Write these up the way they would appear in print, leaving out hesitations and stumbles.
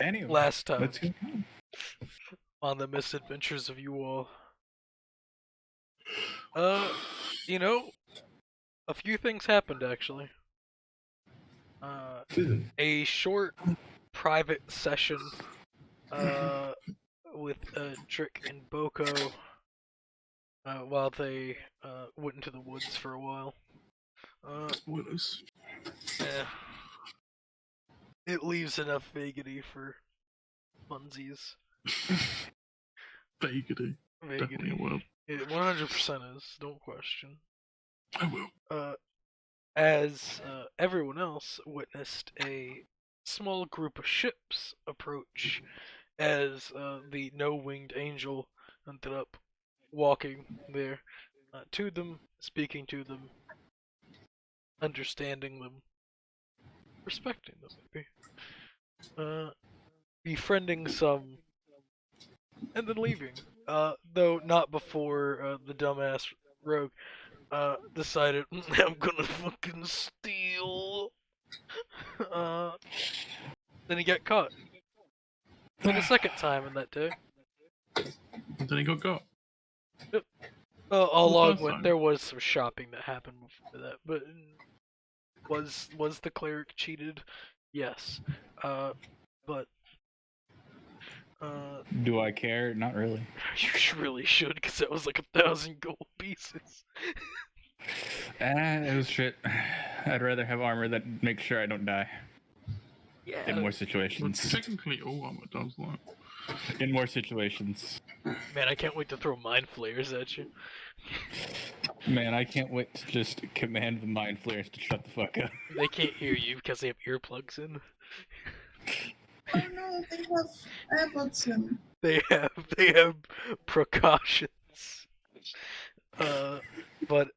Anyway, last time let's go home. on the misadventures of you all. You know, a few things happened actually. A short private session with Drick and Boko while they went into the woods for a while. Spoilers. Yeah. It leaves enough vagity for funsies. Vagity. Definitely a word. It 100% is, don't question. I will. As everyone else witnessed a small group of ships approach as the no-winged angel ended up walking there to them, speaking to them, understanding them, respecting them, maybe. Befriending some, and then leaving. Though not before the dumbass rogue decided I'm gonna fucking steal. Then he got caught. For the second time in that day. And then he got. Along first with time. there was some shopping that happened before that, but was the cleric cheated? Yes. But Do I care? Not really. you really should, because that was like 1,000 gold pieces. It was shit. I'd rather have armor that makes sure I don't die. Yeah. In more Well, situations. technically, all armor does that. In more situations. Man, I can't wait to throw mind flayers at you. Man, I can't wait to just command the mind flayers to shut the fuck up. They can't hear you because they have earplugs in. Oh no, they have AirPods in. They have precautions. But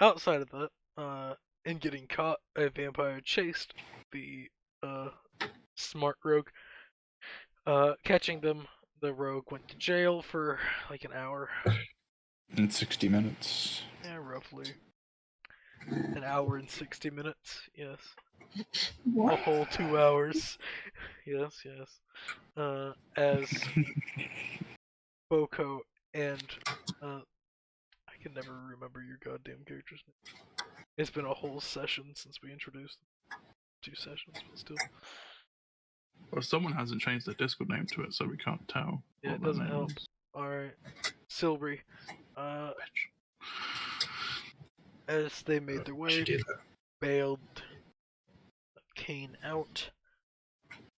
outside of that, in getting caught, a vampire chased the smart rogue. Catching them, the rogue went to jail for like an hour. In 60 minutes. Yeah, roughly. An hour and 60 minutes, yes. What? A whole 2 hours. Yes. As Boko and I can never remember your goddamn character's name. It's been a whole session since we introduced them. 2 sessions, but still. Well, someone hasn't changed their Discord name to it, so we can't tell. Yeah, what it their doesn't name help. is. Alright. Silvery. Bitch. As they made their way, bailed Kane out,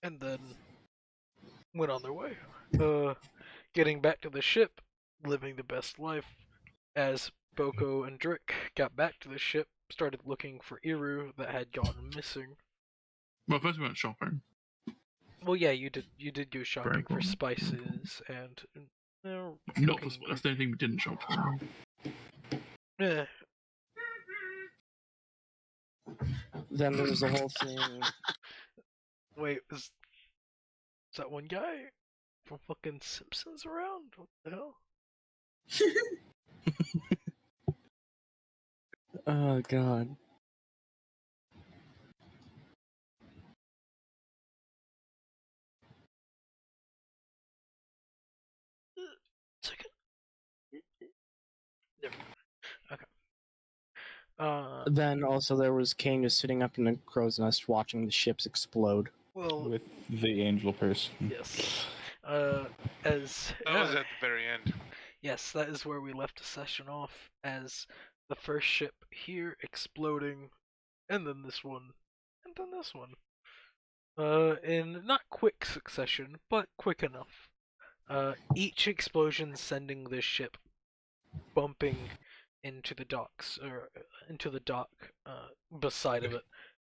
and then went on their way. Getting back to the ship, living the best life, as Boko and Drick got back to the ship, started looking for Iru that had gone missing. Well, first we went shopping. Well, yeah, you did go shopping for important. spices and Not cooking. that's the only thing we didn't shop for. Yeah. Then there was the whole thing. Wait, is that one guy from fucking Simpsons around? What the hell? Oh god. Second. Never mind. Okay. Then also there was Kane just sitting up in the crow's nest watching the ships explode. Well, With the angel person. yes. That was at the very end. Yes, that is where we left the session off, as the first ship here exploding, and then this one, and then this one. In not quick succession, but quick enough. Each explosion sending this ship bumping into the docks, or into the dock beside of it,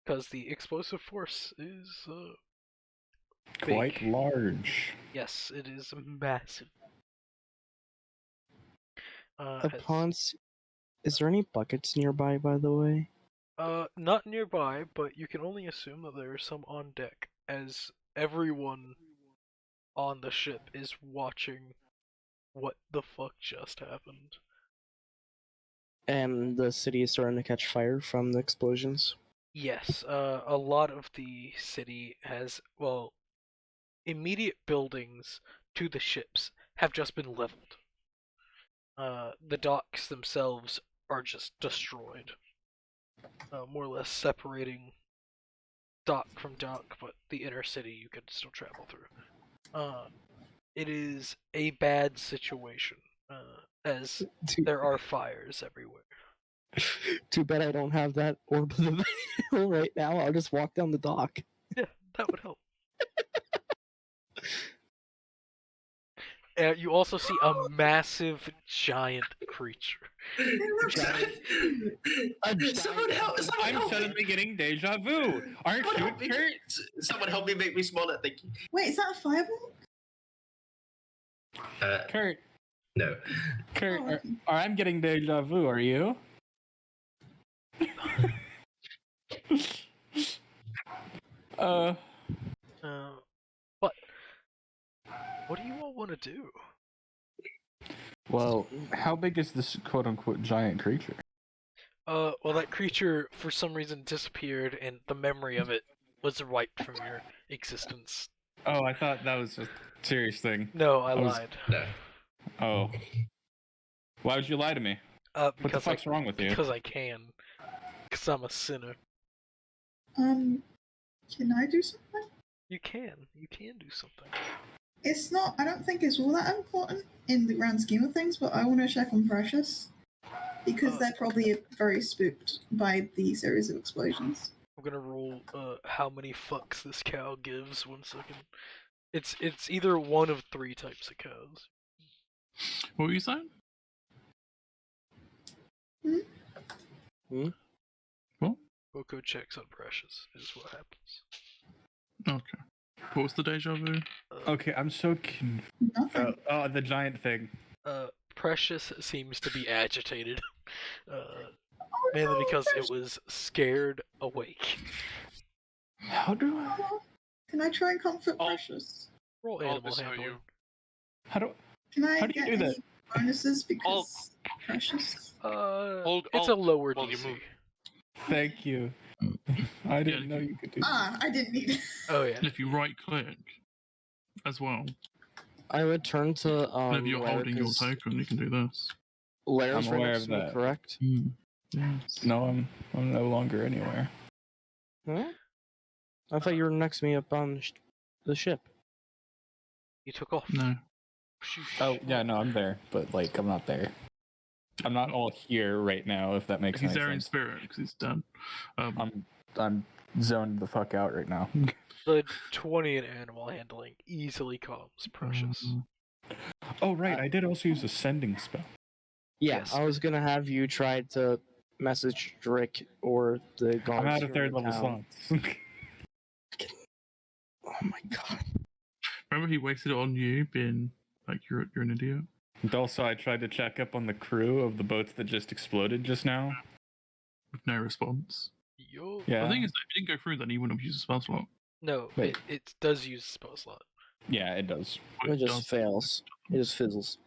because the explosive force is Quite big. large. Yes, it is massive. Is there any buckets nearby, by the way? Not nearby, but you can only assume that there are some on deck, as everyone on the ship is watching what the fuck just happened. And the city is starting to catch fire from the explosions? Yes, a lot of the city has, well, immediate buildings to the ships have just been leveled. The docks themselves are just destroyed, more or less separating dock from dock, but the inner city you could still travel through. It is a bad situation, as there are fires everywhere. Too bad I don't have that orb of the veil right now. I'll just walk down the dock. Yeah, that would help. You also see a massive giant creature. It looks like... Someone help! Someone I'm help me! suddenly getting deja vu. Aren't Someone you, help me! Kurt? Someone help me make me smaller, thank you. Wait, is that a fireball? Kurt, No. Kurt, Oh, okay. I'm getting deja vu. Are you? But what do you all want to do? Well, how big is this quote-unquote giant creature? Well, that creature for some reason disappeared, and the memory of it was wiped from your existence. Oh, I thought that was a serious thing. No, I was- lied. No. Oh. Why would you lie to me? What the Because fuck's wrong with you? because I can. Because I'm a sinner. Can I do something? You can do something. It's not, I don't think it's all that important in the grand scheme of things, but I want to check on Precious. Because they're probably very spooked by the series of explosions. I'm gonna roll how many fucks this cow gives. 1 second. It's either one of 3 types of cows. What were you saying? Boko checks on Precious is what happens. Okay. What was the deja vu? Okay, I'm so confused. Nothing. Oh, the giant thing. Precious seems to be agitated, mainly because it was scared awake. How do I? Can I try and comfort I'll- Precious? Roll I'll animal tell handling. you. How do? Can I How do you get do that? any bonuses because Precious? It's a lower while you DC. move. Thank you. I didn't know you could do that. I didn't need. Oh yeah. And if you right click as well, I would turn to whenever you're holding your Laric's- token, you can do this. Larry's I'm right aware next of to me, that. correct? Yes. No, I'm no longer anywhere. Huh? I thought you were next to me up on the ship. You took off. No. Oh yeah, no, I'm there, but like I'm not there. I'm not all here right now. If that makes He's any there in sense. spirit because he's done. I'm zoned the fuck out right now. The 20 in animal handling easily calms Precious. Oh right, I did also use a sending spell. Yeah, Yes. I was gonna have you try to message Drick or the guards. I'm out here of third in level town. slots. Oh my god. Remember, he wasted it on you, being like you're an idiot. And also, I tried to check up on the crew of the boats that just exploded just now. With no response. Yo. Yeah. The thing is, if it didn't go through, then he wouldn't have used a spell slot. No, Wait. it does use a spell slot. Yeah, it does. It just does- fails. It just fizzles.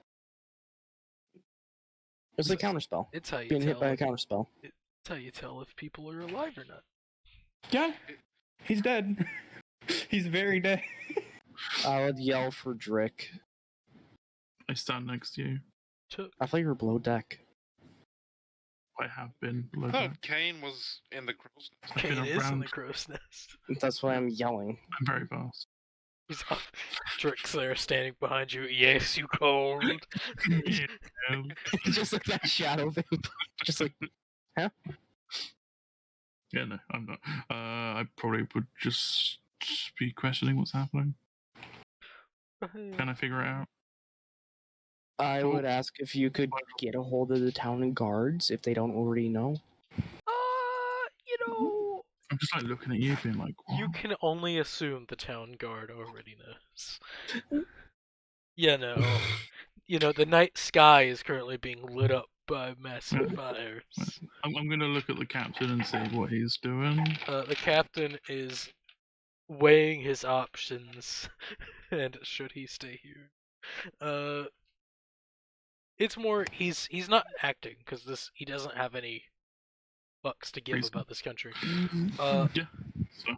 It's a counterspell. It's how you Being hit tell. by a It's counterspell. how you tell if people are alive or not. Yeah, he's dead. He's very dead. I would yell for Drick. I stand next to you. I thought you were below deck. I have been below I deck. thought Kane was in the crow's nest. I've been Kane is in around. the crow's nest. That's why I'm yelling. I'm very fast. He's up. Drick's there standing behind you. Yes, you cold. Yeah. Just like that shadow thing. Just like, Yeah, no, I'm not. I probably would just be questioning what's happening. Can I figure it out? I would ask if you could get a hold of the town guards if they don't already know. You know, I'm just like looking at you, being like, what? you can only assume the town guard already knows. Yeah, no. You know, the night sky is currently being lit up by massive fires. I'm gonna look at the captain and see what he's doing. The captain is weighing his options, and should he stay here? It's more he's not acting because he doesn't have any fucks to give Reason. about this country. Yeah. So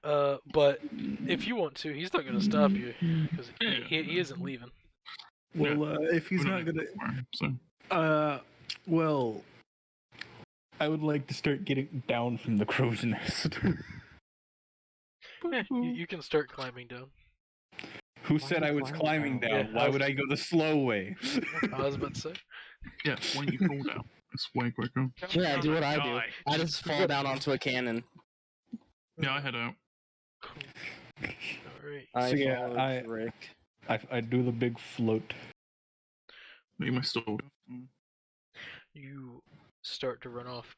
But if you want to, he's not gonna stop you because Yeah. he isn't leaving. Well, if he's We're not gonna, So well, I would like to start getting down from the crow's nest. Yeah, you can start climbing down. Who Why said you I was climbing climbing down? down? Yeah, Why would I go the slow way? I was about to say. yeah, when you fall down, it's way quicker. Yeah, do what I do. Die. I just fall down onto a cannon. Yeah, I head out. Alright. I So, yeah, follow Rick. I do the big float. Leave my stall. You start to run off.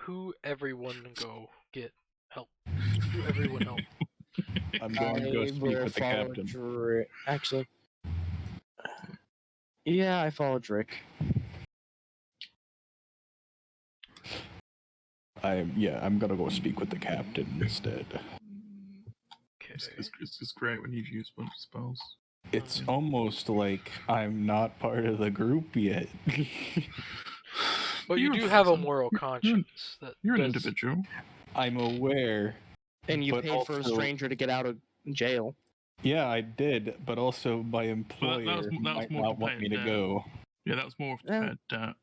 Who everyone go get help? Who everyone help? I'm going to go I speak will with the follow captain. Rick. Actually, yeah, I followed Rick. I'm gonna go speak with the captain instead. Okay. It's great when you've used a bunch of spells. It's almost like I'm not part of the group yet. But you You're do have a person. moral conscience that You're an does- individual. I'm aware. And you But paid for a also- stranger to get out of jail. Yeah, I did, but also my employer that was might more not want me to prepared go. Yeah, that was more of Yeah. prepared debt.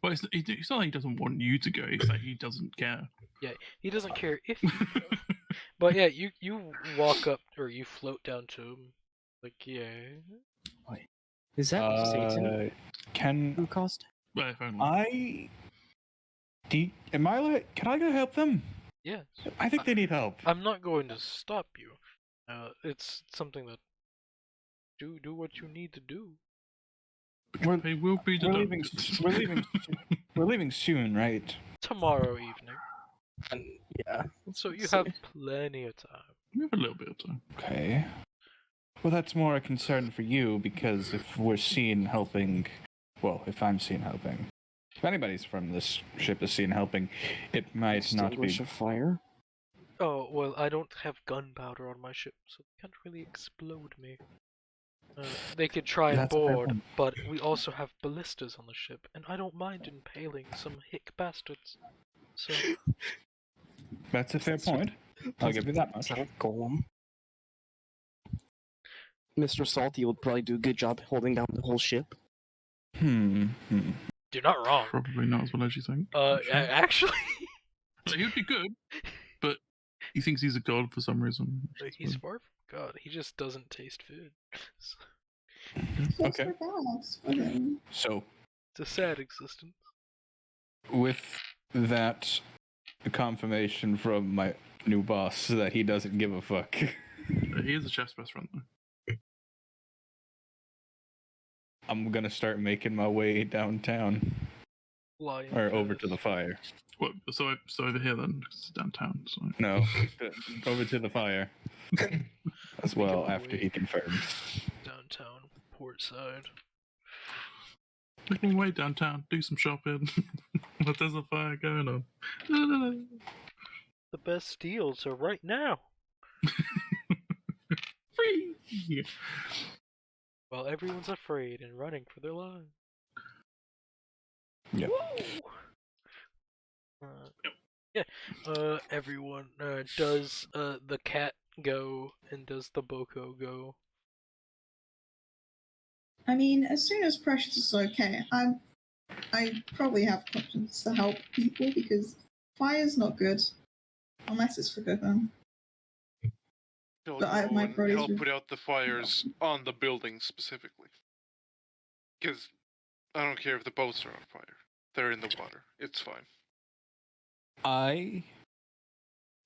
But it's not like he doesn't want you to go. It's like he doesn't care. Yeah, he doesn't care if you go. But yeah, you walk up or you float down to him. Like, yeah. Is that Satan? Can Who cost? Well, if only. am I like? Can I go help them? Yeah. I think they need help. I'm not going to stop you. It's something that do what you need to do. But they will be We're leaving. deducted. We're leaving. We're leaving soon, right? Tomorrow evening. Yeah. So you Let's have see. plenty of time. We have a little bit of time. Okay. Well, that's more a concern for you because if we're seen helping, well, if I'm seen helping, if anybody's from this ship is seen helping, it might not be. Extinguish a fire. Oh, well, I don't have gunpowder on my ship, so they can't really explode me. They could try and That's a fair board, point. but we also have ballistas on the ship, and I don't mind impaling some hick bastards. So, That's a fair point. I'll give you that much. Is that a golem? Mr. Salty would probably do a good job holding down the whole ship. you're not wrong. Probably not as well as you think. Actually, Like, he would be good, but he thinks he's a god for some reason. which is he's weird. far from God. He just doesn't taste food. Okay. So, It's a sad existence. with that confirmation from my new boss that he doesn't give a fuck, He is a chef's best friend, though. I'm gonna start making my way downtown Lion or over fast. to the fire. What, so over here then, 'cause it's downtown. So No, over to the fire as well. Make it After away. he confirms. Downtown, port side. make my way downtown, do some shopping. But there's a fire going on. The best deals are right now. Free. While everyone's afraid and running for their lives. Yep. Yeah. Everyone. Does the cat go and does the Boko go? I mean, as soon as Precious is okay, I probably have conscience to help people because fire's not good unless it's for cooking. He'll But I have go my and produce help with- put out the fires on the building specifically. Because I don't care if the boats are on fire. They're in the water. It's fine. I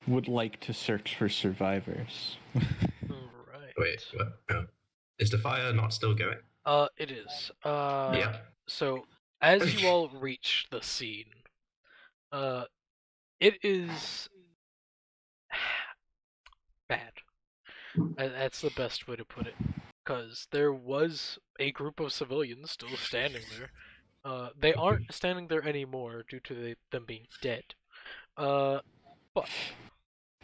would like to search for survivors. Alright. Wait, what? Oh. Is the fire not still going? It is. Yeah. So, as you all reach the scene, it is bad. That's the best way to put it. Because there was a group of civilians still standing there. They aren't standing there anymore due to them being dead. But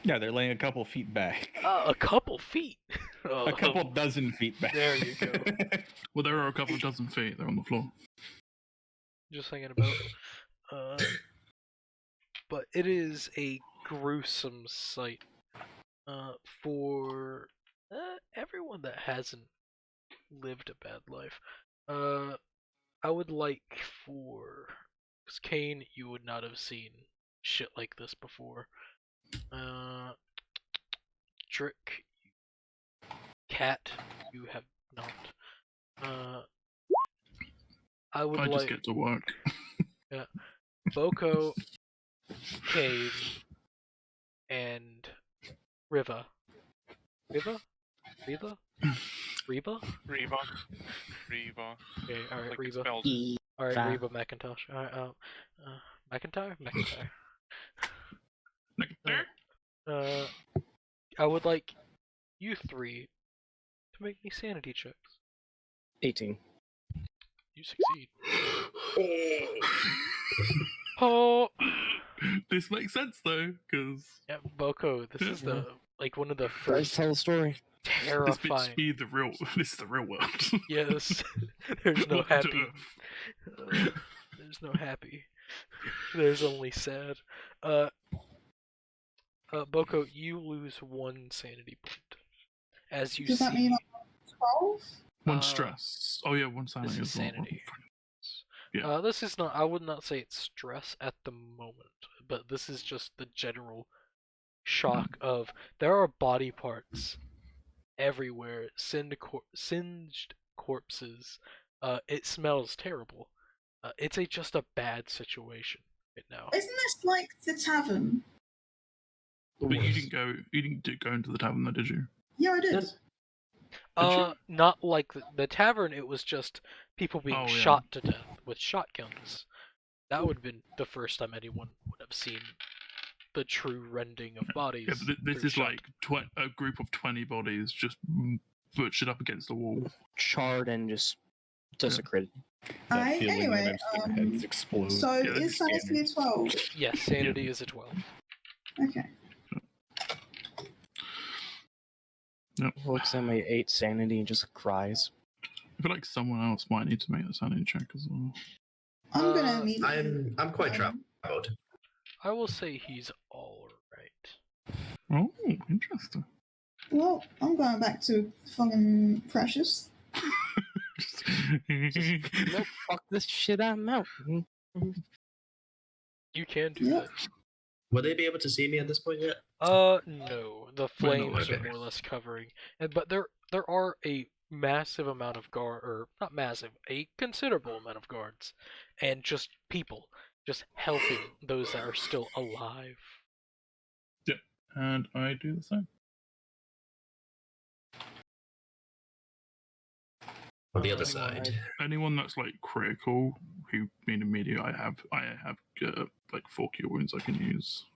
Yeah, they're laying a couple feet back. a couple feet. A couple dozen feet back. There you go. Well, there are a couple of dozen feet. They're on the floor. Just hanging about. But it is a gruesome sight. For everyone that hasn't lived a bad life, I would like for, because Kane, you would not have seen shit like this before. Trick, Cat, you have not. I would I like. just get to work. Yeah, Boko, Kane, and Riva. Riva? Reba? Reba? Reba. Reba. Okay, alright, Like it's Reba. spelled. Alright, Va. Reba McIntosh. Alright, McIntyre? McIntyre. I would like you three to make me sanity checks. 18. You succeed. Oh! This makes sense though, because Yeah, Boko, this is the, like, one of the Let's first tell the story. this terrifying... bitch be the real. This is the real world. Yes, there's no Welcome to happy. Earth. There's no happy. There's only sad. Boko, you lose 1 sanity point. As you Does see, that mean I'm 12? One stress. Oh yeah, one sanity this is as well. sanity. Yeah. This is not. I would not say it's stress at the moment, but this is just the general shock of there are body parts everywhere, singed corpses. It smells terrible. It's just a bad situation right now. Isn't this like the tavern? But you didn't go. You didn't go into the tavern, though, did you? Yeah, I did. Not like the tavern. It was just people being shot to death with shotguns. That would have been the first time anyone would have seen the true rending of bodies. Yeah, but this is shot. like a group of 20 bodies just butchered up against the wall. Charred and just desecrated. That feeling when Anyway, our heads explode. so Yeah, is that's sanity a 12? Yes, sanity is a 12. Okay. Looks at my 8 sanity and just cries. I feel like someone else might need to make a sanity check as well. I'm gonna immediately. I'm quite traveled. I will say he's all right. Oh, interesting. Well, I'm going back to fucking Precious. Nope, fuck this shit, I'm out. You can do Yeah. that. Will they be able to see me at this point yet? No. The flames are okay. more or less covering. But there are a massive amount of or not massive, a considerable amount of guards, and just people just helping those that are still alive. And I do the same. On the other side. Anyone that's like critical, who need immediate, I have like 4 cure wounds I can use.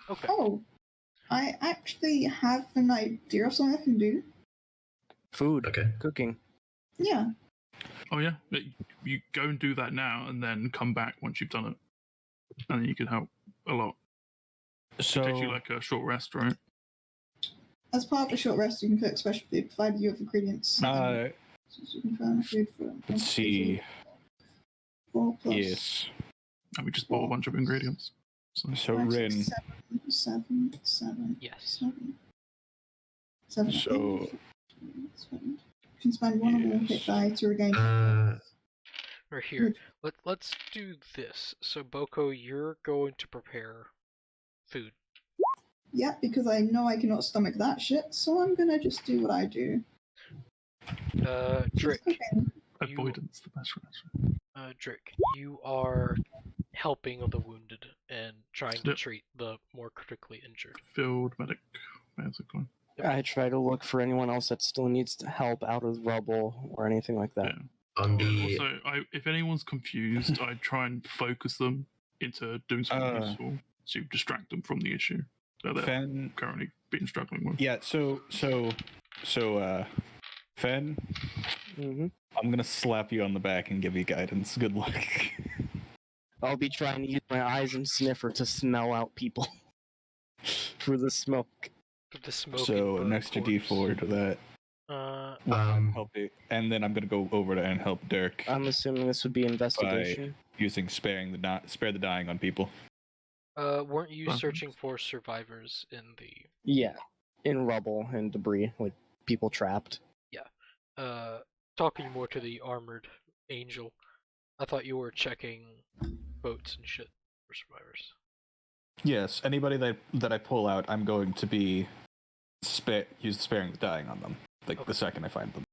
Okay. Oh, I actually have an idea of something I can do. Food. Okay. Cooking. Yeah. Oh yeah, you go and do that now, and then come back once you've done it, and then you can help a lot. So It takes you like a short rest, right? As part of a short rest, you can cook special food, provided you have ingredients. So you can find food for. let's see. 4 plus. Yes. And we just bought a bunch of ingredients. So, So 5, Rin. 6, 7. Yes. 7. So- You can spend 1 of them hit die to regain. Or here. Let's do this. So Boko, you're going to prepare food. Yeah, because I know I cannot stomach that shit, so I'm gonna just do what I do. Drick. Cooking. avoidance, the best rest. Drick, you are helping the wounded and trying to Yep. treat the more critically injured. Field medic, basically. I try to look for anyone else that still needs to help out of rubble or anything like that. Yeah. On the Also, if anyone's confused, I try and focus them into doing something useful to distract them from the issue that they're Fen. currently been struggling with. Yeah. So Fen, Mm-hmm. I'm gonna slap you on the back and give you guidance. Good luck. I'll be trying to use my eyes and sniffer to smell out people through the smoke. The smoke. So an extra D4 to that. Help you, and then I'm gonna go over to and help Dirk I'm assuming this would be investigation. using spare the dying on people. Weren't you Weapons. searching for survivors in the? Yeah. in rubble and debris, like people trapped. Talking more to the armored angel. I thought you were checking boats and shit for survivors. Yes, anybody that I pull out, I'm going to be use sparing the dying on them. Like the second I find them.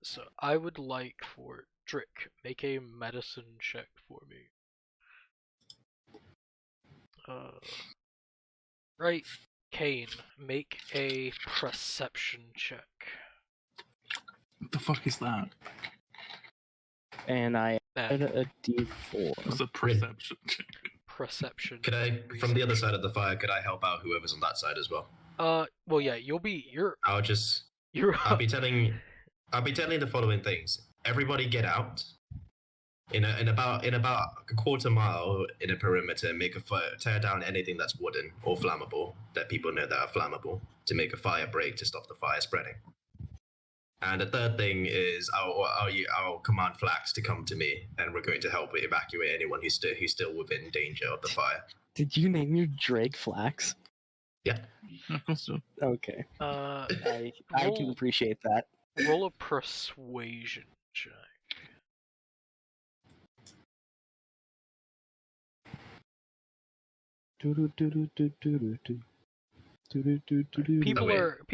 So I would like for Drick, make a medicine check for me. Right, Kane, make a perception check. What the fuck is that? And I That add a D4. It's a perception check. perception. Could I, from the other side of the fire, could I help out whoever's on that side as well? Well, yeah, you're. I'll be telling the following things. Everybody get out. In about a quarter mile in a perimeter, make a fire, tear down anything that's wooden or flammable that people know that are flammable to make a fire break to stop the fire spreading. And the third thing is I'll command Flax to come to me, and we're going to help evacuate anyone who's still within danger of the fire. Did you name your Drake Flax? Yeah. Of course so. Okay. I can appreciate that. Roll a persuasion check. People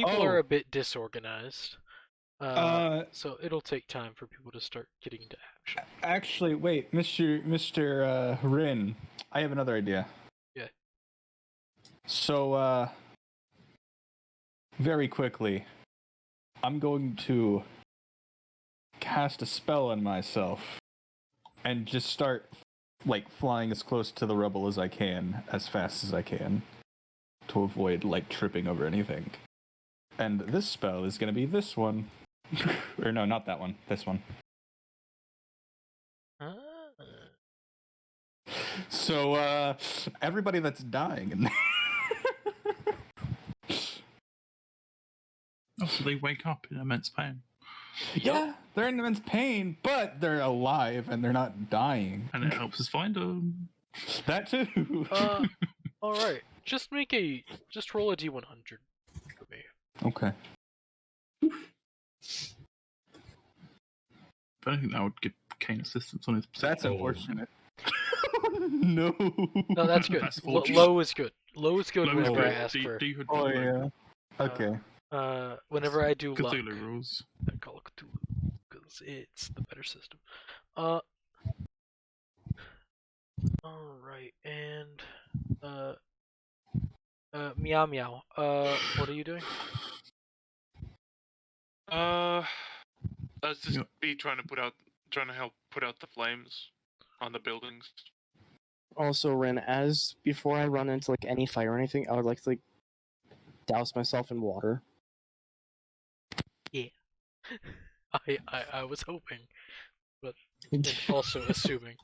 are a bit disorganized. So it'll take time for people to start getting into action. Actually, wait, Mr. Rin, I have another idea. Yeah. So, very quickly, I'm going to cast a spell on myself and just start, like, flying as close to the rubble as I can, as fast as I can, to avoid, like, tripping over anything. And this spell is going to be this one. Or no, not that one. This one. So, everybody that's dying in there. Oh, so they wake up in immense pain. Yeah, they're in immense pain, but they're alive and they're not dying. And it helps us find them. That too. Alright. Just roll a D100 for me. Okay. But I think that would give Kane assistance on his perception. That's unfortunate. No. No, that's good. That's Low is good. Low is good Low is whenever I good. ask for. Oh yeah. Okay. Whenever I do luck, Cthulhu rules. I call it Cthulhu because it's the better system. Alright, and Meow Meow. What are you doing? Let's just be trying to help put out the flames on the buildings. Also, Ren, as before I run into like any fire or anything, I would like to like douse myself in water. Yeah. I was hoping, but and also assuming.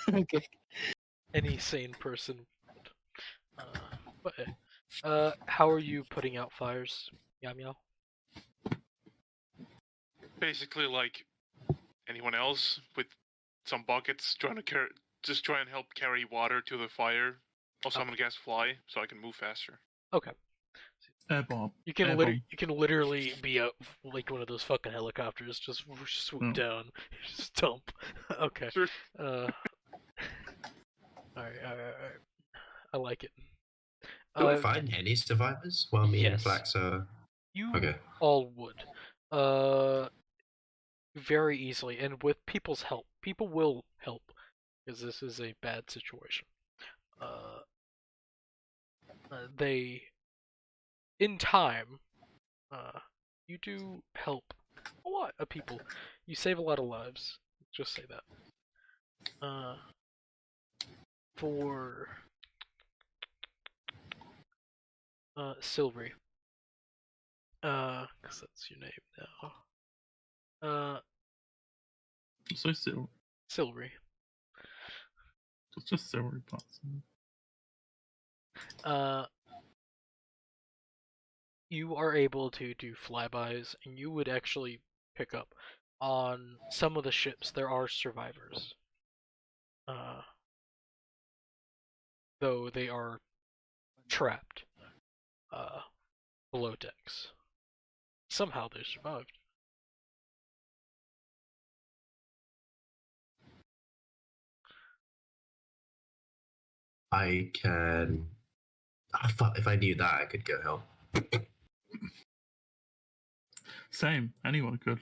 Okay. Any sane person. But how are you putting out fires, Meow Meow? Basically, like anyone else, with some buckets, trying to try and help carry water to the fire. Also, I'm gonna guess fly, so I can move faster. Okay. Airborne. You can literally be out like one of those fucking helicopters, just swoop down, just dump. Okay. Sure. Alright. I like it. Do I find any survivors while me and yes. Flax are... You Okay. all would. Very easily, and with people's help. People will help, because this is a bad situation. They, in time, you do help a lot of people. You save a lot of lives. Just say that. For Silvery. Because that's your name now. So silver. Silvery. It's just silvery parts. You are able to do flybys, and you would actually pick up on some of the ships. There are survivors. Though they are trapped below decks. Somehow they survived. I can. Oh, fuck, if I knew that, I could go help. Same. Anyone could.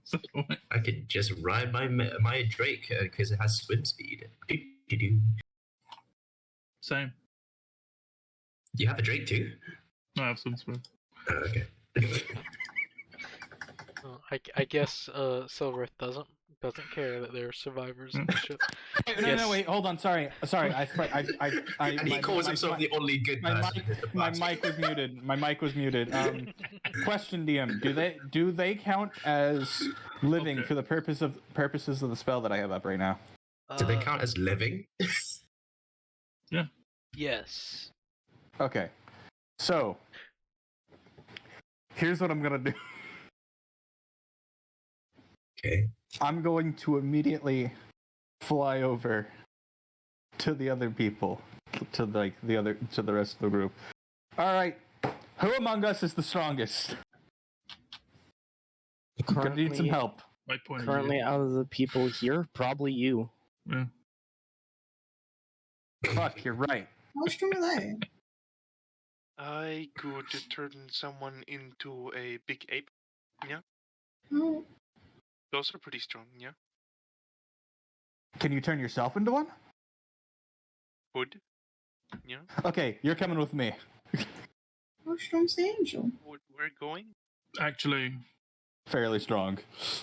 So, I could just ride my Drake because it has swim speed. Do. same. You have a Drake too? I have some swim. Okay. I guess Silverith doesn't care that they're survivors of the ship. No, wait, hold on. Sorry. And he calls himself the only good person. My mic was muted. My mic was muted. Question, DM: Do they count as living for the purposes of the spell that I have up right now? Do they count as living? Yeah. Yes. Okay. So here's what I'm gonna do. Okay. I'm going to immediately fly over to the other people, to the rest of the group. All right, who among us is the strongest? Gonna need some help. My point Currently, out of the people here, probably you. Yeah. Fuck, you're right. How strong are they? I could turn someone into a big ape. Yeah, Oh, those are pretty strong. Yeah, Can you turn yourself into one? would. Yeah, Okay, you're coming with me. how strong's the angel? we're going. Actually, Fairly strong.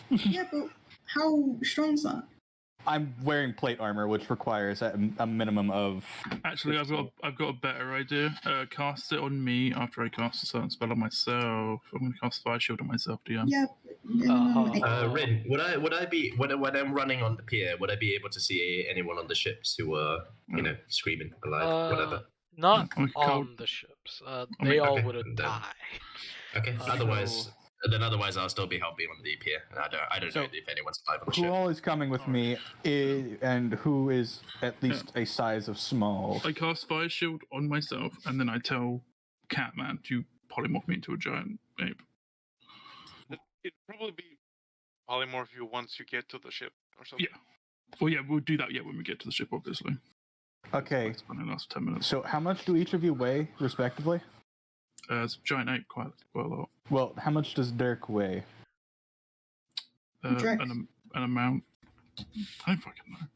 Yeah, but how strong's that? I'm wearing plate armor, which requires a minimum of. I've got a better idea. Cast it on me after I cast a certain spell on myself. I'm going to cast Fire Shield on myself, DM. Yeah, but Rin, would I be when I'm running on the pier? Would I be able to see anyone on the ships who are screaming alive, whatever? Not Okay, on cool. the ships. They all okay, would have then. died. Okay. So- Otherwise, I'll still be helping on the pier. I don't So, know if anyone's alive on the Who ship. all is coming with me, and who is at least a size of small? I cast Fire Shield on myself, and then I tell Catman to polymorph me into a giant ape. It'd probably be polymorph you once you get to the ship or something. Yeah. Well, yeah, we'll do that when we get to the ship, obviously. Okay, It's been the last 10 minutes. so how much do each of you weigh, respectively? It's a giant ape, quite a lot. Well, how much does Dirk weigh? Drax. An amount. I don't fucking know.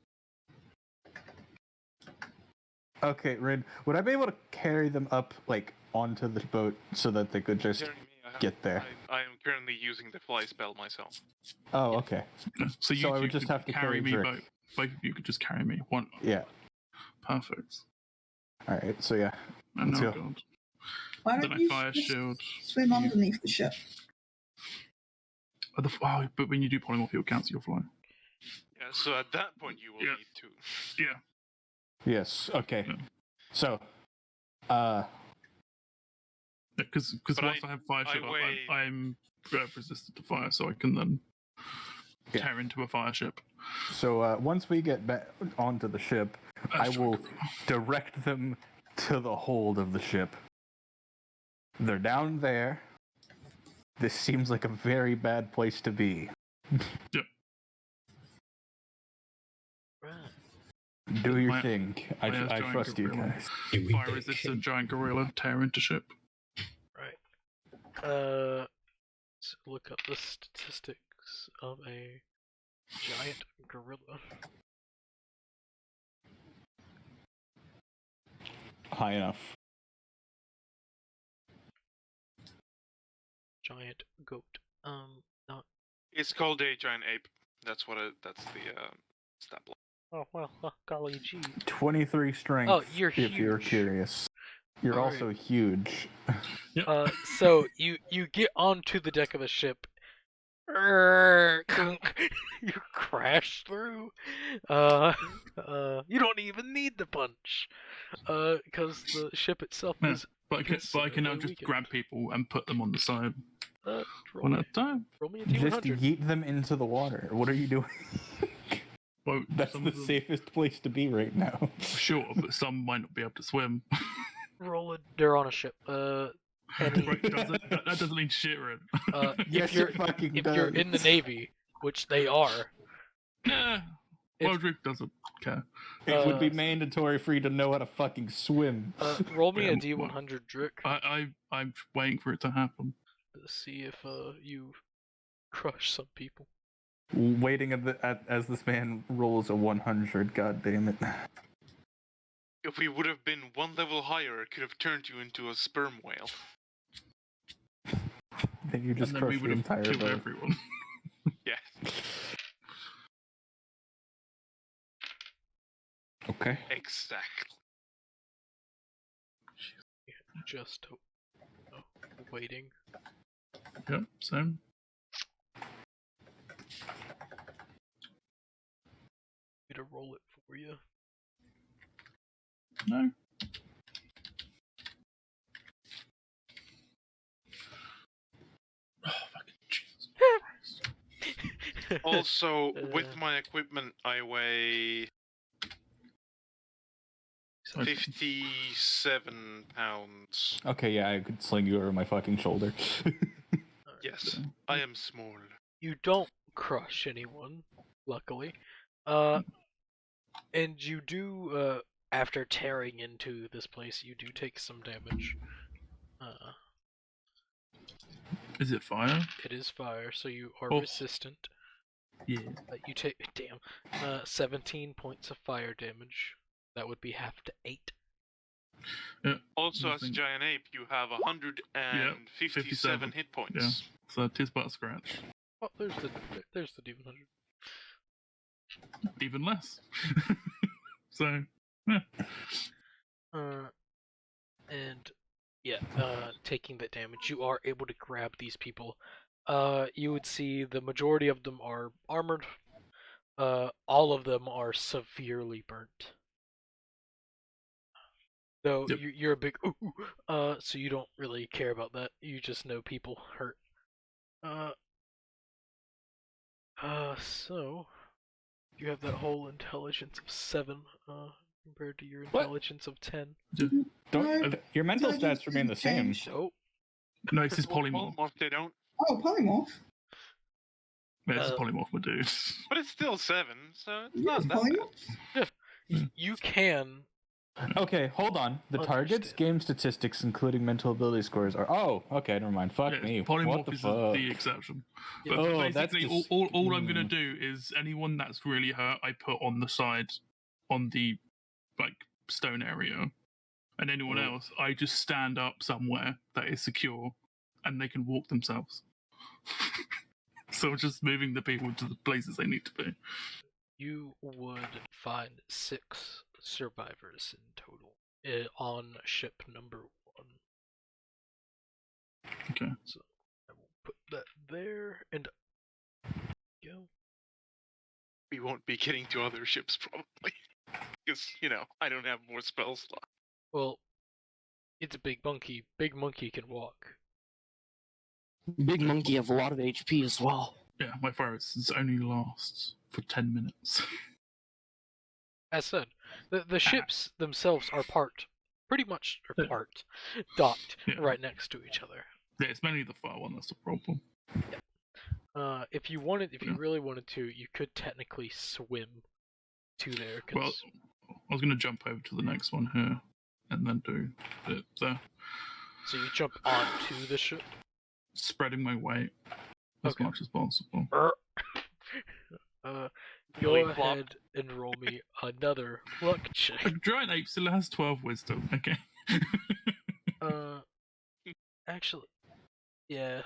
Okay, Rin, would I be able to carry them up, like, onto the boat so that they could just Carry me, get there? I am currently using the fly spell myself. Oh, okay. Yeah. So So I would two just could have to carry me. Dirk. Both of you could just carry me. One. Yeah. Perfect. Alright, so yeah. And Let's now go. God. why Then don't I you Fire just Shield. swim underneath the ship? But when you do polymorph, you'll cancel your fly. Yeah, so at that point you will Yeah. need to. Yeah. Yes, okay. Yeah. So, Because But once I have Fire I Shield up, weigh- I'm resistant to fire, so I can then Yeah. tear into a fire ship. so once we get back onto the ship, I That's will true. direct them to the hold of the ship. They're down there. This seems like a very bad place to be. Right. Do your My- thing. my I giant trust you gorilla. guys. Fire resistant giant gorilla, tear into ship. Right. Let's look up the statistics of a giant gorilla. High enough. Giant goat. Not. It's called a giant ape. That's the stat block. Oh well, golly gee. 23 strength. Oh, you're if you're huge. curious. You're Alright. also huge. So you get onto the deck of the ship. You crash through. You don't even need the punch. Because the ship itself Yeah, is. But I can now considerably just weakened. grab people and put them on the side Roll one me, at a time. roll me a Just D100. yeet them into the water. What are you doing? Well, That's some the of them- safest place to be right now. Sure, but some might not be able to swim. Roll it. They're on a ship. Any, Right, that doesn't mean shit, right? Yes, it fucking if you're in the does. Navy, which they are, Yeah. If- Wildrick doesn't care. It would be mandatory for you to know how to fucking swim. roll me a Yeah, D100, Drick, I'm waiting for it to happen. to see if you crush some people. Waiting as this man rolls a 100. God damn it! If we would have been one level higher, it could have turned you into a sperm whale. Then you just And then we crush would the have entire killed boat. everyone. Yeah, Okay. exactly. Just waiting. Yep, same. Me to roll it for you. No. Oh, fucking Jesus Christ. Also, with Uh. my equipment, I weigh 57 pounds. Okay, yeah, I could sling you over my fucking shoulder. Yes, I am small. You don't crush anyone, luckily. And you do, after tearing into this place, you do take some damage. Is it fire? It is fire, so you are Oh. resistant. Yeah. You take, 17 points of fire damage. That would be half to 8. Also, as a Nothing. giant ape, you have 157 57. hit points. Yeah. So tis but a scratch. Oh, there's the D100. Even less. So, And yeah, taking that damage, you are able to grab these people. You would see the majority of them are armored. All of them are severely burnt. Though Yep. you're a big so you don't really care about that. You just know people hurt. So you have that whole intelligence of 7, compared to your What? intelligence of 10. Don't your mental stats remain the same. So no, it's his polymorph. Polymorph, they don't. Oh, polymorph. Yeah, it's a Uh, polymorph, my dude. But it's still 7, so it's Yeah, not that bad. polymorph. you can. Okay, hold on. The target's Understand. game statistics, including mental ability scores, are. Oh, okay, never mind. Fuck Yeah, me. What polymorph the is fuck? the exception. Yeah. But Oh, that's basically, just- all I'm gonna do is anyone that's really hurt, I put on the side, on the like stone area, and anyone Oh. else, I just stand up somewhere that is secure, and they can walk themselves. So just moving the people to the places they need to be. You would find 6 survivors in total on ship number 1. Okay. So I will put that there and go. We won't be getting to other ships, probably. Because, I don't have more spell slot. Well, it's a big monkey. Big monkey can walk. Big monkey have a lot of HP as well. Yeah, my fire resistance only lasts for 10 minutes. As said, the ships themselves are pretty much docked Yeah. right next to each other. Yeah, it's mainly the fire one that's the problem. If you really wanted to, you could technically swim to there. Well, I was going to jump over to the next one here, and then do it there. So you jump onto the ship. Spreading my weight as Okay. much as possible. Go Really flop. ahead and roll me another luck A check. giant ape still has 12 wisdom, okay? Actually, yeah.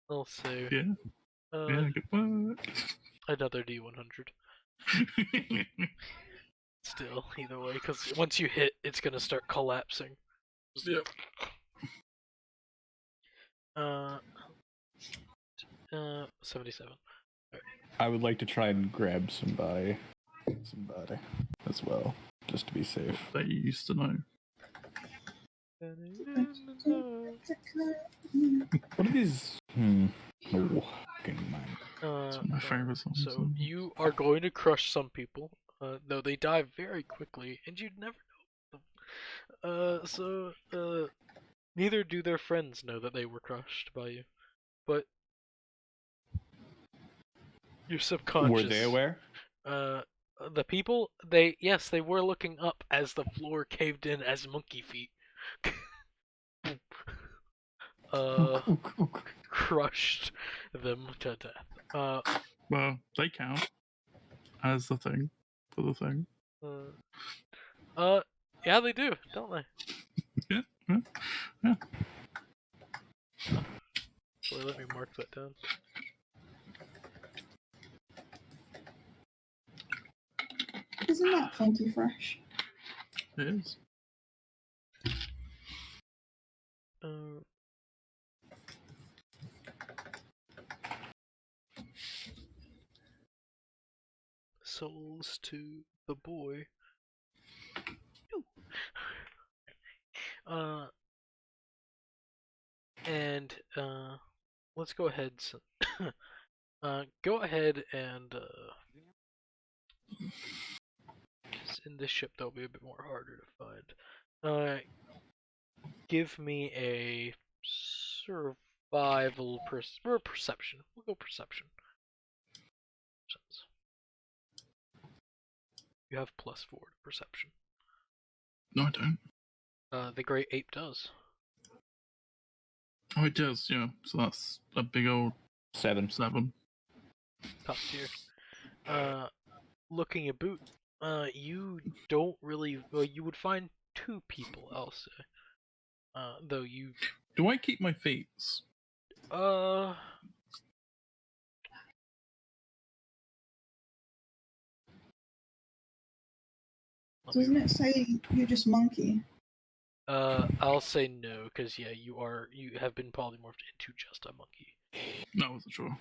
Also, Yeah, yeah, good work. another D100. Still, either way, because once you hit, it's gonna start collapsing. Yep. 77. I would like to try and grab somebody as well, just to be safe. That you used to know. What are these? Oh, fucking mind. my favorite song. So you are going to crush some people, though they die very quickly, and you'd never know them. Neither do their friends know that they were crushed by you, but your subconscious. Were they aware? The people, they were looking up as the floor caved in as monkey feet. Crushed them to death. Well, they count as the thing for the thing. Yeah, they do, don't they? Yeah. Well, let me mark that down. Isn't that funky fresh? It is. Souls to the boy. And let's go ahead. Go ahead and in this ship they'll be a bit more harder to find. Give me a survival or perception. We'll go perception. You have +4 to perception. No, I don't. The great ape does. Oh, it does, yeah. So that's a big old 7. Top tier. Looking about, you don't really. Well, you would find 2 people, I'll say. Though you. Do I keep my feet? Doesn't it say you just monkey? I'll say no, because yeah, you have been polymorphed into just a monkey. No, I wasn't sure.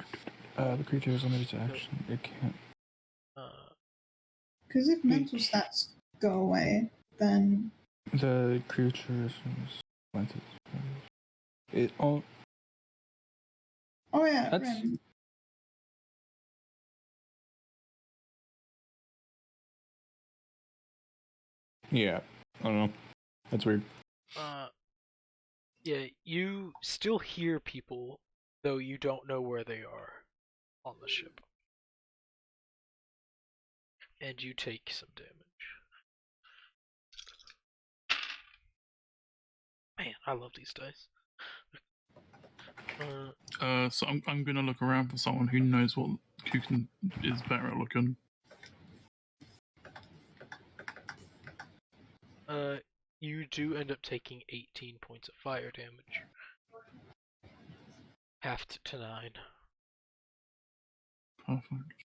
The creature is limited to action. It can't. Because if mental stats go away, then The creature is it. Oh, oh yeah, That's- Ren. yeah. I don't know. That's weird. Yeah, you still hear people, though you don't know where they are on the ship. And you take some damage. Man, I love these dice. So I'm gonna look around for someone who knows who is better at looking. You do end up taking 18 points of fire damage. Halved to 9. Perfect.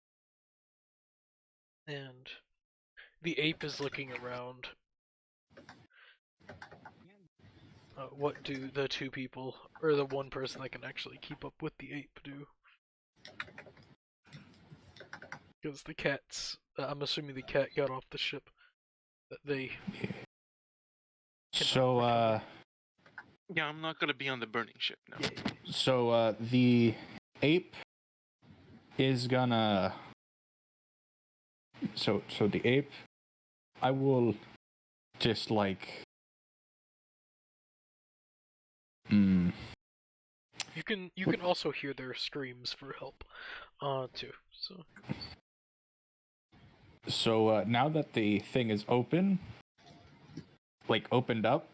And the ape is looking around. What do the 2 people, or the 1 person that can actually keep up with the ape do? Because the cats, I'm assuming the cat got off the ship. That they... So, Yeah, I'm not gonna be on the burning ship now. Yeah. So, the ape is gonna. So the ape, I will just like. You can also hear their screams for help, too. So now that the thing is opened up,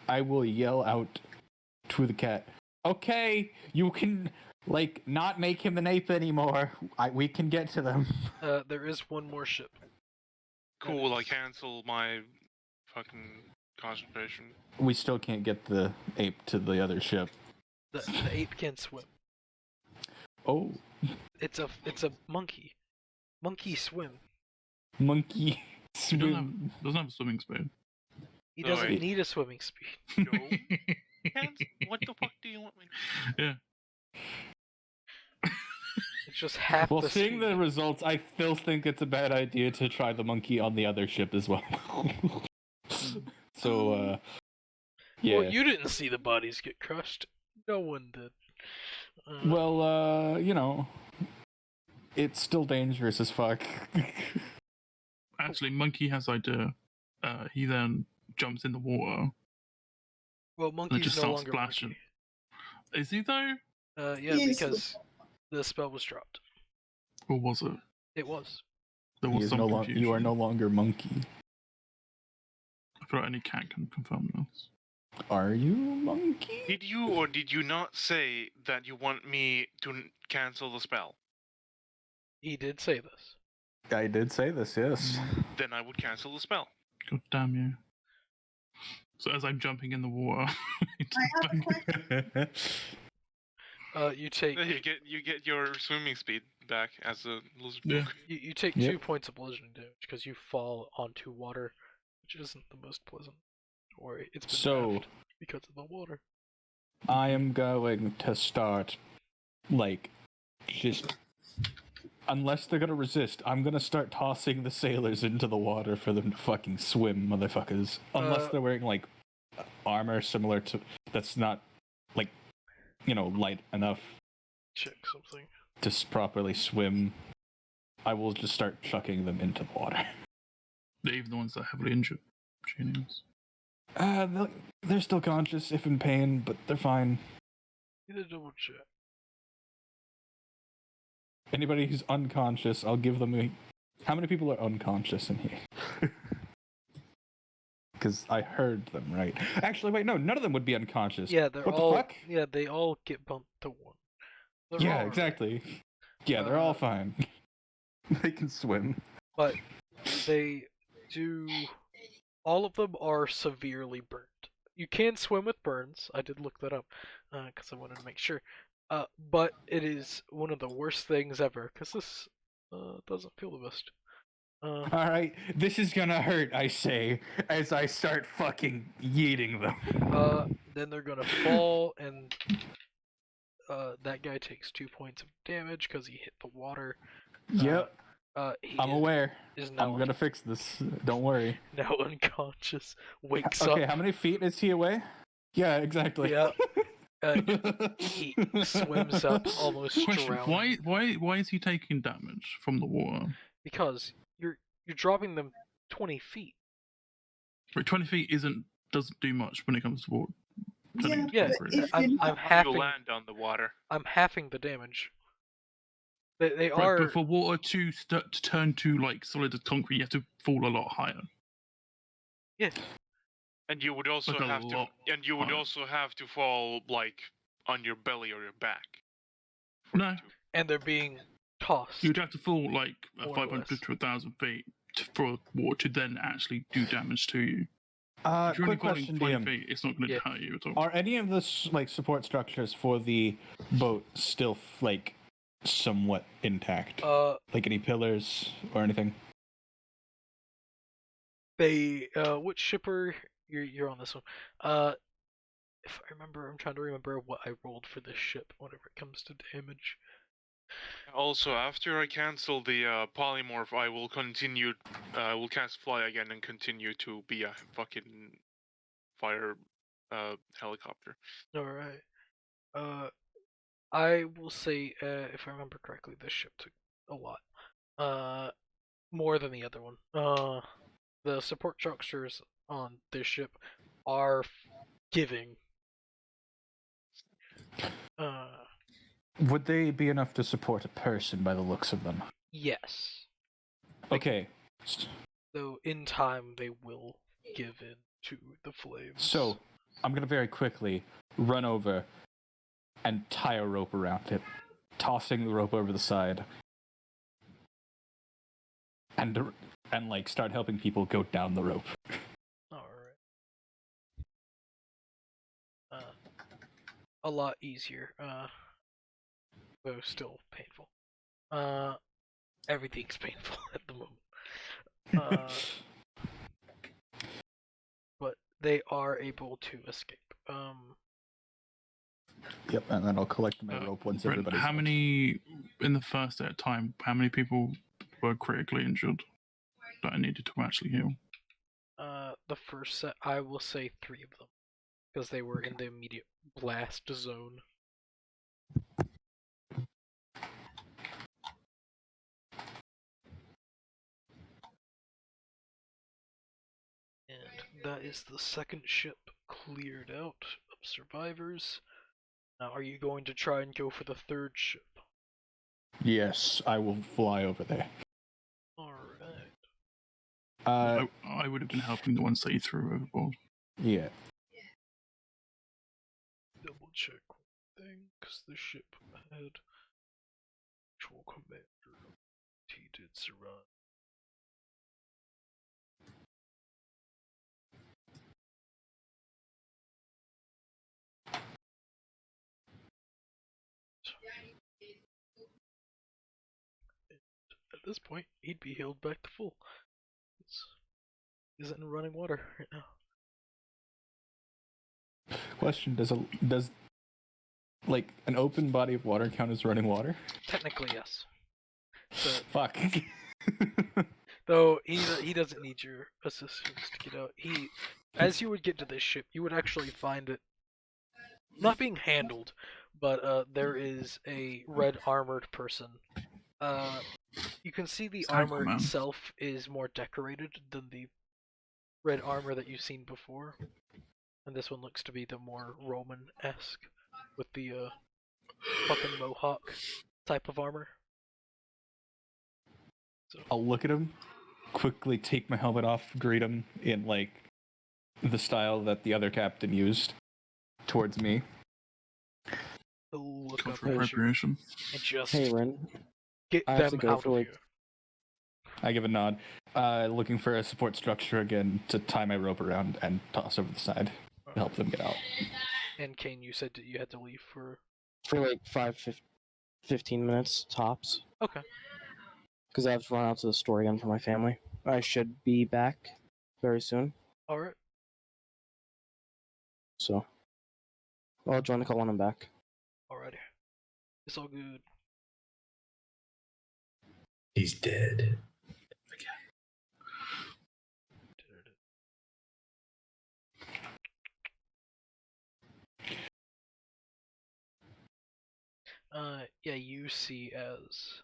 I will yell out to the cat. Okay, you can not make him an ape anymore. We can get to them. There is 1 more ship. Cool, I cancel my fucking concentration. We still can't get the ape to the other ship. The ape can swim. Oh, It's a monkey. Monkey swim. monkey He swim. doesn't have a swimming speed. He No, doesn't wait. need a swimming speed. No. What the fuck do you want me? Yeah. It's just half Well, the seeing speed. the results, I still think it's a bad idea to try the monkey on the other ship as well. So, yeah. Well, you didn't see the bodies get crushed. No one did. Well, you know, it's still dangerous as fuck. Actually, Monkey has idea. He then jumps in the water Well, and it Monkey's just no starts longer splashing. Monkey. Is he though? Yeah, Yes. because the spell was dropped. Or was it? It was. There was some confusion. You are no longer Monkey. I feel like only Cat can confirm this. Are you Monkey? Did you or did you not say that you want me to cancel the spell? He did say this. I did say this, yes. Then I would cancel the spell. God damn you. So as I'm jumping in the water, I have a question. You take You get your swimming speed back as a lizard Yeah. folk. you take Yep. 2 points of bludgeoning damage because you fall onto water, which isn't the most pleasant. Don't worry, it's been So- nerfed because of the water. I am going to start, like, just... Unless they're gonna resist, I'm gonna start tossing the sailors into the water for them to fucking swim, motherfuckers. Unless they're wearing, like, armor similar to... That's not, like, light enough Check something. to properly swim. I will just start chucking them into the water. even the ones that are heavily injured. Genius. They're still conscious, if in pain, but they're fine. Need a double check. Anybody who's unconscious, I'll give them a... How many people are unconscious in here? Because I heard them, right? Actually, wait, no, none of them would be unconscious. Yeah, they're What all. the fuck? Yeah, they all get bumped to 1. They're Yeah, all right. exactly. Yeah, they're all fine. They can swim. But they do. All of them are severely burnt. You can swim with burns. I did look that up because I wanted to make sure. But it is one of the worst things ever because this doesn't feel the best. Alright, this is gonna hurt, I say, as I start fucking yeeting them. Then they're gonna fall, and that guy takes 2 points of damage because he hit the water. Yep, He I'm aware. Is now I'm gonna fix this. Don't worry. now unconscious. Wakes Okay, up. how many feet is he away? Yeah, exactly. Yeah. He swims up, almost Question: drowning. Why is he taking damage from the water? Because you're dropping them 20 feet. But 20 feet doesn't do much when it comes to water. Yeah, Yeah, but if I'm you're You halving. land on the water. I'm halving the damage. They Right, are. but for water to turn to like solid as concrete, you have to fall a lot higher. Yes. And you would also Like a have to lot higher. also have to fall like on your belly or your back. No, And they're being tossed. you'd have to fall like More or 500 less. to 1,000 feet for water to then actually do damage to you. If you're only Quick falling question, 20 DM. feet, it's not going to Yeah. hurt you at all. Are any of the support structures for the boat still like somewhat intact? Like any pillars or anything? Which shipper you're on this one? If I remember, I'm trying to remember what I rolled for this ship whenever it comes to damage. Also, after I cancel the polymorph, I will continue. I will cast fly again and continue to be a fucking fire helicopter. All right. I will say, if I remember correctly, this ship took a lot. More than the other one. The support structures on this ship are giving. Would they be enough to support a person by the looks of them? Yes. Okay. Though in time they will give in to the flames. So, I'm gonna very quickly run over and tie a rope around it, tossing the rope over the side, and like start helping people go down the rope. Alright. A lot easier. Though still painful. Everything's painful at the moment. But they are able to escape. Yep, and then I'll collect my rope once Brent, everybody's. how many in the first at a time? How many people were critically injured that I needed to actually heal? The first set, I will say 3 of them, because they were in the immediate blast zone. that is the second ship cleared out of survivors. Now, are you going to try and go for the third ship? Yes, I will fly over there. Alright. I would have been helping the ones that you threw overboard. Yeah. Double check one thing, because the ship had actual commander. He did survive. At this point, he'd be healed back to full. He's in running water right now. Question: does like an open body of water count as running water? Technically, yes. So, Fuck. though he doesn't need your assistance to get out. As you would get to this ship, you would actually find it not being handled, but there is a red armored person. You can see the armor itself is more decorated than the red armor that you've seen before, and this one looks to be the more Roman-esque with the fucking mohawk type of armor. So. I'll look at him, quickly take my helmet off, greet him in like the style that the other captain used towards me. Look up Cultural appropriation. and just Hey, Ren. get I have them to go out for, of like- here. I give a nod, looking for a support structure again to tie my rope around and toss over the side to help them get out. And Kane, you said that you had to leave for... For like 15 minutes tops. Okay. Because I have to run out to the store again for my family. I should be back very soon. Alright. So I'll join the call when I'm back. Alrighty. It's all good. He's dead. Yeah, you see as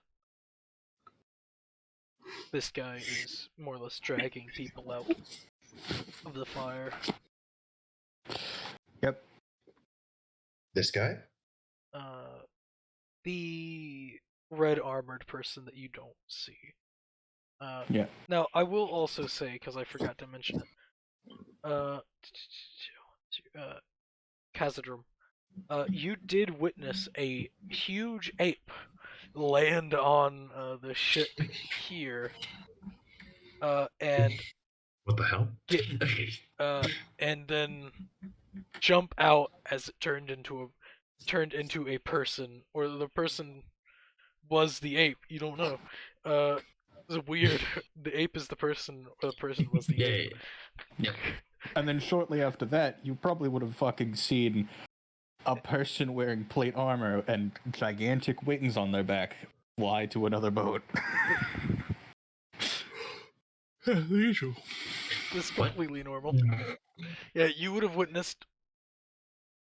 this guy is more or less dragging people out of the fire. Yep. This guy? The red armored person that you don't see. Yeah. Now, I will also say, because I forgot to mention it, Khazadrum, you did witness a huge ape land on the ship here, and What the hell? and then jump out as it turned into a person, or the person was the ape. You don't know. It's weird. The ape is the person, or the person was the ape. Yep. And then shortly after that, you probably would have fucking seen a person wearing plate armor and gigantic wings on their back fly to another boat. Yeah, the usual. It's completely normal. Yeah, you would have witnessed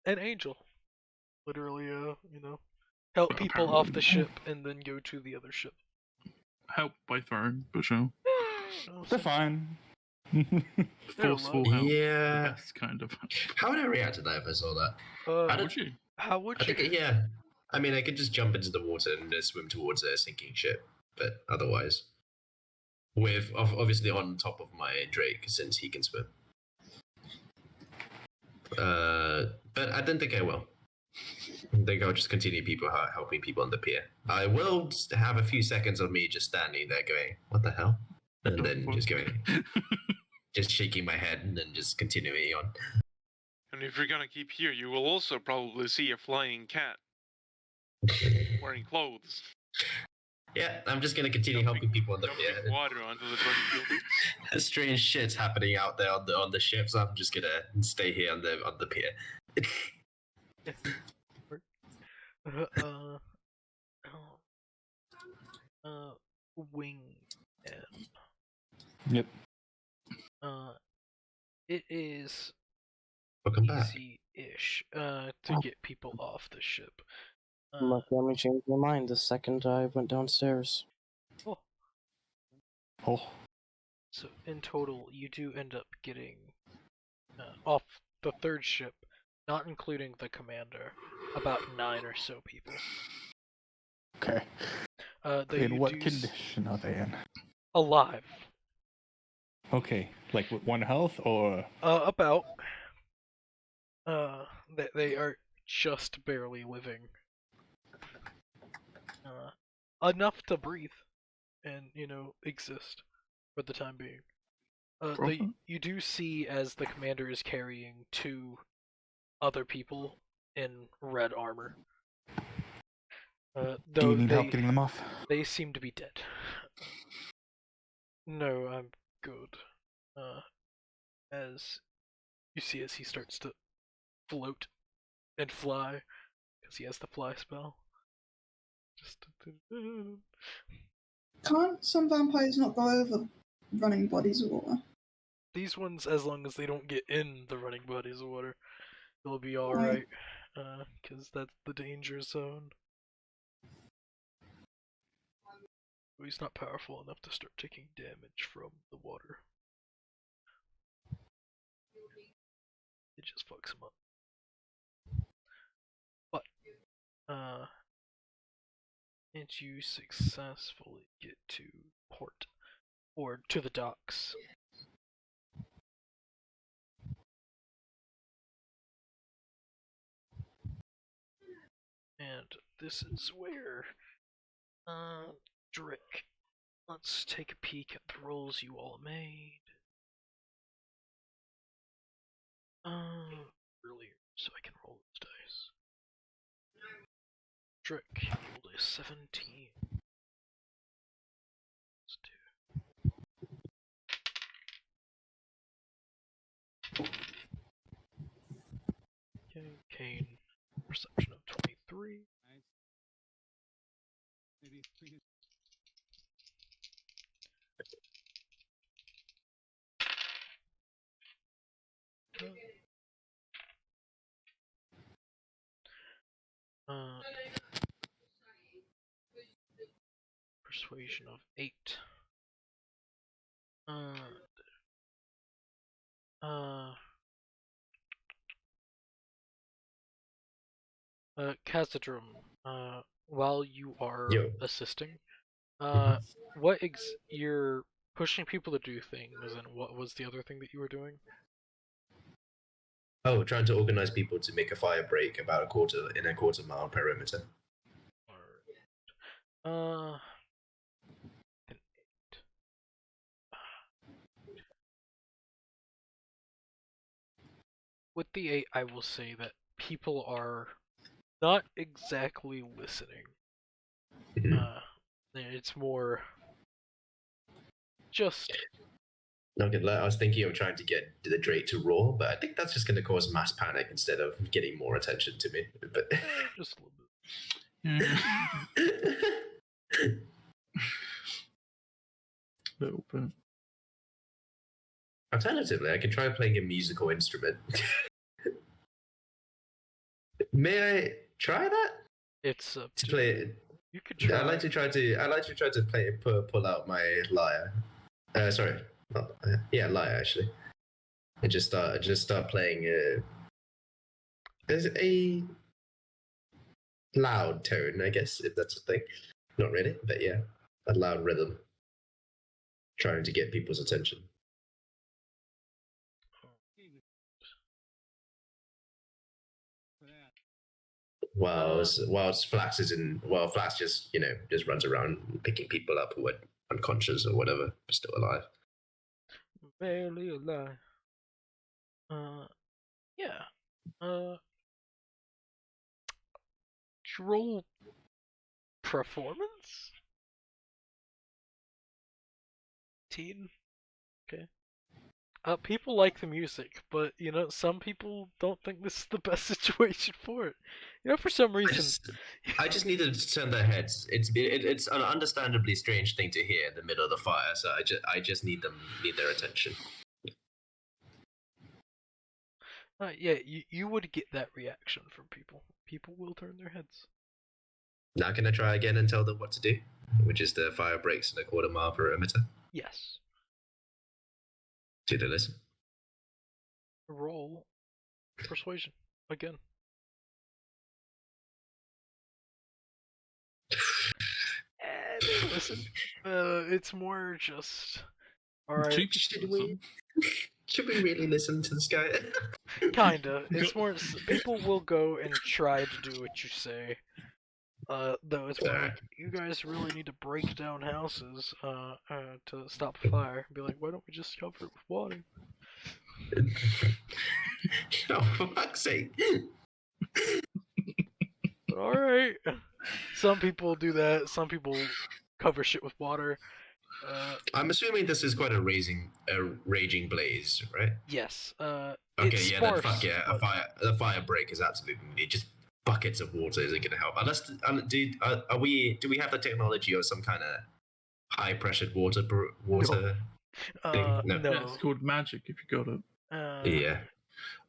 an angel, literally, help people off the ship and then go to the other ship. Help by throwing, but sure. They're fine. Forceful help. Yeah. Yes, kind of. How would I react to that if I saw that? How would you? How would I you? think, yeah. I mean, I could just jump into the water and just swim towards a sinking ship, but otherwise, with obviously on top of my Drake since he can swim. But I don't think I will. I think I'll just continue helping people on the pier. I will just have a few seconds of me just standing there going, "What the hell?" and then just going, just shaking my head, and then just continuing on. And if you're gonna keep here, you will also probably see a flying cat wearing clothes. Yeah, I'm just gonna continue helping people on the pier. Dumping water onto the burning buildings. Strange shit's happening out there on the ship, so I'm just gonna stay here on the pier. Wing. Yep. It is Welcome back. easy-ish to get people off the ship. My family changed their mind the second I went downstairs. Oh. Oh. So in total, you do end up getting off the third ship, not including the commander, about 9 or so people. Okay. In what condition are they in? Alive. Okay, like with 1 health or? About. They are just barely living. Enough to breathe and, exist for the time being. You do see as the commander is carrying 2 other people in red armor. Do you need help getting them off? They seem to be dead. No, I'm good. As you see as he starts to float and fly, because he has the fly spell. Can't some vampires not go over running bodies of water? These ones, as long as they don't get in the running bodies of water, they'll be alright. Because that's the danger zone. He's not powerful enough to start taking damage from the water. It just fucks him up. But, and you successfully get to port, or to the docks. And this is where, Drick, let's take a peek at the rolls you all made. Earlier, so I can roll those dice. Drick, you rolled a 17. Let's do. Okay, Kane, perception of 23. Persuasion of 8. Khazadrum, while you are assisting, you're pushing people to do things, and what was the other thing that you were doing? Oh, trying to organize people to make a fire break about a quarter mile perimeter. An 8. With the 8, I will say that people are not exactly listening. It's more just. Not gonna lie, I was thinking of trying to get the Drake to roar, but I think that's just going to cause mass panic instead of getting more attention to me. But just a little bit. Little bit. Alternatively, I can try playing a musical instrument. May I try that? It's to play it. You could try. I like to try to play pull out my lyre. Sorry. Lyre actually. And just start playing there's a loud tone, I guess, if that's a thing. Not really, but yeah, a loud rhythm. Trying to get people's attention. While Flax just runs around picking people up who are unconscious or whatever, but still alive. Barely alive. Roll performance? Teen? Okay. People like the music, but some people don't think this is the best situation for it. For some reason. I just needed to turn their heads. It's an understandably strange thing to hear in the middle of the fire, so I just need their attention. You would get that reaction from people. People will turn their heads. Now can I try again and tell them what to do? Which is the fire breaks in a quarter mile perimeter? Yes. Do they listen? roll persuasion again. Listen, it's more just alright. Should we really listen to this guy? Kinda. It's more people will go and try to do what you say. Though it's more like you guys really need to break down houses to stop fire. Be like, why don't we just cover it with water? Oh, for fuck's sake! Alright. Some people do that. Some people cover shit with water. I'm assuming this is quite a raging blaze, right? Yes. Okay, it's yeah, sparse, then fuck yeah, but... the fire break is absolutely needed. Just buckets of water isn't going to help. Unless, do we have the technology or some kind of high pressured water? No. No. Yeah, it's called magic if you got it. Yeah.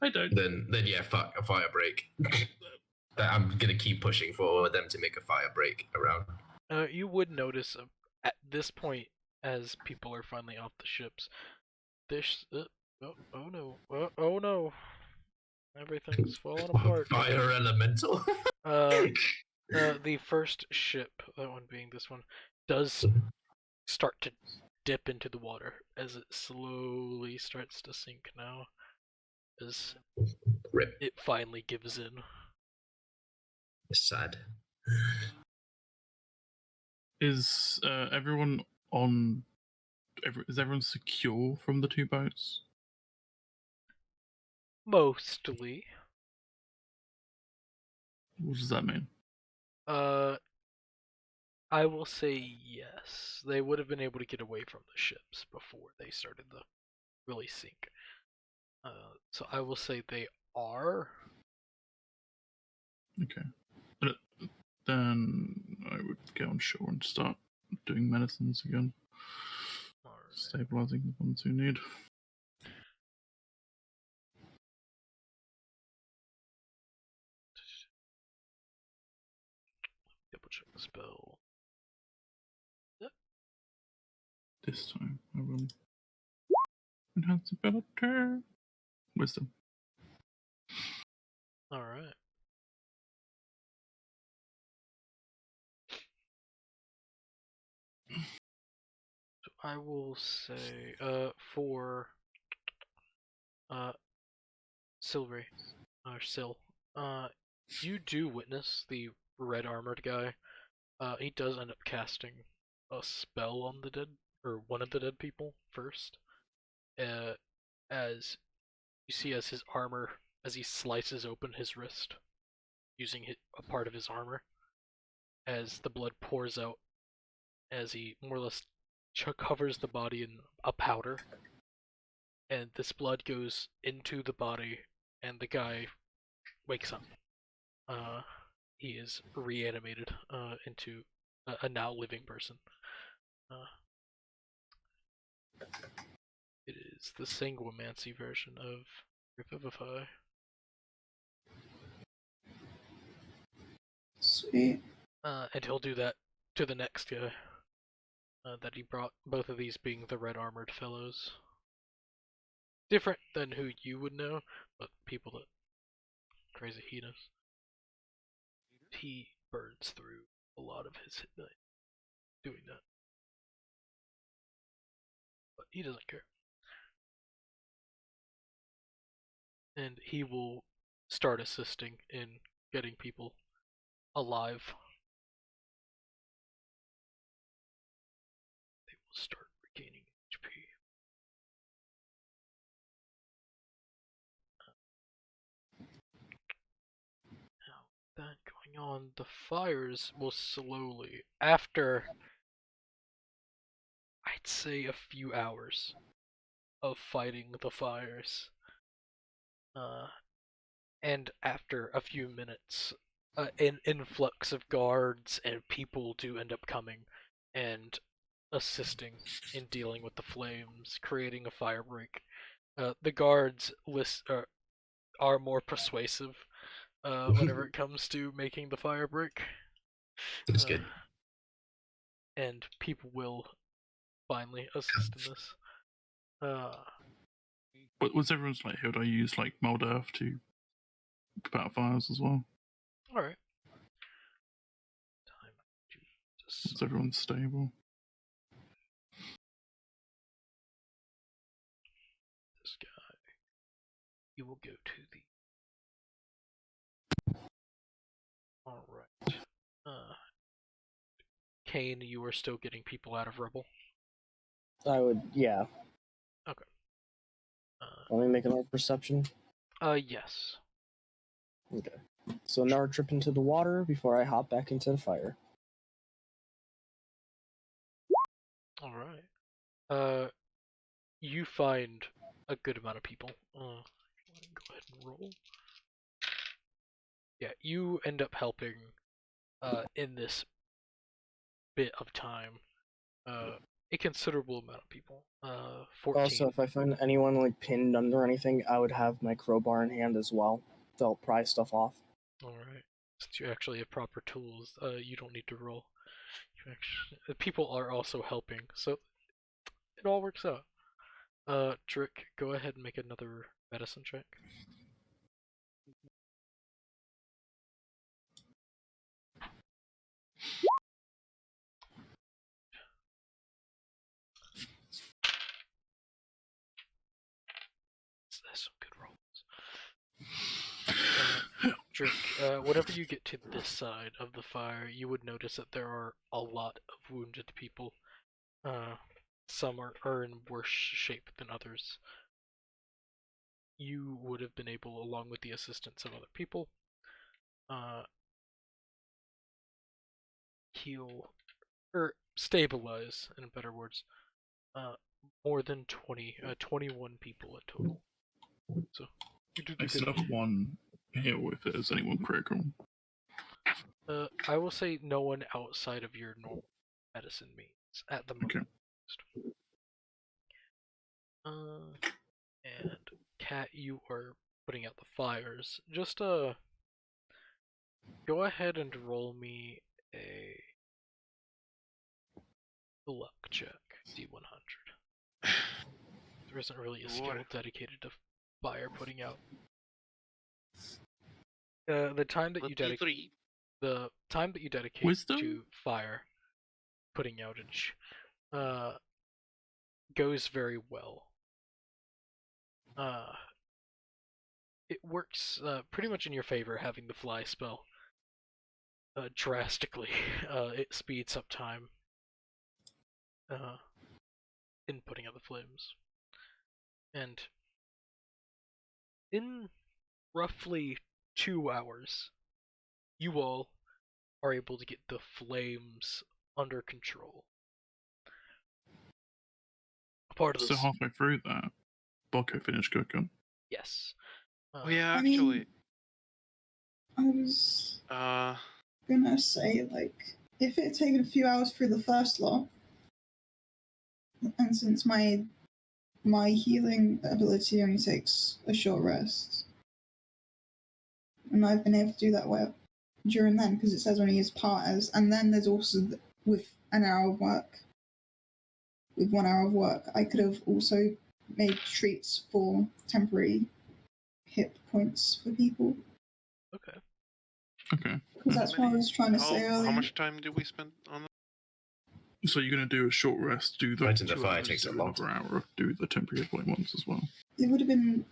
I don't. Then yeah, fuck a fire break. I'm gonna keep pushing for them to make a fire break around. You would notice at this point, as people are finally off the ships, this oh no, everything's falling apart. Fire elemental. The first ship, that one being this one, does start to dip into the water as it slowly starts to sink now, as it finally gives in. Sad. Is everyone on? Is everyone secure from the two boats? Mostly. What does that mean? I will say yes. They would have been able to get away from the ships before they started to really sink. So I will say they are. Okay. But then I would get on shore and start doing medicines again. Right. Stabilizing the ones who need. Double check the spell. This time I will enhance ability. Wisdom. Alright. So I will say, for Silvery, or Sil, you do witness the red armored guy. He does end up casting a spell on the dead, or one of the dead people first. As you see, as his armor, as he slices open his wrist, using a part of his armor, as the blood pours out, as he more or less covers the body in a powder, and this blood goes into the body, and the guy wakes up. He is reanimated into a now living person. It is the sanguimancy version of Revivify. Sweet. And he'll do that to the next guy that he brought, both of these being the red armored fellows. Different than who you would know, but people that crazy he knows. He burns through a lot of his hit die doing that. But he doesn't care. And he will start assisting in getting people alive. They will start regaining HP. Now, that going on, the fires will slowly, after I'd say a few hours of fighting the fires, and after a few minutes, an influx of guards and people do end up coming and assisting in dealing with the flames, creating a fire break. The guards are more persuasive whenever it comes to making the fire break. That's good. And people will finally assist in this. But was everyone's like, would I use like mold earth to put out fires as well? Alright. Time to Is everyone stable? this guy. You will go to the. Alright. Kane, you are still getting people out of rubble. I would, yeah. Okay. Let me make another perception. Yes. Okay. So another trip into the water before I hop back into the fire. Alright. You find a good amount of people. Go ahead and roll. Yeah, you end up helping in this bit of time a considerable amount of people. 14. Also, if I find anyone like pinned under anything, I would have my crowbar in hand as well to help pry stuff off. Alright. Since you actually have proper tools, you don't need to roll. People are also helping, so it all works out. Drick, go ahead and make another medicine check. That's some good rolls. Drick, whenever you get to this side of the fire, you would notice that there are a lot of wounded people. Some are in worse shape than others. You would have been able, along with the assistance of other people, heal, or stabilize, in better words, more than 21 people in total. So, you did I a set good up one heal if there's anyone critical. I will say no one outside of your normal medicine means at the moment. Okay. And Kat, you are putting out the fires. Just go ahead and roll me a luck check, D100. There isn't really a skill dedicated to fire putting out. The time that you dedicate Wisdom? to fire putting outage goes very well. It works pretty much in your favor having the fly spell. Drastically, it speeds up time in putting out the flames, and in roughly 2 hours, you all are able to get the flames under control. Part of So this, halfway through that, Bocco finished cooking. yes. Oh yeah, I actually. I was gonna say, like, if it had taken a few hours through the first lot, and since my healing ability only takes a short rest, and I've been able to do that well during then, because it says when he is part as, and then there's also with 1 hour of work. With 1 hour of work, I could have also made treats for temporary hit points for people. Okay. Okay. Because that's what I was trying to say earlier. How much time did we spend on that? So you're going to do a short rest, do the Fighting the fire takes a long another hour, do the temporary hit point ones as well. It would have been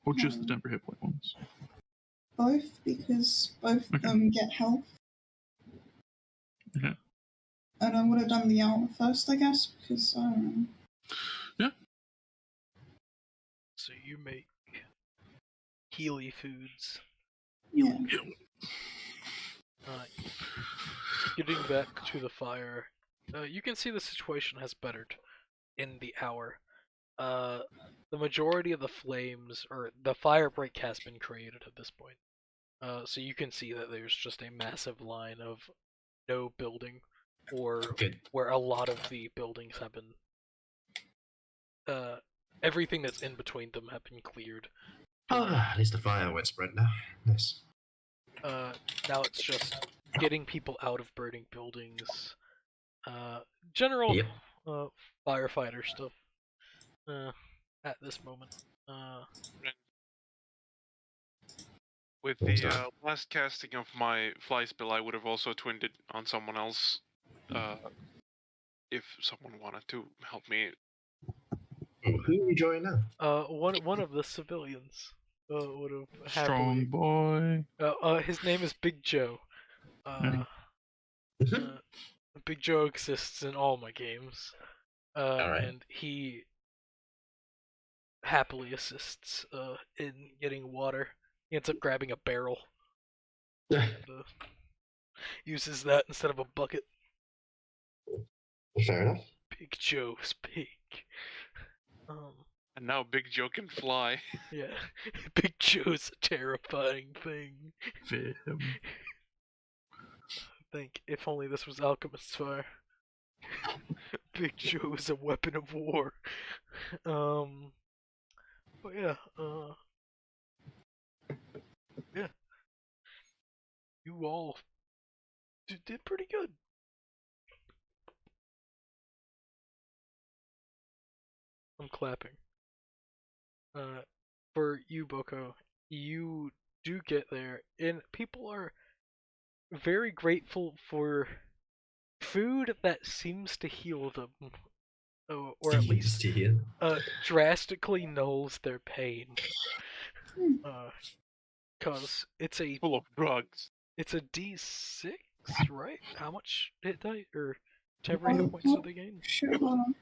Or just the temporary hit point ones? both, because both of them get health. Yeah. And I would have done the hour first, I guess, because I don't know. Yeah. So you make Healy foods. Yeah. Getting back to the fire, you can see the situation has bettered in the hour. The majority of the flames, or the fire break has been created at this point. So you can see that there's just a massive line of no building, or where a lot of the buildings have been, everything that's in between them have been cleared. At least the fire went spread now. Nice. Now it's just getting people out of burning buildings. General firefighter stuff. at this moment. With the last casting of my fly spell, I would have also twinned it on someone else. If someone wanted to help me. Who are you joining now? One of the civilians would have Strong boy. His name is Big Joe. Big Joe exists in all my games. Alright. And he happily assists in getting water. He ends up grabbing a barrel. And, uses that instead of a bucket. Fair enough. Big Joe's big. And now Big Joe can fly. Yeah, Big Joe's a terrifying thing. Think if only this was Alchemist's Fire. Big Joe is a weapon of war. But yeah, yeah. You all did pretty good. I'm clapping. For you, Boko, you do get there, and people are very grateful for food that seems to heal them, or at least drastically nulls their pain. Cause it's a full of drugs. It's a D6, right? How much hit die or temporary hit points do they gain? Sure, hold on.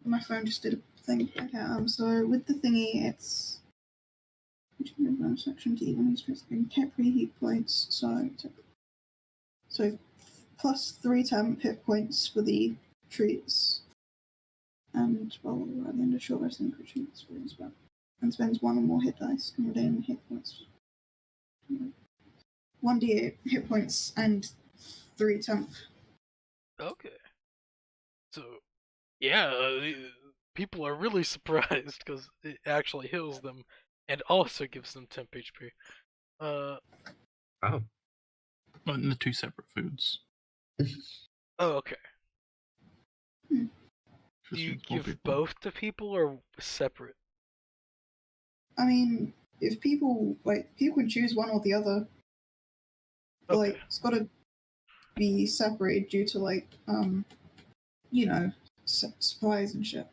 My phone just did a thing. Okay, so with the thingy, it's section D when he's in temporary hit points. So plus 3 temp hit points for the treats, and at the end of short rest and treats and spends 1 or more hit dice and regain hit points. 1d8 hit points and 3 temp. Okay. So, yeah, people are really surprised because it actually heals them and also gives them temp HP. Oh. And the 2 separate foods. Oh, okay. Do you give both to people or separate? I mean, if people can choose one or the other. But, Okay. it's got to be separated due to supplies and shit.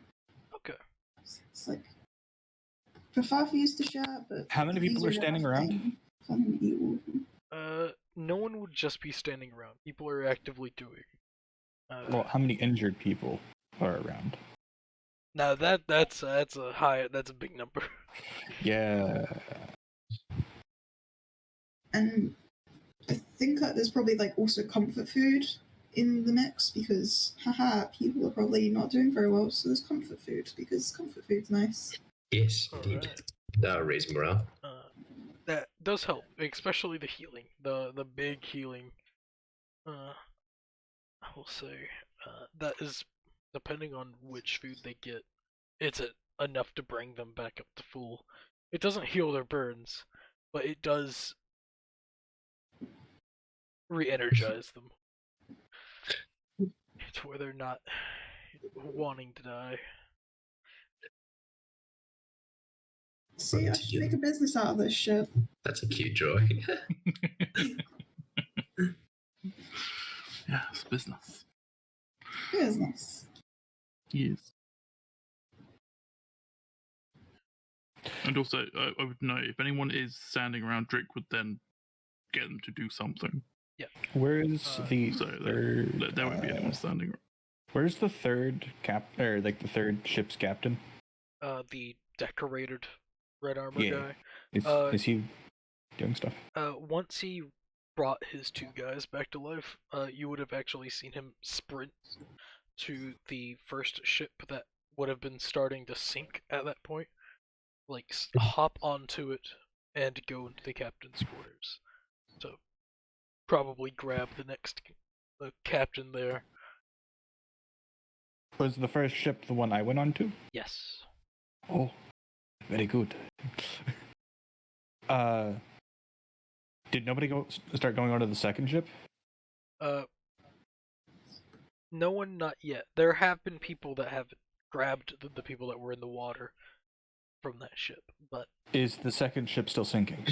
Okay. It's like prefer for use to share, but how many people are standing around? No one would just be standing around. People are actively doing. Well, how many injured people are around? Now that's a big number. Yeah. And I think there's probably also comfort food in the mix because people are probably not doing very well, so there's comfort food because comfort food's nice. Yes, indeed. Right. That'll raise morale. That does help, especially the healing, the big healing. I will say that is depending on which food they get. It's enough to bring them back up to full. It doesn't heal their burns, but it does re-energize them to where they're not wanting to die. See, I should make a business out of this shit. That's a cute joy. Yeah, it's business. Business. Yes. And also, I would know if anyone is standing around, Drick would then get them to do something. Yeah. Where is the third? There won't be anyone standing around. Where's the third the third ship's captain? The decorated red armor guy. Is he doing stuff? Once he brought his 2 guys back to life, you would have actually seen him sprint to the first ship that would have been starting to sink at that point. Hop onto it and go into the captain's quarters. So, probably grab the next captain there. Was the first ship the one I went on to? Yes. Oh, very good. Did nobody start going on to the second ship? No one, not yet. There have been people that have grabbed the people that were in the water. from that ship, but Is the second ship still sinking?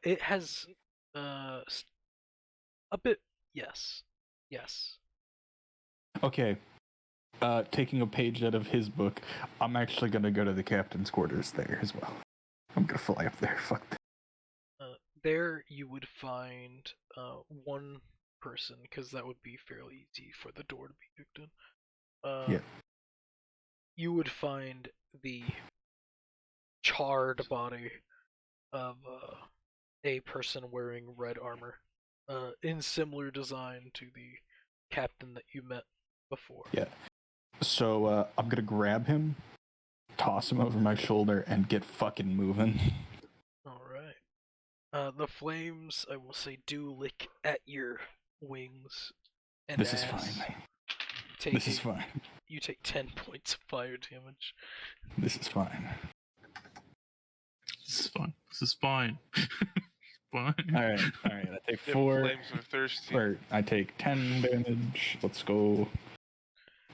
it has a bit. Yes. Okay. Taking a page out of his book, I'm actually gonna go to the captain's quarters there as well. I'm gonna fly up there. Fuck that. There you would find one person, because that would be fairly easy for the door to be kicked in. Yeah. You would find the charred body of a person wearing red armor, in similar design to the captain that you met before. Yeah. So I'm gonna grab him, toss him over my shoulder, and get fucking moving. Alright. The flames, I will say, do lick at your wings and This is ass. fine. Take This is fine. You take 10 points of fire damage. This is fine. This is fine. This is fine. Fine. All right. I take The 4. flames are thirsty. Or I take 10 damage. Let's go.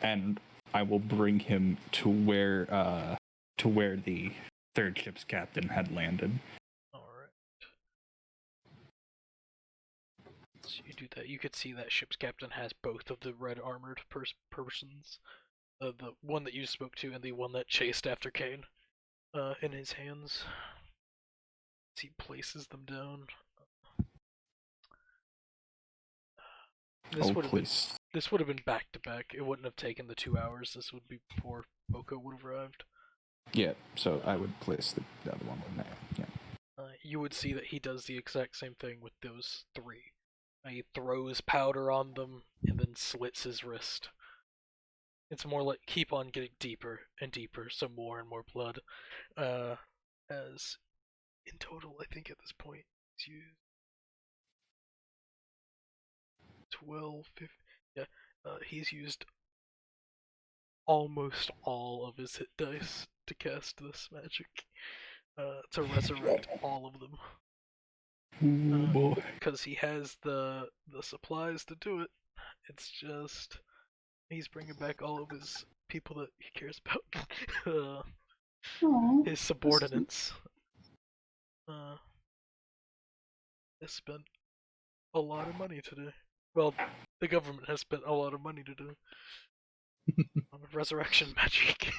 And I will bring him to where the third ship's captain had landed. Alright. So you do that. You could see that ship's captain has both of the red armored persons. The one that you spoke to and the one that chased after Kane. In his hands. As he places them down. This would have been back to back. It wouldn't have taken the 2 hours. This would be before Oko would have arrived. Yeah, so I would place the other one in there. Yeah. You would see that he does the exact same thing with those 3. He throws powder on them and then slits his wrist. It's more like keep on getting deeper and deeper, so more and more blood. As in total, I think at this point, it's used 12, 15. Yeah, he's used almost all of his hit dice to cast this magic. To resurrect all of them. Ooh, boy. Because he has the supplies to do it. It's just he's bringing back all of his people that he cares about. His subordinates. Has spent a lot of money today. Well, the government has spent a lot of money today on resurrection magic.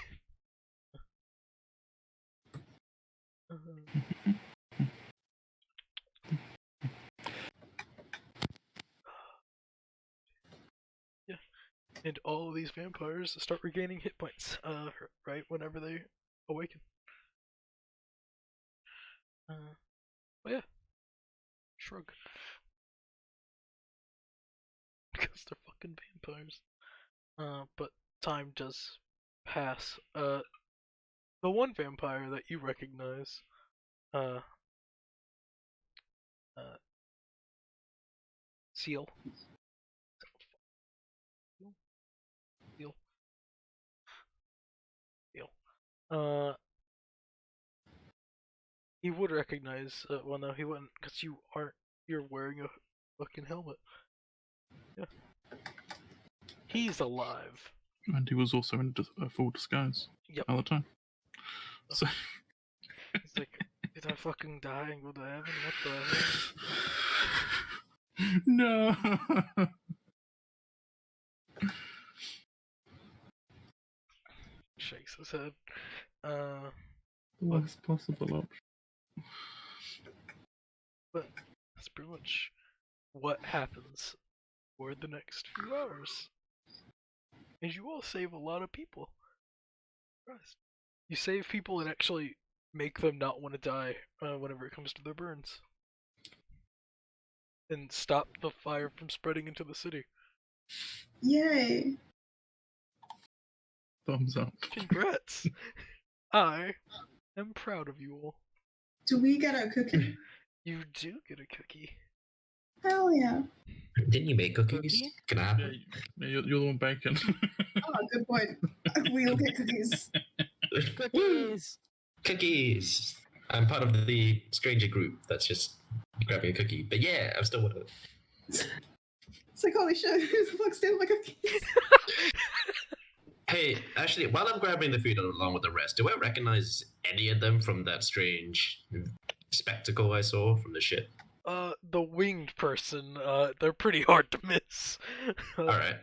Yeah, and all of these vampires start regaining hit points, right whenever they awaken. But yeah, shrug. Because they're fucking vampires. But time does pass. The one vampire that you recognize, Seal. He would recognize, well no, he wouldn't, because you're wearing a fucking helmet. Yeah. He's alive. And he was also in a full disguise. Yep. All the time. So He's like, did I fucking die and go to heaven? What the hell? no. Shakes his head. The worst possible option. But that's pretty much what happens for the next few hours. And you all save a lot of people. Christ. You save people and actually make them not want to die whenever it comes to their burns. And stop the fire from spreading into the city. Yay! Thumbs up. Congrats! I am proud of you all. Do we get a cookie? You do get a cookie. Hell yeah. Didn't you make cookies? Cookie? Can I have Yeah, one? you're the one baking. Oh, good point. We'll get cookies. Cookies! Cookies! I'm part of the stranger group that's just grabbing a cookie. But yeah, I'm still one of them. It's like, holy shit, who the fuck steals my cookies? Hey, actually, while I'm grabbing the food along with the rest, do I recognize any of them from that strange spectacle I saw from the ship? The winged person, they're pretty hard to miss. Alright.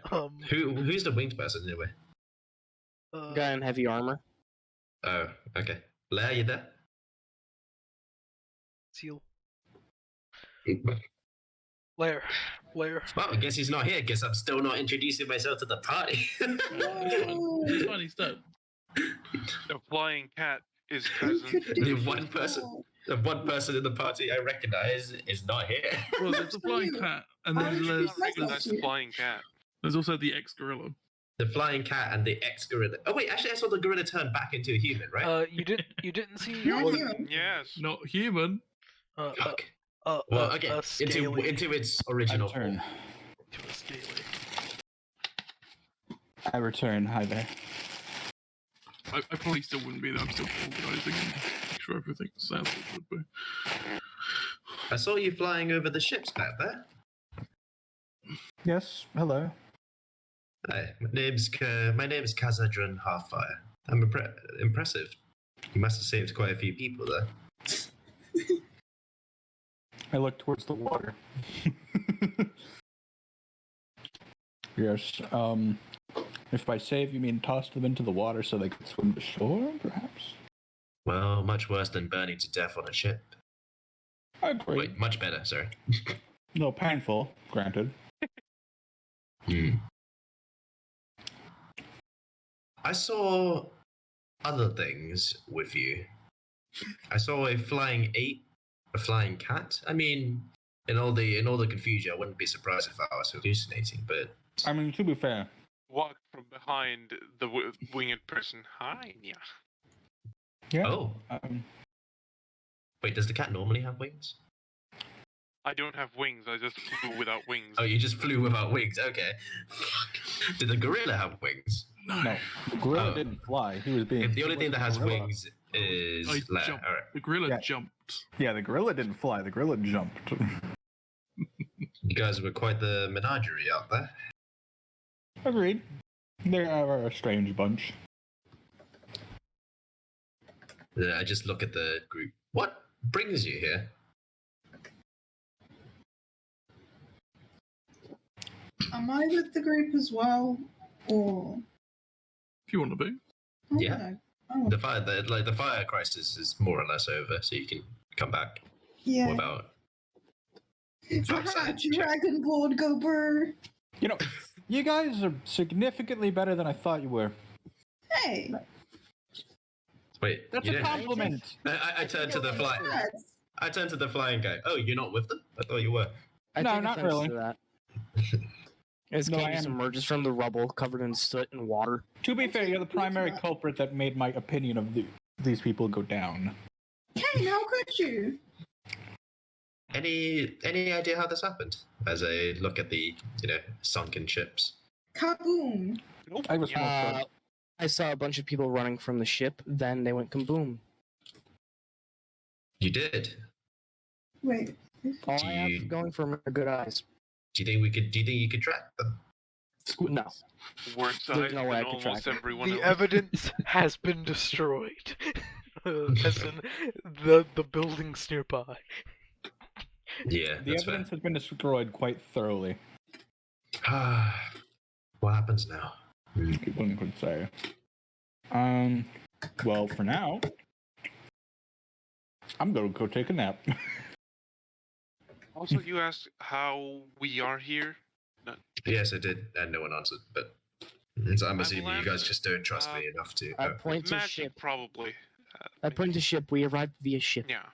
Who's the winged person anyway? Guy in heavy armor. Oh, okay. Leia, you there? Seal. Blair. Well, I guess he's not here. Guess I'm still not introducing myself to the party. It's fine, he's dead. The flying cat is present. The one person in the party I recognize is not here. Well, there's the flying cat, and then That's the flying cat. there's also the ex-gorilla. The flying cat and the ex-gorilla. Oh wait, actually I saw the gorilla turn back into a human, right? You didn't see Not human. Yes. Not human. Fuck. Well, okay, into its original form. I return. Hi there. I probably still wouldn't be there. I'm still organising and make sure everything's as it would be. I saw you flying over the ships back there. Yes. Hello. Hi, my name's Kazadron Halffire. I'm impressive. You must have saved quite a few people there. I look towards the water. Yes. If by save you mean toss them into the water so they could swim to shore, perhaps? Well, much worse than burning to death on a ship. I agree. Wait, much better, sorry. No, painful, granted. I saw other things with you. I saw a flying ape, a flying cat. I mean, in all the confusion, I wouldn't be surprised if I was hallucinating, but I mean, to be fair. Walk from behind the winged person. Hi, yeah. Yeah. Oh. Wait, does the cat normally have wings? I don't have wings. I just flew without wings. Oh, you just flew without wings. Okay. Did the gorilla have wings? No. The gorilla didn't fly. He was being. The only thing that has wings is Leia. Jumped. All right. The gorilla jumped. Yeah, the gorilla didn't fly. The gorilla jumped. You guys were quite the menagerie out there. Agreed. They are a strange bunch. I just look at the group. What brings you here? Am I with the group as well, or? If you want to be. Yeah. The fire crisis is more or less over, so you can come back. Yeah. Without. Dragonborn, go burr. You know, you guys are significantly better than I thought you were. Hey. Wait, that's a compliment. I turned to the flying. I turned to the flying guy. Oh, you're not with them? I thought you were. No, not really. To that. As Candace emerges from the rubble, covered in soot and water. To be fair, you're the primary culprit that made my opinion of these people go down. Kane, how could you? Any idea how this happened? As I look at the sunken ships. Kaboom! I saw a bunch of people running from the ship. Then they went kaboom. You did. Wait. All I have going for me are good eyes. Do you think you could track them? No. Worse There's eyes no than way I could almost track everyone The else. evidence has been destroyed. As in the buildings nearby. Yeah, the evidence has been destroyed quite thoroughly. What happens now? One could say. Well, for now, I'm gonna go take a nap. Also, you asked how we are here? Yes, I did, and no one answered, but I'm assuming you guys just don't trust me enough to... I point to ship. Probably. I point to ship. We arrived via ship. Yeah.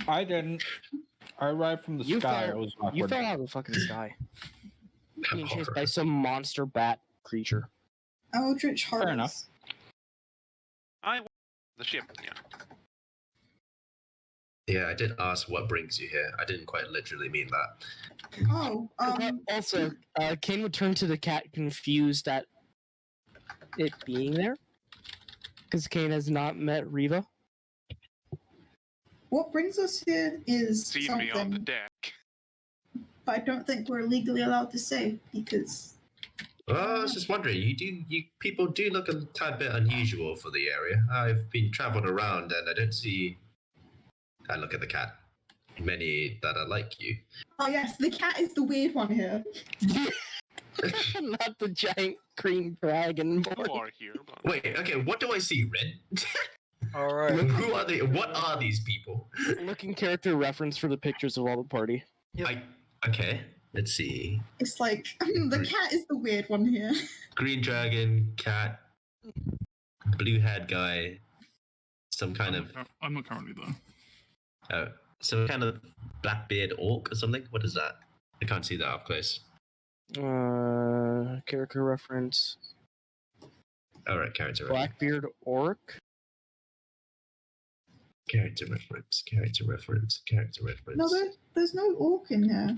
I didn't. I arrived from the sky. It was awkward. You fell out of the fucking sky. Being chased by some monster bat creature. Eldritch Horrors. Fair enough. The ship, yeah. Yeah, I did ask what brings you here. I didn't quite literally mean that. Oh, Also, Kane would turn to the cat confused at it being there. Because Kane has not met Riva. What brings us here is See something, me on the deck. but I don't think we're legally allowed to say, because... Well, I was just wondering. You people do look a tad bit unusual for the area. I've been traveled around and I don't see. I look at the cat. Many that are like you. Oh yes, the cat is the weird one here. Not the giant green dragon boy. You are here. But... Wait, okay, what do I see, Red? All right. Who are they? What are these people? Looking character reference for the pictures of all the party. Okay, let's see. It's like the cat is the weird one here. Green dragon, cat, blue-haired guy, some kind of. I'm not currently there. Some kind of Blackbeard orc or something. What is that? I can't see that up close. Character reference. All right, character reference. Blackbeard orc. Character reference. Character reference. Character reference. No, there's no orc in here.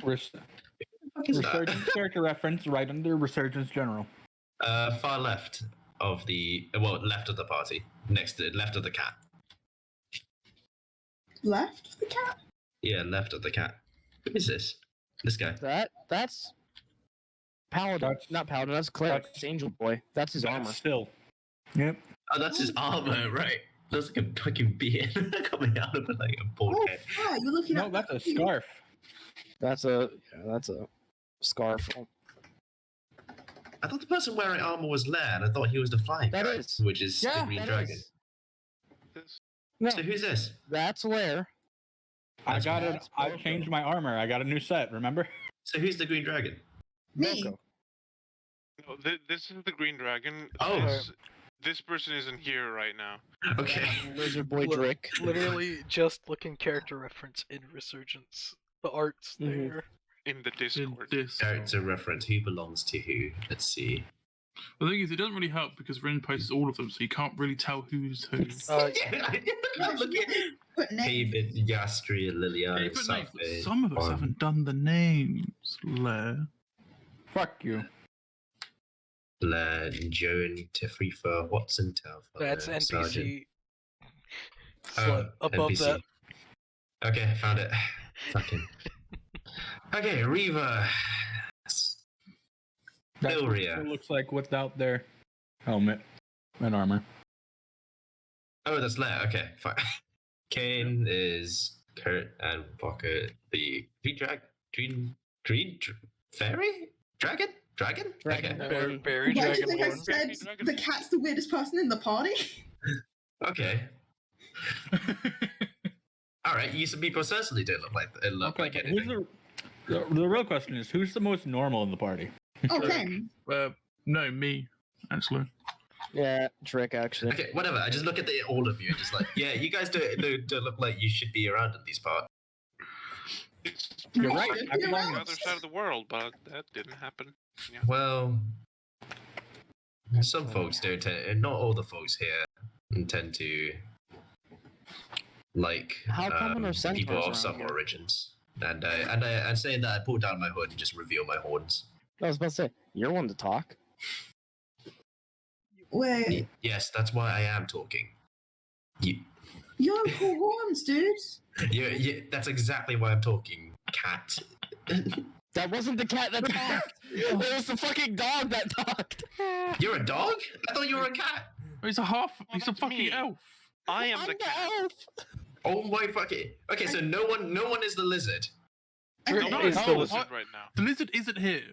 Resurgence character reference right under Resurgence General. Far left of the left of the party, left of the cat. Left of the cat? Yeah, left of the cat. Who is this? This guy. That's Paladin. Not Paladin. That's Cleric. That's Angel Boy. That's his armor. Still. Yep. Oh, that's his armor, right? That's like a fucking beard coming out of it like a bald head. Oh, you're looking at. No, that's a scarf. That's a scarf. I thought the person wearing armor was Lair, and I thought he was the flying That guy, is. which is the Green Dragon. No, So who's this? that's Lair. I changed my armor. I got a new set, remember? So who's the Green Dragon? Me. Velko. No, this is the Green Dragon. Oh. This person isn't here right now. Okay. Lizard Boy Drick. Literally just looking character reference in Resurgence. The art's there. In the Discord. Character reference. Who belongs to who? Let's see. The thing is, it doesn't really help because Ren posts all of them, so you can't really tell who's who. Look at David, Yastria, Liliana, Yeah, but names, but Safi, some of us haven't done the names, Lair. Fuck you. Blair, Joan, Tifrifa, Watson, Telfa. That's NPC. Above NPC. that. Okay, found it. Fucking. Okay, Reva. That's what Ilria. it looks like without their helmet and armor. Oh, that's Lair. Okay, fine. Kane is Kurt and Walker. The fairy? Dragon? Okay. Berry Why do you think I Dragonborn. said the cat's the weirdest person in the party? Okay. All right. You some people certainly don't look like anything. The real question is, who's the most normal in the party? Okay. No, me, actually. Yeah, Drick actually. Okay, whatever. I just look at all of you and just like, yeah, you guys don't look like you should be around in these parts. You're right. On the other side of the world, but that didn't happen. Yeah. Well, some folks don't tend, not all the folks here tend to like How common are centaurs people of around some here? origins. And saying that, I pull down my hood and just reveal my horns. I was about to say, you're one to talk. Wait, Yes, that's why I am talking. You have cool horns, dude. yeah, that's exactly why I'm talking, cat. That wasn't the cat that talked. It was the fucking dog that talked. You're a dog? I thought you were a cat. He's a that's fucking me. elf. I am the cat. elf. Oh my fucking. Okay, so no one is the lizard. Okay. No, It's it's the the lizard. lizard right now. The lizard isn't here.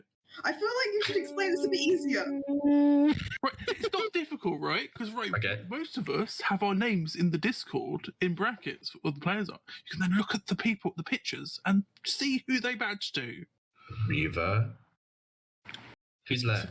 I feel like you should explain this a bit easier. Right, it's not difficult, right? Because Okay. most of us have our names in the Discord in brackets, or the players are. You can then look at the pictures, and see who they badge to. Reva. Who's Lair?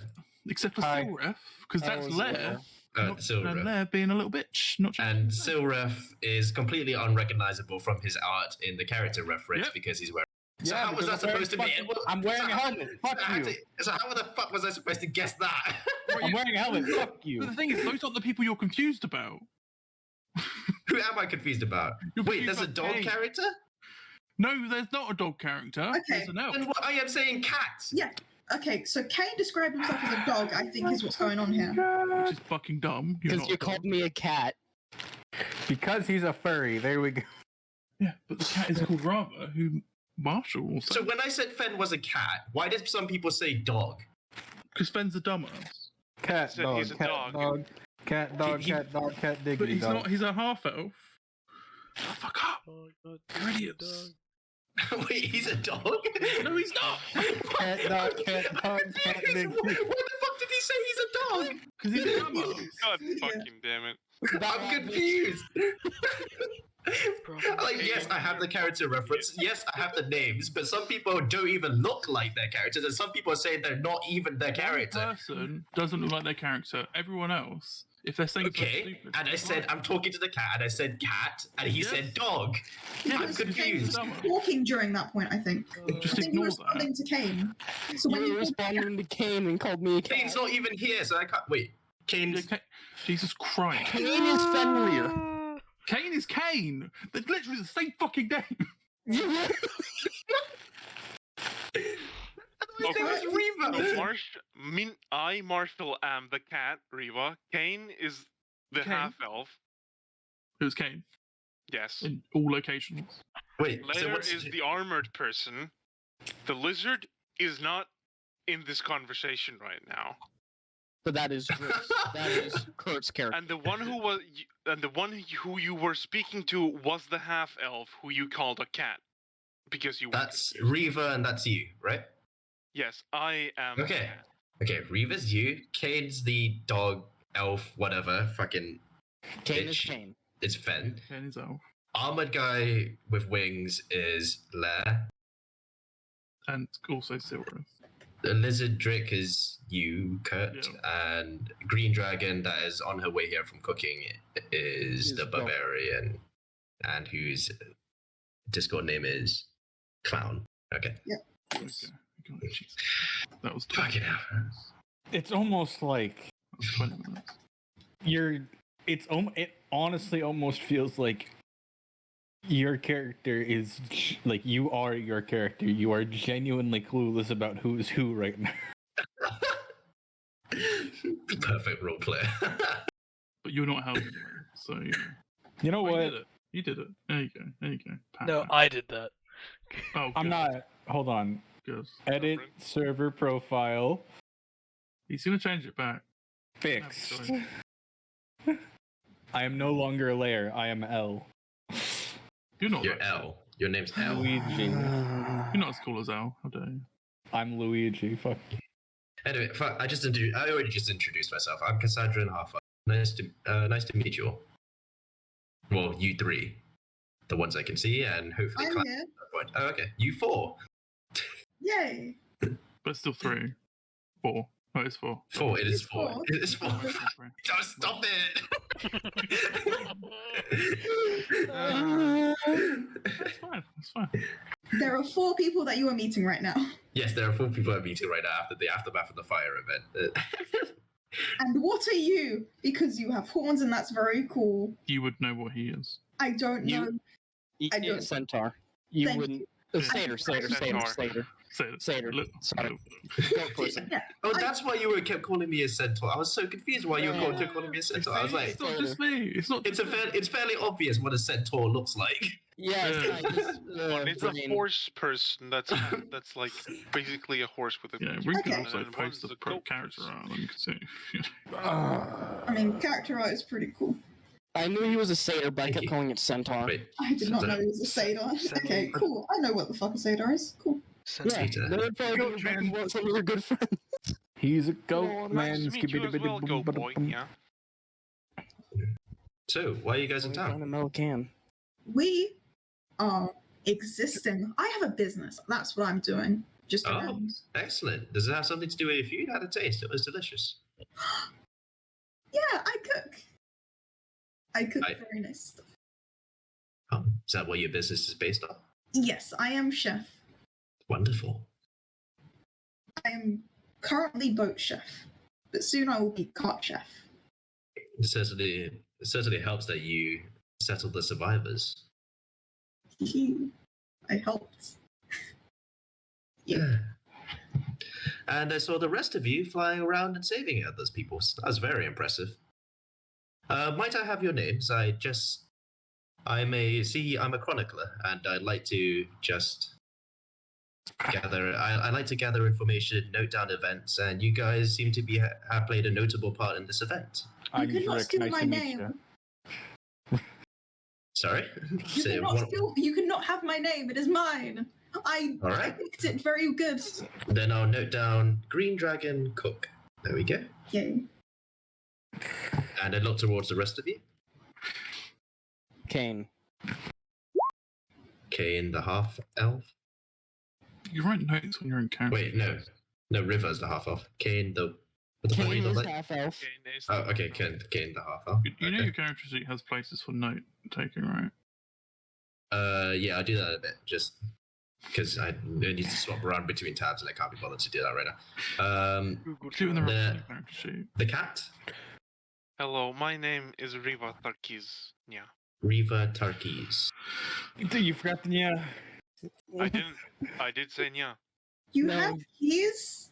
Except for Hi. Silref, because that's was Lair. And Silref. Lair being a little bitch. Not And Silref is completely unrecognizable from his art in the character reference Yep. because he's wearing. So Yeah, how was that because I'm supposed to be? wearing I'm wearing a helmet. Fuck you. So how the fuck was I supposed to guess that? I'm wearing a helmet. Fuck But you. the thing is, those aren't the people you're confused about. Who am I confused about? You're Wait, confused there's a about dog Kane. character? No, there's not a dog character. Okay. There's an elf. And what I am saying cat. Yeah. Okay, so Kane described himself as a dog, I think is what's going on here. Which is fucking dumb. You're Because not you a dog. called me a cat. Because he's a furry. There we go. Yeah, but the cat is called Rava, who Marshall will say. So when I said Fen was a cat, why did some people say dog? Because Fenn's a dumbass. Cat, Said dog, he's a cat, dog. dog, cat, dog, cat, dog, cat, But diggity, he's dog. not. He's a half elf. Fuck up. Oh, God, You're idiots. Wait, he's a dog? No, he's not. Cat, dog, cat, dog, cat, Why diggity. the fuck did he say he's a dog? Because he's a dumbass. God fucking damn it. I'm confused. Probably. Like, yes, I have the character reference. Yes, I have the names, but some people don't even look like their characters, and some people say they're not even their One character. person doesn't look like their character. Everyone else, if they're saying something Okay, stupid, and I said, I'm talking to the cat, and I said cat, and he Yes. said dog. Yeah, I'm it's confused. dumber. Talking during that point, I think. Just I think you were ignore that. responding to Kane. So when You you were responding to Kane and called me a cat. Kane's not even here, so I can't. Wait, Yeah, Kane's. Jesus Christ. Kane is Fenrir. Kane is Kane. They're literally the same fucking name. Okay. It was Reva. So I, Marshall, am the cat, Reva. Kane is the Kane? half-elf. Who's Kane? Yes. In all locations. Wait, so Later what's is the armored person. The lizard is not in this conversation right now. But that is Kurt's, that is Kurt's character. And the one who you were speaking to was the half-elf who you called a cat. Because you were That's confused. Reva, and that's you, right? Yes, I am. Okay. the cat. Okay, Reva's you. Kane's the dog, elf, whatever. Fucking. Kane is bitch. Kane. It's Fen. Kane is elf. Armored guy with wings is Lair. And also Silverus. The lizard Drick is you, Kurt, and Green Dragon that is on her way here from cooking is the Dog. barbarian, and whose Discord name is Clown. Okay. Okay. God, Jesus. That was 20 Fucking hell. minutes. It's almost like That was 20 minutes. it honestly almost feels like your character is like you are your character. You are genuinely clueless about who's who right now. Perfect role player. But you're not helping me, so you know. You know Oh, what? you did it. You did it. There you go. There you go. Pat, No, pat. I did that. Oh, I'm good, not. Hold on. Good. Edit Different. server profile. He's gonna change it back. Fixed. sorry. I am no longer a layer. I am L. You're not. You're that L. Your name's L. Luigi. You're not as cool as Al. How dare you? I'm Luigi. Fuck. Anyway, fuck, I already just introduced myself. I'm Cassandra and Half. Nice to meet you all. Well, you three, the ones I can see, and hopefully I'm Clown. here. Oh, okay, you four. Yay. But it's still 3. 4. Oh, it's 4. Four. It is It's four. four. It is four. Sorry. Don't stop it. That's fine. That's fine. There are 4 people that you are meeting right now. Yes, there are 4 people I'm meeting right now after the aftermath of the fire event. And what are you? Because you have horns and that's very cool. You would know what he is. I don't You- know. I don't- Centaur. You Thank wouldn't. you. Satyr. Centaur. Say it. Satyr. Look, Sorry. look. Go person. Yeah. Oh, that's why you kept calling me a centaur. I was so confused why you were kept calling me a centaur. I was like, It's not just me. It's not. it's just me. it's fairly obvious what a centaur looks like. Yeah, it's not just, It's a brain. horse person that's like basically a horse with a. Yeah, we can Okay. also And post the one's a goat character person. art. You can see. I mean, character art is pretty cool. I knew he was a satyr, but I Thank kept you. calling it centaur. Wait, I did not So- know he was a satyr. Okay, cool. I know what the fuck a satyr is. Cool. Yeah, Satyr. they would probably Goat go man. want some of your good friends. He's a goat Oh, man. Nice to meet you as well, goat boy. Yeah. so why are you guys in Down town? a metal can. We are existing. I have a business. That's what I'm doing. Just Oh. around. Excellent. Does it have something to do with your food? How did it taste? It was delicious. Yeah, I cook. I cook I- very nice stuff. Oh, is that what your business is based on? Yes, I am chef. Wonderful. I am currently boat chef, but soon I will be cart chef. It certainly helps that you settled the survivors. I helped. Yeah. And I saw the rest of you flying around and saving others people. That was very impressive. Might I have your names? I'm a chronicler, and I'd like to just I like to gather information, note down events, and you guys seem to be have played a notable part in this event. You could not steal my name. Sorry? You cannot have my name. It is mine. I picked it very good. Then I'll note down Green Dragon Cook. There we go. Yay. And I look towards the rest of you. Kane. Kane, the half elf. You write notes on your own character. Wait, no. No, River's the half elf. Kane, the. What the fuck Kane you is like? half elf. Oh, okay, Kane, the half elf. You know your character sheet has places for note taking, right? Yeah, I do that a bit, just because I need to swap around between tabs and I can't be bothered to do that right now. Do it in the character sheet. The cat? Hello, my name is Riva Tarkiz. Yeah. Riva Tarkiz. You forgot the yeah. I didn't. I did say yeah. You have keys?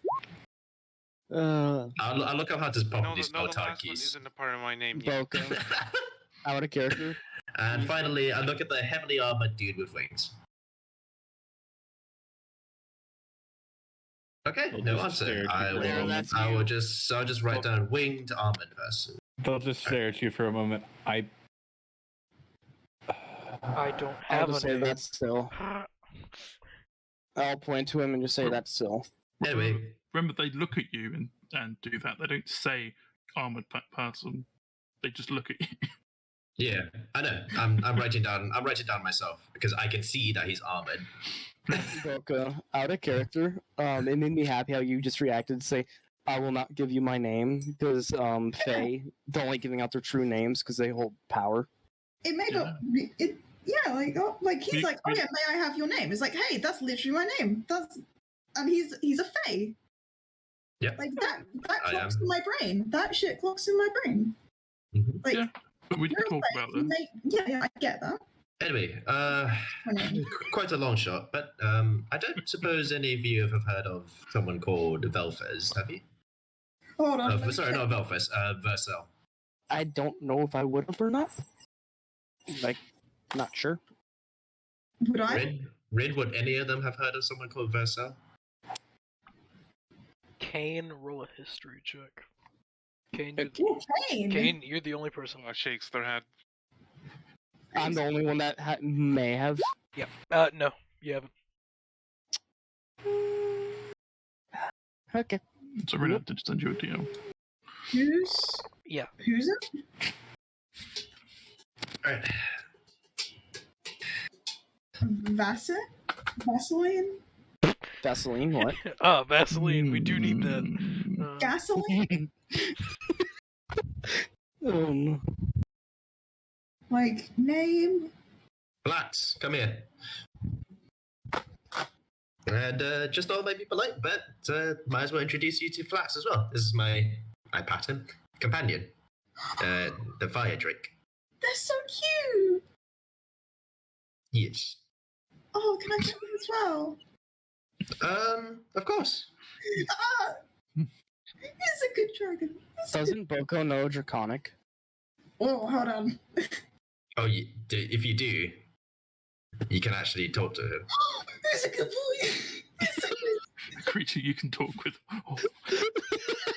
I'll look up how to properly spell the last one Tarkiz. isn't a part of my name yet. Boko. Out of character. And finally, I look at the heavily armored dude with wings. Okay, no answer. I'll just write down winged armored person. They'll just stare at you for a moment. I don't I'll have just a say name. that's still. I'll point to him and just say that's still. Anyway, remember they look at you and do that. They don't say armored person. They just look at you. Yeah, I know. I'm writing down myself because I can see that he's armored. Boko, out of character. It made me happy how you just reacted to say, "I will not give you my name," because Fae don't like giving out their true names because they hold power. It made up. It he's like, oh yeah, may I have your name? It's like, hey, that's literally my name. And he's a Fae. Yeah. Like that clocks in my brain. That shit clocks in my brain. Mm-hmm. Like, yeah, but we did talk about that. Yeah, I get that. Anyway, quite a long shot, but I don't suppose any of you have heard of someone called Velfez, have you? Hold on. Sorry, not Velfez, Versel. I don't know if I would have or not. Like, not sure. Would I? Rid, would any of them have heard of someone called Versel? Kane, roll a history check. Kane, Kane, you're the only person. Shakes their head. I'm the only one that may have. Yep. No, you haven't. Okay. So we're not to send you a DM. Who's it? Alright. Vaseline? Vaseline, what? Vaseline. We do need that. Gasoline? Oh no. Like, name? Flats, come here. And just thought I might be polite, but might as well introduce you to Flats as well. This is I pat him, companion, the fire drake. They're so cute! Yes. Oh, can I get them as well? Of course. He's a good dragon. Doesn't Boko know Draconic? Oh, hold on. Oh, if you do, you can actually talk to him. He's a good boy. Creature you can talk with. Oh.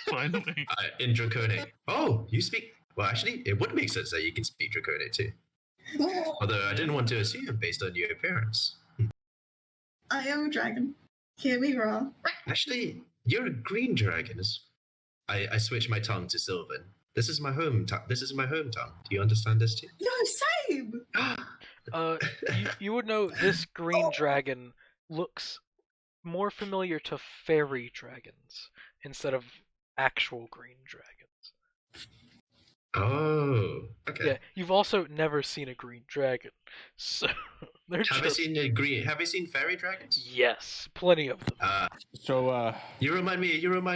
Finally. In Draconic. Oh, you speak. Well, actually, it would make sense that you can speak Draconic too. Although I didn't want to assume based on your appearance. I am a dragon. Hear me wrong. Actually, you're a green dragon. I switched my tongue to Sylvan. This is my home tongue. Do you understand this too? No, same. You would know this green dragon looks more familiar to fairy dragons instead of actual green dragons. Oh, okay. Yeah, you've also never seen a green dragon, so they're Have you seen fairy dragons? Yes, plenty of them. You remind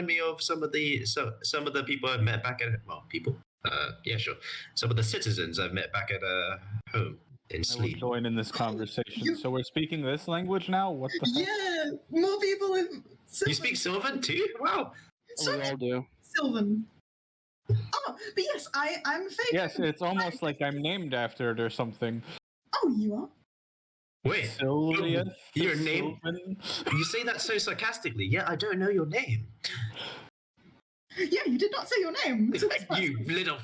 me of some of the people I've met back at people. Yeah, sure. Some of the citizens I've met back at home in Sleep. I will join in this conversation. So we're speaking this language now. What the heck? Yeah, more people have. You speak Sylvan too? Wow. So We all do. Sylvan. Oh, but yes, I'm fake. Yes, it's almost like I'm named after it or something. Oh, you are? Wait, Sylvia? your name? Sylvan? You say that so sarcastically. Yeah, I don't know your name. Yeah, you did not say your name. So that's You little.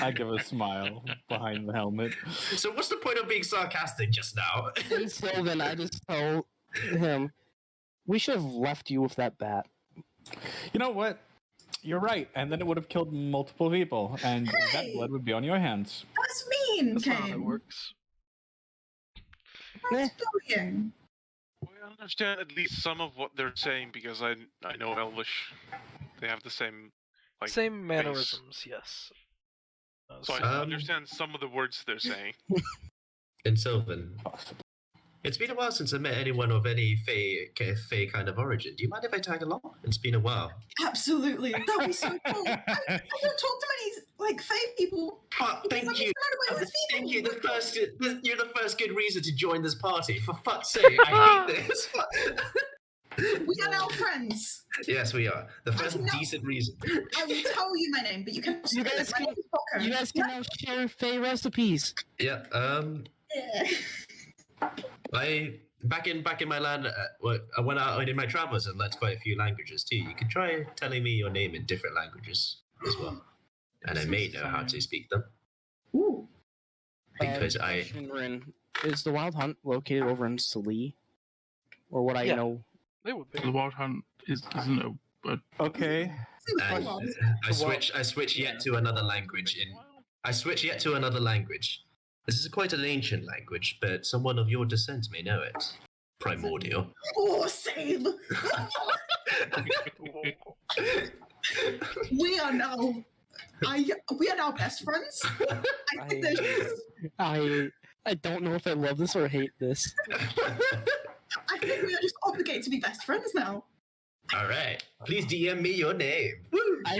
I give a smile behind the helmet. So what's the point of being sarcastic just now? And Sylvan, I just told him, we should have left you with that bat. You know what? You're right, and then it would have killed multiple people, and that Hey! blood would be on your hands. That's mean, That's not how it Kane. works. That's bullying. I understand at least some of what they're saying because I know Elvish. They have the same Same mannerisms, yes. So I understand some of the words they're saying. And Sylvan, it's been a while since I met anyone of any Fey kind of origin. Do you mind if I tag along? It's been a while. Absolutely. That would be so cool. I don't talk to many, Fae people. Oh, thank you. Thank you. You're the first good reason to join this party. For fuck's sake, I hate this. We are now friends. Yes, we are. The first decent reason. I will tell you my name, but you can. You guys can now share Fey recipes. Yeah. Yeah. I back in my land. I went out in my travels and learned quite a few languages too. You can try telling me your name in different languages as well, and I may know how to speak them. Ooh. Because Shinrin, is the Wild Hunt located over in Sali? Or what I know? They would be. The Wild Hunt isn't a Okay. I switch yet to another language. I switch yet to another language. This is quite an ancient language, but someone of your descent may know it. Primordial. Oh, same. We are now best friends. I don't know if I love this or hate this. I think we are just obligated to be best friends now. All right. Please DM me your name. Woo! I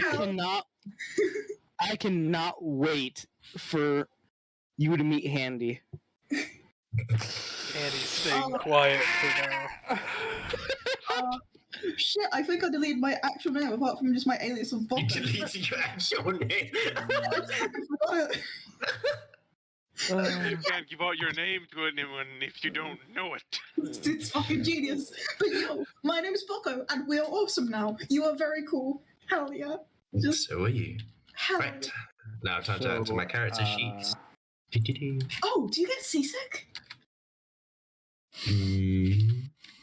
cannot wait for you to meet Handy. Andy's staying quiet for now. Shit, I think I deleted my actual name apart from just my alias of Bob. You deleted your actual name. You can't give out your name to anyone if you don't know it. It's fucking genius. But yo, my name's Boko, and we're awesome now. You are very cool. Hell yeah. So are you. Hell Right. yeah. Now time to enter my character sheets. Oh, do you get seasick?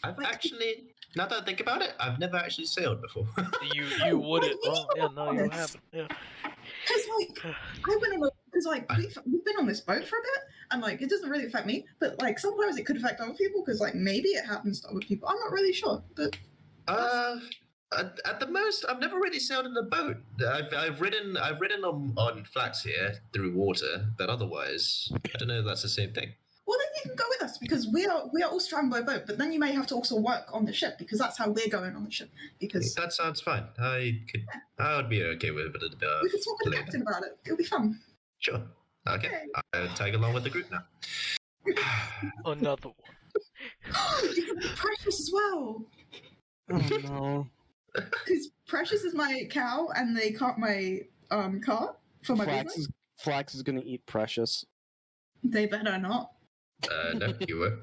I've actually, now that I think about it, I've never actually sailed before. You wouldn't. Oh, yeah, no, you haven't. Yeah. Because, I went on we've been on this boat for a bit, and, it doesn't really affect me, but, sometimes it could affect other people, because, maybe it happens to other people. I'm not really sure, but... At the most, I've never really sailed in a boat. I've ridden on flats here through water, but otherwise, I don't know if that's the same thing. Well, then you can go with us, because we are all stranded by boat, but then you may have to also work on the ship, because that's how we're going on the ship, because... That sounds fine. I would be okay with it a bit. We could talk to the captain about it. It'll be fun. Sure. Okay. I'll tag along with the group now. Another one. You can be Precious as well! Oh no. Because Precious is my cow, and they caught my cart for my business. Flax is gonna eat Precious. They better not. No, you were.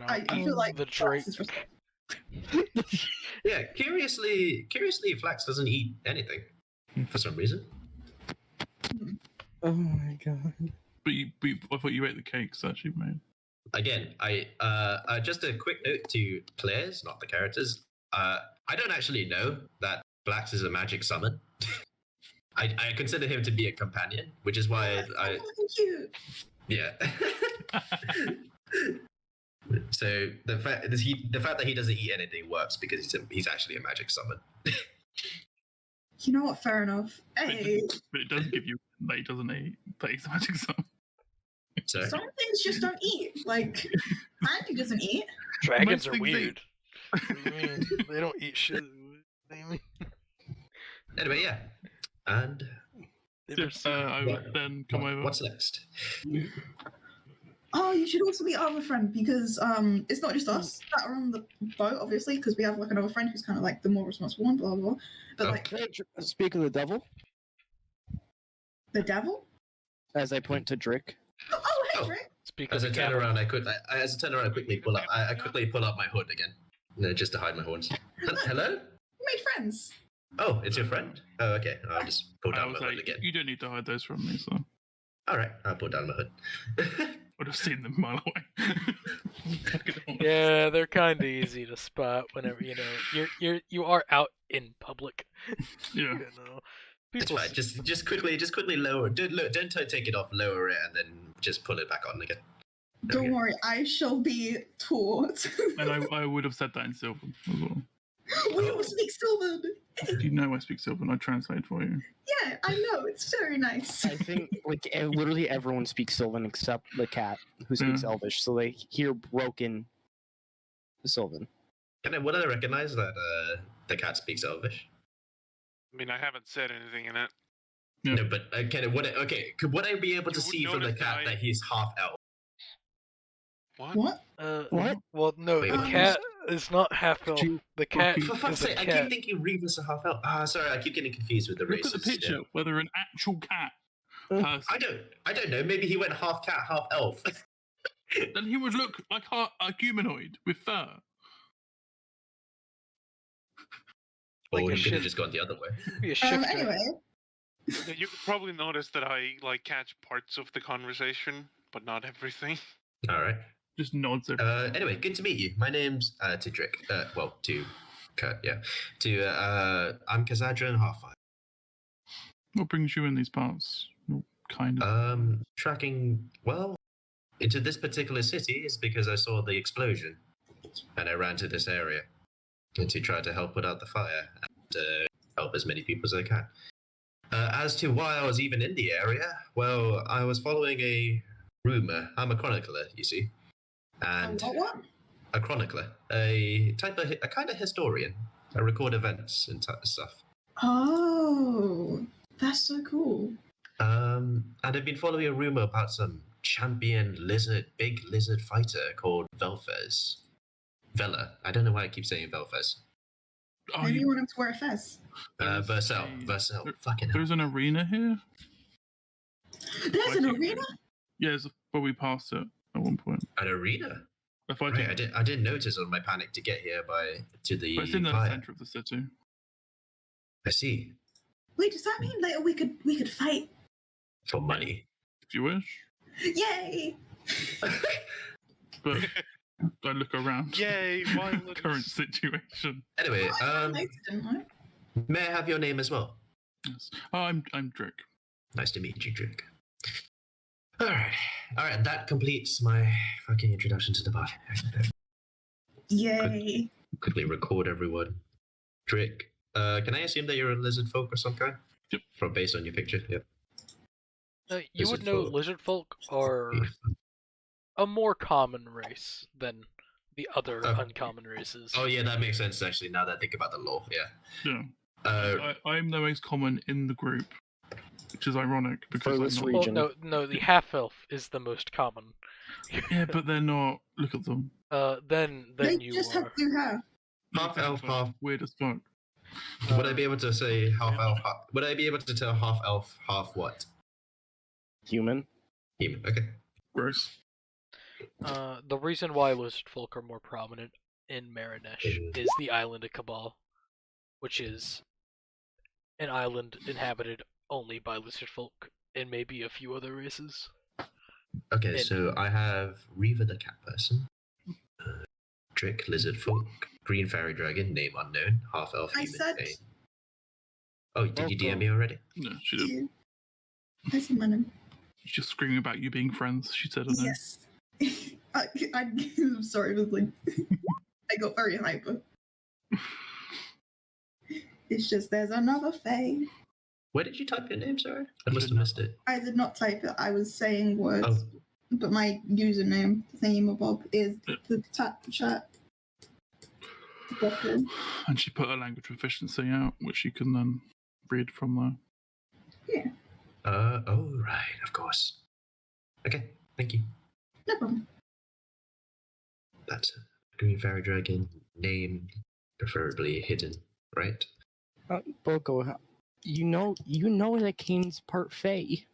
I feel like the Drake. Yeah, curiously, Flax doesn't eat anything for some reason. Oh my god. But I thought you ate the cakes, actually, man. Again, just a quick note to players, not the characters. I don't actually know that Flax is a magic summon. I consider him to be a companion, which is why I cute. Yeah. So the fact that he doesn't eat anything works because he's actually a magic summon. You know what? Fair enough. Hey. But it does give you that he doesn't eat, that he's a magic summon. So some things just don't eat. Andy doesn't eat. Dragons are weird. What do you mean? They don't eat shit. Anyway, yeah. And I would then come over. What's next? Oh, you should also meet our other friend, because it's not just us that are on the boat, obviously, because we have another friend who's kind of the more responsible one, blah blah blah. But Speak of the devil. The devil? As I point to Drick. Oh, hey, Oh. Drake. Speak As of I the turn camel. around, I quickly pull up. I quickly pull up my hood again, just to hide my horns. Hello? We made friends. Oh, it's your friend. Oh, okay. I'll just pull I down was my hood like, again. you don't need to hide those from me, so All right, I'll pull down my hood. would have seen them a mile away. Fucking hell. Yeah, they're kind of easy to spot whenever you are out in public. Yeah. You know, It's people. fine. Just quickly lower. Don't take it off. Lower it and then just pull it back on again. There we Don't go. worry, I shall be taught. And I would have said that in Sylvan as well. We all speak Sylvan. Do you know I speak Sylvan? I translate for you. Yeah, I know. It's very nice. I think literally everyone speaks Sylvan except the cat who speaks Elvish, so they hear broken Sylvan. Would I recognize that the cat speaks Elvish? I mean, I haven't said anything in it. Yeah. No, but would I be able to You would see from the notice cat that he's half elf? What? What? What? Well, no, Wait, the what? cat is not half elf. The cat For fuck's is a sake, I cat. keep thinking Revis are half elf. Sorry, I keep getting confused with the Look races. at the picture. still. Whether an actual cat person, I don't know. Maybe he went half cat, half elf. then he would look like a humanoid with fur. Or Like a he could have shit- just gone the other way. Be a shifter. Anyway, You could probably notice that I catch parts of the conversation, but not everything. All right. Just nods every Anyway, good to meet you. My name's to Drick. To Kurt. Yeah. I'm Kazadra Half-Five. What brings you in these parts? Well, kind of. Tracking into this particular city is because I saw the explosion, and I ran to this area to try to help put out the fire and help as many people as I can. As to why I was even in the area, well, I was following a rumor. I'm a chronicler, you see, and what? a chronicler, a kind of historian. I record events and stuff. Oh, that's so cool. And I've been following a rumor about some champion big lizard fighter called Vela. I don't know why I keep saying Velfez. Oh, Maybe you want him to wear a fez. Versel. Fucking hell. There's an arena here. There's an arena? Yeah, but we passed it at one point. An arena? A fighting. Right, I didn't notice on my panic to get here to the But it's in the fire. center of the city. I see. Wait, does that mean later we could fight? For money. If you wish. Yay! But I look around. Yay, violence. Current situation. Anyway, I didn't I? may I have your name as well? Yes. Oh, I'm Drick. Nice to meet you, Drake. Alright, that completes my fucking introduction to the party. Yay! Quickly record everyone. Drake, can I assume that you're a lizard folk or some kind? Yep. Based on your picture, yep. You would Lizard know folk. lizard folk are a more common race than the other uncommon races. Oh yeah, that makes sense actually, now that I think about the law, yeah. Yeah. I'm the most common in the group, which is ironic because this I'm Well, not... region. no, the half elf is the most common. Yeah, but they're not. Look at them. Then They you just are. have blue hair. Half elf, half. Weird as fuck. Would I be able to say half elf? Would I be able to tell half elf, half what? Human. Human. Okay. Gross. The reason why lizard folk are more prominent in Marinesh is the island of Cabal, which is an island inhabited only by lizard folk and maybe a few other races. Okay, so I have Reva the cat person, Drick lizard folk, green fairy dragon name unknown, half elf I human. said- name. Oh, did you DM me already? No, she did. You. I see my name. She's just screaming about you being friends. She said it. Yes. I'm sorry, but like, I got very hyper. It's just there's another Faye. Where did you type your name? Sorry, I must have missed it. I did not type it. I was saying words, Oh. but my username, thingamabob, is the chat. button. And she put her language proficiency out, which you can then read from there. Yeah, Oh right, of course. Okay, thank you. no problem. That's a green fairy dragon name, preferably hidden, right? Boko, you know that Kane's part Fae.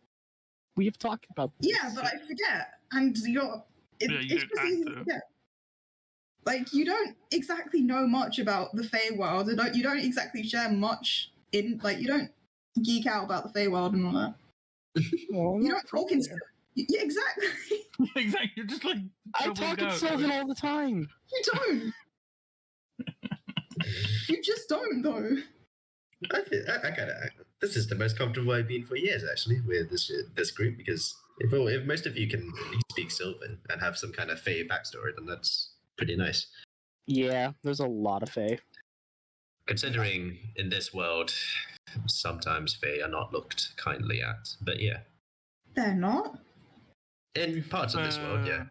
We have talked about this. Yeah, but I forget, and you're. Yeah, you It's don't just act easy to it. forget. Like, you don't exactly know much about the Feywild. You don't exactly share much in, like, you don't geek out about the Feywild and all that. Well, You don't talk in. Yeah, exactly. Exactly. You're just like. I talk in Sylvan all the time. You don't. You just don't, though. I kind of. This is the most comfortable I've been for years, actually, with this group, because if most of you can at least speak Sylvan and have some kind of Fey backstory, then that's pretty nice. Yeah, there's a lot of Fae. Considering in this world, sometimes Fae are not looked kindly at, but yeah, They're not. in parts of this world, yeah.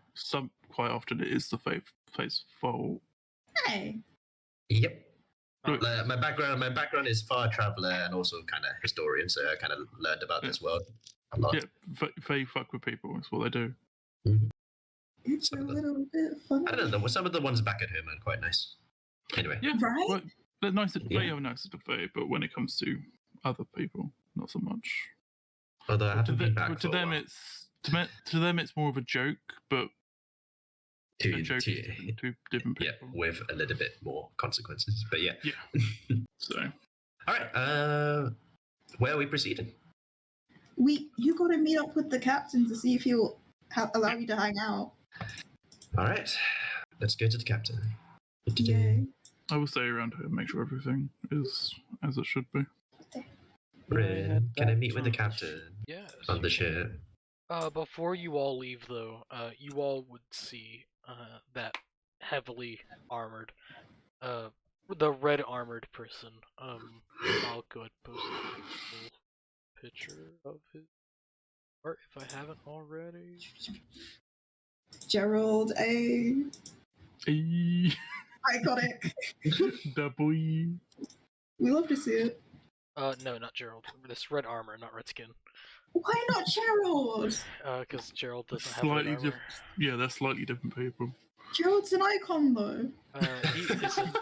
Quite often it is the Fae's fault. Hey. Yep. My background is far traveler and also kind of historian, so I kind of learned about this world a lot. Yeah, Fae fuck with people. That's what they do. Mm-hmm. It's a little bit funny. I don't know. Some of the ones back at home are quite nice. Anyway. Yeah, Right? well, they're nice. Yeah. They are nice to Fae, but when it comes to other people, not so much. Although I haven't been back But for a while. to them it's more of a joke, but To a joke to different yeah, people. with a little bit more consequences. But yeah. Yeah. So. All right. Where are we proceeding? You got to meet up with the captain to see if he'll allow you to hang out. All right. Let's go to the captain. Yay. I will stay around here and make sure everything is as it should be. Rin, can I meet with the captain Yes. on the ship? Before you all leave, though, you all would see that heavily armored, the red armored person. I'll go ahead and post a full picture of his art if I haven't already. Gerald, Hey, iconic. da boy. We love to see it. No, not Gerald. This red armor, not red skin. Why not Gerald? Because Gerald doesn't have red Slightly armor. different. Yeah, they're slightly different people. Gerald's an icon, though. He isn't.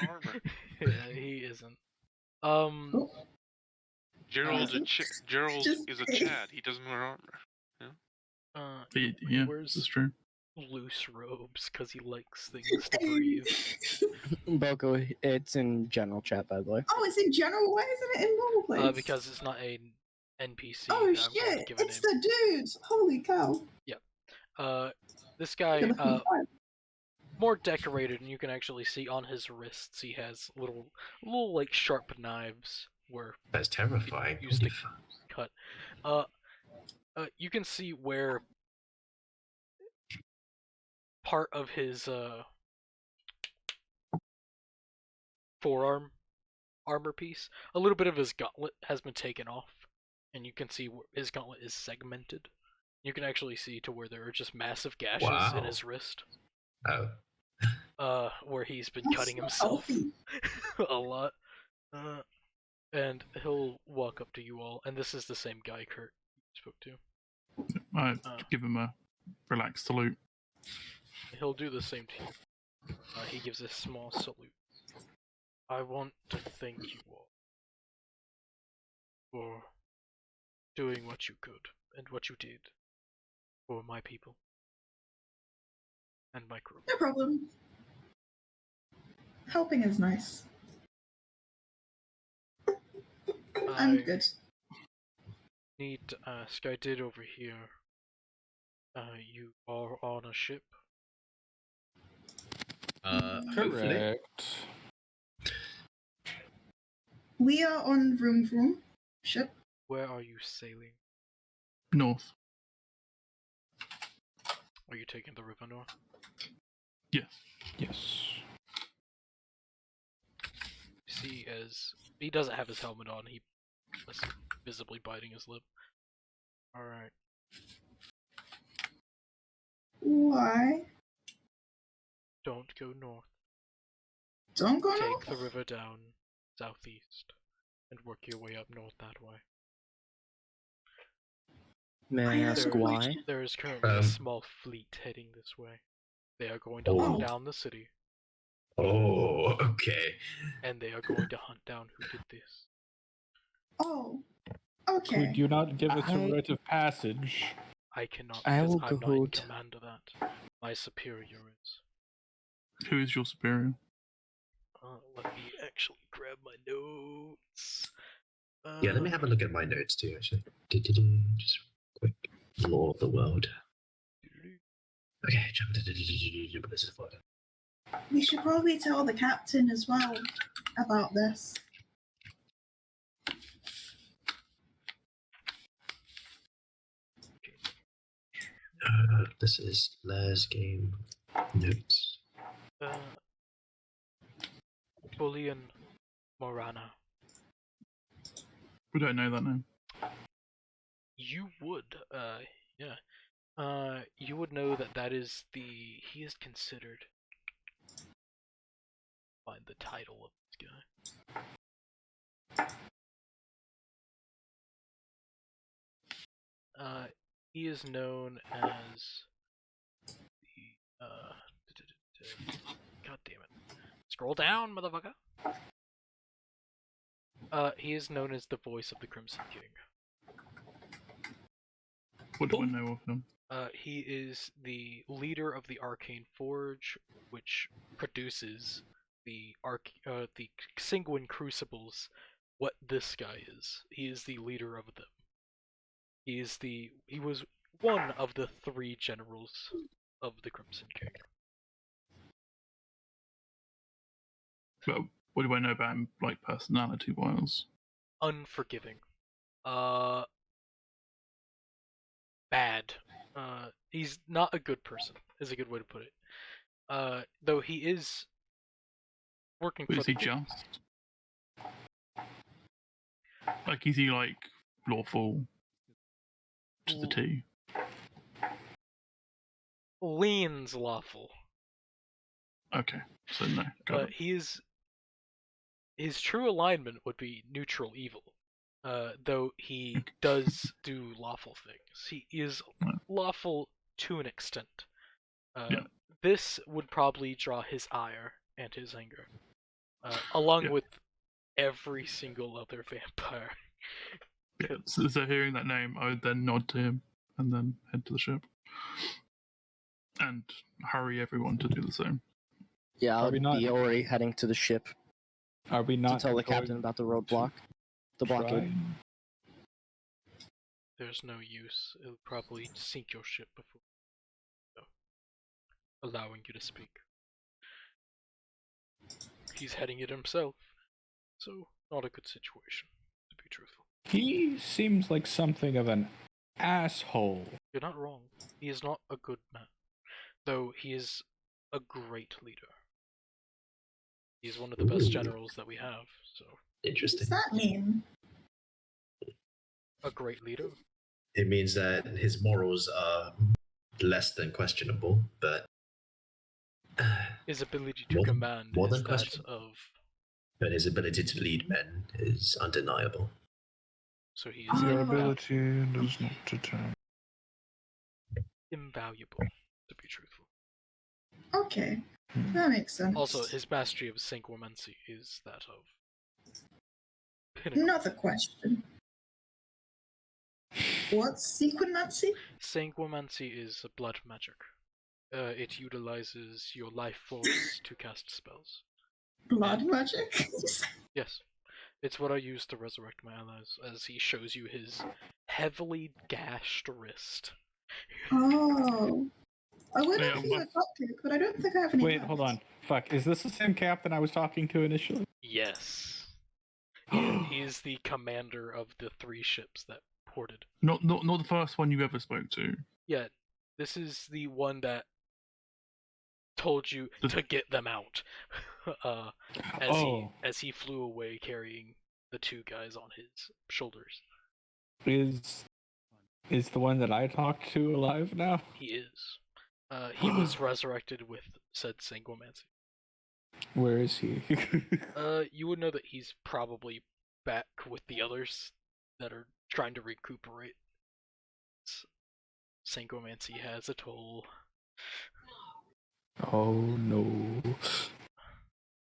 Armor. Yeah, he isn't. Oh, Gerald Just- is a Chad. He doesn't wear armor. Yeah, he wears that's true. loose robes because he likes things to breathe. Boko, it's in general chat, by the way. Oh, it's in general. Why isn't it in normal place? Because it's not a NPC. Oh I'm going to shit! give a It's name. the dude. Holy cow! This guy, Good looking guy. more decorated, and you can actually see on his wrists he has little like sharp knives where That's terrifying. Use Holy the- fuck. cut. You can see where part of his forearm armor piece, a little bit of his gauntlet has been taken off, and you can see where his gauntlet is segmented. You can actually see to where there are just massive gashes in Wow. his wrist, Oh. where he's been That's cutting not himself healthy. a lot. And he'll walk up to you all, and this is the same guy Kurt spoke to. I give him a relaxed salute. He'll do the same to you. He gives a small salute. I want to thank you all for doing what you could and what you did for my people and my crew. No problem. Helping is nice. I'm I good. need to ask, I did over here. You are on a ship? Hopefully. Correct. We are on Vroom Vroom ship. Where are you sailing? North. Are you taking the river north? Yes. Yes. See, as he doesn't have his helmet on, he is visibly biting his lip. Alright. Why? Don't go north. Don't go Take north. the river down southeast and work your way up north that way. May I ask There- why? There is currently a small fleet heading this way. They are going to Oh. lock down the city, Oh, okay. and they are going to hunt down who did this. Oh. Okay. Could you not give us a rite of passage? I cannot I because will I'm not go in to- command of that. My superior is. Who is your superior? Let me actually grab my notes. Yeah, let me have a look at my notes too, actually. Just quick. Law of the world. Okay, this is fun. We should probably tell the captain as well about this. This is Lair's game notes. Bullion Morana. We don't know that name. You would, yeah. You would know that he is considered. Find the title of this guy. He is known as the, God damn it. Scroll down, motherfucker! He is known as the voice of the Crimson King. What do I know of him? He is the leader of the Arcane Forge, which produces the Sanguine Crucibles. What this guy is. He is the leader of them. He was one of the 3 generals of the Crimson King. But what do I know about him, like, personality-wise? Unforgiving. Bad. He's not a good person, is a good way to put it. Though he is working But for is he just? Like, is he, like, lawful to the T? Leans lawful. Okay, so no. Got it. His true alignment would be neutral evil. Though he does do lawful things. He is lawful to an extent. This would probably draw his ire and his anger. Along with every single other vampire. Yeah, so hearing that name, I would then nod to him and then head to the ship. And hurry everyone to do the same. Yeah, I'll be already heading to the ship. Are we not to tell the captain about the roadblock? The blockade. There's no use. It'll probably sink your ship before allowing you to speak. He's heading it himself, so not a good situation, to be truthful. He seems like something of an asshole. You're not wrong. He is not a good man, though he is a great leader. He's one of the best generals that we have, so... Interesting. What does that mean? A great leader? It means that his morals are less than questionable, but... his ability to command is that of... But his ability to lead men is undeniable. So he is... Your ability does not determine. Invaluable, to be truthful. Okay, that makes sense. Also, his mastery of Sanguimancy is that of... Another question. What's Sequenmancy? Sanguimancy is a blood magic. It utilizes your life force to cast spells. Blood magic? Yes. It's what I use to resurrect my allies, as he shows you his heavily gashed wrist. Oh. I would have used a cupcake, but I don't think I have any. Wait, hold on. Fuck, is this the same captain I was talking to initially? Yes. He is the commander of the 3 ships that ported. Not the first one you ever spoke to. Yeah, this is the one that told you to get them out. As he flew away carrying the 2 guys on his shoulders. Is the one that I talked to alive now? He is. He was resurrected with said Sanguimancy. Where is he? You would know that he's probably back with the others that are trying to recuperate. Sanguimancy has a toll. Oh no.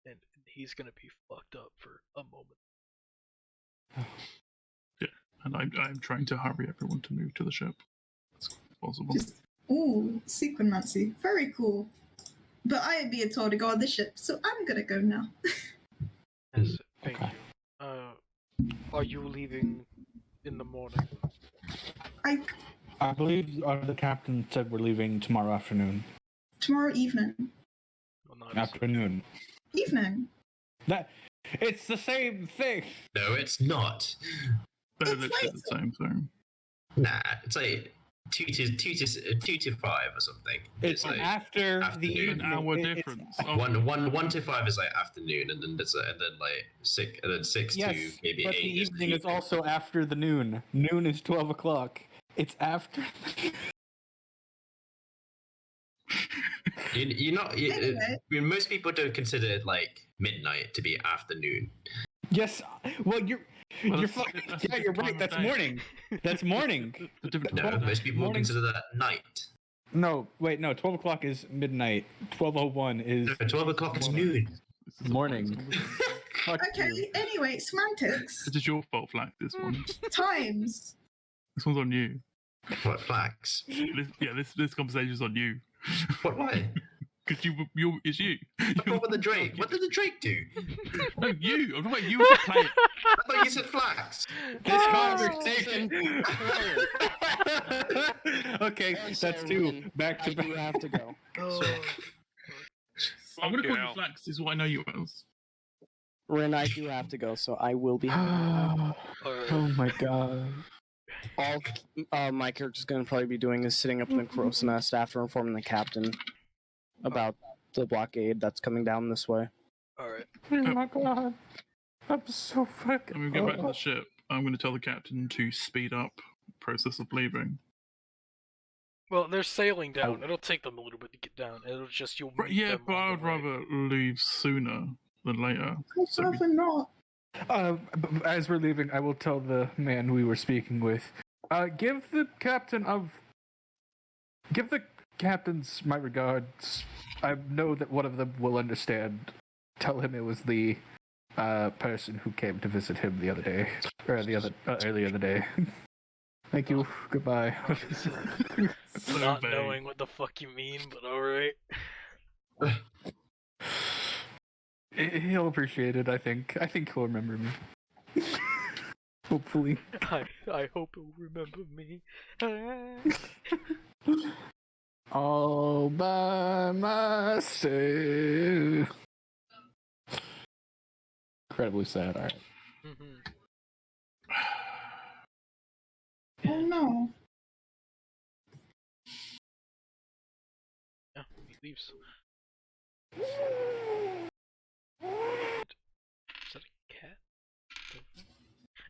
And he's gonna be fucked up for a moment. Yeah, and I'm trying to hurry everyone to move to the ship as possible. Ooh, sequenmancy. Very cool. But I am being told to go on the ship, so I'm gonna go now. Yes, thank you. Are you leaving in the morning? I believe the captain said we're leaving tomorrow afternoon. tomorrow evening. Well, not Afternoon. Evening. It's the same thing. No, it's not. They're It's literally the same thing. Nah, it's like 2 to 5 or something. It's like after the afternoon. evening. An hour It's- difference. 1 to 5 is like afternoon, and then like 6, and then 6 Yes, to maybe but 8 the is evening is also after the noon. Noon is 12 o'clock. It's after. You're not. Anyway. Most people don't consider it like midnight to be afternoon. Yes. Well, you're Well, fucking. that's a Yeah, you're different right. time That's of day. morning. That's morning. The different No, time. most people mornings- consider that night. No, wait, no. 12 o'clock is midnight. 12:01 is No, 12 o'clock is noon. morning. Fuck you. Okay, anyway, semantics. It is your fault, Flack. This one. Times. This one's on you. What flags? This conversation's on you. Why? Because it's you. What about the Drake? What did the Drake do? No, you. I'm talking about you as a player. I thought you said flags. This Oh. conversation. Okay, that's two. Back to I do back. have to go. Oh, I'm gonna Fucking call hell. you Flax. This is what I know you as. Ren, I do have to go, so I will be. Oh alright. my god. All my character's going to probably be doing is sitting up in the crow's nest after informing the captain about the blockade that's coming down this way. Alright. Oh my god. I'm so fucking. When we get back to the ship, I'm going to tell the captain to speed up the process of leaving. Well, they're sailing down. It'll take them a little bit to get down. It'll just you'll meet Yeah, them but I on would the way. rather leave sooner than later. I'd So we- rather not. As we're leaving, I will tell the man we were speaking with. Give the captains my regards. I know that one of them will understand. Tell him it was the person who came to visit him the other day, or earlier the day. Thank you. Goodbye. So Not vague. knowing what the fuck you mean, but alright. He'll appreciate it. I think he'll remember me. Hopefully. I hope he'll remember me. All by myself. Incredibly sad. All right. Mhm. Oh no. Yeah, he leaves. Is that a cat?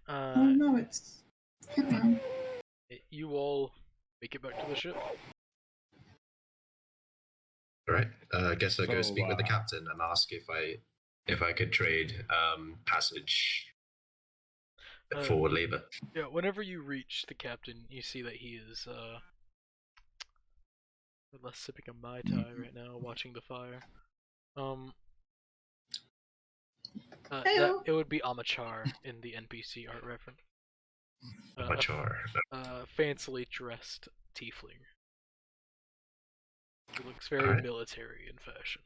Oh no, it's Hitman. You all make it back to the ship. Alright, I guess I'll go So, speak with the captain and ask if I could trade passage for labor. Yeah, whenever you reach the captain, you see that he is less sipping a Mai Tai right now, watching the fire. Heyo. It would be Amachar in the NPC art reference. Machar. Fancily dressed tiefling. He looks very Alright. military in fashion.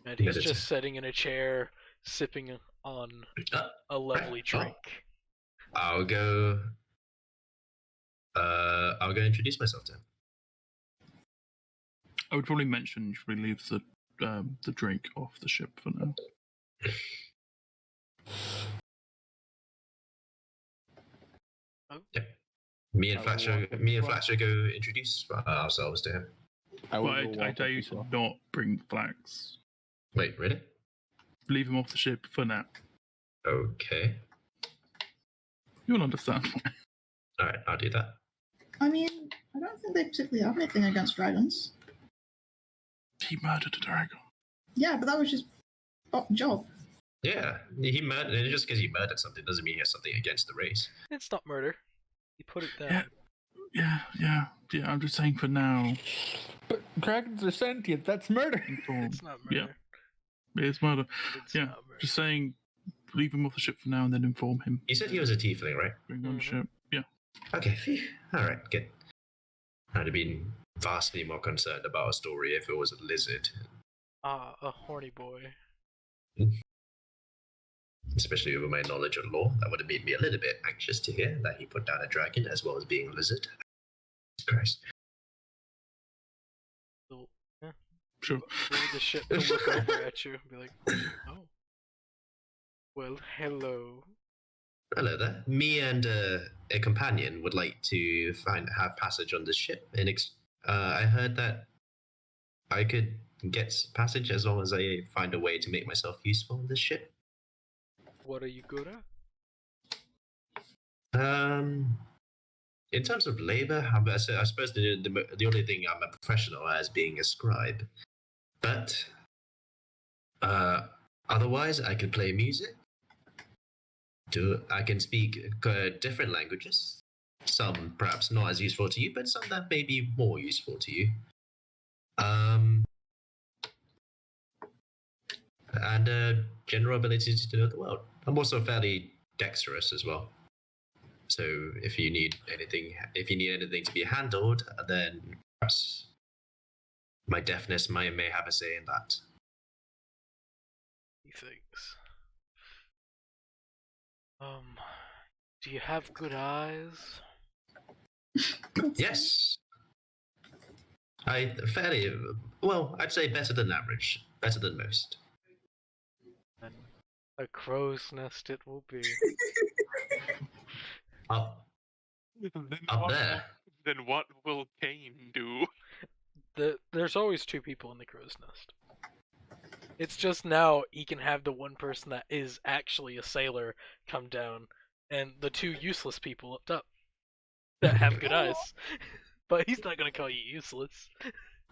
And he's Military. just sitting in a chair, sipping on a lovely drink. I'll go introduce myself to him. I would probably mention you should probably leave the drink off the ship for now. Yeah. Me and I will Fletcher walk him across. go introduce ourselves to him. Well, I tell you to not bring Flax. Wait, really? Leave him off the ship for now. Okay. You'll understand. Alright, I'll do that. I mean, I don't think they particularly have anything against dragons. He murdered a dragon. Yeah, but that was just job. Yeah, he murdered. And just because he murdered something doesn't mean he has something against the race. It's not murder. He put it down. Yeah. I'm just saying for now. But dragons are sentient. That's murder. It's not murder. Yeah, it's murder. It's Yeah, not murder. just saying, leave him off the ship for now and then inform him. You said he was a tiefling, right? Bring him on the Mhm. ship. Okay, phew. Alright, good. I'd have been vastly more concerned about a story if it was a lizard. Ah, a horny boy. Especially with my knowledge of lore, that would have made me a little bit anxious to hear that he put down a dragon as well as being a lizard. Jesus Christ. So, yeah. Sure. Roll the ship to look over at you and be like, oh. Well, hello. Hello there. Me and a companion would like to have passage on this ship. And I heard that I could get passage as long as I find a way to make myself useful on this ship. What are you good at? In terms of labor, I suppose the only thing I'm a professional at is being a scribe. But otherwise, I can play music. I can speak different languages. Some perhaps not as useful to you, but some that may be more useful to you. And general ability to know the world. I'm also fairly dexterous as well. So if you need anything to be handled, then perhaps my deafness may have a say in that. He thinks. Do you have good eyes? Yes. I'd say better than average. Better than most. Then a crow's nest it will be. Up there. Then what will Kane do? There's always two people in the crow's nest. It's just now he can have the one person that is actually a sailor come down, and the two useless people up top that have good eyes. But he's not gonna call you useless.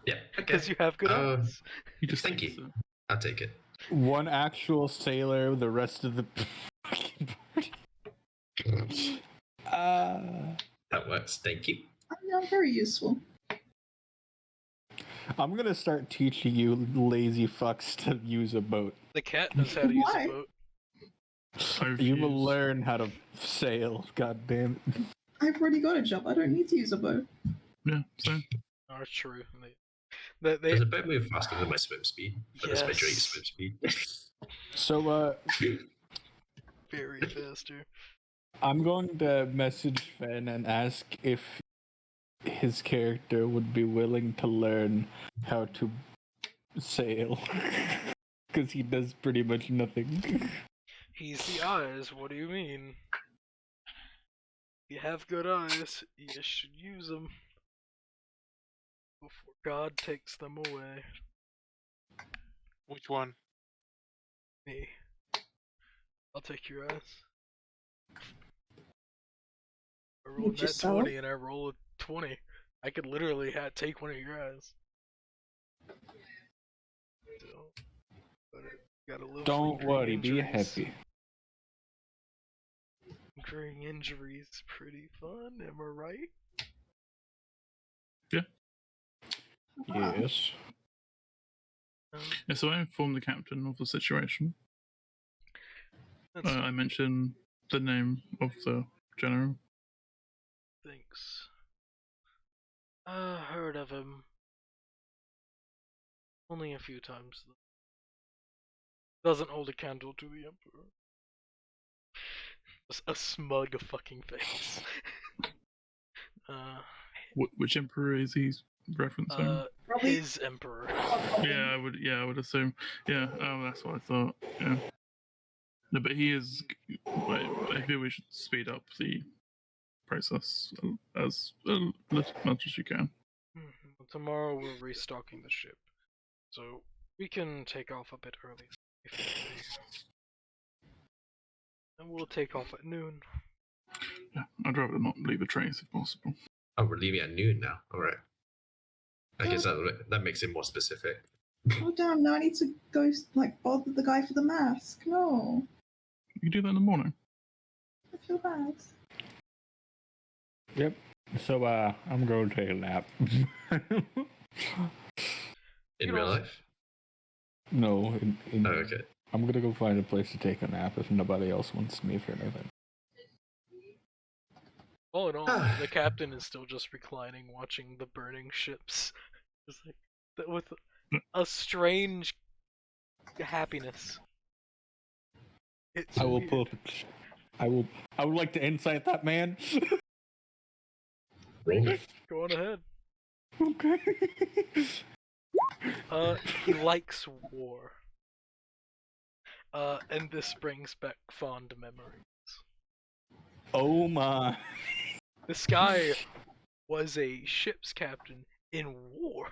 Yeah, because you have good eyes. You just Thank you. I'll take it. One actual sailor, the rest of the That works. Thank you. I'm very useful. I'm gonna start teaching you lazy fucks to use a boat. The cat knows how to use a boat. You will learn how to sail. God damn it! I've already got a job. I don't need to use a boat. Yeah, same. Oh, true. Does a boat move faster than my swim speed? That's my drink swim speed. So, very faster. I'm going to message Fen and ask if his character would be willing to learn how to sail. Because he does pretty much nothing. He's the eyes, what do you mean? You have good eyes, you should use them. Before God takes them away. Which one? Me. I'll take your eyes. I rolled that 20 and I roll a 20. I could literally take one of your eyes. Don't worry, be happy. Incurring injuries is pretty fun, am I right? Yeah. Yes. Yeah, so I informed the captain of the situation. I mentioned the name of the general. Thanks. Heard of him. Only a few times, though. Doesn't hold a candle to the Emperor. A smug fucking face. Which Emperor is he referencing? His Emperor. Yeah, I would assume. Yeah, that's what I thought. Yeah. No, but he is. I feel we should speed up the process as much as you can. Well, tomorrow we're restocking the ship, so we can take off a bit early. And we'll take off at noon. Yeah, I'd rather not leave a trace if possible. Oh, we're leaving at noon now. All right. I guess that makes it more specific. Oh damn! Now I need to go bother the guy for the mask. No. You can do that in the morning. I feel bad. Yep. So I'm going to take a nap. In real life? No. Oh, okay. I'm gonna go find a place to take a nap if nobody else wants me for anything. All in all, the captain is still just reclining, watching the burning ships, just like with a strange happiness. It's I will weird. pull up. I would like to insight that man. Roll it. Go on ahead. Okay. He likes war. And this brings back fond memories. Oh my. This guy was a ship's captain in war.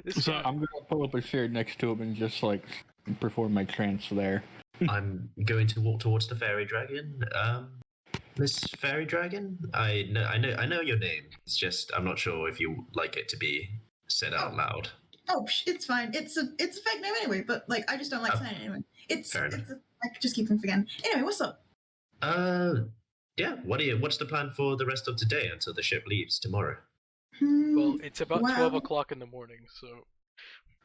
So I'm gonna pull up a chair next to him and just like perform my trance there. I'm going to walk towards the fairy dragon. Miss Fairy Dragon, I know your name. It's just I'm not sure if you like it to be said out loud. Oh, it's fine. It's a fake name anyway, but like I just don't like saying it anyway. I just keep on forgetting. Anyway, what's up? Yeah. What's the plan for the rest of today until the ship leaves tomorrow? Well, it's about 12 o'clock in the morning, so.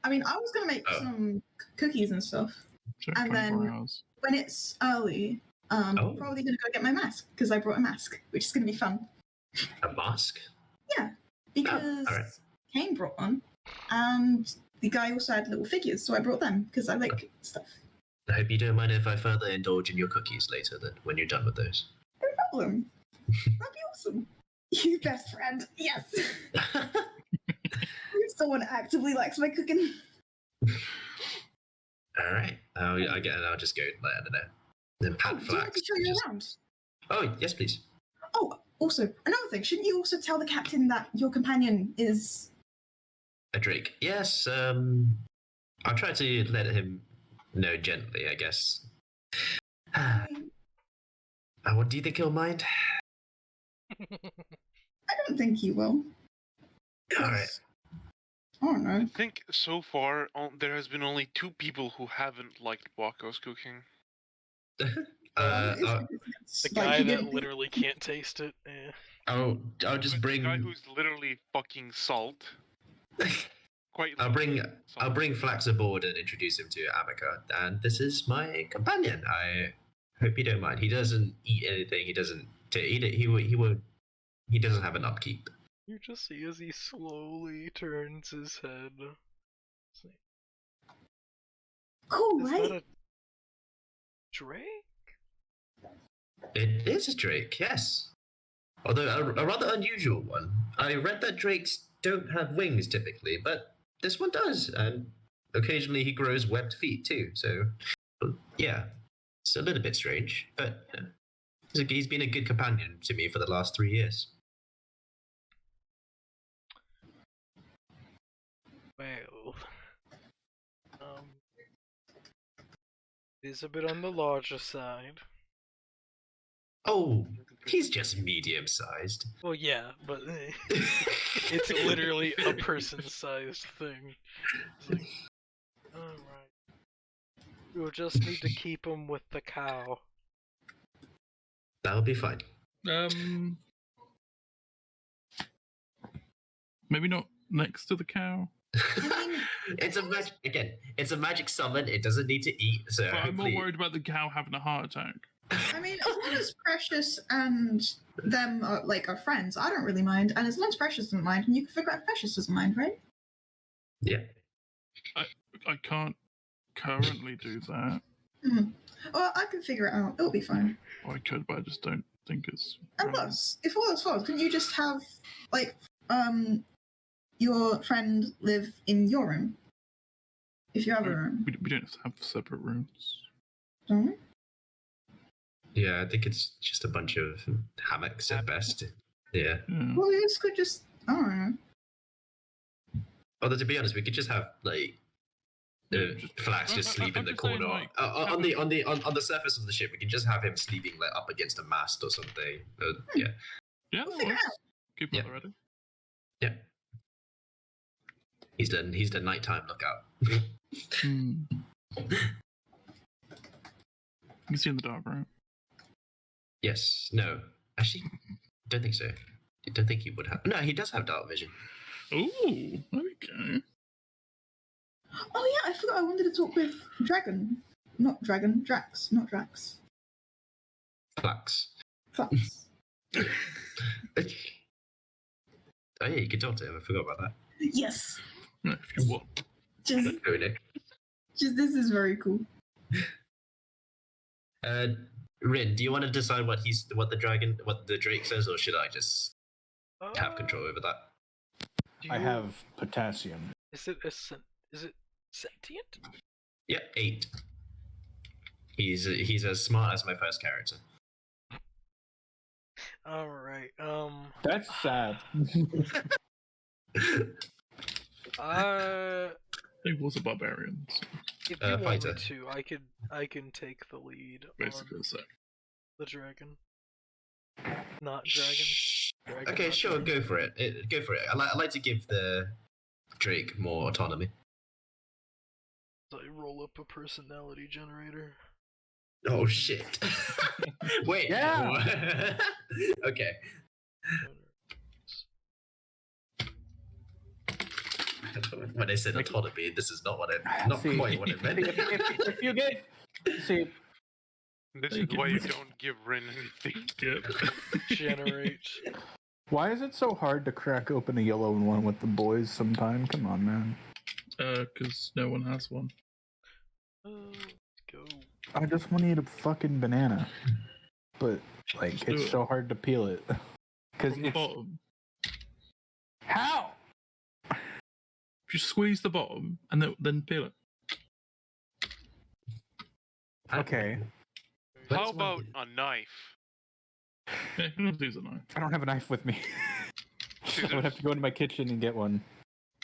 I mean, I was gonna make some cookies and stuff, sure, and 24 then hours. when it's early, I'm probably gonna go get my mask because I brought a mask, which is gonna be fun. A mask? Yeah, because all right. Kane brought one, and the guy also had little figures, so I brought them because I like stuff. I hope you don't mind if I further indulge in your cookies later, then, when you're done with those. No problem. That'd be awesome. You best friend. Yes. Someone actively likes my cooking. All right. I'll just go let her know. Then Pat Do you want Flax. to show you around? Oh, yes, please. Oh, also, another thing. Shouldn't you also tell the captain that your companion is... A Drake. Yes, I'll try to let him know gently, I guess. What do you think he'll mind? I don't think he will. All right. I don't know. I think so far there has been only 2 people who haven't liked Wako's cooking. The guy that literally can't taste it. I'll just bring. The guy who's literally fucking salt. I'll bring Flax aboard and introduce him to Amica. And this is my companion. I hope you don't mind. He doesn't eat anything. He doesn't. He doesn't have an upkeep. You just see as he slowly turns his head. Cool, Is right? that a Drake? It is a Drake, yes. Although a rather unusual one. I read that Drakes don't have wings typically, but this one does, and occasionally he grows webbed feet too. So, yeah, it's a little bit strange, but he's been a good companion to me for the last 3 years. Well, is a bit on the larger side. Oh, he's just medium-sized. Well, yeah, but it's literally a person-sized thing. It's like, alright. We'll just need to keep him with the cow. That'll be fine. Maybe not next to the cow. It's a magic summon. It doesn't need to eat. So but I'm more worried about the cow having a heart attack. I mean, as long as Precious and them are friends, I don't really mind. And as long as Precious doesn't mind, and you can figure out if Precious doesn't mind, right? Yeah. I can't currently do that. Well, I can figure it out. It'll be fine. Or I could, but I just don't think it's. And plus, if all else fails, couldn't you just have your friend live in your room? If you have a room. We don't have to have separate rooms. Don't we? Yeah, I think it's just a bunch of hammocks at best. Yeah. Well, we could just. I don't know. Although to be honest, we could just have Flax just sleep in the corner. On the surface of the ship, we can just have him sleeping up against a mast or something. Yeah. Yeah, We'll that figure works. it out. Keep that ready. Yeah. He's the nighttime lookout. You can see in the dark, right? Yes. No. Actually, don't think so. I don't think he would have. No, he does have dark vision. Ooh, there we go. Oh yeah, I forgot I wanted to talk with Drax, not Drax. Flax. Flax. Oh yeah, you can talk to him. I forgot about that. Yes. No, if you want. Just, Go, Nick. this is very cool. Rin, do you want to decide what the Drake says, or should I just have control over that? I have potassium. Is it sentient? Yeah, 8. He's as smart as my first character. All right. That's sad. He was a barbarian. So If you want fighter. me to, I can take the lead basically, on so. the dragon. Not dragon. Dragon, Okay, not sure, dragon. go for it. Go for it. I like to give the Drake more autonomy. So I roll up a personality generator. Oh shit! Wait. Yeah. Okay. When I said autonomy, this is not what not See, quite what it meant. if you get see, This is why you don't give Rin anything. Yep. Generate. why is it so hard to crack open a yellow one with the boys sometime? Come on, man. Because no one has one. Let's go. I just want to eat a fucking banana, but like Just do it's it. so hard to peel it because From the it's bottom. how. Just squeeze the bottom and then peel it. Okay, How about a knife? Yeah, you can use a knife. I don't have a knife with me. I would have to go into my kitchen and get one.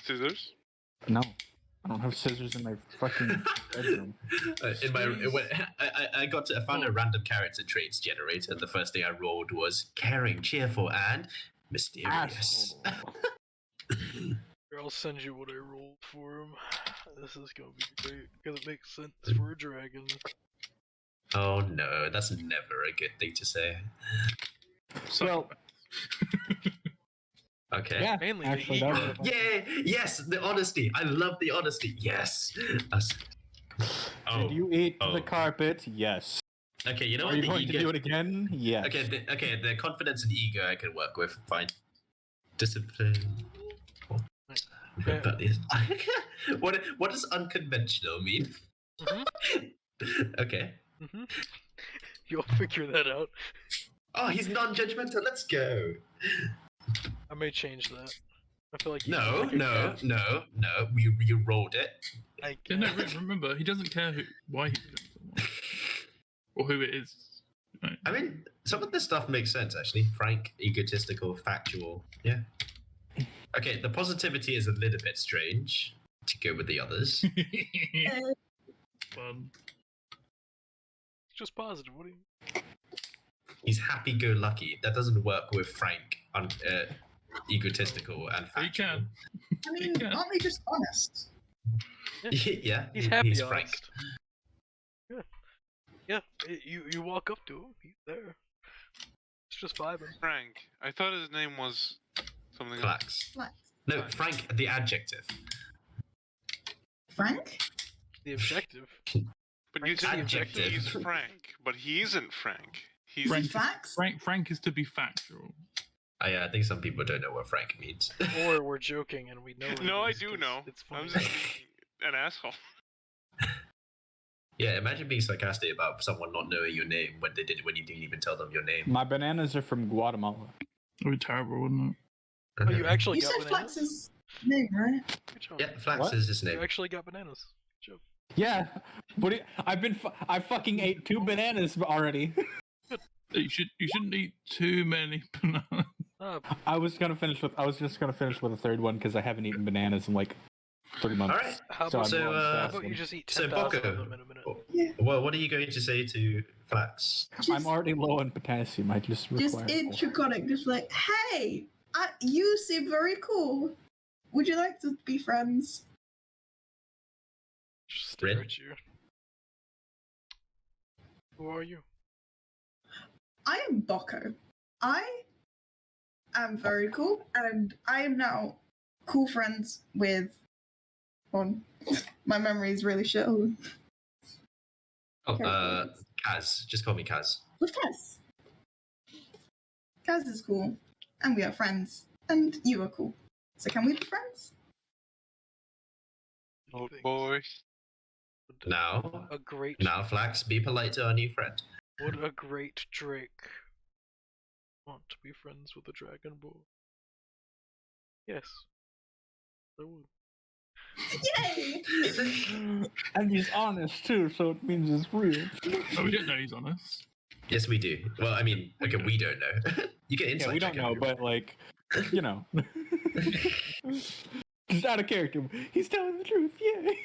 Scissors? No, I don't have scissors in my fucking bedroom. I found a random character traits generator. The first thing I rolled was caring, cheerful, and mysterious. Asshole. Here, I'll send you what I rolled for him. This is gonna be great because it makes sense for a dragon. Oh no, that's never a good thing to say. Well, Okay. yeah, Mainly actually, the that was Yay! Yes, the honesty. I love the honesty. Yes. Did you eat Oh. the carpet? Yes. Okay, you know Are what? you The going to ego- do it again? Yes. Okay, the confidence and ego I can work with. Fine. Discipline. Yeah. That is. What does unconventional mean? Okay. You'll figure that out. Oh, he's non-judgmental. Let's go. I may change that. I feel like No. You rolled it. I Yeah, no, remember, he doesn't care why he's doing someone. Or who it is. Right. I mean, some of this stuff makes sense actually. Frank, egotistical, factual. Yeah. Okay, the positivity is a little bit strange to go with the others. Fun. just positive. What do you? He's happy-go-lucky. That doesn't work with Frank, egotistical and But you factual. can. I mean, Yeah. aren't we just honest? Yeah, He's happy. He's honest. Frank. Yeah. You walk up to him. He's there. It's just vibing. Frank. I thought his name was something else. Flax. Flax. No, Frank, the adjective. Frank? The objective. But you Frank's said the adjective. he's Frank, but he isn't Frank. He's Frank. Flax? Frank is to be factual. I think some people don't know what Frank means. Or we're joking and we know. it No, I is do 'cause know. It's I'm funny. just an asshole. Yeah, imagine being sarcastic about someone not knowing your name when you didn't even tell them your name. My bananas are from Guatemala. That would be terrible, wouldn't Oh, you actually You got said bananas. Flax's name, right? Good job. Yeah, Flax What? is his You name. actually got bananas. Good job. Yeah, but I fucking ate 2 bananas already. it? You shouldn't eat too many bananas. I was just gonna finish with a third one because I haven't eaten bananas in like 3 months. All right. How So about, I'm So, going how fast about you one. just eat So, 10,000 Boko. of them in a minute? Yeah. Well, what are you going to say to Flax? I'm already low on potassium. I just Just require more. intriconic, just like, hey, you seem very cool. Would you like to be friends? Just stare Rin? at you. Who are you? I am Boko. I am very cool, and I am now cool friends with. My memory is really shit. Oh, Okay. Kaz. Just call me Kaz. With Kaz. Kaz is cool, and we are friends, and you are cool. So can we be friends? Oh boy. Now, A great. now, Flax, be polite to our new friend. Would a great Drake want to be friends with a Dragon Ball? Yes, I would. Yay! And he's honest too, so it means it's real. Oh, we don't know he's honest. Yes, we do. Well, I mean, okay, we don't know. You can insight Yeah, we check don't know, everyone. but like, you know, just out of character. He's telling the truth. Yay!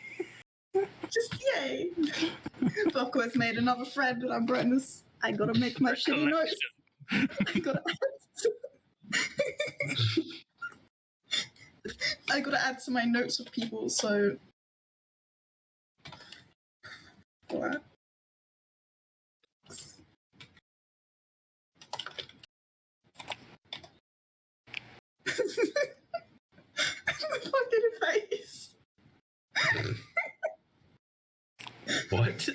Just yay! But of course, made another friend, and I'm writing this. I gotta make my shitty notes. I gotta I gotta add to my notes of people, so. What? The fucking face. What?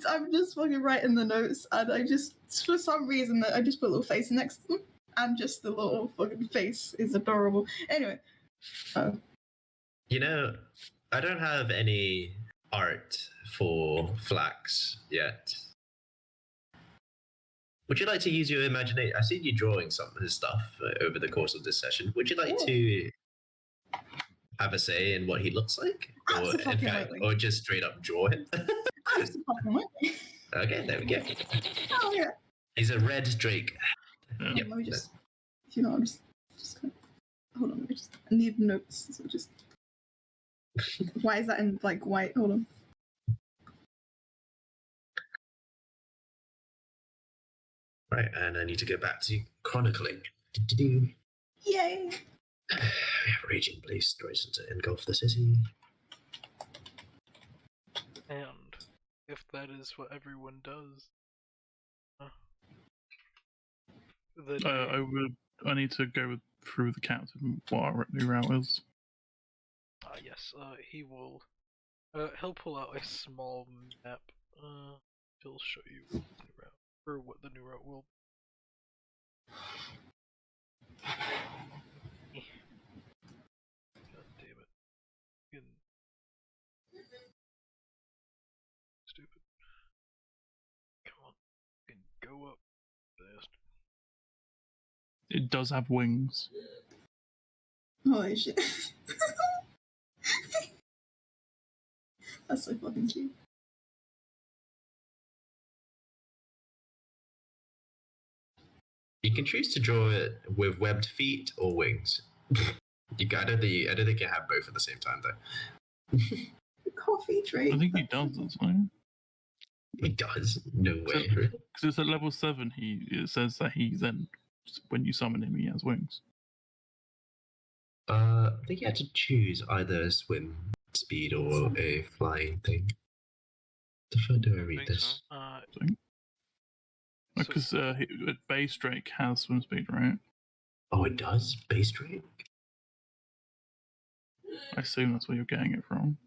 I'm just fucking writing the notes, and I just, for some reason, I just put a little face next to them, and just the little fucking face is adorable. Anyway. You know, I don't have any art for Flax yet. Would you like to use your imagination? I've seen you drawing some of his stuff over the course of this session. Would you like to have a say in what he looks like? Or, in fact, or just straight up draw him? Okay, there we go. Oh, yeah. He's a red Drake. Let me just, if you know, I'm just gonna, hold on, I need notes, so just, why is that in, like, white? Hold on. Right, and I need to go back to chronicling. Yay! We have raging blaze stories to engulf the city. And if that is what everyone does, then I need to go through the captain what our new route is. yes, he will. He'll pull out a small map. He'll show you what the new route, or what the new route will. God damn it! Fucking stupid. Come on, fucking go up, bastard. It does have wings. Holy shit. That's so fucking cute. You can choose to draw it with webbed feet or wings. I don't think you can have both at the same time, though. Coffee Drake. I think he does, doesn't he? He does? No way. Because it's at level 7, it says that he then, when you summon him, he has wings. I think you had to choose either a swim speed or a flying thing. The fuck do I read this? Because base Drake has swim speed, right? Oh, it does? Base Drake? I assume that's where you're getting it from.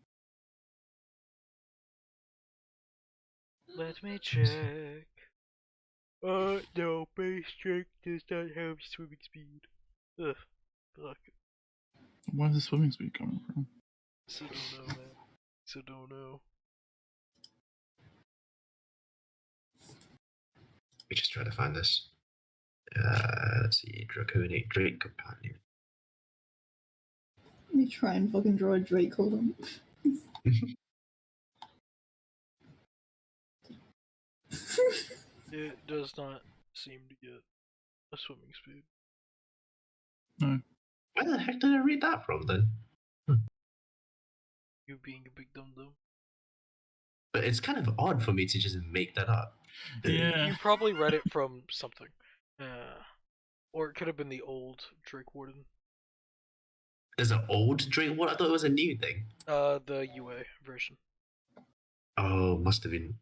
Let me check. No, base Drake does not have swimming speed. Ugh, fuck. Where's the swimming speed coming from? So don't know, man. So don't know. We just try to find this. Let's see, Draconic Drake Companion. Let me try and fucking draw a Drake, hold on. It does not seem to get a swimming speed. No. Where the heck did I read that from then? You being a big dum-dum. But it's kind of odd for me to just make that up. Yeah. You probably read it from something. Or it could have been the old Drake Warden. There's an old Drake Warden? I thought it was a new thing. The UA version. Oh, must have been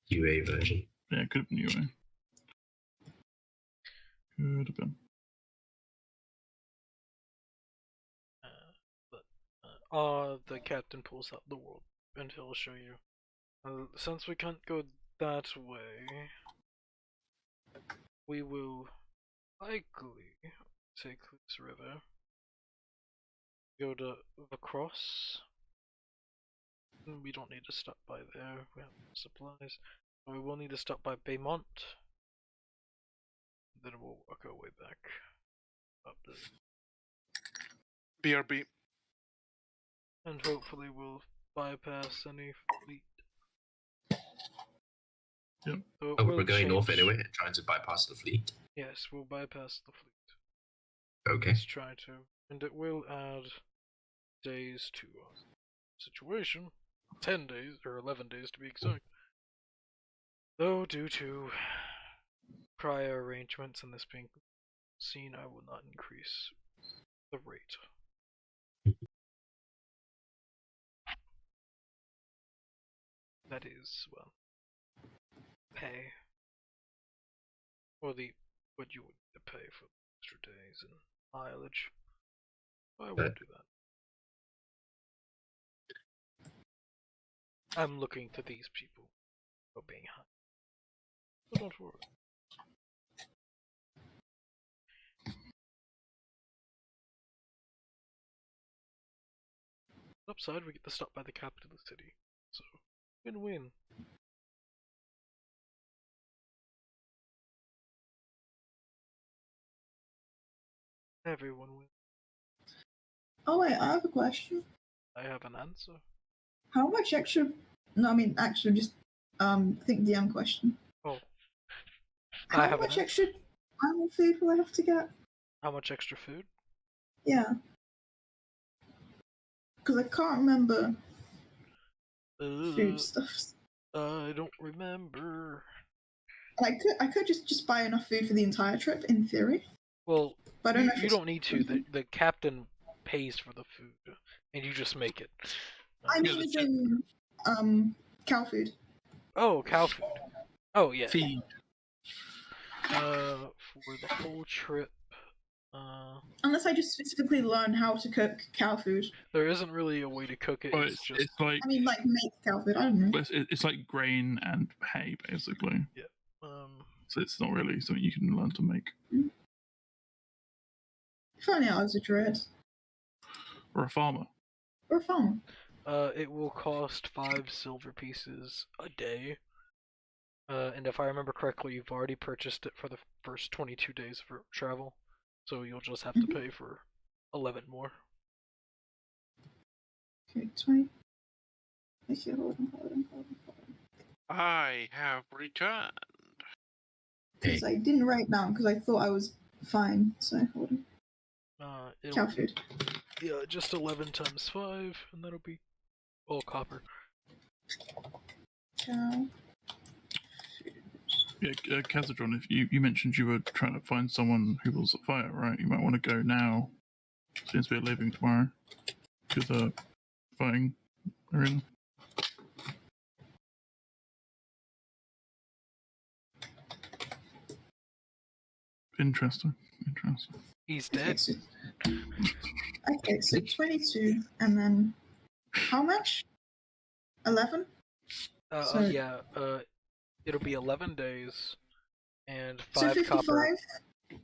UA version. Yeah, it could have been UA. Could have been. The captain pulls out the world, and he'll show you. Since we can't go that way, we will likely take this river, go to the cross. We don't need to stop by there, we have supplies. We will need to stop by Beamont. Then we'll work our way back up this. BRB. And hopefully we'll bypass any fleet. Yep. So Oh, we're going north anyway, trying to bypass the fleet. Yes, we'll bypass the fleet. Okay. Let's try to. And it will add days to our situation. 10 days, or 11 days to be exact. Though, due to prior arrangements and this being seen, I will not increase the rate. That is, well, pay. Or what you would need to pay for extra days and mileage. I won't do that. I'm looking to these people for being high. So don't worry. Upside, we get to stop by the capital of the city. So, win-win. Everyone wins. Oh wait, I have a question. I have an answer. How much extra? No, I mean actually just think DM question. Oh. How much extra animal food will I have to get? How much extra food? Yeah. Because I can't remember food stuff. I don't remember. And I could just buy enough food for the entire trip in theory. Well, but I don't know you don't need to. The captain pays for the food, and you just make it. I mean, as in cow food. Oh, cow food. Oh yeah. Feed. For the whole trip. Unless I just specifically learn how to cook cow food. There isn't really a way to cook it. Well, it's just. it's like. I mean, like make cow food. I don't know. It's like grain and hay, basically. Yeah. So it's not really something you can learn to make. If only I was a druid. Or a farmer. Or a farmer. It will cost 5 silver pieces a day. And if I remember correctly, you've already purchased it for the first 22 days of travel. So you'll just have to pay for 11 more. Okay, 20. Okay, hold on. I have returned. Because I didn't write down because I thought I was fine. So hold on. Cow food. Yeah, just 11 times 5, and that'll be all copper. Cow. Yeah, Kazadron, if you mentioned you were trying to find someone who was a fire, right? You might want to go now, since we're leaving tomorrow, because fighting arena. Interesting. He's dead. Okay, so 22, and then how much? 11? Yeah, it'll be 11 days, and 5 so 55? copper.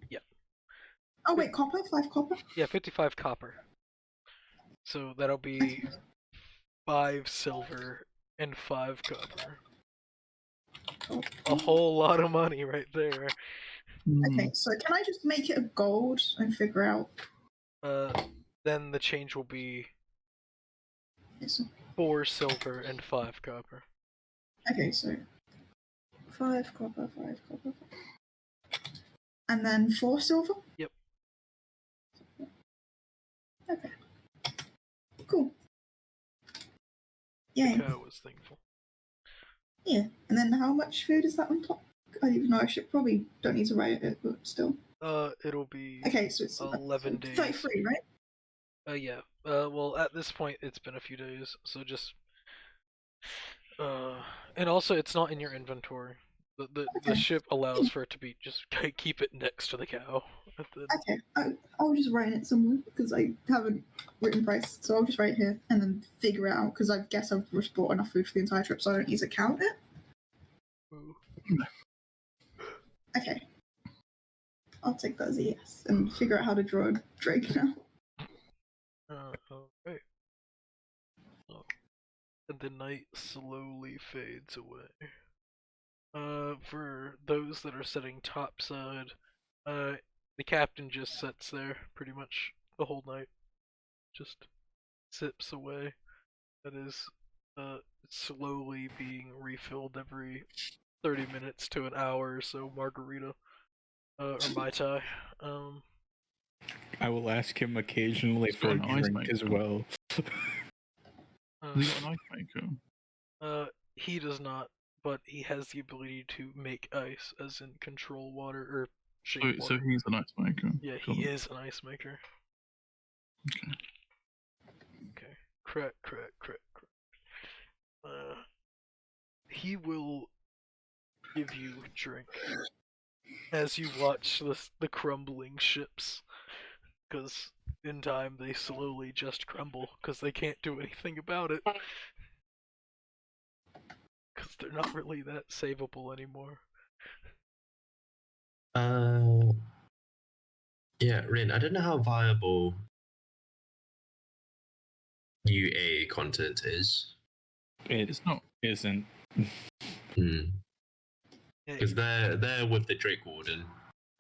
Yeah. Oh wait, copper? 5 copper? Yeah, 55 copper. So that'll be 5 silver and 5 copper. A whole lot of money right there. Okay, so can I just make it a gold and figure out? Then the change will be Yes. 4 silver and 5 copper. Okay, so 5 copper. And then 4 silver? Yep. Okay. Cool. Yeah. The cow was thankful. Yeah, and then how much food is that on top? I don't even know, I should probably don't need to write it, but still. It'll be okay, so it's 11 days. 33, right? Yeah. Well, at this point, it's been a few days, so just. And also, it's not in your inventory. The ship allows for it to be just keep it next to the cow. Okay, I'll just write it somewhere because I haven't written price, so I'll just write here and then figure it out because I guess I've just bought enough food for the entire trip, so I don't need to count it. Okay. I'll take that as a yes and figure out how to draw a drake now. Okay. Oh. And the night slowly fades away. For those that are sitting topside, the captain just sits there pretty much the whole night. Just sips away. That is, slowly being refilled every 30 minutes to an hour or so, margarita, or Mai Tai. I will ask him occasionally He's for a got an ice drink as maker. well. Has he got an ice maker? He does not, but he has the ability to make ice, as in control water, or shape So water. he's an ice maker. Yeah, Got he it. is an ice maker. Okay. Okay. Correct. He will give you a drink as you watch the crumbling ships, because in time they slowly just crumble because they can't do anything about it, because they're not really that savable anymore. Yeah, Rin, I don't know how viable UA content is. It isn't. Because they're with the Drake Warden.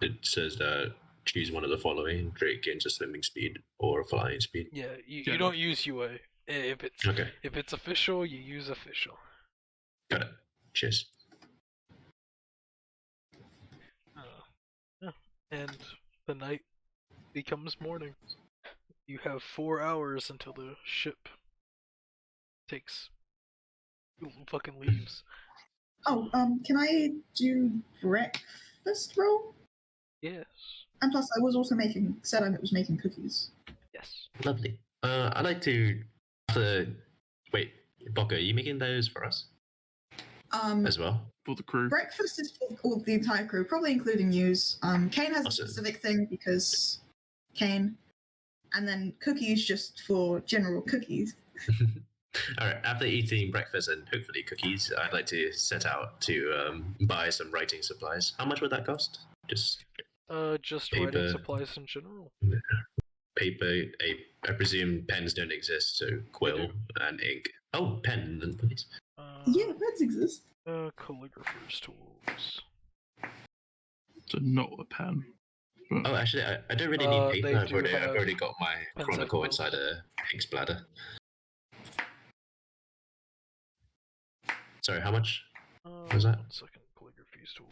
It says that choose one of the following: Drake gains a swimming speed or flying speed. Yeah, you don't use UA. If it's official, you use official. Got it. Cheers. Yeah. And the night becomes morning. You have 4 hours until the ship fucking leaves. Oh, can I do breakfast roll? Yes. And plus, I was also making cookies. Yes. Lovely. I'd like to. Wait, Bokka, are you making those for us as well? For the crew. Breakfast is for the entire crew, probably including yous. Kane has a specific thing because Kane, and then cookies just for general cookies. All right. After eating breakfast and hopefully cookies, I'd like to set out to buy some writing supplies. How much would that cost? Just paper. Writing supplies in general. Paper. I presume pens don't exist, so quill and ink. Oh, pen then, please. Yeah, pens exist. Calligrapher's tools. So not a pen. But... Oh, actually, I don't really need paper. I've already got my chronicle inside a pig's bladder. Sorry, how much was that? 1 second. Calligraphy's tool.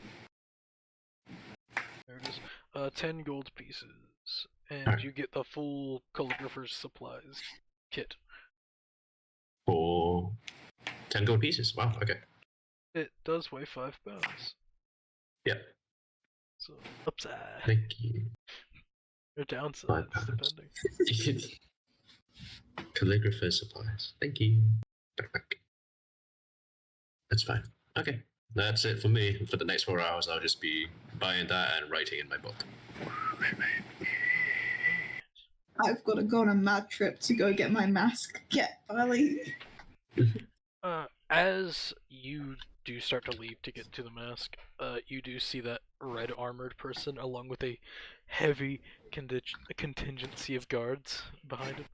There it is. 10 gold pieces, and you get the full calligrapher's supplies kit. For 10 gold pieces. Wow. Okay. It does weigh 5 pounds. Yeah. So upside. Thank you. Or downside, depending. Calligrapher supplies. Thank you. That's fine. Okay. That's it for me. For the next 4 hours, I'll just be buying that and writing in my book. I've got to go on a mad trip to go get my mask. Get early. As you do start to leave to get to the mask, you do see that red armored person along with a heavy contingency of guards behind him.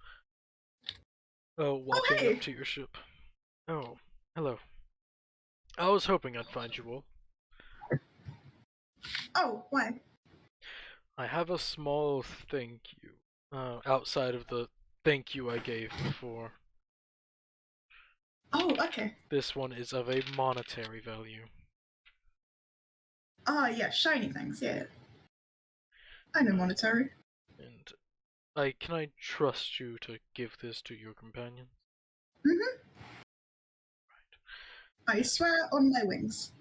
Walking up to your ship. Oh, hello. I was hoping I'd find you all. Oh, why? I have a small thank you, outside of the thank you I gave before. Oh, okay. This one is of a monetary value. Yeah, shiny things, yeah. I know monetary. And can I trust you to give this to your companion? Mm-hmm. I swear on my wings.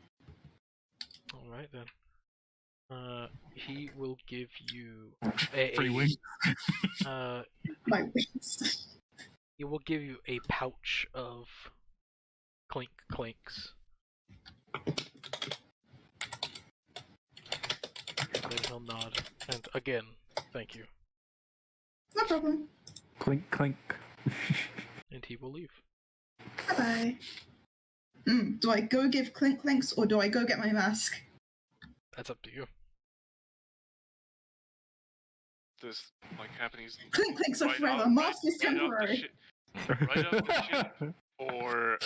Alright then. He will give you free wing. My wings. He will give you a pouch of clinks. Then he'll nod. And again, thank you. No problem. Clink, clink. And he will leave. Bye-bye. Do I go give clinks or do I go get my mask? That's up to you. This like happening. Clink clinks are Right forever. out- Mask is right off the temporary. right off the ship, or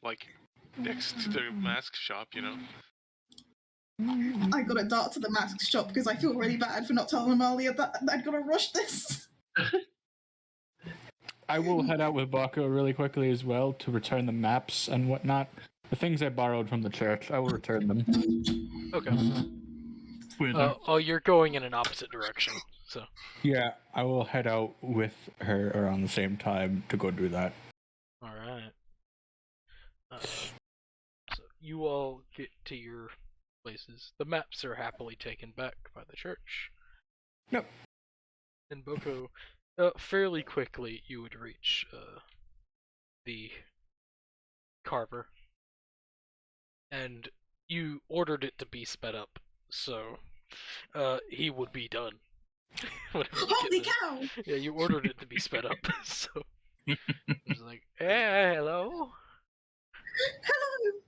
like next to the mask shop, you know. I got a dart to the mask shop because I feel really bad for not telling them earlier that I'd got to rush this. I will head out with Baco really quickly as well to return the maps and whatnot. The things I borrowed from the church, I will return them. Okay. Weirdo. Oh, you're going in an opposite direction, so. Yeah, I will head out with her around the same time to go do that. Alright. So you all get to your places. The maps are happily taken back by the church. Yep. And Boko, fairly quickly you would reach the carver. And you ordered it to be sped up, so he would be done. Whenever you get Holy there. cow! Yeah, you ordered it to be sped up, so it's like, hey, hello. Hello!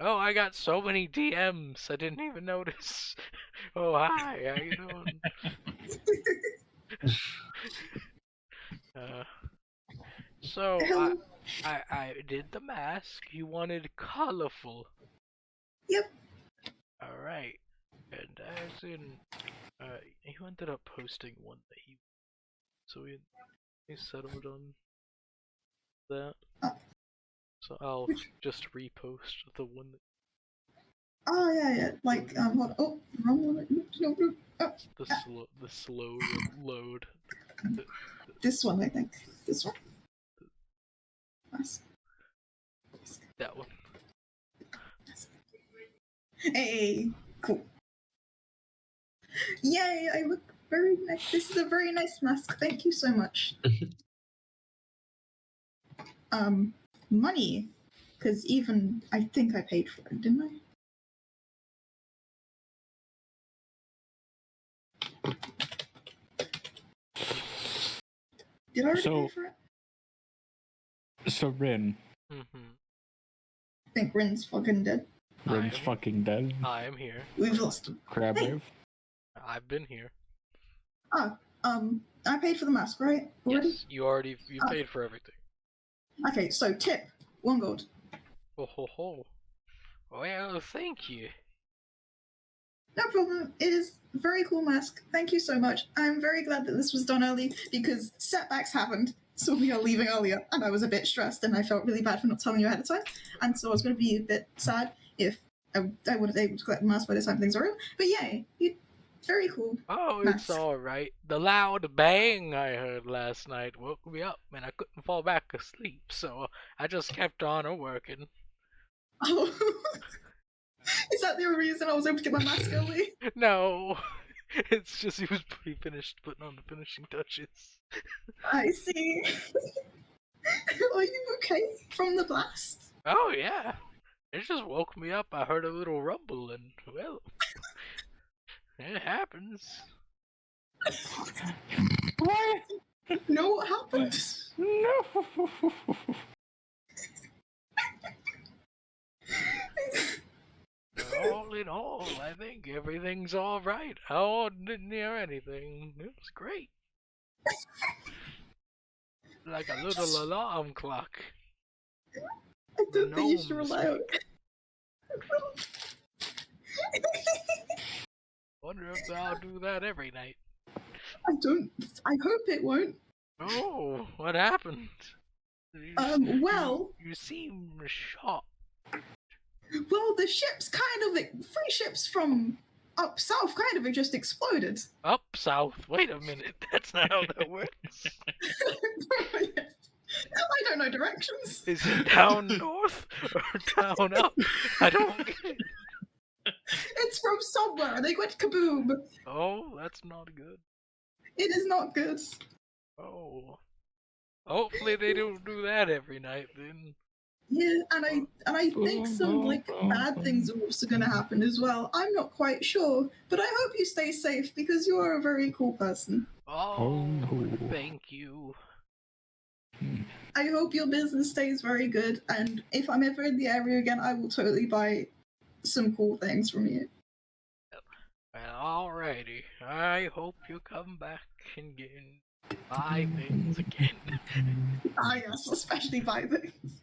Oh, I got so many DMs, I didn't even notice. Oh, hi, how you doing? So Hello. I did the mask. You wanted colorful. Yep. All right, and as in, you ended up posting one that he, so he settled on that. So I'll just repost the one. Oh, yeah. Like, hold on. Oh, wrong one. No. Oh, The slow load. this one, I think. This one. Mask. That one. Hey, cool. Yay, I look very nice. This is a very nice mask. Thank you so much. Money. Because even, I think I paid for it, didn't I? Did I already pay for it? So Rin. Mm-hmm. I think Rin's fucking dead. Rin's fucking dead. I am here. We've lost him. Crabwave. I've been here. I paid for the mask, right? Already? Yes, you paid for everything. Okay, so tip. 1 gold. Oh ho ho. Well, thank you. No problem. It is a very cool mask. Thank you so much. I'm very glad that this was done early because setbacks happened. So we are leaving earlier, and I was a bit stressed, and I felt really bad for not telling you ahead of time. And so I was going to be a bit sad if I would have been able to collect the mask by the time things are over. But yay, very cool. Oh, mask. it's alright. The loud bang I heard last night woke me up, and I couldn't fall back asleep, so I just kept on working. Oh. Is that the reason I was able to get my mask early? No. It's just he was pretty finished putting on the finishing touches. I see. Are you okay from the blast? Oh, yeah. It just woke me up. I heard a little rumble, and, well, it happens. What? No, what happened? No. All in all, I think everything's alright. I didn't hear anything. It was great. Like a little alarm clock. I don't The think you should gnomes rely on Wonder if I'll do that every night. I hope it won't. Oh, what happened? Well, You seem shocked. well, the ships three ships from up south kind of just exploded. Up south? Wait a minute, that's not how that works. I don't know directions. Is it down north or down up? I don't get it. It's from somewhere. They went kaboom. Oh, that's not good. It is not good. Oh. Hopefully they don't do that every night then. Yeah, and I think some bad things are also going to happen as well. I'm not quite sure, but I hope you stay safe because you are a very cool person. Oh, thank you. I hope your business stays very good, and if I'm ever in the area again, I will totally buy some cool things from you. Well, alrighty. I hope you come back and buy things again. Ah, yes, especially buy things.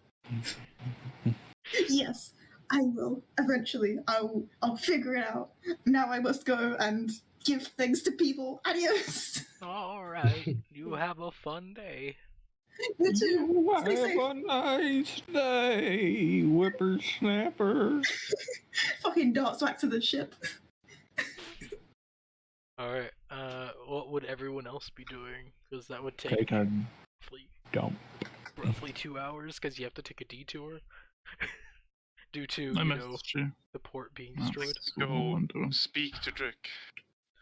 Yes, I will. Eventually, I'll figure it out. Now I must go and give things to people. Adios. Alright, you have a fun day. You too. You Stay have safe. a nice day, whippersnapper. Fucking darts back to the ship. Alright, what would everyone else be doing? Because that would take Take a roughly 2 hours, because you have to take a detour. Due to, I you know, messaged you. the port being That's destroyed. what I Go want to do. speak to Drick.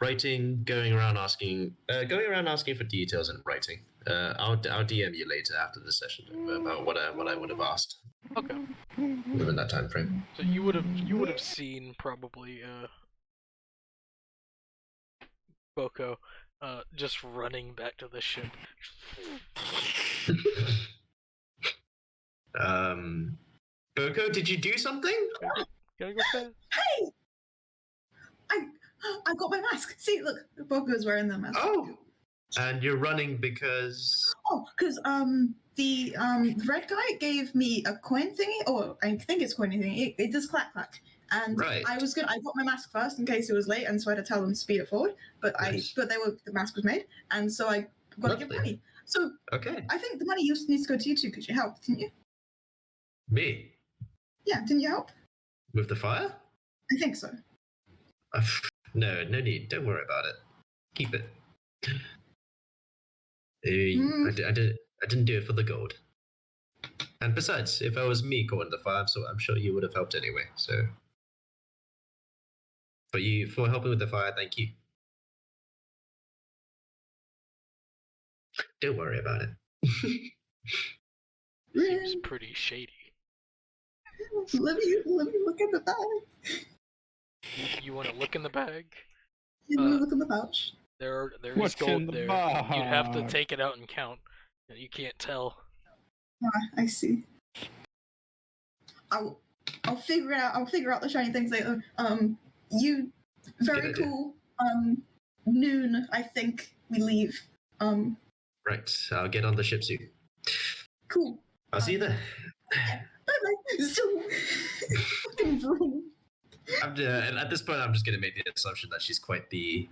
Writing, going around asking for details and writing. I'll DM you later after the session about what I would have asked Okay. within that time frame. So you would have seen probably Boko just running back to the ship. Boko, did you do something? Gotta go fast. Hey! I got my mask. See, look, Boko's wearing the mask. Oh, and you're running because Oh, because the red guy gave me a coin thingy, or I think it's coin thingy. It does clack clack, and Right. I got my mask first in case it was late, and so I had to tell them to speed it forward. But Nice. the mask was made, and so I got to give Lovely. money. So Okay, I think the money needs to go to you two because you helped, didn't you? me Yeah, didn't you help? with the fire? I think so. No need. Don't worry about it. Keep it. I didn't do it for the gold. And besides, if I was me calling the fire, so I'm sure you would have helped anyway. So, for helping with the fire, thank you. Don't worry about it. Seems pretty shady. Let me look at the bag. You want to look in the bag? Let me look in the pouch. There is What's in gold the there. You'd have to bag? take it out and count. You can't tell. I see. I'll figure it out. I'll figure out the shiny things later. You very Good idea. cool. Noon, I think we leave. Right, I'll get on the ship soon. Cool. I'll see you there. Bye bye. So fucking vroom. And at this point, I'm just going to make the assumption that she's quite the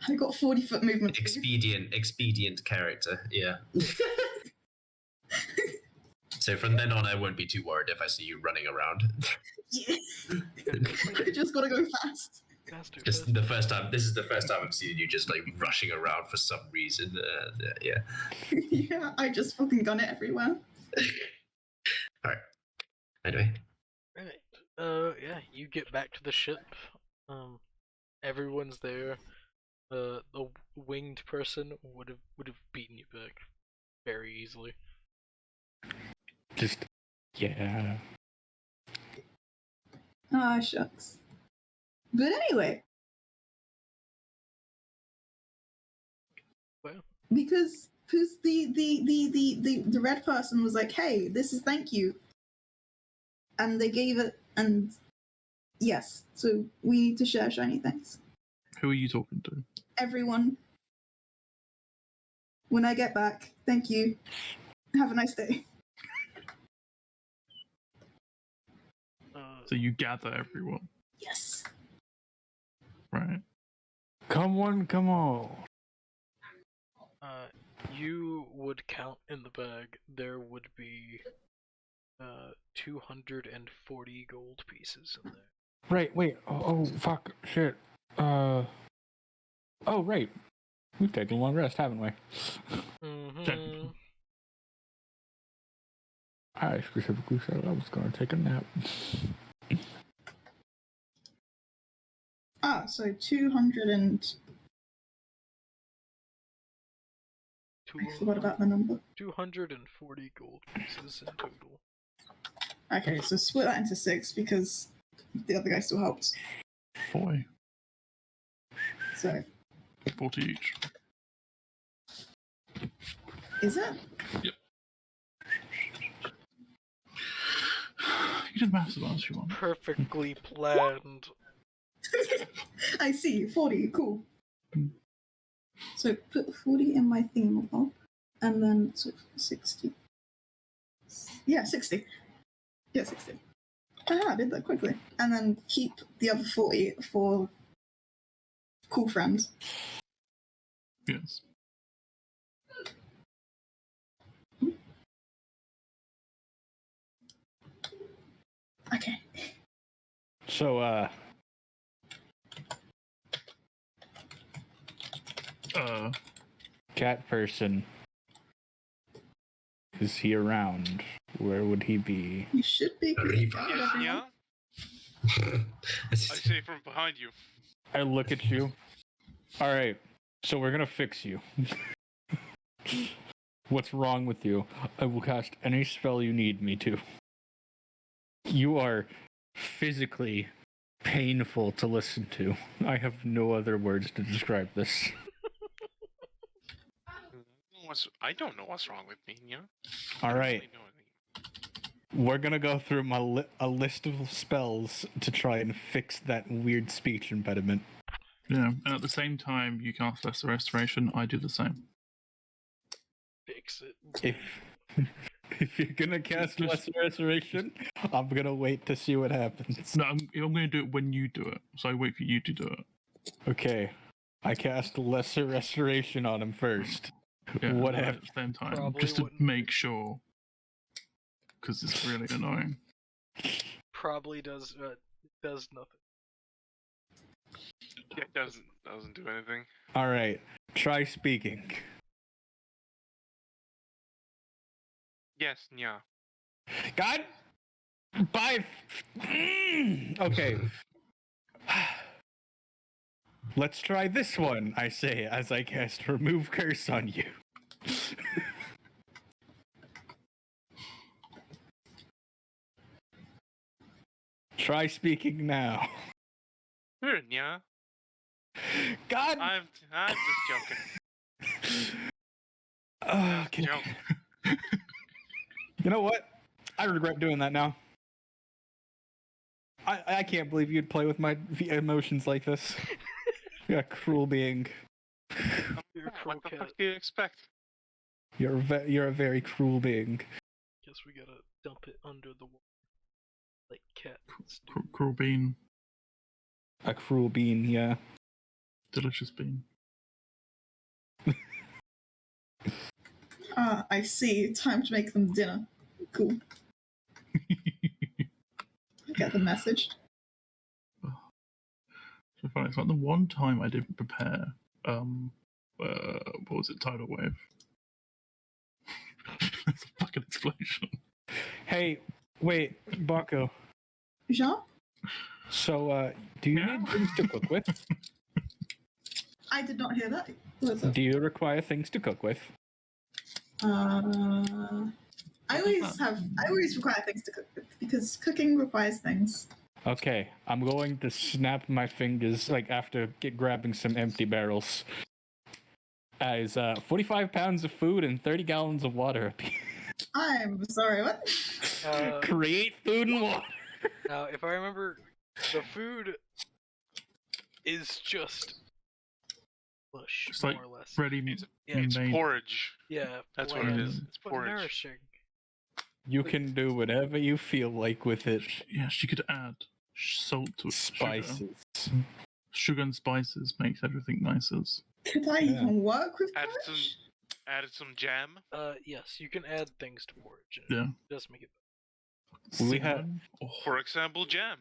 I got 40-foot movement. expedient character. Yeah. So from then on, I won't be too worried if I see you running around. Yeah. I just gotta go fast. Faster, Just faster. the first time. This is the first time I've seen you just like rushing around for some reason. Yeah. Yeah, I just fucking gun it everywhere. All right. Anyway. Right. Yeah, you get back to the ship. Everyone's there. The winged person would have beaten you back very easily. Just, yeah. Ah, shucks. But anyway. Well. Because the red person was like, hey, this is thank you. And they gave it, and yes, so we need to share shiny things. Who are you talking to? Everyone. When I get back, thank you. Have a nice day. So you gather everyone, Yes. right? Come on, come on. You would count in the bag. There would be 240 gold pieces in there. Right, wait. Oh, fuck. Shit. Oh, right. We've taken a long rest, haven't we? Mm-hmm. I specifically said I was going to take a nap. So 200 and... I forgot about the number. 240 gold pieces in total. Okay, so split that into 6 because the other guy still helped. Boy, So, 40 each. is it? Yep. You did maths about if you want. Perfectly planned. I see. 40. Cool. So put 40 in my thingamabobber, and then so 60. Yeah, 60. Yeah, 60. I did that quickly. And then keep the other 40 for cool friends. Yes. Okay. So, cat person. Is he around? Where would he be? You should be. Yes, yeah? I say from behind you. I look at you. Alright, so we're gonna fix you. What's wrong with you? I will cast any spell you need me to. You are physically painful to listen to. I have no other words to describe this. I don't know what's wrong with me, yeah? Alright. We're gonna go through a list of spells to try and fix that weird speech impediment. Yeah, and at the same time, you cast Lesser Restoration. I do the same. Fix it. If you're gonna cast Lesser Restoration, I'm gonna wait to see what happens. No, I'm gonna do it when you do it. So I wait for you to do it. Okay, I cast Lesser Restoration on him first. Yeah, what at happens? the same time, Probably just to wouldn't. make sure, because it's really annoying. Probably does nothing. Yeah, it doesn't do anything. Alright, try speaking. Yes, yeah. God! Bye! Okay. Let's try this one, I say, as I cast Remove Curse on you. Try speaking now. Sure, yeah. God! I'm just joking. Okay. Joking. You know what? I regret doing that now. I can't believe you'd play with my emotions like this. You're a cruel being. You're a cruel What the cat. fuck do you expect? You're a very cruel being. Guess we gotta dump it under the wall. Like cats. Cruel bean. A cruel being, yeah. Delicious bean. I see. Time to make them dinner. Cool. I get the message. So funny. It's like the one time I didn't prepare. What was it? Tidal wave. That's a fucking explosion. Hey, wait, Baco. Jean? So, do you need things to cook with? I did not hear that. What was that? Do you require things to cook with? I always require things to cook with because cooking requires things. Okay, I'm going to snap my fingers, like, after grabbing some empty barrels. As 45 pounds of food and 30 gallons of water. I'm sorry, what? Create food and water. Now, if I remember, the food is just mush, It's more like or less. ready It's made. porridge. Yeah, That's what bland, it is. It's but porridge. nourishing. You can do whatever you feel like with it. Yeah, she could add salt to it. Spices. Sugar and spices makes everything nicer. Could I even work with porridge? Added some jam. Yes, you can add things to porridge. Yeah. It does make it. We have, For example, jam.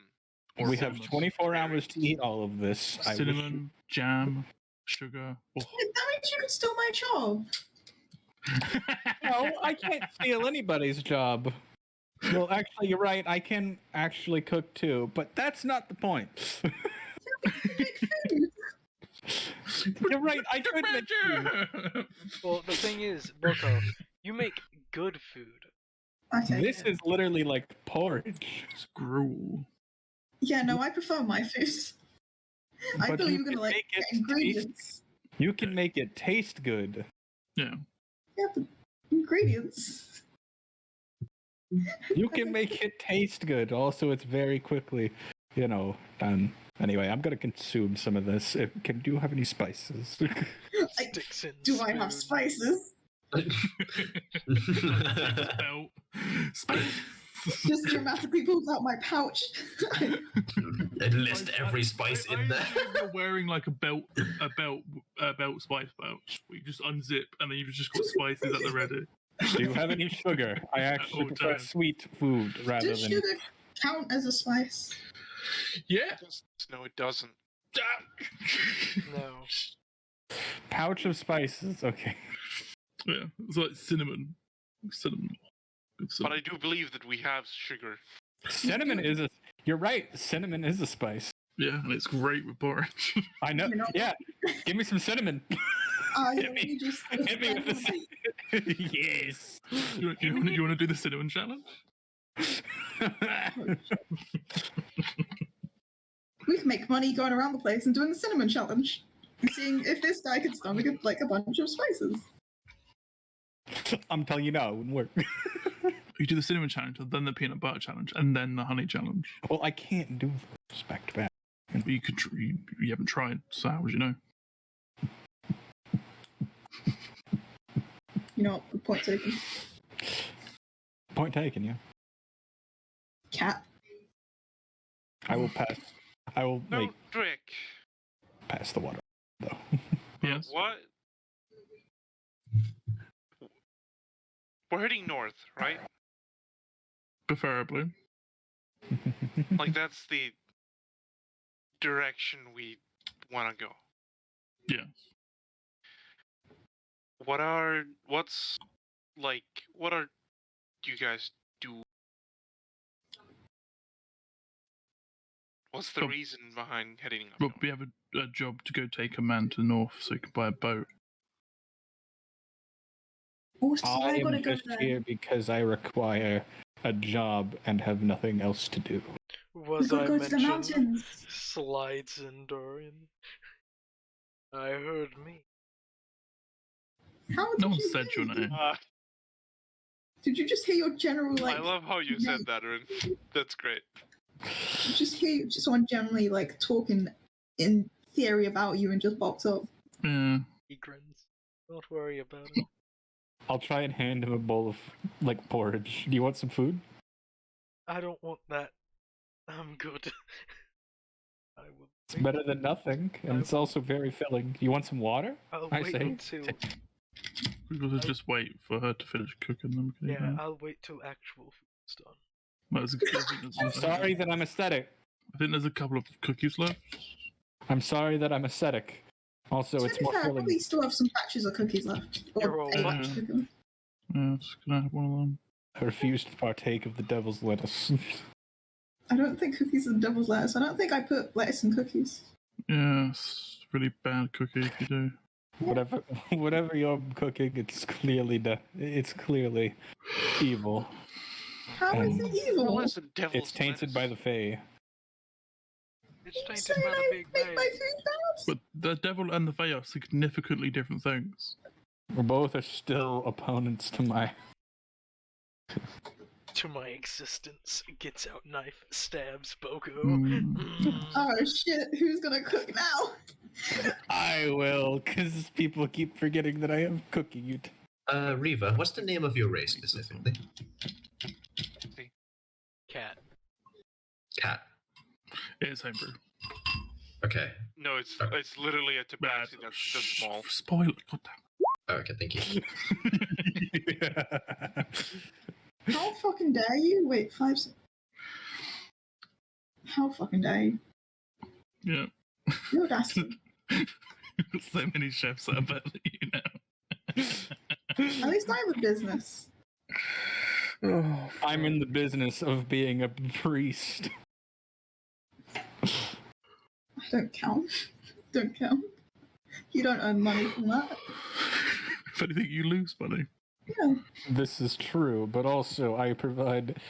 we have 24 hours to eat all of this. I wish- Cinnamon, jam, sugar. Oh. That means you could steal my job. No, I can't steal anybody's job. Well, actually, you're right. I can actually cook too, but that's not the point. You're right. I could make food. Well, the thing is, Boko, you make good food. Okay. This is literally like porridge. It's gruel. Yeah, no, I prefer my food. I But thought you were can gonna like make get it ingredients. You can make it taste good. Yeah. Yeah, but ingredients. You can make it taste good. Also, it's very quickly, done. Anyway, I'm gonna consume some of this. Do you have any spices? Sticks in Do I have spoon. spices? Belt. Just dramatically pulls out my pouch. Enlist every spice I in there. assume you're wearing like a belt spice pouch. Where you just unzip and then you've just got spices at the ready. Do you have any sugar? I actually all prefer times. sweet food rather Does than. sugar count as a spice? Yeah. No, it doesn't. No. Pouch of spices. Okay. Yeah, it's like cinnamon. Cinnamon. Good But cinnamon. I do believe that we have sugar. Cinnamon is a. You're right. Cinnamon is a spice. Yeah, and it's great with porridge. I know. You know- Yeah. Give me some cinnamon. Let me just. Hit me with the cinnamon. Yes. you want to do the cinnamon challenge? We can make money going around the place and doing the cinnamon challenge. And seeing if this guy can stomach like a bunch of spices. I'm telling you now, it wouldn't work. You do the cinnamon challenge, and then the peanut butter challenge, and then the honey challenge. Well, I can't do those back to back. You could. You haven't tried, so how would you know? You know what? Good point taken. Point taken, yeah. Cat. I will pass. I will No, make Drake. pass the water, though. Yes. What? We're heading north, right? Preferably. Like that's the direction we want to go. Yes. What are you guys do? What's the Well- reason behind heading up? Well, north? we have a job to go take a man to the north so he can buy a boat. Also, I I gotta am go just there. here because I require a job and have nothing else to do. We Was gotta I go to the mentioned mountains. slides in Dorian? I heard me. How did No one you said hear your me? name. Did you just hear your general like? I love how you no. said that, Rin. That's great. Did you just hear just someone generally like talking in theory about you and just popped up? Yeah. He grins. Don't worry about it. I'll try and hand him a bowl of like porridge. Do you want some food? I don't want that. I'm good. I will. It's better than nothing, and it's also very filling. You want some water? I'll I wait say. until. We could just wait for her to finish cooking. Then we can eat Yeah, that. I'll wait till actual food's done. Well, I'm sorry that I'm aesthetic. I think there's a couple of cookies left. I'm sorry that I'm aesthetic. Also, To it's be more fair, I filling. probably still have some patches of cookies left. You're all a right. batch of cookies. Yes, can I have one of them? I refuse to partake of the devil's lettuce. I don't think cookies are devil's lettuce. I don't think I put lettuce in cookies. Yes, really bad cookie if you do. whatever you're cooking, it's clearly evil. How is it What evil? is the devil's It's tainted by the lettuce? Fae. It's tainted Saying by the I big make bang. my food bad? But the devil and the fae are significantly different things. Both are still opponents to my. To my existence, gets out knife, stabs Boko. Mm. Oh shit, who's gonna cook now? I will, because people keep forgetting that I have cooking utensils. Reva, what's the name of your race specifically? Cat. Cat. It's homebrew. Okay. No, it's Okay. it's literally a Bad. tabaxi that's just small. Spoil it, goddamn. Okay, thank you. How fucking dare you? Wait, 5 seconds. How fucking dare you? Yeah. The audacity. So many chefs that are better than you now. At least I have a business. I'm in the business of being a priest. I don't count. Don't count. You don't earn money from that. If anything, you lose money. Yeah. This is true, but also I provide.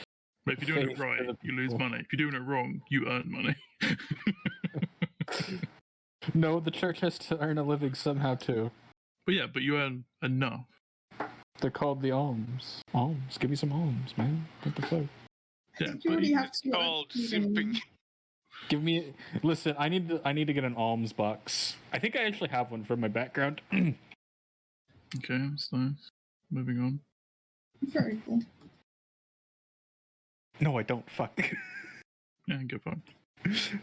But if you're doing it Faith right, for the you lose people. money. If you're doing it wrong, you earn money. No, the church has to earn a living somehow too. But yeah, but you earn enough. They're called the alms. Alms. Give me some alms, man. What the fuck? Yeah, You but already you- have to. Called even- simping. Give me. Listen, I need to get an alms box. I think I actually have one for my background. Okay, that's nice. Moving on. Very cool. No, I don't. Fuck. Yeah, go for it.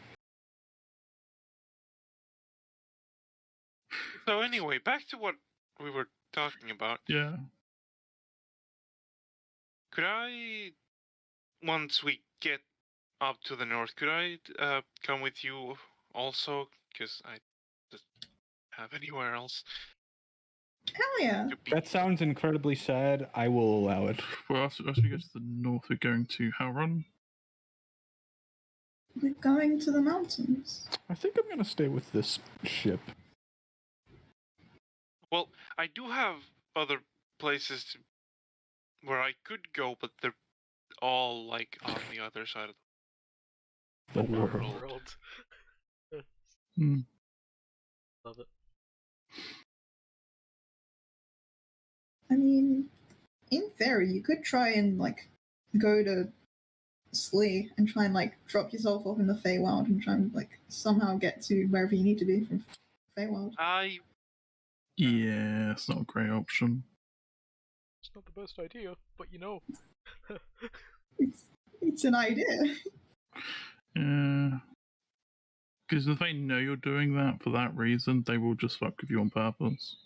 So anyway, back to what we were talking about. Yeah. Could I, once we get up to the north, could I come with you also? Because I don't have anywhere else. Hell yeah. That sounds incredibly sad. I will allow it. Well, after we go to the north, we're going to Howrun. We're going to the mountains. I think I'm gonna stay with this ship. Well, I do have other places where I could go, but they're all like on the other side of The the world. world. Hmm. Love it. I mean, in theory, you could try and like go to Slee and try and like drop yourself off in the Feywild and try and like somehow get to wherever you need to be from Feywild. Yeah, it's not a great option. It's not the best idea, but you know. It's an idea. Yeah. Because if they know you're doing that for that reason, they will just fuck with you on purpose.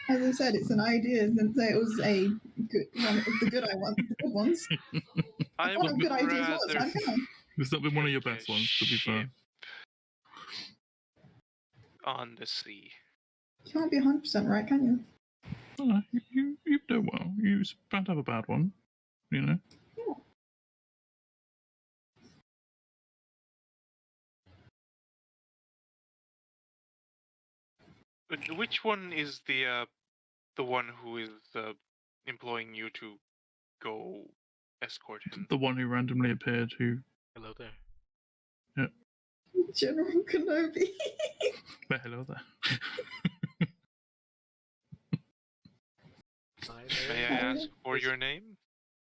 As I said, it's an idea. Didn't say it was a good one of the good ones. I One of would good ideas was. rather I don't know. It's not been one of your take best a ones, to be fair. ship on the sea. You can't be 100% right, can you? Oh, you do well. You're about to have a bad one, you know? Yeah. But which one is the one who is employing you to go escort him? The one who randomly appeared who... Hello there. Yeah. General Kenobi. But hello there. May I ask for your name?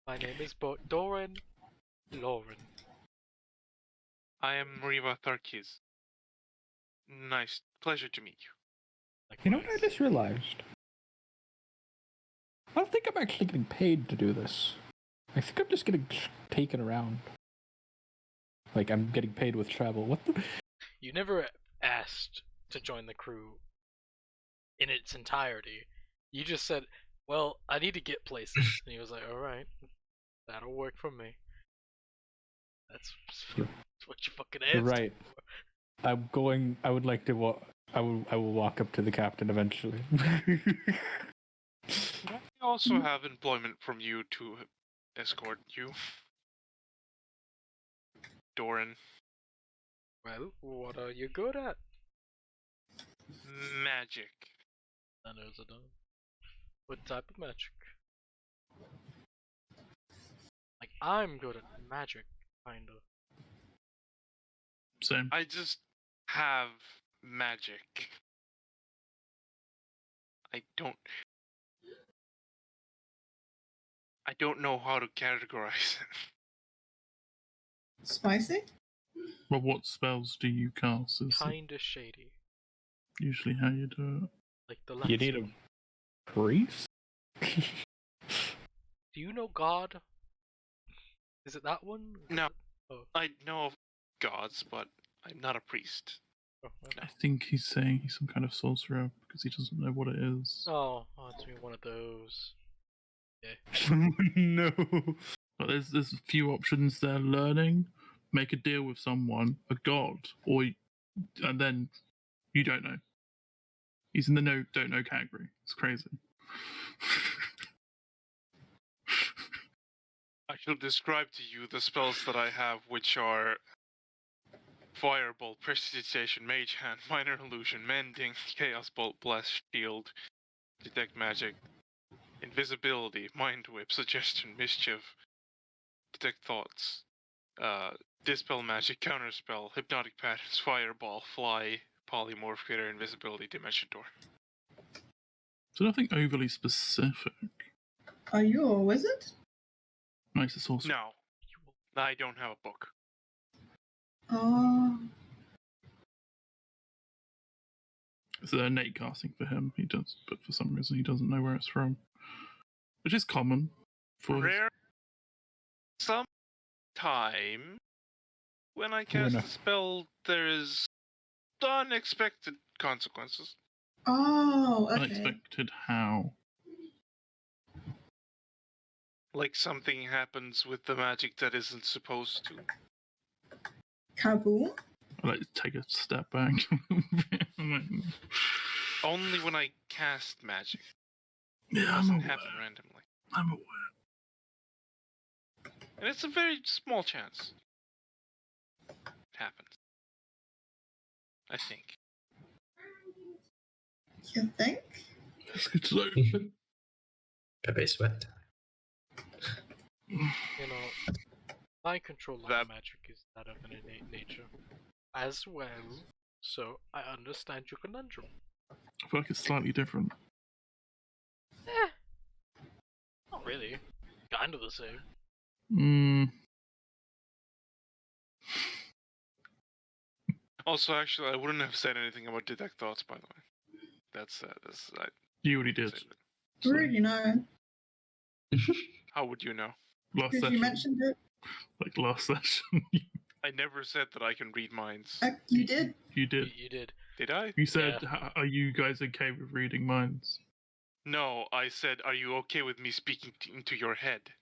My name is Doran Lauren. I am Riva Tharkiz. Nice. Pleasure to meet you. You know what I just realized? I don't think I'm actually getting paid to do this. I think I'm just getting taken around. Like, I'm getting paid with travel. What the? You never asked to join the crew in its entirety. You just said, well, I need to get places. And he was like, alright, that'll work for me. That's what you fucking asked. You're right. I'm going. I would like to I will walk up to the captain eventually. I also have employment from you to escort you. Doran. Well, what are you good at? Magic. I know the done. What type of magic? Like, I'm good at magic, kinda. Same. I just have magic. I don't know how to categorize it. Spicy? Well, what spells do you cast? Is Kinda shady. usually how you do it. Like the You need Latin. a priest? Do you know God? Is it that one? No. Oh. I know of gods, but I'm not a priest. Oh, okay. I think he's saying he's some kind of sorcerer because he doesn't know what it is. Oh, it's me one of those. Yeah. No. But there's a few options there. Learning, make a deal with someone, a god, and then you don't know. He's in the don't know category. It's crazy. I shall describe to you the spells that I have, which are Firebolt, Prestidigitation, Mage Hand, Minor Illusion, Mending, Chaos Bolt, Blast, Shield, Detect Magic, Invisibility, Mind Whip, Suggestion, Mischief, Detect Thoughts, Dispel Magic, Counterspell, Hypnotic Patterns, Fireball, Fly, Polymorph, Creator, Invisibility, Dimension Door. So nothing overly specific. Are you a wizard? Nice, it's awesome. No, I don't have a book. Oh. It's a innate casting for him. He does, but for some reason he doesn't know where it's from, which is common for. Rare. Sometime when I cast a spell, there is unexpected consequences. Oh, okay. Unexpected how? Like something happens with the magic that isn't supposed to. Kaboom? I like to take a step back. Only when I cast magic. It Yeah, doesn't happen randomly. I'm aware. And it's a very small chance. It happens. I think. You think? That's good to know. Pepe sweat. You know, my control of magic is that of an innate nature as well, so I understand your conundrum. I feel like it's slightly different. Not really. Kind of the same. Also, actually, I wouldn't have said anything about detect thoughts, by the way. That's You already did. So. You know. How would you know? Last Because session. you mentioned it. Like last session. I never said that I can read minds. You did. You did. You did. Did I? You said, "Are you guys okay with reading minds?" No, I said, are you okay with me speaking into your head?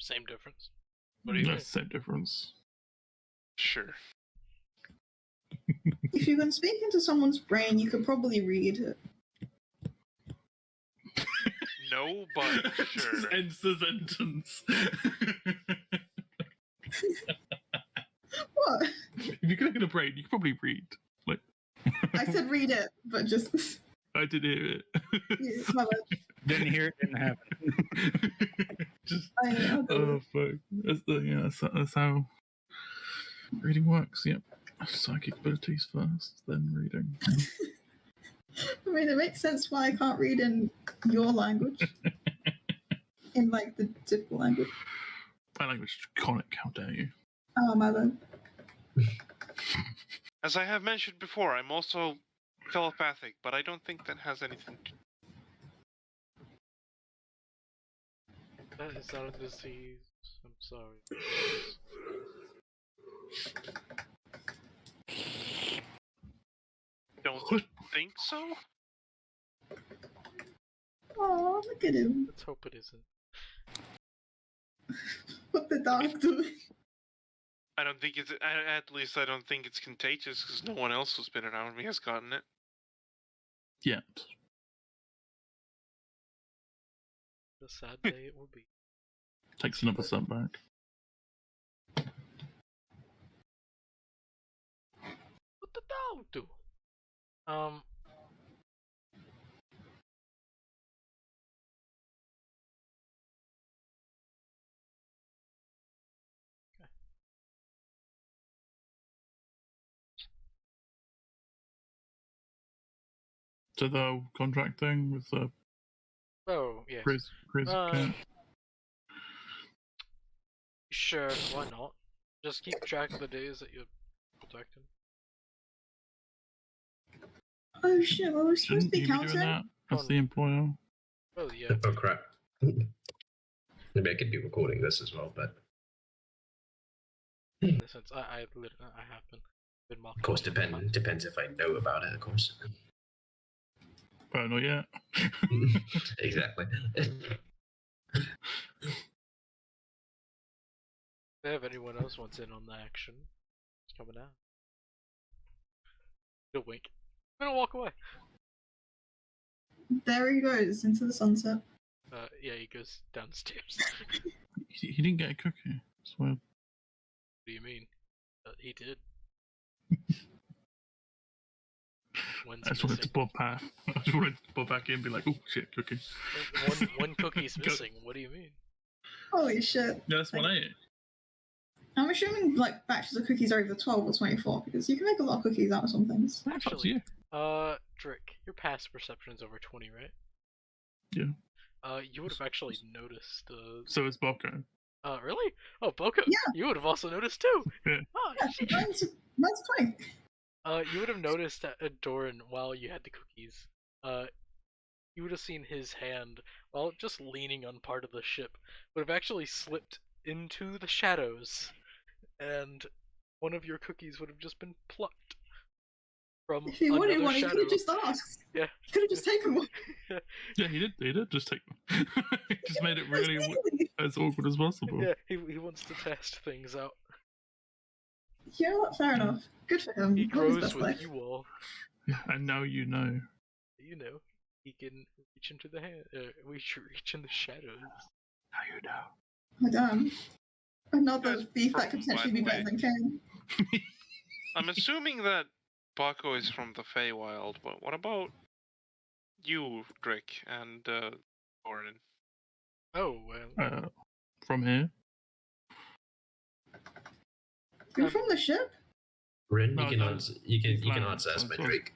Same difference. What do you mean? Same difference. Sure. If you can speak into someone's brain, you could probably read it. No, but sure. Just ends the sentence. What? If you could look at a brain, you could probably read. Like, I said read it, but just. I did hear it. Yeah, my bad. Didn't hear it, didn't happen. Just, I'll oh fuck. That's how reading works. Yep. Psychic abilities first, then reading. I mean, it makes sense why I can't read in your language. In, like, the typical language. My language is conic, how dare you? Oh, my bad. As I have mentioned before, I'm also telepathic, but I don't think that has anything to... That is not a disease. I'm sorry. Don't think so? Oh, look at him. Let's hope it isn't. What the dog doing? I don't think it's... At least I don't think it's contagious, because no one else who's been around me has gotten it. Yet. The sad day it will be. Takes another step back. What the dog do? To the contract thing with the Oh, yes. Chris cat. Sure, why not? Just keep track of the days that you're protecting. Oh shit, well, we're supposed Shouldn't to be you be doing counting? that as the employer? Oh, yeah. Oh crap. Maybe I could be recording this as well, but In a sense, I have been marking. of course depends if I know about it, of course. But not yet. Exactly. If anyone else wants in on the action, it's coming out. He'll wink. I'm gonna walk away. There he goes, into the sunset. Yeah, he goes downstairs. He didn't get a cookie. I swear. What do you mean? He did. I just wanted to bob back. I just wanted to bob back in and be like, oh shit, cookie. One cookie's missing. What do you mean? Holy shit. Yeah, that's one I ate. I'm assuming, like, batches of cookies are either 12 or 24, because you can make a lot of cookies out of some things. That's up to you. Drick, your past perception is over 20, right? Yeah. You would have actually noticed, So is Boko. Really? Oh, Boko, Yeah. you would have also noticed too. Yeah. Oh, Yeah, shit. mine's 20. You would have noticed that Doran, while you had the cookies, you would have seen his hand, while just leaning on part of the ship, would have actually slipped into the shadows, and one of your cookies would have just been plucked from If he wanted another one, he could shadow. have just asked. Yeah. He could have just taken one. Yeah, he did just take them. He just made it really as awkward as possible. Yeah, he wants to test things out. You know what? Fair enough. Good for him. He Live his grows best with life. you all. Yeah, and now you know. You know, he can reach into the hand. We should reach in the shadows. Now you know. Oh, damn. Another Yes, thief that from- could potentially by be the better way. than Kane. I'm assuming that Baco is from the Feywild, but what about you, Drake, and Gordon? Oh well. From here. You're from the ship? Rin, No, you can no, answer. You can Clan, answer as so- my so- Drake.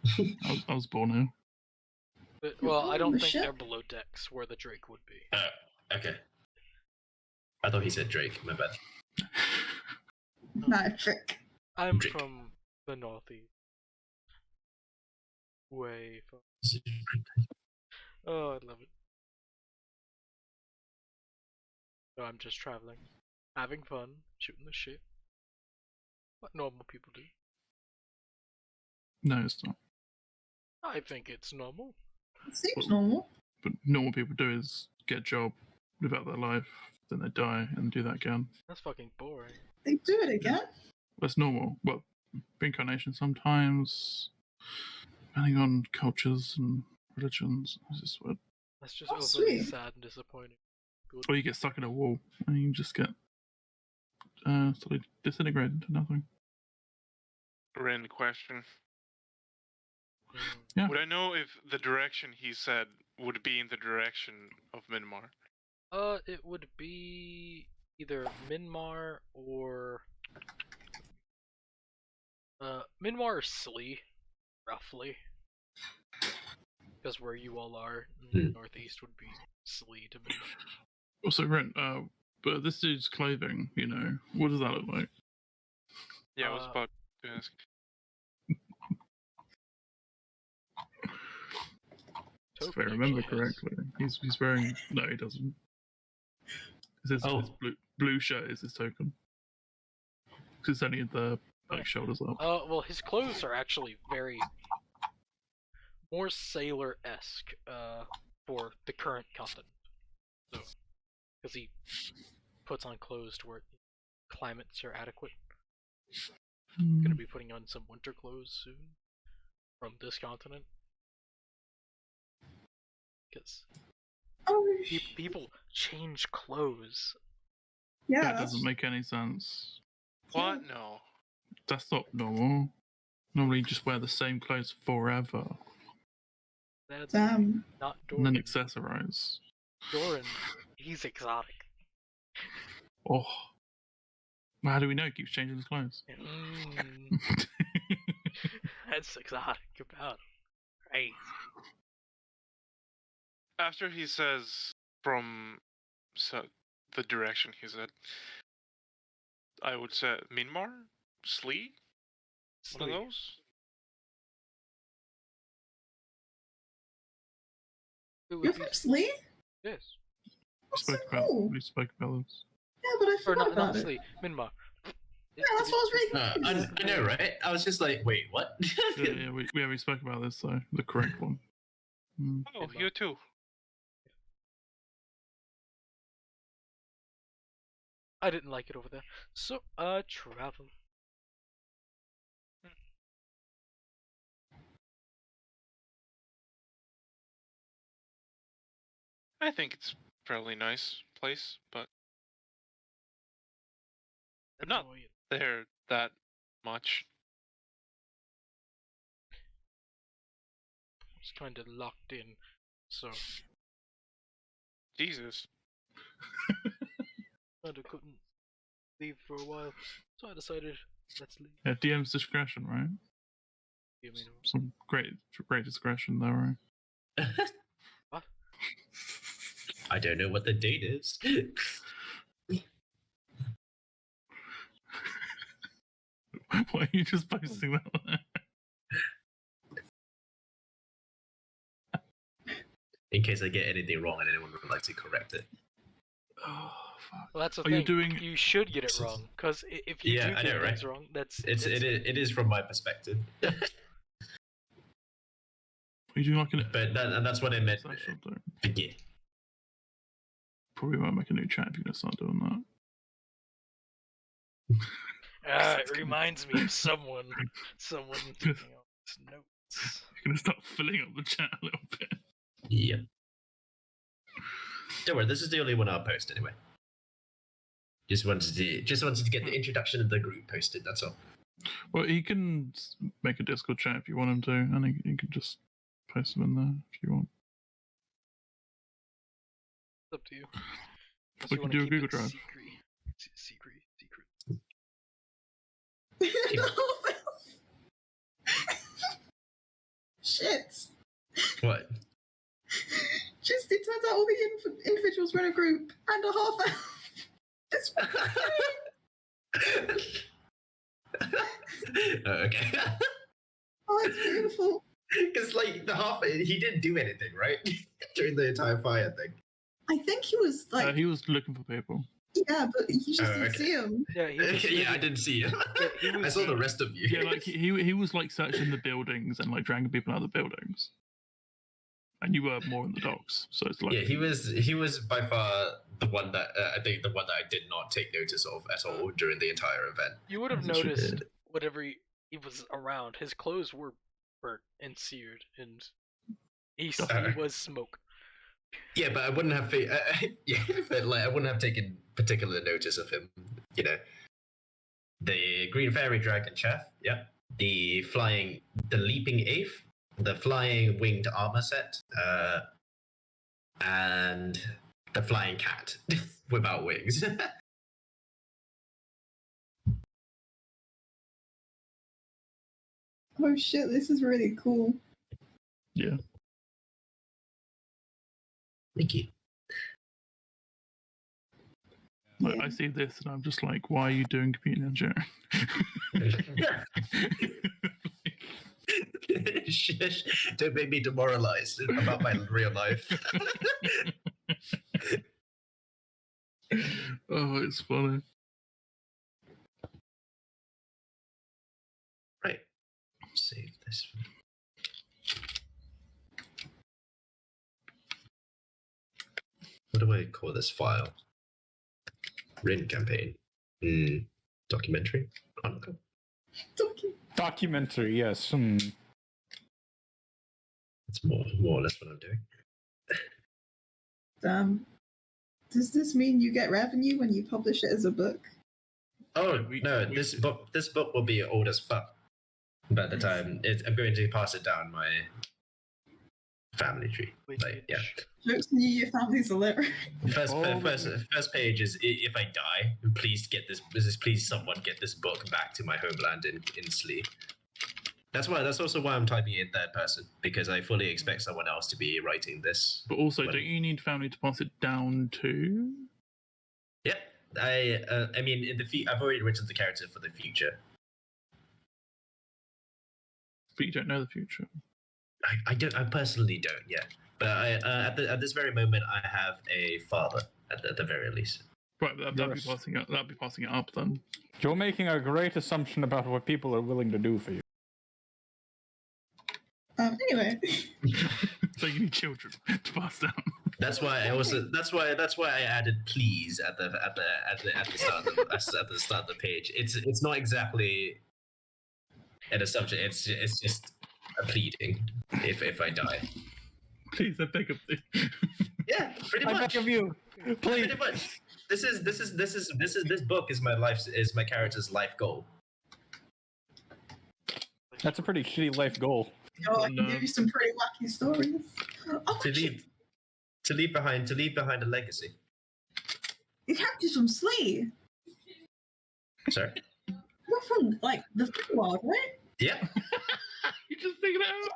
I was born here. But, well, I don't the think ship? they're below decks where the Drake would be. Okay. I thought he said Drake. My bad. Nah, trick. I'm Drake. from the northeast. Way far. Oh, I love it. So I'm just traveling, having fun, shooting the shit. What normal people do. No, it's not. I think it's normal. It seems normal. But normal people do is get a job, live out their life, then they die and do that again. That's fucking boring. They do it again. That's normal. Well, reincarnation sometimes, depending on cultures and religions. It's just weird. That's just Oh, overly sweet. sad and disappointing. Good. Or you get stuck in a wall and you just get slightly disintegrated into nothing. Rin, question. Mm. Yeah. Would I know if the direction he said would be in the direction of Myanmar? It would be either Myanmar or Myanmar or Slee, roughly. Because where you all are in the northeast would be Slee to me. Also, Ren, but this dude's clothing, you know, what does that look like? Yeah, I was about to ask. If I Token remember actually has- correctly, he's wearing. No, he doesn't. His blue shirt is his token. 'Cause it's only the shoulders up. Well, his clothes are actually very more sailor-esque for the current continent. So, because he puts on clothes to where climates are adequate. Gonna be putting on some winter clothes soon from this continent. Because Oh, people change clothes. yeah. That doesn't make any sense. What? No. That's not normal. Normally, you just wear the same clothes forever That's Damn. not and then Doran. accessorize. Doran, he's exotic. Oh, well, how do we know he keeps changing his clothes? That's exotic about him. Right. After he says from the direction he said, I would say Myanmar? Slee? One of Slee. those? It would You're be- from Slee? Yes. That's so cool. We spoke about this. Yeah, but I Or forgot not about it. Slee, Myanmar. Yeah, that's what I was reading. I know, right? I was just like, wait, what? Yeah, we spoke about this though. The correct one. Mm. Oh, Myanmar. you too. I didn't like it over there. So, travel. I think it's a fairly nice place, but not Annoying. there that much. It's kind of locked in, so Jesus. kind of couldn't leave for a while. So I decided, let's leave. Yeah, DM's discretion, right? You mean, Some great discretion there, right? what? I don't know what the date is. Why are you just posting that on there? In case I get anything wrong and anyone would like to correct it. Oh, fuck. Well, that's the Are thing. you doing... You should get it wrong, because if you Yeah, do I get know, things right? wrong, It is from my perspective. Are you doing like an... But that's what I meant. Session, though? Yeah. Probably won't make a new chat if you're going to start doing that. It reminds me of someone taking out notes. You're going to start filling up the chat a little bit. Yeah. Don't worry, this is the only one I'll post anyway. Just wanted to get the introduction of the group posted, that's all. Well, he can make a Discord chat if you want him to, and he can just post them in there if you want. It's up to you. Unless We you can wanna do a keep Google it Drive. Secret. Shit. What? Just it turns out all the individuals were in a group and a half elf. It's Okay. oh, it's beautiful. Because like the half, he didn't do anything, right? During the entire fire thing. I think he was like, He was looking for people. yeah, but you just didn't okay. see him. Yeah, he was Yeah, I didn't see him. he was- I saw the rest of you. Yeah, like he was like searching the buildings and like dragging people out of the buildings. And you were more in the docks, so it's like Yeah, he was by far the one that I think the one that I did not take notice of at all during the entire event. You would have Yes, you noticed did. whatever he was around. His clothes were burnt and seared, and he was smoke. Yeah, but I wouldn't have. Yeah, but like I wouldn't have taken particular notice of him. You know, the green fairy dragon chef. Yep. The leaping ape, the flying winged armor set, and the flying cat without wings. Oh shit, this is really cool. yeah. Thank you. Like, Yeah. I see this and I'm just like, why are you doing computer engineering? Shush, don't make me demoralized about my real life. Oh, it's funny. Right. Save this. What do I call this file? Written campaign. Documentary? Chronicle? Documentary, yes. That's more or less what I'm doing. Does this mean you get revenue when you publish it as a book? Oh no, this book will be old as fuck by the time I'm going to pass it down my family tree. Like, yeah. Jokes on you, your family's illiterate. First page is if I die, please get this. Please someone get this book back to my homeland in Slee. That's also why I'm typing it in third person, because I fully expect someone else to be writing this. But also, don't you need family to pass it down to? Yep. I mean, I've already written the character for the future. But you don't know the future. I personally don't yet. But at this very moment, I have a father at the very least. Right, but that'd be passing it up then. You're making a great assumption about what people are willing to do for you. Anyway. So you need children to pass down. That's why I added please at the start of the page. It's not exactly an assumption. It's just a pleading if I die. Please, I beg of you. Yeah, pretty I much. beg of you, please. Pretty much. This book is my character's life goal. That's a pretty shitty life goal. I can give you some pretty wacky stories. Oh, To leave behind a legacy. you captured from Slee. Sorry. You're from like the free world, right? Yeah. You just figured it out.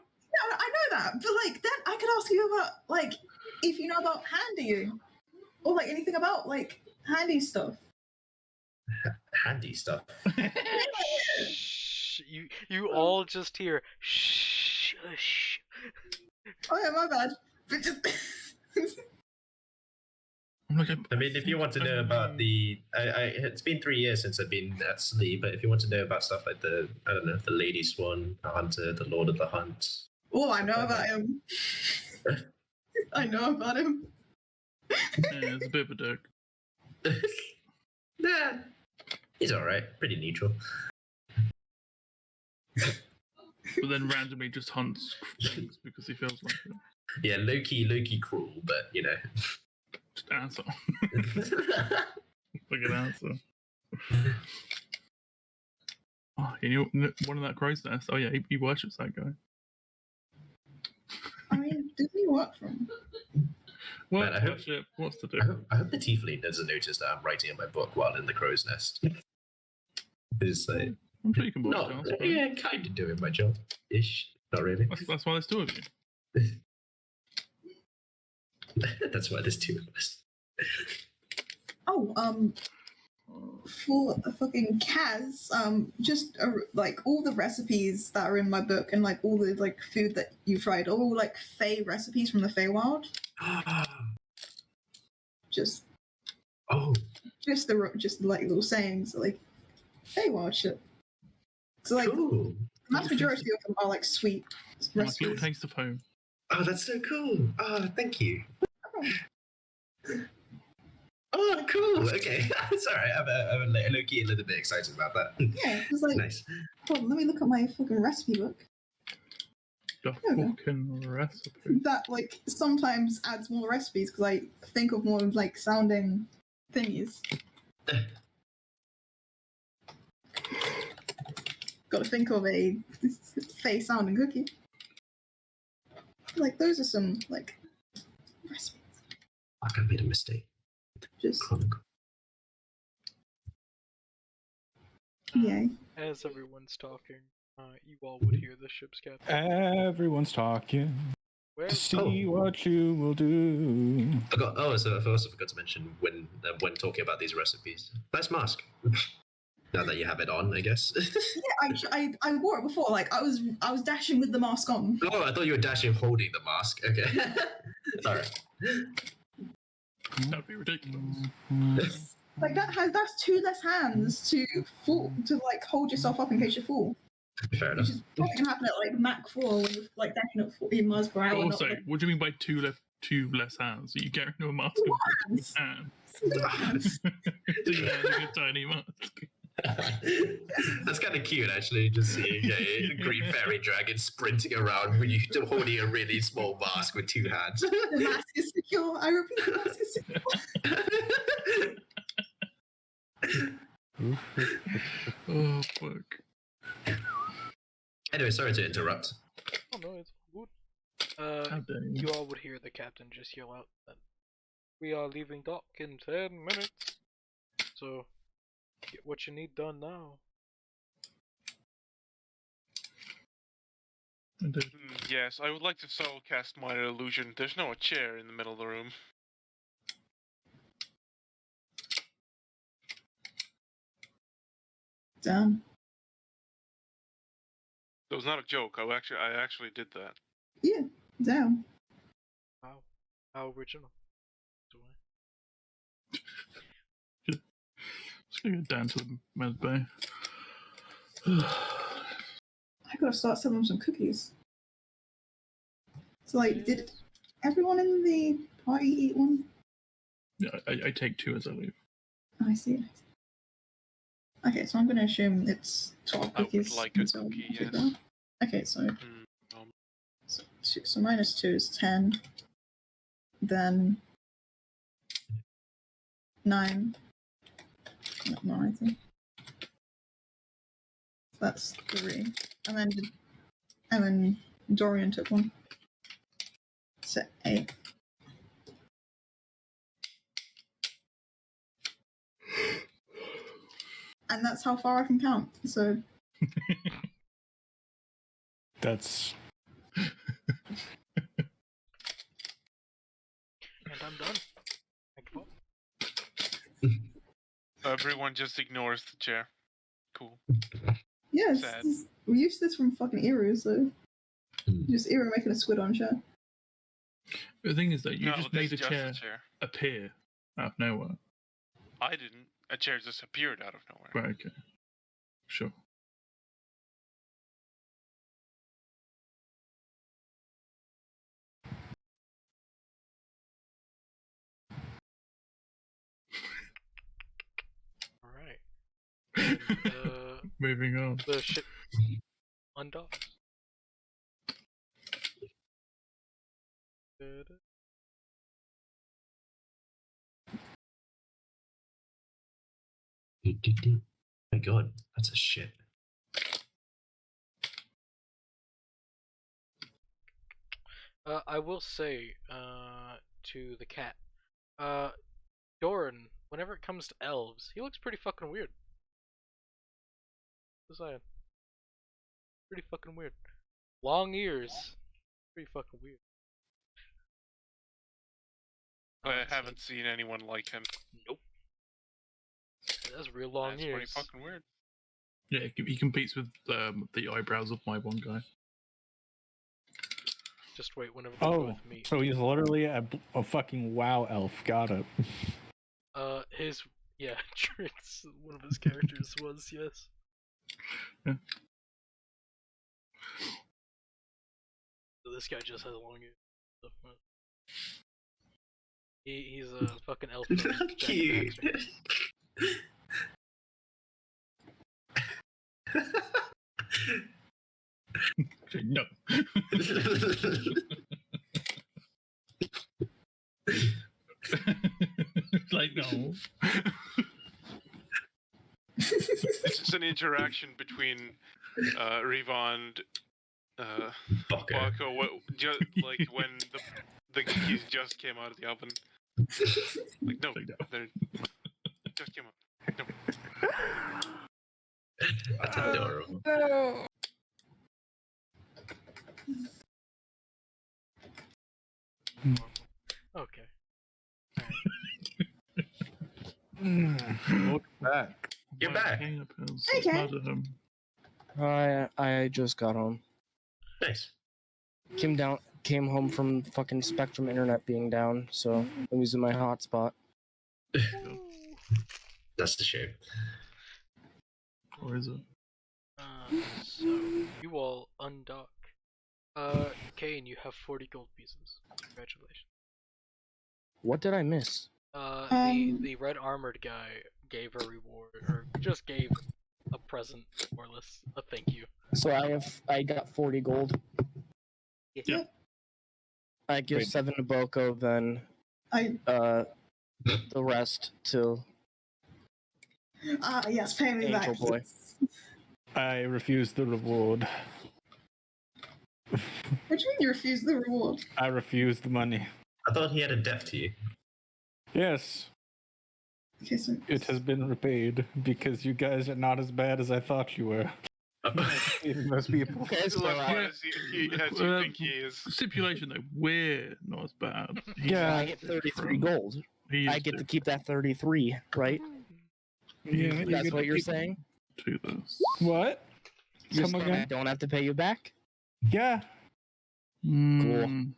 Yeah, I know that, but like then I could ask you about like if you know about handy or like anything about like handy stuff. handy stuff. Shh, you all just hear shh, shush. Oh yeah, my bad. I mean, if you want to know about the, it's been 3 years since I've been at sea, but if you want to know about stuff like the, I don't know, the Lady Swan, the Hunter, the Lord of the Hunt. Oh, I know about him. I know about him. Yeah, it's a bit of a dick. Nah, he's all right, pretty neutral. But then randomly just hunts things because he feels like it. Yeah, low-key cruel, but you know. Just asshole. Fucking asshole. Oh, you know, one of that crow's nest. Oh yeah, he worships that guy. I mean, didn't he work for him? Well, Man, what's the difference? I hope the tiefling doesn't notice that I'm writing in my book while in the crow's nest. It's like, I'm sure you can watch no, it. yeah, kind of doing my job ish. Not really. That's why there's two of you. That's why there's two of us. Oh, for fucking Kaz, just like all the recipes that are in my book and like all the like food that you've tried, are all like Fey recipes from the Feywild. Just like little sayings like Feywild shit. So like Cool. the vast majority of them are like sweet My recipes. pure taste of home. Oh, that's so cool. Oh, thank you. Oh, cool. Okay. Sorry, I'm low-key a little bit excited about that. Yeah, it's like, Nice. hold on, let me look at my fucking recipe book. The fucking recipe. That like sometimes adds more recipes because I think of more like sounding thingies. Got to think of a face sounding cookie. Like those are some like recipes. I made a mistake. Just Chronicle. yay. As everyone's talking, you all would hear the ship's captain. Everyone's talking Where? to see what you will do. So I also forgot to mention when talking about these recipes. Nice mask. Now that you have it on, I guess. Yeah, I wore it before. Like I was dashing with the mask on. Oh, I thought you were dashing holding the mask. Okay. All right. That'd be ridiculous. Like that's 2 less hands to fall to like hold yourself up in case you fall. Fair enough. Which is probably gonna happen at like Mach 4 when you're like dashing at 40 miles per hour. Also, what do you mean by two less hands? Are you carrying a mask of hands. hands? So you have like a tiny mask. That's kind of cute, actually. Just seeing a green fairy dragon sprinting around when you're holding a really small mask with 2 hands. The mask is secure. I repeat, the mask is secure. Oh fuck. Anyway, sorry to interrupt. Oh no, it's good. How dare you. You all would hear the captain just yell out that we are leaving dock in 10 minutes. So get what you need done now. Indeed. Yes, I would like to soul cast minor illusion. There's no chair in the middle of the room. Damn. That was not a joke. I actually did that. Yeah, damn. Wow, how original. Just gonna get down to the med bay. I gotta start selling some cookies. So like, did everyone in the party eat one? Yeah, I take 2 as I leave. Oh, I see. Okay, so I'm gonna assume it's 12 I would cookies. like a until cookie, I figure yes. out. Okay, so so minus 2 is 10. Then 9. No, I think. That's 3. And then Dorian took 1. So 8. And that's how far I can count. So That's And I'm done. Thank you. Everyone just ignores the chair. Cool. Yes, Sad. we used this from fucking Eru, so just Eru making a squid on chair. The thing is that you No, just this made is a chair appear out of nowhere. I didn't. A chair just appeared out of nowhere. Right, okay. Sure. Alright. And, Moving on. the ship undocks. My god, that's a shit. I will say, to the cat, Doran, whenever it comes to elves, he looks pretty fucking weird. Just saying. Pretty fucking weird. Long ears. Pretty fucking weird. I haven't seen anyone like him. Nope. That's real long That's ears. pretty fucking weird. Yeah, he competes with the eyebrows of my one guy. Just wait whenever they Oh, both meet. so he's literally a fucking WoW elf. Got it. Yeah, Trix, one of his characters was, yes. Yeah. So this guy just has long ears. So, he's a fucking elf. Cute. No. Like, no. This is an interaction between Riva and Baco. Like when the cookies just came out of the oven. Like no, they just came out. No. That's adorable. No. Okay. Look back. You're back. Okay. I just got home. Nice. Came home from fucking Spectrum internet being down, so I'm using my hotspot. That's the shame. Or is it? So you all undock. Kane, you have 40 gold pieces. Congratulations. What did I miss? The red armored guy gave a reward, or just gave a present, more or less a thank you. So I got 40 gold. Yeah. I give 7 to Boko, then the rest to yes, pay me Angel back. Boy. I refuse the reward. What do you mean you refuse the reward? I refuse the money. I thought he had a debt to you. Yes, Okay, so it has been repaid because you guys are not as bad as I thought you were. Even those people. Okay, so Like, I, as you think he is. Stipulation though, we're not as bad. yeah, I get 33 gold. I get to keep that 33, right? Yeah, you That's get what to you're keep- saying? To this. What? You're Come saying I again? don't have to pay you back? Yeah. Mm,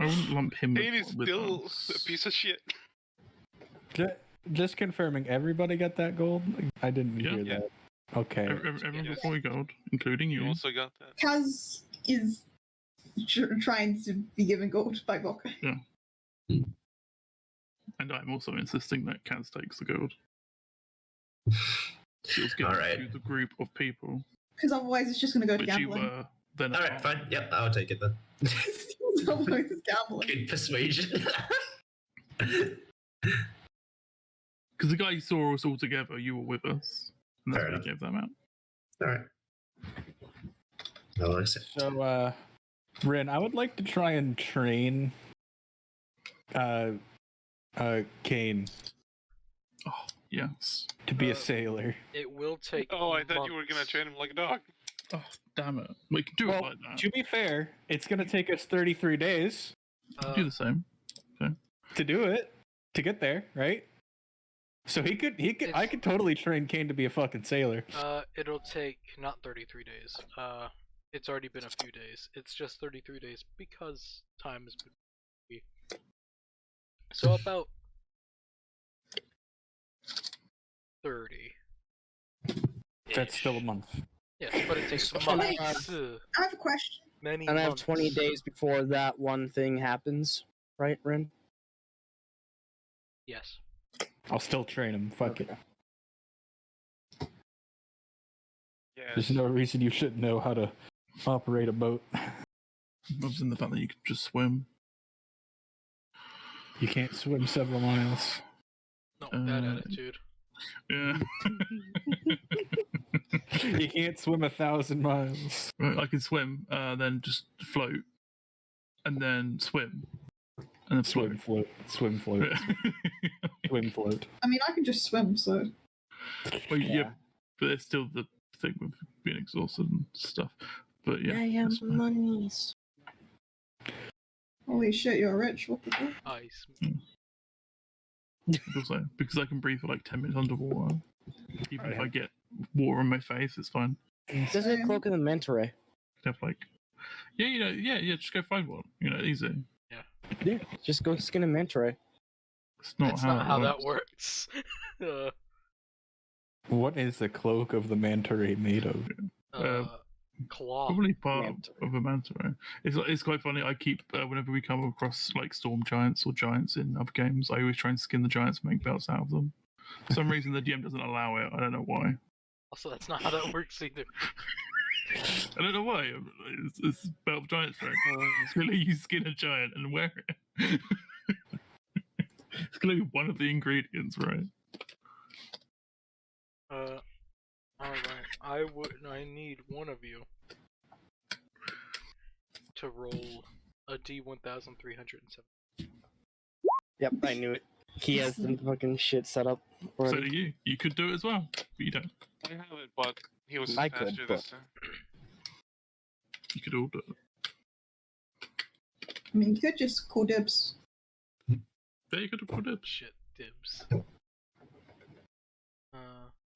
I wouldn't lump him Kane is with still us. a piece of shit. Just confirming, everybody got that gold? I didn't Yeah. hear Yeah. that. Okay. Everyone Yes. got 40 gold, including You you. also got that. Kaz is trying to be given gold by Boko. And I'm also insisting that Kaz takes the gold. She's given Alright. to the group of people, Because otherwise it's just going to go to which you gambling. were then. Alright, fine. Yep, I'll take it then. Otherwise it's gambling. Good persuasion. Because the guy you saw us all together, you were with us. And that's Fair why you gave them out. Alright. I'll accept. So, Rin, I would like to try and train Kane Oh, yes. to be a sailor. It will take. Oh, I thought you were gonna months. train him like a dog. Oh, damn it. We can do it Well, like that. to be fair, it's going to take us 33 days Do the same. to do it, to get there, right? So I could totally train Kane to be a fucking sailor. It'll take not 33 days. It's already been a few days. It's just 33 days because time has been. So about 30. That's still a month. Yes, but it takes months. I have a question. Many And I have months. 20 days before that one thing happens, right, Rin? Yes. I'll still train him. Fuck it. Yes. There's no reason you shouldn't know how to operate a boat. Other than the fact that you can just swim. You can't swim several miles. Not with that attitude. Yeah. You can't swim 1,000 miles. Right, I can swim, then just float, and then swim, and then Swim, float, swim, float, swim, float. I mean, I can just swim, so. Well, yeah, but it's still the thing with being exhausted and stuff. But yeah, that's fine. monies. Holy shit, you're rich. What the fuck? Ice. Also, because I can breathe for like 10 minutes underwater, even if I get water on my face, it's fine. Does it cloak in the mentor? Have like, just go find one. Easy. Yeah, just go skin a mentor. It's not That's how not it how works. that works. What is the cloak of the manta ray made of? Claw. Probably part Manta of a manta ray. It's quite funny. I keep whenever we come across like storm giants or giants in other games, I always try and skin the giants and make belts out of them. For some reason, the DM doesn't allow it. I don't know why. Also, that's not how that works either. I don't know why. It's belt of giant strength. It's really you skin a giant and wear it. It's gonna be one of the ingredients, right? Alright. I need one of you to roll a D1307. Yep, I knew it. He has the fucking shit set up So already. do you. You could do it as well, but you don't. I have it, but he was I faster could, this time. You could all do it. I mean, you could just call dibs. Yeah, you could have put it. Shit, dibs.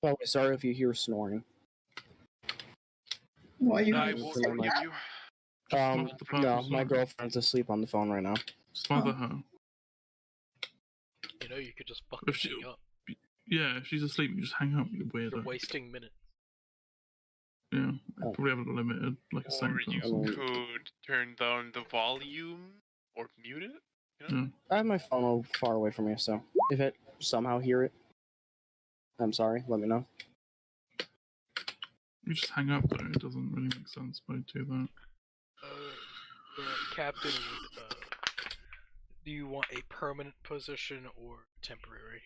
Oh, sorry if you hear snoring. What are you I guys will saying? forgive you. No, my girlfriend's asleep on the phone right now. Smother her. You could just fucking If she- hang up. Yeah, if she's asleep, you just hang up, you You're weirdo. wasting minutes. Yeah, Oh. probably have it limited, like a Or second you person. could turn down the volume or mute it. Yeah. I have my phone far away from me, so if it somehow hear it, I'm sorry. Let me know. You just hang up though, it doesn't really make sense why you do that. The captain would. Do you want a permanent position or temporary?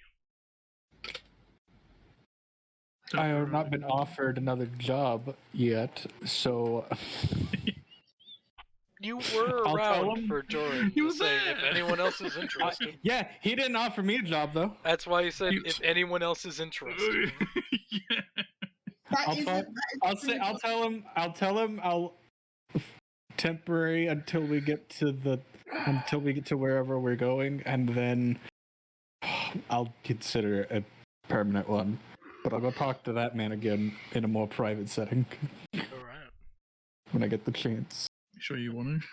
I have not been offered another job yet, so You were I'll tell around him. for Jordan You to were say if there. anyone else is interested. yeah, he didn't offer me a job though. That's why he said You- if anyone else is interested. Yeah. That I'll isn't- talk- that is I'll tell him I'll temporary until we get to wherever we're going, and then I'll consider a permanent one. But I'll go talk to that man again in a more private setting Alright. when I get the chance. You sure you want to?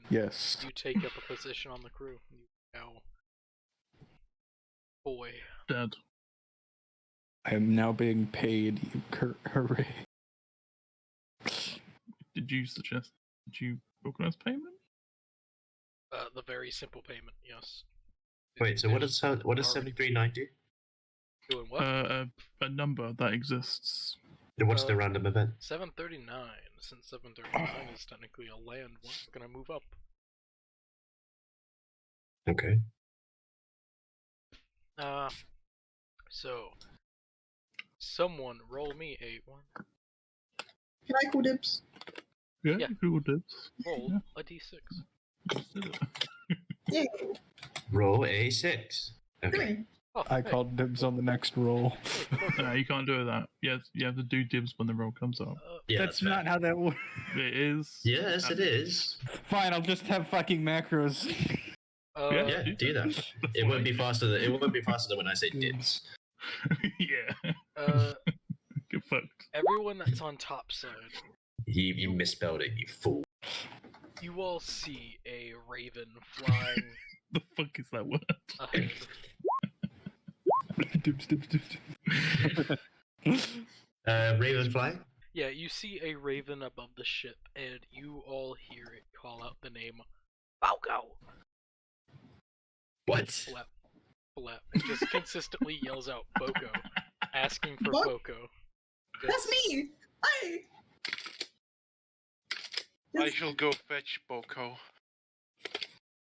Yes. You take up a position on the crew. You now. Boy. Dad. I am now being paid. Hooray. Did you organize payment? The very simple payment, yes. Wait, so what does Already 73.9 do? Doing what? A number that exists. What's the random event? 739. Since 739 is technically a land one, we're gonna move up. Okay. So someone roll me a one. Can I call dibs? Yeah, Yeah. who would this? Roll Yeah. a d6. Just did it. Yeah. Roll a 6. Okay. Three. Oh, I hey, called dibs on the next roll. hey, perfect. No, you can't do that. You have to do dibs when the roll comes up. Yeah, That's not how that works. It is. Yes, it is. Fine, I'll just have fucking macros. Yeah, do that. It won't be faster. It won't be faster than when I say dibs. Yeah. Get fucked. Everyone that's on top side. You misspelled it, you fool. You all see a raven flying. The fuck is that word? Ahead. Raven fly? Yeah, you see a raven above the ship, and you all hear it call out the name Boko. What? Flap, flap. It just consistently yells out Boko, asking for What? Boko. That's me! Hi! I shall go fetch Boko.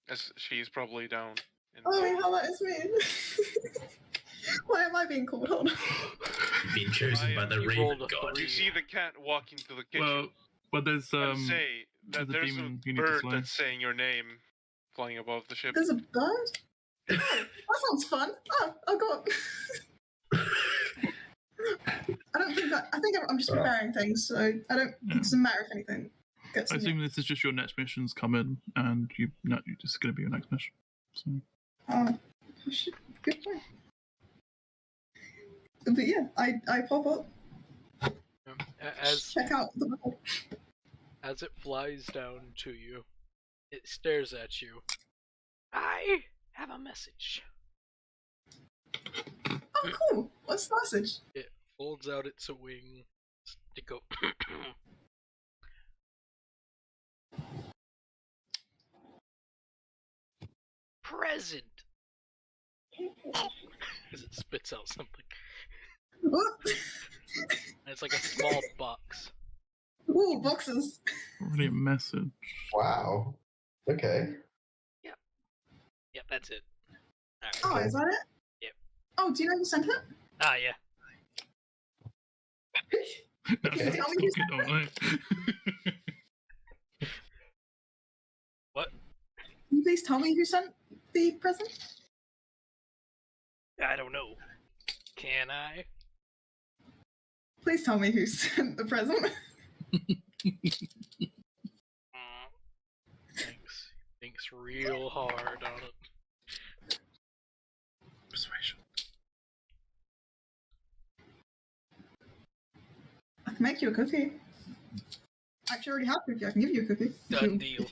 As she's probably down. Oh, hell, that is me. Why am I being called? Hold on. Being chosen by the Raven God. You see the cat walking to the kitchen. Well, there's and say that there's a there's demon a you need to bird slay. that's saying your name flying above the ship. There's a bird? That sounds fun. Oh god. I think I'm just preparing things, so it doesn't matter if anything gets I in. assume this is just your next mission's come in, and you're just going to be your next mission. So. Oh, shit. Good point. But yeah, I pop up. Check out the world. As it flies down to you, it stares at you. I have a message. Oh, cool. What's the message? It folds out its wing to go. Present. As it spits out something. What? And it's like a small box. Ooh, boxes. Already a message. Wow. Okay. Yep, that's it. Right. Oh, is that it? Yep. Oh, do you know who sent it? Ah, yeah. That's Tell me who sent don't I? What? Can you please tell me who sent the present? I don't know. Can I? Please tell me who sent the present. Thinks real hard on it. Persuasion. I can make you a cookie. I actually already have a cookie. I can give you a cookie. Done deal.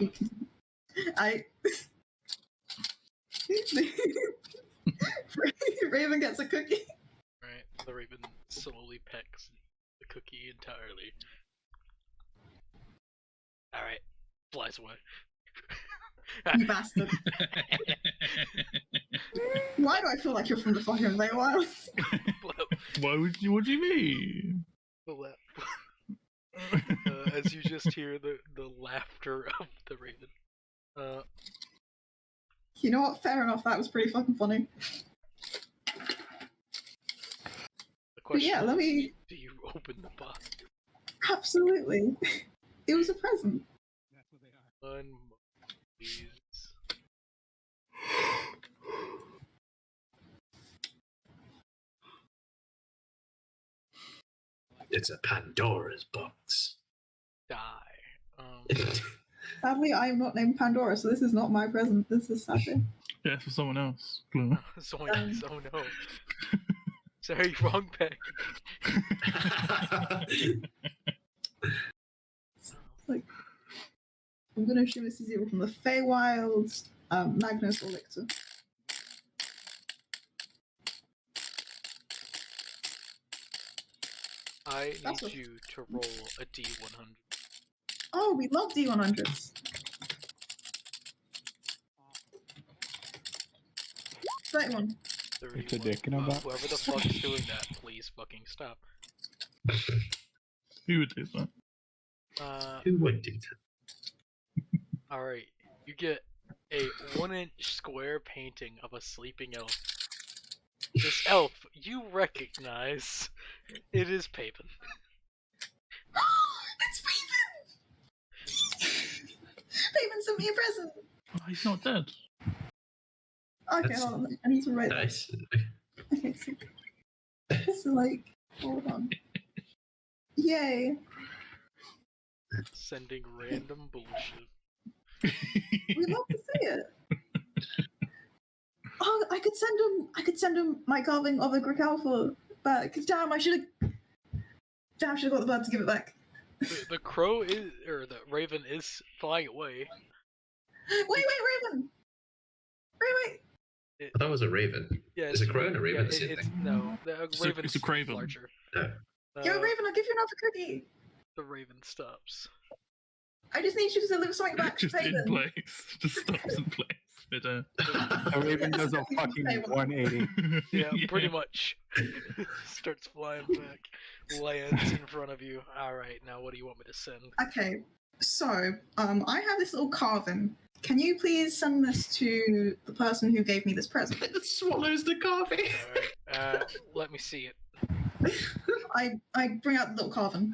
Raven gets a cookie. Right, the raven slowly pecks the cookie entirely. Alright, flies away. You bastard. Why do I feel like you're from the fucking Feywild? Why would you? What do you mean? As you just hear the laughter of the raven. You know what? Fair enough. That was pretty fucking funny. The question yeah, let me. Do you open the box? Absolutely. It was a present. That's what they are. One moment, please. It's a Pandora's box. Die. Sadly, I am not named Pandora, so this is not my present. This is sadly. Yeah, it's for someone else. Someone else. Oh no. Sorry, wrong bag. Like, I'm gonna assume this is either from the Feywild, Magnus, or Lictor. I need you to roll a D100. Oh, we love D100s. 31. It's a dick, you know about. Whoever the fuck is doing that, please fucking stop. Who would do that? Who would do that? Alright, you get a 1-inch square painting of a sleeping elf. This elf, you recognize, it is Paven. It's Paven! Paven sent me a present! Oh, he's not dead. Okay, hold on. I need to write Nice. that. Okay, so like, hold on. Yay. Sending random bullshit. We'd love to see it. send him my carving of a Gricalfa back. Damn, I should have got the bird to give it back. The crow is, or the raven is flying away. Wait, Raven! Wait! I thought it was a raven. Yeah, Is a crow and a raven the same it's, thing? No, the raven it's a craven. larger. No. Yo, Raven, I'll give you another cookie. The raven stops. I just need you to deliver something back to Just in Raven. place. Just stops in place. It, The Raven does a fucking 180. Yeah, pretty much. Starts flying back, lands in front of you. Alright, now what do you want me to send? Okay, so, I have this little carving. Can you please send this to the person who gave me this present? It swallows the coffee. Alright, let me see it. I bring out the little carving.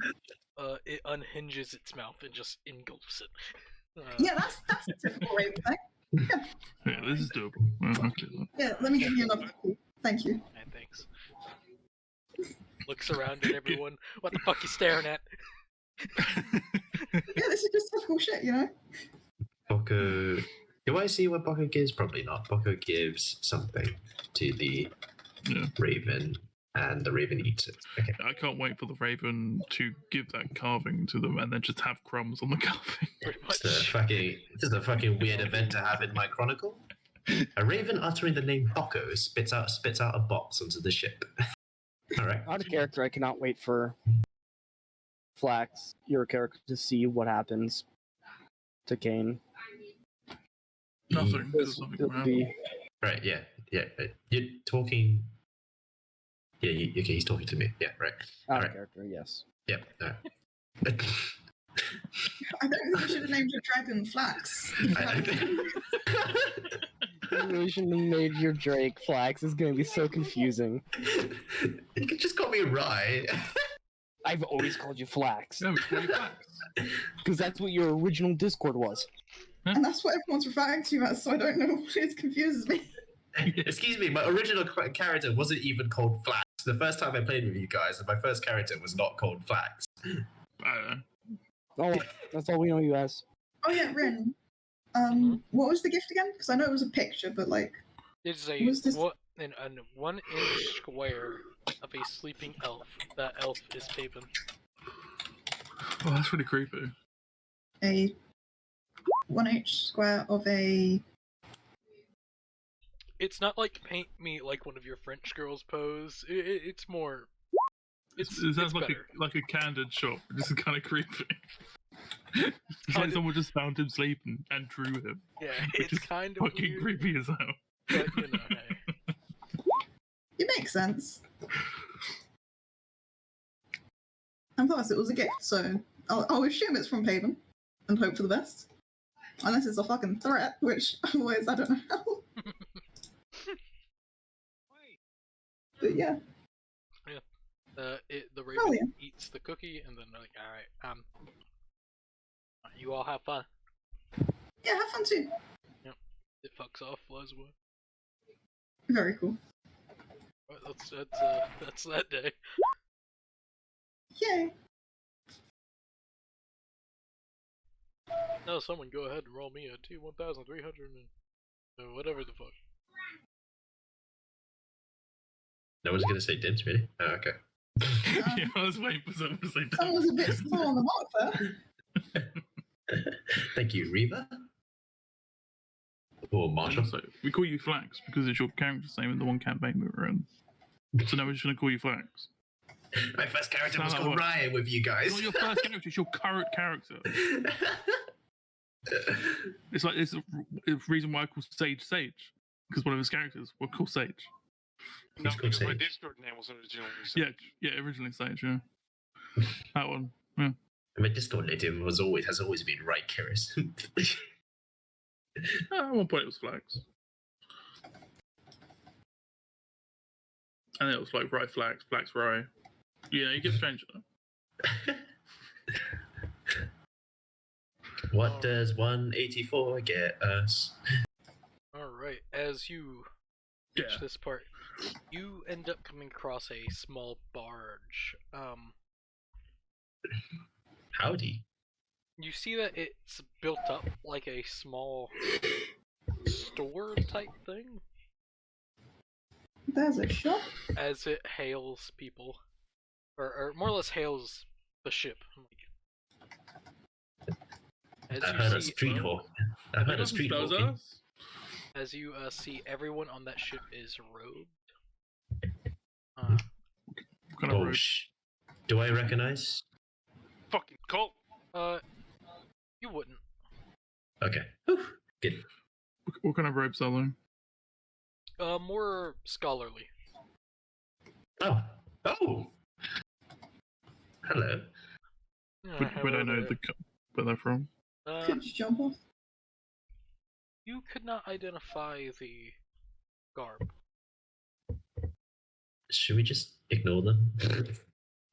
It unhinges its mouth and just engulfs it. Yeah, that's a typical Raven thing. yeah, this is doable. Okay. Yeah, let me give you another cookie. Thank you. Alright, thanks. Looks around at everyone. What the fuck you staring at? Yeah, this is just typical shit, you know? Boko. Do I see what Boko gives? Probably not. Boko gives something to the raven, and the raven eats it. Okay. I can't wait for the raven to give that carving to them and then just have crumbs on the carving. Pretty much. This is a fucking weird event to have in my chronicle. A raven uttering the name Boko spits out a box onto the ship. All right. Out of character, I cannot wait for Flax, your character, to see what happens to Kane. Nothing. This Nothing will be Right. Yeah. You're talking. Yeah. Okay. He's talking to me. Yeah. Right. out Alright. of character, yes. Yep. All right. I don't think you should have named your dragon Flax. You really shouldn't have made your Drake Flax. It's going to be so confusing. You can just call me Rye. I've always called you Flax. No, it's really flax. Because that's what your original Discord was. And that's what everyone's referring to you as, so I don't know. It confuses me. Excuse me, my original character wasn't even called Flax. The first time I played with you guys, my first character was not called Flax. I don't know. Oh, that's all we know you as. Oh yeah, Rin. What was the gift again? Because I know it was a picture, but like... It's What is this? a 1-inch square of a sleeping elf. That elf is Paven. Oh, that's really creepy. A 1-inch square of a... It's not like paint me like one of your French girls pose. It's more. It sounds it's like better. a candid shop. This is kind of creepy. It's like someone just found him sleeping and drew him. Yeah, Which it's is kind of fucking weird, creepy as hell. but you know, hey. It makes sense. And plus, it was a gift, so I'll assume it's from Paven and hope for the best. Unless it's a fucking threat, which otherwise I don't know how. But yeah. The raven eats the cookie, and then they're like, "All right, you all have fun." Yeah, have fun too. Yep. It fucks off, flies away. Very cool. Right, that's that day. Yay. Now someone go ahead and roll me a T1300 and whatever the fuck. No one's gonna say dibs, really? Oh, okay. Yeah, I was waiting for someone to say that. Someone was a bit slow on the mark there. Thank you, Reva. Or Marshall. So, we call you Flax because it's your character's name in the one campaign we were in. So now we're just going to call you Flax. My first character was Sounds called like Ryan with you guys. It's not your first character, it's your current character. It's like, it's the reason why I call Sage Sage. Because one of his characters were called Sage. No, Who's called because my Sage? Discord name was originally Sage. Yeah, originally Sage, yeah. That one, yeah. My Discord name has always been Right Kiris. At one point it was Flax. And then it was like Rye Flax, Flax Rye. Yeah, you get stranger. What does 184 get us? Alright, as you reach this part, you end up coming across a small barge. Howdy. You see that it's built up like a small store type thing. There's a shop. As it hails people, or more or less hails the ship. As I've you heard of see, street hawk. I've heard of street Does hawking. us? as you see, everyone on that ship is robed. What kind of Oh, robe? do I recognize? Fucking cult. You wouldn't. Okay. Whew. Good. What kind of robes are they? More scholarly. Oh. Oh. Hello. Would I know where they're from? Could you jump off? You could not identify the garb. Should we just ignore them?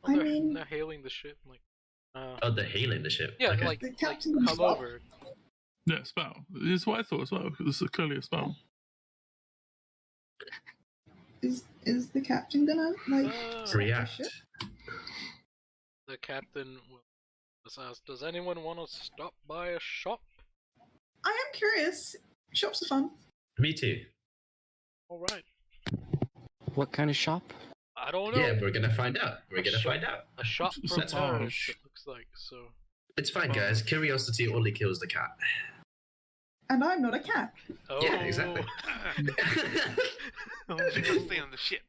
I They're, mean- they're hailing the ship. Like, Oh, they're hailing the ship. yeah, Okay. like The come captain was what? over. Yeah, spell. It's what I thought as well. This is clearly a spell. Is the captain gonna like stop the React. ship? The captain will ask, "Does anyone want to stop by a shop?" I am curious. Shops are fun. Me too. All right. What kind of shop? I don't know. Yeah, we're gonna find out. We're gonna find out. A shop It's from a Paris, Taj. it looks like. So. It's fine, guys. Curiosity only kills the cat. And I'm not a cat. Oh. Yeah, exactly. Just stay on the ship.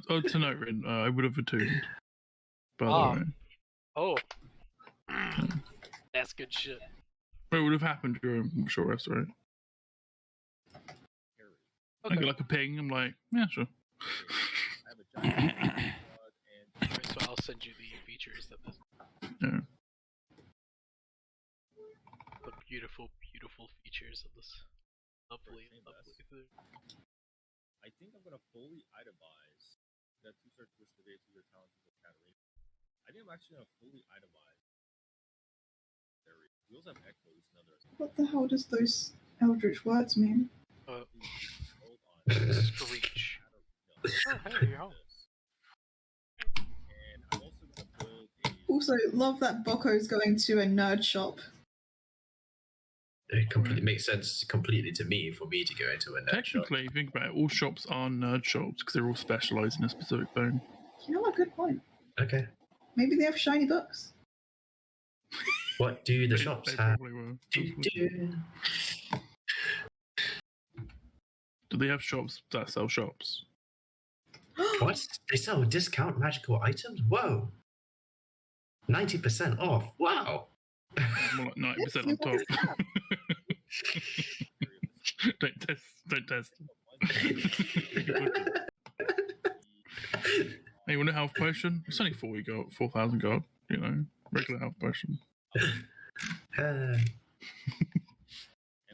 Oh, to note, Rin, I would have attuned. By Ah. the way. Oh. That's good shit. It would have happened during short rest, right? I Okay. get like a ping, I'm like, yeah, sure. Alright, so I'll send you the features that this. Yeah. The beautiful, beautiful features of this lovely, lovely thing. I think I'm gonna fully itemize that two-star twist of it to your talents of Katarina. I think I'm actually gonna fully itemize. We also have echoes and other. What the hell does those eldritch words mean? Hold on. Screech. Oh, hey, you're home. And I'm also gonna build a. Also, love that Bocco's going to a nerd shop. It completely makes sense completely to me for me to go into a nerd shop. Technically, if you think about it, all shops are nerd shops because they're all specialised in a specific thing. You know what? Good point. Okay. Maybe they have shiny books. What do the They- shops they have? probably will. Do they have shops that sell shops? What? They sell discount magical items? Whoa. 90% off. Wow. More like 90% Let's see on what top. is that. Don't test. Hey, you want a health potion? It's only 4,000 gold, you know, regular health potion. And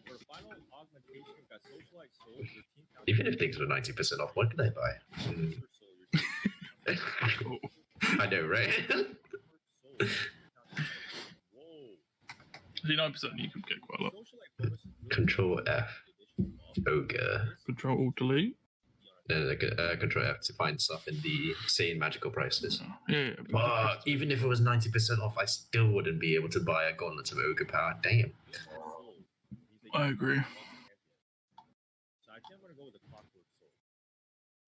for final augmentation, we've got socialized soul, 13,000. Even if things were 90% off, what could I buy? Cool. I know, right? Whoa. 9% you could get quite a lot. Control F. Ogre. Control Alt Delete. Control F to find stuff in the same magical prices. Yeah. But even if it was 90% off, I still wouldn't be able to buy a Gauntlet of Ogre Power. Damn. I agree. So I think I'm gonna go with the clockwork soul.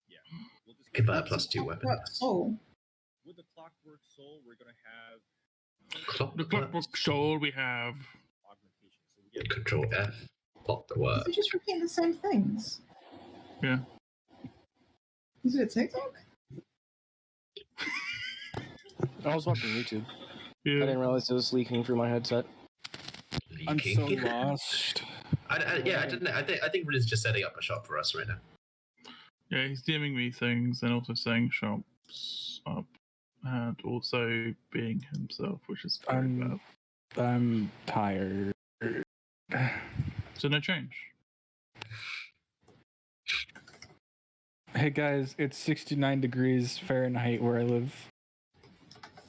Yeah. We'll just Could buy a What's +2 weapon. What soul? with the clockwork soul, we're gonna have The Clockwork Soul we have. augmentation. So we get Control F. Plot the Is word. it just repeating the same things? Yeah. Is it a TikTok? I was watching YouTube. I Yeah. didn't realize it was leaking through my headset. I'm so Leaking. lost. I didn't. I think Riz just setting up a shop for us right now. Yeah, he's DMing me things and also saying shops up and also being himself, which is very bad. I'm tired. So no change. Hey guys, it's 69 degrees Fahrenheit where I live.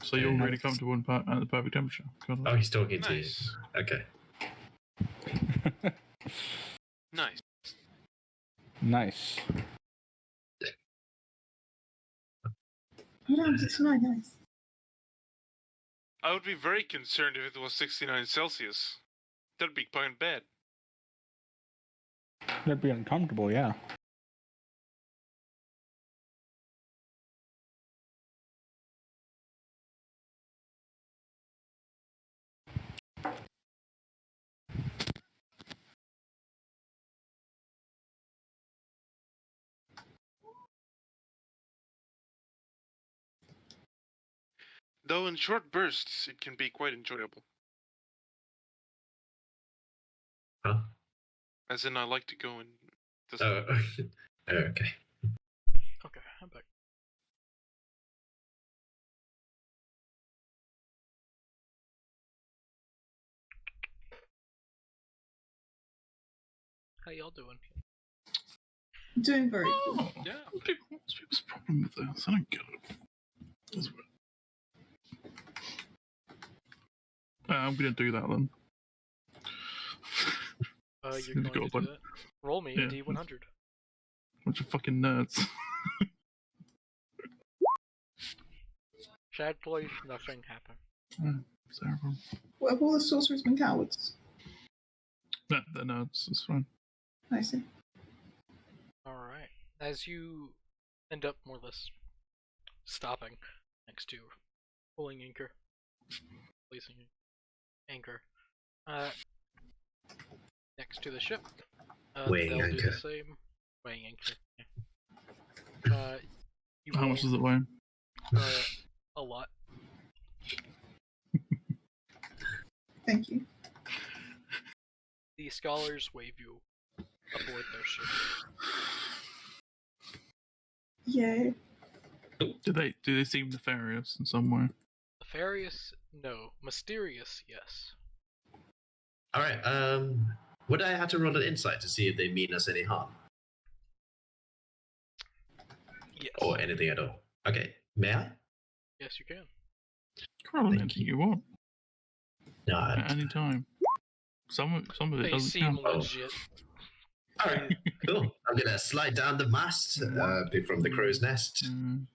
So you're really comfortable at the perfect temperature. Cool. Oh, he's talking to you. Nice. Okay. Nice. Nice. Oh, damn, 69, nice. I would be very concerned if it was 69 Celsius. That'd be quite bad. That'd be uncomfortable, yeah. Though in short bursts, it can be quite enjoyable. Huh? As in, I like to go and. Oh, okay. Okay, I'm back. How y'all doing? Doing very good. Yeah. What's people's problem with this? I don't get it. That's weird. I'm gonna do that then. You're going to do that? Roll me a D100. Bunch of fucking nerds. Sadly, nothing happened. Terrible. What have all the sorcerers been cowards? No, they're nerds. It's fine. I see. Alright. As you end up more or less stopping next to pulling anchor, placing anchor, next to the ship, Weighing they'll do anchor. the same. Weighing anchor. Yeah. How much does it weigh? A lot. Thank you. The scholars wave you aboard their ship. Yay. Do they seem nefarious in some way? Nefarious? No. Mysterious? Yes. Alright, would I have to roll an insight to see if they mean us any harm? Yes. Or anything at all? Okay, may I? Yes, you can. Roll anything you want. No, At any time. Some of it They doesn't seem count. legit. Alright, cool. I'm gonna slide down the mast from the crow's nest and,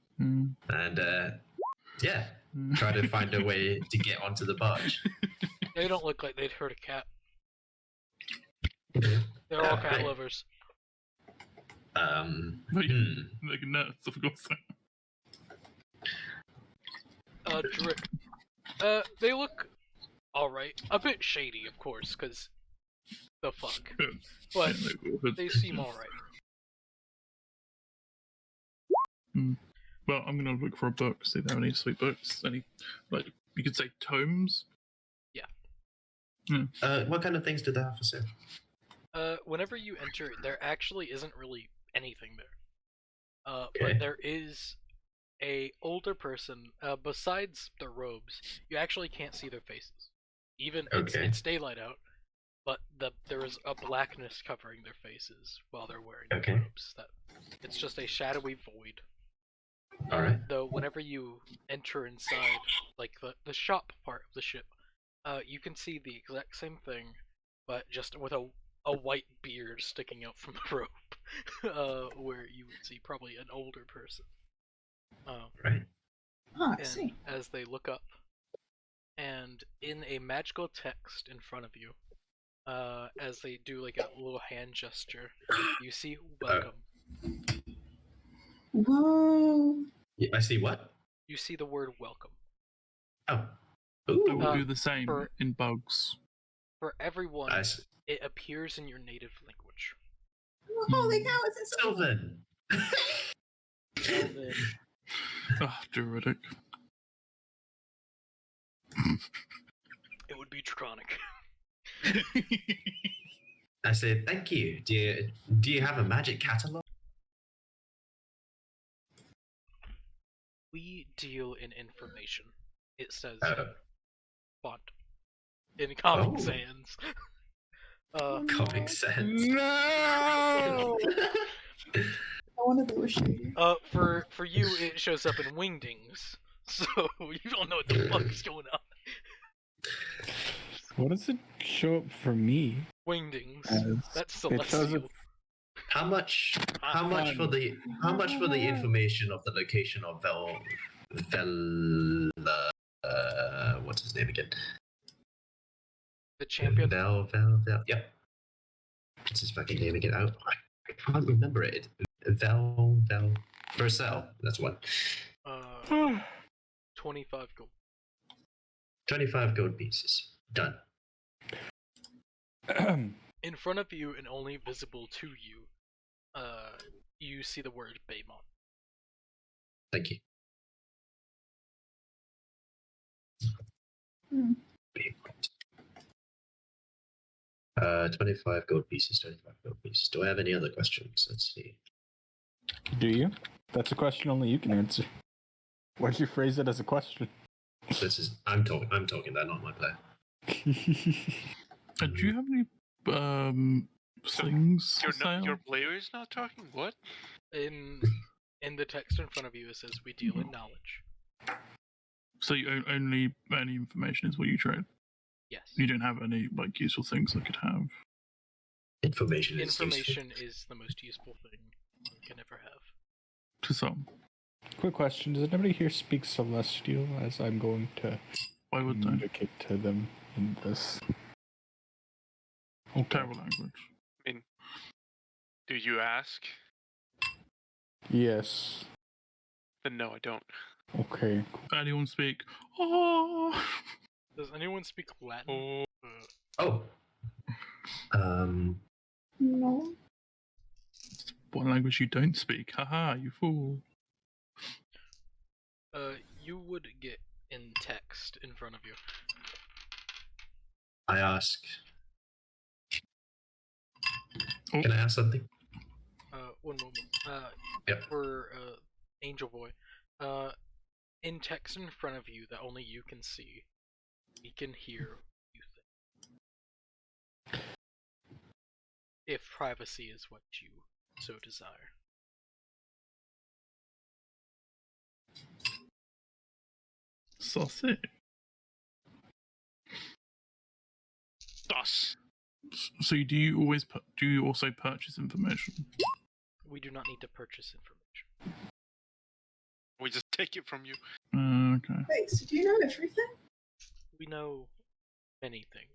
yeah, try to find a way to get onto the barge. They don't look like they'd hurt a cat. Okay. They're all Yeah, cat right. lovers. Like nerds, of course. Drick. They look alright. A bit shady, of course, because the fuck. But they seem alright. Well, I'm gonna look for a book, see if they have any sweet books. Any, like, you could say tomes? Yeah. What kind of things do they have for sale? Whenever you enter, there actually isn't really anything there. Okay. But there is a older person, besides their robes, you actually can't see their faces. Even it's daylight out, but there is a blackness covering their faces while they're wearing their robes. It's just a shadowy void. Alright. Though whenever you enter inside, like the shop part of the ship, you can see the exact same thing, but just with a white beard sticking out from the robe, where you would see probably an older person. Right. Ah, I see. As they look up, and in a magical text in front of you, as they do like a little hand gesture, you see welcome. Whoa. Yeah, I see what? You see the word welcome. Oh. I Ooh. will do the same in bugs. For everyone, Nice. it appears in your native language. Holy cow, it's in Sylvan. Ah, Druidic. It would be draconic. I said, thank you. Do you have a magic catalog? We deal in information. It says font. In Comic Oh. Sans. Comic Sans. No! I wanted to wish you. For you, it shows up in Wingdings, so you don't know what the fuck is going on. What does it show up for me? Wingdings. That's It shows celestial. up. How much for the information of the location of what's his name again? The champion. Vel. Yep. What's his fucking name again? I can't remember it. Versel. That's one. 25 gold. 25 gold pieces. Done. In front of you and only visible to you, you see the word Beamont. Thank you. Hmm. Beamont. 25 gold pieces, 25 gold pieces. Do I have any other questions? Let's see. Do you? That's a question only you can answer. Why'd you phrase it as a question? I'm talking that, not my player. Do you have any things? Your player is not talking? What? In the text in front of you, it says we deal in knowledge. So you only any information is what you trade? Yes. You don't have any like useful things that could have. Information is the most useful thing you can ever have. To some. Quick question: does anybody here speak Celestial? As I'm going to communicate to them in this. Terrible language. I mean, do you ask? Yes. Then no, I don't. Okay. Anyone speak? Oh. Does anyone speak Latin? Oh. No. What language you don't speak? Haha, you fool. You would get in text in front of you. I ask. Oh. Can I ask something? One moment. Yep. For Angel Boy, in text in front of you that only you can see, we can hear what you think. If privacy is what you so desire. Saucy. Thus. So do you also purchase information? We do not need to purchase information. We just take it from you. Okay. Wait, so do you know everything? We know many things.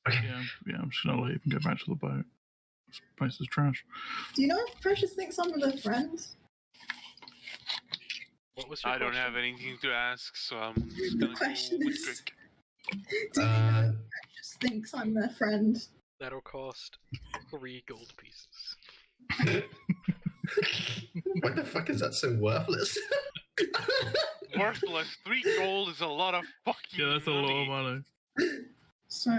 Yeah, I'm just gonna leave and go back to the boat. This place is trash. Do you know if Precious thinks I'm her friend? What was your I don't question? have anything to ask, so I'm just The gonna go question with is- Drake. Do you know if Precious thinks I'm their friend? That'll cost 3 gold pieces. What the fuck is that so worthless? Worthless. 3 gold is a lot of fucking Yeah, that's a lot of money. So,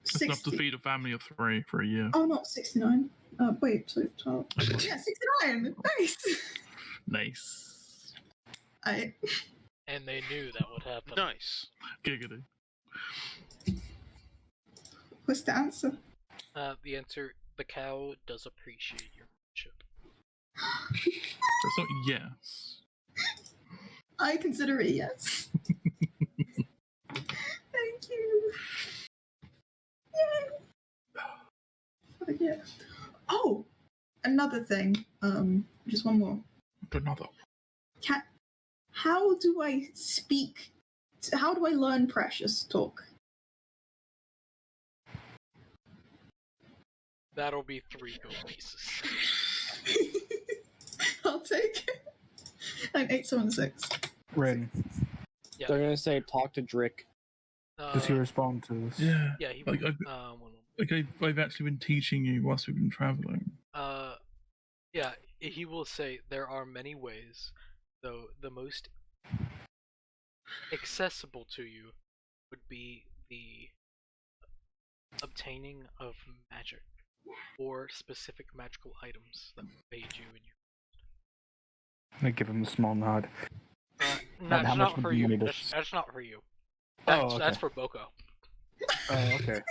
That's enough to 60. feed a family of 3 for a year. Oh, not 69. Wait, so 12. Yeah, 69! Nice! Nice. And they knew that would happen. Nice. Giggity. What's the answer? The answer, the cow does appreciate your friendship. That's not yes. I consider it yes. Thank you. Yay! Fuck yeah. Oh! Another thing. Just one more. Another. How do I speak? How do I learn Precious talk? That'll be 3 gold pieces. I'll take it. I'm 876. Ren, Yeah. They're gonna say talk to Drick. does he respond to this? Yeah. Yeah, he Like, I've actually been teaching you whilst we've been traveling. yeah, he will say there are many ways, though the most accessible to you would be the obtaining of magic or specific magical items that will aid you in your. I give him a small nod. That's how much not would for you you. need That's not for you. Oh, That's okay. for Boko. Oh, okay.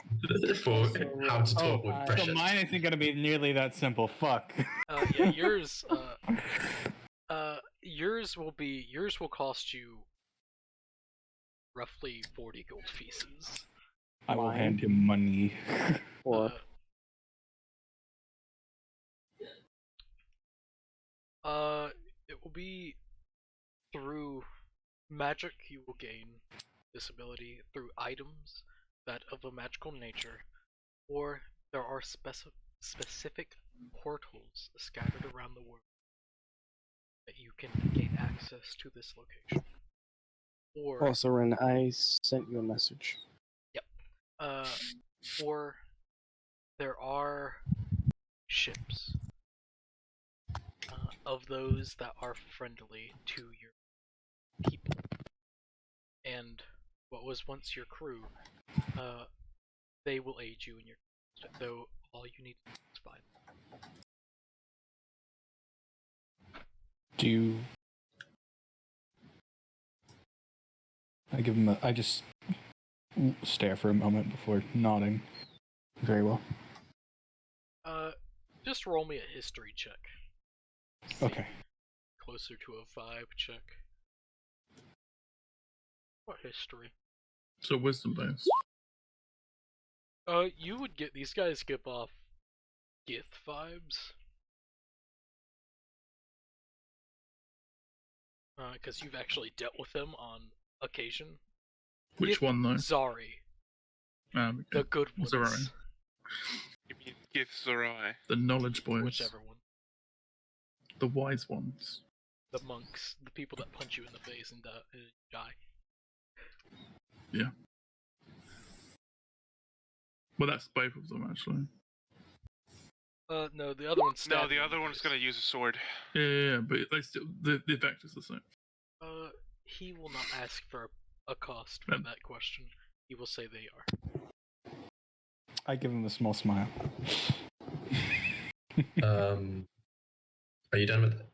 For how to talk with So Precious. mine isn't gonna be nearly that simple. Fuck. Yeah, yours. Yours will cost you roughly 40 gold pieces. I will hand him money. Or it will be through magic. You will gain this ability through items that of a magical nature, or there are specific portals scattered around the world that you can gain access to this location. Or also, Ren, I sent you a message. or there are ships of those that are friendly to your people and what was once your crew, they will aid you in your quest, though all you need is fine. Do you... I just stare for a moment before nodding. Very well. Just roll me a history check. Okay. Closer to a 5 check. What history? So wisdom based. You would get these guys give off Gith vibes. Because you've actually dealt with them on occasion. Which one though? Zari. Okay. The good ones. Zari. You mean Gith Zorai? The knowledge boys. Whichever one. The wise ones. The monks. The people that punch you in the face and die. Yeah. Well, that's both of them actually. No, the other one's No, the other one's gonna use a sword. Yeah, but they still the effect is the same. He will not ask for a cost for that question. He will say they are. I give him a small smile. Are you done with it?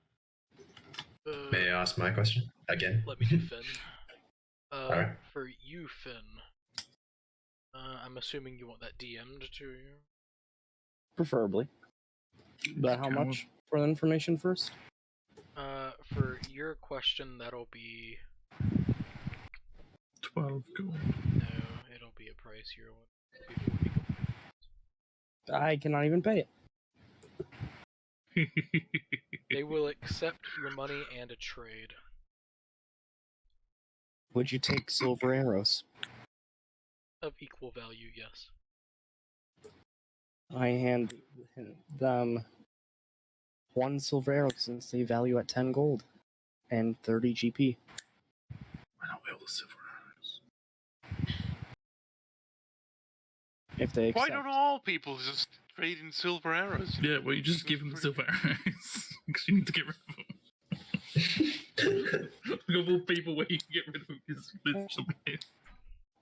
May I ask my question again? Let me do Finn. Alright. For you, Finn, I'm assuming you want that DM'd to you? Preferably. But how much for the information first? For your question, that'll be 12 gold. No, it'll be a pricier one. It'll be 40 gold. I cannot even pay it. They will accept your money and a trade. Would you take silver arrows? Of equal value, yes. I hand them 1 silver arrow since they value at 10 gold and 30 GP. Why not all the silver arrows? If they accept. Why don't all people just trade in silver arrows? Yeah, well, you just give them the silver arrows because you need to get rid of them. Look of all people where you can get rid of them is literally.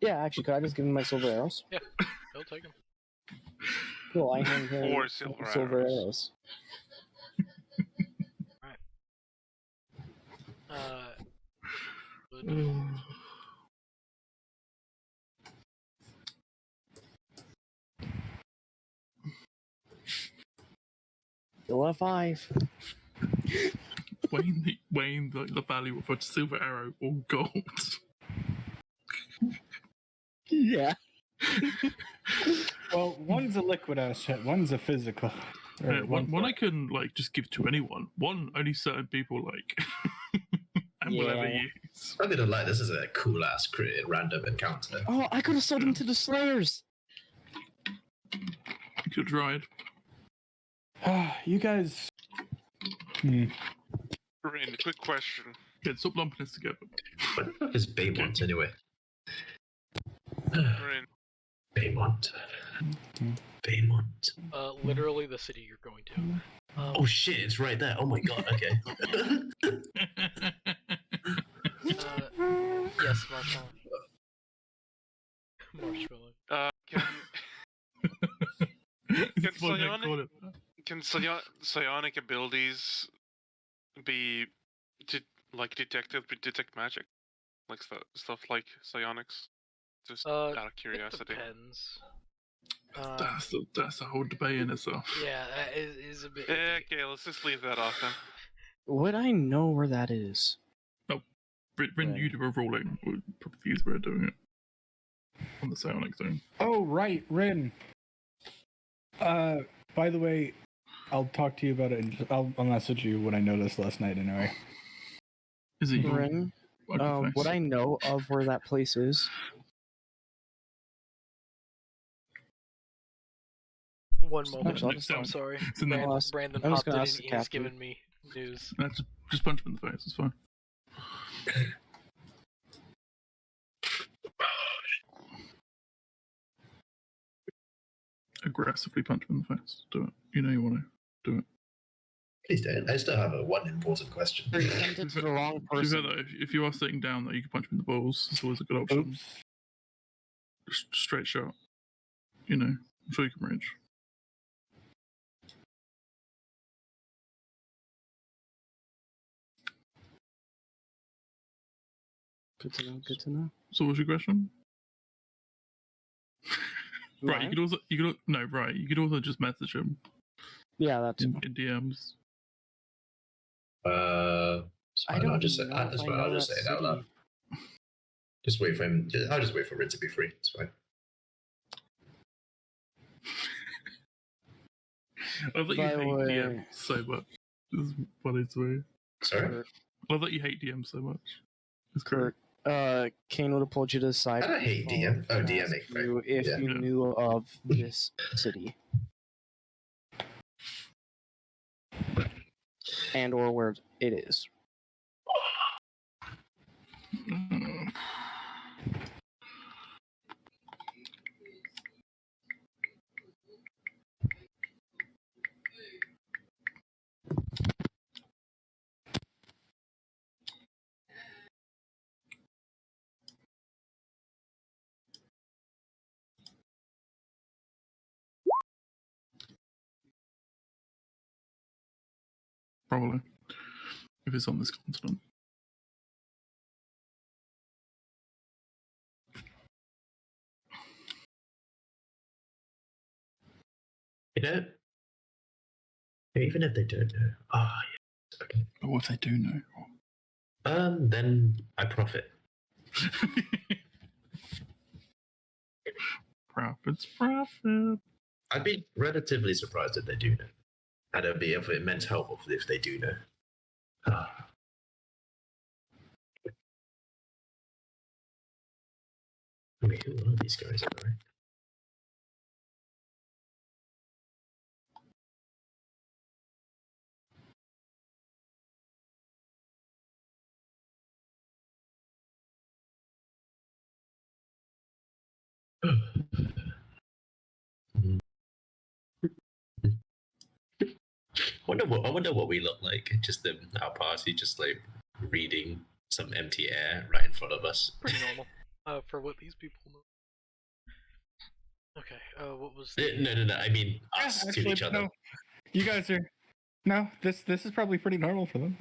Yeah, actually, could I just give him my silver arrows? Yeah, he'll take them. Cool, I hand him 4 silver arrows. Still a 5. Weighing the value of a silver arrow or gold. Yeah. Well, one's a liquid asset, one's a physical. Yeah, one I can just give to anyone. One only certain people like and will ever use. I'm gonna lie, this is a cool ass created random encounter. Oh, I could have sold them to the Slayers. You could have tried. You guys. Rin, quick question. Yeah, stop lumping us together. What is Beamont anyway? Rin. Beamont. Beamont. Literally the city you're going to. Oh shit, it's right there. Oh my god, okay. Yes, Marshmallow. Marshmallow. Can psionic abilities be detected with detect magic? Like stuff like psionics? Just out of curiosity. It depends. That's a whole debate in itself. Yeah, that is a bit. Okay, let's just leave that off then. Would I know where that is? No. Rin, you do a rolling. Would probably use way of doing it. On the psionic thing. Oh, right, Rin. By the way, I'll talk to you about it. I'll message you what I noticed last night anyway. Is it Rin? Would I know of where that place is? One moment, I'm sorry. Brandon popped in and he's giving me news. Just punch him in the face, it's fine. Aggressively punch him in the face. Do it. You know you want to do it. Please don't. I still have one important question. You sent it to the wrong To be fair, person. though, if you are sitting down, though, you can punch him in the balls. It's always a good option. Oops. Just straight shot. You know, I'm sure you can range. Good to know. Good to know. So, what's your question? Right, Mine? you could also just message him Yeah, that's. in DMs. I don't I'll just say, know that's if I fine. know I'll just that say it out loud. city. Just wait for him. I'll just wait for Rid to be free. It's fine. I thought you By hate the way- DMs so much. This is funny to me. Sorry? I thought you hate DMs so much. It's great. Kurt, Kane would have pulled you to the side. I don't hate DM. Oh, and DMing. asked you Right. if Yeah. you knew of this city and or where it is. Probably. If it's on this continent. You know, even if they don't know. Ah, yes. Okay. But what if they do know? Then I profit. Profit's profit. I'd be relatively surprised if they do know. And it'd be of immense help if they do know. Ah. Wait, who are these guys? Sorry. I wonder what we look like. Just our party, just like reading some empty air right in front of us. Pretty normal. For what these people know. Okay, what was No. I mean us to actually, each other. no. You guys are. No, this is probably pretty normal for them.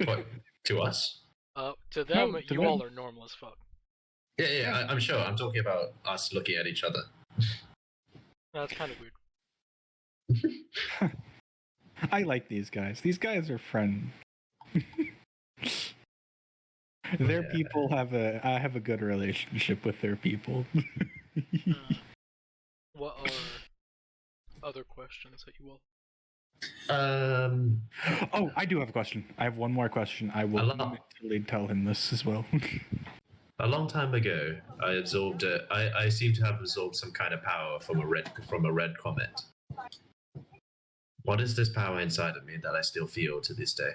What, to us? to them, No, to you them. all are normal as fuck. Yeah. I'm sure. I'm talking about us looking at each other. That's kind of weird. I like these guys. These guys are friends. Their Yeah. people I have a good relationship with their people. What are other questions that you all? Oh, I do have a question. I have one more question. I will mentally tell him this as well. A long time ago, I absorbed. I seem to have absorbed some kind of power from a red comet. What is this power inside of me that I still feel to this day?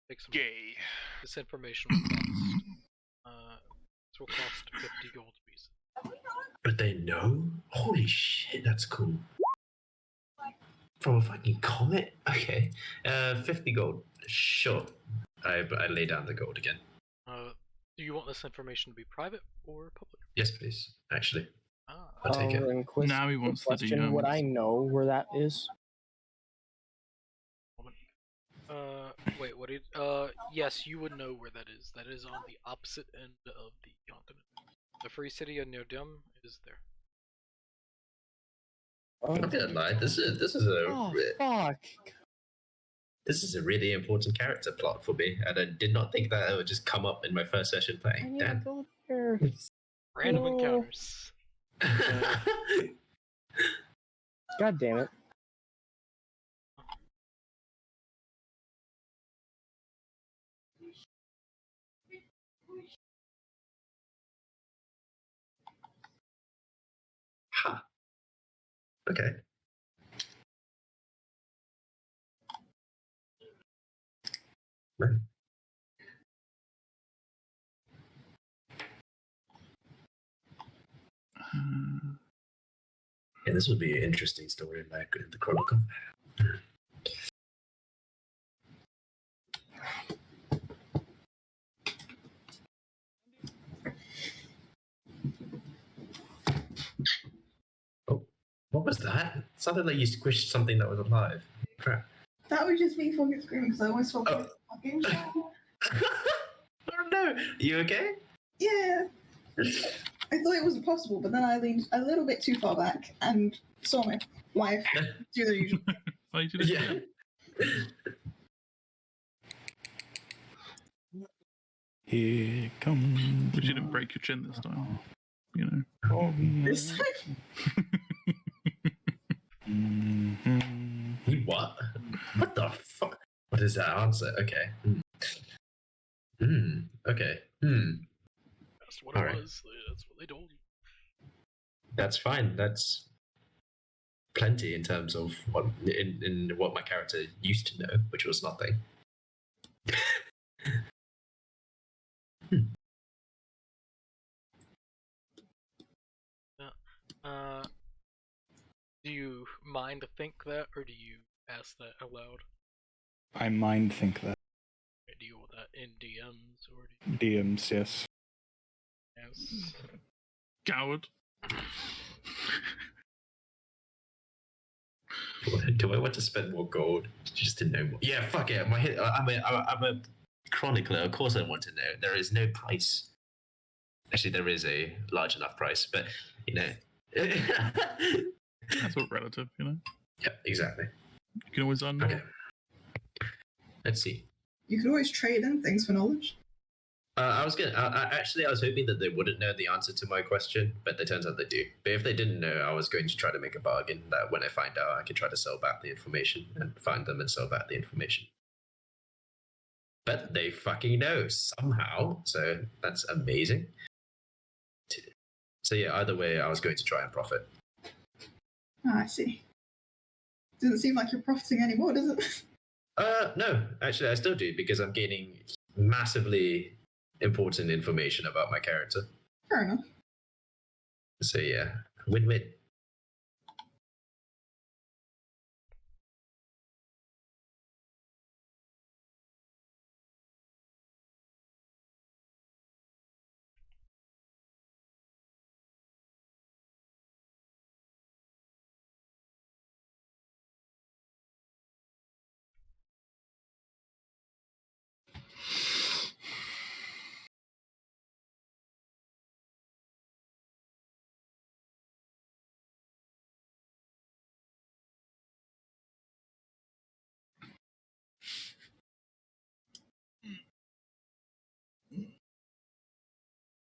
Take some. Gay. This information will cost. This will cost 50 gold pieces. But they know? Holy shit, that's cool. From a fucking comet? Okay. 50 gold. Sure. I lay down the gold again. Do you want this information to be private or public? Yes, please. Actually. Ah. I'll take it. Now he wants the question. Would I know where that is? Wait, what did? Yes, you would know where that is. That is on the opposite end of the continent. The free city of Nerdum is there. I'm not gonna lie. This is a fuck. This is a really important character plot for me, and I did not think that it would just come up in my first session playing. Damn. Go there. Random No. encounters. God damn it. Huh. Okay. Right. Yeah, this would be an interesting story in the Chronicle. Oh, what was that? It sounded like you squished something that was alive. Crap. That was just me fucking screaming because I almost felt Oh. fucking shot. Oh no! You okay? Yeah. I thought it wasn't possible, but then I leaned a little bit too far back and saw my wife do the usual. Oh, you did it Yeah. again. Here comes. But you didn't break your chin this time. You know. This time? You what? What the fuck? What is that answer? Okay. Okay. That's what All it right. was. That's what they told you. That's fine. That's plenty in terms of what in what my character used to know, which was nothing. Do you mind to think that, or do you ask that aloud? I mind think that. Do you want that in DMs, or do DMs, yes. you yes? Coward. Do I want to spend more gold just to know more? Yeah, fuck it. I'm a chronicler. Of course, I want to know. There is no price. Actually, there is a large enough price, but you know. That's all relative, you know. Yeah, exactly. You can always unknow. Okay. Let's see. You could always trade in things for knowledge. I was hoping that they wouldn't know the answer to my question, but it turns out they do. But if they didn't know, I was going to try to make a bargain that when I find out, I can try to sell back the information and find them and sell back the information. But they fucking know somehow, so that's amazing. So yeah, either way, I was going to try and profit. Ah, I see. Doesn't seem like you're profiting anymore, does it? No, actually, I still do because I'm gaining massively important information about my character. Fair enough. So yeah, win-win.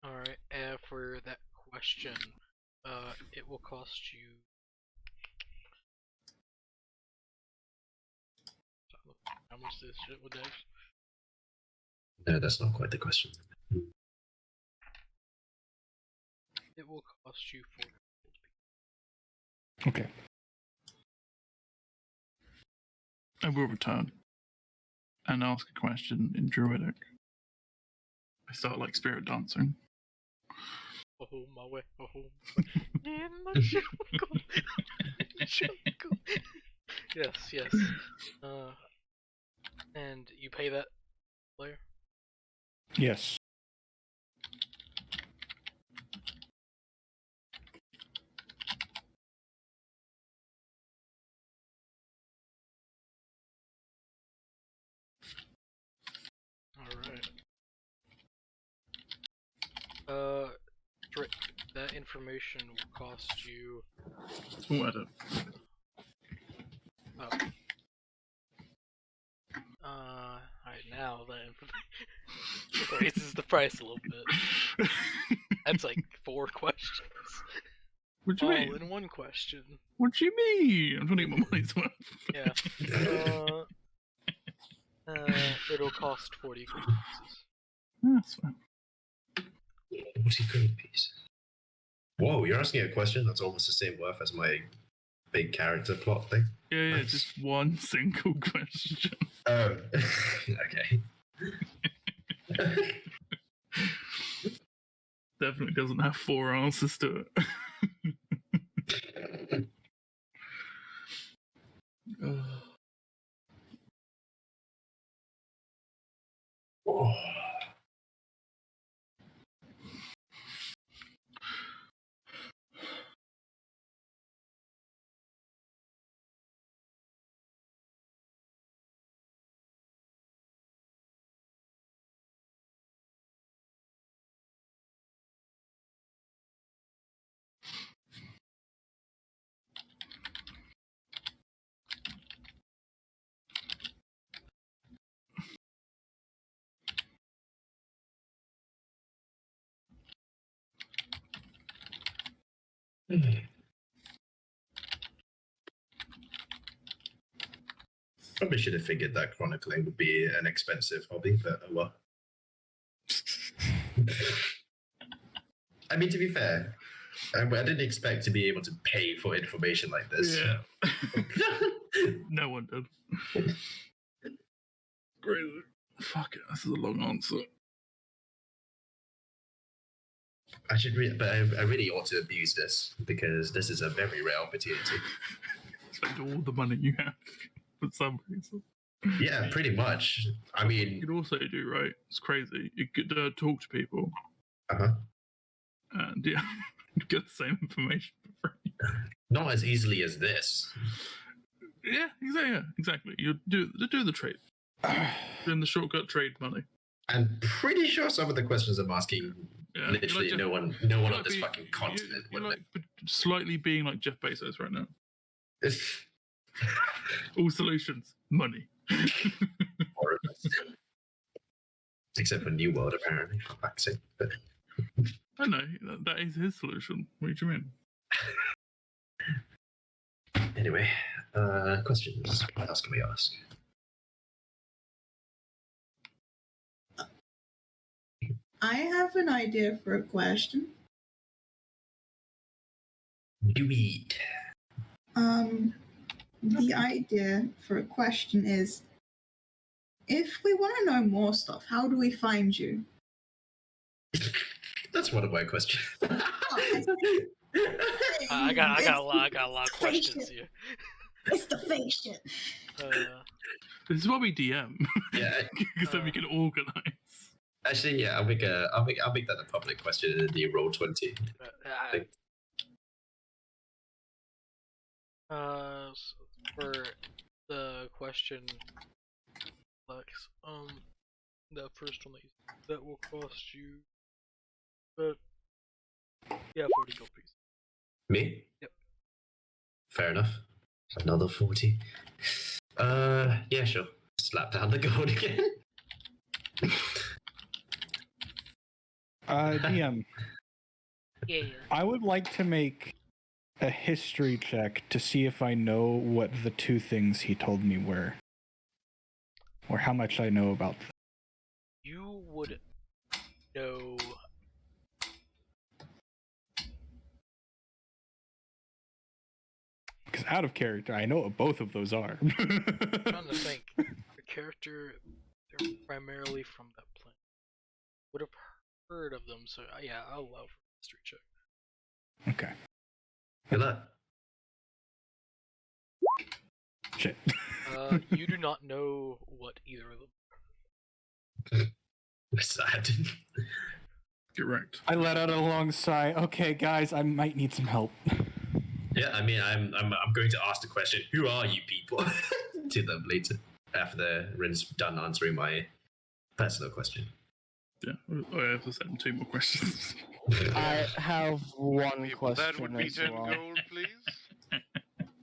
Alright, for that question, it will cost you... How much this shit would take? No, that's not quite the question. It will cost you 4 Okay. I will return and ask a question in Druidic. I start like spirit dancing. Oh my way, oh my way. In the jungle. Jungle. Yes. And you pay that player? Yes. Alright. That information will cost you... Oh, I don't. Alright, now that information raises the price a little bit. That's like 4 questions. What do you All mean? in one question. What do you mean? I'm trying to get my money's worth. Yeah. It'll cost 40 gold pieces. That's fine. 40 gold piece. Whoa, you're asking a question that's almost the same worth as my big character plot thing? Yeah, Nice. just one single question. Oh, okay. Definitely doesn't have 4 answers to it. Probably should have figured that chronicling would be an expensive hobby, but oh well. I mean, to be fair, I didn't expect to be able to pay for information like this. Yeah. No one did. Crazy. Fuck it, this is a long answer. I should, but I really ought to abuse this because this is a very rare opportunity. Spend all the money you have for some reason. Yeah, pretty much. I mean, you could also do, right? It's crazy. You could talk to people. And yeah, get the same information for free. Not as easily as this. Yeah, exactly. You do the trade. Doing the shortcut trade money. I'm pretty sure some of the questions I'm asking, literally no one on this fucking continent you're would. Like slightly being like Jeff Bezos right now. All solutions, money. Except for New World, apparently. Vaccine, but I know that is his solution. What do you mean? Anyway, questions. What else can we ask? I have an idea for a question. Do we? The idea for a question is, if we want to know more stuff, how do we find you? That's one of my questions. I got a lot of questions here. It's the fake shit. This is what we DM. Yeah, so we can organize. Actually, yeah, I'll make that a public question in the Roll20. For the question, Lex, the first one that will cost you, but yeah, 40 gold piece. Me? Yep. Fair enough. Another 40. Yeah, sure. Slap down the gold again. DM. Yeah. I would like to make a history check to see if I know what the two things he told me were. Or how much I know about them. You would know. Because out of character, I know what both of those are. I'm trying to think. The character, they're primarily from that planet. Would have heard of them, so yeah, I'll allow for a history check. Okay. Good luck. Shit. You do not know what either of them. Sad. Correct. I let out a long sigh. Okay, guys, I might need some help. Yeah, I mean, I'm going to ask the question, who are you people? To them later, after Rin's done answering my personal question. Yeah, I have to send 2 more questions. I have one question. That would be as 10 well. gold, please.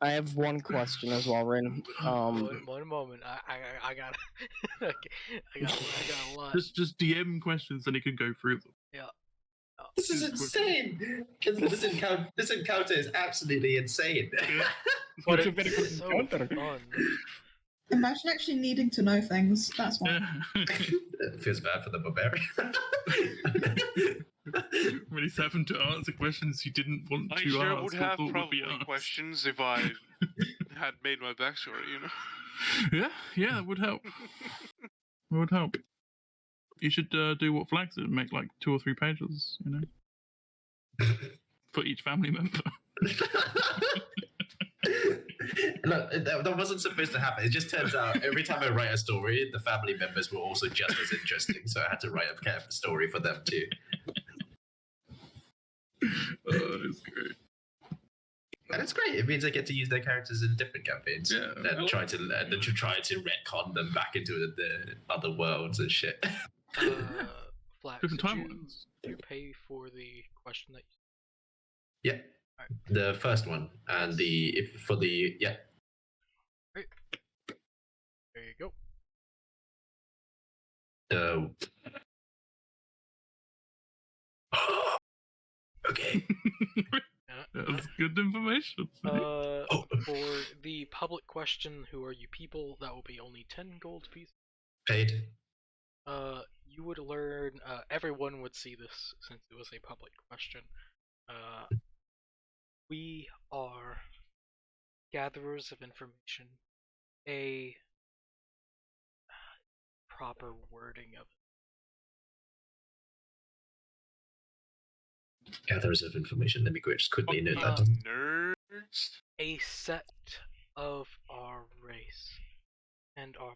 I have one question as well, Rin. One moment. I got I got a lot. Just DM questions and he can go through them. Yeah. This is insane. This encounter is absolutely insane. But It's a it's very good so encounter. fun. Imagine actually needing to know things. That's why. It feels bad for the barbarian. When he's having to answer questions he didn't want I to sure ask. would or have thought would probably be asked. questions if I had made my backstory, you know? Yeah, that would help. It would help. You should do what Flax did, make like 2 or 3 pages, you know? For each family member. Look, that wasn't supposed to happen. It just turns out every time I write a story, the family members were also just as interesting, so I had to write a story for them too. It's great. And it's great. It means I get to use their characters in different campaigns. Yeah, and try to retcon them back into the other worlds and shit. Flax, Different did timelines. you pay for the question that Yeah. Alright. The first one and yeah. Great. There you go. Okay. Yeah. Good information. For the public question, who are you people? That will be only 10 gold pieces. Paid. You would learn. Everyone would see this since it was a public question. We are gatherers of information. A proper wording of it. Gatherers of information. Let me just quickly note that. Nerds. A sect of our race and our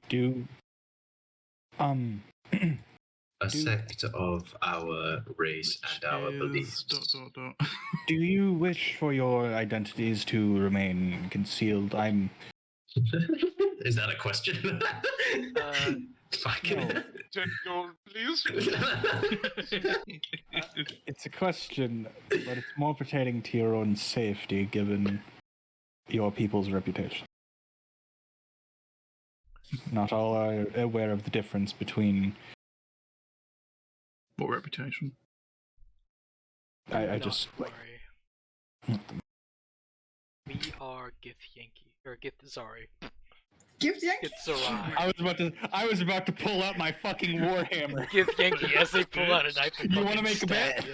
A sect of our race and our beliefs. ... Do you wish for your identities to remain concealed? Is that a question? Fucking. No. 10 gold, please. It's a question, but it's more pertaining to your own safety, given your people's reputation. Not all are aware of the difference between... What reputation? I just... Sorry. We are Gith Yankee or Gith Zari. Gift Yankee? Gith Zarai. I was about to pull out my fucking warhammer. Gith Yankee as they pull out a knife. And You want to make a bet?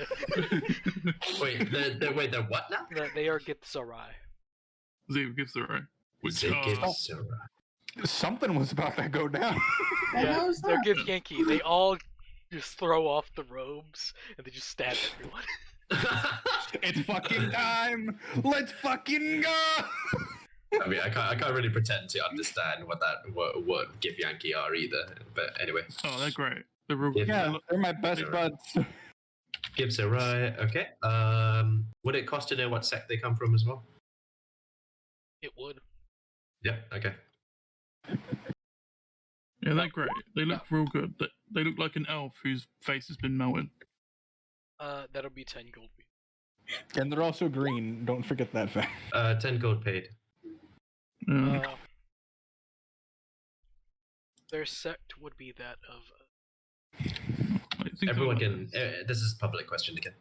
Wait, they're what now? They are Gith Zarai. Zave gives the right. Which Something was about to go down. Yeah, they're Gith Yankee. They all just throw off the robes and they just stab everyone. It's fucking time! Let's fucking go! I mean, I can't really pretend to understand what Gith Yankee are either. But anyway. Oh, they're great. They're real. Yeah, they're my best buds. Gives a right. Okay. Would it cost to know what sect they come from as well? It would. Yeah. Okay. Yeah, they're great. They look real good. They look like an elf whose face has been melted. That'll be 10 gold. And they're also green. Don't forget that fact. 10 gold paid. Their sect would be that of. Everyone can. This is a public question again.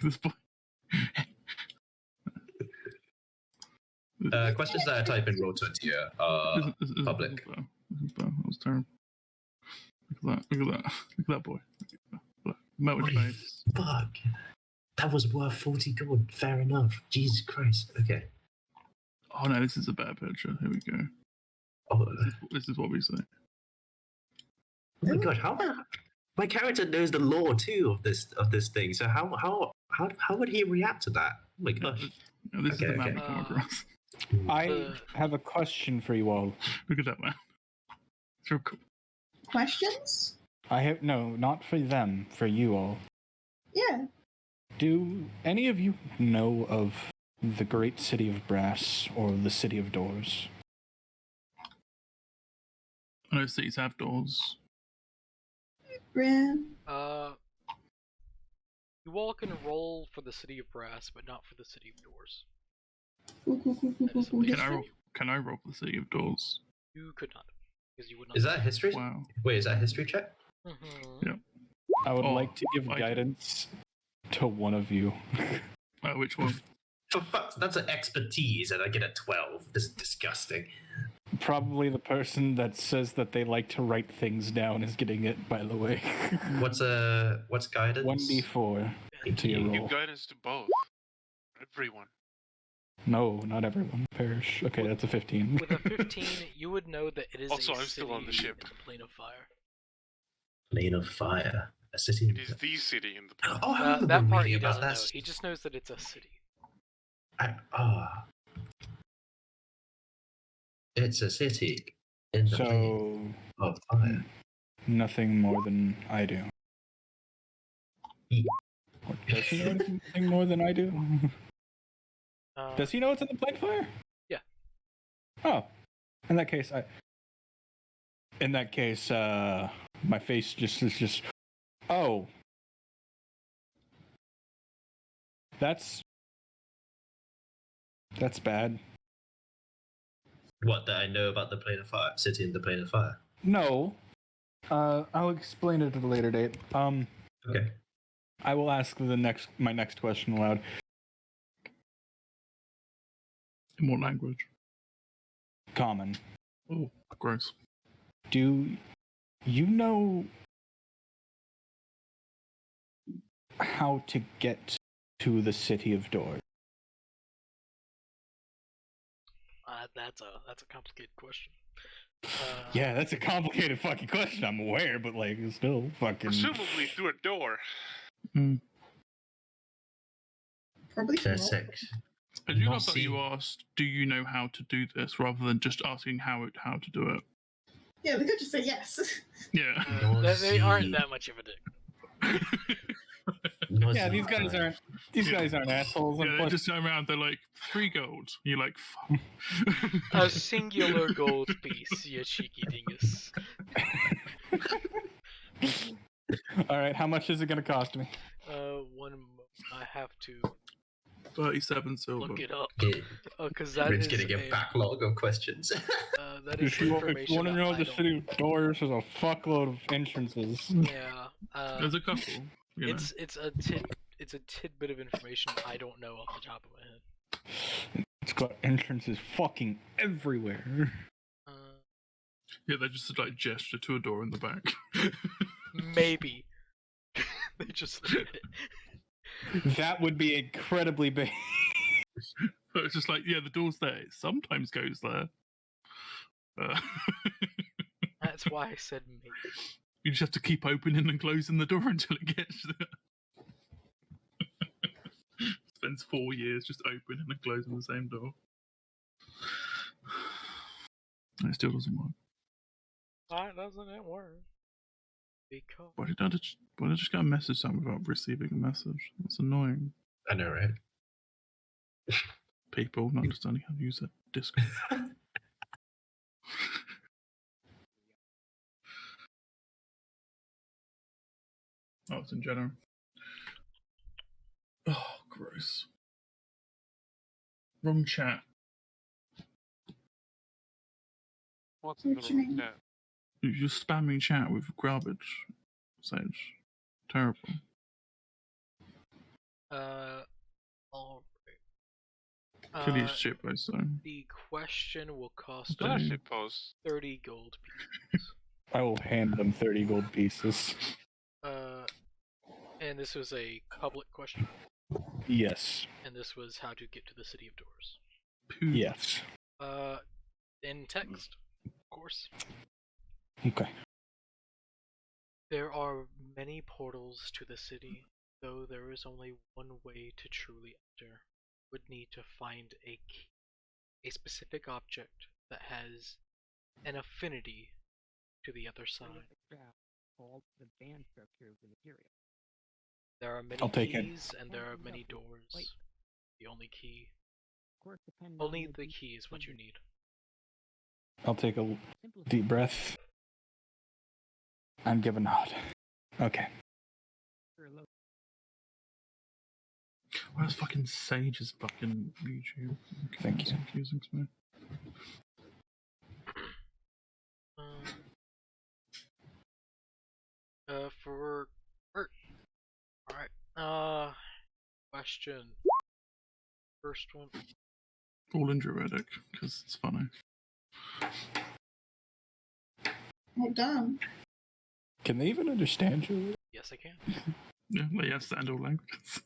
This boy. Questions that I type in Roll20 are public. That was terrible. Look at that. Look at that boy. Melted face. Fuck. That was worth 40 gold. Fair enough. Jesus Christ. Okay. Oh no, this is a bad picture. Here we go. Oh, this is what we say. Oh my god, how my character knows the lore too of this thing. So how would he react to that? Oh my gosh. This is the map we come across. I have a question for you all. Look at that man. It's real cool. Questions? I have not for them, for you all. Yeah. Do any of you know of the great city of brass or the city of doors? I know cities have doors. Bran. You all can roll for the city of brass, but not for the city of doors. Cool. Can I roll for the city of doors? You could not, because you would not. Is that history? Wow. Wait, is that a history check? Mm-hmm. Yeah. I would like to give guidance to one of you. Which one? For fuck's, that's an expertise, and I get a 12. This is disgusting. Probably the person that says that they like to write things down is getting it, by the way. What's guidance? 1d4 to your roll. Give guidance to both. Everyone. No, not everyone. Perish. Okay, that's a 15. With a 15, you would know that it is Also, a I'm city still on the ship. in the plane of fire. Plane of Fire. A city. It is the city in the plane. Oh, I remember That part reading he about doesn't know. that. He just knows that it's a city. It's a city in the plane of fire. Nothing more than I do. Or does he know anything more than I do? Does he know it's in the plane of fire? Yeah. Oh, in that case, my face is just. Oh, that's bad. What, that I know about the plane of fire? City in the plane of fire? No. I'll explain it at a later date. Okay. I will ask my next question aloud. In what language? Common. Oh, gross. Do you know how to get to the city of Doors? That's a complicated question. Yeah, that's a complicated fucking question. I'm aware, but like, it's still fucking. Presumably through a door. Probably There's not. 6. I do Not love that you see. asked, do you know how to do this, rather than just asking how to do it. Yeah, they could just say yes. Yeah. They aren't that much of a dick. Yeah, these guys aren't assholes. Yeah, they just go around, they're like, 3 gold. You're like, fuck. A singular gold piece, you cheeky dingus. Alright, how much is it gonna cost me? I have to 37 silver. look it up. Okay. Because that Rick's is getting a backlog of questions. that is If you information want to know that the I don't- city of Doors, there's a fuckload of entrances. Yeah. There's a couple. You know. It's a tidbit of information I don't know off the top of my head. It's got entrances fucking everywhere. Yeah, they just like gesture to a door in the back. Maybe. They just leave it. That would be incredibly big. But it's just like, yeah, the door's there. It sometimes goes there. That's why I said maybe. You just have to keep opening and closing the door until it gets there. Spends 4 years just opening and closing the same door. And it still doesn't work. Why doesn't it work? Because Why did I just get a message sent without receiving a message? That's annoying. I know, right? People not understanding how to use a Discord. Oh, it's in general. Oh, gross. Wrong chat. What's What the you mean? chat? You're spamming chat with garbage. Sage. Terrible. Alright. Could use shit post though. The question will cost Okay. us Shit post. 30 gold pieces. I will hand them 30 gold pieces. And this was a public question, Yes. and this was how to get to the City of Doors. Yes. In text, of course. Okay. There are many portals to the city, though there is only one way to truly enter. Would need to find a key, a specific object that has an affinity to the other side. There are many I'll take it. keys and there are many doors. The only key, only the key is what you need. I'll take a deep breath. I'm giving a nod. Okay. Where's fucking Sage's fucking YouTube? Thank It's you. confusing to me. For art. Alright. Question. First one. All in Druidic, because it's funny. Oh, damn. Can they even understand you? Yes, I can. Yeah, they understand all languages.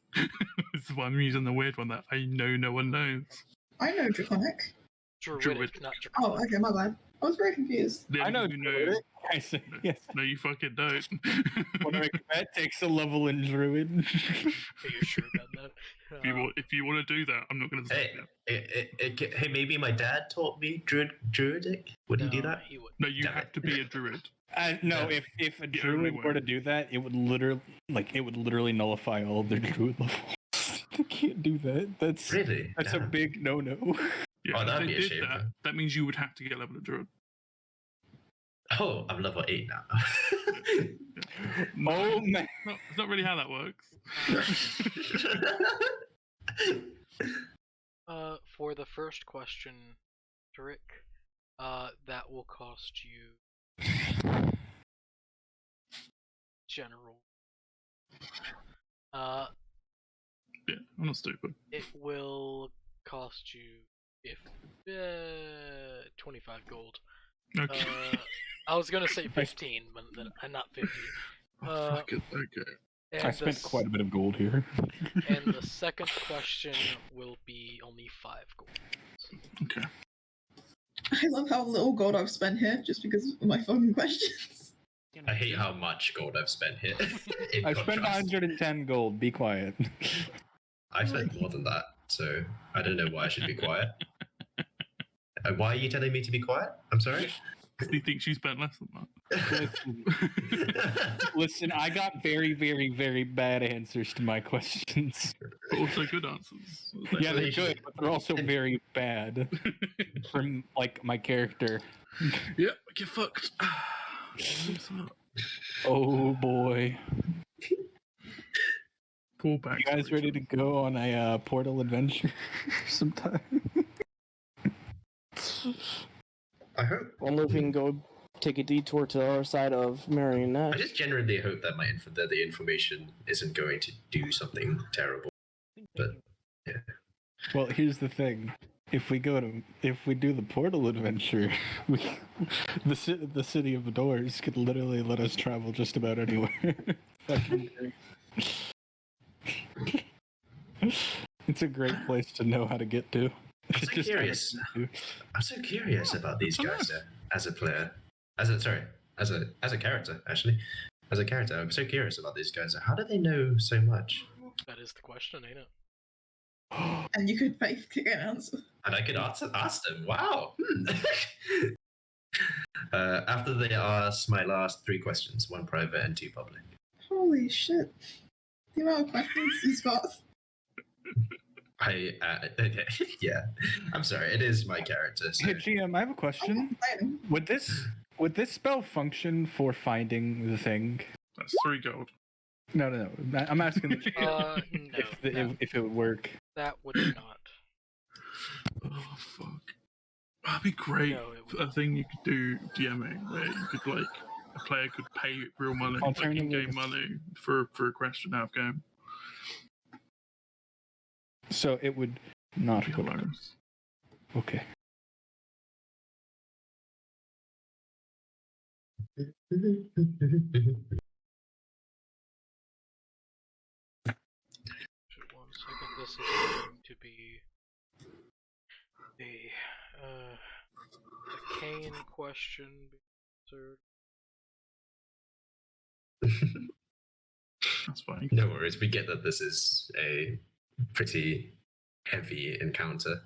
This is why I'm using the weird one that I know no one knows. I know Draconic. Druidic, not Oh, Draconic. okay, my bad. I was very confused. Yeah, I know you Druid. I say yes. No, you fucking don't. Want to make a bet? Takes a level in Druid. Are you sure about that? If you want to do that, I'm not going to say that. Hey, maybe my dad taught me Druidic. Would he do that? He would. No, you Damn have it. to be a druid. No, if a Druid were to do that, it would literally nullify all of their Druid levels. They can't do that. That's Really? a Damn. big no-no. Yeah, Oh, if that'd they be a did shame. that, that means you would have to get level of druid. Oh, I'm level 8 now. Oh man. No, it's not really how that works. For the first question, Rick, that will cost you general. Yeah, I'm not stupid. It will cost you If 25 gold. Okay. I was gonna say 15, but not 50. Fuck it. Okay. And I spent quite a bit of gold here. And the second question will be only 5 gold. Okay. I love how little gold I've spent here just because of my fucking questions. I hate how much gold I've spent here. I spent 110 gold. Be quiet. I spent more than that, so I don't know why I should be quiet. Why are you telling me to be quiet? I'm sorry? Do you think she spent less than that? Listen, I got very, very, very bad answers to my questions. But also good answers. Yeah, they're good, but they're also very bad. From, like, my character. Yep, get fucked. Oh, boy. Pull back. You guys ready to go on a portal adventure sometime? I hope. I wonder if we can go take a detour to our side of Marionette. I just genuinely hope that that the information isn't going to do something terrible. But yeah. Well, here's the thing. If we do the portal adventure, the city of doors could literally let us travel just about anywhere. It's a great place to know how to get to. I'm so curious. I'm so curious about these guys as a player. As a character, actually. As a character, I'm so curious about these guys. How do they know so much? That is the question, ain't it? And you could fake an answer. And I could ask them. Wow. After they ask my last 3 questions, 1 private and 2 public. Holy shit. The amount of questions he's got. Yeah. I'm sorry, it is my character. So. Hey, GM, I have a question. Would this spell function for finding the thing? That's 3 gold. No. I'm asking the No, if it would work. that would not. Oh, fuck. That'd be great. No, A thing you could do DMing where you could, like, a player could pay real money, like in-game money, for a question out of game. So it would not be hilarious. Okay. One second, this is going to be a Kane question. That's fine. No worries, we get that this is a pretty heavy encounter.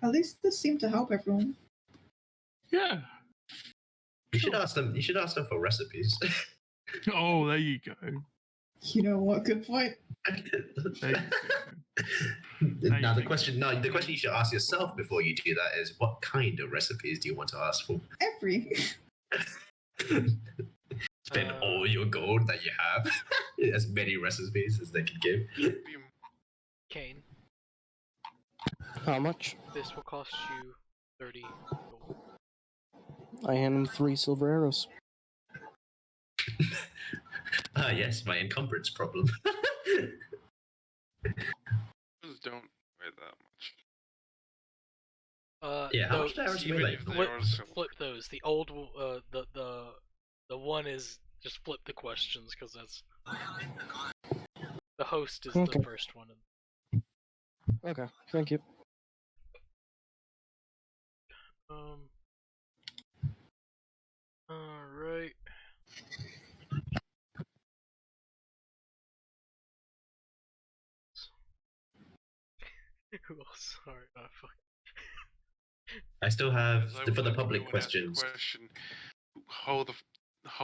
At least this seemed to help everyone. Yeah. You should ask them for recipes. Oh, there you go. You know what? Good point. Now the question you should ask yourself before you do that is, what kind of recipes do you want to ask for? Every. Spend all your gold that you have, as many recipes as they can give. Kane. How much? This will cost you 30 gold. I hand him 3 silver arrows. Ah, yes, my encumbrance problem. Just don't weigh that much. Yeah, how much arrows do you weigh? Flip those. The old, the one is just flip the questions because that's the host is the first one. Okay, thank you. All right. Who else? Sorry, fuck. I still have for the public questions. How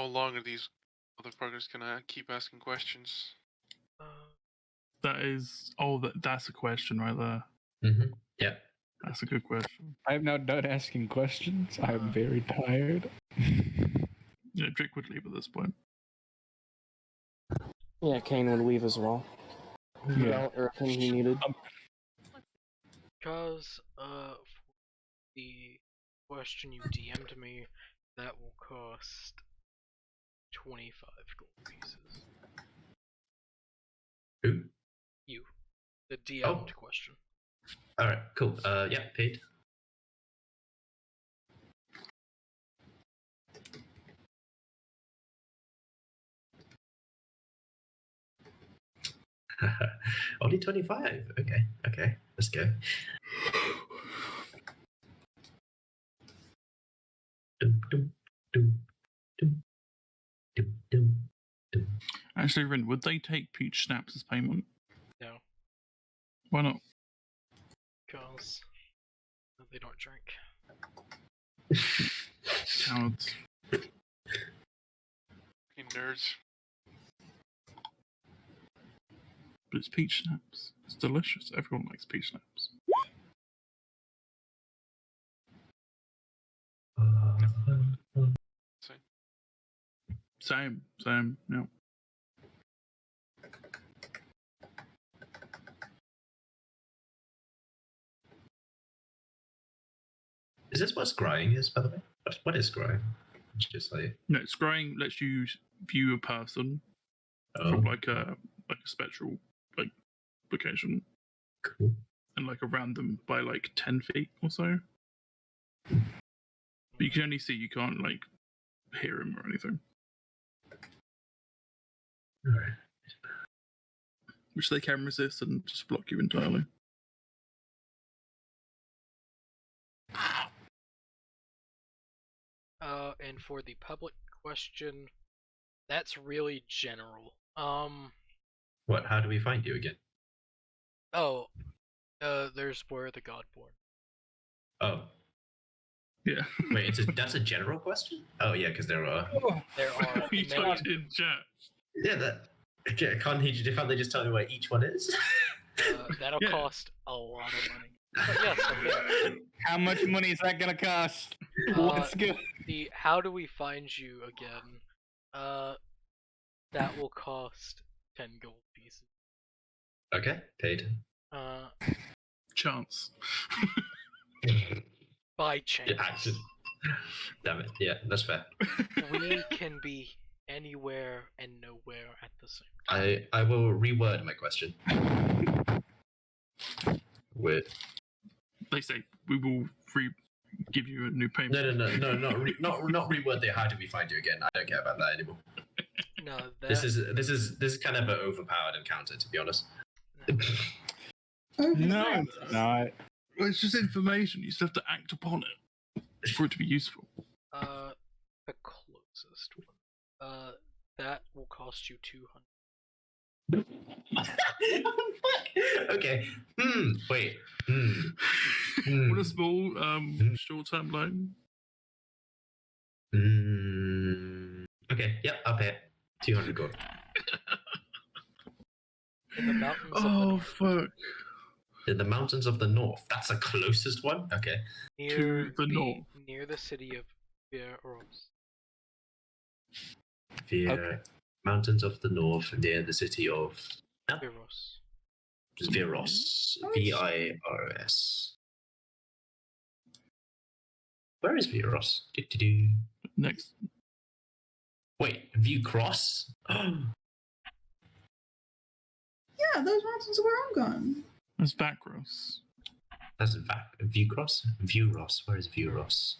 long are these motherfuckers gonna keep asking questions? That's a question right there. Mm-hmm. Yeah. That's a good question. I am now done asking questions. I am very tired. Yeah, Drake would leave at this point. Yeah, Kane would leave as well. He got everything he needed. Cause, for the question you DM'd me, that will cost 25 gold pieces. Who? You. The DM'd question. Alright, cool. Yeah, paid. Only 25. Okay, let's go. Actually, Rin, would they take peach snaps as payment? No. Why not? Because they don't drink. Cowards. Fucking nerds. But it's peach snaps. It's delicious. Everyone likes peach snaps. Same, yeah. Is this what scrying is, by the way? What is scrying? Just like No, scrying lets you view a person from like a spectral like location. Cool. And like around them by like 10 feet or so. But you can only see, you can't like hear him or anything. Alright. Which they can resist and just block you entirely. And for the public question, that's really general. What? How do we find you again? There's where the Godborn. Oh. Yeah. Wait, that's a general question? Oh yeah, because there are. There are. You typed in chat. Yeah, that. Okay, can't they just tell me where each one is? That'll cost a lot of money. But yes, okay. How much money is that gonna cost? Let's go. The how do we find you again? That will cost 10 gold pieces. Okay, paid. Chance. By chance. Yeah, actually. Damn it. Yeah, that's fair. We can be anywhere and nowhere at the same time. I will reword my question. With They say we will give you a new payment. No, not reword the how do we find you again. I don't care about that anymore. No, This is kind of an overpowered encounter, to be honest. No, it's not. Well, it's just information. You still have to act upon it for it to be useful. The closest one. That will cost you 200. Okay. Wait. What a small, short-term loan. Okay. Yep. I'll pay it. 200 gold. In the mountains of the Oh north. fuck! In the mountains of the north. That's the closest one. Okay. To the north. Near the city of Veros. Mountains of the north near the city of Veros. Viros. Virs. Where is Viros? Next. Wait, View Cross? Yeah, those mountains are where I'm going. That's Vacros. That's View Cross? Viewros. Where is Viewros?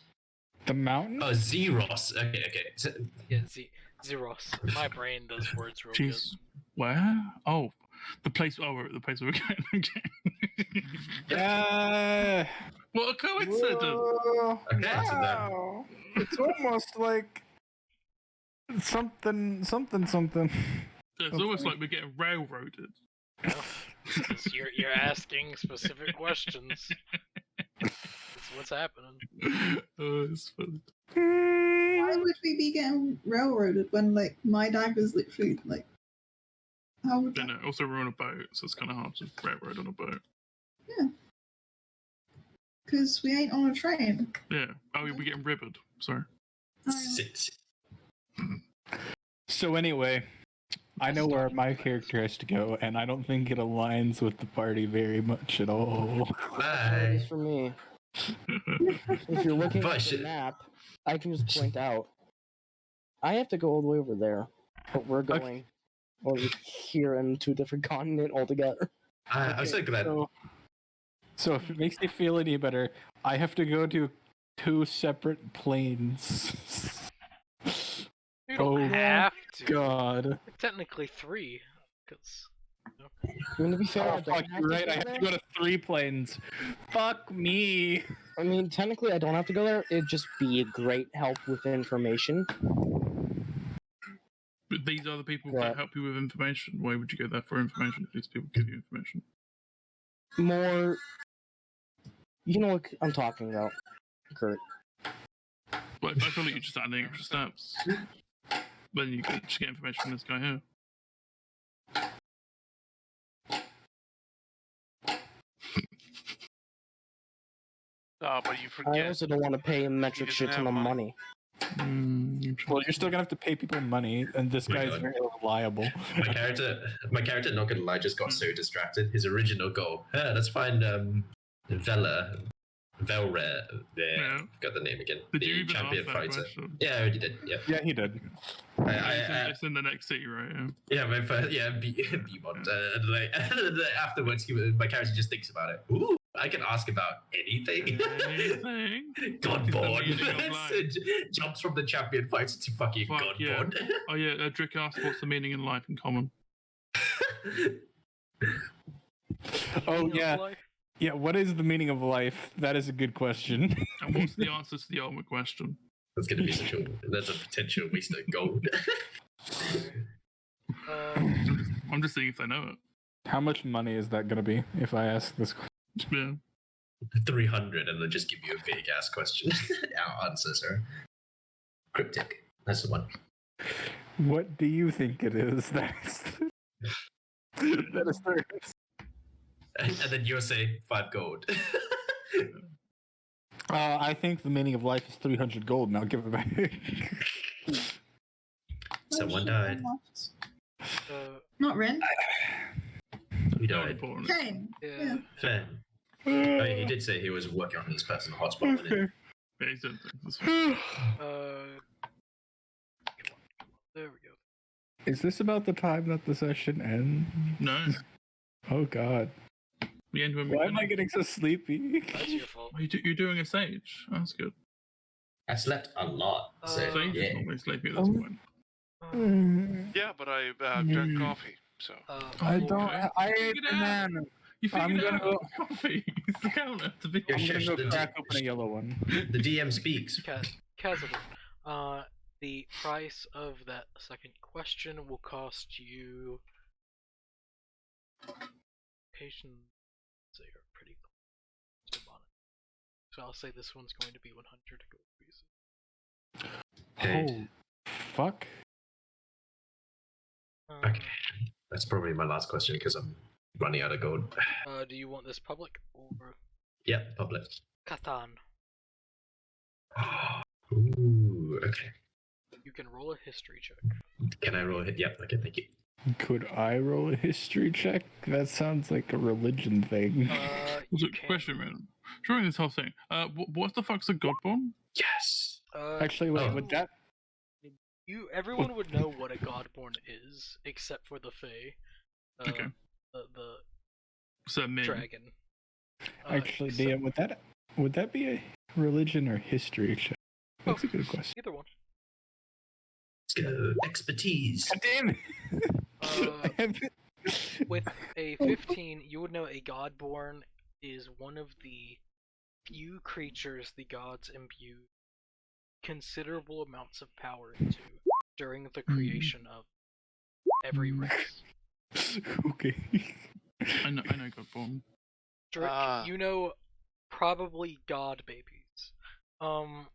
The mountain? Oh, Zeros. Okay. So, Yeah, Zeros. My brain does words real Jeez. Where? Oh, the place. Oh, we're at the place where we're going. What a coincidence! Whoa, Okay, so wow. It's almost like something. It's almost like we're getting railroaded. good. You're asking specific questions. That's what's happening. Oh, it's funny. Why would we be getting railroaded when, like, my dagger's literally, like, how would that... No, also we're on a boat, so it's kind of hard to railroad on a boat. Yeah. Because we ain't on a train. Yeah. Oh, we're getting rivered. Sorry. Sit. So anyway, I know where my character has to go, and I don't think it aligns with the party very much at all. That is Bye. for me. If you're looking at the Bullshit. map, I can just point out. I have to go all the way over there, but we're going over here in two different continent altogether. I'm so glad. So if it makes you feel any better, I have to go to 2 separate planes. You don't have to. God. Technically 3, because. I mean, to be fair, I Oh, don't fuck, have you're to right. go I have to there. go to 3 planes. Fuck me. I mean, technically, I don't have to go there. It'd just be a great help with information. But these are the people Right. that help you with information. Why would you go there for information if these people give you information? More, you know what I'm talking about, Kurt. Well, I feel like you're just adding extra steps. Then you can just get information from this guy here. But you forget. I also don't want to pay a metric doesn't shit ton have of money. money. Well, you're still gonna have to pay people money, and this My guy is God. very reliable. My character, not gonna lie, just got so distracted. His original goal, let's find Velrare. Yeah. Got the name again. Did the you even champion ask that fighter. question? Yeah, I already did. Yeah. Yeah, he did. It's in the next city, right? Yeah. Yeah, my first, Beamont. And like afterwards, my character just thinks about it. Ooh, I can ask about anything. Anything? Godborn. It's the meaning of life. Jumps from the champion fighter to fucking Fuck yeah. Godborn. Oh yeah, Drick asked what's the meaning in life in common. Oh Meaning of yeah, life? yeah. What is the meaning of life? That is a good question. And what's the answer to the ultimate question? That's gonna be that's a potential waste of gold. I'm just seeing if they know it. How much money is that gonna be if I ask this question? Yeah. 300, and then just give you a big ass question. Our answer, sir. Cryptic. That's the one. What do you think it is? That's that is fair. And then you'll say 5 gold. I think the meaning of life is 300 gold, and I'll give it back. Someone died. Not Rin. Who Not died? important. Kane. Yeah. Fen. Oh, yeah, he did say he was working on his personal hotspot. Wasn't Yeah, he's doing things. That's fine. There we go. Is this about the time that the session ends? No. Oh God. We end when we Why am I end. getting so sleepy? That's your fault. Oh, you're doing a sage. Oh, that's good. I slept a lot. So, Sage yeah. is normally sleepy at this point. Yeah, but I drank coffee, so. I don't. Okay. I ate Figured it out. banana. You I'm figured gonna out go. coffee. It's the counter to be. You're I'm gonna go the- crack open a yellow one. The DM speaks. Kazador. The price of that second question will cost you. Patience, they are pretty close on it. So I'll say this one's going to be 100 gold pieces. Paid. Oh, fuck. Okay. That's probably my last question because I'm running out of gold. Do you want this public or Yep, public. Catan? Ooh, okay. You can roll a history check. Can I roll it? Yep, okay, thank you. Could I roll a history check? That sounds like a religion thing. So, You can. question, man. During this whole thing, what the fuck's a godborn? Yes! Actually, wait. Oh. Would that? Everyone would know what a godborn is, except for the Fae. Okay. The So, men. dragon. Actually, so- DM, would that be a religion or history check? That's a Oh. good question. Either one. Let's go. Expertise. God damn it! Uh, I have it. With a 15, you would know a godborn is one of the few creatures the gods imbue considerable amounts of power into during the creation of every race. Okay. I know godborn. Drake, you know probably god babies. Oh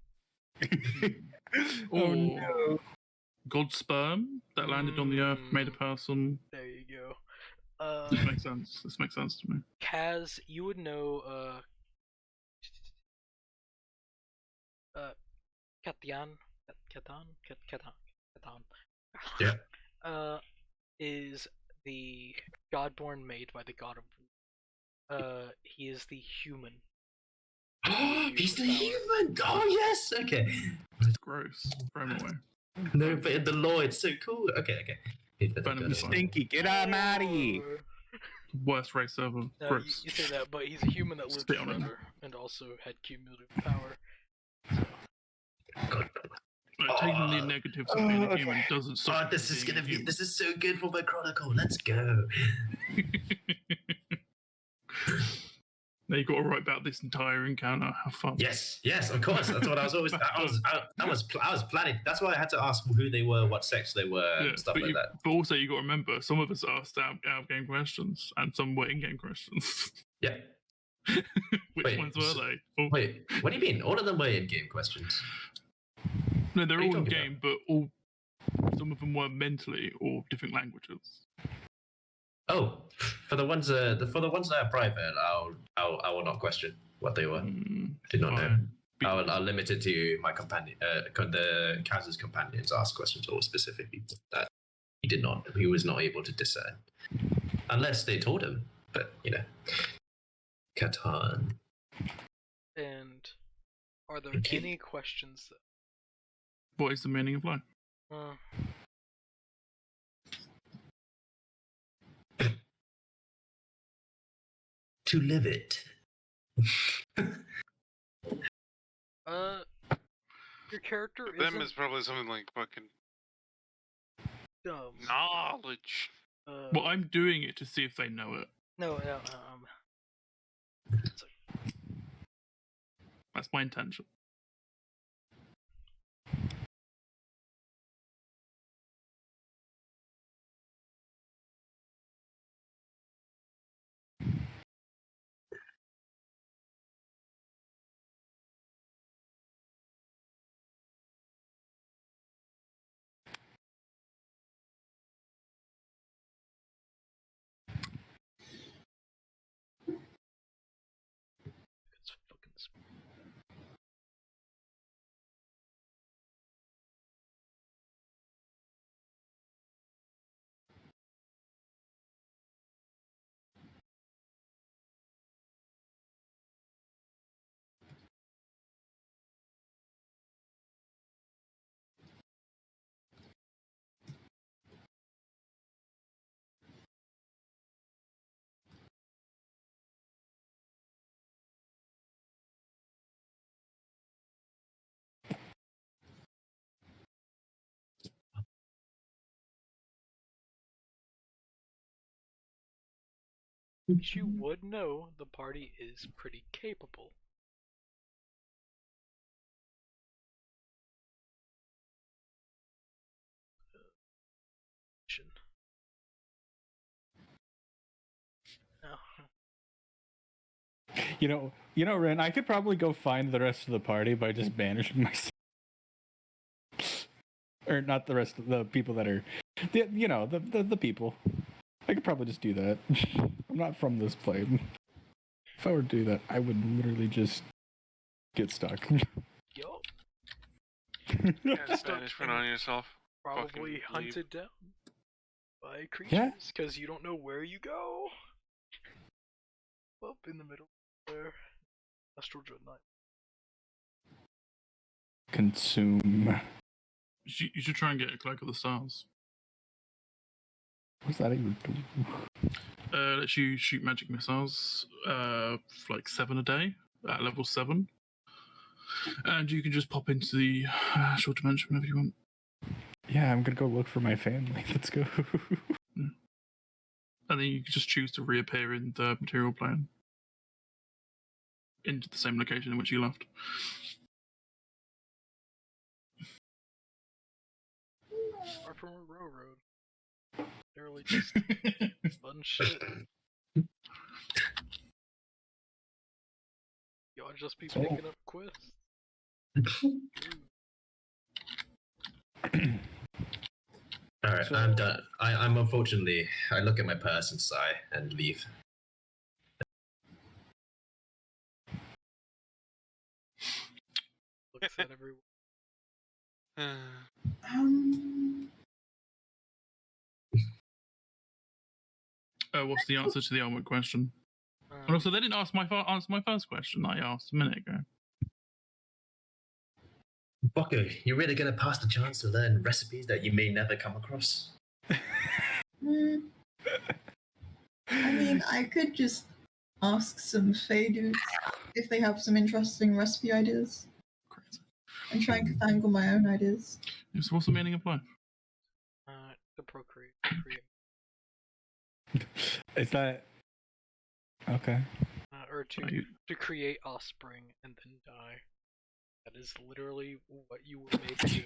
Or no. god sperm that landed on the earth, made a person. There you go. This makes sense. This makes sense to me. Kaz, you would know Katian. Yeah. is the Godborn made by the God of War. He is the human. He's the human! Oh, yes! Okay. It's gross. Throw him away. No, but in the lore, it's so cool. Okay. Stinky, get on out of here. Worst race ever. No, Gross. you say that, but he's a human that lived Spit on him. forever and also had cumulative power. Taking the negatives of being a human doesn't stop. Oh, this is gonna be. This is so good for my chronicle. Let's go. Now you got to write about this entire encounter. Have fun. Yes, of course. That's what I was always. I was planning. That's why I had to ask who they were, what sex they were, and stuff like that. But also, you got to remember, some of us asked out-of-game questions, and some were in-game questions. Yeah. Which ones were they? Oh. Wait, what do you mean? All of them were in-game questions. No, they're all in-game, but some of them were mentally or different languages. Oh, for the ones that are private, I will not question what they were. Did not know. I'll limit it to my companion, the Kaz's companions ask questions or specific people that he was not able to discern, unless they told him. But Catan. And are there any questions that? What is the meaning of life? To live it. Your character Them is probably something like fucking dumb knowledge. Well, I'm doing it to see if they know it. No. That's my intention. You would know the party is pretty capable. Ren, I could probably go find the rest of the party by just banishing myself. Or not the rest of the people that are, the people. I could probably just do that. I'm not from this plane. If I were to do that, I would literally just get stuck. Yo. Banishment on yourself. Probably hunted down by creatures because you don't know where you go. Up in the middle there. Astral Dread Knight. Consume. You should try and get a Cloak of the Stars. What's that even do? Lets you shoot magic missiles for like 7 a day at level 7. And you can just pop into the short dimension whenever you want. Yeah, I'm gonna go look for my family. Let's go. Yeah. And then you can just choose to reappear in the material plane. Into the same location in which you left. Far from a railroad. Literally just fun shit. Y'all just be picking up quests. Alright, so, I'm done. I'm unfortunately, I look at my purse and sigh and leave. Looks at everyone. What's the answer to the onward question? And also, they didn't answer my first question that I asked a minute ago. Bucko, you're really going to pass the chance to learn recipes that you may never come across? I mean, I could just ask some Fey dudes if they have some interesting recipe ideas. Crazy. And try and fangle my own ideas. Yeah, so what's the meaning of life? To procreate. Is that okay? Or to create offspring and then die. That is literally what you were made to do.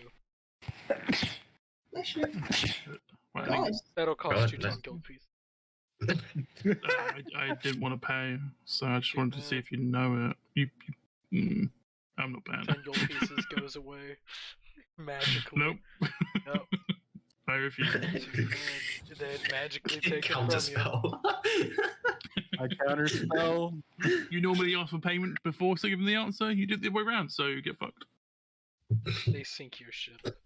Bless you. Well, God. That'll cost you 10 gold pieces. I didn't want to pay, so I just wanted to see if you know it. I'm not paying. 10 gold pieces goes away magically. Nope. Nope. I refuse. They magically take it Counter from you. spell. I counter spell. You normally ask for payment before giving the answer. You did the other way around, so you get fucked. They sink your ship.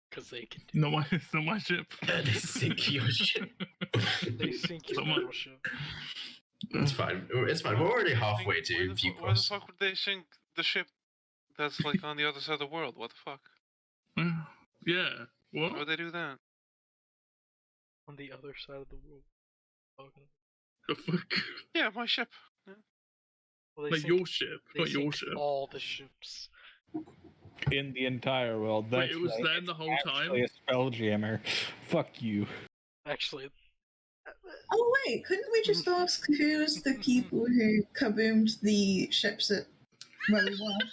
Because they can do It's not my ship. They sink your ship. They sink your little ship. It's fine. It's fine. We're already halfway to View Why the fuck would they sink the ship that's like on the other side of the world? What the fuck? Yeah. What? Why would they do that? On the other side of the world. Okay. The fuck? Yeah, my ship. Well, Like your ship, they not your sink ship. all the ships. In the entire world. That's Wait, it was right. them the whole It's time? actually a spelljammer. Fuck you. Actually, Oh wait, couldn't we just ask who's the people who kaboomed the ships at where we were?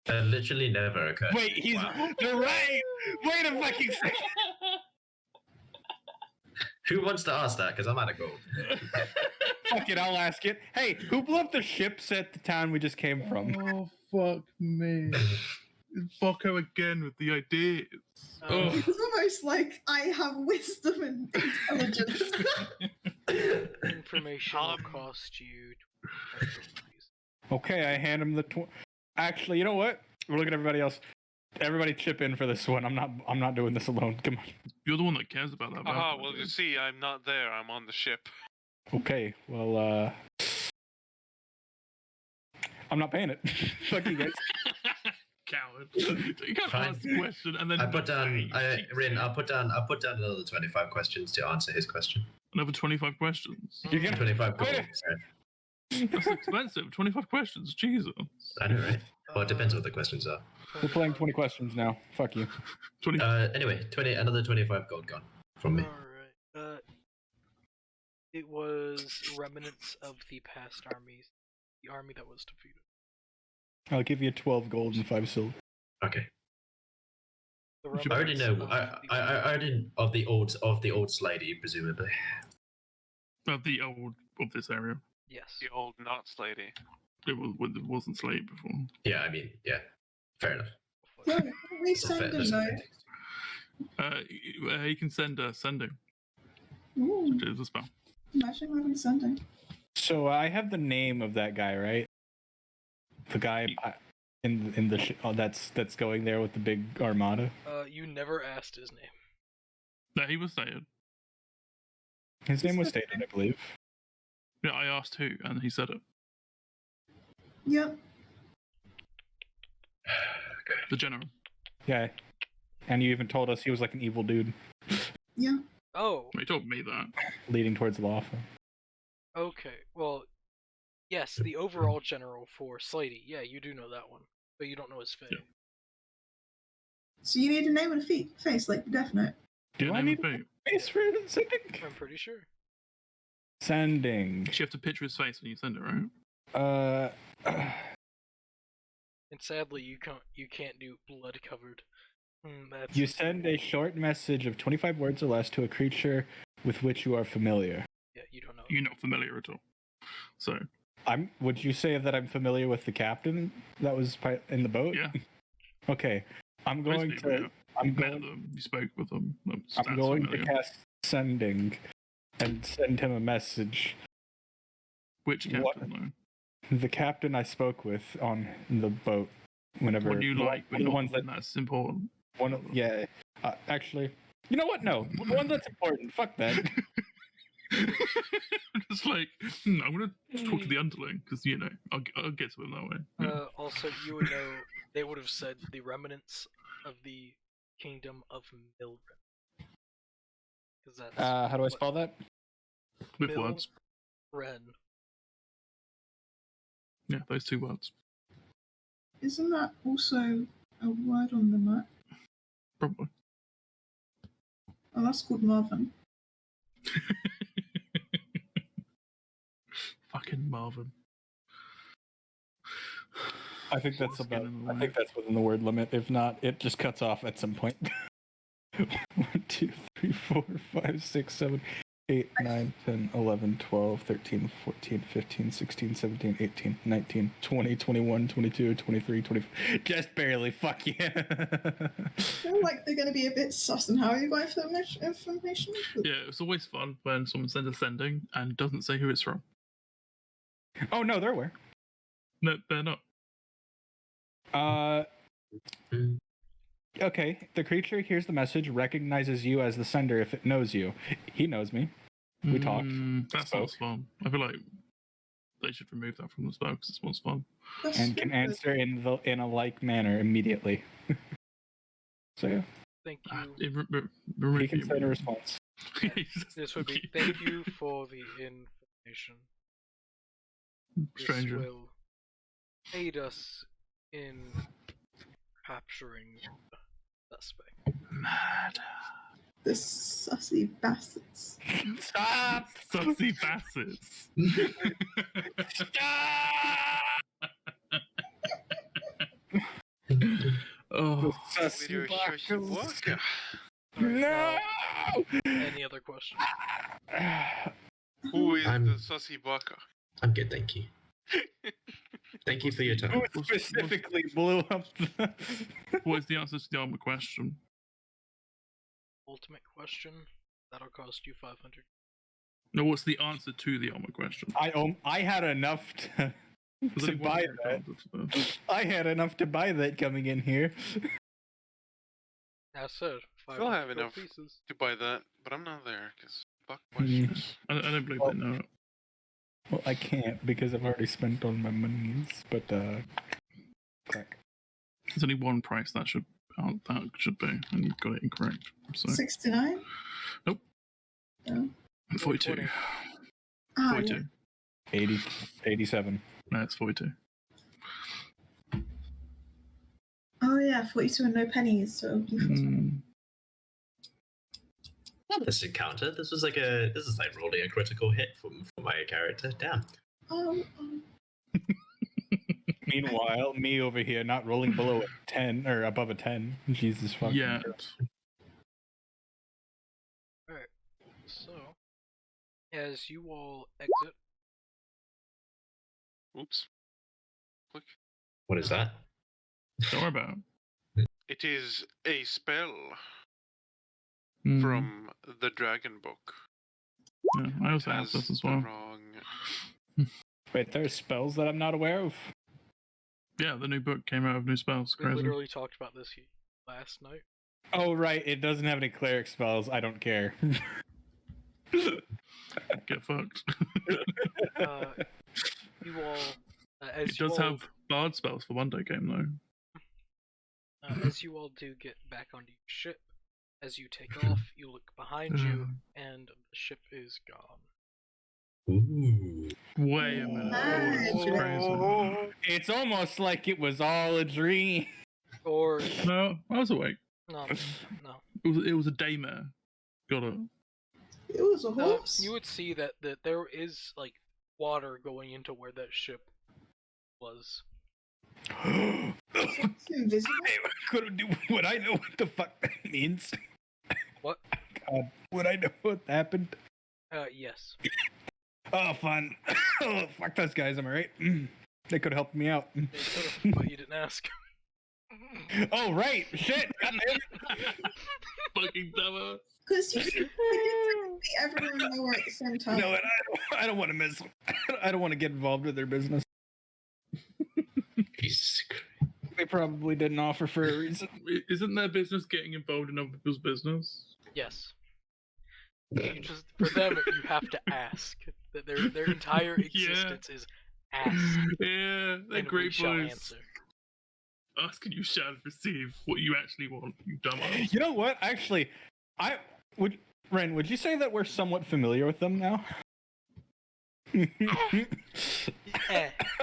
That literally never occurred. Wait, you're right! Wait a fucking second! Who wants to ask that? Because I'm out of gold. Fuck it, I'll ask it. Hey, who blew up the ships at the town we just came from? Oh, fuck me. Bucko again with the ideas. Oh. It's almost like I have wisdom and intelligence. information will cost you 25 gold pieces. Okay, I hand him the Actually, you know what? Look at everybody else. Everybody chip in for this one. I'm not doing this alone. Come on. You're the one that cares about that. Aha, well, you see, I'm not there. I'm on the ship. Okay, well, I'm not paying it. Fuck you guys. Coward. You can't ask the question and then I'll put down another 25 questions to answer his question. Another 25 questions. You're gonna 25 gold. That's expensive. 25 questions. Jesus. I know, right? Well, it depends what the questions are. We're playing 20 questions now. Fuck you. 20. Anyway, another 25 gold gone from me. Alright. It was remnants of the past armies. The army that was defeated. I'll give you 12 gold and 5 silver. Okay. The I already know. I already of the old Slady, presumably. Of this area. Yes. The old Knots lady. It wasn't Slate before. Yeah, I mean, yeah. Fair enough. Well, we send them though. He can send sending. Ooh, Which is a spell. imagine having sending. So I have the name of that guy, right? The guy in the that's going there with the big armada. You never asked his name. No, he was stated. His name was stated, I believe. Yeah, I asked who, and he said it. Yep. The general. Yeah. And you even told us he was like an evil dude. Yeah. Oh. He told me that. Leading towards lawful. Okay. Well, yes, the overall general for Slady. Yeah, you do know that one, but you don't know his face. Yeah. So you need a name and a face, like the Death Note. Do I need a face for sending? I'm pretty sure. Sending. You have to picture his face when you send it, right? And sadly, you can't do blood covered. You send a short message of 25 words or less to a creature with which you are familiar. Yeah, you don't know. You're not familiar at all. So. Would you say that I'm familiar with the captain that was in the boat? Yeah. Okay. I'm going Basically, to. yeah. I'm You met going. them. You spoke with them. I'm going to cast sending, and send him a message. Which captain, The captain I spoke with on the boat. Whenever One you like, but the not ones that's important. Actually, You know what? No. One that's important. Fuck that. Just like, I'm gonna talk to the underling because I'll get to them that way. Yeah. Also, you would know they would have said the remnants of the kingdom of Milren. Because that's How do I spell that? With words. Ren. Yeah, those 2 words. Isn't that also a word on the map? Probably. Oh, that's called Marvin. Fucking Marvin. I think that's within the word limit. If not, it just cuts off at some point. 1, 2, 3, 4, 5, 6, 7, 8, 9, 10, 11, 12, 13, 14, 15, 16, 17, 18, 19, 20, 21, 22, 23, 24. Just barely. Fuck yeah. I feel like they're going to be a bit sus on how you got information. Yeah, it's always fun when someone sends a sending and doesn't say who it's from. Oh, no, they're aware. No, they're not. Okay, the creature hears the message, recognizes you as the sender if it knows you. He knows me. We talked. That's not fun. I feel like they should remove that from the spell because this one's fun. And can answer in a like manner immediately. So yeah. Thank you. He can send a response. This would be thank you for the information. Stranger. This will aid us in capturing the suspect. Mad. The sussy bastards. Stop! Sussy bastards. Stop! Oh, Sussy bastards. No! Any other questions? Who is the sussy baka? I'm good, thank you. Thank you for your time. Who specifically blew up the... What is the answer to the armor question? Ultimate question. That'll cost you 500. No, what's the answer to the armor question? I had enough to buy that. I had enough to buy that coming in here. As said, I still have enough pieces to buy that, but I'm not there because fuck questions. I don't believe they know it. Well, I can't because I've already spent all my monies, but click. There's only one price that should be, and you've got it incorrect. So. 69? Nope. No. 42. 42. Yeah. 87. No, it's 42. Oh yeah, 42 and no pennies, so Not this encounter. This is like rolling a critical hit for my character. Damn. Meanwhile, me over here not rolling below a 10 or above a 10. Jesus fucking. Yeah. Alright. So as you all exit. Oops. Click. What is that? Don't worry about it. Is a spell it. from the Dragon Book. Yeah, I also have this as well. Wait, there's spells that I'm not aware of? Yeah, the new book came out of new spells. We Crazy. literally talked about this last night. Oh, right. It doesn't have any cleric spells. I don't care. Get fucked. You all... it does have bard spells for one day game, though. As you all do get back onto your ship, as you take off, you look behind you, and the ship is gone. Ooh. Wait a minute. That's crazy. It's almost like it was all a dream. Or... No, I was awake. No. It was a daymare. Got it. It was a horse. You would see that there is, like, water going into where that ship was. It's invisible. Would I know what the fuck that means? What? God, would I know what happened? Yes. Oh, fun. Oh, fuck those guys, am I right? They could have helped me out. They could have, but you didn't ask. Oh, right. Shit. Fucking dumbass. Because you can everyone know at the same time. No, and I don't want to miss. I don't want to get involved with their business. Jesus Christ. They probably didn't offer for a reason. Isn't their business getting involved in other people's business? Yes. You just for them you have to ask. That their entire existence is ask. Yeah, they're And we great shall boys. answer. Ask and you shall receive what you actually want, you dumbass. You know what? Actually, Ren, would you say that we're somewhat familiar with them now?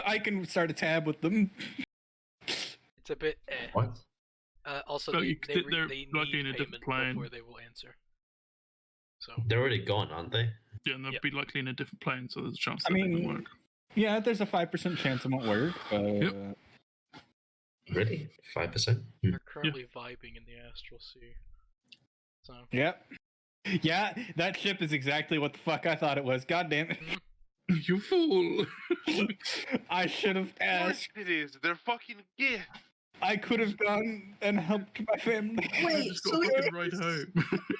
I can start a tab with them. It's a bit What? Also, So they they're need lucky in a different payment plane. before they will answer. So They're already gone, aren't they? Yeah, and they'll Yep. be likely in a different plane, so there's a chance I that they mean- can work. Yeah, there's a 5% chance it won't work. Yep. Really? 5%? they're currently vibing in the astral sea. So Yep. Yeah, that ship is exactly what the fuck I thought it was. God damn it. You fool! I should have Of course asked. it is. They're fucking Gith. I could have gone and helped my family. Wait, Just so got a fucking it's, ride home.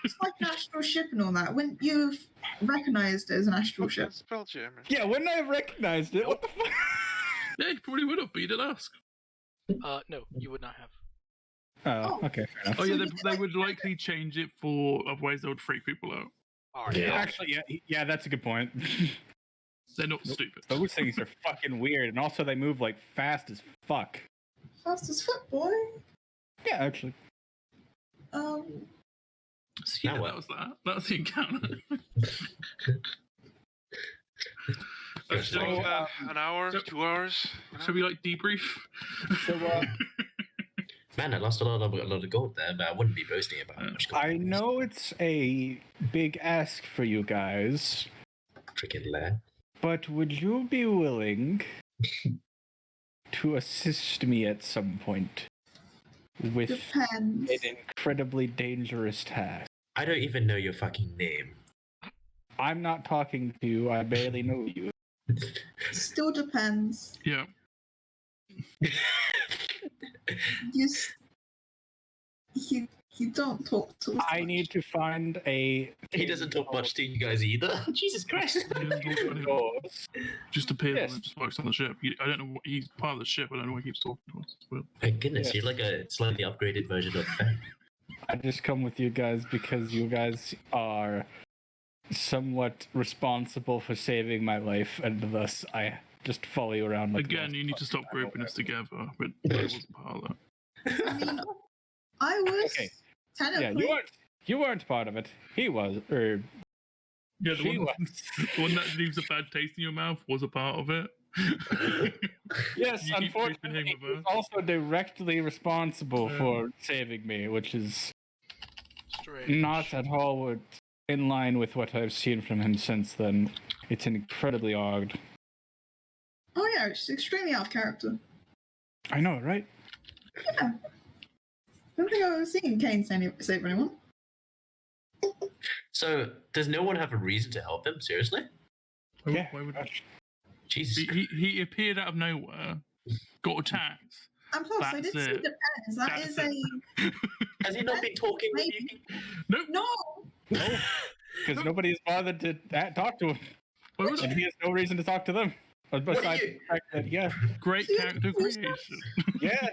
it's like an astral ship and all that. Wouldn't you have recognised it as an astral Fucking ship? Spelljammer. Yeah, wouldn't I have recognized it? What the fuck? Yeah, you probably would have, but you didn't ask. no, you would not have. Oh, okay, fair enough. Oh yeah, So they would likely change it for, otherwise they would freak people out. Alright. Yeah. Actually, yeah, that's a good point. They're not stupid. Those things are fucking weird, and also they move like fast as fuck. Fast as fuck, boy. Yeah, actually. So yeah, Now what? that was that. That was the encounter. So, an hour, so- 2 hours. Shall we like debrief? So, Man, I lost a lot of gold there, but I wouldn't be boasting about how much gold. I know it's a big ask for you guys, Freaking lair. but would you be willing to assist me at some point with Depends. an incredibly dangerous task? I don't even know your fucking name. I'm not talking to you. I barely know you. Still depends. Yeah. You don't talk to us. I need to find a. He doesn't talk much to you guys either. Jesus Christ. Doors. Just appears Yes. and just works on the ship. I don't know what he's part of the ship. I don't know why he keeps talking to us. But Thank goodness, Yes. you're like a slightly upgraded version of Faye. I just come with you guys because you guys are somewhat responsible for saving my life, and thus I just follow you around. Like again, you need to stop grouping us together. But I wasn't part of that. I mean, I was Okay. technically. Yeah, you weren't part of it. He was, or Yeah, the She one, the one that leaves a bad taste in your mouth was a part of it. yes, You keep grouping unfortunately, him with he's her. also directly responsible Yeah. for saving me, which is Strange. not at all in line with what I've seen from him since then. It's incredibly odd. Oh yeah, it's extremely out of character. I know, right? Yeah. I don't think I've ever seen Kane save anyone. So, does no one have a reason to help him? Seriously? Yeah. Why would Jesus he appeared out of nowhere, got attacked. And plus, I That's did say it. depends. That That's is it. Has he not been talking with you? Nope. no. Because nobody's bothered to talk to him, Why would and he has no reason to talk to them. Besides you- the fact that, yeah, Great character creation. yeah,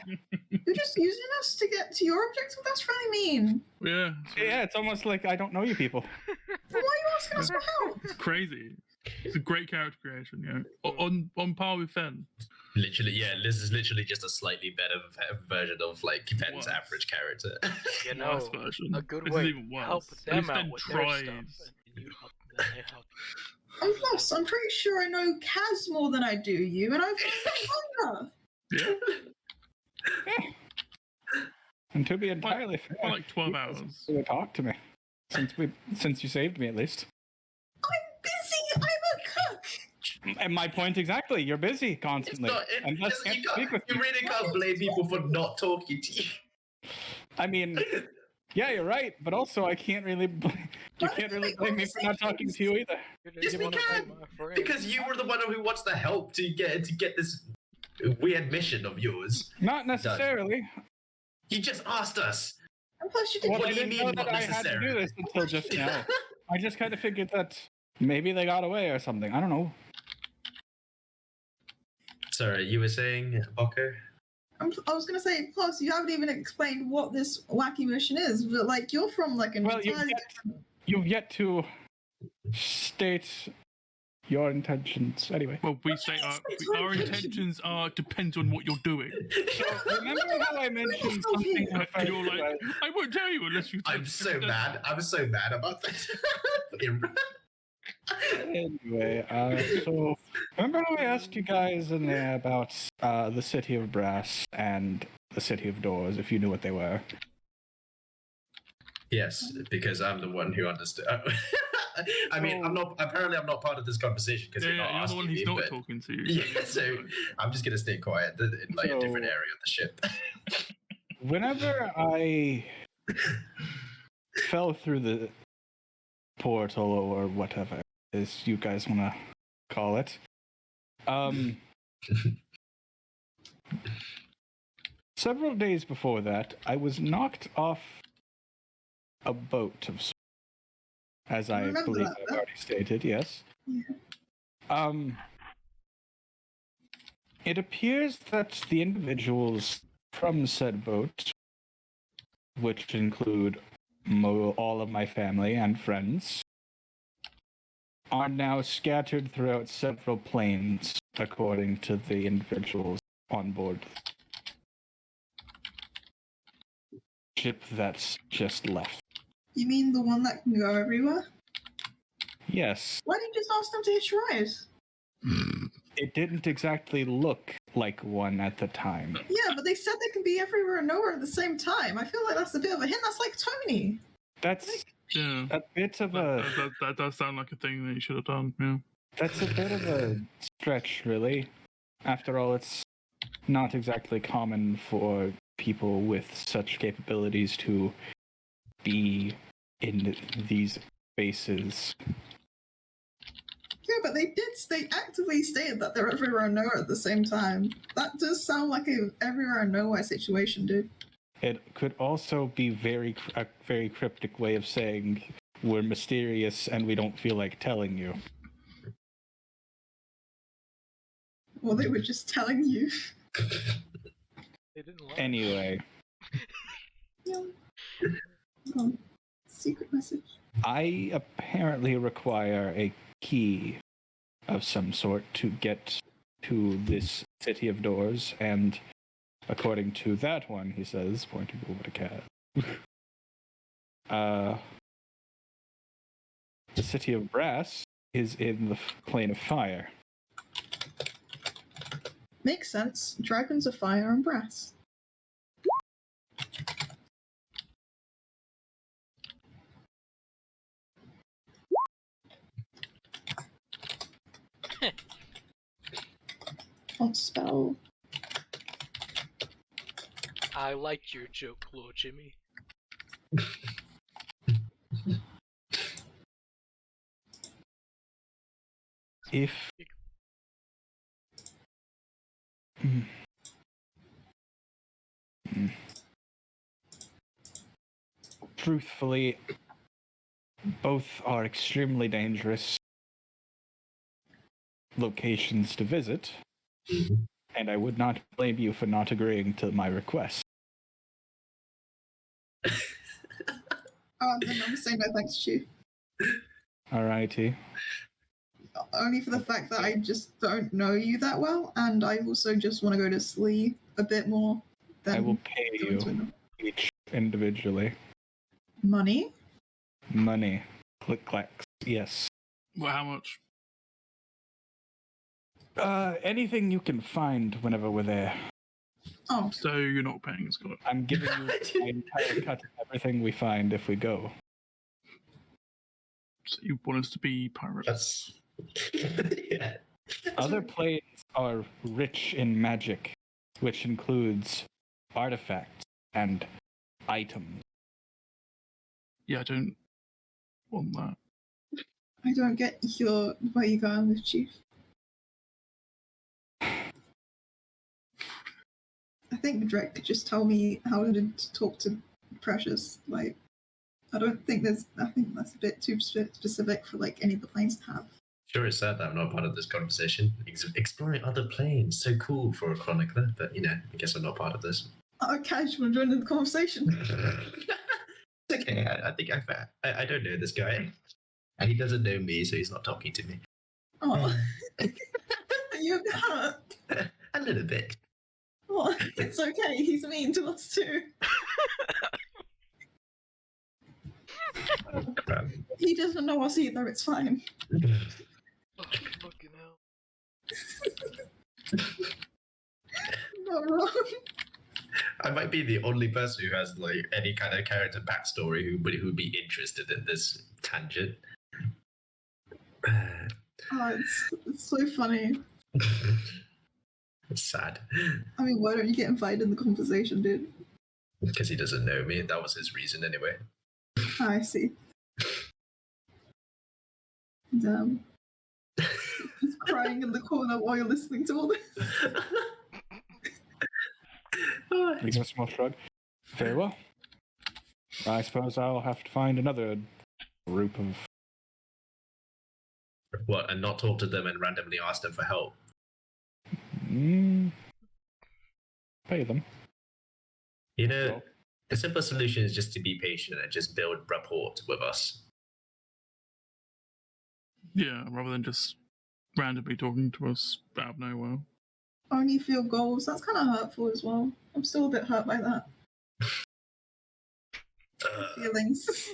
You're just using us to get to your objective? That's really mean. Yeah. yeah, it's almost like I don't know you people. Then why are you asking us for help? It's crazy. It's a great character creation, yeah. On par with Fen. Literally, yeah, Liz is literally just a slightly better version of, like, Fenn's Worse. average character. You know, Worse version. a good This is way even worse. help At them least out Fen with their tries. stuff, and you help them, they help you. And plus, I'm pretty sure I know Kaz more than I do you, and I've known longer. Yeah. And to be entirely For fair, like 12 you hours. guys really talk to me since you saved me at least. I'm busy. I'm a cook. And my point exactly. You're busy constantly, and thus can't speak with you me. really can't blame people for not talking to you. I mean, yeah, you're right, but also I can't really. You Why can't don't we really make blame me for not talking to you either. Yes, we can. Because you were the one who wants the help to get this weird mission of yours. Not necessarily. You just asked us. And plus, you did Well, What I do you didn't mean, know that not I had to necessary? do this until just now. I just kind of figured that maybe they got away or something. I don't know. Sorry, you were saying, Boko? I was gonna say, plus you haven't even explained what this wacky mission is. But like, you're from like an entirely different. You've yet to state your intentions. Anyway. Well, we say our intentions depends on what you're doing. So remember how I mentioned something? And you're like, I won't tell you unless you. I'm so mad. I was so mad about that. Anyway, so remember how I asked you guys in there about the City of Brass and the City of Doors, if you knew what they were? Yes, because I'm the one who understood. I mean, I'm not. Apparently, I'm not part of this conversation because you're the one who's not talking to you. Yeah, so I'm just gonna stay quiet in like a different area of the ship. Whenever I fell through the portal or whatever is you guys want to call it, several days before that, I was knocked off a boat of sorts, as I believe I've already stated, yes. Yeah. It appears that the individuals from said boat, which include all of my family and friends, are now scattered throughout several planes, according to the individuals on board the ship that's just left. You mean the one that can go everywhere? Yes. Why didn't you just ask them to hitch a ride? It didn't exactly look like one at the time. Yeah, but they said they can be everywhere and nowhere at the same time. I feel like that's a bit of a hint. That's like Tony. That's a bit of that does sound like a thing that you should have done. Yeah. That's a bit of a stretch, really. After all, it's not exactly common for people with such capabilities to be in these bases. Yeah, but they actively stated that they're everywhere and nowhere at the same time. That does sound like a everywhere and nowhere situation, dude. It could also be a very cryptic way of saying we're mysterious and we don't feel like telling you. Well, they were just telling you. They didn't lie. Anyway. Yeah. Secret message. I apparently require a key of some sort to get to this City of Doors, and according to that one, he says, pointing over to Cat, the City of Brass is in the plane of fire. Makes sense. Dragons of fire and brass. What spell? I liked your joke, Lord Jimmy. If truthfully, both are extremely dangerous locations to visit, and I would not blame you for not agreeing to my request. Then I'm saying no thanks, Chief. Alrighty. Only for the fact that I just don't know you that well, and I also just want to go to sleep a bit more. Than I will pay you each individually. Money? Money. Click clacks. Yes. Well, how much? Anything you can find whenever we're there. Oh. So you're not paying us, Scott. I'm giving you my entire cut of everything we find if we go. So you want us to be pirates? Yeah. Other planes are rich in magic, which includes artifacts and items. Yeah, I don't want that. I don't get where you're going with, Chief. I think Drake could just tell me how to talk to Precious. Like, I think that's a bit too specific for like any of the planes to have. Sure, it's sad that I'm not part of this conversation. Exploring other planes, so cool for a chronicler, but I guess I'm not part of this. Casual and joining the conversation. It's okay. I think I don't know this guy, and he doesn't know me, so he's not talking to me. Oh, are you a bit hurt? A little bit. Oh, it's okay. He's mean to us too. Oh, crap. He doesn't know us either. It's fine. Oh, fucking hell. Not wrong. I might be the only person who has like any kind of character backstory who would be interested in this tangent. Oh, it's so funny. It's sad. I mean, why don't you get invited in the conversation, dude? Because he doesn't know me. That was his reason anyway. I see. Damn. He's crying in the corner while you're listening to all this. He gives a small shrug. Very well. I suppose I'll have to find another group of... What, and not talk to them and randomly ask them for help? Pay them. The simple solution is just to be patient and just build rapport with us. Yeah, rather than just randomly talking to us out of nowhere. Only for your goals. That's kind of hurtful as well. I'm still a bit hurt by that. Feelings.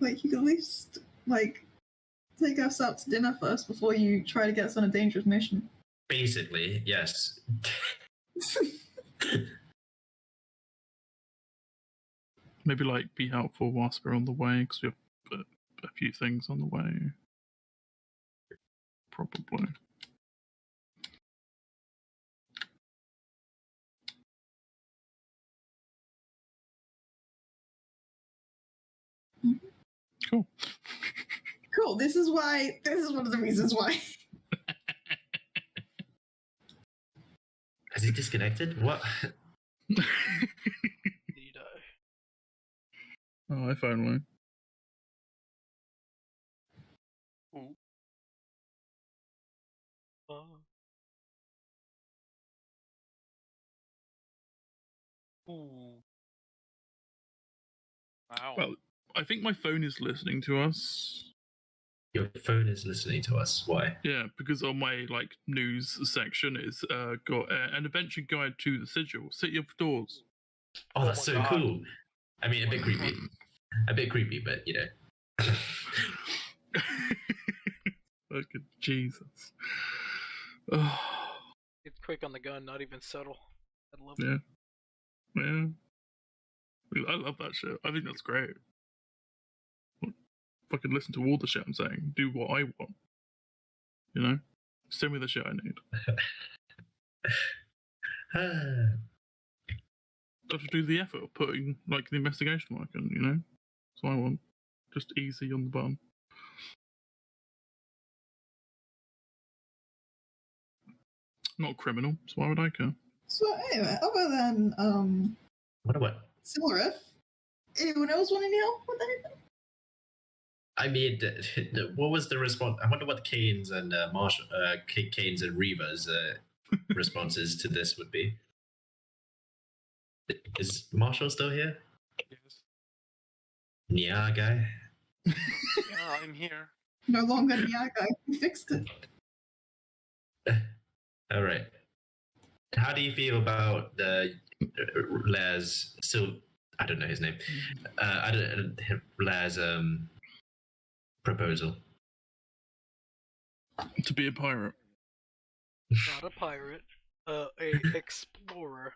Like, you could at least, take us out to dinner first before you try to get us on a dangerous mission. Basically, yes. Maybe, be helpful whilst we're on the way, because we have a few things on the way. Probably. Cool. Cool. This is one of the reasons why. Has he disconnected? What? Did he die? Oh, if only. Ooh. Oh. Ooh. Wow. Well, I think my phone is listening to us. Your phone is listening to us. Why? Yeah, because on my news section it's got an adventure guide to the sigil, City of Doors. Oh, that's so God. cool. I mean, a bit creepy. A bit creepy, but Fucking Jesus. Oh, It's quick on the gun, not even subtle. I love yeah. it. Yeah. I love that shit. I think that's great. Fucking listen to all the shit I'm saying. Do what I want. Send me the shit I need. Got to do the effort of putting the investigation work in, So I want just easy on the bum. Not a criminal, so why would I care? So anyway, other than What? Silvereth, anyone else want any help with anything? I mean, what was the response? I wonder what Kane's and Kane's and Reva's responses to this would be. Is Marshall still here? Yes. Yeah, guy. Yeah, I'm here. No longer the guy. We fixed it. All right. How do you feel about the Laz? I don't know his name. Laz proposal. To be a pirate. Not a pirate, a explorer.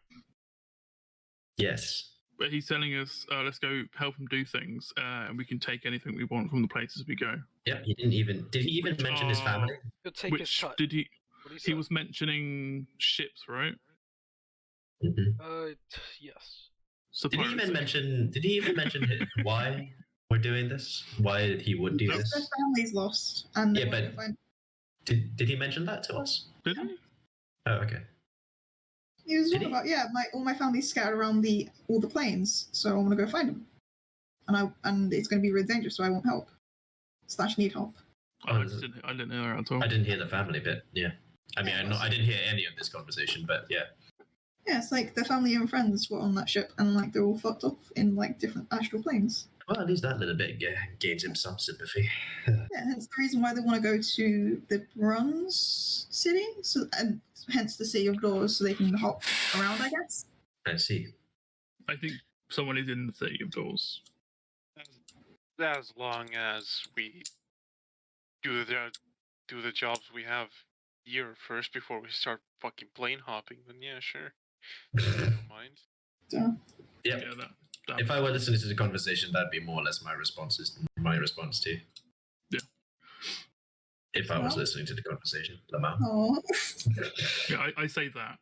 Yes. But he's telling us, let's go help him do things, and we can take anything we want from the places we go. Yep. Did he even mention his family? He'll take his cut. Did he? What He was mentioning ships, right? Mm-hmm. Yes. So Did he even pirates. mention why we're doing this? Why he would do Their this? family's lost, and they Yeah, want but- to find. Did he mention that to us? Did he? Oh, okay. He was talking about all my family's scattered around all the planes, so I want to go find them. And it's going to be really dangerous, so I want help. / need help. I didn't hear that at all. I didn't hear the family bit. Yeah, I mean, I didn't hear any of this conversation, but yeah. Yeah, it's like the family and friends were on that ship, and like they're all fucked up in like different astral planes. Well, at least that little bit gains him some sympathy. Yeah, hence the reason why they want to go to the Bronze City, and hence the City of Doors, so they can hop around, I guess. I see. I think someone is in the City of Doors. As long as we do the jobs we have here first before we start fucking plane hopping, then yeah, sure. Never mind. Yeah. Yep. Yeah, that If I were listening to the conversation, that'd be more or less my response too. Yeah. If I was listening to the conversation, Lamar. Oh. Yeah, I say that.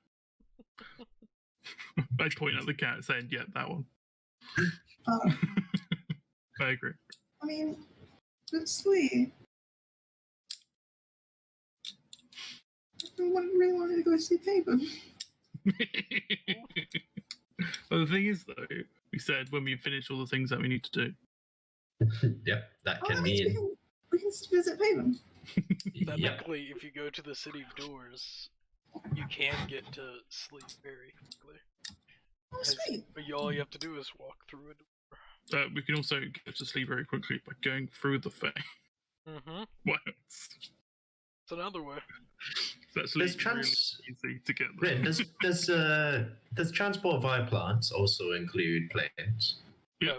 I point at the cat saying, yeah, that one. I agree. I mean, it's sweet. I really wanted to go see Paper. Well, the thing is, though, we said when we finish all the things that we need to do. Yep, that can mean. We can visit Paven. Technically, if you go to the City of Doors, you can get to sleep very quickly. Oh, sweet. But all you have to do is walk through a door. We can also get to sleep very quickly by going through the thing. Mm-hmm. What? It's another way. That's really easy to get there. Rin, does transport via plants also include planes? Yeah.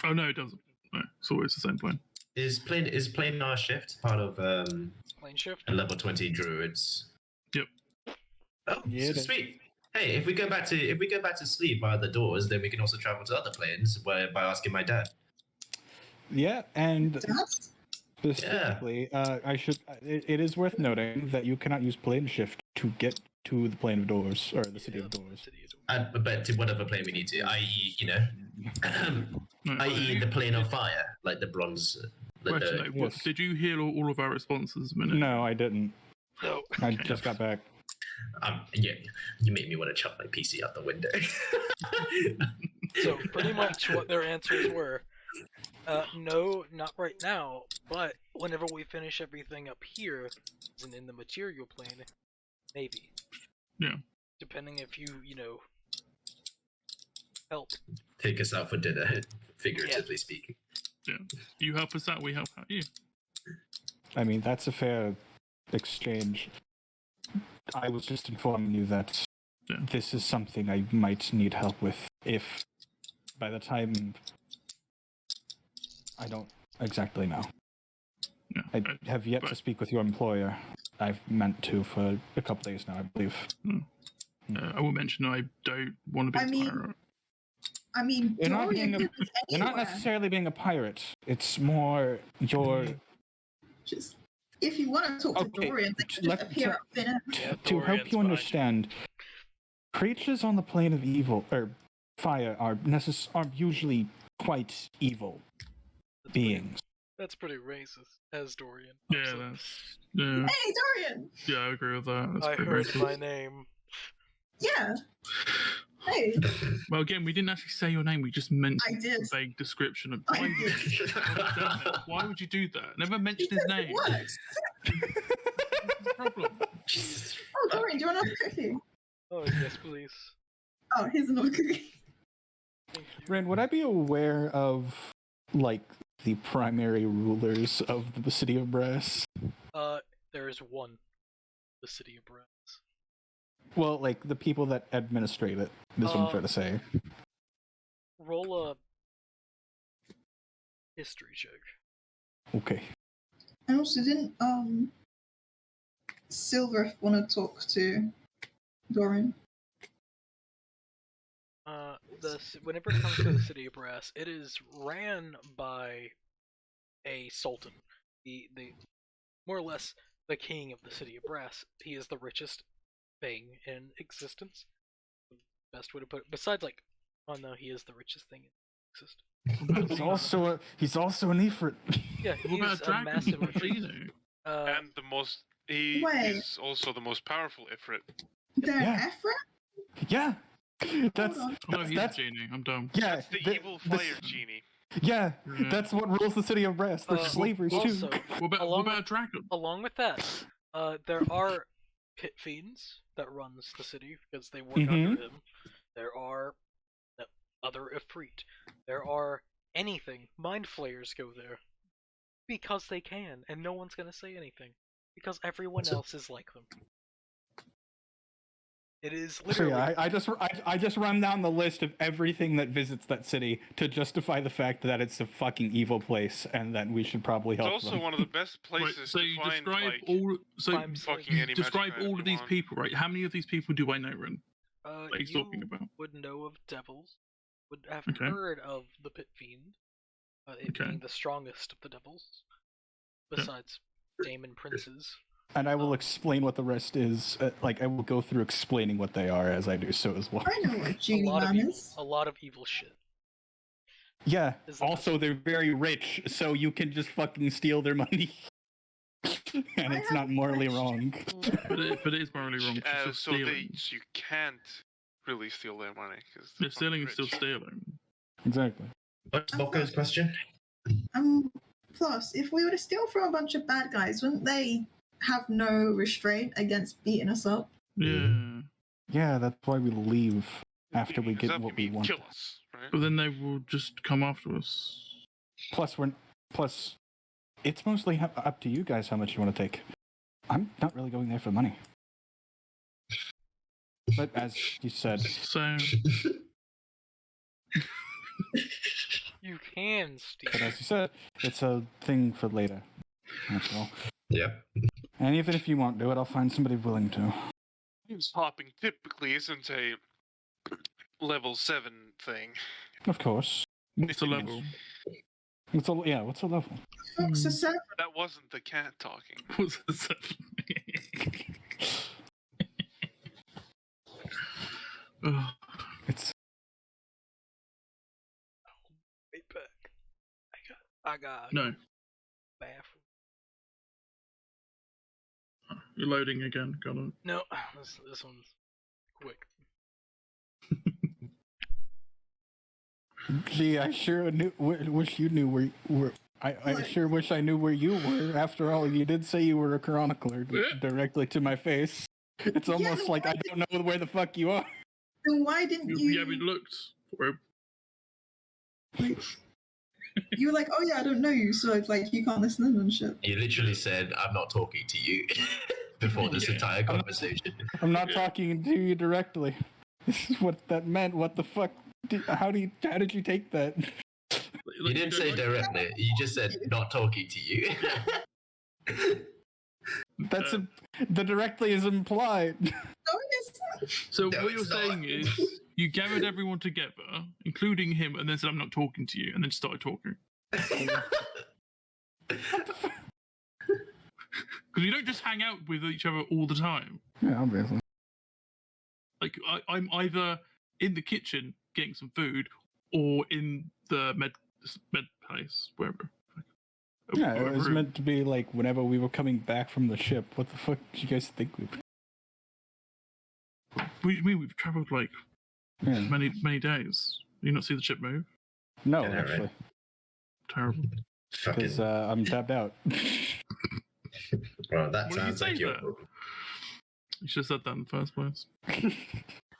Oh no, it doesn't. No, it's always the same plane. Is planar shift part of plane shift? A level 20 druids? Yep. Oh, yeah, sweet. Hey, if we go back to sleep via the doors, then we can also travel to other planes by asking my dad. Yeah, and specifically, it is worth noting that you cannot use plane shift to get to the plane of doors or the City of Doors. But to whatever plane we need to, i.e., i.e., the plane of fire, like the bronze. Did you hear all of our responses a minute? No, I didn't. No. I just got back. Yeah, you made me want to chuck my PC out the window. So pretty much what their answers were, no, not right now, but whenever we finish everything up here, and in the material plane, maybe. Yeah. Depending if you help. Take us out for dinner, figuratively speaking. Yeah. You help us out, we help out you. I mean, that's a fair exchange. I was just informing you that this is something I might need help with if by the time I don't exactly know. Yeah, I have yet to speak with your employer. I've meant to for a couple days now, I believe. I will mention I don't want to be a pirate. I mean, you're not necessarily being a pirate. It's more your... Just... If you want to talk to Dorian, they can just appear up there. To help you understand, creatures on the plane of evil or fire are usually quite evil beings. That's pretty racist, as Dorian. Yeah, Hey, Dorian! Yeah, I agree with that. That's I pretty heard racist. my name. Yeah. Hey. Well, again, we didn't actually say your name. We just mentioned a vague description of why would you do that? Never mention his name. What's the problem? Oh, Dorian, do you want another cookie? Oh, yes, please. Oh, here's another cookie. Ren, would I be aware of, like, the primary rulers of the City of Brass? There is one. The City of Brass. Well, like, the people that administrate it, is what I'm trying to say. Roll a history check. Okay. And also, didn't, Silver want to talk to Dorian? Whenever it comes to the City of Brass, it is ran by a sultan. The more or less the king of the City of Brass. He is the richest thing in existence. The best way to put it. Besides, like, oh no, he is the richest thing in existence. He's also an Ifrit. Yeah, he's a massive and the most. He is also the most powerful Ifrit. They're Yeah. an F-rat? Yeah. That's on. No, he's that's a genie. I'm dumb. yeah. That's the evil this- fire genie. Yeah, Yeah. that's what rules the city of Brass. They're slavers also, too. What about along a dragon? Along with that, there are pit fiends that runs the city because they work Mhm. under him. There are other Ifrit. There are anything. Mind flayers go there because they can, and no one's gonna say anything because everyone else is like them. It is So literally. yeah, I just run down the list of everything that visits that city to justify the fact that it's a fucking evil place and that we should probably It's help also them. one of the best Right, places so to you find describe like all. So Time fucking you any describe magic all item of you these want. people, right? How many of these people do I know, Ren? What he's You talking about. would know of devils. Would have Okay. heard of the pit fiend. It Okay. being the strongest of the devils, besides Daemon princes. And I will explain what the rest is. Like I will go through explaining what they are as I do so as well. I know what Genie lot of Man evil, is. a lot of evil shit. Yeah. Is the Also, they're very rich, so you can just fucking steal their money, and I it's have not a morally question. wrong. But it is morally wrong. 'cause it's So still stealing. you can't really steal their money because They're stealing is still stealing. Exactly. What's Bocco's question? Plus, if we were to steal from a bunch of bad guys, wouldn't they have no restraint against beating us up? Yeah. Yeah, that's why we leave after we Beat us get up, what you we mean want. kill us, right? But then they will just come after us. Plus, it's mostly up to you guys how much you want to take. I'm not really going there for money. But as you said, So You can steal. but as you said, it's a thing for later. That's all. Yeah. And even if you won't do it, I'll find somebody willing to. Hopping typically isn't a level 7 thing. Of course. what's the level? What's a level? Fox a seven. That wasn't the cat talking. What's the seven? Ugh. It's Wait back. I got No, bathroom. you're loading again. Got it. No, this one's quick. gee, I sure wish you knew where I sure wish I knew where you were. After all, you did say you were a chronicler directly to my face. It's almost like I don't know where the fuck you are. Then why didn't You haven't looked for him. like, you were like, oh yeah, I don't know you, so like you can't listen in and shit. You literally said, "I'm not talking to you," before this Yeah. entire conversation. I'm not talking to you directly. This is what that meant. What the fuck? How did you take that? You didn't say directly. You just said, "Not talking to you." That's the directly is implied. No, it's not. So No, what you're it's not. saying is you gathered everyone together, including him, and then said, "I'm not talking to you," and then started talking. Because you don't just hang out with each other all the time. Yeah, obviously. Like I'm either in the kitchen getting some food, or in the med place, wherever. Yeah, it was Wherever. meant to be like whenever we were coming back from the ship. What the fuck did you guys think we were? What do you mean we've travelled like Yeah. many days? Do you not see the ship move? No, Yeah, right. actually, Terrible. because Fucking. I'm tapped out. Well, that What did you sounds like say your there? problem. You should have said that in the first place.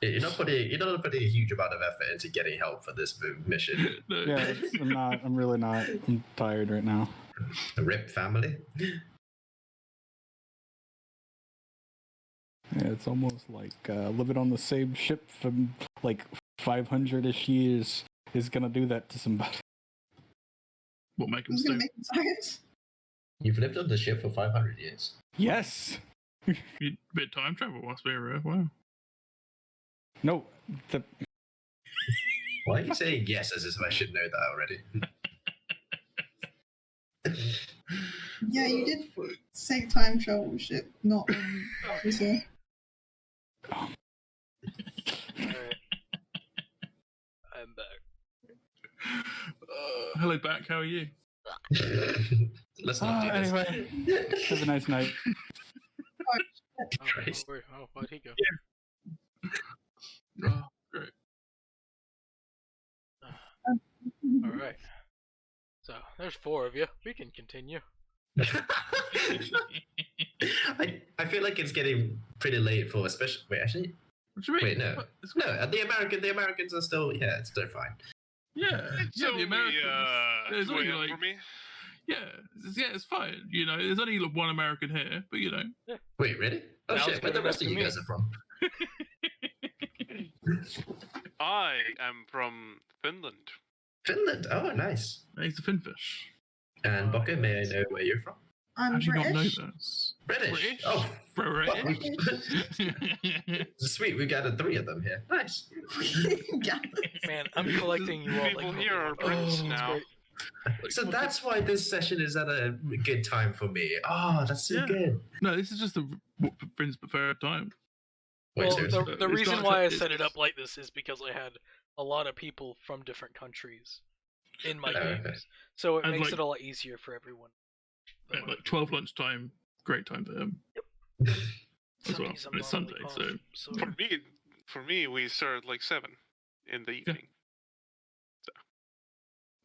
You're not putting a huge amount of effort into getting help for this mission. No. Yeah, I'm not. I'm really not. I'm tired right now. The Rip family. Yeah, it's almost like living on the same ship for like 500-ish years is gonna do that to somebody. What make him Who's gonna stay? make him tired? You've lived on the ship for 500 years. Yes. Bit time travel must be rare. Wow. No. The Why are you saying yes as if I should know that already? Yeah, you did say time travel shit, not Versel. Alright. I'm back. Hello, back. How are you? Let's not do this. anyway, have a nice night. Oh, Christ. where'd he go? Oh, great. All right. So there's 4 of you. We can continue. I feel like it's getting pretty late for especially. Wait, actually, What do you mean? wait, no. The Americans are still, yeah, it's still fine. Yeah, It's yeah, only, the Americans. There's 2 only a.m. like, for me. yeah, it's fine. You know, there's only like, 1 American here, but you know. Wait, really? Oh Sounds shit, where the good rest of enough you to guys are from? I am from Finland. Finland. Oh, nice. He's the finfish. And Bokka, may I know where you're from? I'm How do you not know British. this? British. Oh, British. sweet. We gathered 3 of them here. Nice. Yeah. Man, I'm collecting you all. People like here are Brits it's now. great. So that's why this session is at a good time for me. Oh, that's so good. No, this is just the Prince preferred time. Wait, Well, seriously? the It's reason not- why I it's- set it up like this is because I had a lot of people from different countries in my Oh, games, okay. so it And, makes like- it a lot easier for everyone. Yeah, like 12 lunchtime, great time for him. As well. Sundays, I'm And it's not on Sunday, week so off, so For me, we start at like 7 in the evening. I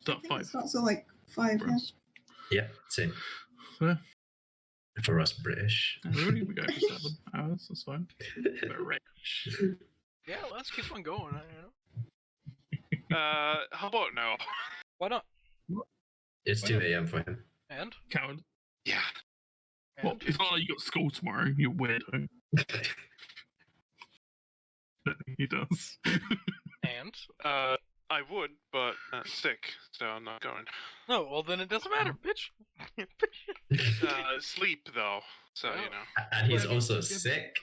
start think it 5 starts at like 5. for Yeah. us. Yeah, same. Yeah. For us British. Yeah, we only go for 7 hours, that's fine. British. yeah, let's keep on going. You know, How about now? why not? It's 2 a.m. for him. And Coward. Yeah. Well, it's not like you got school tomorrow, you weirdo. He does. and I would, but sick, so I'm not going. no, well then it doesn't matter, bitch. Sleep though, so you know. And he's Well, also yeah, sick.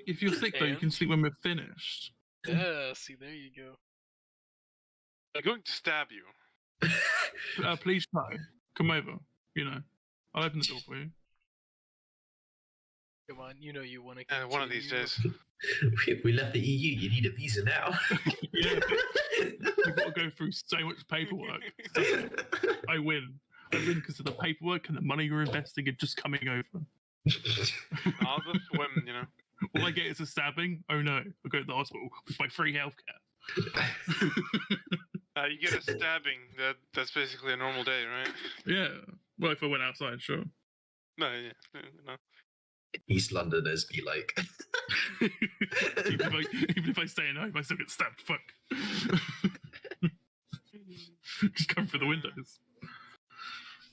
If you're sick though, you And? can sleep when we're finished. Yeah, see, there you go. I'm going to stab you. Please try. Come over. You know, I'll open the door for you. Come on, you know you want to. And one of these days. We left the EU. You need a visa now. Yeah, You've got to go through so much paperwork. I win. I win because of the paperwork and the money you're investing in just coming over. I'll just swim, you know. All I get is a stabbing. Oh no, I go to the hospital with my free healthcare. You get a stabbing. That's basically a normal day, right? Yeah. Well, if I went outside, sure. No, yeah, no. East Londoners be like. even if I stay in home, I still get stabbed. Fuck. Just come through the windows.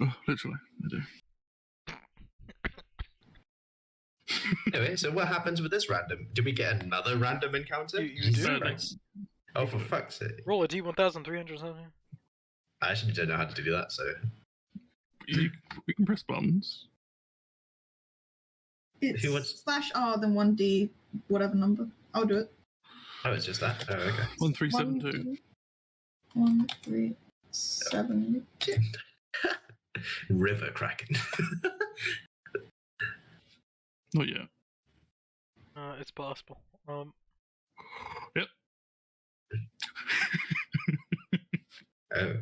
Oh, literally, I do. Anyway, so what happens with this random? Do we get another random encounter? You Jesus do. Christ. Oh, for fuck's sake. Roll a D1300 I actually don't know how to do that, so. We can press buttons. It's Who wants- /R then 1D whatever number. I'll do it. Oh, it's just that? Oh, okay. 1372. 1, 3, 7, 2. River Kraken. Not yet. It's possible. Yep. Oh.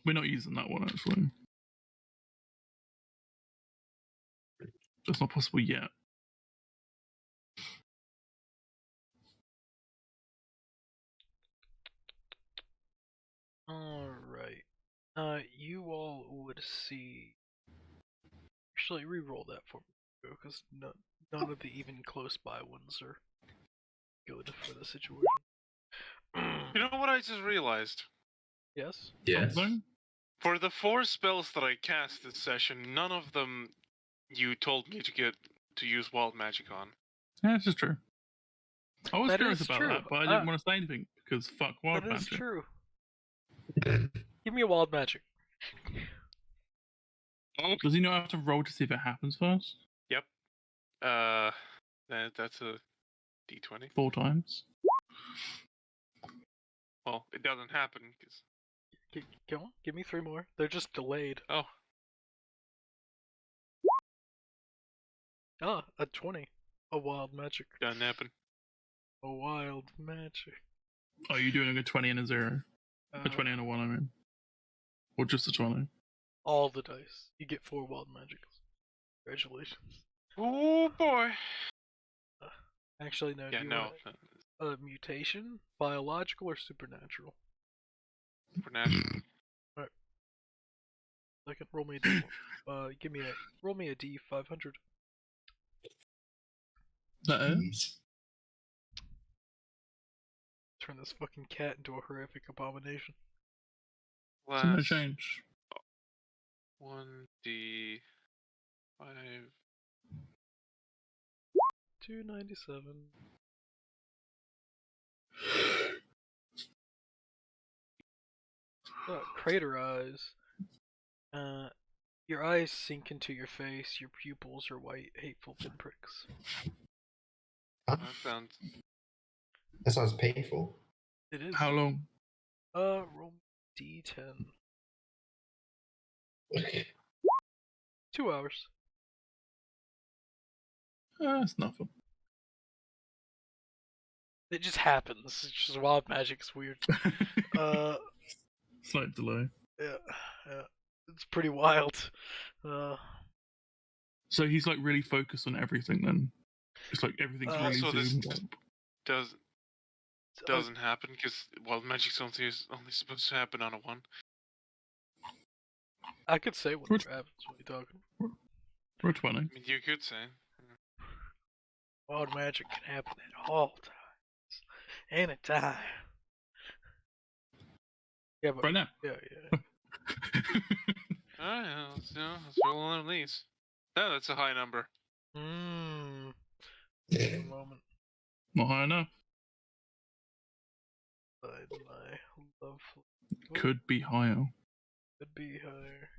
We're not using that one actually. That's not possible yet. Alright. You all would see. Actually, re-roll that for me, because none of the even close by ones are good for the situation. You know what I just realized? Yes? Yes. Something? For the 4 spells that I cast this session, none of them you told me to use wild magic on. Yeah, this is true. I was That curious is about true. that, but I didn't want to say anything because fuck wild That is magic. true. Give me a wild magic. Does he not have to roll to see if it happens first? Yep. That's a D20. 4 times. Well, it doesn't happen because. Go on, give me 3 more. They're just delayed. Oh. Ah, a 20. A wild magic. Doesn't happen. A wild magic. Are you doing a 20 and a 0? A 20 and a 1, I mean. Or just a 20? All the dice. You get 4 wild magics. Congratulations. Oh boy. Actually, no. Yeah, do you no. want a mutation, biological, or supernatural? Supernatural. Alright. Second, roll me a D. Roll me a D 500. That is. Turn this fucking cat into a horrific abomination. It's no change. 1d5. 297. Crater eyes. Your eyes sink into your face. Your pupils are white, hateful pinpricks. That sounds painful. It is. How long? Roll D10. 2 hours. That's nothing. It just happens. It's just wild magic. It's weird. Slight delay. Yeah. It's pretty wild. So he's like really focused on everything then. It's like everything's really so this zoomed up. doesn't happen because wild magic's only supposed to happen on a 1. I could say what happens. What are you talking? We're 20. I mean, you could say. Wild magic can happen at all times. Anytime. Yeah, but right now. Yeah. Yeah, let's roll one of these. No, that's a high number. Wait a moment. Not high enough. My love. Could be higher. Could be higher.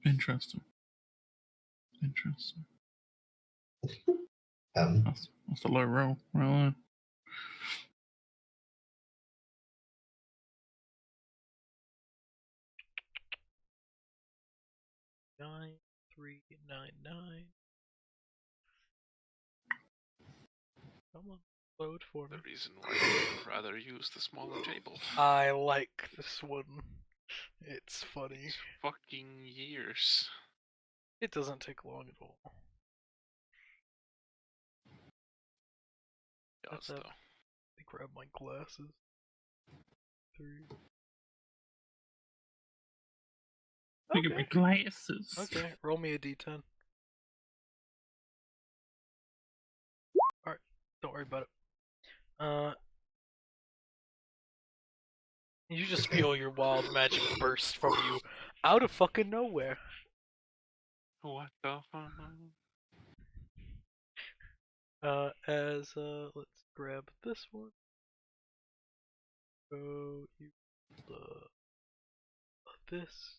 Interesting. That's a low roll. Right. 9399. Come on, load for me. The reason why I would rather use the smaller table. I like this one. It's funny. Fucking years. It doesn't take long at all. Yes, though. I grab my glasses. 3. Look at my glasses. Okay, roll me a d10. Alright, don't worry about it. You just feel your wild magic burst from you out of fucking nowhere. What the fuck? Let's grab this one. Go, this.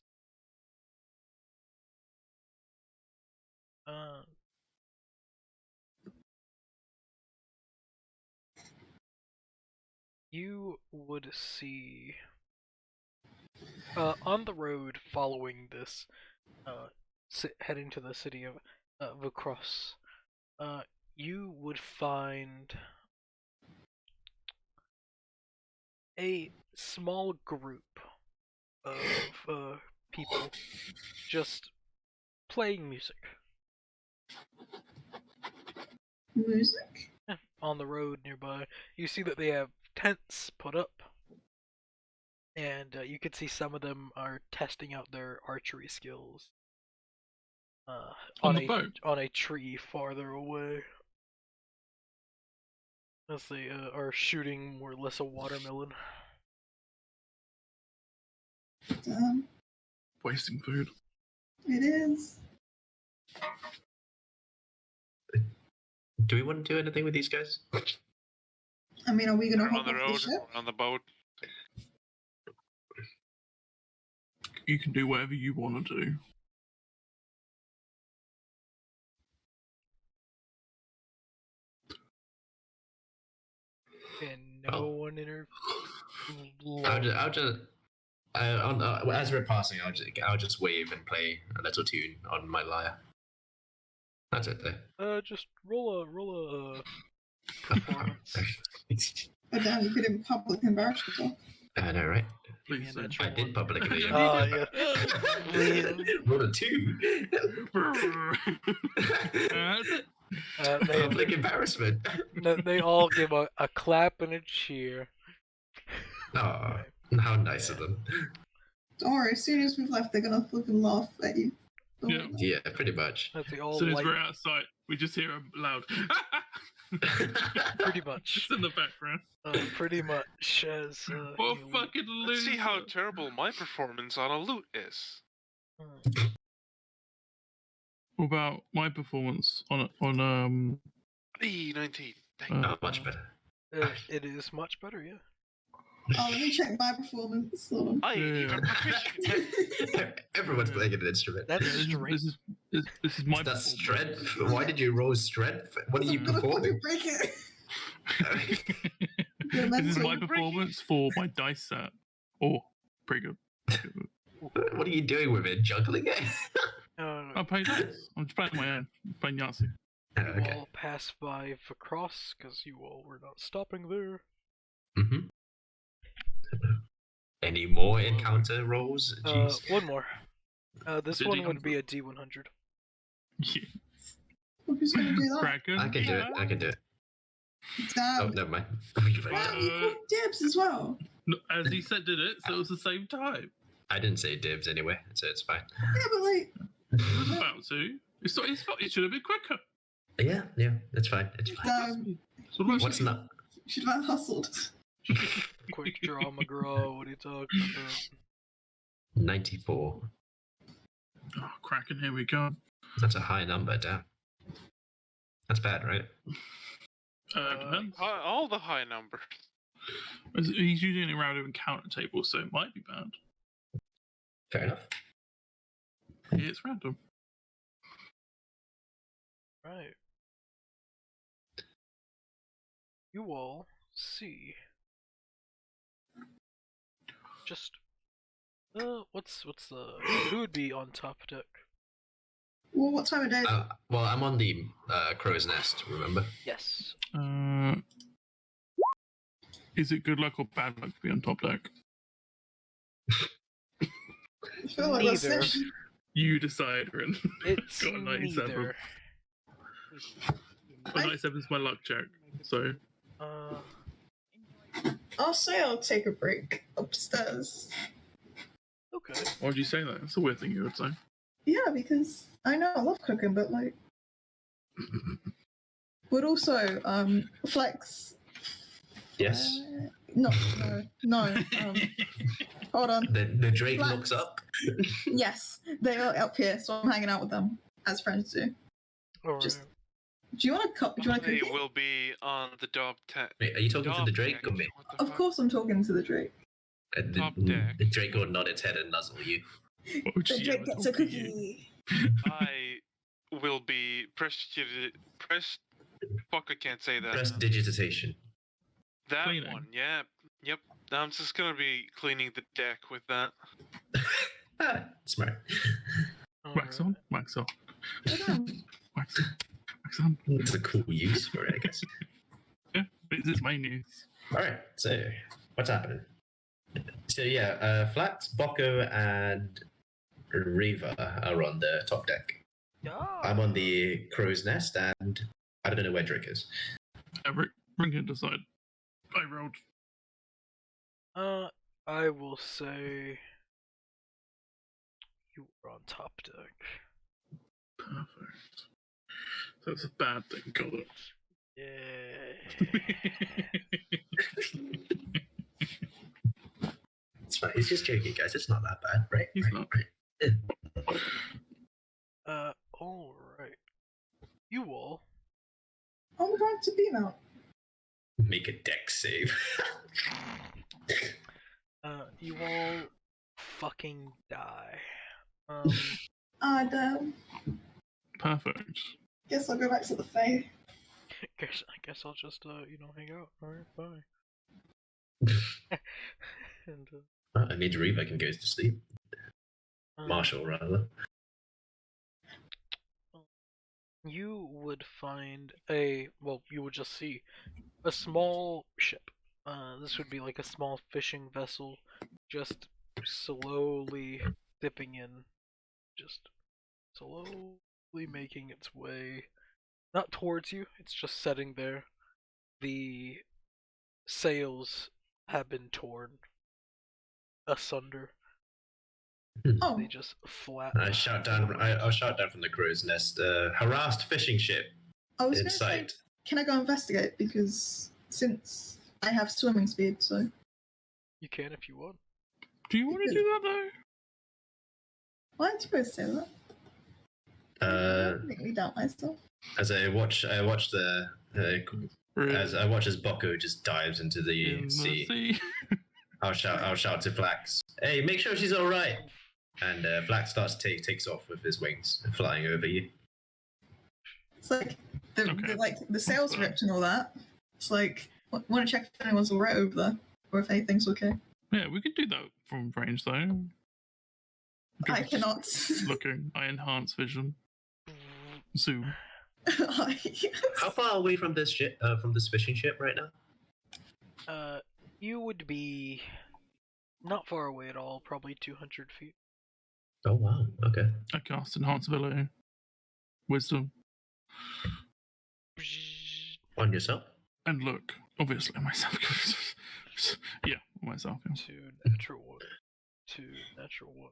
You would see on the road following this, heading to the city of Vukros, you would find a small group of people just playing music. Music? Yeah, on the road nearby. You see that they have tents put up, and you can see some of them are testing out their archery skills on a tree farther away, as they are shooting more or less a watermelon. Wasting food. It is. Do we want to do anything with these guys? I mean, are we gonna on hop the off road, the ship? on the boat? You can do whatever you want to do. And no one as we're passing, I'll just wave and play a little tune on my lyre. That's it, though. Just roll a performance. Oh damn, you could in public embarrass yourself. I know, right? Give me a Please do. natural I did one. publicly. Ah, yeah. Please. Roll a 2. That's it. Public embarrassment. They all give a clap and a cheer. Oh, how nice of them. Don't worry, as soon as we've left, they're gonna fucking laugh at you. Don't Yeah. worry. Yeah, pretty much. That they As all soon as like, we're outside, we just hear a loud. pretty much. It's in the background. Pretty much as. What you- a fucking Let's see how loser. terrible my performance on a loot is. What about my performance on E19. Thank you. Oh, much better. It is much better, yeah. Oh, let me check my performance. Hold on. I ain't even proficient. Everyone's playing an instrument. That's Yeah, strength. this is my That's performance. strength. Why did you roll strength? What are you I'm gonna fucking performing? break it. This is my mental. performance for my dice set. Oh, pretty good. What are you doing with it? Juggling it? I play dice. I'm just playing my own. I'm playing Yahtzee. Oh, You okay. all pass by across because you all were not stopping there. Mm-hmm. Any more encounter rolls? Jeez. One more. This Did one he would be answer? a D100. Yeah. Who's gonna do that? Kraken. I can do it. I can do it. Oh, Damn. never mind. Wow, you called dibs as well. No, as he said, did it, so it was the same time. I didn't say dibs anyway, so it's fine. Yeah, but like, He was about to. It's not his fault. It should have been quicker. Yeah, it's fine. It's fine. So what What's not? should have hustled. Quick draw, McGraw. What are you talking about? 94. Oh, Kraken, here we go. That's a high number, damn. That's bad, right? Depends. All the high numbers. He's using a round of encounter table, so it might be bad. Fair enough. It's random. Right. You all see. Just. What's the. Who would be on top deck? Well, what time of day? Well, I'm on the crow's nest, remember? Yes. Is it good luck or bad luck to be on top deck? I feel like that's Neither. it. You decide, Rin. It's Got a 97. neither. A 97 is my luck check, so. I'll say I'll take a break upstairs. Okay. Why would you say that? It's a weird thing you would say. Yeah, because I know I love cooking, but like, but also, Flex. Yes. No. Hold on. The Drake Flex. looks up. Yes, they are up here, so I'm hanging out with them as friends do. Alright. Just- Do you want to cook? Do you want to They cook? will be on the top deck. Wait, are you talking to the Drake or me? Of course, I'm talking to the Drake. Top deck. The Drake will nod its head and nuzzle you. Oh, The gee, Drake I'm gets a talking to you. cookie. I will be fuck, I can't say that. Press digitation. That Cleaning. one, yeah. Yep. I'm just gonna be cleaning the deck with that. Smart. Wax on, wax off. Hold on. Wax on, wax on. It's a cool use for it, I guess. Yeah, it's my news. Alright, so what's happening? So yeah, Flat, Bocco, and Riva are on the top deck. Yeah. I'm on the crow's nest, and I don't know where Drake is. Bring it aside. I rolled. I will say you were on top deck. Perfect. So it's a bad thing, got it. Yeah. It's fine. He's just joking, guys. It's not that bad, right? He's Right, not. right. Alright. You all. I'm going to Beamont. Make a deck save. You all fucking die. Damn. Perfect. Guess I'll go back to the Fae. I guess I'll just hang out. Alright, bye. And I mean, Riva can go to sleep. Marshall, rather. you would find you would just see a small ship This would be like a small fishing vessel, just slowly dipping in, just slowly making its way, not towards you, it's just setting there. The sails have been torn asunder. Oh, They just flap. I shout down. I'll shout down from the crow's nest. Harassed fishing ship I was in going to say, sight. can I go investigate? Because since I have swimming speed, so. You can if you want. Do you want to do that though? Why did you guys say that? Don't make me doubt myself. As I watch the as I watch as Boko just dives into the sea. I'll shout to Flax. Hey, make sure she's all right. And Flax takes off with his wings, flying over you. It's like the sails ripped and all that. It's like, want to check if anyone's all right over there, or if anything's okay. Yeah, we could do that from range though. I cannot. Looking, I enhance vision. Zoom. How far away from this ship? From this fishing ship right now? You would be not far away at all, probably 200 feet. Oh wow. Okay. I cast enhance ability. Wisdom. On yourself? And look, obviously myself. Yeah, myself. Yeah. 2 natural 1. 2 natural 1.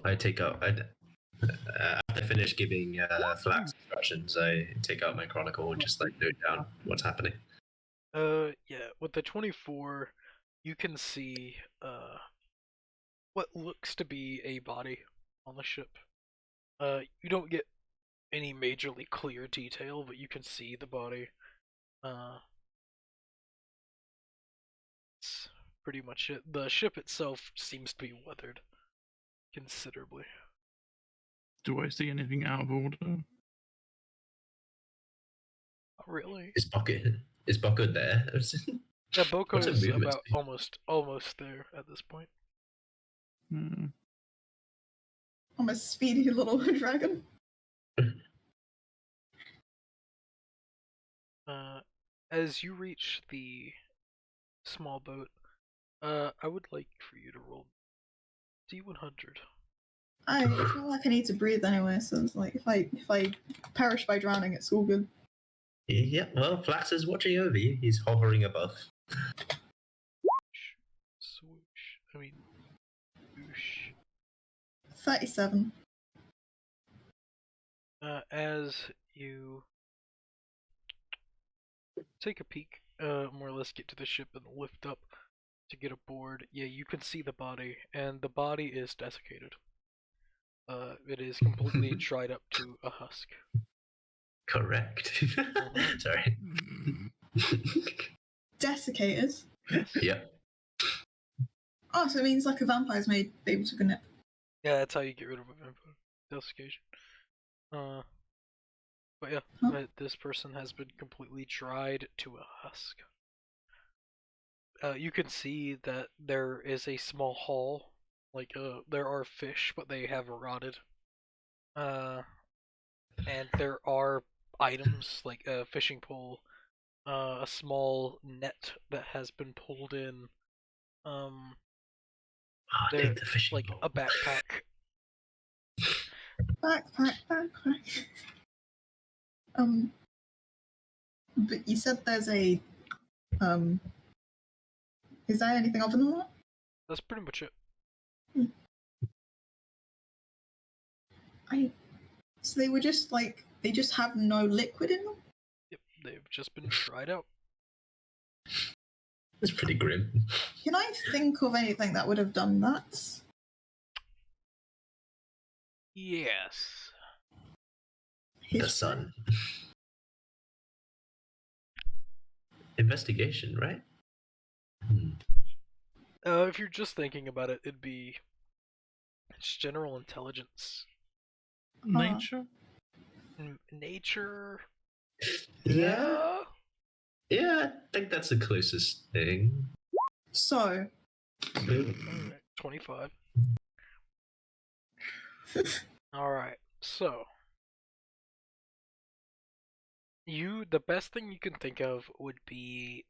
I take out. After I finish giving Flax instructions, I take out my chronicle and just like note down what's happening. Yeah, with the 24, you can see what looks to be a body on the ship. You don't get any majorly clear detail, but you can see the body. It's pretty much it. The ship itself seems to be weathered considerably. Do I see anything out of order? Not really. Is Boko there? Yeah, Boko What's her is movement about speed? almost there at this point. Hmm. I'm a speedy little dragon. As you reach the small boat, I would like for you to roll D100. I feel like I need to breathe anyway, so it's like if I perish by drowning, it's all good. Yeah. Well, Flax is watching over you. He's hovering above. Swoosh. I mean, whoosh. 37. As you take a peek, more or less get to the ship and lift up to get aboard, yeah, you can see the body, and the body is desiccated. It is completely dried up to a husk. Correct. Sorry. Desiccated? Yeah. Oh, so it means like a vampire's made able to nip. Yeah, that's how you get rid of a vampire. Desiccation. But yeah, this person has been completely dried to a husk. You can see that there is a small hull. Like, there are fish, but they have rotted. And there are items like a fishing pole, a small net that has been pulled in. There's like pole. a backpack. Backpack. But you said there's a, is there anything other than that? That's pretty much it. So they were just like, they just have no liquid in them? Yep, they've just been dried out. That's pretty grim. Can I think of anything that would have done that? Yes. The sun. Investigation, right? If you're just thinking about it, it'd be it's general intelligence. Nature? Nature? Yeah. Yeah, I think that's the closest thing. So. 25. Alright, so. The best thing you can think of would be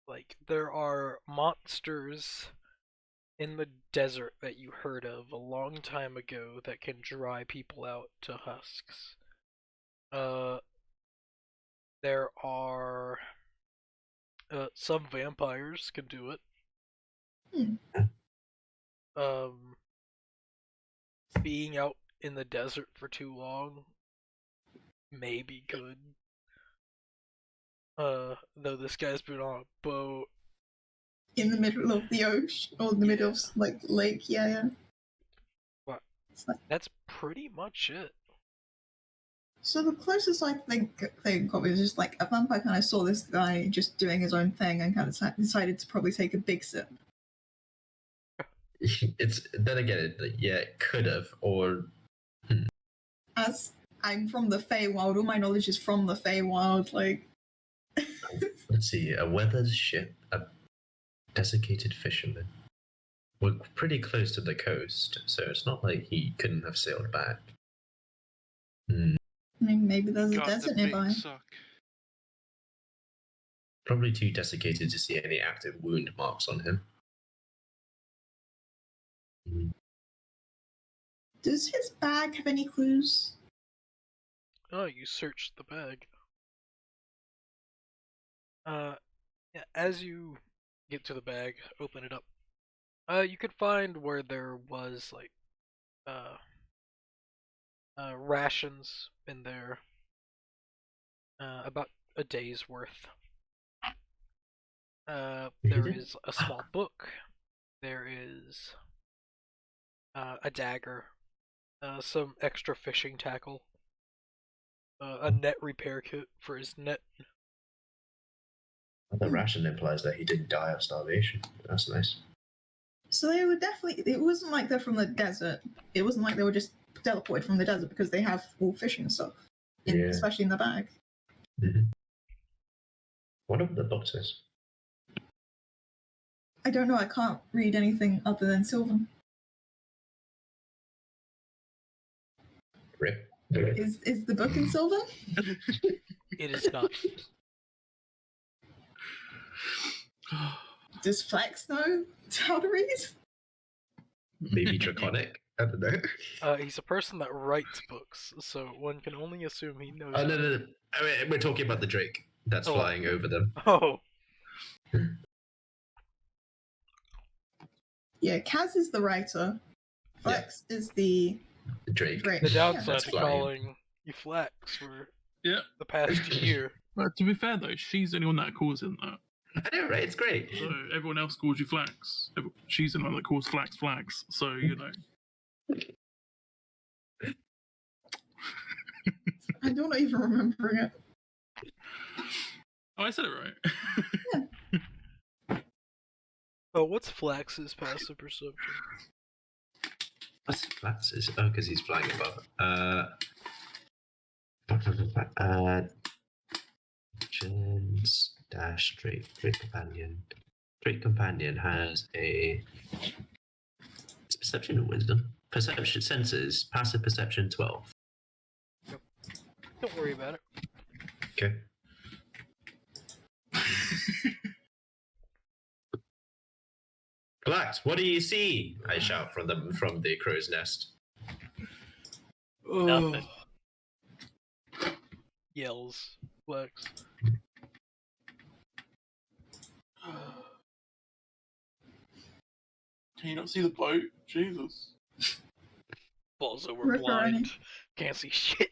Like, there are monsters in the desert that you heard of a long time ago that can dry people out to husks. There are some vampires can do it. Being out in the desert for too long may be good. Though this guy's been on a boat in the middle of the ocean, or in the middle of, like, lake, yeah. What? Like... That's pretty much it. So the closest I think they got was just, like, a vampire kind of saw this guy just doing his own thing and kind of decided to probably take a big sip. It's then again, it could have, or As I'm from the Feywild, all my knowledge is from the Feywild, like... Let's see, a weathered ship, a desiccated fisherman. We're pretty close to the coast, so it's not like he couldn't have sailed back. I mean, maybe there's a Got desert the big nearby. suck. Probably too desiccated to see any active wound marks on him. Does his bag have any clues? Oh, you searched the bag. Yeah, as you get to the bag, open it up. You could find where there was, like, rations in there. About a day's worth. There is a small book. There is a dagger. Some extra fishing tackle. A net repair kit for his net. The ration implies that he didn't die of starvation. That's nice. So they were definitely... It wasn't like they're from the desert. It wasn't like they were just teleported from the desert, because they have all fishing and stuff. Especially in the bag. Mm-hmm. What are the boxes? I don't know, I can't read anything other than Sylvan. Rip. Is the book in Sylvan? It is not. Does Flex know how to read? Maybe draconic? I don't know. He's a person that writes books, so one can only assume he knows. Oh, no. I mean, we're talking about the drake that's flying over them. Oh. Yeah, Kaz is the writer. Flex is the drake. The downside to calling you Flex for the past year. But to be fair though, she's the only one that calls him that. I know, right? It's great. So everyone else calls you Flax. She's the one that calls Flax. So, you know. I don't even remember it. Oh, I said it right. Oh, what's Flax's passive perception? What's Flax's? Oh, because he's flying above. Actions dash trait companion. Trait companion has a perception or wisdom. Perception senses passive perception 12. Yep. Don't worry about it. Okay. Flax, what do you see? I shout from the crow's nest. Nothing. Yells Flex. Can you not see the boat? Jesus. Also, we're blind. Can't see shit.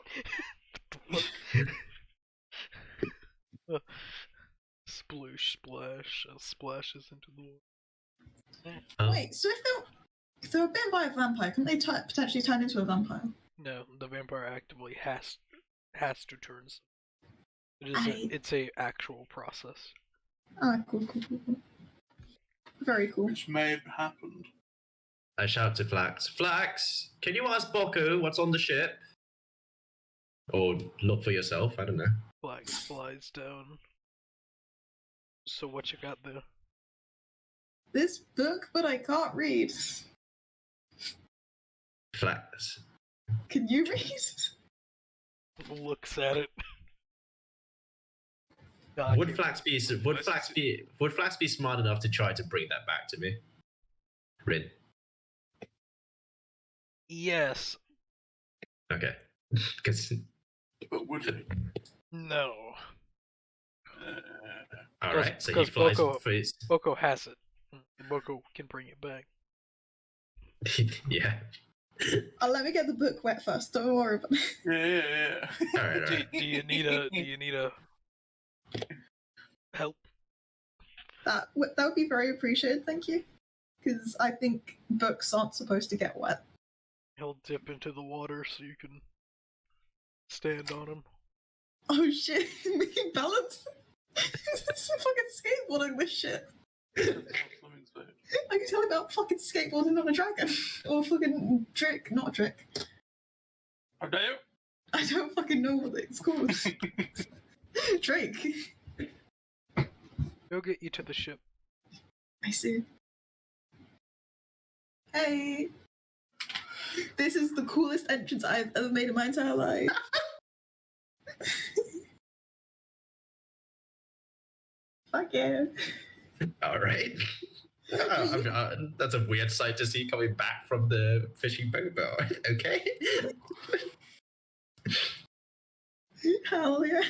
Sploosh splash splashes into the water. Wait, so if they were bitten by a vampire, couldn't they potentially turn into a vampire? No, the vampire actively has to turn. It's a actual process. Ah, cool. Very cool. Which may have happened. I shout to Flax. Flax, can you ask Boko what's on the ship? Or look for yourself, I don't know. Flax flies down. So what you got there? This book, but I can't read. Flax. Can you read? Looks at it. Would Flax be smart enough to try to bring that back to me? Rin. Yes. Okay. Because No. all right, so he Because flies. Boko has it. Boko can bring it back. Yeah. Let me get the book wet first. Don't worry about it. Yeah. All right. Do you need a help? That would be very appreciated, thank you. Because I think books aren't supposed to get wet. He'll dip into the water so you can stand on him. Oh shit, making balance? This is fucking skateboarding this shit. I can tell about fucking skateboarding on a dragon. Or fucking trick, not a trick. How dare you? I don't fucking know what it's called. Drake. He'll get you to the ship. I see. Hey. This is the coolest entrance I've ever made in my entire life. Fuck yeah. All right. That's a weird sight to see coming back from the fishing boat. Okay. Hell yeah.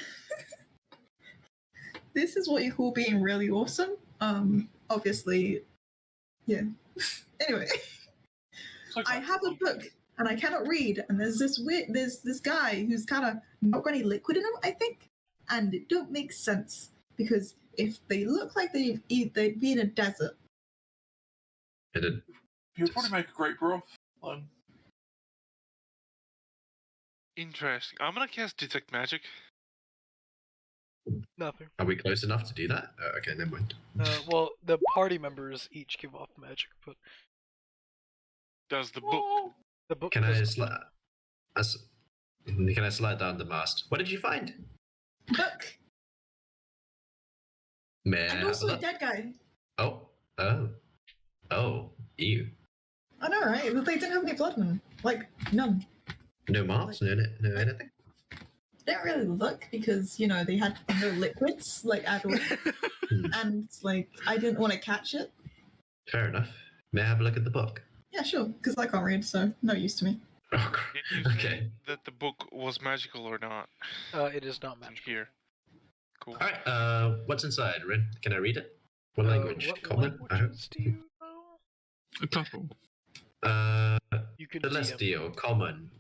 This is what you call being really awesome. Obviously, yeah. Anyway, I have a book and I cannot read, and there's this guy who's kind of not got any liquid in him, I think, and it don't make sense because if they look like they'd be in a desert. You'd probably make a great broth. Interesting. I'm gonna cast Detect Magic. Nothing. Are we close enough to do that? Okay, never mind. Well, the party members each give off magic, but Does the book? the book. Can I doesn't. slide down the mast? What did you find? Book. May I And have also a look? dead guy. Oh, ew. I know, right? But they didn't have any blood in them. Like, none. No marks, no anything. They didn't really look because, you know, they had no liquids, like, at all. And, like, I didn't want to catch it. Fair enough. May I have a look at the book? Yeah, sure, because I can't read, so no use to me. Oh, Did you say okay. that the book was magical or not? It is not In magical. here. Cool. All right. What's inside, Rin? Can I read it? What language? What Common. I hope. languages do you know? A couple. You can DM. Celestial, common.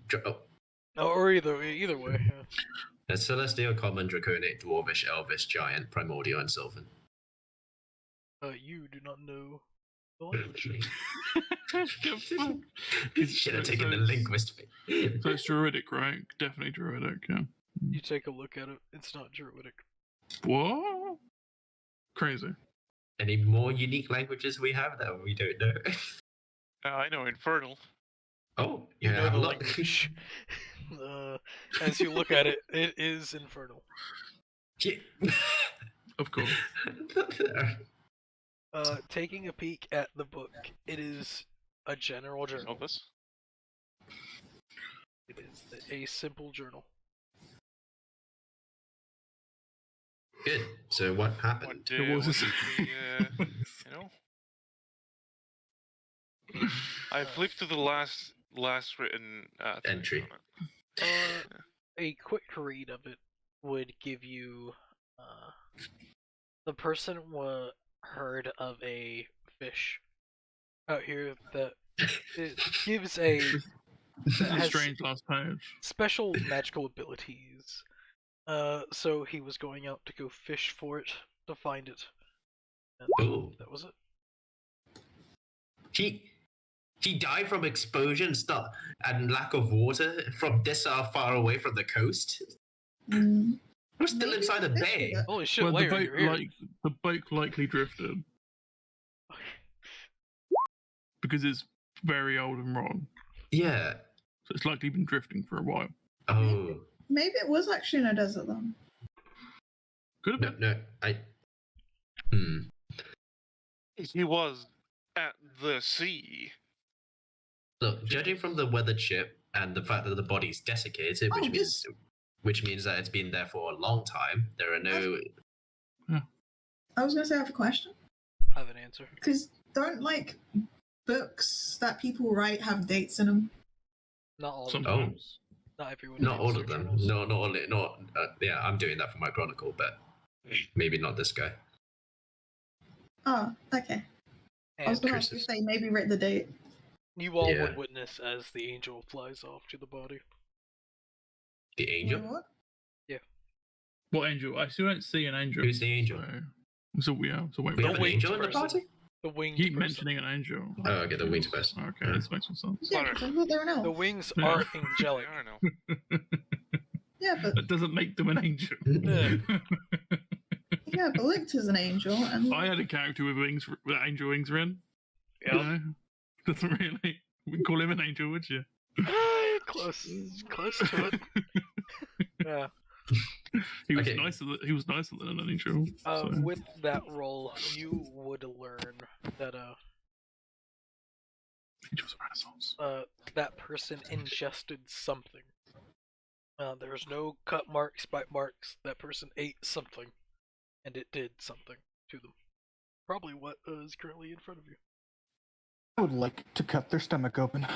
Or either way. Yeah. A celestial, common, draconic, dwarvish, elvish, giant, primordial, and sylvan. You do not know the language. You should have taken the linguist thing. So it's druidic, right? Definitely druidic, yeah. You take a look at it. It's not druidic. What? Crazy. Any more unique languages we have that we don't know? I know Infernal. Oh, You yeah, know have a the look. language. As you look at it, it is infernal. Yeah. Of course. Taking a peek at the book, it is a general journal. Elvis? It is a simple journal. Good. So what happened? It was you know? I flipped to the last written thing Entry. on it. A quick read of it would give you the person heard of a fish out here that it gives a This is a has strange last page. special magical abilities. So he was going out to go fish for it to find it. And Ooh. that was it. He died from exposure and lack of water from this far away from the coast. We're still Maybe inside a this bay. is it. Holy shit, Well, the Larry, you're here. boat likely drifted because it's very old and rotten. Yeah. So it's likely been drifting for a while. Oh. Maybe it was actually in a desert then. Could have No, been. He was at the sea. Look, judging from the weathered ship and the fact that the body's desiccated, which means that it's been there for a long time, there are no I was gonna say I have a question. I have an answer. Because don't like books that people write have dates in them? Not all of them. Sometimes. Not everyone. Not takes all of their them. journals. No, not only. Not. Yeah, I'm doing that for my chronicle, but maybe not this guy. Oh, okay. I was And gonna ask if they maybe write the date. you all Yeah. would witness as the angel flies off to the body. The angel. Wait, what? What angel? I still don't see an angel. Who's the angel? So wait. We have an winged angel in the person. party. The winged Keep person. mentioning an angel. Oh, okay, the winged person. Okay, this makes some sense. Yeah, 'cause I thought they were an elf. The wings Yeah. are They angelic. are now. Yeah, but That doesn't make them an angel. Yeah. yeah, but Lictor's an angel, and I had a character with wings, with angel wings, Ren. Yeah. You know? Doesn't really. We call him an angel, would you? Close to it. Yeah. He was Okay. nicer. He was nicer than an angel. So. With that roll, you would learn that Angels of Renaissance. that person ingested something. There's no cut marks, bite marks. That person ate something, and it did something to them. Probably what is currently in front of you. I would like to cut their stomach open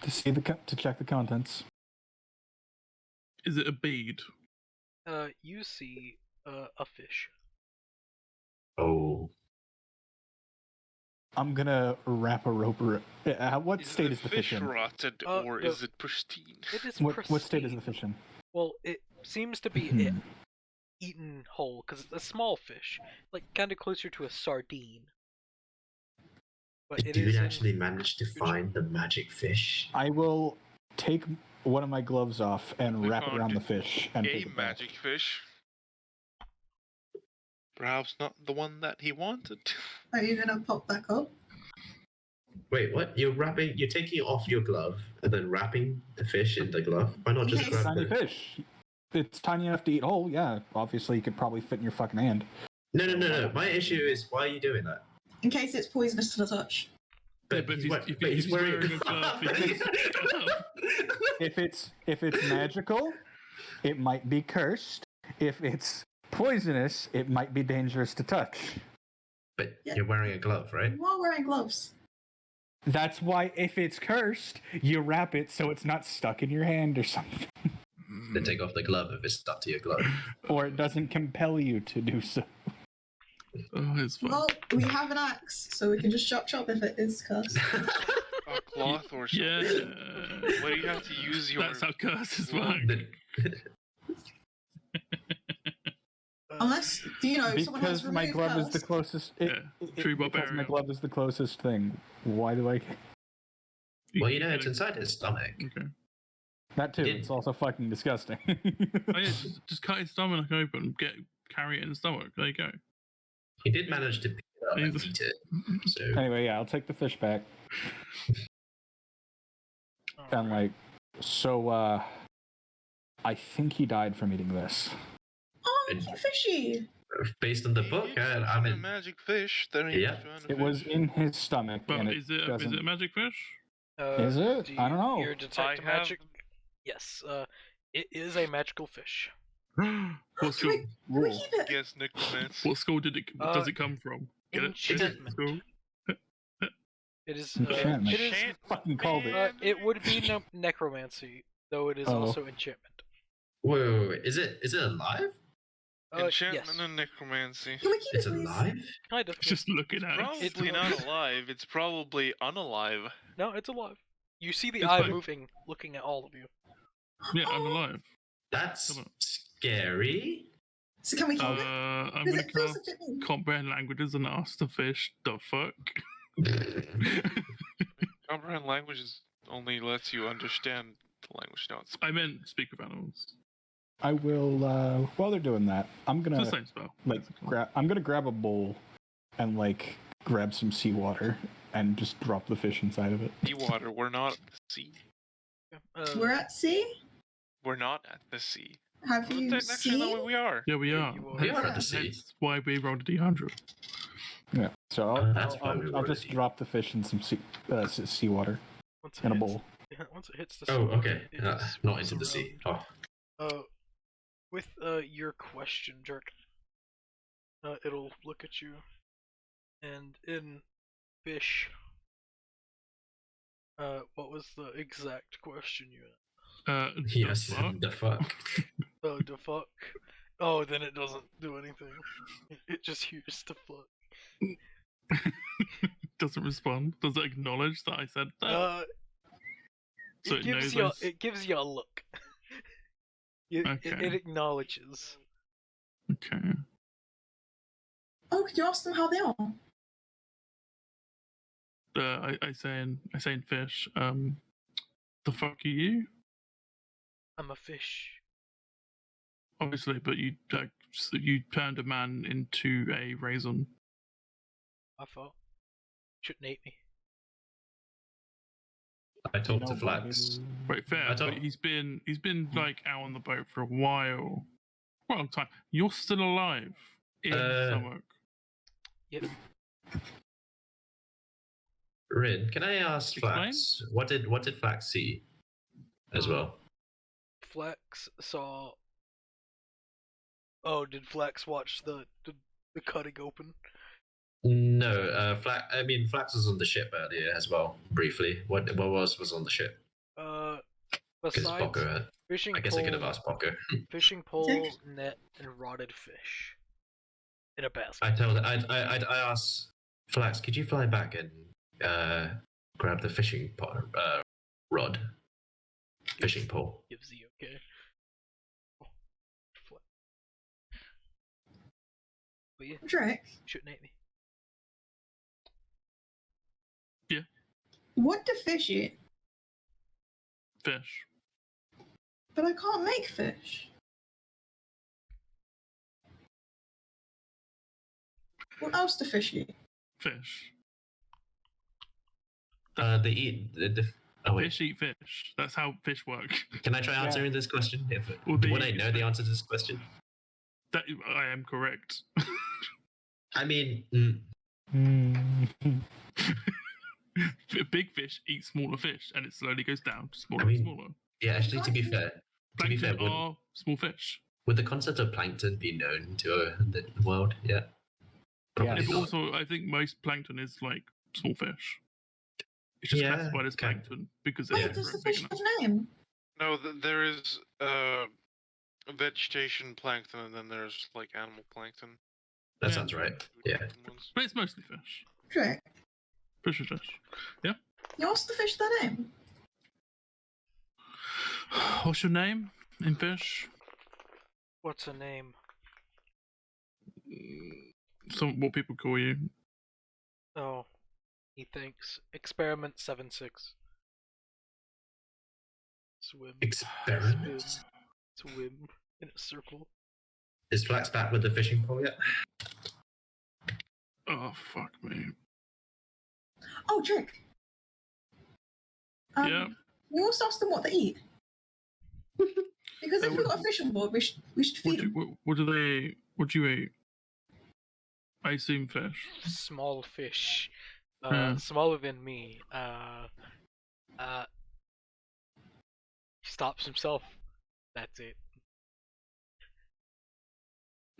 to see to check the contents. Is it a bead? You see a fish. Oh. I'm gonna wrap a rope. What Is state the is the fish in? rotted or no. is it pristine? It is What state is the pristine. fish in? Well, it seems to be Hmm. eaten whole because it's a small fish, like kind of closer to a sardine. But The it dude is in actually managed to good find the magic fish. I will take one of my gloves off and We wrap it found around the fish and A take it back. magic fish. Perhaps not the one that he wanted. are you gonna pop back up? Wait, what? You're taking it off your glove and then wrapping the fish in the glove? Why not just Yes. grab Tiny the... fish. It's tiny enough to eat whole. Yeah, obviously you could probably fit in your fucking hand. No. My issue is, why are you doing that? In case it's poisonous to the touch. But he's, he's- we- if but he's he's wearing... wearing a glove, If it's magical, it might be cursed. If it's poisonous, it might be dangerous to touch. But Yeah. you're wearing a glove, right? You are wearing gloves. That's why if it's cursed, you wrap it so it's not stuck in your hand or something. Then take off the glove if it's stuck to your glove. Or it doesn't compel you to do so. Oh, it's fun. Well, we have an axe, so we can just chop if it is cursed. A cloth or something. Yeah. Where you have to use your. That's how curses work. Unless, someone has Because my removed glove is the curse. closest. Yeah, true Because my barbarian. glove is the closest thing. Why do I? Well, it's inside his stomach. Okay. That too. Didn't- It's also fucking disgusting. Oh yeah, just cut his stomach open, carry it in the stomach. There you go. He did manage to pick it up and Jesus. eat it. So Anyway, yeah, I'll take the fish back. And I think he died from eating this. Oh, cute fishy! based on the book, I A mean, magic fish. There ain't Yeah. found a It was fish. in his stomach, But and it is it doesn't. a magic fish? Is it? I don't know. Your detect I magic. Yes. It is a magical fish. What Can school? we, can we Rule. keep it? Yes, necromancy. What school does it come from? Get it? Enchantment. School? It is. Enchantment. It is. Enchant- Fucking called it. It would be necromancy, though it is Oh. also enchantment. wait. Is it alive? Enchantment Yes. and necromancy. Can we keep It's it, please? alive? Kind of. Just looking at it. Probably not alive. It's probably unalive. No, it's alive. You see the It's eye fine. moving, looking at all of you. Yeah, I'm alive. That's Come on. scary. So can we keep it? I'm Because gonna it feels cast a bit mean. comprehend languages and ask the fish. The fuck? Comprehend languages only lets you understand the language, not speak. I meant speak with animals. I will. While they're doing that, I'm It's gonna the same spell. I'm gonna grab a bowl, and grab some seawater and just drop the fish inside of it. Seawater. We're not at the sea. We're at sea? We're not at the sea. Have Well, you technically, no, seen? we are. Yeah, we Yeah, are. you are. We are at the sea. That's why we rolled a D100. Yeah. So That's why we I'll rolled just it. drop the fish in some seawater Once it in a hits- bowl. Yeah, once it hits the Oh, sea, okay. it is Not into the sea. around. Oh. With your question, Jerk, It'll look at you, and in fish, what was the exact question you had? Yes, the fuck? the fuck. Oh, the fuck. Oh, then it doesn't do anything. It just hears the fuck. Doesn't respond. Does it acknowledge that I said that? So it gives you a look. It acknowledges. Okay. Oh, could you ask them how they are? I say in fish. The fuck are you? I'm a fish. Obviously, but you turned a man into a raisin. I thought. Shouldn't eat me. I talked to Flax. Wait, fair. But he's been like out on the boat for a while. Quite a long time. You're still alive in stomach. Yep. Rin, can I ask Explain? Flax what did Flax see as well? Flex saw. Oh, did Flex watch the cutting open? No, Flax was on the ship earlier as well, briefly. What was on the ship? Besides Boko had. fishing I guess pole, I could have asked Boko. fishing pole, net, and rotted fish in a basket. I asked Flax, could you fly back and grab the fishing rod, fishing pole? Gives the okay. But yeah, Drake, shouldn't hate me. Yeah. what do fish eat? Fish. But I can't make fish. What else do fish eat? Fish. They eat oh wait. Fish eat fish. That's how fish work. Can I try answering this question? Would I know the answer to this question? That I am correct. I mean, big fish eat smaller fish, and it slowly goes down to smaller I mean, and smaller. yeah. Actually, to be fair, Plankton are small fish. Would the concept of plankton be known to the world? Yeah. Probably But not. also, I think most plankton is like small fish. It's just classified as plankton because Wait, it's does the big fish enough. have a name? No, there is vegetation plankton, and then there's like animal plankton. That sounds right. Yeah. But it's mostly fish. Drake, Fish is fish. Yeah. you asked the fish their name. What's your name in fish? What's a name? What people call you. Oh, he thinks. Experiment 7-6. Swim. Experiment. Swim in a circle. Is Flax back with the fishing pole yet? Oh, fuck me. Oh, Drake. Yeah. You also asked them what they eat. Because if we've got a fishing board, we should feed them. What do you eat? I assume fish. Small fish. Yeah. Smaller than me. He stops himself. That's it.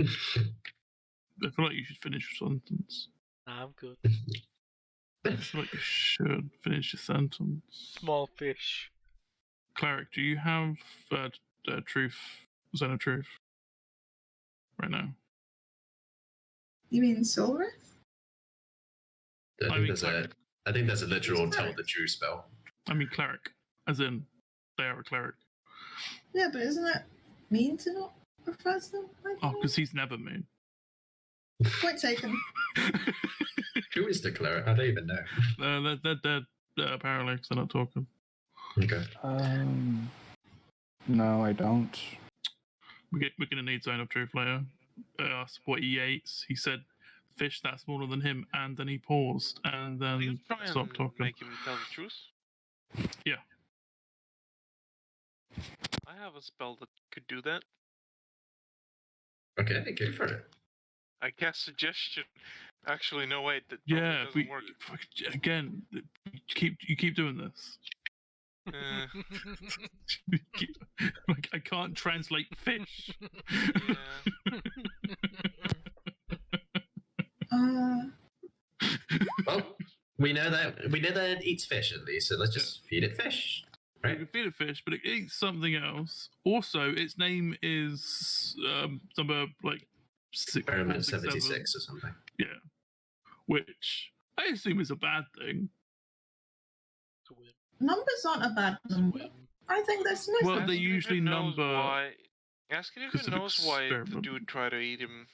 I feel like you should finish your sentence. Nah, I'm good. I feel like you should finish your sentence. Small fish. Cleric, do you have truth, Zone of Truth right now? You mean Silverith? I think there's a literal tell the truth spell. I mean cleric, as in they are a cleric. Yeah, but isn't that mean to not refer to them? Oh, because he's never mean. Point taken. Who is the cleric? I don't even know. They're dead, apparently, because they're not talking. Okay. No, I don't. We're going to need Zone of Truth later. I asked what he ate. He said fish that's smaller than him, and then he paused, and Will you then try stopped and talking. make him tell the truth? Yeah. I have a spell that could do that. Okay, go for it. I cast suggestion. Actually, no, wait, that Yeah, doesn't work. again, you keep doing this. Like, I can't translate fish. We know that it eats fish at least, so let's just feed it fish. You Right? can feed it fish, but it eats something else. Also, its name is number like Experiment 76 or something. Yeah, which I assume is a bad thing. Numbers aren't a bad number. I think that's nice. Well, they usually number. Ask if because he of knows why the experiment. dude tried to eat him.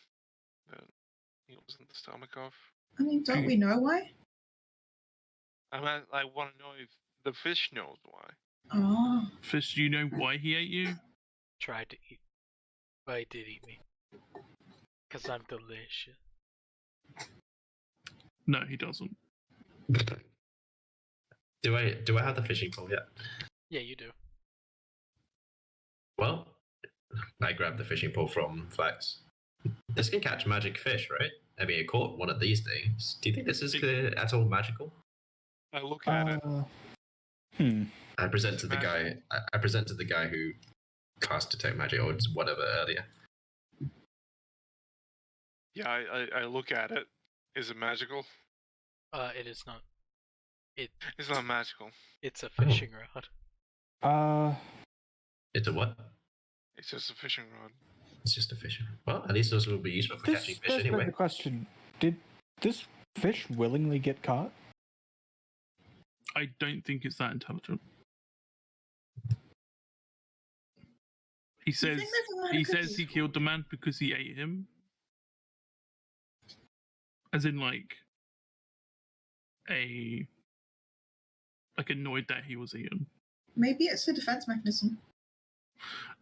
He was in the stomach of. I mean, don't we know why? I want to know if the fish knows why. Oh. Fish, do you know why he ate you? Tried to eat. But he did eat me. Because I'm delicious. No, he doesn't. Do I have the fishing pole yet? Yeah, you do. Well, I grabbed the fishing pole from Flex. This can catch magic fish, right? I mean, it caught one of these things. Do you think this is at all magical? I look at it. I present to the guy. I present to the guy who cast detect magic or whatever earlier. Yeah, I look at it. Is it magical? It is not. It's not magical. It's a fishing rod. It's a what? It's just a fishing rod. It's just a fishing. Well, at least those will be useful for catching fish That's anyway. the question. Did this fish willingly get caught? I don't think it's that intelligent. He says he killed the man because he ate him. As in annoyed that he was eaten. Maybe it's a defense mechanism.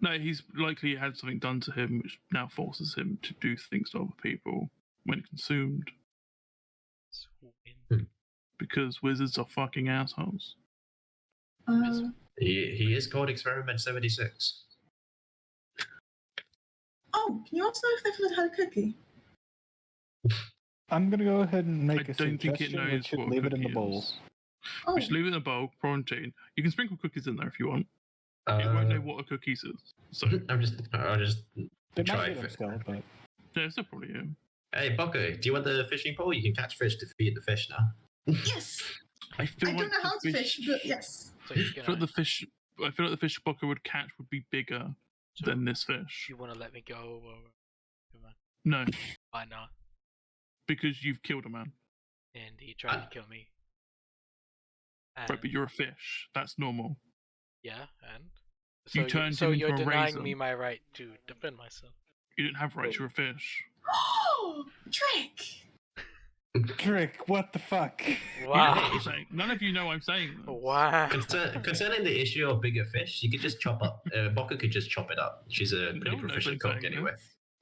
No, he's likely had something done to him which now forces him to do things to other people when consumed. Because wizards are fucking assholes. He is called Experiment 76. Oh, can you also know if they've had a cookie? I'm gonna go ahead and make I a don't think it suggestion. We knows should what a leave it in the cookie bowl. is. Oh. We should leave it in the bowl, quarantine. You can sprinkle cookies in there if you want. It won't know what a cookies is. So I'll just They try might it. get them still, but yeah, still probably him. Hey, Bucko, do you want the fishing pole? You can catch fish to feed the fish now. Yes! I feel I like don't know the how to fish, but yes. So I feel like the fish Bucko would catch would be bigger than this fish. You want to let me go? Or... No, Why not? because you've killed a man. And he tried to kill me. And... Right, but you're a fish. That's normal. Yeah, and? You turned so him into you're a denying raisin. me my right to defend myself. You didn't have rights. You're a fish. Oh! Trick! Trick, what the fuck? Wow. None of you know I'm saying this. Wow. Concerning the issue of bigger fish, you could just chop up. Bucko could just chop it up. She's a pretty proficient cook anyway.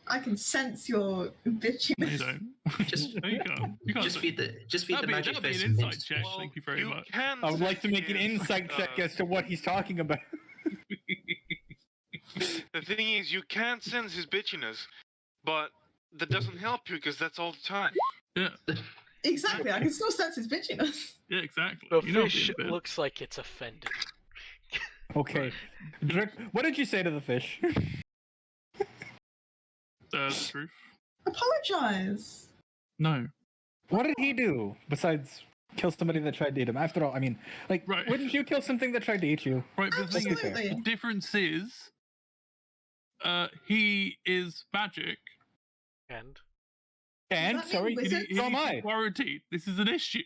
I can sense your No, you bitchiness. don't. Just No, you can't. You can't just say- feed the That'd magic be fish. an insight minced. check. Thank you very much. I would like to make an insight check as to what he's talking about. The thing is, you can't sense his bitchiness, but that doesn't help you because that's all the time. Yeah. Exactly, I can still sense his bitchiness. Yeah, exactly. The You know fish being a bit. looks like it's offended. Okay. Drick, what did you say to the fish? The truth. Apologize. No. What did he do besides kill somebody that tried to eat him? After all, I mean, Right. wouldn't you kill something that tried to eat you? Right, but the thing is, Absolutely. the difference is, he is magic. And? And, Does that sorry, mean wizards? so am I. Quarantine. This is an issue.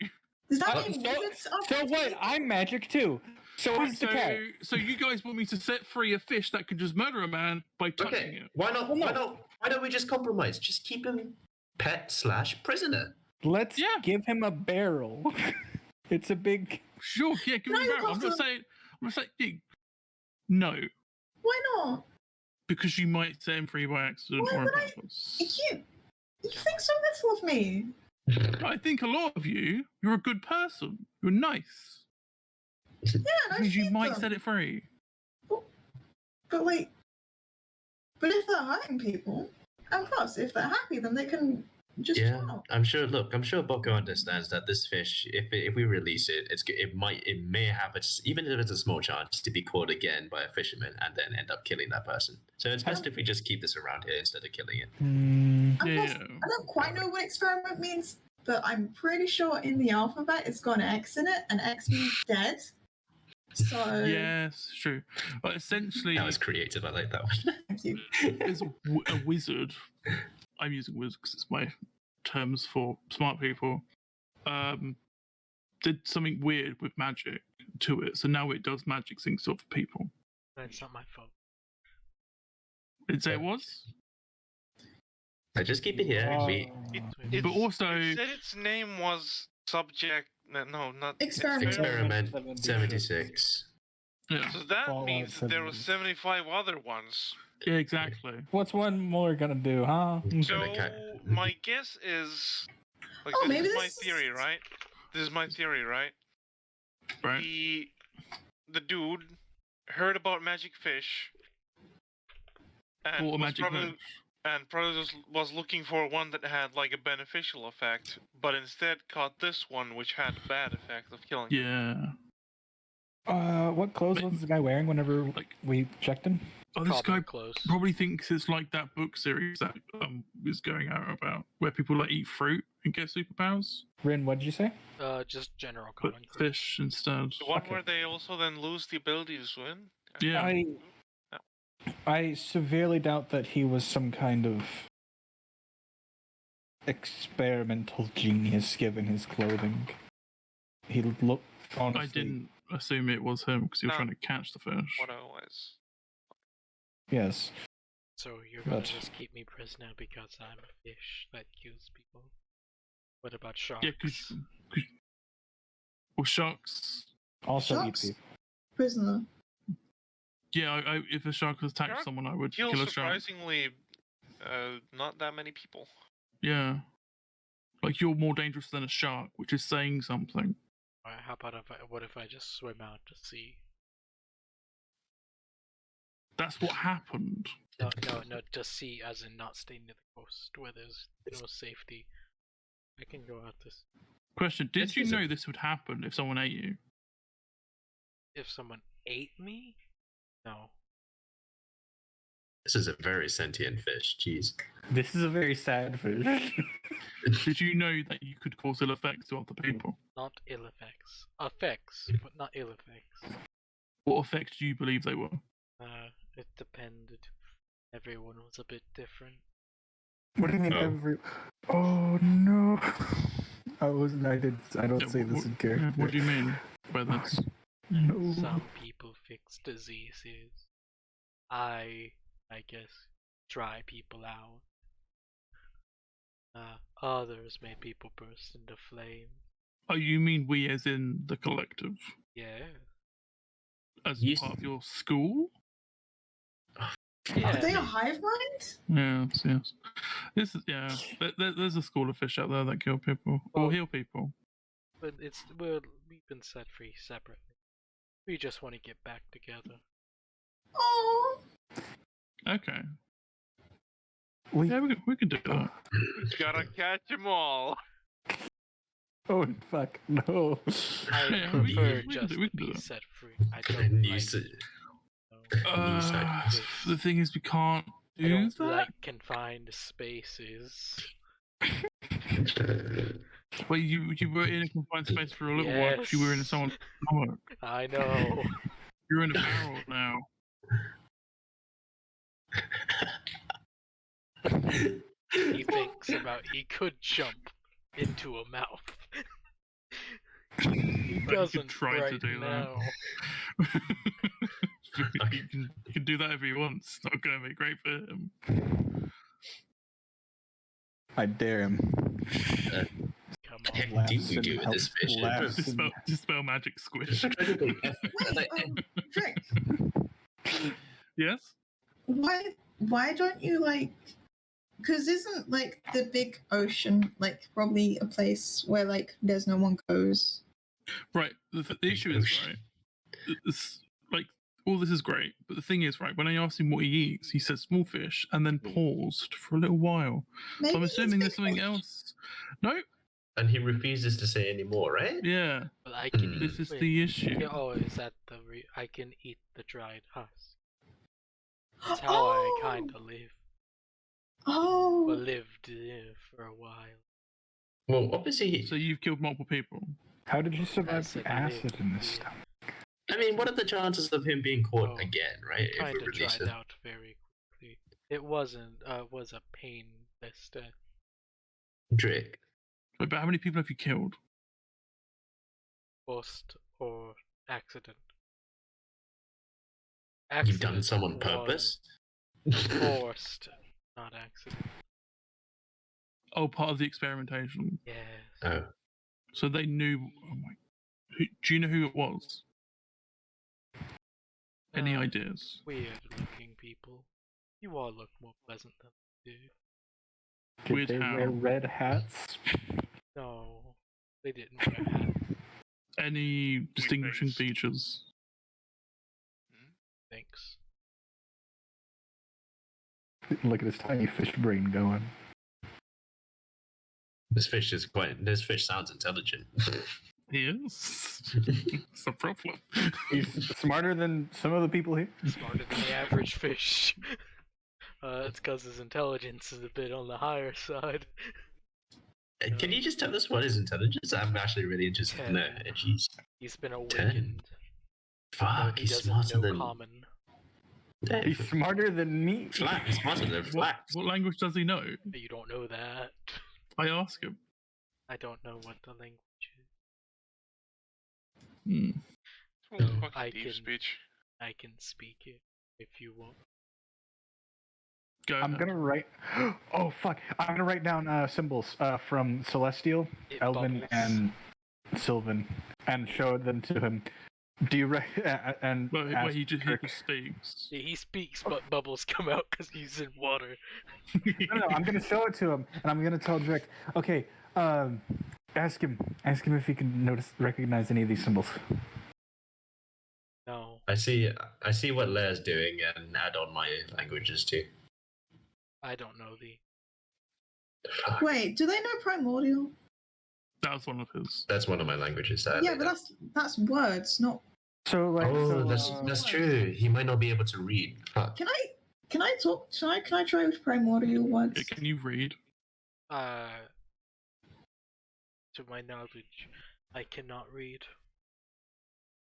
Does that Uh, mean so- wizards are So what? I'm magic too. So is the cat. So you guys want me to set free a fish that could just murder a man by touching Okay, it? why not? Well, no. Why don't we just compromise? Just keep him pet/prisoner. Let's Yeah. give him a barrel. It's a big. Sure, yeah, give me No, a barrel. I'm not Buster. saying. Yeah, no, Why not? because you might set him free by accident Why or on would I- purpose. You think so little of me. I think a lot of you, you're a good person. You're nice. Yeah, and I Because you feed might them. set it free. But if they're hurting people, and plus, if they're happy, then they can just Yeah, chill. I'm sure. Look, I'm sure Bucko understands that this fish, if we release it, it may have even if it's a small chance to be caught again by a fisherman and then end up killing that person. So it's best if we just keep this around here instead of killing it. And Yeah, plus, I don't quite know what experiment means but I'm pretty sure in the alphabet it's got an X in it, and X means dead. So Yes, true. But essentially, That was creative. I like that one. thank you. is a wizard. I'm using wizard because it's my terms for smart people. Did something weird with magic to it, so now it does magic things to other people. That's not my fault. Did it say it was? I just keep it here. But also, it said its name was subject. No, not Experiment 76. yeah, So that Fallout means that there were 70. 75 other ones. yeah, exactly. What's one more gonna do, huh? So my guess is, like, Oh, this maybe is my this theory, is- right? This is my theory, right? Right. The dude heard about magic fish and Or was magic probably, fish. and probably was looking for one that had like a beneficial effect, but instead caught this one which had a bad effect of killing him. Yeah. What clothes was the guy wearing whenever we checked him? Oh, this Probably guy close. probably thinks it's like that book series that is going out about where people like eat fruit and get superpowers, Rin, what did you say? Just general but commentary. fish instead. The one Okay. where they also then lose the ability to swim. Yeah. I severely doubt that he was some kind of experimental genius given his clothing. He looked, honestly... I didn't assume it was him because he was No. trying to catch the fish. What otherwise? Yes. So you're gonna But- just keep me prisoner because I'm a fish that kills people? What about sharks? Yeah, because well, sharks. Also Sharks? eat people. Prisoner. Yeah, if a shark attacked Shark someone, I would Kill kill a shark. surprisingly not that many people. Yeah, like you're more dangerous than a shark, which is saying something. Alright, how about what if I just swim out to sea? That's what happened. No, to sea as in not stay near the coast where there's no safety. I can go out to sea. Question: Did This you is a- know this would happen if someone ate you? If someone ate me? No. This is a very sentient fish. Jeez. This is a very sad fish. Did you know that you could cause ill effects to other people? Not ill effects. Effects, but not ill effects. What effects do you believe they were? It depended. Everyone was a bit different. What do you mean Oh. every... Oh, no. I don't Yeah, say this in character. What do you mean by this? No. Some people fix diseases. I guess, dry people out. Others made people burst into flame. Oh, you mean we as in the collective? Yeah. As You part of your school? Yeah. Are they a hive mind? Yes. This is, yeah. There's a school of fish out there that kill people Well- or heal people. But we've been set free separately. We just want to get back together. Oh, Okay. We... Yeah, we can do that. Gotta catch them all. Oh, fuck. No. I Yeah, prefer we can just do- we to can do be that. set free. I don't New like. se- no. side. The thing is, we can't I do don't that. like confined spaces. Well, you were in a confined space for a little while because you were in Yes. someone's stomach. I know. You're in a barrel now. He thinks about he could jump into a mouth. He But doesn't you could try right to do now. that. you can do that if he wants. It's not going to be great for him. I dare him. Come What the on. heck do you do with this fish? Laughs. Just spell magic squish. wait, Drake. Yes? Why don't you like? Because isn't like the big ocean like probably a place where like there's no one goes? Right. The issue is, right, it's, like, all this is great, but the thing is, right, when I asked him what he eats, he said small fish and then paused for a little while. Maybe So I'm it's assuming there's big something fish. else. No? And he refuses to say any more, right? Yeah. But I can This eat. is wait, the issue. yeah, oh, is that I can eat the dried husk. That's how I kinda live. Oh, Or lived for a while. Well, obviously, So you've killed multiple people. How did you survive Acid the acid in this lived. stuff? I mean, what are the chances of him being caught Oh, again, right? If Kind we of release dried it. out very quickly. It wasn't. Was a painless death. Drake. Wait, but how many people have you killed? Forced or accident. You've done Accident some on won. purpose? Forced, not accident. Oh, part of the experimentation. Yes. Oh. So they knew. Oh my. Do you know who it was? Any ideas? Weird-looking people. You all look more pleasant than they do. Did Weird they how? wear red hats? No, they didn't wear hats. Any distinguishing face. features? Thanks. Look at his tiny fish brain going. This fish sounds intelligent. He is. It's a problem. He's smarter than some of the people here. Smarter than the average fish. It's because his intelligence is a bit on the higher side. Can you just tell us what his intelligence? I'm actually really interested in that. Jeez. He's been awakened. Fuck, He he's doesn't smarter know than... common. Yeah, He's smarter than me. Flat, he's smarter than Flat. What language does he know? You don't know that. I ask him. I don't know what the language is. Hmm. Oh, So fucking I deep can- speech. I can speak it if you want. Go I'm ahead. gonna write. Oh fuck! I'm gonna write down symbols from Celestial, It Elven, bubbles. and Sylvan, and show them to him. Do you and Well, ask he just Kirk- speaks. Yeah, he speaks, but bubbles come out because he's in water. No, I'm gonna show it to him, and I'm gonna tell Drake. Okay, ask him if he can recognize any of these symbols. No. I see what Lair's doing and add on my languages too. I don't know the. Fuck. Wait, do they know primordial? That was one of his. That's one of my languages. That Yeah, but that's words, not. So like, Oh, that's true. He might not be able to read. Fuck. Can I talk? Can I try with primordial words? Yeah, can you read? To my knowledge, I cannot read.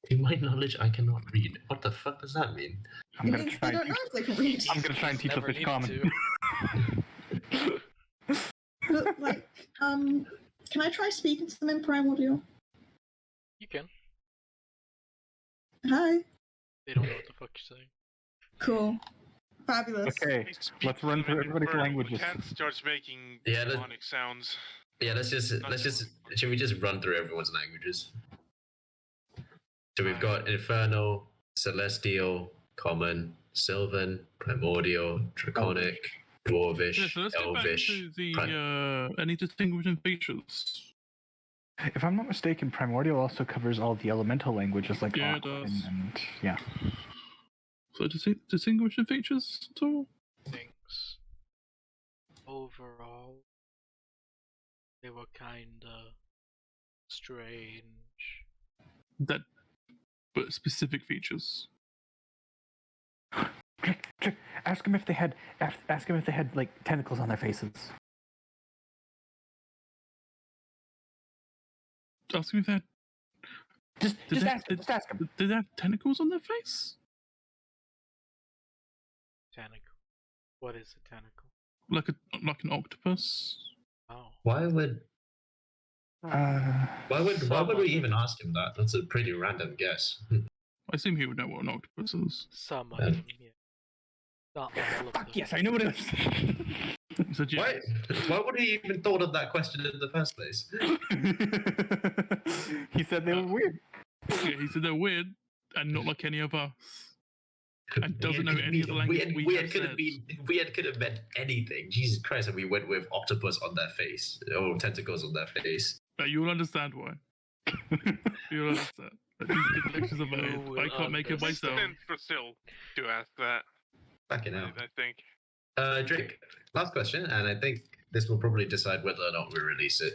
To my knowledge, I cannot read. What the fuck does that mean? I'm It gonna means try. they don't know if they can read. I'm gonna try and teach the Never fish needed common. to. But, like, can I try speaking to them in primordial? You can. Hi. They don't know what the fuck you're saying. Cool. Fabulous. Okay, let's run through everybody's languages. Cat starts making Yeah, demonic sounds. Yeah, let's just. Should we just run through everyone's languages? So we've got Infernal, Celestial, Common, Sylvan, Primordial, Draconic, Dwarvish, Yeah, so let's get back Elvish. to the any distinguishing features. If I'm not mistaken, Primordial also covers all the elemental languages like Yeah, it Aqua does. and yeah. So distinguishing features at all? Things. Overall, they were kinda strange. But specific features. Ask them if they had like tentacles on their faces. Ask me if they had. Just they- ask him. Just ask him. Did they have tentacles on their face? Tentacle. What is a tentacle? Like an octopus? Oh. Why would we Someone- even ask him that? That's a pretty random guess. I assume he would know what an octopus is. Some of Yeah. them, yeah. Not all of them. Fuck yes, I know what it is. He said Why? yes. Why would he even thought of that question in the first place? He said they were weird. Yeah, he said they're weird and not like any of us. And doesn't know any of the language we have said. Weird could have meant anything. Jesus Christ, and we went with octopus on their face. Or tentacles on their face. But you'll understand why. You'll understand. These predictions are made. You I can't make it will myself. And Versel to ask that. Fucking hell. I think. Drake, last question, and I think this will probably decide whether or not we release it.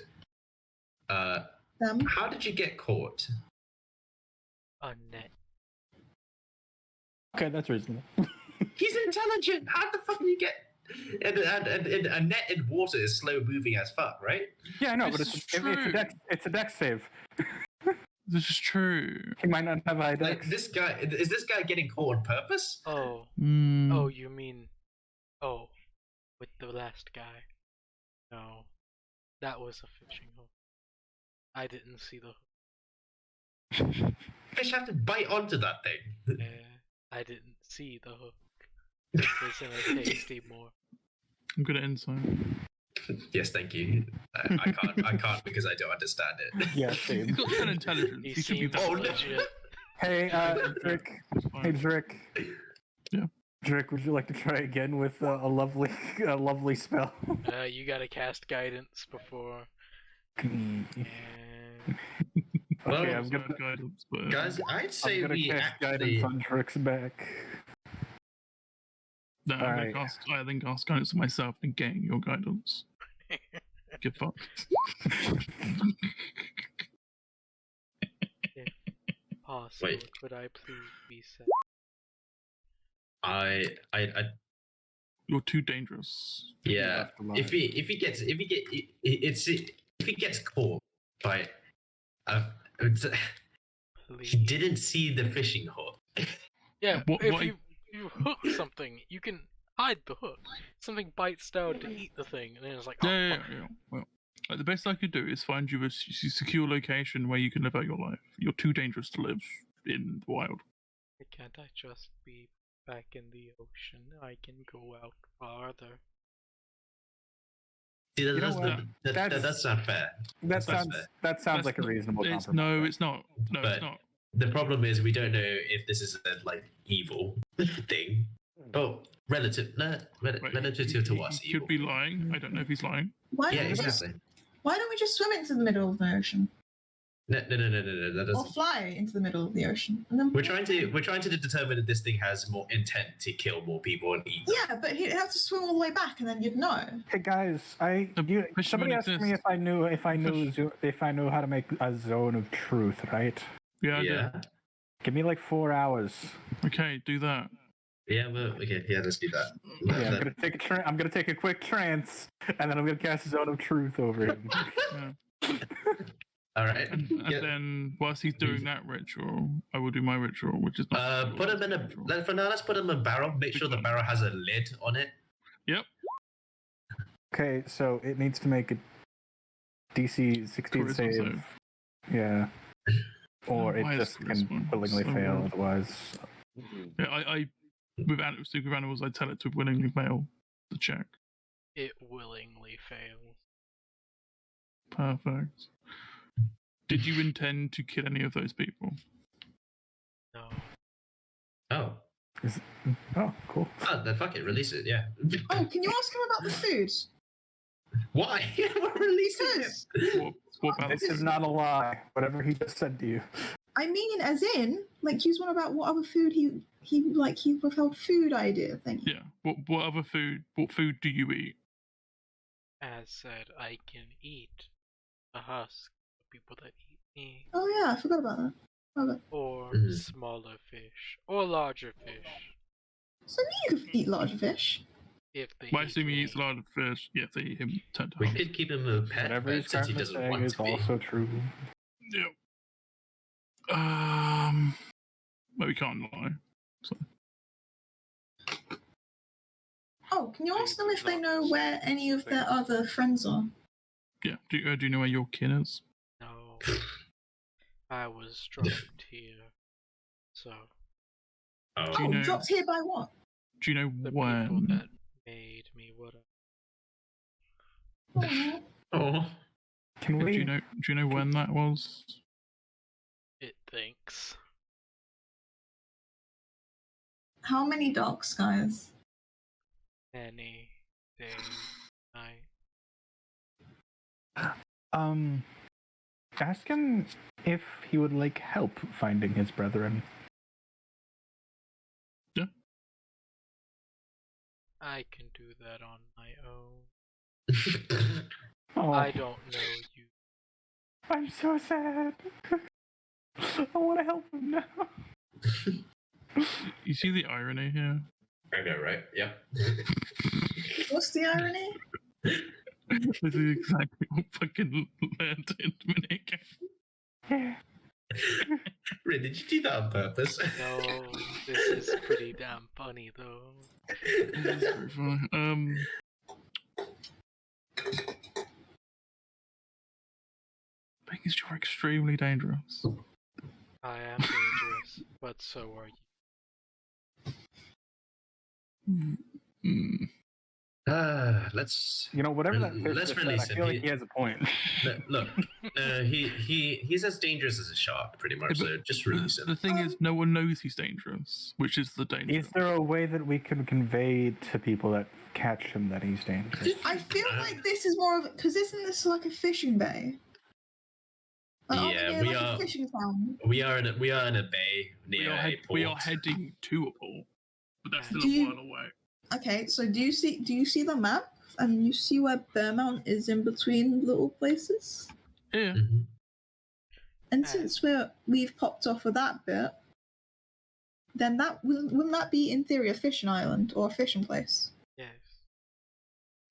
How did you get caught? A net. Okay, that's reasonable. He's intelligent. How the fuck did you get? and a net in water is slow moving as fuck, right? Yeah, I know, but This is it's a dex save. This is true. He might not have high Like dex. this guy is this guy getting caught on purpose? Oh, Mm. oh, you mean, oh, with the last guy? No, that was a fishing hook. I didn't see the hook. Fish have to bite onto that thing. I didn't see the hook. Isn't it tasty more? I'm good at insight. Yes, thank you. I can't because I don't understand it. Yeah, same. He's got 10 intelligence. He He should be seems better. legit. Hey, Drick. Hey, Drick. Yeah. Drick, would you like to try again with a lovely spell? You gotta cast guidance before. And... Well, Okay, I'm gonna guidance, but, Guys, I'd say we cast actually. guidance on Drick's back. No, I Alright. think ask guidance to myself and gain your guidance. Get fucked. If possible, Wait. could I please be set? I You're too dangerous. yeah. If he gets caught by he Please. didn't see the fishing hook. Yeah, What- if what- you hook something, you can hide the hook. Something bites down to eat the thing, and then it's like, oh, Yeah. fuck. Well, like, the best I could do is find you a secure location where you can live out your life. You're too dangerous to live in the wild. Can't I just be back in the ocean? I can go out farther. See, You know what? that's not fair. That sounds fair. like a reasonable It's, compromise. no, it's not. No, But- it's not. The problem is we don't know if this is a evil thing. Oh, relative to us. He could be lying. I don't know if he's lying. Why Yeah, don't we just exactly. Why don't we just swim into the middle of the ocean No. That or doesn't. fly into the middle of the ocean? And then We're trying to determine if this thing has more intent to kill more people and eat. Yeah, but he'd have to swim all the way back, and then you'd know. Hey guys, The somebody fishermen asked me exist. if I knew how to make a zone of truth, right? Yeah, I do. Yeah. Give me like 4 hours. Okay, do that. Yeah. Well, okay. Yeah. Let's do that. Yeah, I'm gonna take a quick trance, and then I'm gonna cast a zone of truth over him. Yeah. All right. And Yeah. then whilst he's doing that ritual, I will do my ritual, which is not. Put him in a. For now, let's put him in a barrel. Make sure the barrel has a lid on it. Yep. Okay, so it needs to make a DC 16 Charisma save. save. Yeah. Or Why it is just can charisma willingly so fail weird? otherwise. Yeah, I with animals, I tell it to willingly fail the check. It willingly fails. Perfect. Did you intend to kill any of those people? No. Oh. Oh, cool. Oh, then fuck it. Release it. Yeah. Oh, can you ask him about the food? Why? We're releasing it. What about This is not a lie. Whatever he just said to you. I mean, as in, like, he's one about what other food he withheld food idea thing. Yeah. What other food? What food do you eat? As said, I can eat a husk of people that eat me, Oh yeah, I forgot about that. Okay. or Mhm. smaller fish, or larger fish. So you could eat larger fish. If they I eat assume he me. eats a lot of fish. Yeah, they eat him 10 We times. could keep him a pet, Whatever he's but since he currently doesn't saying want is to be. also true. Yep. But we can't lie. So Oh, can you ask them if they know where any of their other friends are? yeah. Do you know where your kin is? No. I was dropped here. So, Oh. Do you Oh, know- dropped here by what? Do you know the people when? that made me what Oh, Oh. Can Do we? you know when that was? it thinks. how many dark skies? Any day, night. Ask him if he would like help finding his brethren. I can do that on my own. Oh, I don't know you. I'm so sad. I want to help him now. You see the irony here? I know, right? Yeah. What's the irony? This is exactly what fucking learned in Dominic. Rin, did you do that on purpose? No, this is pretty damn funny though. This is very funny. Because you're extremely dangerous. I am dangerous, but so are you. Let's. Whatever that fish let's just release said, I him. feel like he has a point. Look, he's as dangerous as a shark, pretty much. So just release him. The thing is, no one knows he's dangerous, which is the danger. Is there a way that we can convey to people that catch him that he's dangerous? I feel like this is more of because isn't this like a fishing bay? Like, Yeah, we are. A fishing town. We are in a bay near a port. We are heading to a port, but that's still Do a while away. Okay, so do you see the map? And you see where Beamont is in between little places? Yeah. Mhm. And since we've popped off of that bit, then that wouldn't that be in theory a fishing island or a fishing place? Yes.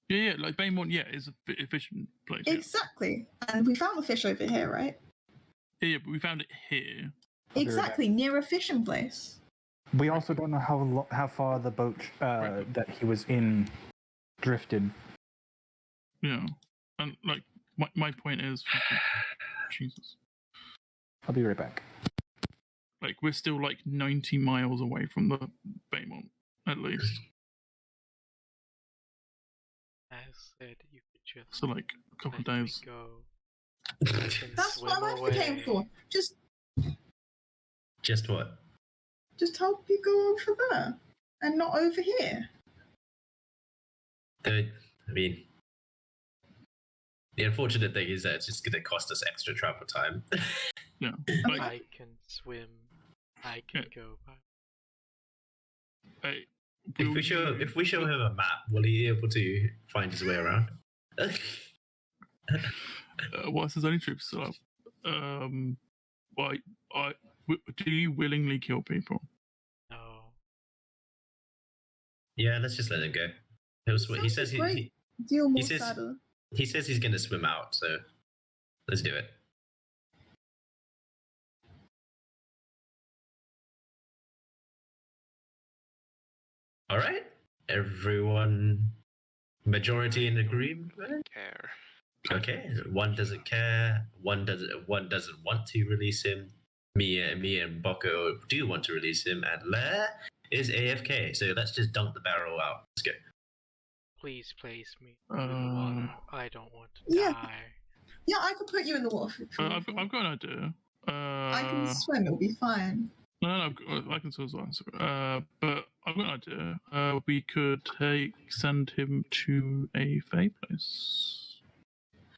Yeah, like Beamont, is a fishing place. Yeah. Exactly. And we found the fish over here, right? Yeah, but we found it here. Exactly, near a fishing place. We also don't know how far the boat that he was in drifted. Yeah, and like my point is, Jesus. I'll be right back. Like we're still like 90 miles away from the Beamont, at least. As said, you could just So like a couple of let me days. go. That's what I'm advocating for. Just what? Just help you go over there and not over here. I mean, the unfortunate thing is that it's just going to cost us extra travel time. Yeah. Like, I can swim. I can go by. If we show him a map, will he be able to find his way around? Whilst there's only troops still up, do you willingly kill people? No. Yeah, let's just let him go. He says he says he's going to swim out, so let's do it. All right, everyone, majority in agreement. Care. Okay, one doesn't care. One doesn't want to release him. Me and Boko do want to release him, and Lair is AFK. So let's just dunk the barrel out. Let's go. Please place me in the water. I don't want to die. Yeah, I could put you in the water. I've got an idea. I can swim. It'll be fine. No, I can swim as well. But I've got an idea. We could send him to a Fae place.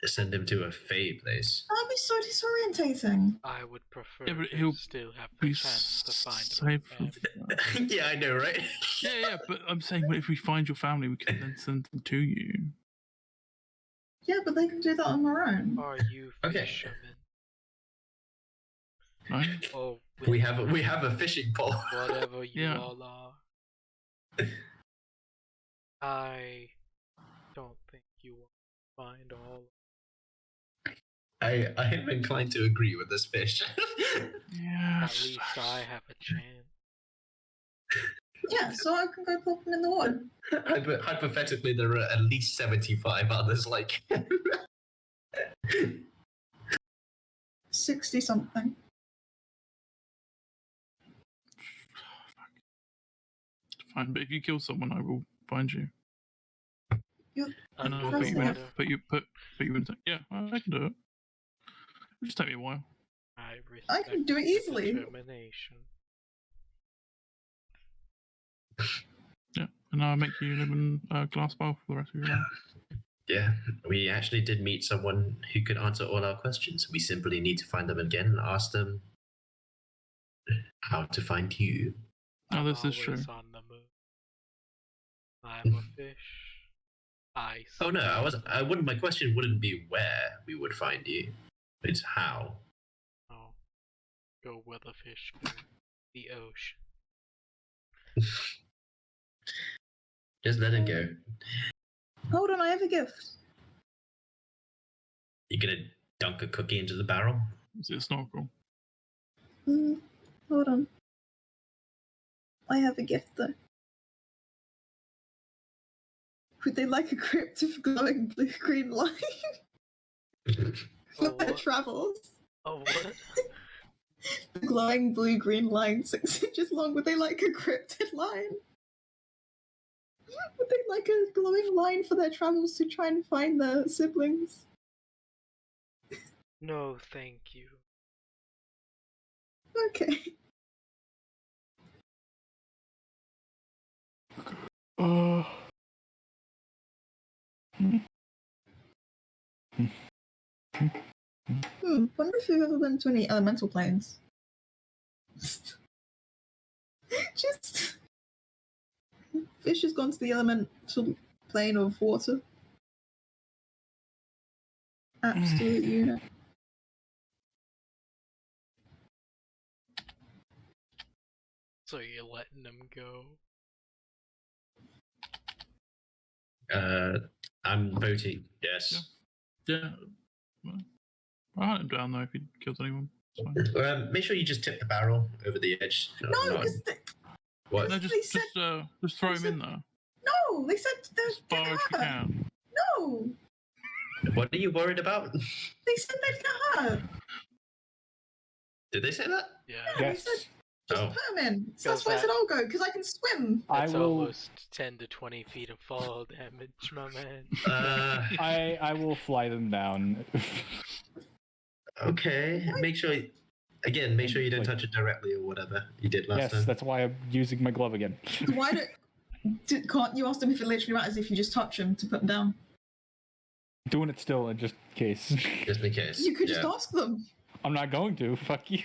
Send him to a Fae place. That'd be so disorientating. I would prefer Yeah, but to he'll still have be the chance to find safe him. from Yeah, I know, right? yeah, but I'm saying if we find your family, we can then send them to you. Yeah, but they can do that on their own. Are you Okay. fishermen? Right? Oh, We have a fishing pole. whatever you Yeah. all are. I don't think you will find all. I am inclined to agree with this fish. Yeah. At least I have a chance. Yeah, so I can go pop them in the water. Hypothetically, there are at least 75 others like him. 60 something. Fine, but if you kill someone, I will find you. And I'll put you in. Underwater, Put you in. Yeah, I can do it. It'll just take me a while. I can do it your easily. determination. Yeah, and I'll make you live in a glass bowl for the rest of your life. Yeah, we actually did meet someone who could answer all our questions. We simply need to find them again and ask them how to find you. Oh, this is true. Always on the move. I'm a fish. I. Oh no, I wouldn't. My question wouldn't be where we would find you. It's how. Oh, go where the fish go. The ocean. Just let him go. Hold on, I have a gift. You gonna dunk a cookie into the barrel? Is it a snorkel? Hold on. I have a gift though. Would they like a crypt of glowing blue-green line for their travels? Oh, what? The glowing blue-green line 6 inches long. Would they like a cryptid line? Would they like a glowing line for their travels to try and find their siblings? No, thank you. Okay. Wonder if you've ever been to any elemental planes. Just Fish has gone to the elemental plane of water. Absolute unit. So you're letting them go? I'm voting yes. Yeah. Well, I'll hunt him down though if he kills anyone. It's fine. Make sure you just tip the barrel over the edge. No, because what? No, they said, just throw him in there. no, they said As far as you can. No, What are you worried about? they said they'd get hurt. Did they say that? Yeah. They said just put them in. So that's why I said I'll go, because I can swim. That's almost 10 to 20 feet of fall damage, my man. I will fly them down. Okay. Make sure you don't touch it directly or whatever you did last time. Yes, that's why I'm using my glove again. Why can't you ask them if it literally matters if you just touch them to put them down? Doing it still, just in case. Just in case. You could just ask them. I'm not going to. Fuck you.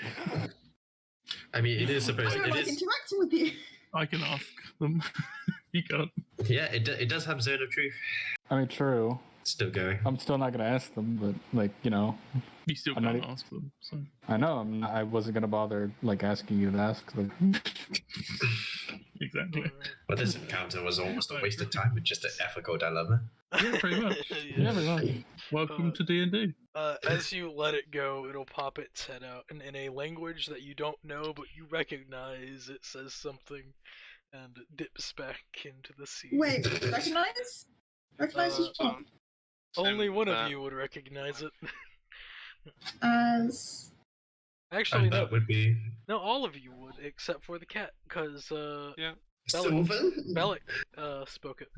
I mean, it is supposed. I don't like interacting with you. I can ask them. You can't. Yeah, it does have zone of truth. I mean, true. Still going. I'm still not gonna ask them, but like you still can't ask them. So. I know. I wasn't gonna bother asking you to ask them. Exactly. But this encounter was almost a waste of time with just an ethical dilemma. Yeah, pretty much. Yeah, pretty much. Welcome to D&D. As you let it go, it'll pop its head out, and in a language that you don't know but you recognize, it says something, and it dips back into the sea. Wait, recognize? Recognize as what? Only one of you would recognize it. As... Actually, that would be... No, all of you would, except for the cat, because, Bellic spoke it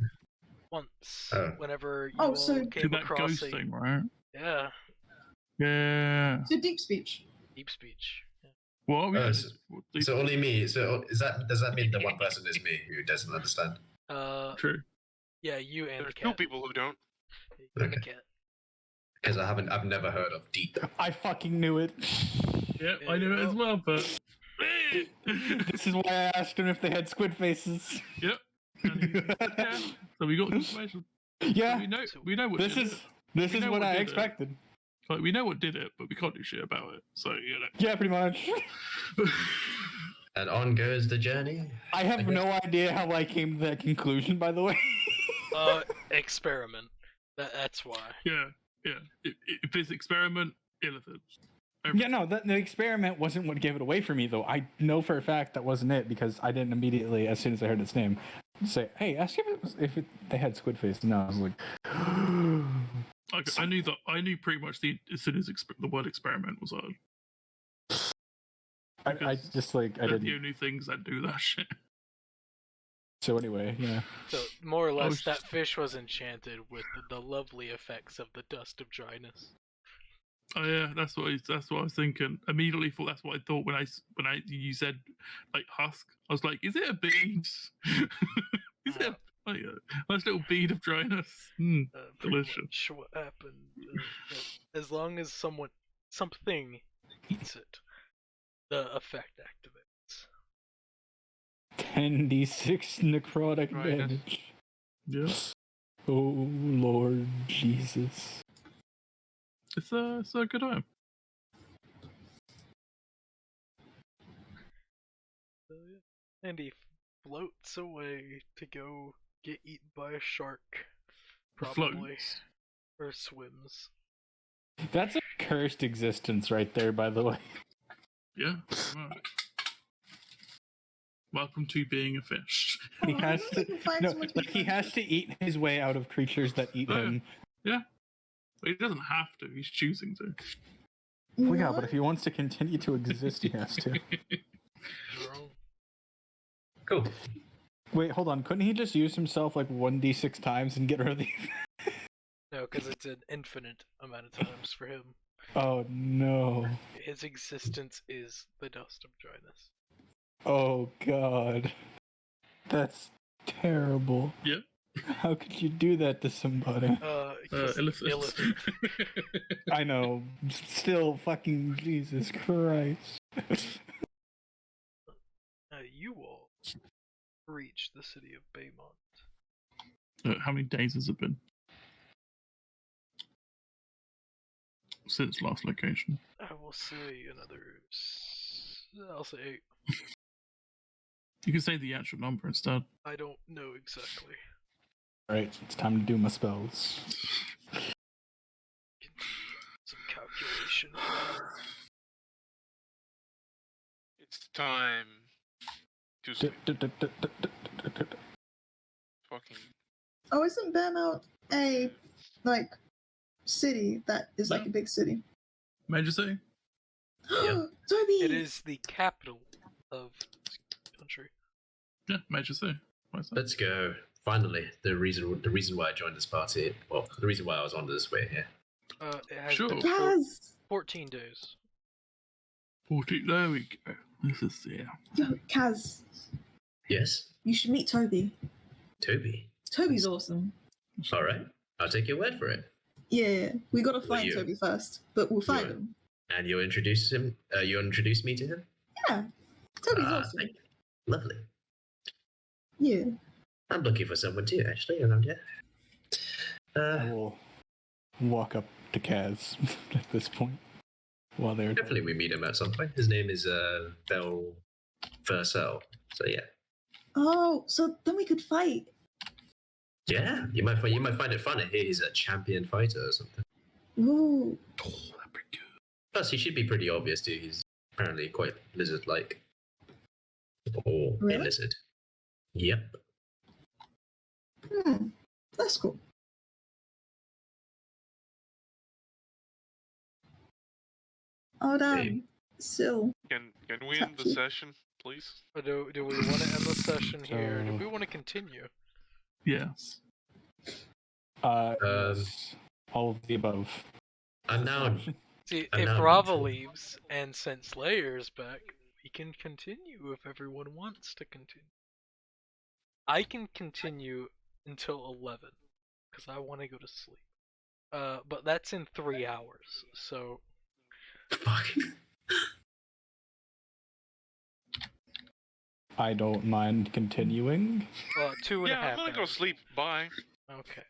once, whenever you all came across ghost thing, right? Yeah. Yeah. So deep speech. Deep speech. Yeah. What? So only me. So does that mean the one person is me who doesn't understand? True. Yeah, you and There's the cat. 2 people who don't. And the cat. Because I've never heard of deep. I fucking knew it. Yep, I knew it as well, but this is why I asked him if they had squid faces. Yep. Yeah. So we got information. Yeah. So we know what this is what I expected. Like, we know what did it, but we can't do shit about it. So Yeah, pretty much. And on goes the journey. I have no idea how I came to that conclusion, by the way. Experiment. That's why. Yeah. If it's experiment, illithid. Yeah, no, the experiment wasn't what gave it away for me, though. I know for a fact that wasn't it, because I didn't immediately, as soon as I heard its name, say, "Hey, ask if they had squid face." No, I was like, I knew pretty much as soon as the word experiment was on. I just I didn't. The only things that do that shit. So anyway, yeah. So more or less, that fish was enchanted with the lovely effects of the dust of dryness. Oh yeah, that's what I was thinking. Immediately thought that's what I thought when you said husk. I was like, is it a bead? Is it a nice little bead of dryness? Delicious. What happened? As long as something eats it, the effect activates. 10d6 necrotic damage. Yes. Oh Lord Jesus. It's a good item. And he floats away to go get eaten by a shark, probably, Floats. or swims. That's a cursed existence right there, by the way. Yeah. Pretty much. Welcome to being a fish. He has You to. can find No, someone to like he has to eat his way out of creatures that eat him. Yeah. But he doesn't have to. He's choosing to. Well, yeah, but if he wants to continue to exist, he has to. Cool. Wait, hold on. Couldn't he just use himself like 1d6 times and get rid of the... No, because it's an infinite amount of times for him. Oh, no. His existence is the dust of dryness. Oh, God. That's terrible. Yep. How could you do that to somebody? Illicit. I know. Still, fucking Jesus Christ. You all reach the city of Beamont. How many days has it been? Since last location. I will say another... I'll say 8. You can say the actual number instead. I don't know exactly. Alright, it's time to do my spells. Some calculation. It's time to sleep. Fucking. Oh, isn't Beamont a like city that is like a big city? Major city? Yeah. Toby! It is the capital of this country. Yeah, major city. Why is that? Let's go. Finally, the reason why I joined this party. Well, the reason why I was on this way here. It has Sure. been Kaz! 14 days. 40. There we go. This is, yeah. Yo, Kaz, Yes, you should meet Toby. Toby. Toby's awesome. All right, I'll take your word for it. Yeah, we gotta Will find you? Toby first, but we'll find Yeah. him. And you'll introduce him. You introduce me to him. Yeah, Toby's Ah, awesome. thank you. Lovely. Yeah. I'm looking for someone too, actually, around here. I will walk up to Kaz at this point while they're... Definitely we meet him at some point. His name is Versel. So yeah. Oh, so then we could fight. Yeah, you might find it fun to hear he's a champion fighter or something. Ooh. Oh, that'd be good. Plus, he should be pretty obvious too. He's apparently quite lizard-like. Or Really? a lizard. Yep. That's cool. Oh damn. Hey. Still. Can we end the Touchy. session, please? Or do we want to end the session here? Do we want to continue? Yes. Yes. All of the above. I'm now. See, I'm if not Rava neutral. leaves and sent Slayers back, we can continue if everyone wants to continue. I can continue until 11 because I want to go to sleep. But that's in 3 hours, so Fuck. I don't mind continuing. 2.5 Yeah, I'm gonna go hours. sleep. Bye. Okay.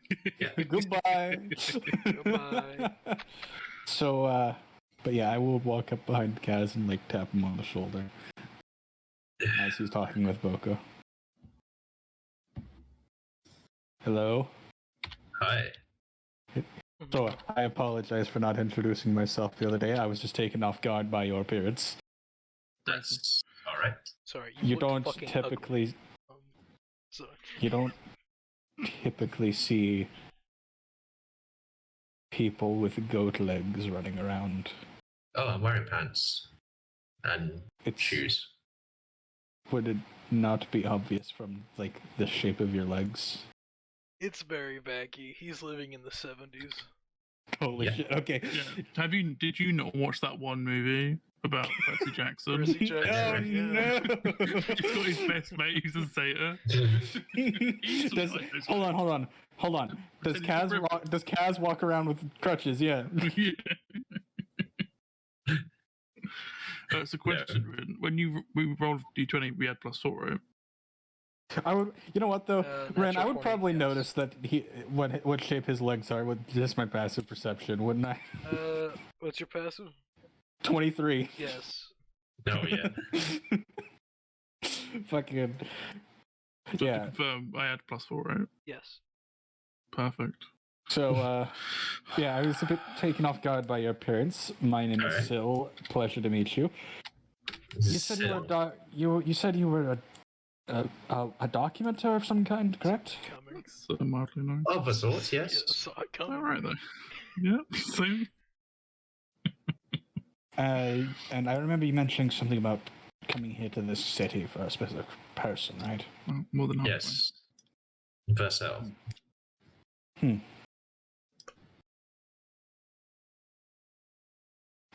Goodbye. Goodbye. So, but yeah, I will walk up behind Kaz and like tap him on the shoulder as he's talking with Boko. Hello. Hi. So I apologize for not introducing myself the other day. I was just taken off guard by your appearance. That's all right. Sorry, You look don't fucking typically ugly. Sorry. you don't typically see people with goat legs running around. Oh, I'm wearing pants and It's shoes. Would it not be obvious from like the shape of your legs? It's very baggy. He's living in the 70s. Holy Yeah. shit! Okay. Yeah. Did you not watch that one movie about Percy Jackson? Percy Jackson. Oh yeah. no! He's got his best mate who's a satyr. Does, hold on. Does Kaz walk around with crutches? Yeah. Yeah. It's a question. Rin. When we rolled D20, we had +4, right? I would. You know what though, Ren? natural I would 20, probably yes. notice that what shape his legs are with just my passive perception, wouldn't I? What's your passive? 23. Yes. Oh yeah. Fucking. So to Yeah. confirm, I had +4, right? Yes. Perfect. So, yeah, I was a bit taken off guard by your appearance. My name is Alright. Sil. Pleasure to meet you. You said you were you said you were a documenter of some kind, correct? Coming. So mildly nice. Of a sort, yes. Saw it coming. Alright then. Yeah, same. And I remember you mentioning something about coming here to this city for a specific person, right? Well, more than halfway. Yes. Versel.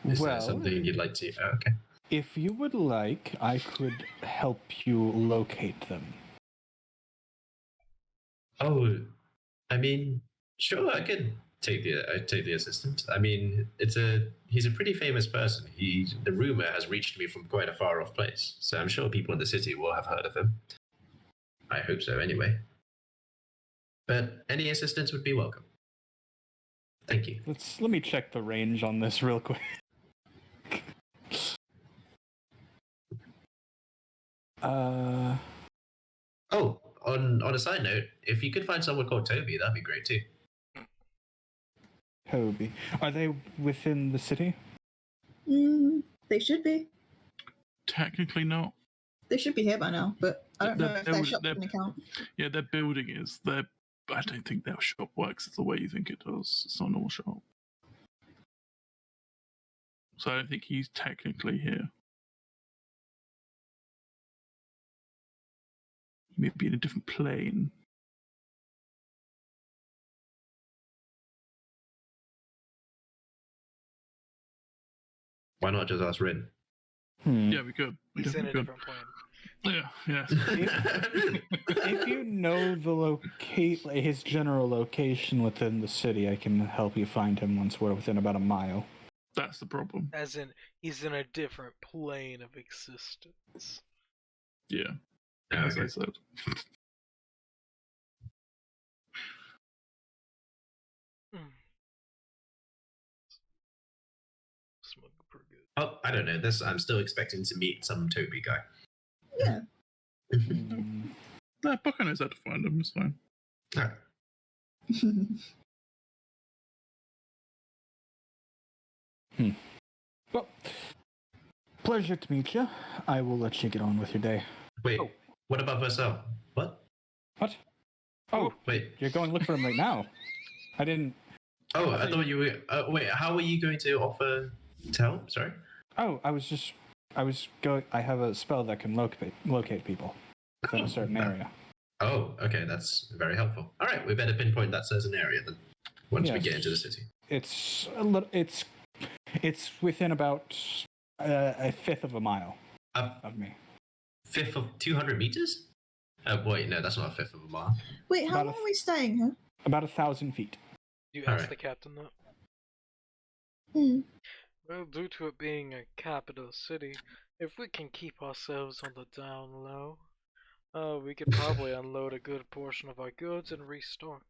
Is there Well, something you'd like to... Oh, okay. if you would like, I could help you locate them. Oh, I mean, sure, I could take the assistant. I mean, he's a pretty famous person. The rumor has reached me from quite a far off place, so I'm sure people in the city will have heard of him. I hope so, anyway. But any assistance would be welcome. Thank you. Let me check the range on this real quick. Oh, on a side note, if you could find someone called Toby, that'd be great too. Toby. Are they within the city? They should be. Technically not. They should be here by now, but I don't know if their shop they're- can account. Yeah, their building is. I don't think their shop works the way you think it does. It's not a normal shop. So I don't think he's technically here. He may be in a different plane. Why not just ask Rin? Yeah, we could. We He's in a definitely different plane. could. Yeah, If you know the his general location within the city, I can help you find him once we're within about a mile. That's the problem. As in, he's in a different plane of existence. Yeah, as I said. Smoke pretty good. Oh, I don't know. I'm still expecting to meet some Toby guy. Yeah. No, Bucker knows how to find him. It's fine. Alright. Well, pleasure to meet you. I will let you get on with your day. Wait, what about Versel? What? What? Oh, Wait. you're going to look for him right now. I didn't. Oh, I thought you were... wait, how were you going to offer to help? Sorry? Oh, I have a spell that can locate people within a certain area. Oh, okay, that's very helpful. All right, we better pinpoint that certain area then. Once we Yes. get into the city. It's it's within about a fifth of a mile of me. Fifth of 200 meters? Wait, no, that's not a fifth of a mile. Wait, how About long are we staying here? About 1,000 feet. You All asked right. the captain that? Well, due to it being a capital city, if we can keep ourselves on the down low, we could probably unload a good portion of our goods and restock.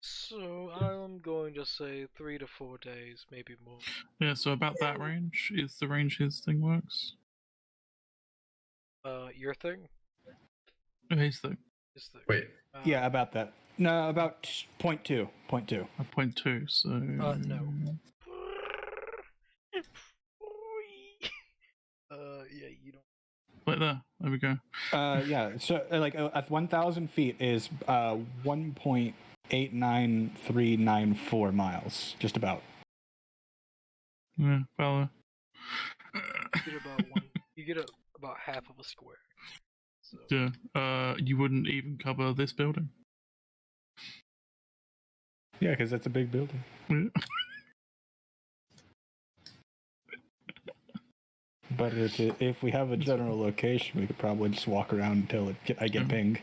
So I'm going to say 3 to 4 days, maybe more. Yeah, so about that range is the range his thing works. Your thing? Oh, his thing. His thing. Wait. Yeah, about that. No, about 0.2. 0.2. A 0.2, so... No. Yeah, you don't. Like there we go. Yeah, so at 1,000 feet is 1.89394 miles, just about. Yeah, well... You get about one. You get about half of a square. So. Yeah, you wouldn't even cover this building. Yeah, because that's a big building. Yeah. But if we have a general location, we could probably just walk around until I get pinged.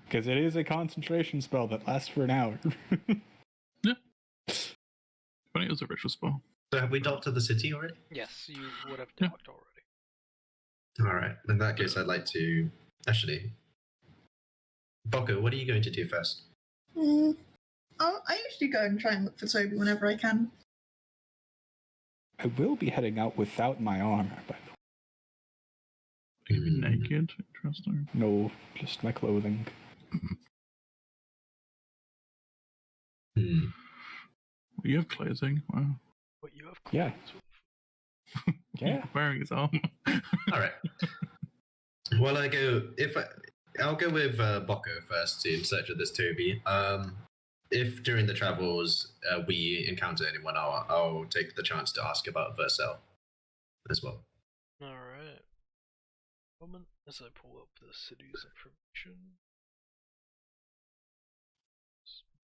Because it is a concentration spell that lasts for an hour. Yeah. But it was a ritual spell. So have we docked to the city already? Yes, you would have docked already. Alright, in that case I'd like to... Actually... Boko, what are you going to do first? I usually go and try and look for Toby whenever I can. I will be heading out without my armor, by the way. Can you be naked? Interesting. No, just my clothing. You have clothing. Wow. What you have? Yeah. Yeah. Wearing his armor. All right. Well, I'll go with Bocco first in search of this Toby. If during the travels we encounter anyone, I'll take the chance to ask about Versel as well. All right. Moment as I pull up the city's information.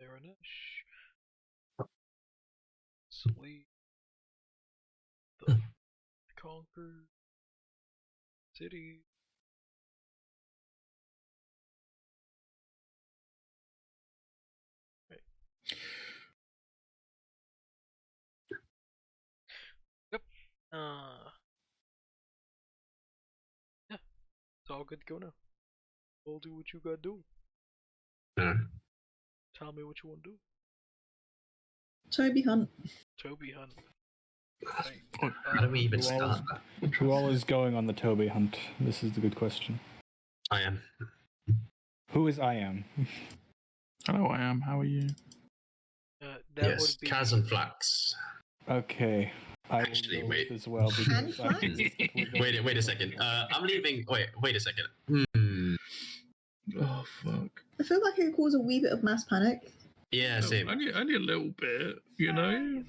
Marinish. Sleep. The Conquer. City. Right. Yep. Yeah. It's all good to go now. We'll do what you gotta do. Tell me what you want to do. Toby Hunt. Toby Hunt. Right. How do we even start? Who all is going on the Toby Hunt? This is the good question. I am. Who is I am? Hello, I am. How are you? That would be Kaz and Flax. Okay. Actually, wait. As well because wait a second. I'm leaving. Wait a second. Oh fuck. I feel like it caused a wee bit of mass panic. Yeah, same. Only a little bit, you know.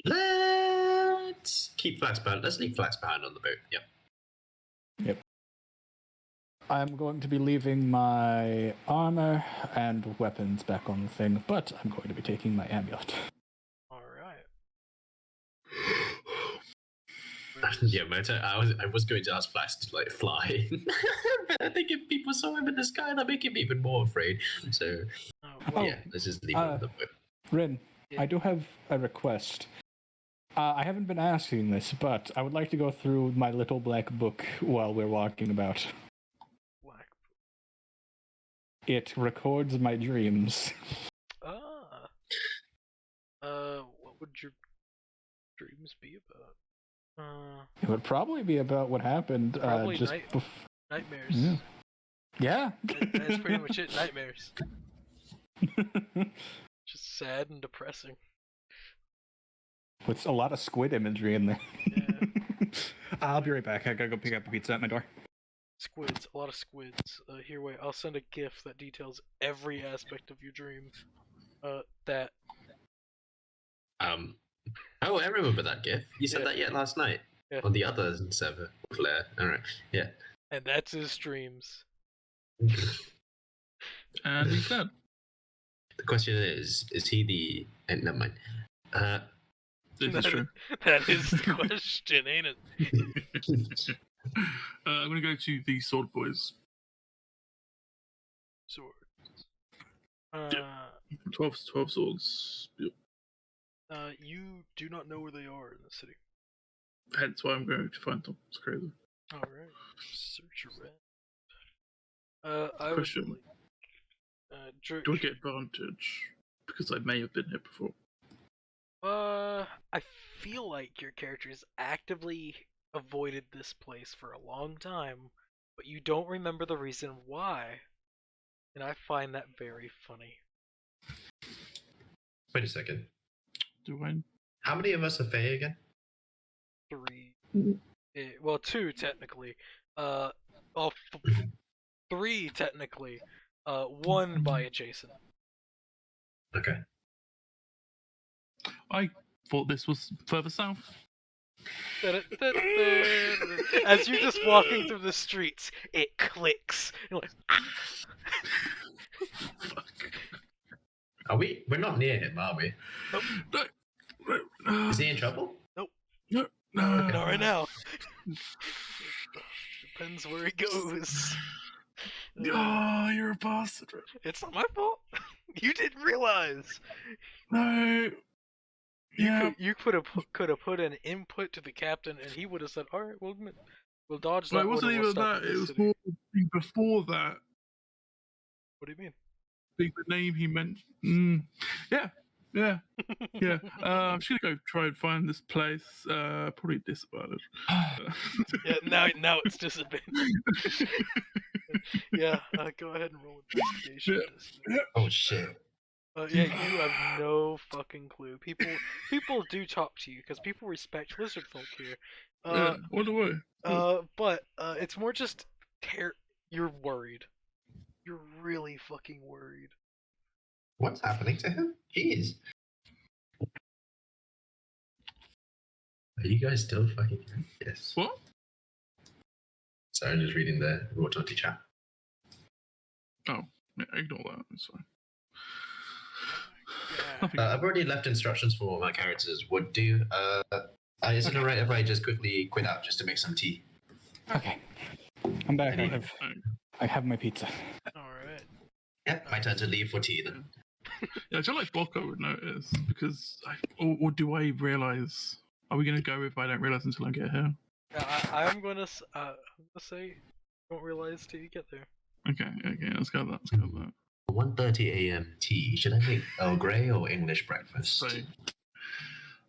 Let's keep Flax behind. Let's leave Flax behind on the boat. Yep. I'm going to be leaving my armor and weapons back on the thing, but I'm going to be taking my amulet. Alright. Yeah, I was going to ask Flax to like fly, but I think if people saw him in the sky, that'd make him even more afraid. So, yeah, let's just leave him on the boat. Rin, I do have a request. I haven't been asking this, but I would like to go through my little black book while we're walking about. Black book. It records my dreams. What would your dreams be about? It would probably be about what happened Probably just nightmares. Yeah. That's pretty much it. Nightmares. Just sad and depressing. With a lot of squid imagery in there. Yeah. I'll be right back. I gotta go pick up a pizza at my door. Squids, a lot of squids. Here, wait, I'll send a GIF that details every aspect of your dream. Oh, I remember that GIF. You said that last night on the other server, Flair. All right, yeah. And that's his dreams. And he's dead. The question is he the? Never mind. This is true. That is the question, ain't it? I'm gonna go to the Sword Boys. Swords. 12 swords. Yep. You do not know where they are in the city. Hence why I'm going to find them. It's crazy. Alright. Search around. I Question. would like, do I get advantage? Because I may have been here before. I feel like your character's actively avoided this place for a long time, but you don't remember the reason why. And I find that very funny. Wait a second. Do I? How many of us are Fae again? 3. Well, 2 technically. 3 technically. 1 by adjacent. Okay. I thought this was further south. As you're just walking through the streets, it clicks. You're like, Fuck. Are we? We're not near him, are we? Nope. No. Is he in trouble? Nope. No. Not right now. Depends where he goes. Oh, you're a bastard. It's not my fault. You didn't realize. No. You could have put an input to the captain, and he would have said, "All right, we'll dodge that." No, it wasn't even that. It was more before that. What do you mean? The name he mentioned. Yeah. Yeah. Yeah. I'm just gonna go try and find this place. Probably disadvantage. Yeah, now it's disadvantage. Yeah, go ahead and roll investigation. Oh shit. Yeah, you have no fucking clue. People do talk to you because people respect lizard folk here. Yeah, what do I? But it's more just you're worried. You're really fucking worried. What's happening to him? Jeez. Are you guys still fucking here? Yes. What? Sorry, I'm just reading the Rototti chat. Oh, yeah, ignore that. It's fine. I've already left instructions for what my characters would do. Is it alright if I just quickly quit out just to make some tea? Okay. I'm back. I have my pizza. Alright. Yep, my turn to leave for tea then. Yeah, I feel like Bocco would notice because, or do I realise? Are we going to go if I don't realise until I get here? I'm gonna say, don't realize till you get there. Okay, let's go that. 1:30 a.m. tea. Should I make Earl Grey or English breakfast? Say,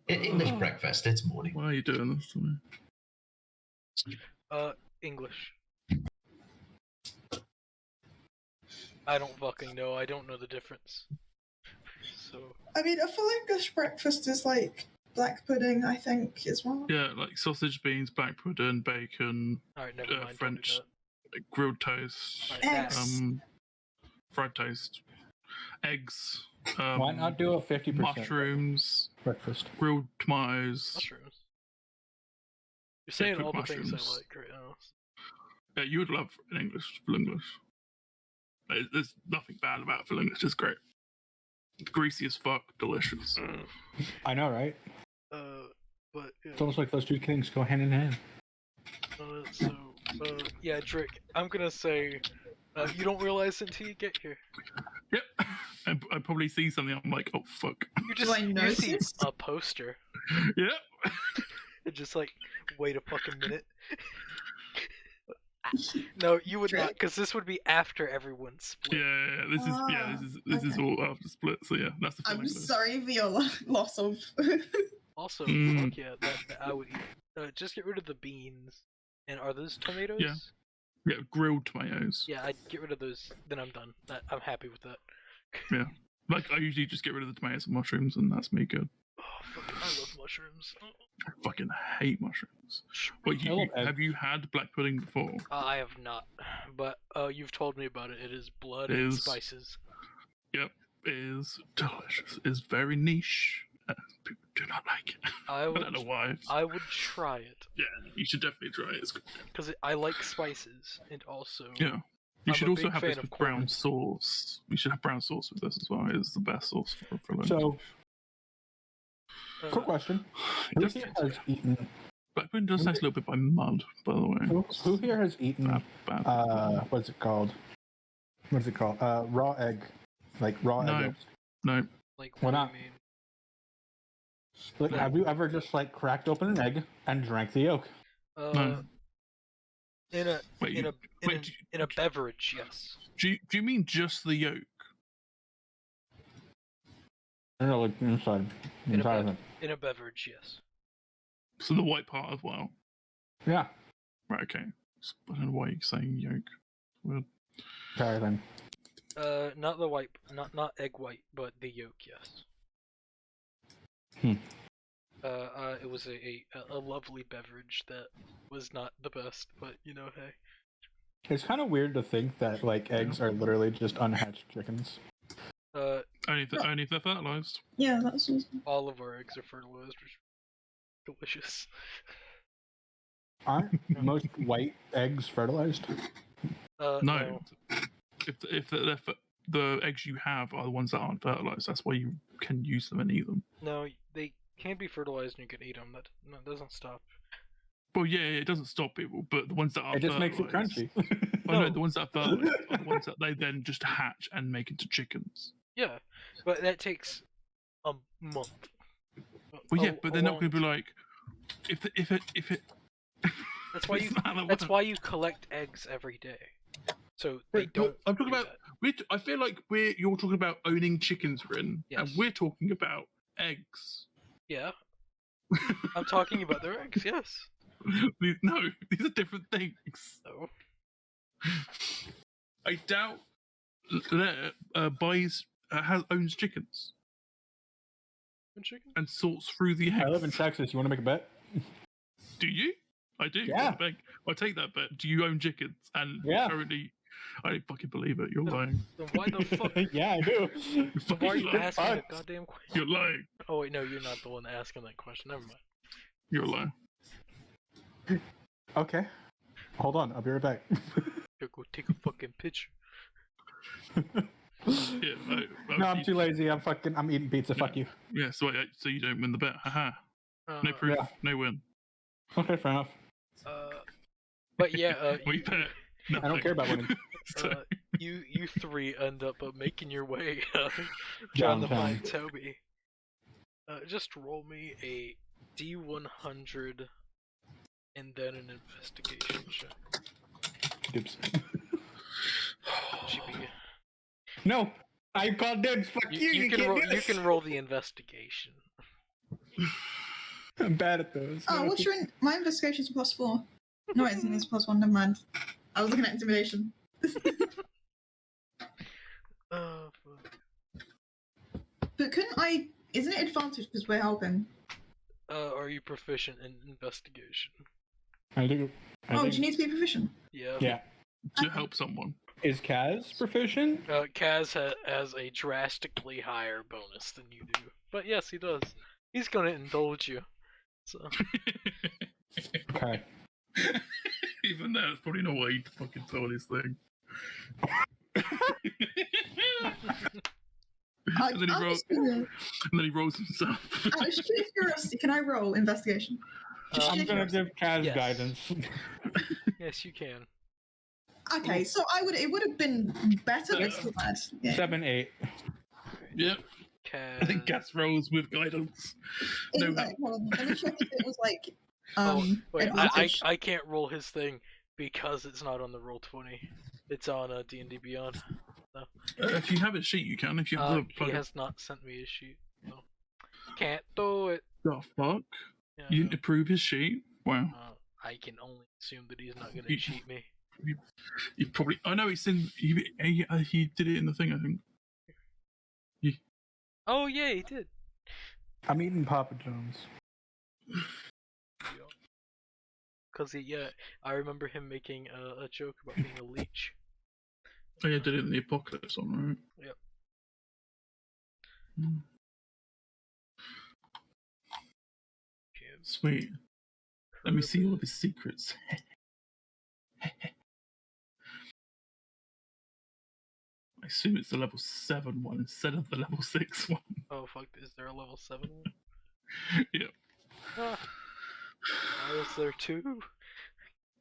English breakfast. It's morning. why are you doing this to me? English. I don't fucking know. I don't know the difference. So. I mean, a full English breakfast is like black pudding, I think, as well. Yeah, like sausage, beans, black pudding, bacon, Alright, never mind. French, grilled toast, Eggs. fried toast, eggs. Why not do a 50% mushrooms, breakfast? grilled tomatoes. Mushrooms. You're saying all the mushrooms. things I like right now. Yeah, you would love full English. There's nothing bad about full English. It's great. Greasy as fuck, delicious. I know, right? But yeah. It's almost like those two things go hand in hand. Yeah, Drake, I'm gonna say, you don't realize until you get here. Yep. I probably see something. I'm like, oh fuck. You see a poster. Yep. And just like, wait a fucking minute. No, you would not, because this would be after everyone's split. This is all after split. So yeah, that's the. I'm sorry for your loss of. Also, fuck yeah, that I would eat. Just get rid of the beans. And are those tomatoes? Yeah, grilled tomatoes. Yeah, I'd get rid of those. Then I'm done. I'm happy with that. Yeah, like I usually just get rid of the tomatoes and mushrooms, and that's me good. Oh, fucking, I love mushrooms. I fucking hate mushrooms. Wait, have you had black pudding before? I have not, but you've told me about it. It is blood and spices. Yep, it is delicious. It's very niche. People do not like it. I don't know why. I would try it. Yeah, you should definitely try it. It's good. Because I like spices, and also... Yeah. You should also have this with brown sauce. You should have brown sauce with this as well. It's the best sauce for lunch. So, quick question. Who here has eaten... Black pudding does taste a little bit by mud, by the way. Who here has eaten... what's it called? Raw egg. Like raw egg. No. Like, why not? Like, have you ever just like cracked open an egg and drank the yolk? No. In a beverage, yes. Do you mean just the yolk? No, like inside. In a beverage, yes. So the white part as well. Yeah. Right. Okay. I don't know why you're saying yolk. Weird. Sorry then. Not the white, not egg white, but the yolk, yes. It was a lovely beverage that was not the best, but you know, hey. It's kind of weird to think that like eggs are literally just unhatched chickens. Only if they're fertilized. Yeah, that's awesome. All of our eggs are fertilized, which is delicious. Aren't most white eggs fertilized? No. If the eggs you have are the ones that aren't fertilized, that's why you can use them and eat them. No, they can be fertilized and you can eat them. That doesn't stop. Well, yeah, it doesn't stop people, but the ones that are it just makes it crunchy. No, the ones that are fertilized are the ones that they then just hatch and make into chickens. Yeah, but that takes a month. Well, yeah, but they're not going to be like, if it. That's why you collect eggs every day. So they Wait, don't. I'm talking do about. that. I feel like you're talking about owning chickens, Rin, and Yes. we're talking about eggs. Yeah. I'm talking about their eggs. Yes. No, these are different things. No. I doubt owns chickens Chicken? and sorts through the eggs. I live in Texas. You want to make a bet? Do you? I do. Yeah. I'll take that bet. Do you own chickens? And Yeah. currently, I don't fucking believe it. You're lying. Then why the fuck? Yeah, I do. You're Then why are you lying. asking the goddamn question? You're lying. Oh wait, no, you're not the one asking that question. Never mind. You're lying. Okay. Hold on. I'll be right back. Go take a fucking picture. Yeah, No, I'm too lazy. I'm eating pizza. Fuck you. Yeah, so you don't win the bet. Haha. No proof. Yeah. No win. Okay, fair enough. But yeah, We bet. I don't care about winning. you three end up making your way down to find Toby. Just roll me a D100 and then an investigation check. Oops. Should be... No, I called dibs. Fuck you. You can can't roll. do You this. can roll the investigation. I'm bad at those. Oh, what's your my investigation's +4. No, it's +1. Never mind. I was looking at intimidation. Oh, fuck. But couldn't I? Isn't it advantage because we're helping? Are you proficient in investigation? I do. Do you need to be proficient? Yeah. Yeah. To help someone. Is Kaz proficient? Kaz has a drastically higher bonus than you do. But yes, he does. He's gonna indulge you. So. Okay. Even though it's probably not what he fucking told his thing. And then he rolls himself. Out of sheer curiosity, can I roll investigation? I'm gonna give Kaz yes. guidance. Yes, you can. Okay, so it would have been better, but still bad. Yeah. 7, 8. Yep. Kaz... I think Gas rolls with guidance. No, Hold on, let me check if it was like. Wait, advantage. I can't roll his thing because it's not on the Roll20. It's on D&D Beyond. So. If you have a sheet, you can. If you have he has not sent me a sheet. So. Can't do it. The fuck? Yeah, You didn't approve his sheet? Wow. I can only assume that he's not going to cheat me. You probably. I know it's in. He did it in the thing, I think. Oh, yeah, he did. I'm eating Papa John's. Because I remember him making a joke about being a leech. Oh, yeah, did it in the Apocalypse one, right? Yep. Sweet. Let me see all of his secrets. I assume it's the level 7 one instead of the level 6 one. Oh, fuck, is there a level 7 one? Yep. Why is there 2?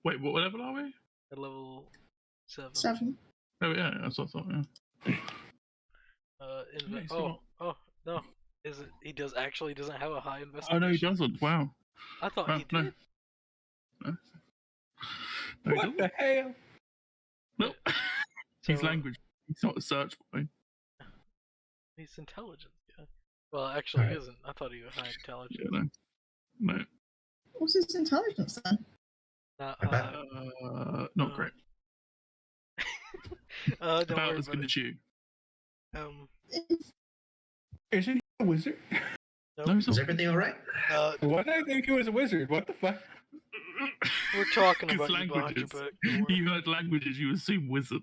Wait, what level are we? At level 7. 7. Oh, yeah, that's what I thought, yeah. No. Is it? He doesn't have a high investigation. Oh, no, he doesn't. Wow. I thought he no. did. No, What the hell? Nope. He's language. He's not a search boy. He's intelligent, yeah. Well, actually, he isn't. I thought he was high intelligence. Yeah, no. What's his intelligence then? Not great. Don't About worry as good about as you. Isn't he a wizard? Nope. No, he's not. Is everything alright? Why did I think he was a wizard? What the fuck? We're talking Because about you behind your languages. back. Don't worry. You heard languages, you assume wizard.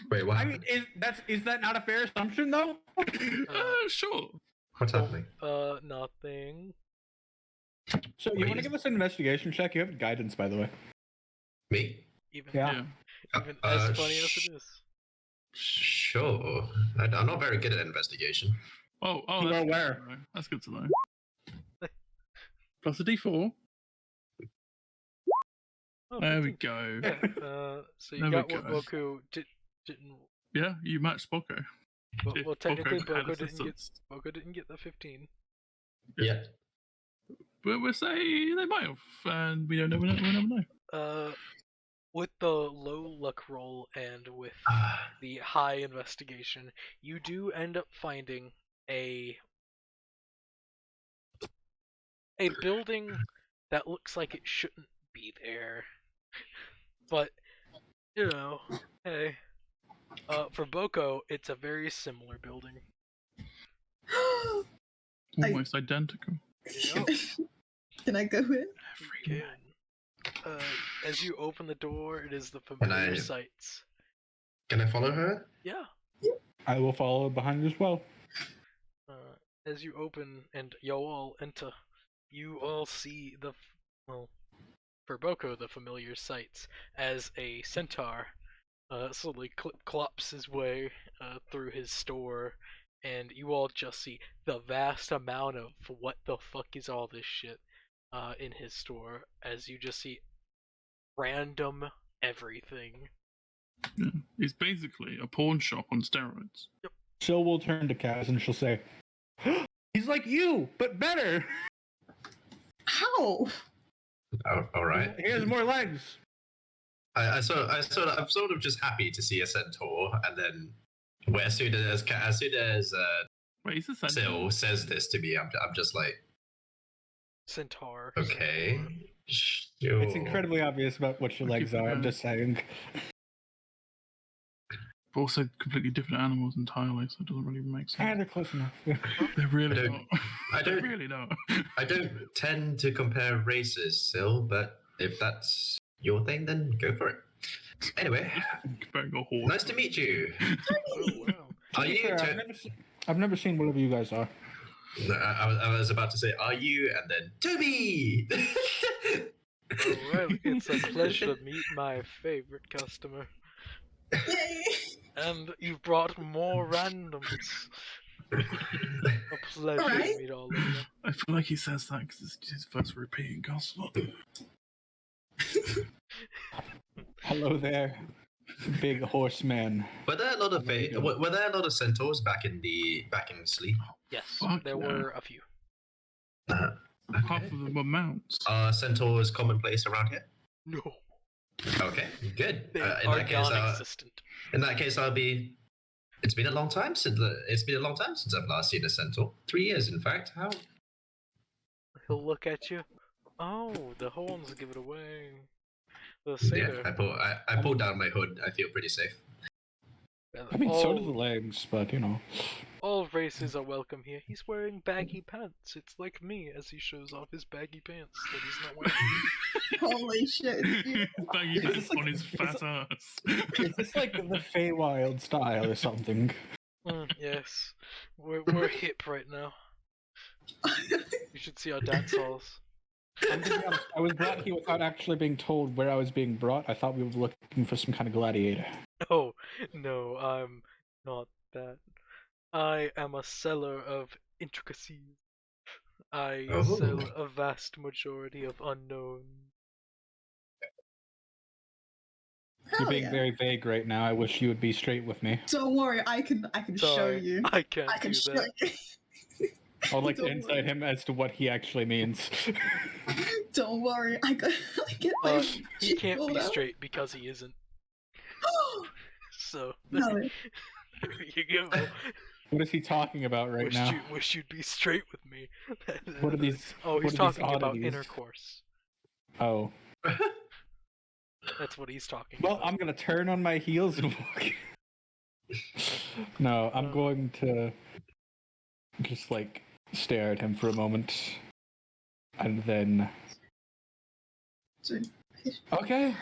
Wait, what? I mean, is that not a fair assumption though? Sure. What's happening? Nothing. So you want to give us an investigation check? You have guidance, by the way. Me? Even Yeah. as funny as it is. Sure. I'm not very good at investigation. Oh, You that's are good where? to know. That's good to know. Plus a D4. Oh, There we 15. go. Yeah, so you There got we what go. Boku didn't. Yeah, you matched Boko. Well, If technically, Boko had Boku assistance. didn't get the 15. Yeah. But we'll say they might have, and we don't know. We'll never know. With the low luck roll and with the high investigation, you do end up finding a building that looks like it shouldn't be there. But, you know, hey. For Boko, it's a very similar building. Almost identical. Can I go in? You can. As you open the door, it is the familiar sights. Can I follow her? Yeah. I will follow behind as well. As you open and you all enter, you all see for Boko, the familiar sights, as a centaur slowly clops his way through his store, and you all just see the vast amount of what the fuck is all this shit in his store, as you just see random everything. Yeah. It's basically a pawn shop on steroids. Yep. She'll will turn to Kaz and she'll say, "He's like you, but better." How? Oh, all right. He has more legs. I'm sort of just happy to see a centaur, and then as soon as Wait, is this a Sil says this to me, I'm just like, Centaur. okay, Centaur. sure. It's incredibly obvious about what your legs are. I'm just saying. But also completely different animals entirely, so it doesn't really make sense. And they're close enough. They're really not. I don't They're really not. I don't tend to compare races, Sil, but if that's your thing, then go for it. Anyway, nice to meet you. Oh, wow. Are you? I've never seen whatever you guys are. I was about to say, are you? And then Toby. Oh, well, it's a pleasure to meet my favorite customer. Yay! And you've brought more randoms. A pleasure to meet all of you. I feel like he says that because it's his first repeating gospel. Hello there, big horseman. Were there a lot of centaurs back in Sleep? Yes, Fuck there yeah. were a few. Half of them were mounts. Are centaurs commonplace around here? No. Okay, good. They are non-existent. In that case, It's been a long time since I've last seen a centaur. 3 years, in fact. How? He'll look at you. Oh, the horns give it away. The satyr. Yeah, I pulled down my hood. I feel pretty safe. I mean, so do the legs, but you know. All races are welcome here. He's wearing baggy pants. It's like me as he shows off his baggy pants that he's not wearing. Holy shit. Baggy pants on his fat ass. Is this like the Feywild style or something? Yes. We're hip right now. You should see our dance halls. I'm to be honest, I was brought here without actually being told where I was being brought. I thought we were looking for some kind of gladiator. Oh, no, I'm not that. I am a seller of intricacies. I sell a vast majority of unknown. You're being very vague right now. I wish you would be straight with me. Don't worry, I can show you. I can't do show that. you. I would like to insight him as to what he actually means. Don't worry, I get my he can't be straight because he isn't. So No. there you go. What is he talking about right now? Wish you'd be straight with me. What are these? Oh, he's what are these talking about oddities? intercourse. Oh. That's what he's talking Well, about. I'm gonna turn on my heels and walk. No, I'm going to just like stare at him for a moment, and then. Okay.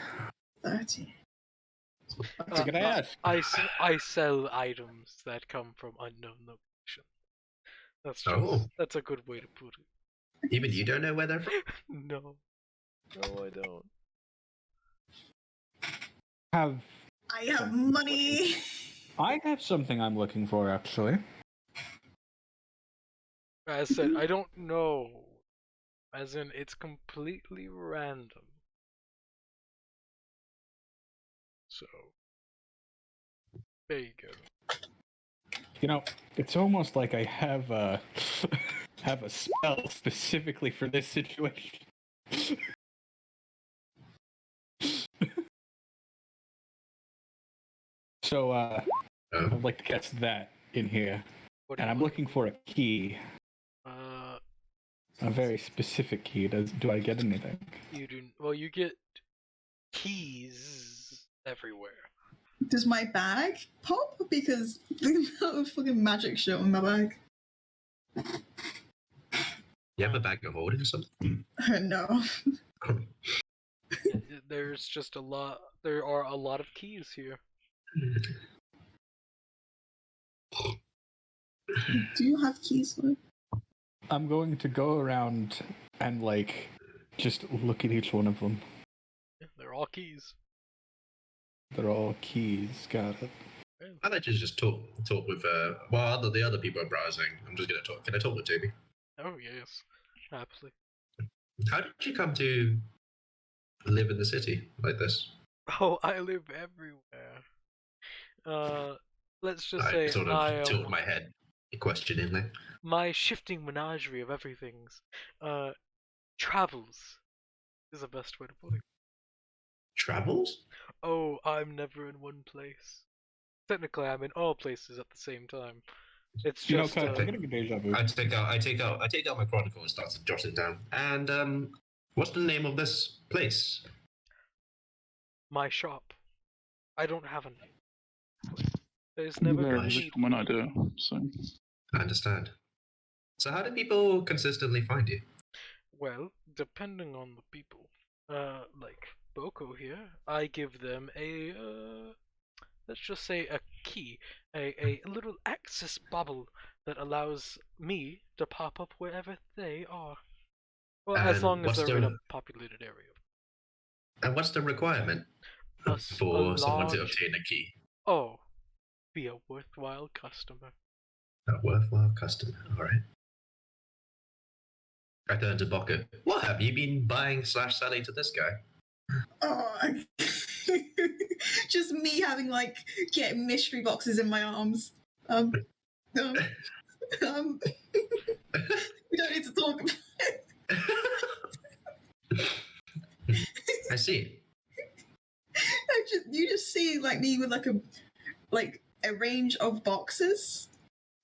30. Can I ask? I sell items that come from unknown locations. That's just, that's a good way to put it. Even you don't know where they're from? No, I don't. I have money. I have something I'm looking for, actually. As I said, I don't know. As in, it's completely random. So, there you go. You know, it's almost like I have a have a spell specifically for this situation. So, I'd like to catch that in here. And I'm looking for a key. A very specific key. Do I get anything? You do. Well, you get keys everywhere. Does my bag pop? Because there's a fucking magic shit on my bag. You have a bag of holding or something? No. There's just a lot. There are a lot of keys here. Do you have keys, Lloyd? I'm going to go around and, like, just look at each one of them. Yeah, they're all keys. They're all keys. Got it. I'd like to just talk with while the other people are browsing. I'm just gonna talk. Can I talk with Toby? Oh yes, absolutely. How did you come to live in the city like this? Oh, I live everywhere. Let's just say I sort of tilted my head questioningly. My shifting menagerie of everything's travels is the best way to put it. Travels? Oh, I'm never in one place. Technically, I'm in all places at the same time. It's just. I'm getting a deja vu. I take out my chronicle and start jotting down. And what's the name of this place? My shop. I don't have a name. There's never been a need. Common idea. So I understand. So how do people consistently find you? Well, depending on the people, like Boko here, I give them a let's just say a key, a little access bubble that allows me to pop up wherever they are. Well, as long as they're in a populated area. And what's the requirement for someone to obtain a key? Oh, be a worthwhile customer. A worthwhile customer, alright. I turn to Boko. What have you been buying / selling to this guy? Oh, just me having getting mystery boxes in my arms. We don't need to talk about it. I see. You just see me with a range of boxes.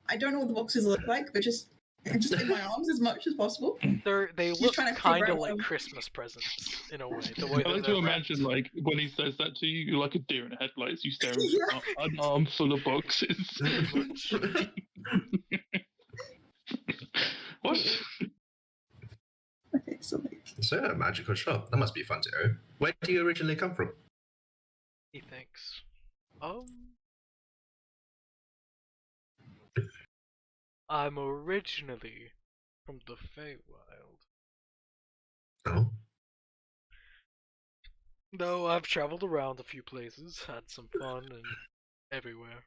I don't know what the boxes look like, but just in my arms as much as possible. They look kind of like Christmas presents in a way. The way I like to imagine, when he says that to you, you're like a deer in headlights. You stare at an arm full of boxes. What? Okay, so a magical shop. That must be fun to own. Where do you originally come from? He thinks. I'm originally from the Feywild. Oh. Though I've traveled around a few places, had some fun and everywhere.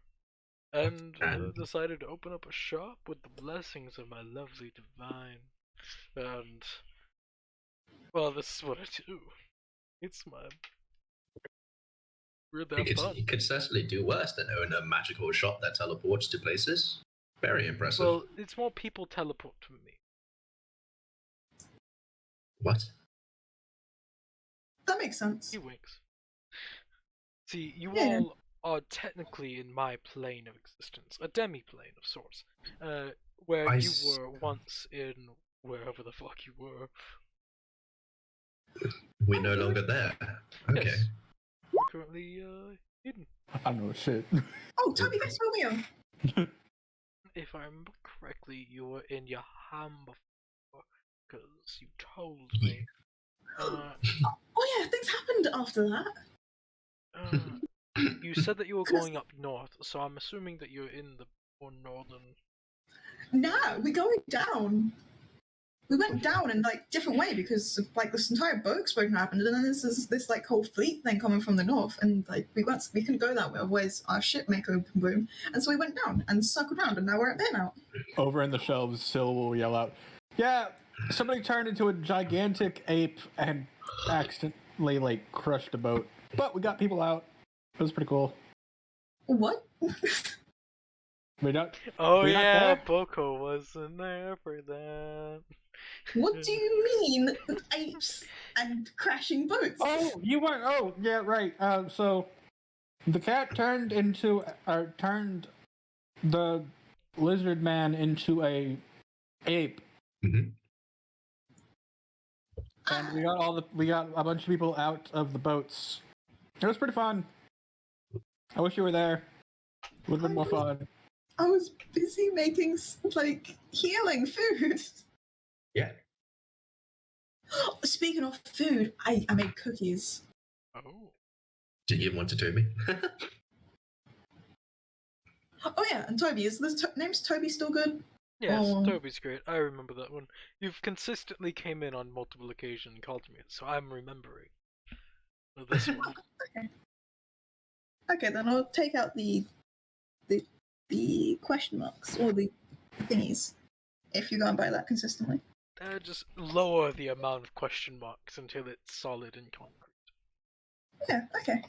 And decided to open up a shop with the blessings of my lovely divine. And well, this is what I do. It's my You could certainly do worse than own a magical shop that teleports to places. Very impressive. Well, it's more people teleport to me. What? That makes sense. He winks. See, you all are technically in my plane of existence, a demi-plane of sorts, where you were once in wherever the fuck you were. We're no longer there. Okay. Yes. We're currently hidden. I know shit. Oh, Toby, thanks for me. If I remember correctly, you were in your ham before, because you told me. Oh yeah, things happened after that. You said that you were going up north, so I'm assuming that you're in the more northern. No, we're going down. We went down in different way because of, this entire boat explosion happened, and then this whole fleet thing coming from the north, and we couldn't go that way, otherwise our ship may go boom, and so we went down and circled around, and now we're at Beamont. Over in the shelves, Syl will yell out, "Yeah, somebody turned into a gigantic ape and accidentally crushed a boat, but we got people out. It was pretty cool." What? Oh yeah, Boko wasn't there for that. What do you mean, apes and crashing boats? Oh, you weren't. Oh, yeah, right. So The cat turned the lizard man into a ape. Mhm. And we got a bunch of people out of the boats. It was pretty fun. I wish you were there. It would have been more fun. I was busy making healing food. Yeah. Speaking of food, I made cookies. Oh. Did you give one to Toby? Oh yeah, and Toby, is the name's Toby still good? Yes, Toby's great. I remember that one. You've consistently came in on multiple occasions and called me it, so I'm remembering this one. Okay, then I'll take out the question marks or the thingies if you're going by that consistently. Just lower the amount of question marks until it's solid and concrete. Yeah, okay.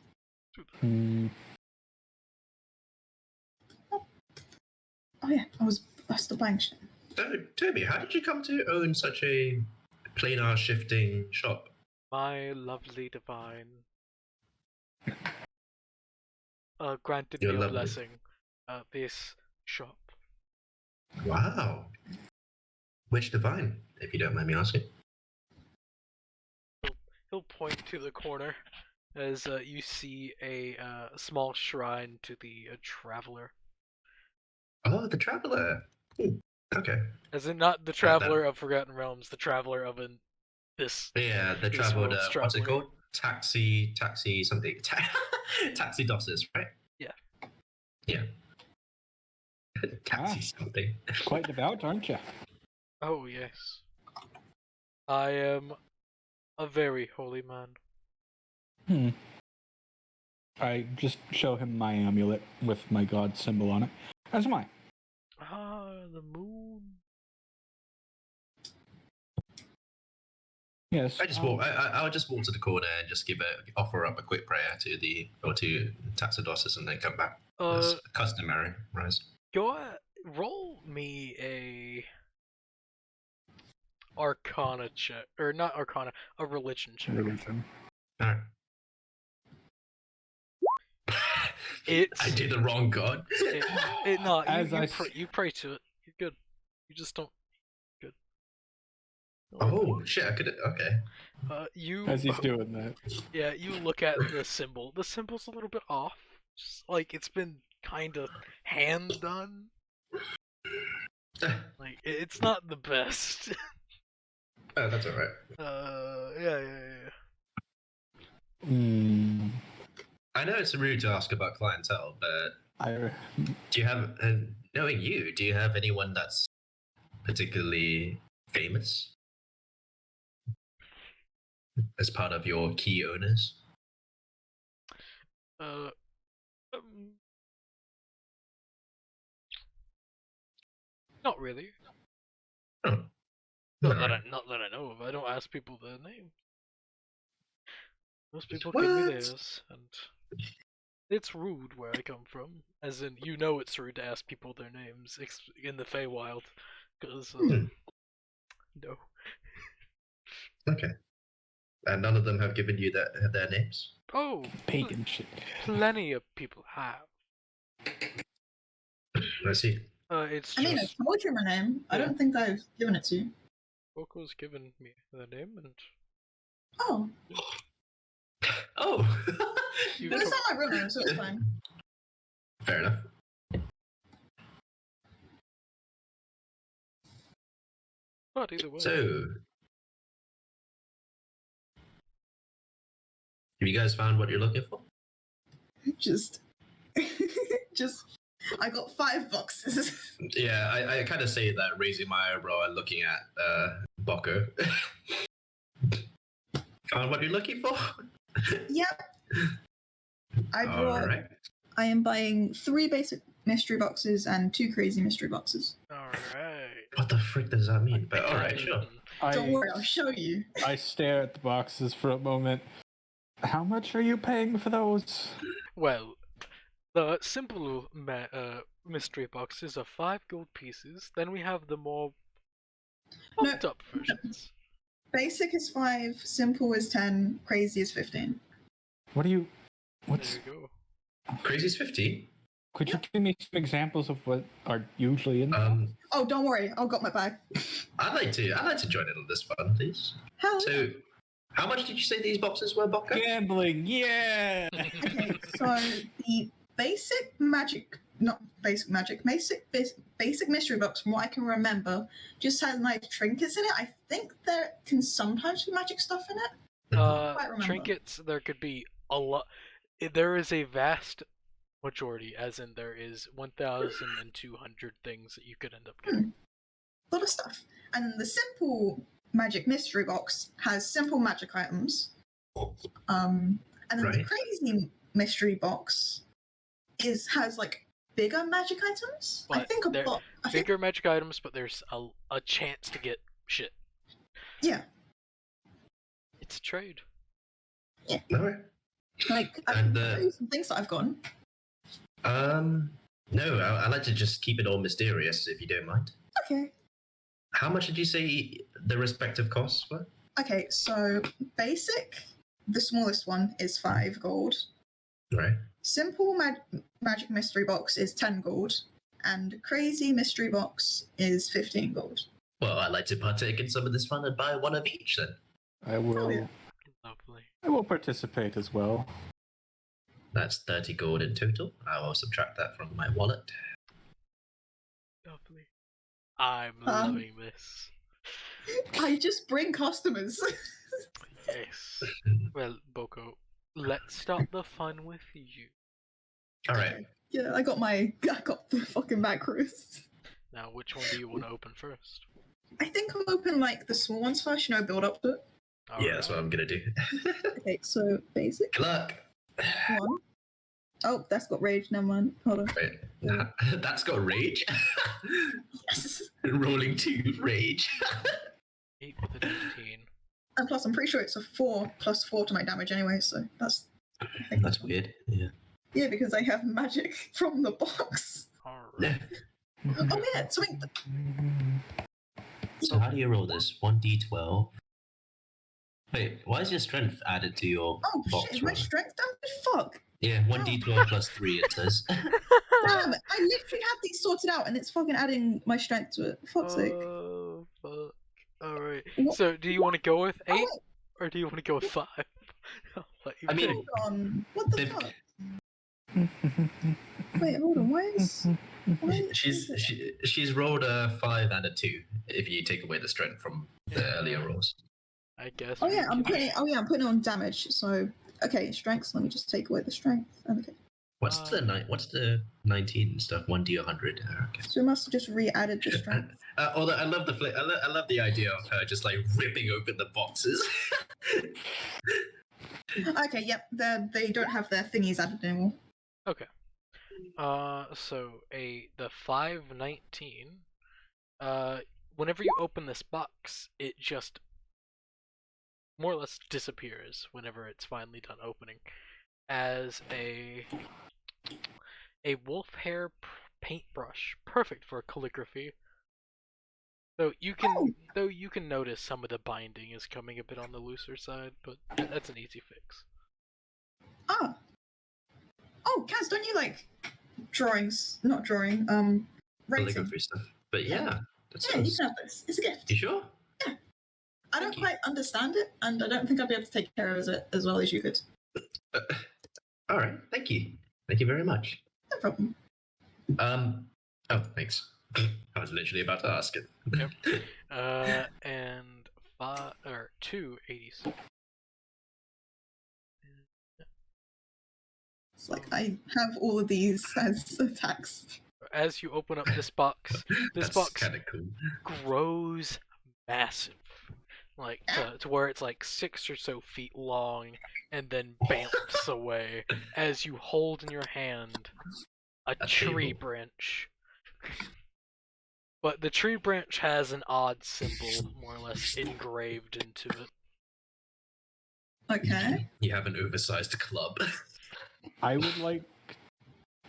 Oh yeah, I was still buying shit. So, Toby, how did you come to own such a planar shifting shop? My lovely divine granted You're me a lovely. blessing. This shop. Wow. Which divine, if you don't mind me asking? He'll point to the corner as you see a small shrine to the traveler. Oh, the traveler. Okay. As in not the traveler of Forgotten Realms, the traveler of this. Yeah, the this traveler. world's What's it traveler. called? Taxi something. Taxi Dosses, right? Yeah. Yeah. Taxi something. Quite devout, aren't you? Oh yes. I am a very holy man. I just show him my amulet with my god symbol on it. As am I. Ah, the moon. Yes. I'll just walk to the corner and just offer up a quick prayer to Taxidosis and then come back. As customary, right? Roll me a Arcana check, or not Arcana, a religion check. Religion. All right. I did the wrong god. You pray to it. You're good. You just don't. Good. Oh shit! I could. Okay. As he's doing that. Yeah, you look at the symbol. The symbol's a little bit off. Just like it's been kind of hand done. Like it's not the best. Oh, that's alright. Yeah. I know it's rude to ask about clientele, but do you have, knowing you, do you have anyone that's particularly famous as part of your key owners? Not really. Oh. Not that I know of. I don't ask people their name. Most people give me theirs, and it's rude where I come from. As in, it's rude to ask people their names in the Feywild, because no. Okay. And none of them have given you their names? Oh, pagan shit. Plenty of people have. I see. It's. I mean, I told you my name. I don't think I've given it to you. Boko's given me the name, and. Oh. Oh. But it's not my real name, so it's fine. Fair enough. But either way. So, have you guys found what you're looking for? Just, I got 5 boxes. Yeah, I kind of say that, raising my eyebrow and looking at Boko. Found what you're looking for? Yep. Alright. I am buying 3 basic mystery boxes and 2 crazy mystery boxes. Alright. What the frick does that mean? But alright, sure. Don't worry, I'll show you. I stare at the boxes for a moment. How much are you paying for those? Well, the simple mystery boxes are 5 gold pieces. Then we have the more bumped up versions. Basic is 5, simple is 10, crazy is 15. What do you... There you go. Crazy's 15. Could you give me some examples of what are usually in? Oh, don't worry, I've got my bag. I'd like to join in on this fun, please. Hell So, how much did you say these boxes were, Bocca? Gambling, yeah. Okay, so the basic mystery box, from what I can remember, just has nice trinkets in it. I think there can sometimes be magic stuff in it. Quite remember. Trinkets, there could be a lot. There is a vast majority, as in there is 1,200 things that you could end up getting. A lot of stuff. And then the simple magic mystery box has simple magic items. And then the crazy mystery box has like bigger magic items. But I think bigger magic items, but there's a chance to get shit. Yeah. It's a trade. Yeah. Alright. Like, I can tell you some things that I've gotten. No, I like to just keep it all mysterious, if you don't mind. Okay. How much did you say the respective costs were? Okay, so basic, the smallest one is 5 gold. Right. Simple magic mystery box is 10 gold. And crazy mystery box is 15 gold. Well, I'd like to partake in some of this fun and buy one of each then. I will. Oh, yeah. Lovely. I will participate as well. That's 30 gold in total. I will subtract that from my wallet. Lovely. I'm loving this. I just bring customers. Yes. Well, Boko, let's start the fun with you. Alright. Yeah, I got the fucking macros. Now, which one do you want to open first? I think I'll open like the small ones first, build up to it. Yeah, that's what I'm gonna do. Okay, so basic. Good luck. 1. Oh, that's got rage. Never mind. Hold on. Wait, that's got rage? Yes. Rolling 2, rage. 8 with a 19. And plus, I'm pretty sure it's a 4 plus 4 to my damage anyway, so that's... That's weird, yeah. Yeah, because I have magic from the box. Alright. Oh yeah, So how do you roll this? 1d12. Wait, why is your strength added to your box? Shit, is my strength damage? Fuck. Yeah, 1d12 plus 3 it says. Damn, I literally had these sorted out and it's fucking adding my strength to it. For fuck's sake. Oh, fuck. Alright. What? So, do you want to go with 8? Or do you want to go with 5? I mean, hold on. What the fuck? Wait, hold on. Why is she's rolled a 5 and a 2 if you take away the strength from the earlier rolls. I guess. Oh yeah, I'm putting it on damage. So okay, strength. Let me just take away the strength. Okay. What's the 19 stuff? 1d 100. Okay. So we must have just re-added the strength. Although I love I love the idea of her just like ripping open the boxes. Okay, yep. They don't have their thingies added anymore. Okay. So the 519. Whenever you open this box, it just more or less disappears whenever it's finally done opening, as a wolf hair paintbrush, perfect for calligraphy. Though you can notice some of the binding is coming a bit on the looser side, but that's an easy fix. Ah. Oh, Kaz, don't you like drawings? Not drawing. Writing. Calligraphy stuff. But yeah, Yeah, you can have this. It's a gift. You sure? Yeah. I don't quite understand it, and I don't think I'd be able to take care of it as well as you could. All right. Thank you. Thank you very much. No problem. Oh, thanks. I was literally about to ask it. Yep. And 280. It's like I have all of these as attacks. As you open up this box, this box kind of cool. grows massive, like to where it's like 6 or so feet long, and then bounce away as you hold in your hand a tree branch. But the tree branch has an odd symbol, more or less, engraved into it. Okay. You have an oversized club. I would like...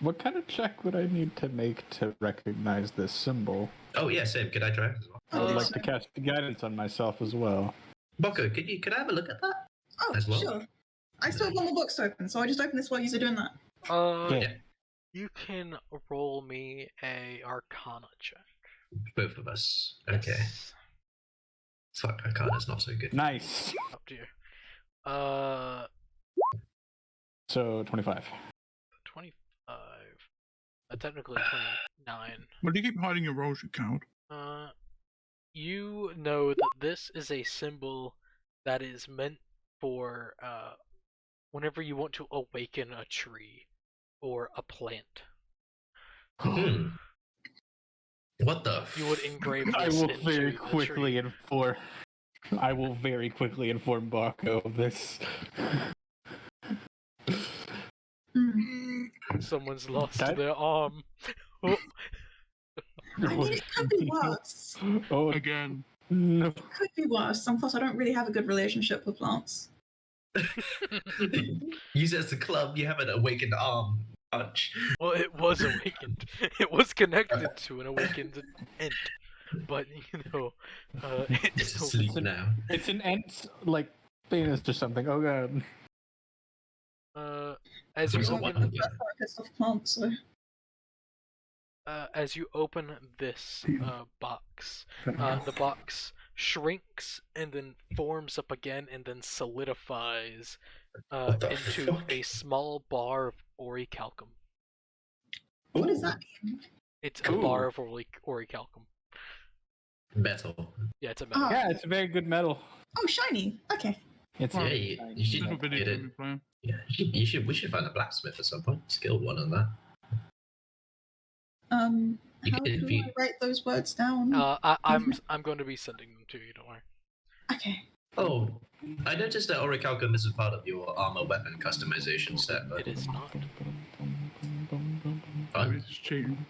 What kind of check would I need to make to recognize this symbol? Oh yeah, same. Could I try as well? I would like to cast guidance on myself as well. Boko, could I have a look at that? Oh, as well? sure. I still have one more box to open, so I just open this while you're doing that. Yeah. You can roll me a Arcana check. Both of us. Okay. Yes. Fuck, Arcana's not so good. Nice. Up to you. So 25. 25. Technically 29. Why do you keep hiding your rolls, you coward? You know that this is a symbol that is meant for whenever you want to awaken a tree or a plant. What the? You would engrave I this will into very the quickly tree. inform. I will very quickly inform Barco of this. Someone's lost That- their arm. Oh. I mean, it could be worse. Oh, Again. no. It could be worse. And plus, I don't really have a good relationship with plants. Use it as a club. You have an awakened arm punch. Well, it was awakened. It was connected to an awakened ent. But, you know, It's asleep now. It's an ant, like, penis or something. Oh, God. As you There's a open one. Therapist of plants, so. as you open this box, the box shrinks and then forms up again and then solidifies What the into fuck? a small bar of orichalcum. What does that mean? It's Cool. a bar of orichalcum. Metal. Yeah, it's a metal. Ah. Yeah, it's a very good metal. Oh, shiny. Okay. It's Yeah, you should Little video get for it. me playing. Yeah, we should find a blacksmith at some point. Skill one on that. You How can- do if you- I write those words down? I'm going to be sending them to you. Don't worry. Okay. Oh, I noticed that orichalcum is a part of your armor weapon customization set, but It is not. fun. It's cheating.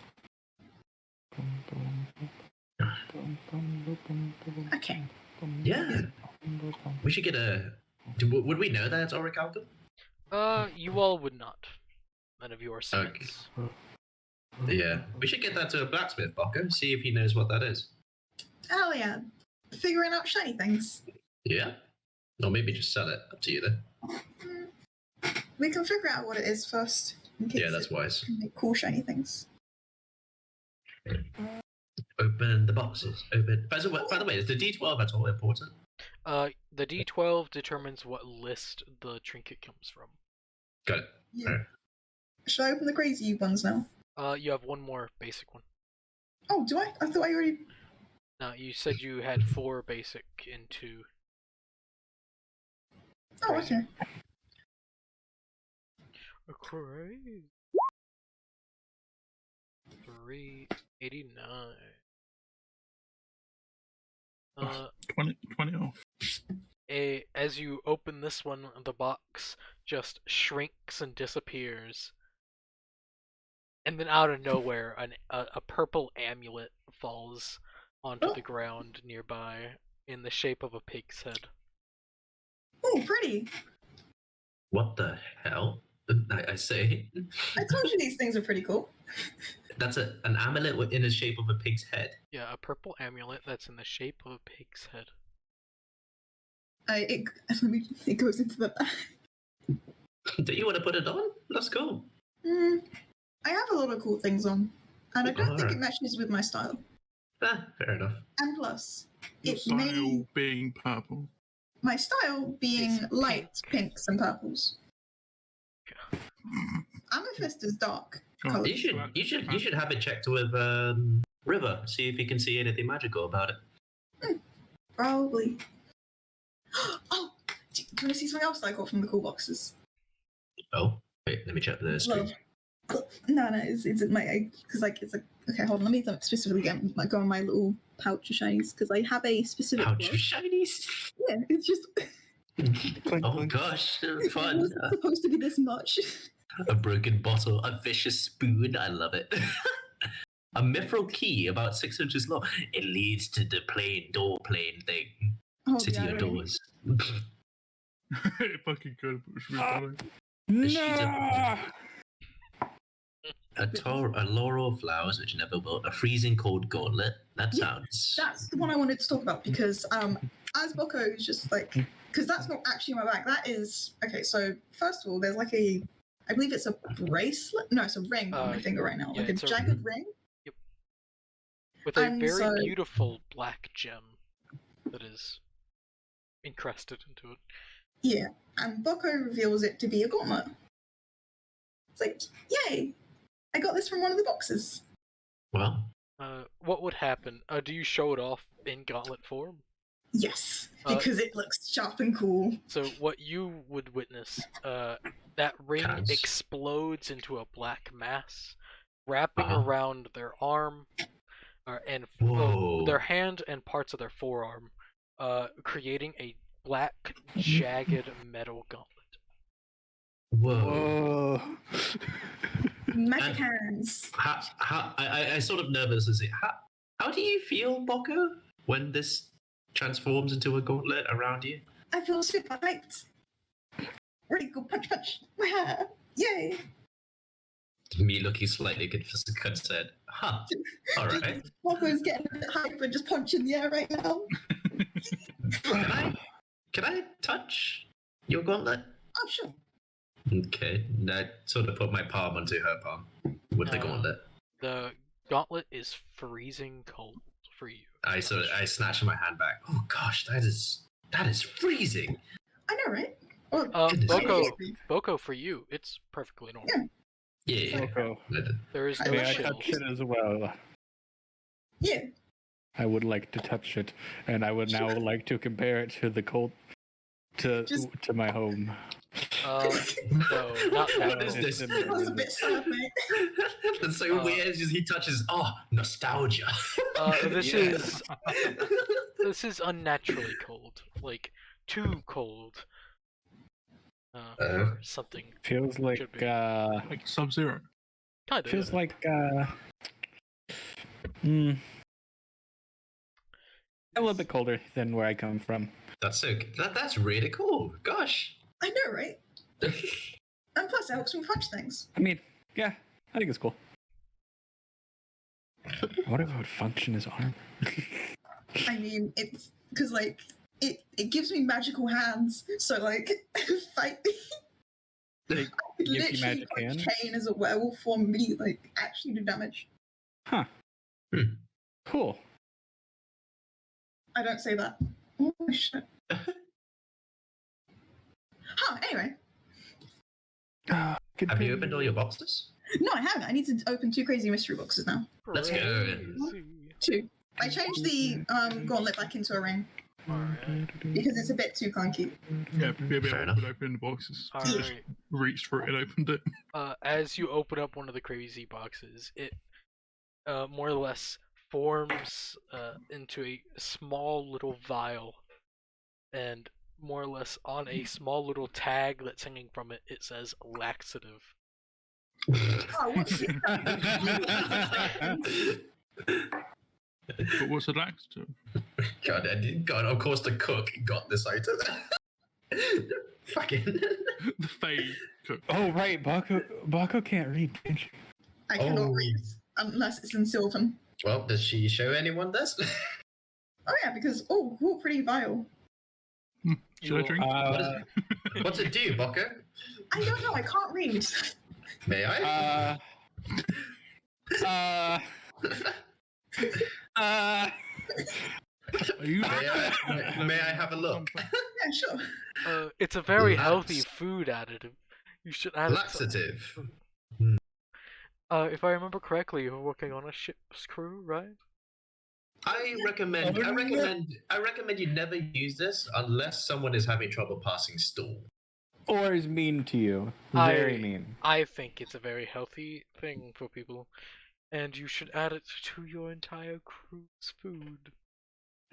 Okay. Yeah, we should get a. Would we know that it's orichalcum? You all would not. None of you are smiths. Yeah, we should get that to a blacksmith, Bocco. See if he knows what that is. Hell yeah. Figuring out shiny things. Yeah, or maybe just sell it. Up to you then. We can figure out what it is first. In case Yeah, that's it wise. can make cool shiny things. Open the boxes. Open. By the way, is the D12 at all important? The D12 determines what list the trinket comes from. Got it. Yeah. Alright. Should I open the crazy ones now? You have one more basic one. Oh, do I? I thought I already. No, you said you had 4 basic and 2. Oh, okay. Crazy. 389. 20 off. As you open this one, the box just shrinks and disappears. And then out of nowhere, a purple amulet falls onto the ground nearby in the shape of a pig's head. Oh, pretty. What the hell? I say. I told you these things are pretty cool. That's an amulet in the shape of a pig's head. Yeah, a purple amulet that's in the shape of a pig's head. It goes into the bag. Do you want to put it on? That's cool. I have a lot of cool things on, and I don't think it Alright. matches with my style. Fair enough. And plus, Your it style may being purple. my style being It's light pink. pinks and purples. Amethyst is dark. Oh, Colour. You should have it checked with River. See if you can see anything magical about it. Probably. Oh, do you want to see something else that I got from the cool boxes? Oh, wait, let me check the screen. No, it's my because like it's like okay. Hold on, let me specifically go on my little pouch of shinies because I have a specific. Pouch glove. of shinies. Yeah, it's just. Oh gosh, It fun. wasn't supposed to be this much. A broken bottle, a vicious spoon. I love it. A mithril key about 6 inches long. It leads to the door plane thing. Oh, City yeah, of Doors. It fucking could, but it should be funny. A sheet a laurel of flowers which never wilt. A freezing cold gauntlet. That Yeah, sounds. That's the one I wanted to talk about because as Bocco is just like because that's not actually in my bag. That is okay. So first of all, there's like a I believe it's a bracelet. No, it's a ring on my finger right now, yeah, like a it's a- jagged ring. Yep. With a And very so- beautiful black gem that is encrusted into it. Yeah, and Boko reveals it to be a gauntlet. It's like, yay! I got this from one of the boxes. Well, What would happen? Do you show it off in gauntlet form? Yes, because it looks sharp and cool. So what you would witness, that ring Cans. explodes into a black mass, wrapping Uh-huh. around their arm, and Whoa. their hand and parts of their forearm, creating a black, jagged metal gauntlet. Whoa. Whoa. Magic And- hands. I sort of nervous as it. How do you feel, Boko, when this transforms into a gauntlet around you? I feel super hyped. Ready to go punch. Wah! Yay! Me looking slightly concerned. Huh. All right. Boko's getting a bit hyper, just punching the air right now. Can I touch your gauntlet? Oh, sure. Okay. I sort of put my palm onto her palm with the gauntlet. The gauntlet is freezing cold for you. I snatch my hand back. Oh gosh, that is freezing. I know, right? Well, Goodness Boko, for you, it's perfectly normal. Yeah. Yeah. Boko, There is no may I chill. touch it as well? Yeah. I would like to touch it, and I would now like to compare it to the cult to my home. No, not that. What is this? That was a bit sad, mate. That's so weird. As he touches, nostalgia. This is unnaturally cold, like too cold. For something Feels like should be. Like Sub-Zero. Kind of. feels like a little bit colder than where I come from. That's so. That's really cool. Gosh. I know, right? And plus, it helps me punch things. I mean, yeah, I think it's cool. What if it would function as armor? I mean, it's because, like, it gives me magical hands, so, like, fight me. They I could give you literally magic punch hands? Kane as a werewolf for me, like, actually do damage. Huh. Cool. I don't say that. Oh, shit. Anyway. Have you opened all your boxes? No, I haven't. I need to open 2 crazy mystery boxes now. Let's go. Crazy. 2. I changed the gauntlet back into a ring because it's a bit too clunky. Yeah, maybe Fair I enough. would open the boxes. Alright. Reached for it and opened it. As you open up one of the crazy boxes, it more or less forms into a small little vial, and more or less on a small little tag that's hanging from it, it says laxative. Oh, what's it? But what's the laxative? God, of course the cook got this item. Fucking. The Fae cook. Oh right, Bako can't read. Can she? I cannot Oh. read unless it's in Sylvan. Well, does she show anyone this? Oh yeah, because pretty vile. Should I drink? What's it do, Boko? I don't know. I can't read. May I? Are you? May I have a look? Yeah, sure. It's a very Lax- healthy food additive. You should add it. Laxative. If I remember correctly, you're working on a ship's crew, right? I recommend you never use this unless someone is having trouble passing stool. Or is mean to you. Very mean. I think it's a very healthy thing for people, and you should add it to your entire crew's food.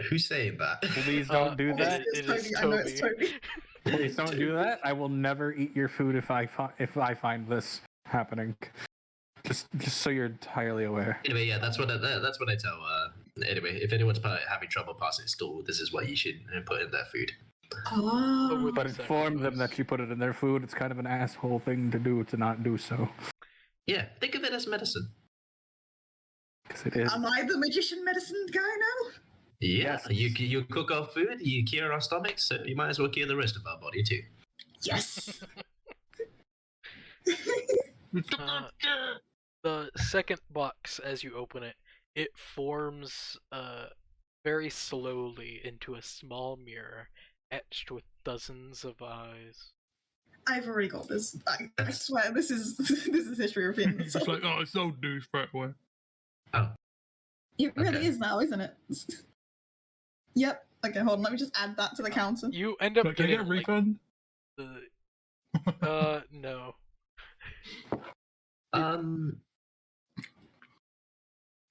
Who's saying that? Please don't do that. It is I know it's Toby. Toby. Please don't do that. I will never eat your food if I find this happening. Just so you're entirely aware. Anyway, yeah, that's what I tell. Anyway, if anyone's having trouble passing stool, this is what you should put in their food. Oh. But inform them that you put it in their food. It's kind of an asshole thing to do to not do so. Yeah, think of it as medicine. Because it is. Am I the magician medicine guy now? Yeah, Yes. you cook our food, you cure our stomachs, so you might as well cure the rest of our body too. Yes. The second box, as you open it, it forms very slowly into a small mirror etched with dozens of eyes. I've already got this. I swear, this is history repeating It's itself. like, oh, it's old news straight away. Oh. It really Okay. is now, isn't it? Yep. Okay, hold on. Let me just add that to the counter. You end up Like, can I getting get a refund? no.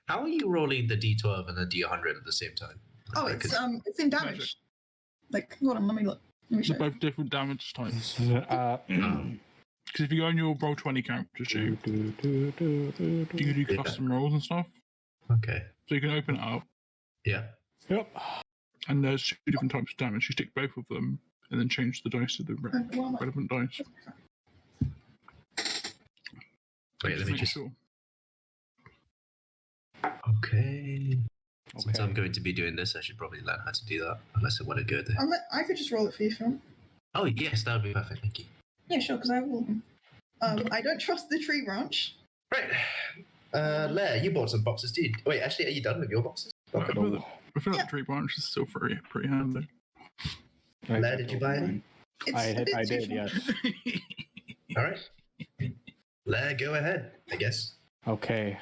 How are you rolling the D12 and the D100 at the same time? Oh, it's in damage. Magic. Like, hold on. Let me look. Let me show They're you. both different damage types. Mm. Because if you go on your Roll20 character sheet, you can do Yeah. custom rolls and stuff. Okay. So you can open it up, Yeah. Yep. and there's 2 different types of damage. You stick both of them, and then change the dice to the relevant dice. Wait, let me make just. sure. Okay. Since Okay. I'm going to be doing this, I should probably learn how to do that. Unless I want to go there. I could just roll it for you, Phil. Oh yes, that would be perfect. Thank you. Yeah, sure, because I have all of them. I don't trust the tree branch. Right. Lair, you bought some boxes, did you? Wait, actually, are you done with your boxes? I feel like the tree branch is still pretty handy. Lair, did you buy any? I did, yes. All right. Lair, go ahead, I guess. Okay.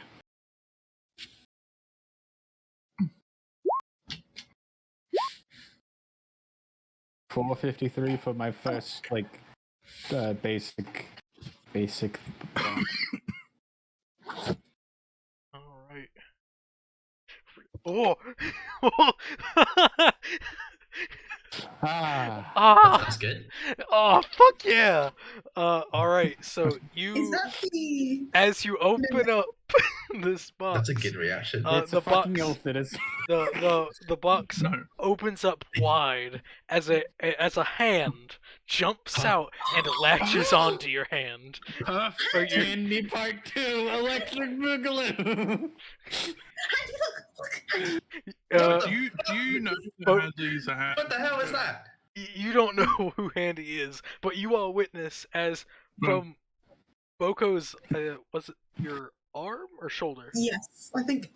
$4.53 for my first basic. All right. Oh. That's good. Oh, fuck yeah! All right. So Is that the? as you open up this box, That's a good reaction. It's the a fucking box, oath, it is. the box No. opens up wide as a hand jumps out and latches onto your hand. Perfect. Candy Part 2, Electric Boogaloo. Do you know but- how these are hand? What the hell is that? You don't know who Handy is, but you all witness as from Boko's, was it your arm or shoulder? Yes, I think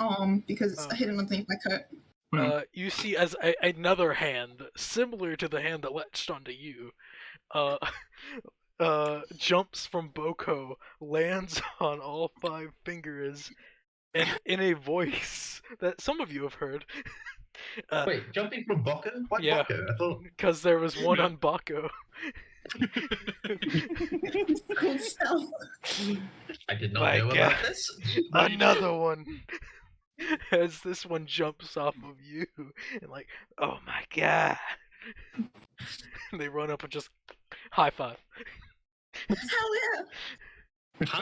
because it's hidden underneath my coat. You see as another hand, similar to the hand that latched onto you, jumps from Boko, lands on all 5 fingers, and in a voice that some of you have heard. Wait, jumping from Boko? Why Yeah. Boko? I thought. Because there was one on Bako. It's called stealth. I did not My know God. about this. Another one! As this one jumps off of you, and like, oh my god! They run up and just high five. Hell yeah!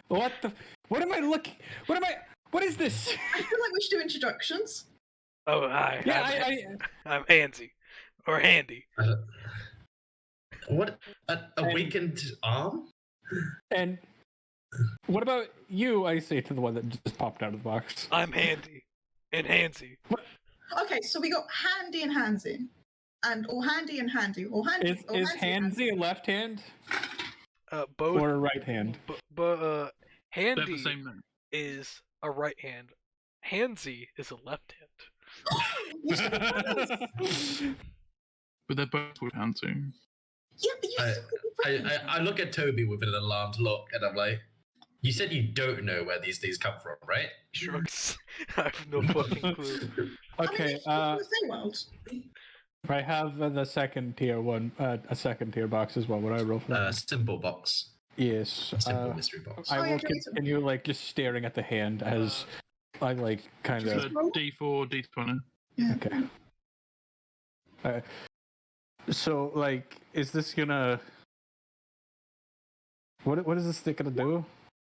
What the? What am I looking? What is this? I feel like we should do introductions. Oh hi, Yeah, I'm Handsy, or Handy. What? A weakened arm? And what about you? I say to the one that just popped out of the box. I'm Handy, and Handsy. Okay, so we got Handy and Handsy, or Handy and Handy, or Handy. Is Handsy a left hand Both or a right hand? but They have the Handy same name. is a right hand. Handsy is a left hand. But they're both with hand too. Yeah, but you I look at Toby with an alarmed look, and I'm like, "You said you don't know where these things come from, right?" Shrugs. I have no fucking clue. Okay, I have the second tier one, a second tier box as well. What I roll for that? Simple box. Yes. Simple mystery box. I will continue just staring at the hand as I kind Just of. a D4, D20. Okay. So is this gonna? What is this thing gonna do?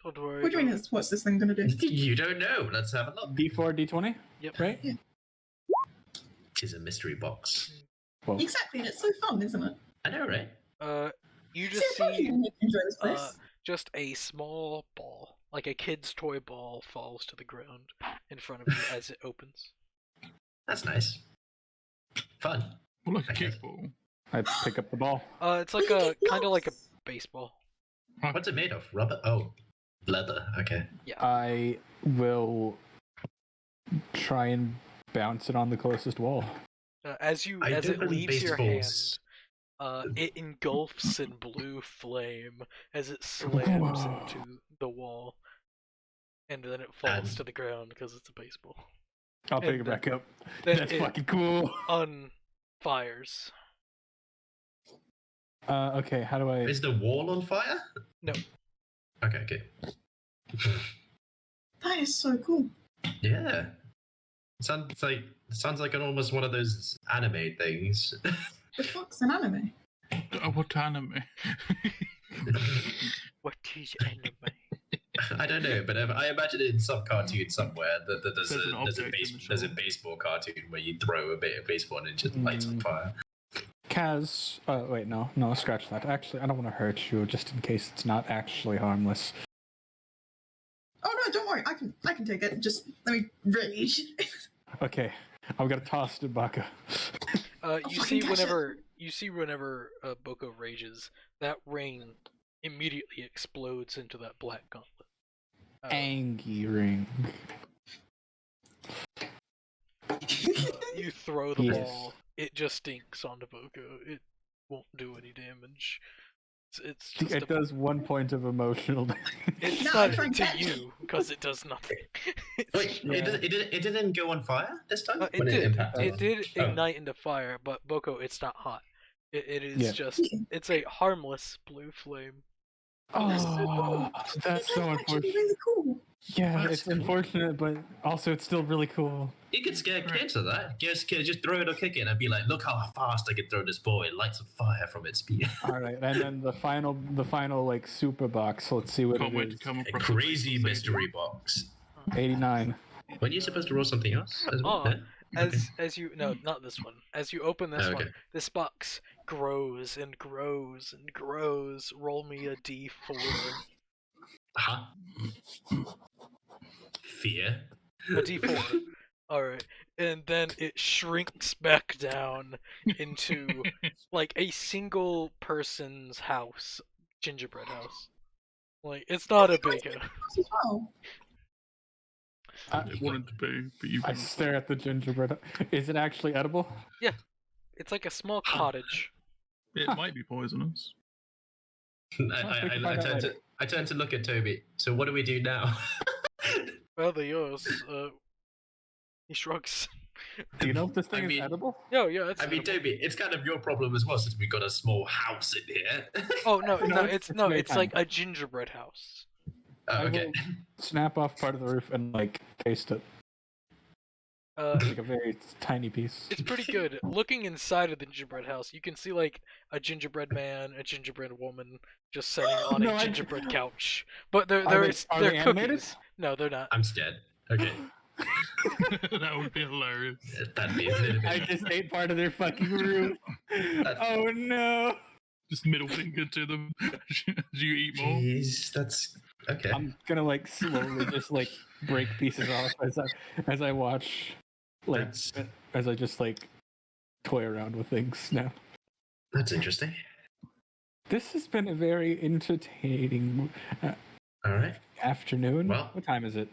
Don't worry. What do you mean? What's this thing gonna do? You don't know. Let's have a look. D4, D20. Yep. Right. Yeah. It is a mystery box. Well, Exactly, and it's so fun, isn't it? I know, right? You See, just I told you see you'd enjoy this place. just a small ball, like a kid's toy ball, falls to the ground in front of you as it opens. That's nice. Fun. Well, like a Okay. kickball. I pick up the ball. It's like But you a get kind of like a gloves. baseball. What's it made of? Rubber? Oh, leather. Okay. I will try and bounce it on the closest wall. As I it don't believe leaves your hand, baseballs. it engulfs in blue flame as it slams into the wall, and then it falls to the ground because it's a baseball. I'll pick And it back up. then That's it fucking cool. Unfires. Okay, how do I... Is the wall on fire? No. Okay, okay. That is so cool. Yeah. Sounds like almost one of those anime things. The fuck's an anime? What anime? What is anime? I don't know, but I imagine it in some cartoon somewhere that There's an object in the there's a show. baseball cartoon where you throw a bit of baseball and it just lights on fire. Kaz... wait, no, scratch that. Actually, I don't want to hurt you, just in case it's not actually harmless. Oh no, don't worry. I can take it. Just let me rage. Okay, I'm gonna toss it to Baka. You see whenever Boko rages, that ring immediately explodes into that black gauntlet. Angie ring. You throw the Yes. ball, it just stinks onto Boko. It won't do any damage. It's just It does 1 point of emotional damage. It's No, not I'm trying to to- you because it does nothing. Wait, Yeah. it didn't go on fire this time? It When did. impacted? It did Oh. ignite into fire, but Boko, it's not hot. It is Yeah. just. It's a harmless blue flame. Oh, that's so actually unfortunate. really cool. Yeah, That's it's cool. unfortunate, but also it's still really cool. You could scare kids with that. Just throw it or kick it and be like, look how fast I can throw this ball. It lights on fire from its speed. All right, and then the final like super box. Let's see what Can't it wait to is. come A across crazy the mystery box. 89. Weren't you supposed to roll something else? As well? Oh, Yeah? as you no, not this one. As you open this Oh, one, okay. this box grows and grows and grows. Roll me a d4. Huh? Fear. A d4. All right, and then it shrinks back down into like a single person's house, gingerbread house. Like it's not a big house. As well. It wanted to be, but you I couldn't. stare at the gingerbread. Is it actually edible? It's like a small cottage. It might be poisonous. I turned to look at Toby. So what do we do now? Well, they're yours. He shrugs. Do you know if this thing I mean- is edible? Yeah, it's. I mean, edible. Toby, it's kind of your problem as well, since we got a small house in here. Oh no, No, it's it's very it's like a gingerbread house. Oh, I okay. will snap off part of the roof and like taste it. Like a very tiny piece. It's pretty good. Looking inside of the gingerbread house, you can see like a gingerbread man, a gingerbread woman, just sitting on No, a I- gingerbread couch. But they're Are they they're animated? cookies. No, they're not. I'm scared. Okay. That would be hilarious. That'd be a little I bit. just ate part of their fucking roof. Oh no! Just middle finger to them as you eat more. Jeez, that's okay. I'm gonna like slowly just like break pieces off as I watch, like That's as I just like toy around with things now. that's interesting. This has been a very entertaining All right. afternoon. Well- What time is it?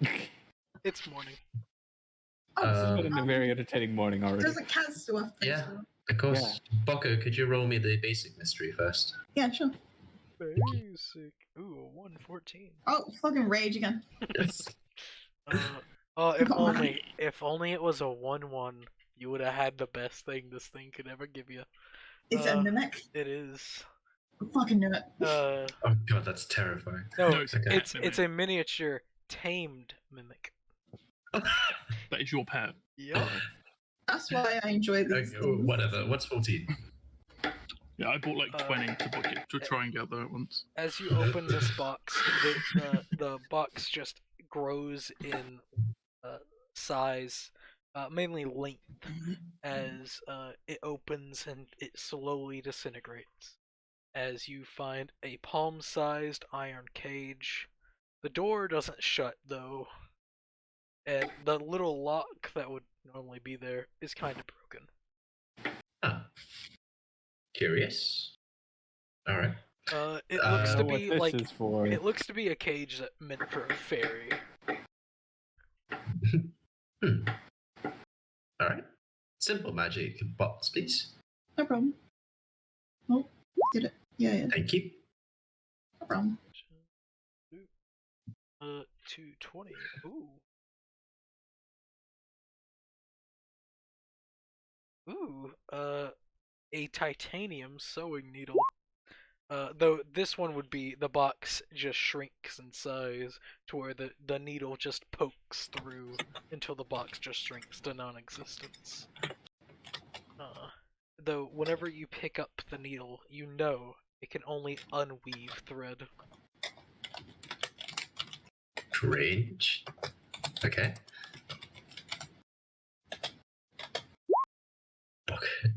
It's morning. Oh, It's been a very entertaining morning already. doesn't Cat still have things? Yeah. to- Of course. Boko, could you roll me the basic mystery first? Yeah, sure. Basic. Ooh, 114. Oh, fucking rage again. Yes. If only it was a 1-1, you would have had the best thing this thing could ever give you. Is it a mimic? It is. I fucking knew it. Oh god, that's terrifying. No, No, it's a Okay. cat it's a miniature tamed mimic. That is your pet. Yep. That's why I enjoy these Okay, things. whatever. What's 14? Yeah, I bought like 20 to try and get there at once. As you open this box, the box just grows in size, mainly length, as it opens and it slowly disintegrates. As you find a palm-sized iron cage. The door doesn't shut though, and the little lock that would normally be there is kind of broken. Huh. Curious. All right. It looks to know be what this like is for. it looks to be a cage that meant for a fairy. All right. Simple magic box, please. No problem. Oh, did it? Yeah. Thank you. No problem. 220. Ooh. A titanium sewing needle. Though this one would be the box just shrinks in size to where the needle just pokes through until the box just shrinks to non-existence. Though whenever you pick up the needle, you know it can only unweave thread. Strange. Okay. Okay.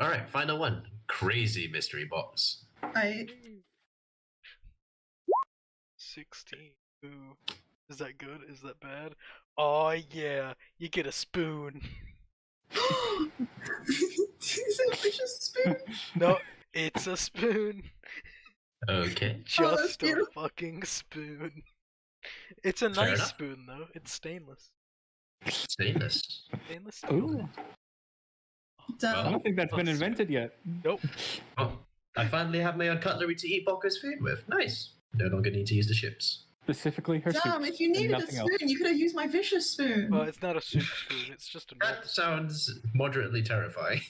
Alright, final one. Crazy mystery box. 16. Ooh. Is that good? Is that bad? Oh yeah, you get a spoon. Is it a vicious spoon? No, it's a spoon. Okay. Just a fucking spoon. It's a Fair nice enough. spoon though. It's stainless. Stainless. Stainless steel. Ooh. I don't think that's been invented yet. Nope. Oh, I finally have my own cutlery to eat Bokka's food with. Nice. No longer need to use the ships. Specifically her Damn, soup if you and needed a nothing spoon, else. you could have used my vicious spoon. It's not a soup spoon. It's just a. That sounds moderately terrifying.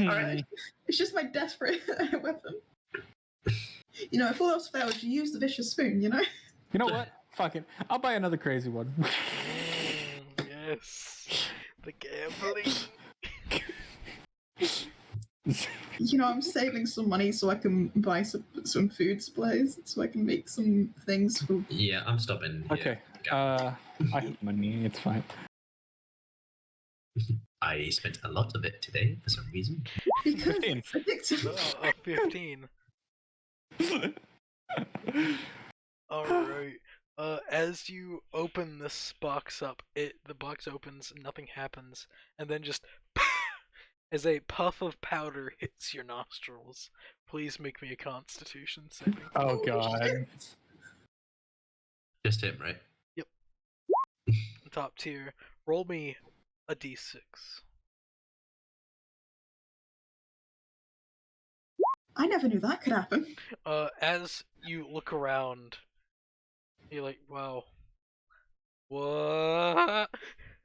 Alright. It's just my desperate weapon. You know, if all else fails, you use the vicious spoon, you know? You know what? Fuck it. I'll buy another crazy one. Yes. The gambling. You know, I'm saving some money so I can buy some food supplies, so I can make some things for... Yeah, I'm stopping here. Okay. I have money. It's fine. I spent a lot of it today for some reason. Because 15. it's addictive. 15. Alright. As you open this box up, the box opens, nothing happens, and then just as a puff of powder hits your nostrils. Please make me a Constitution saving. Oh god. Just him, right? Yep. Top tier. Roll me a d6. I never knew that could happen. As you look around, you're like, wow. What?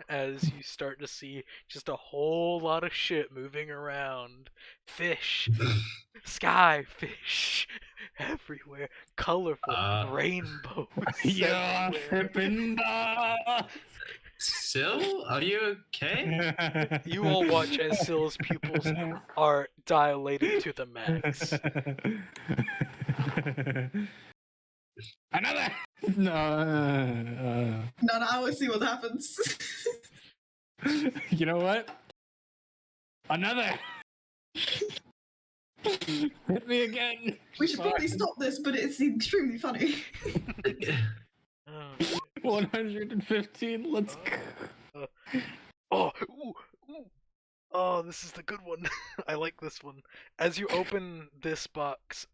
As you start to see just a whole lot of shit moving around. Fish. Sky fish. Everywhere. Colorful. Rainbows. Yeah, everywhere. tripping. Syl, are you okay? You all watch as Syl's pupils are dilated to the max. Another! No. No, I want to see what happens. You know what? Another! Hit me again! We should probably stop this, but it's extremely funny. 115, let's go. Oh, this is the good one. I like this one. As you open this box,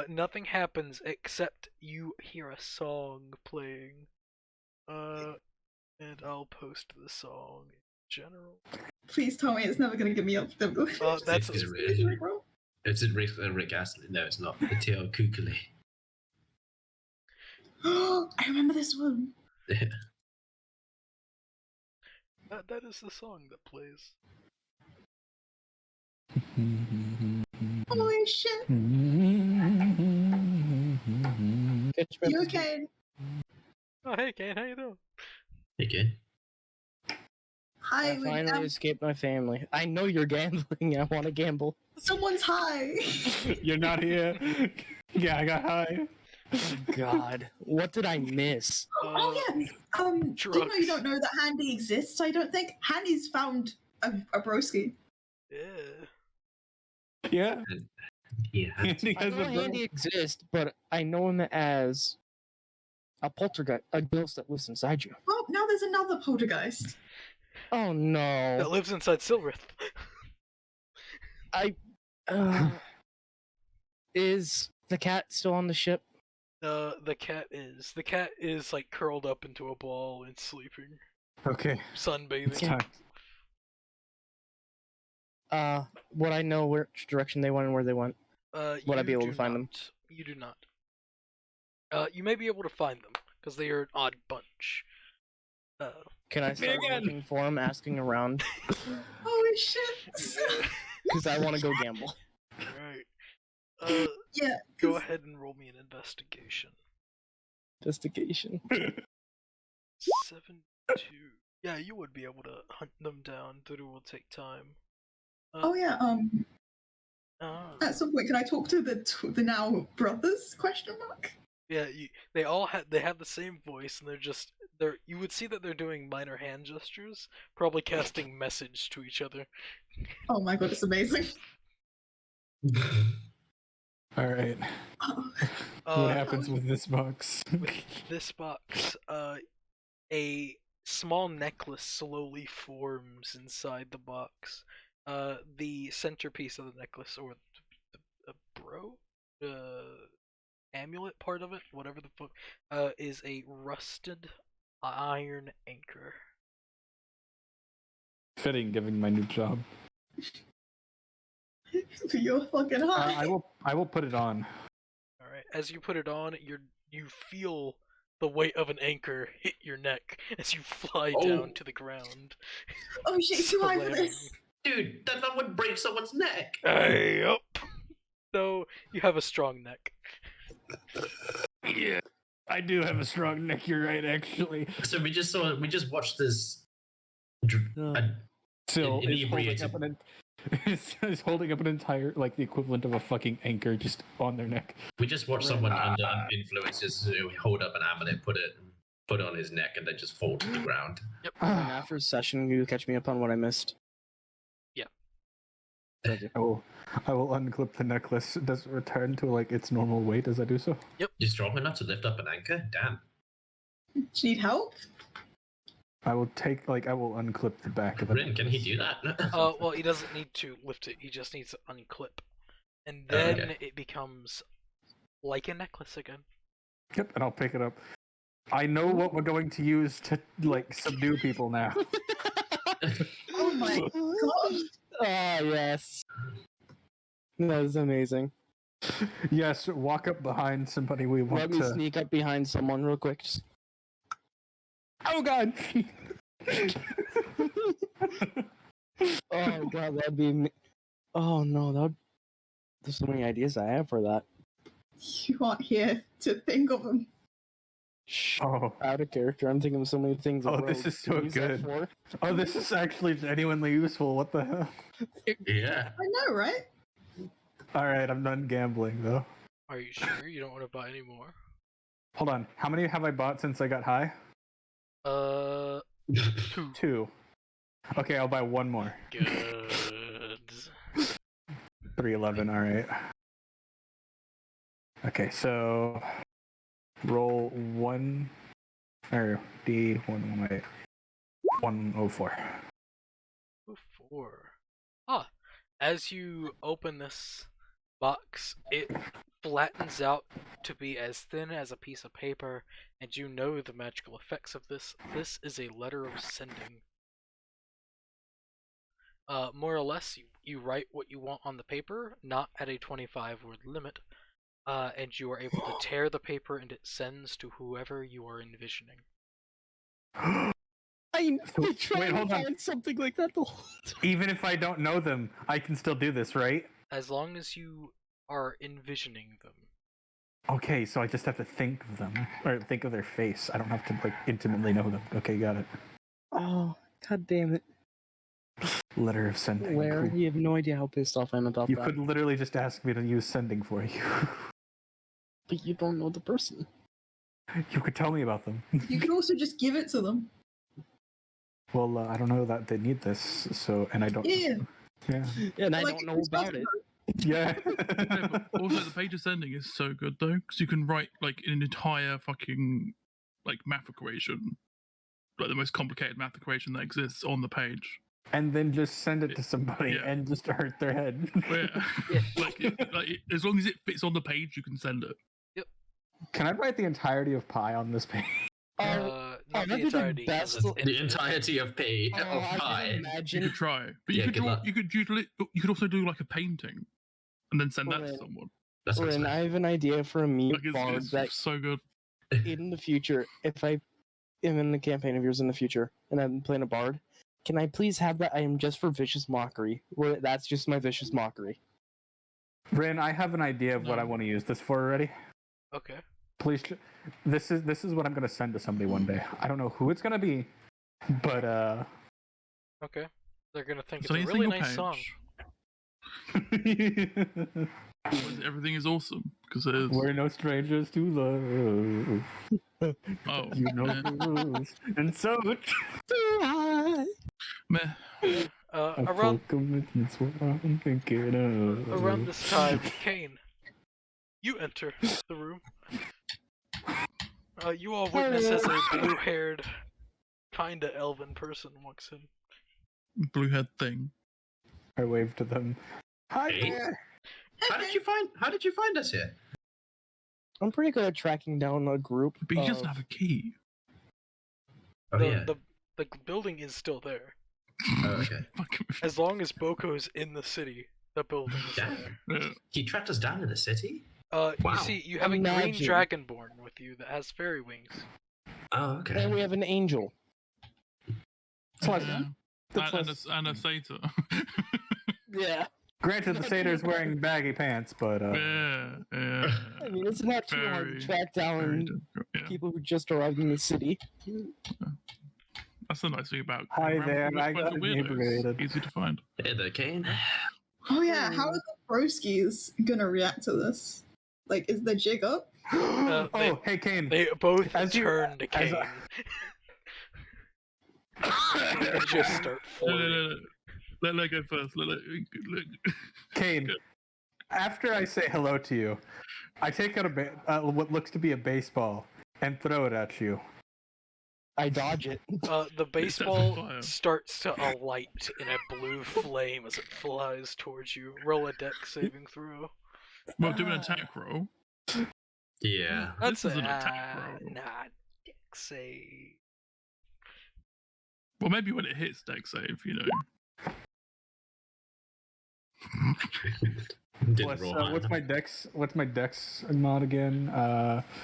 nothing happens except you hear a song playing. And I'll post the song in general. Please tell me it's never going to give me up. That's It's in Rick Astley. No, it's not. The T.L. Kukuli. I remember this one. That is the song that plays. Holy shit. You okay? Oh, hey, Kane, how you doing? Hey, Kane. Hi, I finally escaped my family. I know you're gambling. I want to gamble. Someone's high. You're not here. Yeah, I got high. God, what did I miss? Oh yeah. You don't know that Handy exists. I don't think Handy's found a broski. Yeah. Yeah. I know Handy exists, but I know him as a poltergeist, a ghost that lives inside you. Well, now there's another poltergeist. Oh no. that lives inside Silrith. Is the cat still on the ship? The cat is like curled up into a ball and sleeping, Okay, it's sunbathing. time. Would I know which direction they went and where they went? Would I be able to find them? You do not. You may be able to find them because they are an odd bunch. Can I start looking for them, asking around? Holy shit! Because I want to go gamble. Right. Yeah. Go ahead and roll me an investigation. Investigation. 72. Yeah, you would be able to hunt them down, but it will take time. Oh yeah. At some point, can I talk to the now brothers? Question mark. Yeah, they have the same voice, and they're you would see that they're doing minor hand gestures, probably casting message to each other. Oh my god, it's amazing. All right. What happens with this box? With this box, a small necklace slowly forms inside the box. The centerpiece of the necklace, or the amulet part of it, whatever the fuck, is a rusted iron anchor. Fitting, given my new job. You're fucking high. I will put it on. All right. As you put it on, you feel the weight of an anchor hit your neck as you fly down to the ground. Oh shit! Too high for this. Dude, that would break someone's neck. Yup. So you have a strong neck. Yeah, I do have a strong neck. You're right, actually. So we just watched this. Still, is holding up an entire, like, the equivalent of a fucking anchor just on their neck. We just watched someone under influence just hold up an amulet, put it on his neck, and then just fall to the ground. Yep. And after a session, you catch me up on what I missed. Yeah. I will unclip the necklace. Does it return to, like, its normal weight as I do so? Yep. You're strong enough to lift up an anchor? Damn. Do you need help? I will unclip the back of it. Rin, can he do that? Well, he doesn't need to lift it. He just needs to unclip, and then it becomes like a necklace again. Yep, and I'll pick it up. I know what we're going to use to, like, subdue people now. Oh my god! Ah, yes. That is amazing. Yes, walk up behind somebody we want Let me to... sneak up behind someone real quick. Oh god! Oh god, that'd be... Oh no, there's so many ideas I have for that. You aren't here to think of them. Oh. Out of character, I'm thinking of so many things. Oh, this is so good. Oh, this is actually genuinely useful. What the hell? Yeah. I know, right? Alright, I'm done gambling, though. Are you sure you don't want to buy any more? Hold on. How many have I bought since I got high? 2. 2. Okay, I'll buy one more. Good. 311, alright. Okay, so... Roll 1... Or D1, wait. 104. 4. As you open this box, it flattens out to be as thin as a piece of paper, and you know the magical effects of this. This is a letter of sending. More or less, you write what you want on the paper, not at a 25-word limit, and you are able to tear the paper and it sends to whoever you are envisioning. I Wait, tried hold to on. find something like that the whole time. Even if I don't know them, I can still do this, right? As long as you are envisioning them. Okay, so I just have to think of them. Or think of their face. I don't have to, like, intimately know them. Okay, got it. Oh, god damn it. Letter of sending. Where? Cool. You have no idea how pissed off I'm about You that. could literally just ask me to use sending for you. But you don't know the person. You could tell me about them. You can also just give it to them. Well, I don't know that they need this, so, and I don't... Yeah. Yeah. And I Like, don't know about it. Yeah. Yeah, but also, the page of sending is so good though, because you can write like an entire fucking like math equation like the most complicated math equation that exists on the page. And then just send it to somebody Yeah. and just hurt their head. Yeah. like as long as it fits on the page, you can send it. Can I write the entirety of pi on this page? Not the that'd be the entirety. 'cause best- it's The infinite. entirety of P of I pi. can You imagine. could try, but Yeah, you could good draw, luck. you could also do like a painting, and then send that to Right. someone. That's Ren, I have an idea for a meme Like bard it's that so good. in the future, if I am in the campaign of yours in the future and I'm playing a bard, can I please have that item just for vicious mockery? Where that's just my vicious mockery. Rin, I have an idea of what No. I want to use this for already. Okay. Please, this is what I'm gonna send to somebody one day. I don't know who it's gonna be, but Okay. They're gonna think So it's a any really single nice song. page. Everything is awesome because it is. We're no strangers to love. Oh, You know meh. the rules, and so Meh. a Around full commitment's what I'm thinking of. around this time, Kane, you enter the room. You all witness as a blue-haired, kinda elven person walks in. Blue head thing. I wave to them. Hi Hey. there. How did you find us here? I'm pretty good at tracking down a group. But he of- doesn't have a key. Oh yeah. The building is still there. Oh, okay. Fucking- As long as Boko's in the city, the building is Damn. there. Yeah. He tracked us down in the city? You Wow. see, you have a green Imagine. dragonborn with you that has fairy wings. Oh, okay. And we have an angel. Yeah. That's And a satyr. Yeah. Granted, the satyr's wearing baggy pants, but yeah. I mean, it's not too hard to Very- track Very down difficult, yeah. people who just arrived in the city. That's the nice thing about. Hi around there, with a I bunch got of weirdos. inebriated. Easy to find. Hey there, Kane. Oh yeah, how are the broskies gonna react to this? Like, is the jig up? oh, they- hey Kane. They both As you- turn to as Kane. And just start flirting. Let go first. Let. Kane, after I say hello to you, I take out what looks to be a baseball and throw it at you. I dodge it. The fire. baseball starts to alight in a blue flame as it flies towards you. Roll a dex saving throw. Well, do an attack roll. Yeah. That's This is an attack roll. Nah, dex save. Well, maybe when it hits deck save, you know. Didn't roll high What's enough. my dex? What's my dex mod again?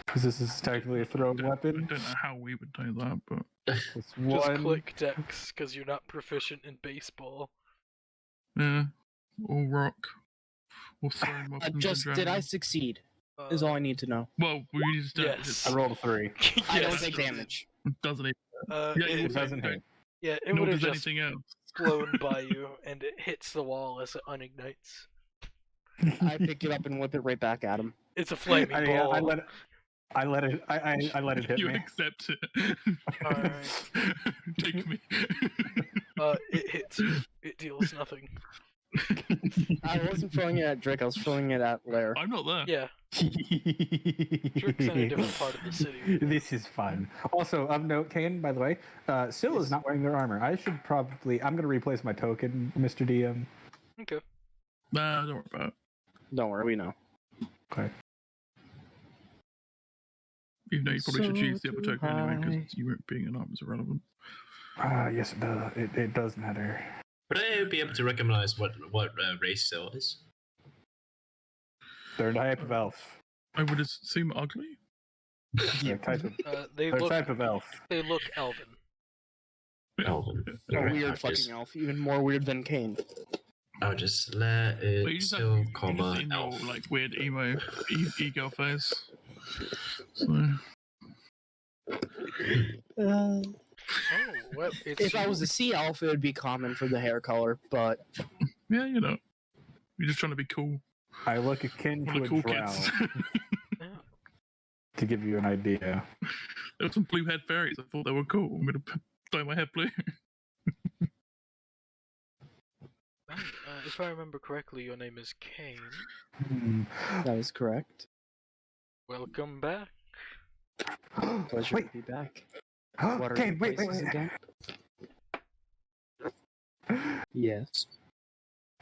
Because this is technically a thrown I weapon. don't know how we would do that, but It's Just one. click dex because you're not proficient in baseball. yeah, or rock, or throwing weapons. in Just did I general. succeed? Is all I need to know. Well, we just don't. Yes. I rolled a 3. I don't Yes. take damage. It doesn't even. Uh, Yeah, it, you It doesn't hit. yeah, it Nor would have does just anything else. flown by you, and it hits the wall as it unignites. I pick it up and whip it right back at him. It's a flaming ball. I let it hit You me. accept it. Alright. Take me. It hits you. It deals nothing. I wasn't throwing it at Drake, I was throwing it at Lair. I'm not there. Yeah, Drick's in a different part of the city. This is fun. Also, of note, Kane, by the way, Syl is not wearing their armor. I should probably. I'm going to replace my token, Mr. DM. Okay. Nah, don't worry about it. Don't worry, we know. Okay. Even though you probably should So choose the other token anyway, high. because you being an arm is irrelevant. Yes, it does. It does matter. Would I be able to recognize what race Syl is? They're a type of elf. I would assume ugly. They're a type of. They They're a look. type of elf. They look elven. Elven. A Alright, weird I'll fucking just- elf, even more weird than Kane. I'll just let But you it just have Syl, you just comma, in your elf. like weird emo ego face. So Oh, well, it's If I was a sea elf, it would be common for the hair color, but yeah, you know, you're just trying to be cool. I look akin One to of a the cool drow, kids. Yeah. to give you an idea. There were some blue head fairies. I thought they were cool. I'm gonna dye my hair blue. If I remember correctly, your name is Kane. that is correct. Welcome back. Pleasure Wait. to be back. What are Okay, your wait, prices again? Yes.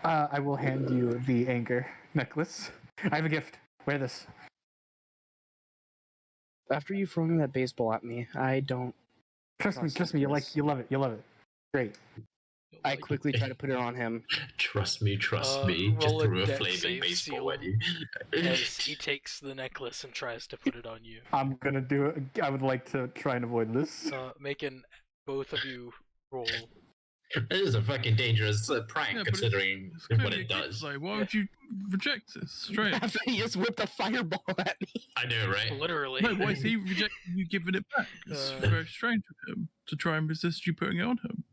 I will hand you the anchor necklace. I have a gift. Wear this. After you throwing that baseball at me, I don't. Trust me. You love it. Great. I quickly try to put it on him. Trust me. Just roll a threw a dex flaming save, baseball Seal. at you. As he takes the necklace and tries to put it on you. I'm gonna do it. I would like to try and avoid this. Making both of you roll. This is a fucking dangerous prank, Yeah, but considering it's what clearly it a gift, does. Like, why would you reject this straight? After he just whipped a fireball at me. I know, right? Literally. No, why is he rejecting you giving it back? It's very strange of him to try and resist you putting it on him.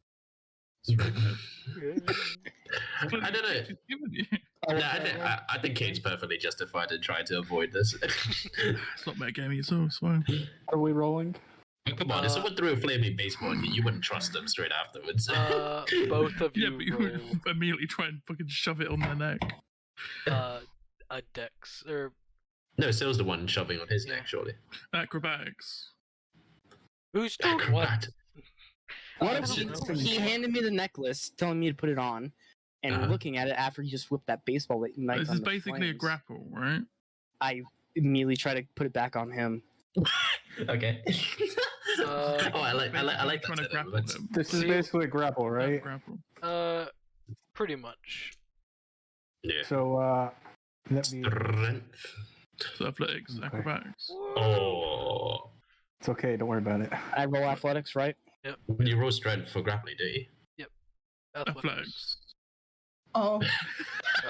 I don't know. He's given you. I think Kate's perfectly justified in trying to avoid this. It's not metagaming, it's all fine. Are we rolling? Come on, if someone threw a flaming baseball at you, you wouldn't trust them straight afterwards. Both of Yeah, you but you roll would immediately try and fucking shove it on their neck. a dex, or No, Sil's the one shoving on his neck, surely. Acrobatics. who's doing what? He handed me the necklace, telling me to put it on, and looking at it after he just whipped that baseball that night. This is basically a grapple, right? I immediately try to put it back on him. Okay. I like that. Trying to setup. grapple That's- him. This is basically a grapple, right? Grapple. Pretty much. Yeah. So, let me. Strength. So athletics, acrobatics. Oh. It's okay. Don't worry about it. I roll athletics, right? You roll strength for grappling, do you? Athletics. Oh,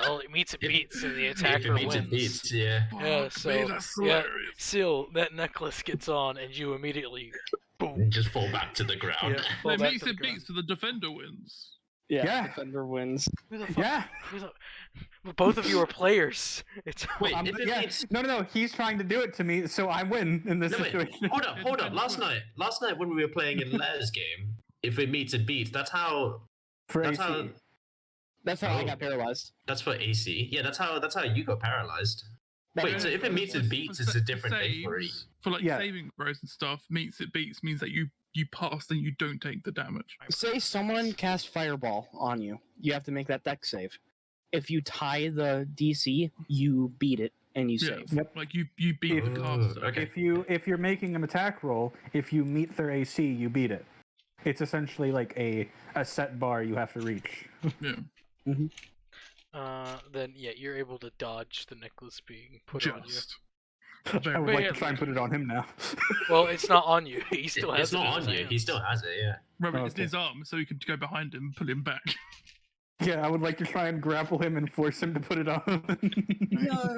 Well, it meets and beats, and the If attacker it beats, it wins. beats, yeah. Yeah, Fuck so me, that's yeah, hilarious. Seal, that necklace gets on, and you immediately boom. Just fall back to the ground. Yeah, fall It back makes to the it ground. beats, so the defender wins. Yeah. Defender wins. Who the fuck? Yeah. But both of you are players. It's Wait, I'm- if it yeah. beats... No. He's trying to do it to me, so I win in this No, wait, situation. hold up. Last night when we were playing in Lair's game, if it meets, it beats. That's how... For That's AC. how... That's how I got paralyzed. That's for AC. Yeah, that's how you got paralyzed. Wait, so if it meets, it beats, it's a different thing for E. For like Yeah. saving throws and stuff, meets it beats means that you pass and you don't take the damage. Say someone casts fireball on you. You have to make that dex save. If you tie the DC, you beat it and you save. Yep. Like you beat the caster. Okay. If you're making an attack roll, if you meet their AC, you beat it. It's essentially like a set bar you have to reach. Yeah. Then yeah, you're able to dodge the necklace being put on you. Just. I would Wait, like yeah. to try and put it on him now. Well, it's not on you. He still has It's not it in on his you. He hands. still has it, yeah. Remember, it's Okay. in his arm, so you can go behind him and pull him back. Yeah, I would like to try and grapple him and force him to put it on. no,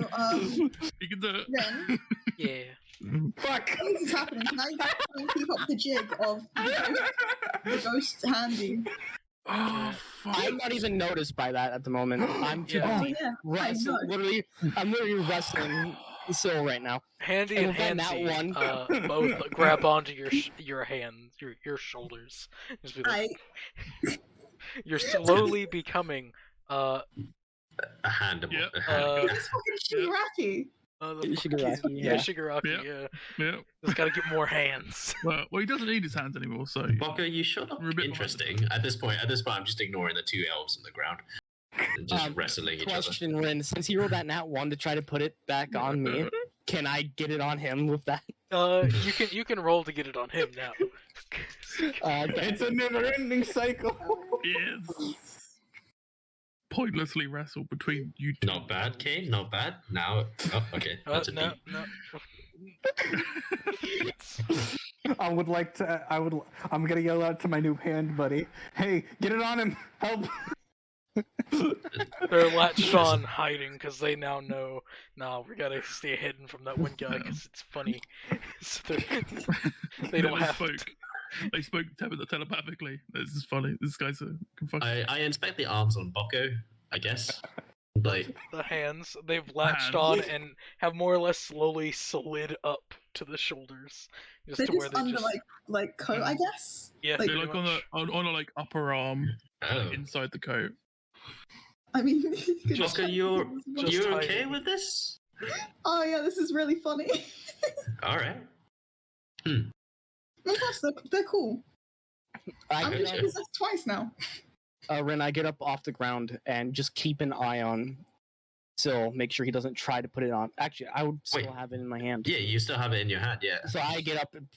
You can do it. Ren, Yeah. Fuck! this is happening. Can I try and keep up the jig of the ghost handy? Oh, fuck. I'm not even noticed by that at the moment. I'm too Yeah. Oh, busy yeah. wrestling. I'm literally wrestling Sil right now. Handy And and within that Handsy one- both grab onto your hands, your shoulders. Just be like, you're slowly becoming A hand. Yep. A hand. It's fucking Shigaraki. Shigaraki, yeah, yeah. Shigaraki, Yep. yeah. Yeah. Just gotta get more hands. Well, he doesn't need his hands anymore, so. Baka, you shut up. We're a bit Interesting. At this point, I'm just ignoring the two elves on the ground. And just wrestling each other. Question, Rin, since he rolled that nat 1 to try to put it back on me, can I get it on him with that? You can roll to get it on him now. It's a never-ending cycle. Yes. Pointlessly wrestle between you two. Not bad, Kane. Not bad. Now, oh, okay. That's a no, beat. no. I would like to. I'm gonna yell out to my new hand buddy. Hey, get it on him! Help! They're latched on, hiding because they now know. Nah, we gotta stay hidden from that one guy because it's funny. So they don't have to. They spoke telepathically. This is funny. This guy's a fucking. I inspect the arms on Boko, I guess. Like, The hands, they've latched Hands. on and have more or less slowly slid up to the shoulders, just They're to where just they under just like coat, I guess. yeah, like- They're pretty like on much. a like upper arm oh. inside the coat. I mean, Just- Baka, you're just okay hiding. with this? oh yeah, this is really funny. All right. No, plus they're cool. I've been get possessed twice now. Ren, I get up off the ground and just keep an eye on Syl, make sure he doesn't try to put it on. Actually, I would still Wait. have it in my hand. Yeah, you still have it in your hand. Yeah. So I get up and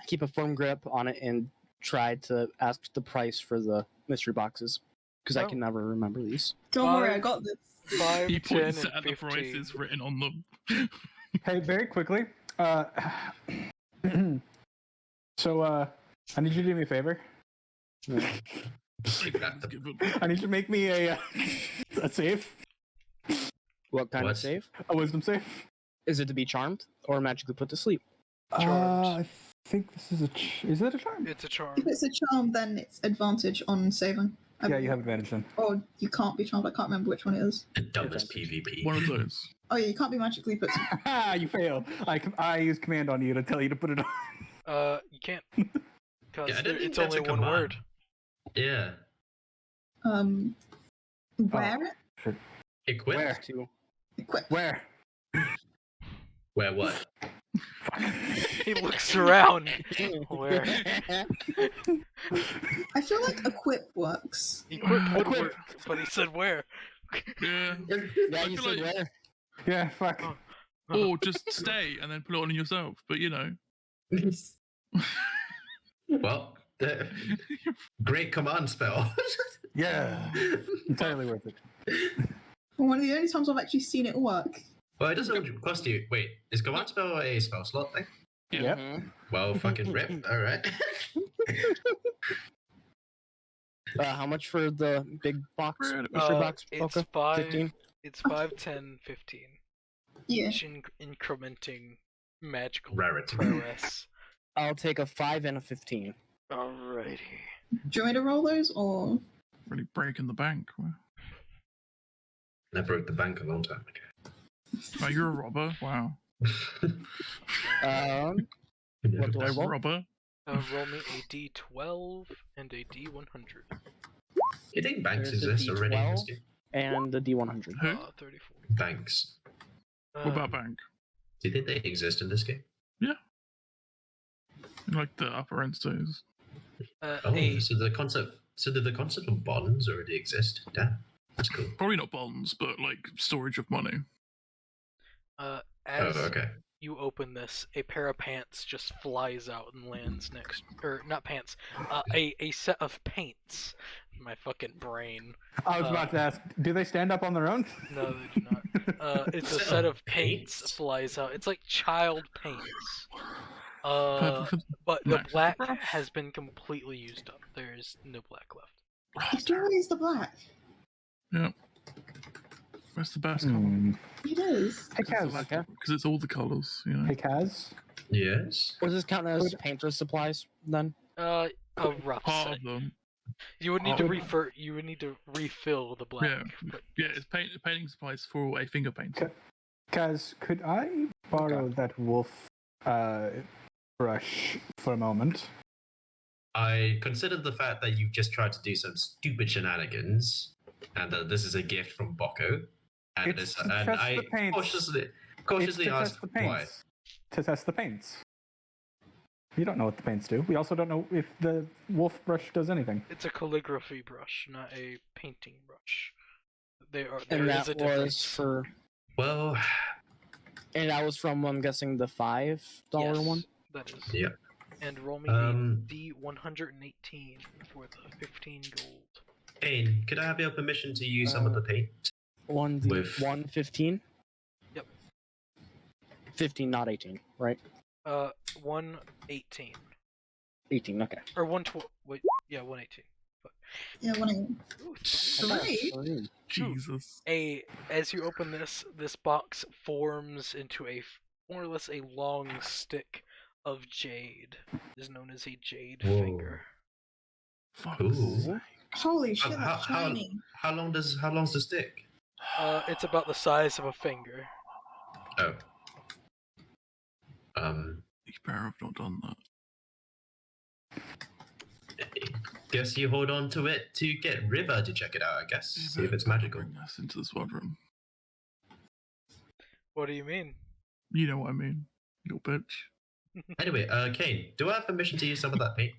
keep a firm grip on it and try to ask the price for the mystery boxes because I can never remember these. Don't worry, I got this. 5, He 10, points and at the 15. prices written on them. Hey, very quickly. So, I need you to do me a favor. I need you to make me a save. What kind What? of save? A wisdom save. Is it to be charmed or magically put to sleep? Charmed. I think this is is it a charm? It's a charm. If it's a charm, then it's advantage on saving. Yeah, you have advantage then. Or you can't be charmed. I can't remember which one it is. The dumbest PvP. One of those. Oh yeah, you can't be magically put. You failed. I use command on you to tell you to put it on. You can't. Because Yeah, I don't think it's that's only a one command. word. Yeah. Wear it. Equip. Where? Equip. Where? Where what? He looks around. Where? I feel like equip works. Equip would work, but he said where. Yeah. Yeah, you said where? Yeah, fuck. Or just stay and then put it on yourself. But you know. Well, great command spell. Yeah. Entirely worth it. One of the only times I've actually seen it work. Well, it doesn't cost you. Wait, is command spell a spell slot thing? Yep. Well, fucking rip. All right. How much for the big box? Mystery box? It's Boca? 5. 15? It's 5, 10, 15. Yeah. Each incrementing magical Rarity. prowess. I'll take a 5 and a 15. Alrighty. Do you want me to roll those or? Really breaking the bank. I broke the bank a long time ago. Oh, you're a robber? Wow. What do I roll? Robber? Roll me a d12 and a d100. You think banks There's a exist already in this D12. game? And the D100. Who? 34. Banks. What about bank? Do you think they exist in this game? Yeah. Like the upper end stays. Oh, A, so the concept. So did the concept of bonds already exist? Damn, that's cool. Probably not bonds, but like storage of money. as Oh, okay. you open this, a pair of pants just flies out and lands next, or not pants, a set of paints. My fucking brain. I was about to ask, do they stand up on their own? No, they do not. It's a set of paints flies out. It's like child paints. But the black has been completely used up. There's no black left. It's always the black. Yeah. Where's the best It is. Hey, Kaz. Because it's all the colours, you know. Hey, Kaz. Yes. Does this count as painter's supplies then? A rough Part set. of them. You would need to You would need to refill the black. Yeah. But Yeah, it's painting supplies for a finger painter. Kaz, could I borrow that wolf brush for a moment? I considered the fact that you've just tried to do some stupid shenanigans, and that this is a gift from Bocco, and It's to and test I the paints. cautiously It's to asked test the why. paints. To test the paints. You don't know what the paints do. We also don't know if the wolf brush does anything. it's a calligraphy brush, not a painting brush. There And is that a difference. was for. Well, And that was from, I'm guessing, the $5 Yes, one? that is. yeah. And roll me a D118 for the 15 gold. Kane, could I have your permission to use some of the paint? With- 115? Yep. 15, not 18, right? 118 18, okay. or 112. Wait, yeah, 118. Yeah, when Ooh, Three? Jesus. As you open this box forms into more or less a long stick of jade. It is known as a jade Whoa. finger. Fuck. Ooh. Holy shit, that's shiny. How long's the stick? It's about the size of a finger. Oh. You better have not done that. Guess you hold on to it to get River to check it out, I guess. See if it's magical. Bring us into the squad room. What do you mean? You know what I mean. Little bitch. Anyway, Kane, do I have permission to use some of that paint?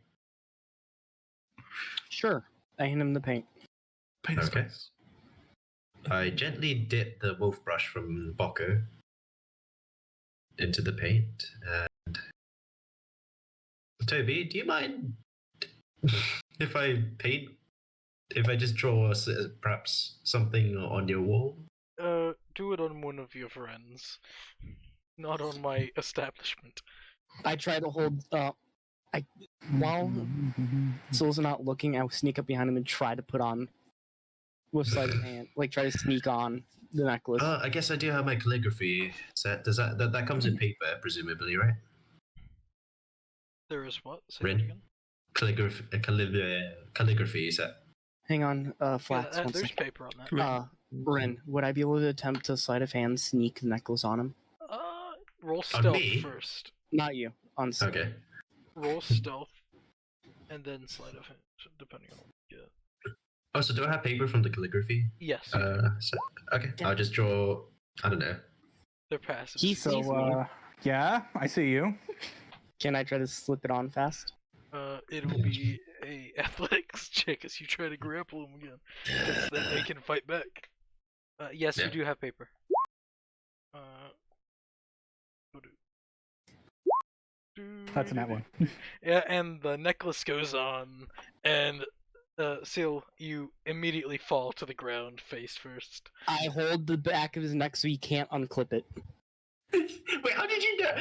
Sure. I hand him the paint. Paint his Okay. face. I gently dip the wolf brush from Boko into the paint. And Toby, do you mind if I paint? If I just draw perhaps something on your wall? Do it on one of your friends, not on my establishment. I try to hold. While Soul's not looking, I'll sneak up behind him and try to put on with sleight of hand, like try to sneak on the necklace. I guess I do have my calligraphy set. Does that comes in paper, presumably, right? There is what? Say Rin? that again? Calligraphy set. Hang on, Flats. Yeah, one there's second. paper on that. Ren, would I be able to attempt to sleight of hand sneak the necklace on him? Roll On stealth me? first. Not you. On Soul. Okay. Roll stealth, and then sleight of hand, depending on what you get. Oh, so do I have paper from the calligraphy? Yes, Okay. I'll just draw. I don't know. they're passive. He sees me. Yeah, I see you. Can I try to slip it on fast? It'll be a athletics check as you try to grapple them again, because then they can fight back. Yes, Yeah. you do have paper. That's a net one. Yeah, and the necklace goes on, and Seal, you immediately fall to the ground face first. I hold the back of his neck so he can't unclip it. Wait, how did you know?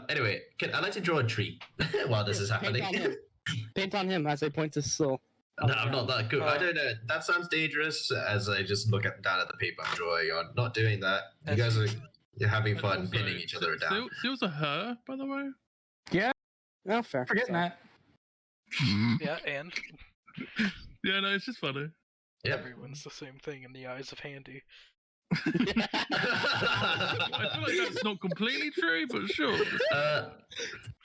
Anyway, I'd like to draw a tree while this is happening. Paint on him. Paint on him as I point to Soul. No, I'm not that good. I don't know. That sounds dangerous. As I just look down at the paper I'm drawing on. Not doing that. You guys are having fun Also, pinning each other down. Seal's a her, by the way. No, fair. Forgetting that. Yeah, and Yeah, no, it's just funny. Yep. everyone's the same thing in the eyes of Handy. I feel like that's not completely true, but sure.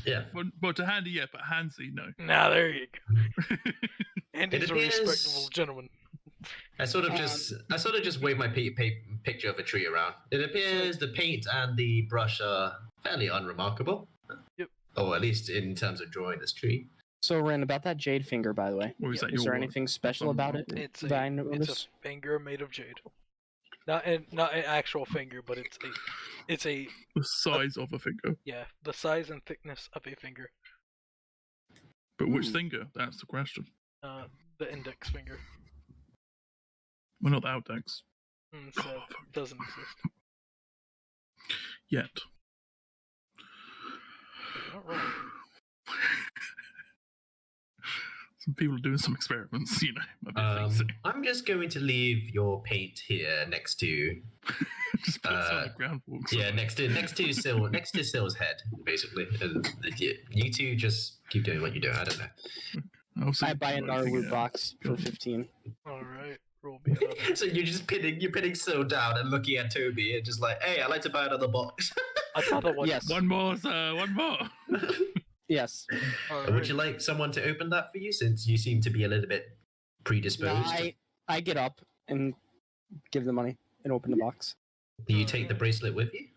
Yeah. But to Handy, yeah, but Hansy, no. Now there you go. Handy's It a appears- respectable gentleman. I sort of just wave my picture of a tree around. It appears the paint and the brush are fairly unremarkable. Yep. Or at least in terms of drawing this tree. So, Ren, about that jade finger, by the way. Or is that Is your there one? anything special about it It's that I a noticed? finger made of jade. Not an actual finger, but it's a The size of a finger. yeah, the size and thickness of a finger. But which finger? That's the question. The index finger. Well, not the outdex. So Oh, fuck. it doesn't exist. Yet. You're not wrong. Some people are doing some experiments, you know. Might be things. I'm just going to leave your paint here next to Just put it on the ground walks. next to Sill's head, basically. And you two just keep doing what you're doing. I don't know. I buy another loot box for 15. All right, roll me another. So you're pinning Sill down and looking at Toby and just like, hey, I'd like to buy another box. I thought that was Yes. One more, sir. One more. Yes. All Would right. you like someone to open that for you, since you seem to be a little bit predisposed? No, I get up and give the money and open the box. Do you take the bracelet with you?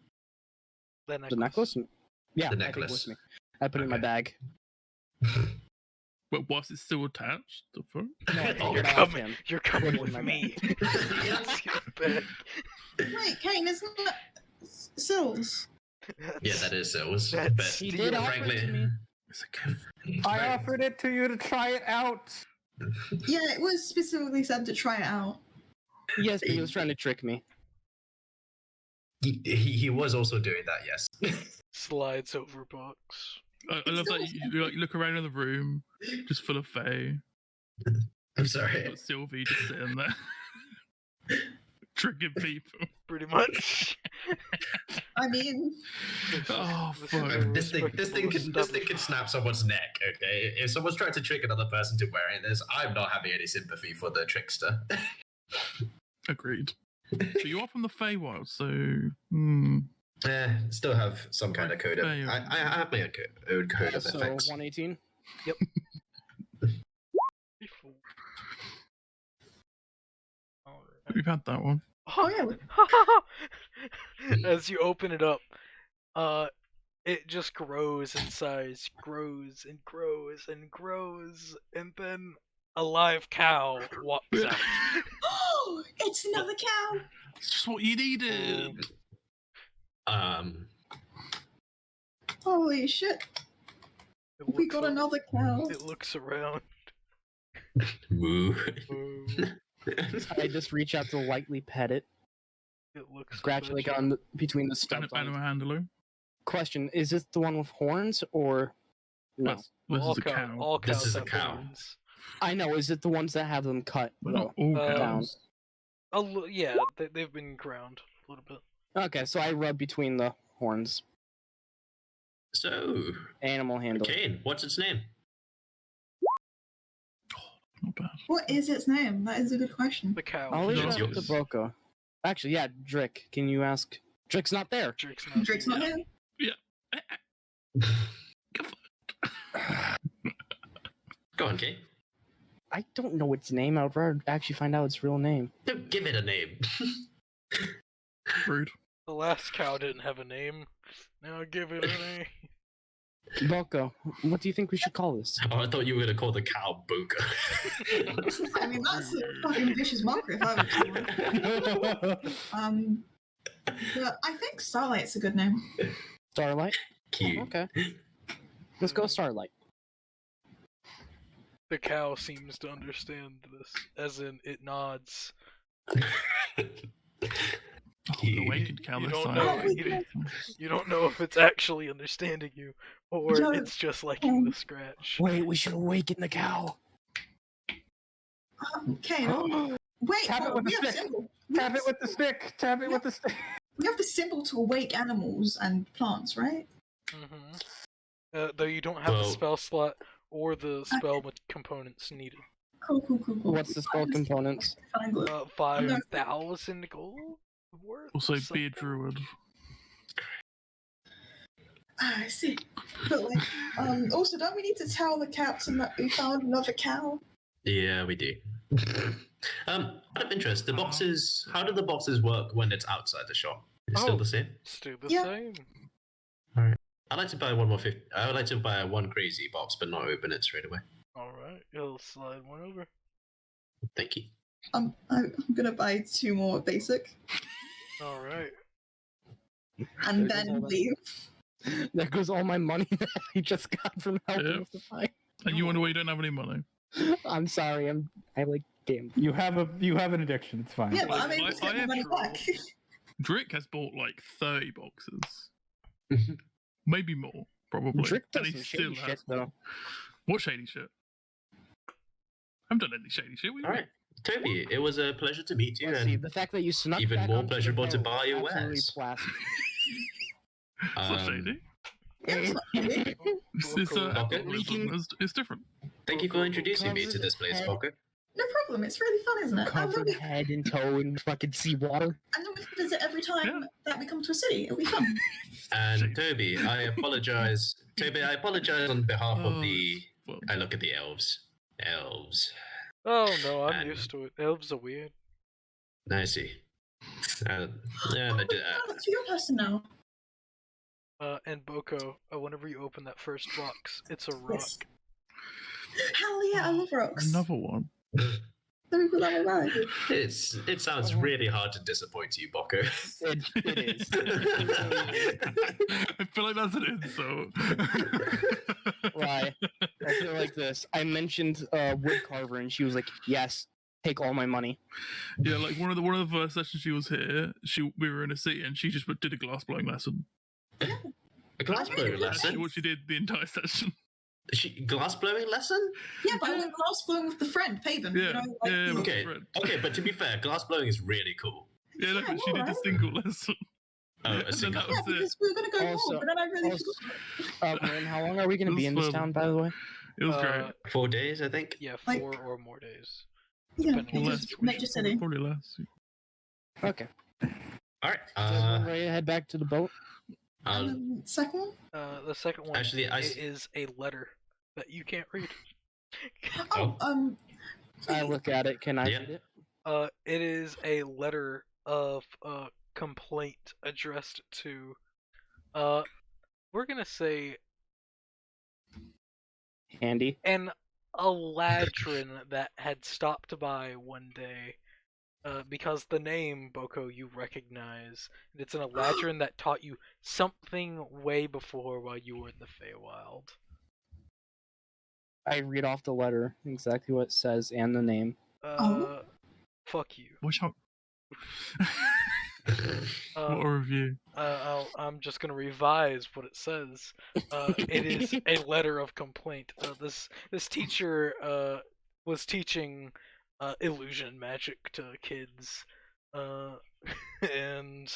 The The necklace? Yeah, The I take it necklace. with me. I put it in my Okay. bag. But whilst it's still attached, the fuck? No, I take Oh, it you're off coming. him. You're coming Put it in with my me. bag. Yes, you're back. Wait, Kane, isn't that Sills? Yeah, that is Sill's. That's But He did offer it frankly, to me. It's a gift. I offered it to you to try it out. Yeah, it was specifically said to try it out. Yes, but he was trying to trick me. he was also doing that, yes. Slides over box. I love that you like look around in the room, just full of Fae. I'm sorry. Got Sylvie just sitting there, tricking people. Pretty much. I mean, Oh, This is fuck. a This thing respectable can establishment. snap someone's neck. Okay, if someone's trying to trick another person to wearing this, I'm not having any sympathy for the trickster. Agreed. So you are from the Feywild, so Still have some kind of code of. Fair. I have my own code of So, effects. 118. Before. All right. we've had that one. oh yeah, as you open it up, it just grows in size, grows and grows and grows, and then a live cow walks out. Oh, it's another cow. It's just what you needed. Holy shit. We got another cow. It looks around. Moo. I just reach out to lightly pet it. It looks scratch like on between the stubs. Animal handler. Question: is this the one with horns or no? This is a cow. All cows This is a have cow. horns. I know. Is it the ones that have them cut? But not all down? cows. Yeah, they've been ground a little bit. Okay, so I rub between the horns. So, animal handler. Kane, what's its name? Not bad. What is its name? That is a good question. The cow. I'll leave it Yours. up to Boko. Actually, yeah, Drick. Can you ask? Drick's not there. Drake's not here. Yeah. Go on, Kane. I don't know its name. I'd rather actually find out its real name. Don't give it a name. Rude. The last cow didn't have a name. Now give it a name. Boko, what do you think we should call this? Oh, I thought you were going to call the cow Boka. I mean, that's a fucking vicious mockery if I were to. But I think Starlight's a good name. Starlight? Cute. Okay. Let's go Starlight. The cow seems to understand this, as in it nods. The awakened cow You this don't time. know. You don't know if it's actually understanding you, or Yeah. it's just liking the scratch. Wait, we should awaken the cow. Okay. Wait, Tap it with we the have stick. symbol. Tap it with the stick. Tap it with the stick. We have the symbol to awake animals and plants, right? Though you don't have the Well- spell slot or the spell components needed. Cool. What's the spell components? Fine, good. 5,000 gold worth. Also, something? be a druid. I see. But like, also, don't we need to tell the captain that we found another cow? Yeah, we do. Out of interest, the boxes. How do the boxes work when it's outside the shop? It's still the same. Still the Yeah. same. All right. I'd like to buy one more 50. I would like to buy one crazy box, but not open it straight away. Alright, you'll slide one over. Thank you. I'm gonna buy 2 more basic Alright. and There goes all then that- leave. There goes all my money that I just got from helping Yep. with the fight. And you wonder why you don't have any money. I'm sorry. I like damn. You have an addiction. It's fine. Yeah, but I'm able I- to get I my money am back. Drick has bought like 30 boxes. Maybe more, probably. Drick and does he some still shady has shit more. though. What shady shit? I haven't done any shady shit. All right, Toby, it was a pleasure to meet you. Let's and see, the fact that you snuck even back more onto the pleasurable to panel buy your absolutely wares. blasphemous. It's not shady. It's not shady. It's Okay. capitalism. It's different. Thank you for introducing me to this place, Head. Volker. No problem. It's really fun, isn't it? And Covered then head and toe in fucking seawater. we can visit every time Yeah. that we come to a city. It'll be fun. And Toby, I apologize. Toby, I apologize on behalf of the. Well, I look at the elves. Elves. Oh no, I'm And- used to it. Elves are weird. I see. Yeah, I did. That's your person now. And Boko, whenever you open that first box, it's a rock. Yes. Hell yeah, I love rocks. another one. Let me put that in my bag. It sounds really hard to disappoint you, Boko. It is. I feel like that's an insult. Right. I feel like this. I mentioned wood carver, and she was like, "Yes, take all my money." Yeah, like one of the first sessions she was here, we were in a city and she just did a glass blowing lesson. A glass blowing That's lesson? what she did the entire session. Glass blowing lesson? Yeah, but I went glass blowing with the friend, Paven. Yeah, You know, like, yeah, the- yeah, Okay, Right. okay, but to be fair, glass blowing is really cool. Yeah, no, Yeah, but she did a alright. single lesson. Oh, And a then single. that Yeah, was it. because we were going to go Also- more, but then I really also- forgot. Marin, how long are we going to be in this This town, by the way? It was great. 4 days, I think. Yeah, Like- 4 or more days. Yeah, Depending Or on less. just Major City. Probably less. Okay. All right. Is everyone ready to head back to the boat? I'll- And then second one? The second one Actually, is a letter that you can't read. Oh, I look at it. Can I Yeah. read it? It is a letter of complaint addressed to, we're gonna say Andy. an Eladrin that had stopped by one day. Because the name, Boko, you recognize. It's an Eladrin that taught you something way before while you were in the Feywild. I read off the letter, exactly what it says, and the name. Fuck you. Watch out. What a review. I'm just gonna revise what it says. It is a letter of complaint. This teacher was teaching illusion magic to kids, and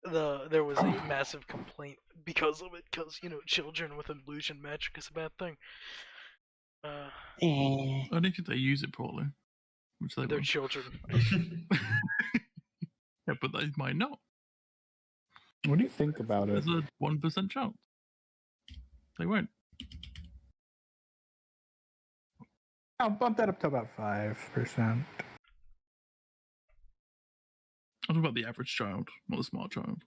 there was a massive complaint because of it, because children with illusion magic is a bad thing. I don't think they use it properly, which they're children. Yeah, but they might not. What do you think about it? There's a 1% chance they won't. I'll bump that up to about 5%. I'm talking about the average child, not the smart child.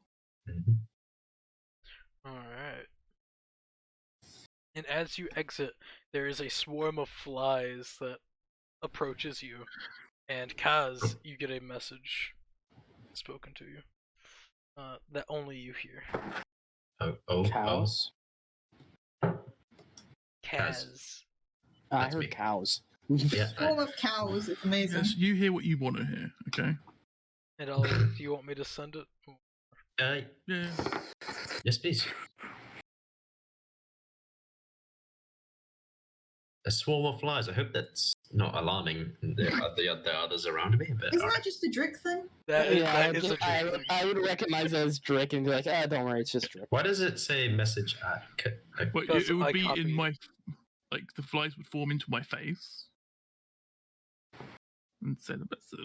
Alright. And as you exit, there is a swarm of flies that approaches you. And Kaz, you get a message spoken to you that only you hear. Cows? Kaz. I heard cows. Yeah. Swarm of cows. It's amazing. Yes, you hear what you want to hear, okay? And do you want me to send it? Yeah. Yes, please. A swarm of flies. I hope that's not alarming the others around me. But Isn't that just a Drick thing? That is a trick. I would recognize it as Drick and be like, don't worry, it's just Drick. Why does it say message at? Well, it would be in my... Like, the flies would form into my face. And say the best of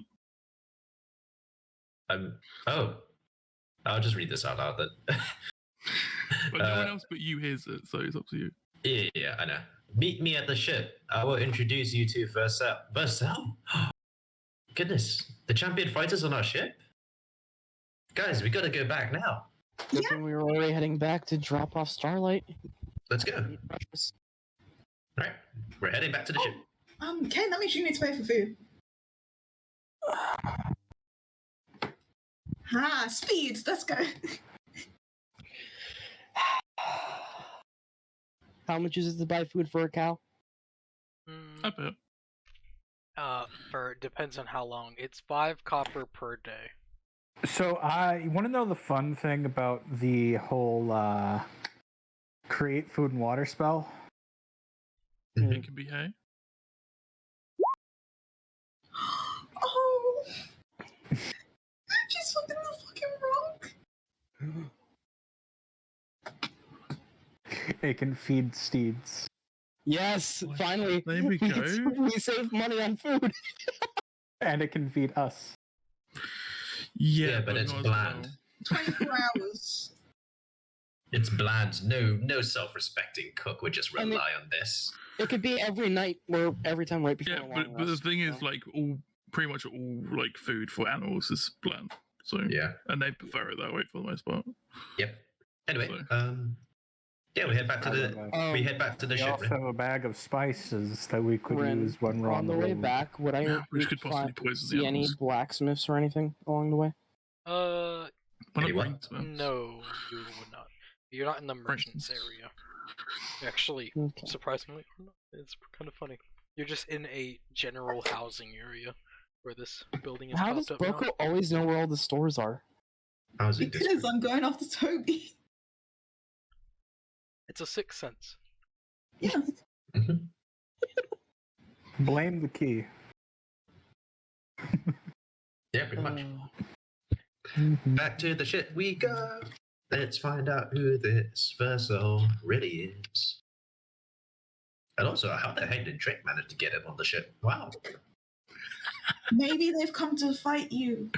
it. I'll just read this out loud then. But no one else but you hears it, so it's up to you. Yeah, I know. Meet me at the ship. I will introduce you to Versel. Versel? Goodness, the champion fighters on our ship? Guys, we gotta go back now. Good thing we were already heading back to drop off Starlight. Let's go. Alright, we're heading back to the ship. Ken, that means you need to pay for food. Speed, let's go. How much is it to buy food for a cow? I bet. Depends on how long. It's 5 copper per day. So you want to know the fun thing about the whole create food and water spell? It can be hay. Oh, she's fucking wrong. It can feed steeds. Yes, finally. There we go. We save money on food. And it can feed us. Yeah, but it's not as bland. well. 24 hours. It's bland. No self-respecting cook would just rely on this. It could be every night or every time right before. Yeah, but the thing is, like, pretty much all like food for animals is bland. So yeah, and they prefer it that way for the most part. Yep. Anyway, yeah, we head back to the we ship. We also have a bag of spices that we could use when we're on the way back. Would I which could possibly poison see any blacksmiths or anything along the way? No, Anyone? No, you would not. You're not in the merchants area. Actually, surprisingly, it's kind of funny. You're just in a general housing area where this building is. How does Boko always know where all the stores are? Because I'm going after Toby. It's a sixth sense. Yeah. Blame the key. Yeah, pretty much. Back to the ship we go. Let's find out who this Versel really is. And also, how the heck did Drake manage to get him on the ship? Wow. Maybe they've come to fight you.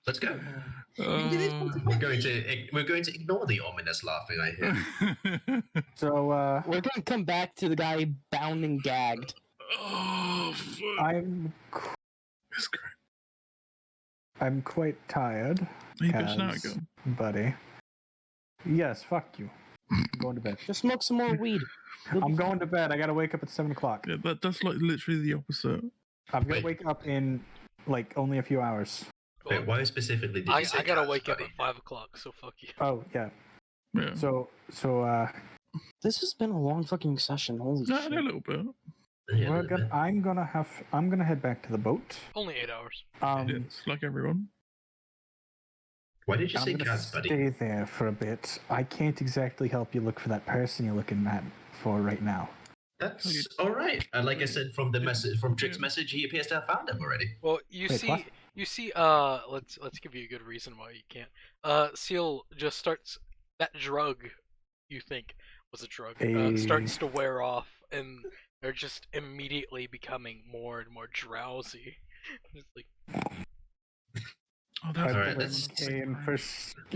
Let's go. We're going to ignore the ominous laughing I hear. So we're going to come back to the guy bound and gagged. Oh, fuck. It's great. I'm quite tired. Are you bitching out again? Buddy. Yes, fuck you. I'm going to bed. Just smoke some more weed. I'm going to bed. I gotta wake up at 7 o'clock. Yeah, that's like literally the opposite. I'm gonna wake up in like only a few hours. Wait, why specifically did you say I gotta cats, wake up buddy? at 5 o'clock, so fuck you. Oh yeah. Yeah. So This has been a long fucking session. Holy shit. A little bit. Yeah, a we're little gonna, bit. I'm gonna head back to the boat. Only 8 hours. It's like everyone. Why did you I'm say gonna cats, buddy? stay there for a bit. I can't exactly help you look for that person you're looking at for right now. That's all right. And like I said from the message, from Trick's message, he appears to have found him already. Well, you Wait, see, what? let's give you a good reason why you can't. Seal just starts that drug you think was a drug starts to wear off, and they're just immediately becoming more and more drowsy. It's like, Oh, that's I Alright, blame let's- Kane for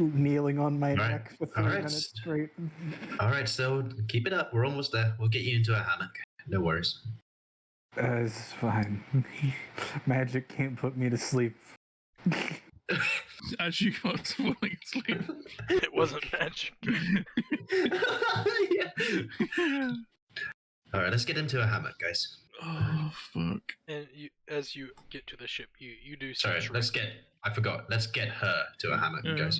kneeling on my Alright, neck for 3 alright. minutes straight. All right, so keep it up. We're almost there. We'll get you into a hammock. No worries. It's fine. Magic can't put me to sleep. As you got falling asleep. it wasn't magic. Yeah. All right, let's get into a hammock, guys. Oh, fuck. And as you get to the ship, you do. Sorry, I forgot. Let's get her to a hammock, Yeah. guys.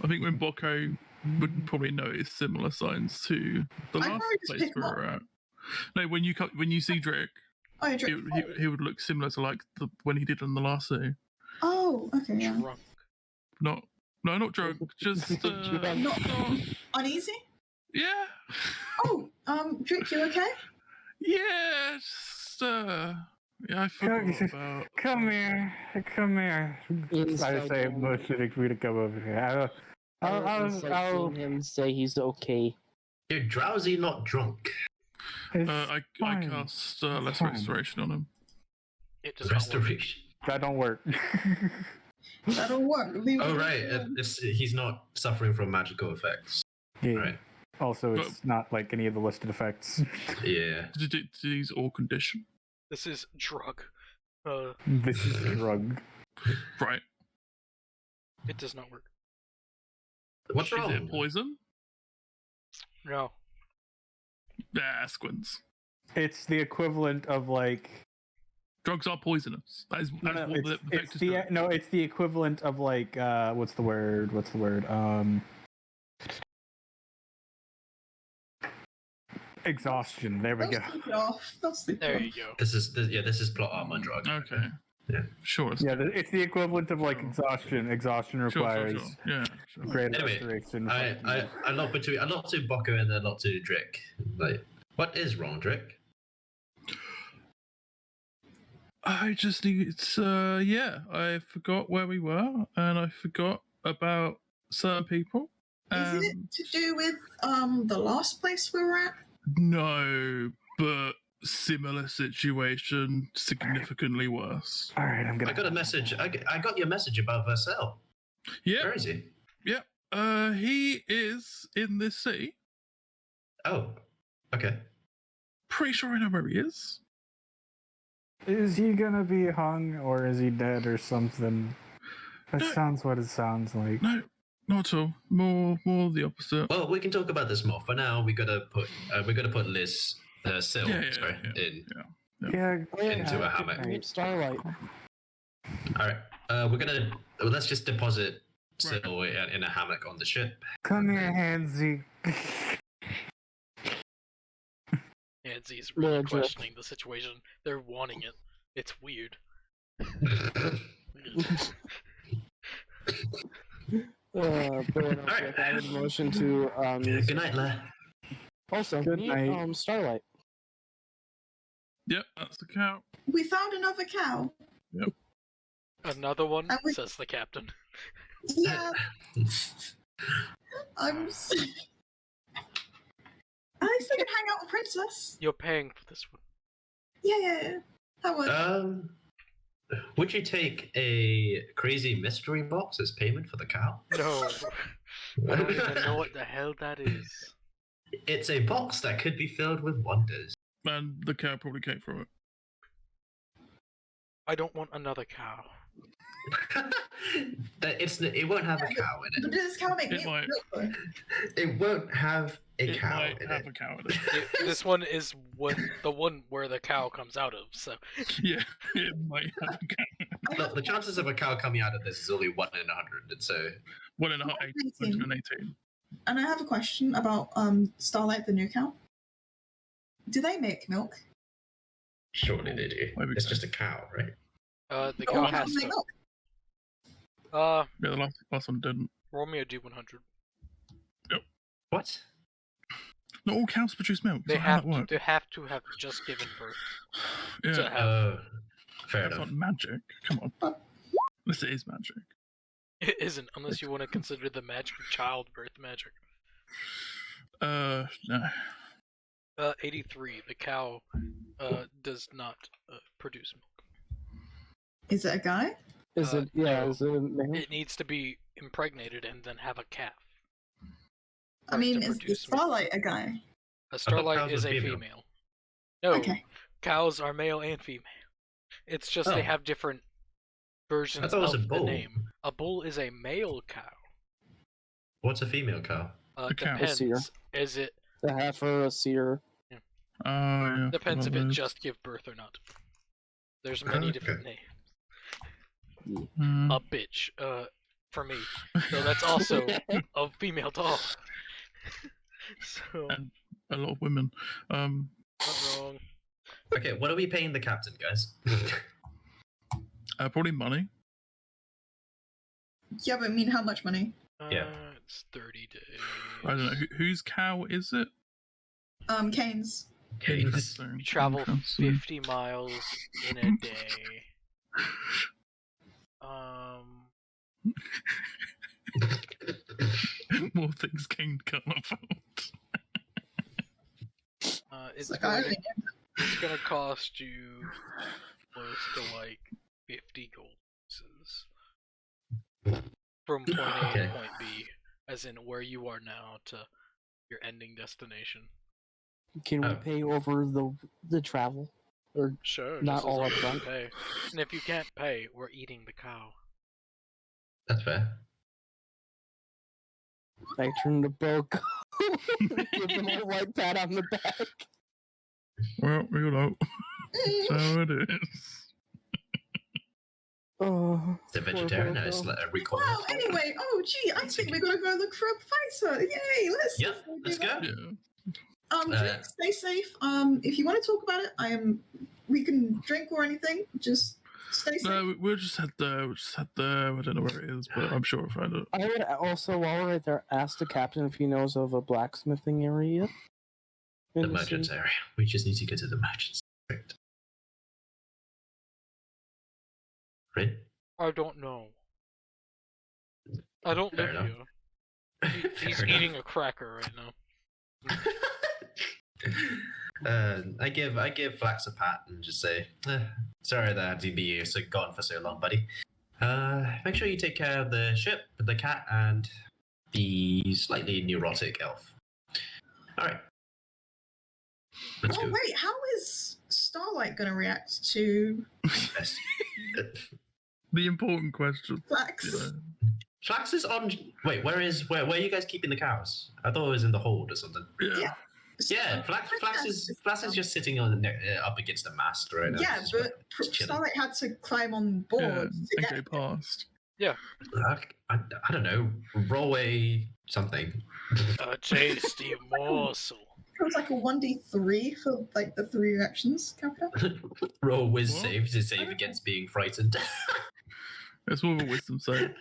I think when Bocco would probably notice similar signs to the I'd last probably just place pick we him were at. No, when you see Drake, Oh, drink. he would look similar to like when he did on the last day. Oh, okay, yeah. Drunk. Not drunk, just Not uneasy? yeah, Oh, Drake, you okay? yeah, just yeah. I forgot about. Come here. I say motioning for you to come over here. I'll him say he's okay. You're drowsy, not drunk. I cast lesser restoration on him. It does not work. Restoration. That don't work. That'll work. Oh right, he's not suffering from magical effects. Yeah. Right. Also, it's not like any of the listed effects. Yeah. Disease or condition. This is drug. This is a drug. Right. It does not work. What's Is wrong? it poison? No. Nah, squints. It's the equivalent of like. Drugs are poisonous. That is what the It's vectors the do. no. It's the equivalent of like what's the word? Exhaustion. There we go. There you go. This is plot armor drug. Okay. Yeah. Sure. Yeah, it's the equivalent of like exhaustion. Exhaustion requires Sure. Yeah. Sure. great Anyway, restoration. I look to Bocco and then look to Drake. Like, what is wrong, Drake? I just need I forgot where we were and I forgot about certain people. Is it to do with the last place we were at? No, but similar situation, significantly worse. All right, I'm gonna. I got a message. I got your message about Versel. Yeah. Where is he? Yeah. He is in this city. Oh, okay. Pretty sure I know where he is. Is he gonna be hung or is he dead or something? That No. sounds what it sounds like. No, not at all. More the opposite. Well, we can talk about this more. For now, we gotta put Liz Sil Yeah. into a hammock. Starlight. All right. Let's just deposit Sil in a hammock on the ship. Come here, Hansy. Nancy's really Magic. questioning the situation. They're wanting it. It's weird. Fair enough. Alright. I would motion to Good night, Le. Also, Good meet, night. Starlight. Yep, that's the cow. We found another cow. Another one, And we- says the captain. Yeah. I'm. At least I can hang out with Princess. You're paying for this one. Yeah. That would. Would you take a crazy mystery box as payment for the cow? No. I don't even know what the hell that is. It's a box that could be filled with wonders. And the cow probably came from it. I don't want another cow. It won't have a cow in But it. does this cow make It milk? might. though? It won't have a It cow might in have it. a cow in it. This one is the one where the cow comes out of. So Yeah, it might have a cow. Look, the chances of a cow coming out of this is only 1 in 100, and so 1 in 118. And I have a question about Starlight, the new cow. Do they make milk? surely they do. Why we It's go? just a cow, right? the But cow why has don't they to. milk? Yeah, the last one didn't. Roll me a D100. What? Not all cows produce milk. They That's not how have that works. they have to have just given birth. Yeah, to have. Fair that's enough. not magic. Come on. Unless it is magic. It isn't, unless you want to consider the magic of childbirth magic. No. 83. The cow does not produce milk. Is it a guy? Is it? Yeah. no. Is it a male? It needs to be impregnated and then have a calf. I for it mean, to is produce milk. Starlight a guy? A starlight cows is were a female. female. No, Okay. cows are male and female. It's just they Oh. have different versions I thought it was of a the bull. name. A bull is a male cow. What's a female cow? A cow. Depends. seer. Is it A heifer, a seer. Yeah. depends if forgot it those. just give birth or not. There's many Okay. different names. Mm. A bitch, for me. So that's also a female dog. So And a lot of women. not wrong. Okay, what are we paying the captain, guys? Probably money. Yeah, but I mean, how much money? Yeah. It's 30 days. I don't know. Whose cow is it? Canes. Okay. Interesting. You travel Interesting. 50 miles in a day. More things came to come about. It's Like, I going only to, it's gonna cost you close to like 50 gold pieces from point A Okay. to point B, as in where you are now to your ending destination. Can we Oh. pay over the travel? Or Sure, Not just as all long as you upfront. pay. And if you can't pay, we're eating the cow. That's fair. I turn to Bogo, give him a white pat on the back. Well, you know. So it is. Oh, It's a poor vegetarian. I Bogo. just let her recall. Wow, anyway, oh gee, I think we're gonna go look for a fighter. Yay, let's Yep, do let's that. go. Yeah. Drink, stay safe. If you want to talk about it, we can drink or anything. Just stay safe. No, we'll just head there. We'll just head there. I don't know where it is, but I'm sure we'll find it. I would also, while we're right there, ask the captain if he knows of a blacksmithing area. The in merchants city. area. We just need to go to the merchants. Right. Rin? I don't know. I don't Fair live enough. here. He's Fair enough. eating a cracker right now. I give Flax a pat and just say, sorry that I had to be gone for so long, buddy. Make sure you take care of the ship, the cat, and the slightly neurotic elf. All right. Let's Oh go. wait, how is Starlight gonna react to Yes. The important question. Flax? You know. Flax is on. Wait, where are you guys keeping the cows? I thought it was in the hold or something. Yeah. Yeah, Flax is just sitting on up against the mast right now. Yeah, Just but just chilling. Starlight had to climb on board Yeah, to and get go past. I don't know. Roll a something. A tasty morsel. It was like a 1d3 for like the 3 reactions counter. Roll whiz What? save to save against being frightened. It's more of a wisdom save.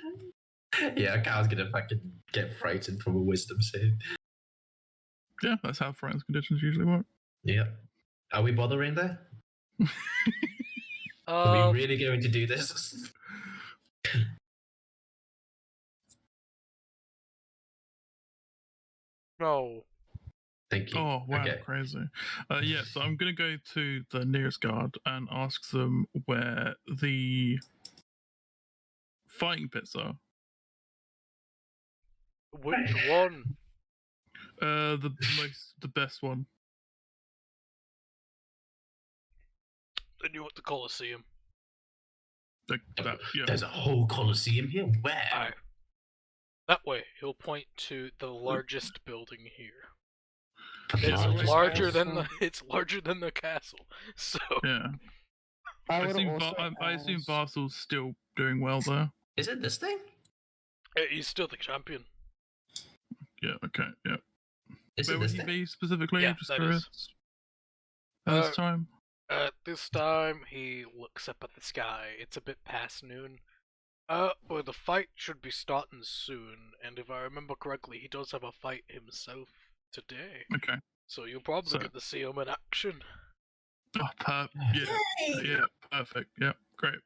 Yeah, a cow's gonna fucking get frightened from a wisdom save. Yeah, that's how friends conditions usually work. Yeah. Are we bothering there? Are we really going to do this? No. Thank you. Oh, wow, Okay. crazy. Yeah, so I'm going to go to the nearest guard and ask them where the fighting pits are. Which one? The best one. Then you want the Colosseum. Yeah. There's a whole coliseum here. Where? Alright. That way, he'll point to the largest building here. It's larger than the castle. So Yeah. I assume Versel's still doing well there. Is it this thing? He's still the champion. Yeah. Okay. Yeah. Where would he be specifically? Yeah, Just that curious. At this time. At this time, he looks up at the sky. It's a bit past noon. Well, the fight should be starting soon, and if I remember correctly, he does have a fight himself today. Okay. So you'll probably get to see him in action. Oh, yeah, perfect. Yeah, great.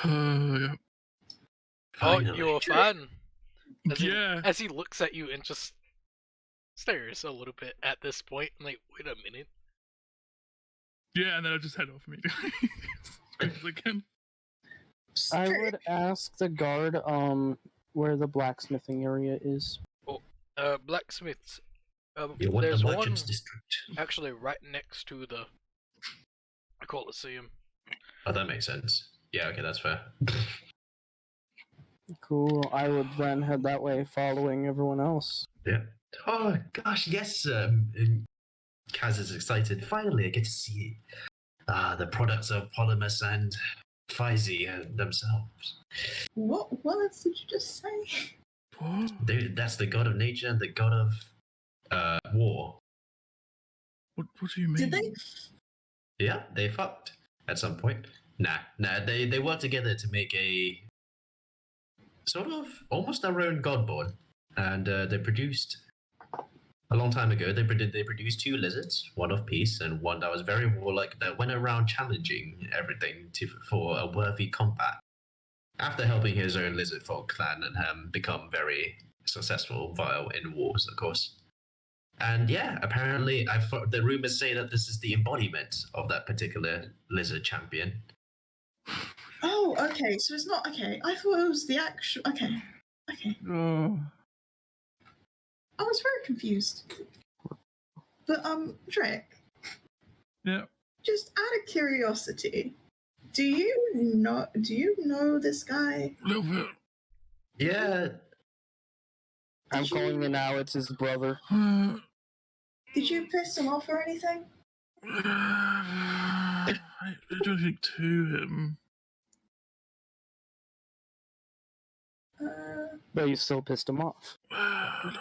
Yeah. Oh, you're a fan? Yeah. As he looks at you and just stares a little bit at this point, and like, wait a minute. Yeah, and then I just head off immediately. Again. I would ask the guard where the blacksmithing area is. Oh, blacksmiths. There's the one district. actually right next to the Coliseum. Oh, that makes sense. Yeah, okay, that's fair. Cool. I would then head that way, following everyone else. Yeah. Oh gosh, yes. Kaz is excited. Finally, I get to see the products of Polymus and Pfizy themselves. What words did you just say? That's the god of nature and the god of war. What do you mean? Did they? Yeah, they fucked at some point. Nah. They worked together to make a sort of almost their own godborn, and they produced a long time ago. They produced 2 lizards, one of peace and one that was very warlike, that went around challenging everything for a worthy combat. After helping his own lizard folk clan and become very successful in wars, of course. And yeah, apparently the rumors say that this is the embodiment of that particular lizard champion. Oh, okay. So it's not okay. I thought it was the actual. Okay. I was very confused. But Drake. Yeah. Just out of curiosity, do you know this guy? A little bit. Yeah. I'm calling it now. It's his brother. Did you piss him off or anything? I don't think to him. But you still pissed him off. A little bit.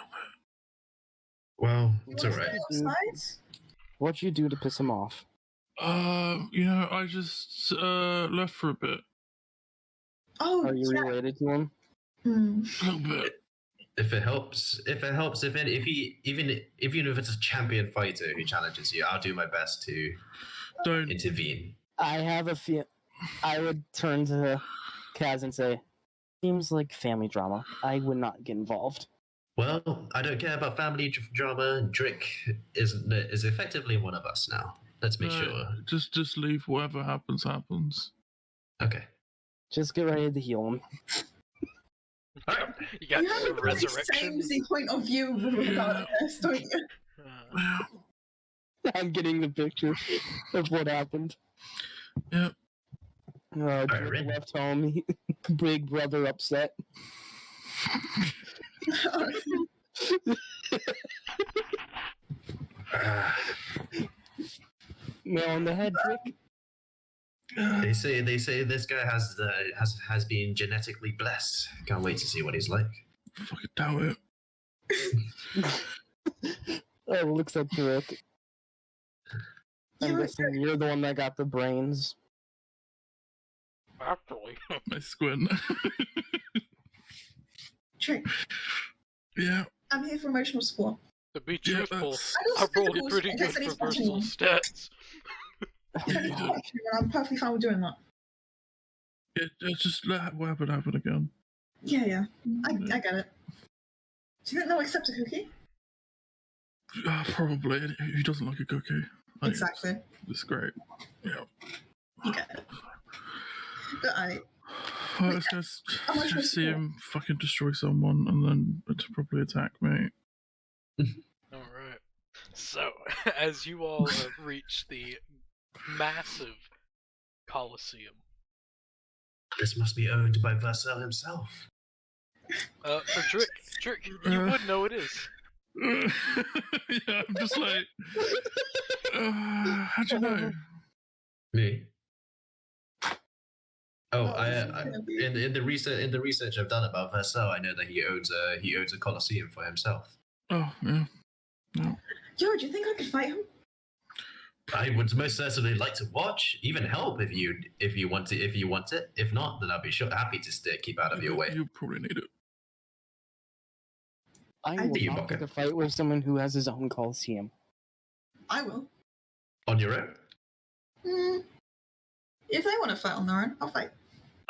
Well, it's alright. What'd you do to piss him off? I just left for a bit. Oh, are you related to him? A little bit. If it helps, even if it's a champion fighter who challenges you, I'll do my best to intervene. I have a feel. I would turn to Kaz and say, "Seems like family drama. I would not get involved." Well, I don't care about family drama. Drick is effectively one of us now. Let's make sure. Just leave. Whatever happens, happens. Okay. Just get ready to heal him. You got have a very resurrection. samey point of view regarding this, don't you? I'm getting the picture of what happened. Yep. Drake left home. Big brother upset. Nail on the head, Drake. They say this guy has been genetically blessed. Can't wait to see what he's like. Fucking doubt it. Oh, looks at Drake. I'm guessing you're the one that got the brains. Actually. My squint. Drake. Yeah. I'm here for emotional support. To be truthful, I rolled pretty good for Versel stats. I'm perfectly fine with doing that. Yeah, just let what happened happen again. Yeah. I get it. Do you think they'll accept a cookie? Probably. Who doesn't like a cookie? Exactly. It's great. Yeah. You get it. But Let's go see him fucking destroy someone and then probably attack me. Alright. So, as you all have reached the massive Coliseum. This must be owned by Versel himself. For Drick, you would know it is. Yeah, I'm just like, how'd you know? Me? Oh, Oh, this is I gonna be- in the research I've done about Versel, I know that he owns a Colosseum for himself. Oh, yeah. No. Yo, do you think I could fight him? I would most certainly like to watch, even help if you want it. If not, then I'll be happy to keep out of your way. You probably need it. I I will do, not Baka. pick a fight with someone who has his own Coliseum. I will. On your own? If they want to fight on their own, I'll fight.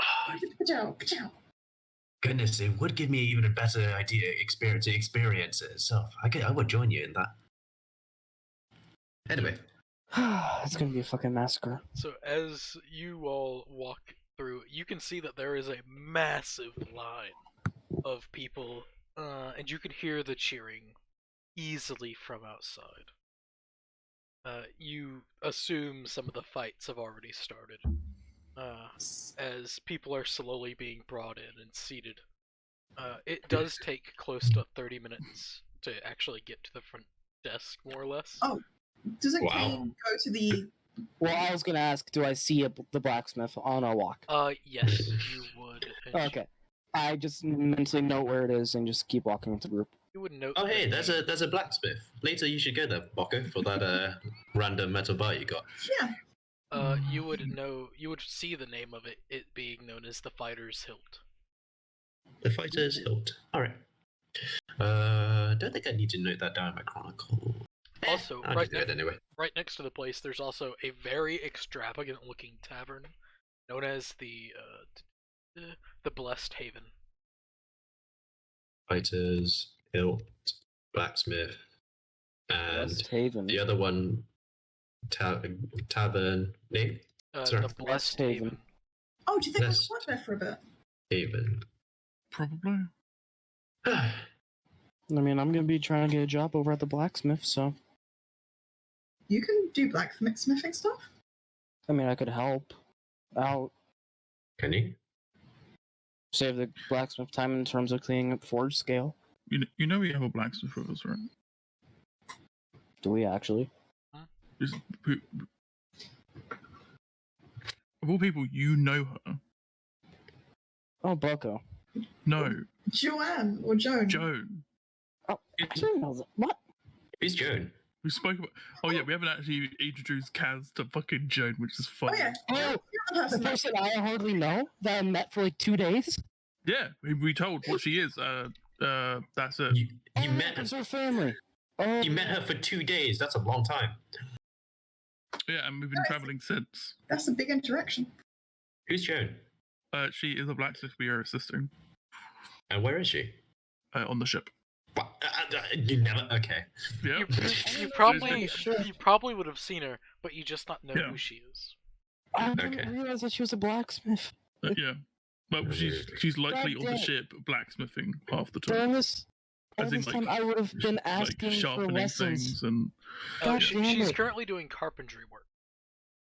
Oh, Ka-chow, ka-chow. goodness, it would give me even a better idea to experience it itself. I would join you in that. Anyway. It's gonna be a fucking massacre. So as you all walk through, you can see that there is a massive line of people, and you can hear the cheering easily from outside. You assume some of the fights have already started, as people are slowly being brought in and seated. It does take close to 30 minutes to actually get to the front desk, more or less. Oh, doesn't Wow. Kane go to the... Well, I was gonna ask, do I see the blacksmith on our walk? Yes, you would. and Okay. I just mentally know where it is and just keep walking with the group. You would note. Oh, that hey, there's a blacksmith. Later, you should go there, Baka, for that random metal bar you got. Yeah. You would know. You would see the name of it. It being known as the Fighter's Hilt. The fighter's hilt. All right. Don't think I need to note that down in my chronicle. Also, I'll right just do it anyway. Right next to the place, there's also a very extravagant-looking tavern, known as the Blessed Haven. Fighters, hilt, blacksmith, and West Haven. the other one, tavern name. Sorry. The Blessed Haven. Haven. Oh, do you think I Yes. could work there for a bit? Haven. Probably. I mean, I'm gonna be trying to get a job over at the blacksmith, so You can do blacksmithing stuff? I mean, I could help out, Can you? save the blacksmith time in terms of cleaning up forge scale. You know we have a blacksmith with us, right? Do we actually? Just, of all people, you know her. Oh, Boko. No, Joanne or Joan? Joan. Oh, I didn't know that. What? Who's Joan? We spoke about. Oh yeah, we haven't actually introduced Kaz to fucking Joan, which is Oh, funny. yeah. Oh, You're the the person that... person I hardly know that I met for like 2 days. Yeah, we told what she is. That's it. You met It's her. her family. Oh, You met her for 2 days. That's a long time. Yeah, and we've been traveling since. That's a big interaction. Who's Joan? She is a blacksmith we are assisting And where is she? on the ship. What? You never. Okay. Yeah. You probably Sure. you probably would have seen her, but you just not know Yeah. who she is. I didn't Okay. realize that she was a blacksmith. Yeah. But she's likely on the damn it. ship blacksmithing half the time. During this, all As in, this like, time, I would have been Like asking for sharpening lessons. things and. God damn She's it. currently doing carpentry work,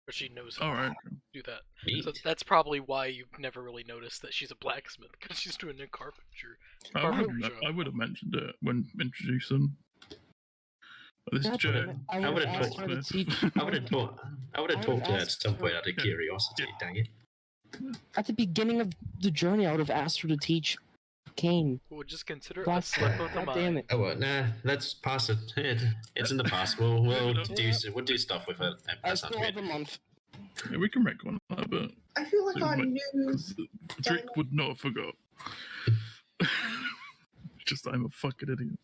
but she knows how Alright. to do that. Neat. So that's probably why you've never really noticed that she's a blacksmith, because she's doing a carpentry job. I would have mentioned it when introducing. This is God damn it. Joan. I I would would've have asked her to Blacksmith. teach I would have talked. I would have talked to her at asked some her- point out of curiosity. Dang it. at the beginning of the journey. I would have asked her to teach Kane. We'll just consider a Blacksmith. slip of the God damn mind. it. Oh well, nah. Let's pass it. It's in the past. We'll do stuff with it. I That sounds still have good. a month. Yeah, we can make one of that, but I feel like our Like- new... Drake would not have forgot. Just I'm a fucking idiot.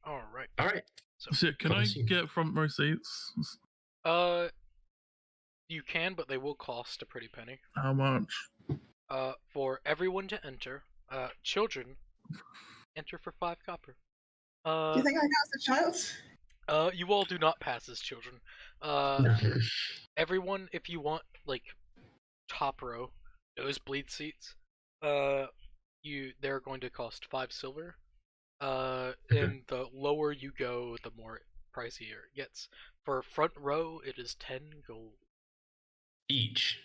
All right. All right. So yeah, can I Promising. get front row seats? You can, but they will cost a pretty penny. How much? For everyone to enter, children enter for 5 copper. Do you think I know as a child? You all do not pass as children. Everyone, if you want like top row, nosebleed seats, they're going to cost 5 silver. And the lower you go, the more pricier it gets. For front row, it is 10 gold. Each.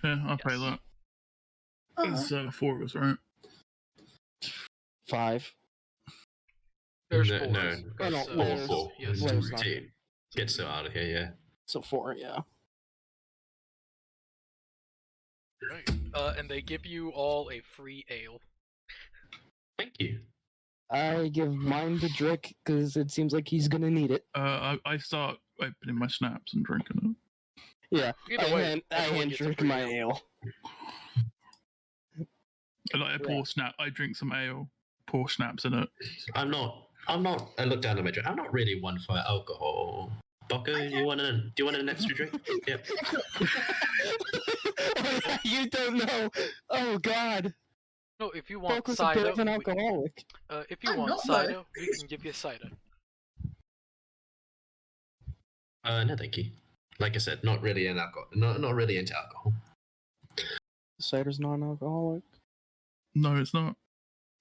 Yeah, I'll pay that. There's 4 of us, right? 5. There's No, 4. no. Oh, no, There's- Four. Yes, There's 3. not. See, get so out of here, yeah. So 4, yeah. Right. And they give you all a free ale. Thank you. I give mine to Drick because it seems like he's gonna need it. I start opening my snaps and drinking it. Yeah, Either way, I everyone hand gets a Drick free my ale. ale. I pour snap. I drink some ale, pour snaps in it. I'm not. I look down at my drink. I'm not really one for alcohol. Bocco, do you want an extra drink? Yep. You don't know. Oh God. No, if you want Bocco's a bit cider, of an alcoholic. if you I'm want not, cider, we can give you cider. No, thank you. Like I said, not really an alcohol. Not really into alcohol. Cider's not an alcoholic. No, it's not.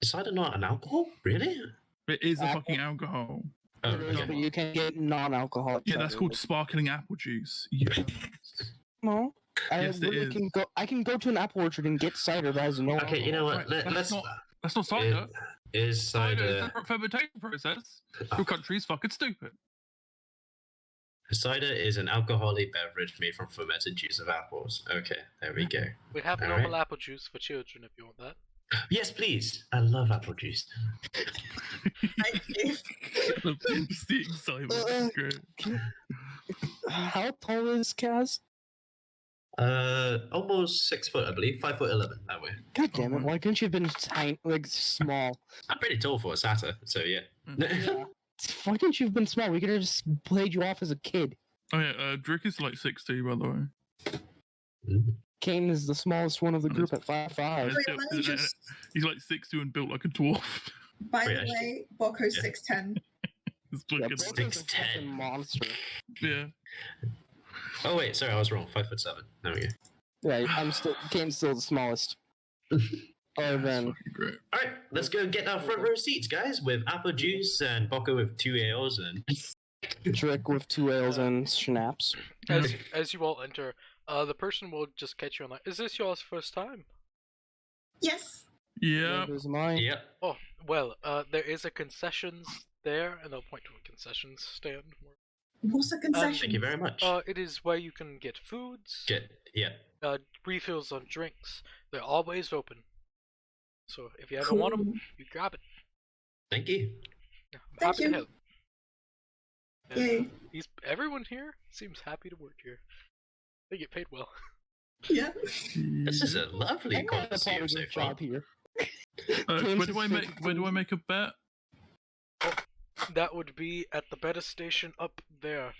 Is cider not an alcohol? Really? It is a fucking alcohol. Oh, It is, okay. but you can get non-alcoholic. Yeah, that's cider. called sparkling apple juice. Yeah. No. I Yes, it literally is. can go. I can go to an apple orchard and get cider that has no. Okay, you know what? Right, Let's. That's not cider. Is Cider is a cider? separate fermentation process. Your country's fucking stupid. Cider is an alcoholic beverage made from fermented juice of apples. Okay, there we go. We have All normal right. apple juice for children if you want that. Yes, please. I love apple juice. Thank you. The interesting silence is great. How tall is Kaz? Almost 6 foot, I believe. 5'11" that way. God damn it! Why couldn't you have been tiny, like small? I'm pretty tall for a satyr, so yeah. Yeah. Why couldn't you have been small? We could have just played you off as a kid. Oh yeah, Drick is like 6'2", by the way. Kane is the smallest one of the group at 5'5". Wait, let me just- He's like 6'2" and built like a dwarf. By Wait, the way, Bocco's 6'10". It's Yeah, fucking, Bocco's a 6'10". fucking monster. yeah. Oh wait, sorry, I was wrong. 5'7". There we go. Yeah, Kane's still the smallest. Other That's than fucking great. All right, let's go get our front row seats, guys, with apple juice and Bocco with 2 ales and. Drick with 2 ales and schnapps. As you all enter, the person will just catch you on that. Is this yours first time? Yes. Yeah. There's mine. Yep. Oh, well, there is a concessions there, and they'll point to a concessions stand. What's a concession? Thank you very much. It is where you can get foods, Yeah. refills on drinks. They're always open. So if you ever want them, you grab it. Thank you. I'm Thank happy you. to help. And, Yay. everyone here seems happy to work here. They get paid well. Yeah. This is a lovely I'm not a part Colosseum of so this far. job here. Where do I make a bet? That would be at the beta station up there.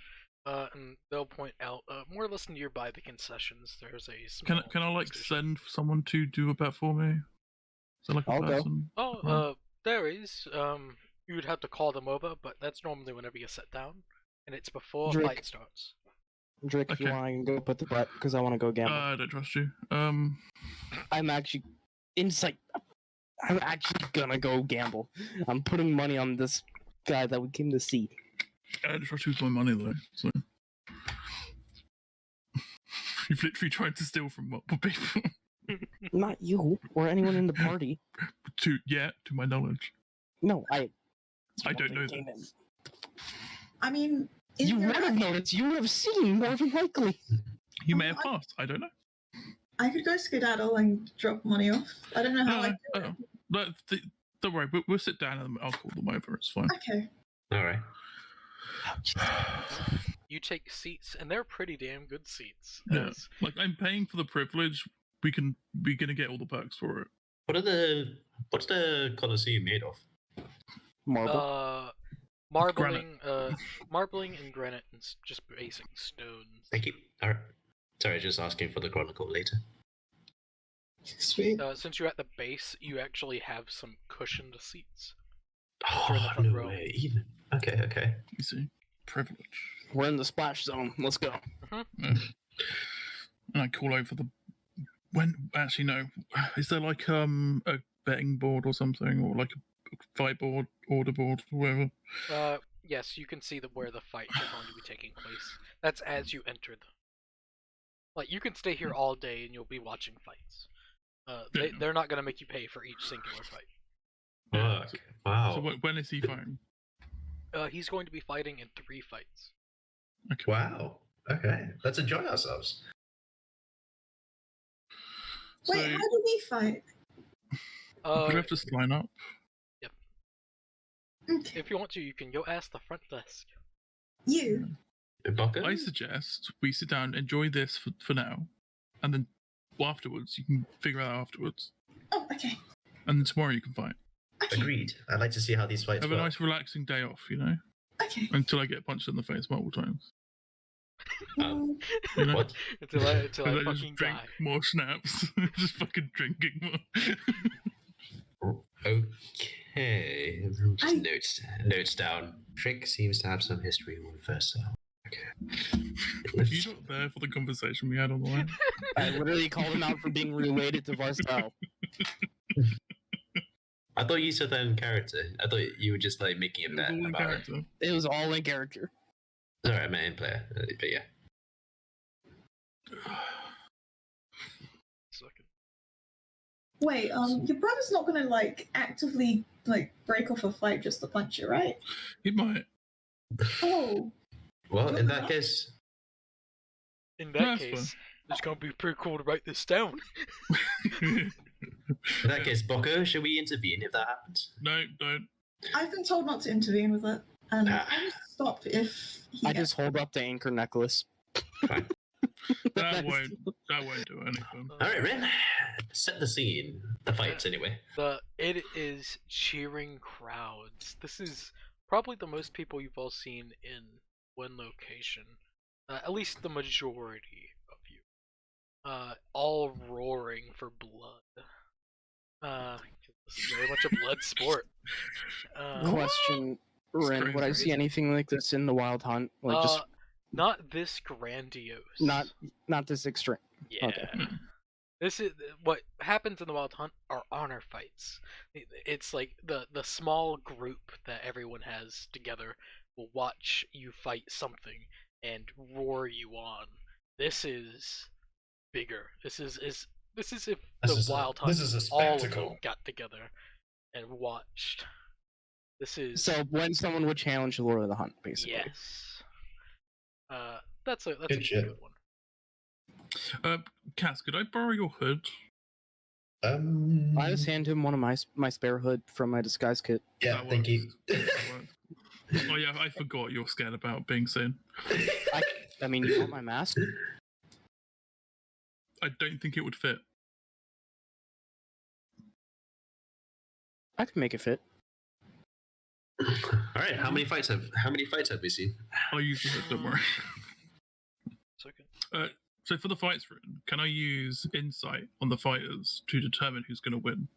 And they'll point out more or less nearby the concessions. There's a small Can I like station. send someone to do a bet for me? So like a I'll go. person? Oh, there is. You would have to call them over, but that's normally whenever you sit down, and it's before Drake. fight starts. Drake, if you Okay. want, I can go put the bet because I want to go gamble. I don't trust you. I'm actually insight. I'm actually gonna go gamble. I'm putting money on this guy that we came to see. I don't trust you with my money though. So you've literally tried to steal from multiple people. Not you or anyone in the party. to my knowledge. No, I don't know came this. I mean, You would have noticed. You would have seen more than likely. You may have passed. I don't know. I could go skedaddle and drop money off. I don't know how I do it. No, don't worry. We'll sit down and I'll call them over. It's fine. Okay. All right. You take seats, and they're pretty damn good seats. Yeah. as- Like I'm paying for the privilege. We're gonna get all the perks for it. What's the Colosseum made of? Marble. Marbling, marbling and granite, and just basic stones. Thank you. All right. Sorry, just asking for the chronicle later. Sweet. Since you're at the base, you actually have some cushioned seats. Oh, You're in the front no row. way. Even. Okay. You see, privilege. We're in the splash zone. Let's go. Yeah. And I call over the. Actually no. Is there like a betting board or something, or like a fight board, order board, whatever? Yes, you can see where the fight is going to be taking place. That's as you entered. Like, you can stay here all day and you'll be watching fights. They're not gonna make you pay for each singular fight. Fuck. Wow. So when is he fighting? He's going to be fighting in 3 fights. Okay. Wow. Okay. Let's enjoy ourselves. Wait, how do we fight? We have to just line up. Yep. Okay. If you want to, you can go ask the front desk. You. Bucko? I suggest we sit down, enjoy this for now, and then afterwards you can figure out afterwards. Oh, okay. And then tomorrow you can fight. Okay. Agreed. I'd like to see how these fights Have work. a nice relaxing day off, you know? Okay. Until I get punched in the face multiple times. Um, You know? What? until I And then fucking just drink die. more schnapps. Just fucking drinking more. Okay. Everyone just notes down. Trick seems to have some history with Versel. Okay. Were you not there for the conversation we had on the line? I literally called him out for being related to Versel. I thought you said that in character. I thought you were just like making a It was bet all in about it. character. It was all in character. Sorry, I meant in player. But yeah. Second. Wait, your brother's not gonna like actively like break off a fight just to punch you, right? He might. Oh. Well, in that case, In No, that that's case, it's gonna be pretty cool to write this down. Bucko, should we intervene if that happens? No, don't. I've been told not to intervene with it, and I just stop if he I gets- just hold up the anchor necklace. Fine. That won't do anything. All right, Rin. Set the scene. The fights, anyway. It is cheering crowds. This is probably the most people you've all seen in one location. At least the majority of you. All roaring for blood. This is very much a blood sport. Question, Ren, would I see crazy. anything like this in the Wild Hunt? Like just Not this grandiose. not this extreme. Yeah. Okay. This is what happens in the Wild Hunt are honor fights. It's like the small group that everyone has together will watch you fight something and roar you on. This is bigger. This is if the Wild Hunt all of them got together and watched. This is So when someone would challenge the Lord of the Hunt, basically. yes. That's a Good good shit. one. Cass, could I borrow your hood? I just hand him one of my spare hood from my disguise kit. Yeah, That thank you. works. Oh yeah, I forgot you're scared about being seen. I mean, you want my mask? I don't think it would fit. I can make it fit. All right, how many fights have we seen? I'll use the hood, don't worry. Second. So for the fights room, can I use insight on the fighters to determine who's going to win,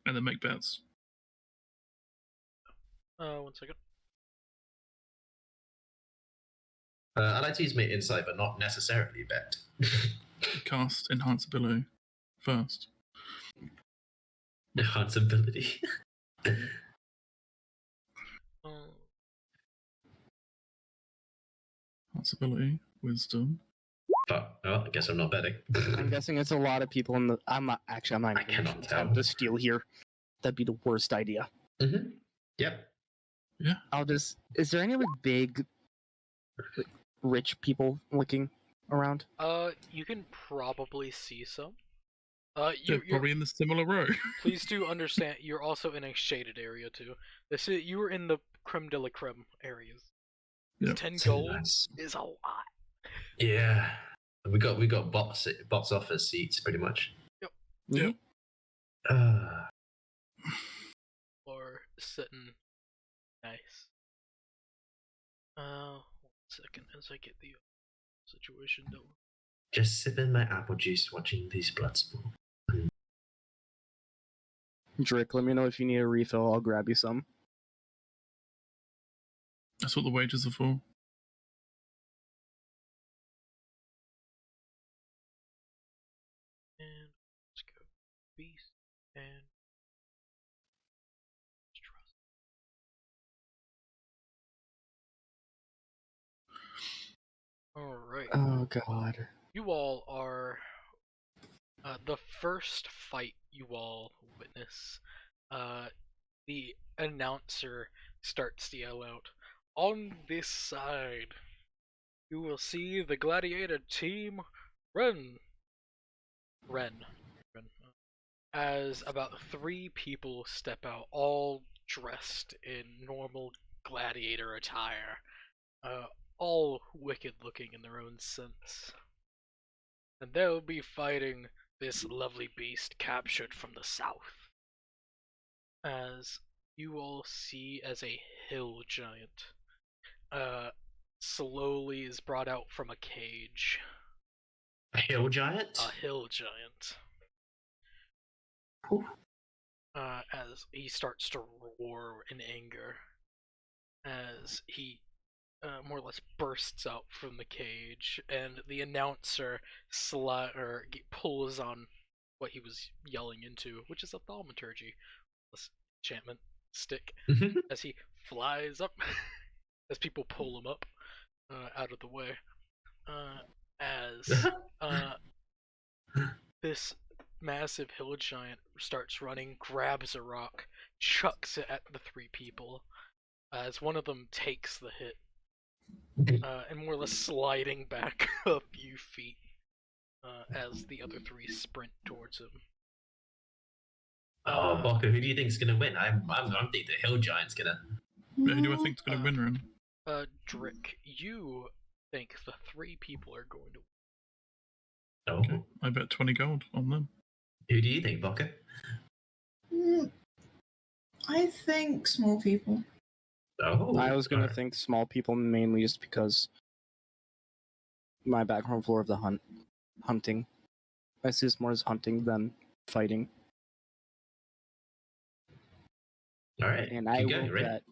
and then make bets? 1 second. I'd like to use my insight, but not necessarily bet. Cast enhanceability first. Enhanceability. Enhanceability, wisdom. But well, I guess I'm not betting. I'm guessing it's a lot of people in the. I'm not I even gonna cannot attempt tell. to steal here. That'd be the worst idea. Mm-hmm. Yep. I'll just. Is there any like big, like, rich people looking around? You can probably see some. They're You're probably in the similar row. please do understand. You're also in a shaded area too. You were in the creme de la creme areas. Yeah. 10 So gold nice. is a lot. Yeah. We got box office seats pretty much. Yep. Or sitting nice. 1 second as I get the situation done. Just sipping my apple juice, watching these Bloodsport. Drick, let me know if you need a refill. I'll grab you some. That's what the wages are for. And let's go beast and trust. All right. Oh god. you all are the first fight you all witness. The announcer starts to yell out, "On this side, you will see the gladiator team run." As about 3 people step out, all dressed in normal gladiator attire, all wicked looking in their own sense. And they'll be fighting this lovely beast captured from the south. As you all see as a hill giant, slowly is brought out from a cage. A hill giant? A hill giant. As he starts to roar in anger, as he more or less bursts out from the cage, and the announcer pulls on what he was yelling into, which is a thaumaturgy enchantment stick, as he flies up, as people pull him up out of the way, as this massive hill giant starts running, grabs a rock, chucks it at the 3 people, as one of them takes the hit, and more or less sliding back a few feet as the other 3 sprint towards him. Oh, Baka, who do you think's gonna win? I think the hill giant's gonna. Who do I think's gonna win, Ren? Drick, you think the 3 people are going to win? Oh. Okay, I bet 20 gold on them. Who do you think, Baka? I think small people. Oh, I was gonna think small people mainly just because my background floor of the hunting. I see this more as hunting than fighting. All right, and I will bet.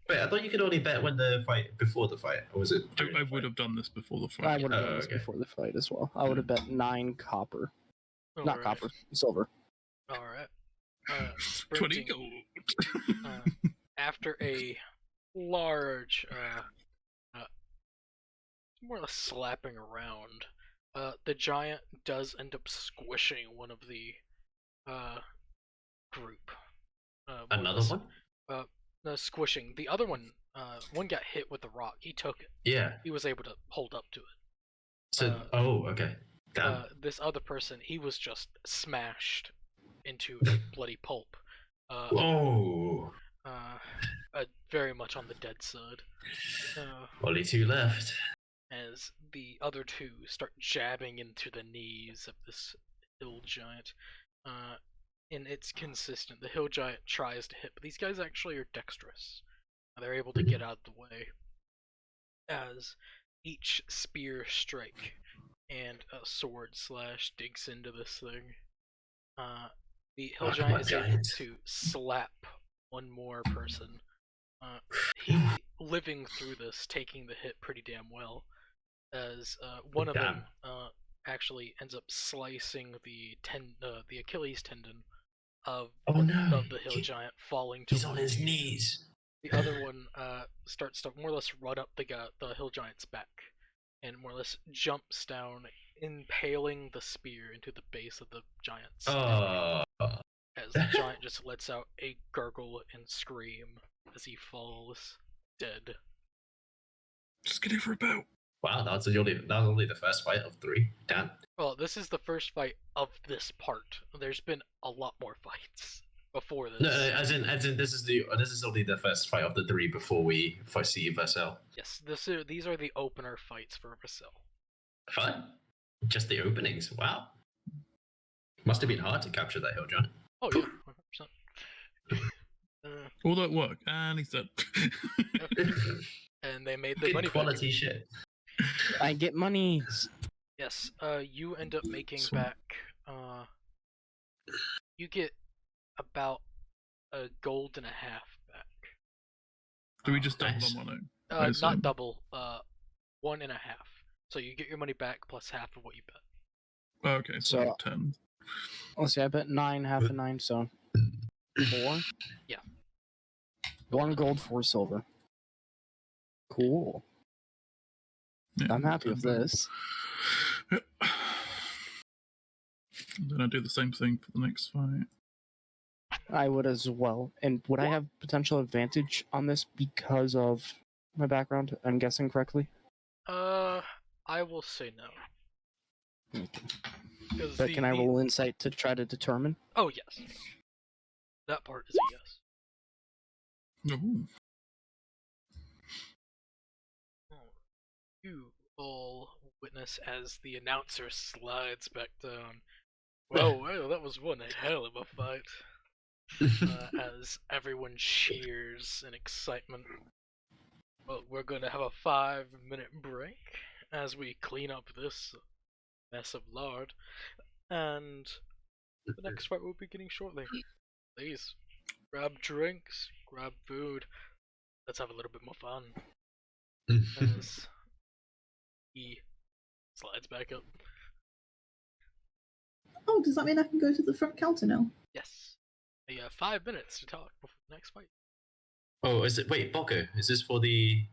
Wait, I thought you could only bet when the fight before the fight, or was it? I would have done this before the fight. I would have done this before the fight as well. I would have bet 9 copper, not copper, silver. All right. 20 gold. After a large, more or less slapping around, the giant does end up squishing one of the group. Another one? No, squishing. The other one, one got hit with the rock. He took it. Yeah. He was able to hold up to it. So, okay. Damn. This other person, he was just smashed into a bloody pulp. Whoa. Very much on the dead side. Only 2 left. As the other 2 start jabbing into the knees of this hill giant. And it's consistent. The hill giant tries to hit, but these guys actually are dexterous. They're able to get out of the way. As each spear strike and a sword slash digs into this thing. The hill giant is able to slap one more person. He living through this, taking the hit pretty damn well. As one of them actually ends up slicing the Achilles tendon of the hill giant, falling to. He's on his knees. The other one starts to more or less run up the hill giant's back, and more or less jumps down, impaling the spear into the base of the giant's neck. As the giant just lets out a gurgle and scream as he falls dead. Just get it for a bout. Wow, that was only the first fight of 3. Damn. Well, this is the first fight of this part. There's been a lot more fights before this. No, as in, this is only the first fight of the 3 before we see Versel. Yes, these are the opener fights for Versel. Fun. Just the openings. Wow. Must have been hard to capture that hill giant. Oh yeah, 100%. All that work, and he's dead. And they made the good money quality back. Shit. I get money. Yes, you end up making back. You get about a gold and a half back. Do we just double them on it? Not double. 1.5. So you get your money back plus half of what you bet. Okay, so 10. Let's see, I bet 9, half of 9, so 4? Yeah. 1 gold, 4 silver. Cool. Yeah, I'm happy with this. Yep. And then I do the same thing for the next fight. I would as well. And would I have potential advantage on this because of my background? I'm guessing correctly. I will say no. Okay. But can I roll insight to try to determine? Oh yes. That part is a yes. Ooh. You all witness as the announcer slides back down. Well, that was one hell of a fight. As everyone cheers in excitement. Well, we're going to have a 5-minute break as we clean up this mess of lard, and the next fight will be beginning shortly. Please, grab drinks, grab food. Let's have a little bit more fun. As he slides back up. Oh, does that mean I can go to the front counter now? Yes. You have 5 minutes to talk before the next fight. Oh, is it? Wait, Boko, is this for the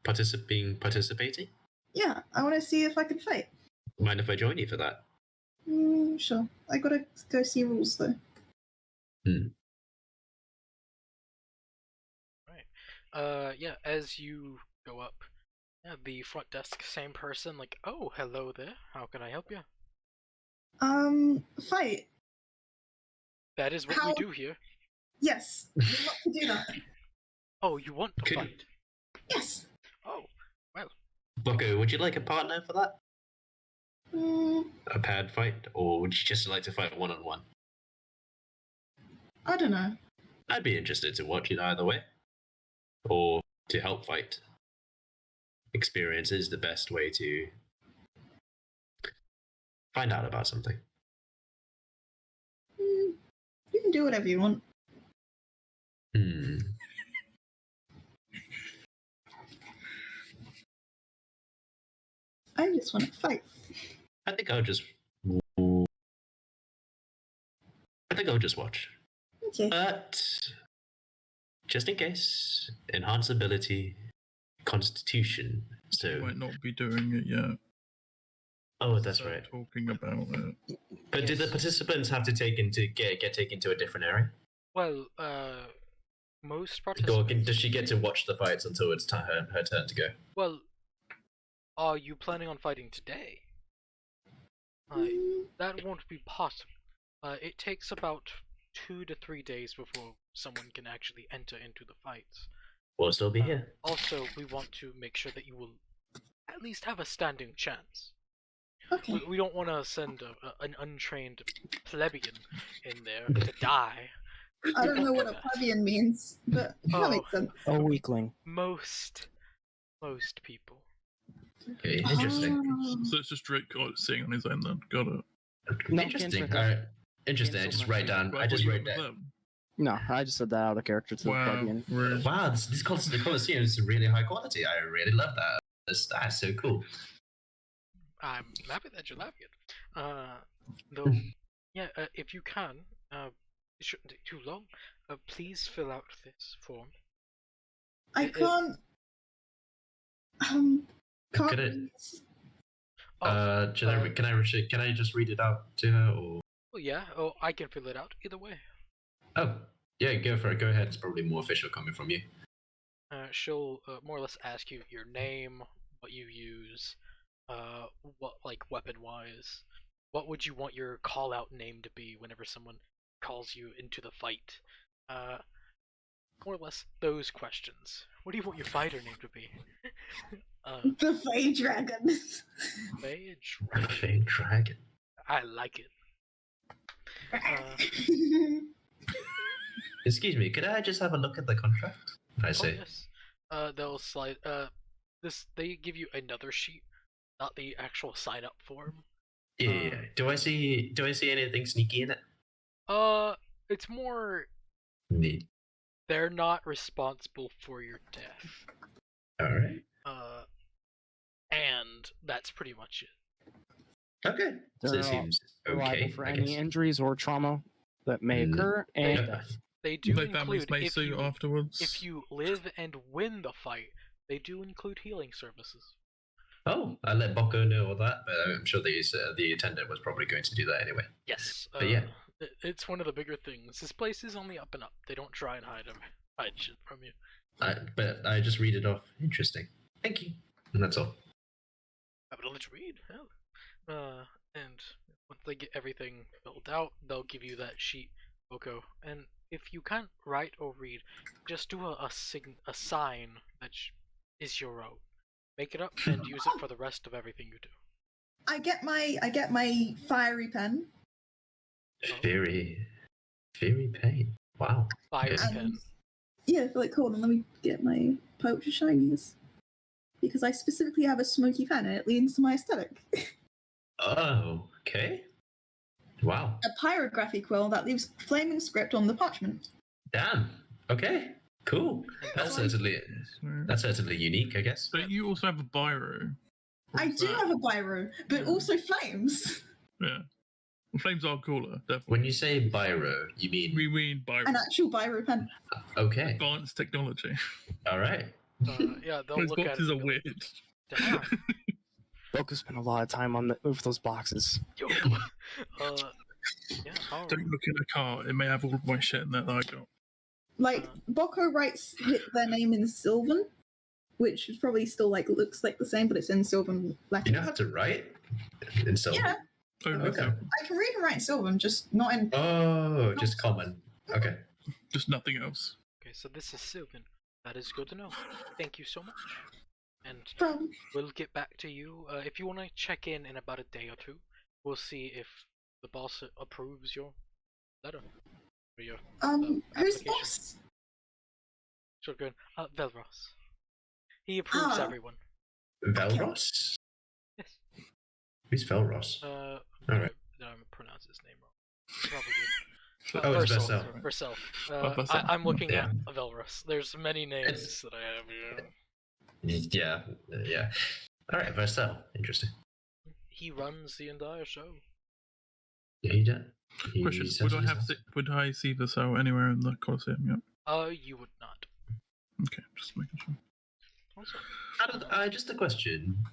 participating? Yeah, I want to see if I can fight. Mind if I join you for that? Sure. I gotta go see rules though. Right. Yeah, as you go up, the front desk, same person, like, oh, hello there. How can I help you? Fight. That is what we do here. Yes, we want to do that. Oh, you want to fight? Yes. Oh, well. Boko, would you like a partner for that? A paired fight? Or would you just like to fight one-on-one? I don't know. I'd be interested to watch it either way. Or to help fight. Experience is the best way to find out about something. You can do whatever you want. I just want to fight. I think I'll just watch. Okay. But just in case, enhance ability, constitution. So You might not be doing it yet. Oh, that's Start right. Talking about it. But do the participants have to get taken to a different area? Well, most Or participants... does she get to watch the fights until it's her turn to go? Well, are you planning on fighting today? That won't be possible. It takes about 2 to 3 days before someone can actually enter into the fights. We'll still be here. Also, we want to make sure that you will at least have a standing chance. Okay. We don't want to send an untrained plebeian in there to die. I don't know what a plebeian means, but that makes sense. A weakling. Most people. Okay, interesting. So it's just Drake sitting on his own then. Got it. No, Interesting. cancel Alright. Interesting. I just write down. I just wrote down. No, I just said that out of character to the plugin. Wow, the Colosseum is really high quality. I really love that. That's so cool. I'm happy that you like it. Though, yeah, if you can, it shouldn't take too long. Please fill out this form. I can't. Can I just read it out to her or? Well, yeah. Oh, I can fill it out either way. Oh, yeah, go for it. Go ahead. It's probably more official coming from you. She'll more or less ask you your name, what you use, what like weapon-wise. What would you want your call-out name to be whenever someone calls you into the fight? More or less those questions. What do you want your fighter name to be? The Fey Dragon. Fey Dragon. Fey Dragon. I like it. Excuse me, could I just have a look at the contract? I say. Oh, yes. They'll slide. They give you another sheet, not the actual sign-up form. Yeah. Do I see anything sneaky in it? It's more. Neat. They're not responsible for your death. All right. And that's pretty much it. Okay. So it seems okay. For any injuries or trauma that may occur, and they do My families include may sue afterwards. if you live and win the fight, they do include healing services. Oh, I let Bocco know all that, but I'm sure the attendant was probably going to do that anyway. Yes. But yeah. It's one of the bigger things. This place is on the up and up. They don't try and hide shit from you. But I just read it off. Interesting. Thank you. And that's all. I would let you read. Hell. And once they get everything filled out, they'll give you that sheet, Boko. And if you can't write or read, just do a sign that is your own. Make it up and use it for the rest of everything you do. I get my fiery pen. Fairy pain. Wow. Fiery pen. Yeah, like hold on, let me get my poetry shinies. Because I specifically have a smoky pen and it leans to my aesthetic. Oh, okay. Wow. A pyrography quill that leaves flaming script on the parchment. Damn. Okay. Cool. That's certainly unique, I guess. But you also have a biro. I do have a biro, but also flames. Yeah. Well, flames are cooler, definitely. When you say biro, you mean... We mean biro. An actual biro pen. Okay. Advanced technology. All right. Yeah, they'll Those look at it. boxes are weird. Damn. Boku spent a lot of time with those boxes. Yo. Yeah, alright. Don't look in a car. It may have all of my shit in there that I got. Like, Boko writes their name in Sylvan, which is probably still looks like the same, but it's in Sylvan letters. You know how to write in Sylvan? Yeah. Oh, no, Okay. I can read and write in Sylvan, just not in... Oh, just common. Okay. Just nothing else. Okay, so this is Sylvan. That is good to know. Thank you so much. And Problem. we'll get back to you. If you want to check in about a day or two, we'll see if the boss approves your letter. Or your Who's application. boss? Sure, good. Velros. He approves everyone. Velros? Yes. Who's Velros? All right. Did I pronounce his name wrong? Probably did. Oh, it's Versel. Versel. Versel. I'm looking Yeah. at Velros. There's many names that I have here. Yeah. All right, Versel. Interesting. He runs the entire show. Yeah, he did. Question: Would I see the cell anywhere in the Colosseum? Yep. You would not. Okay, just making sure. Also, just a question,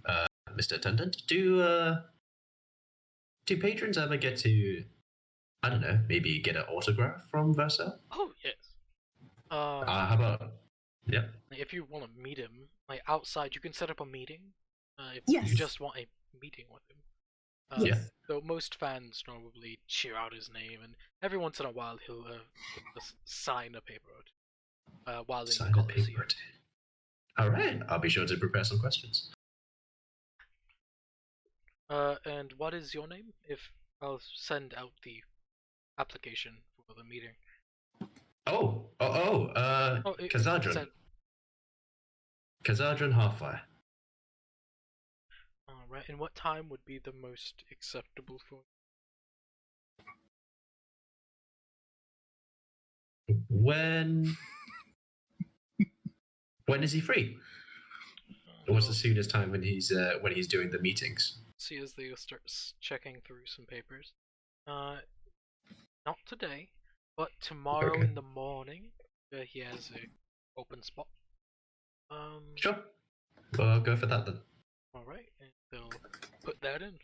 Mr. Attendant. Do patrons ever get to, I don't know, maybe get an autograph from Versel? Oh yes. How about? Yep. If you want to meet him, outside, you can set up a meeting. If Yes. you just want a meeting with him. Yes. So most fans normally cheer out his name, and every once in a while he'll sign a paper while in the Colosseum. All right, I'll be sure to prepare some questions. And what is your name? If I'll send out the application for the meeting. Kazadron. Kazadron Halfire. Alright, and what time would be the most acceptable for you? When is he free? What's the soonest time when he's doing the meetings? See, as they start checking through some papers. Not today, but tomorrow in the morning, he has a open spot. Sure. Well, I'll go for that then. Alright, and they'll put that in.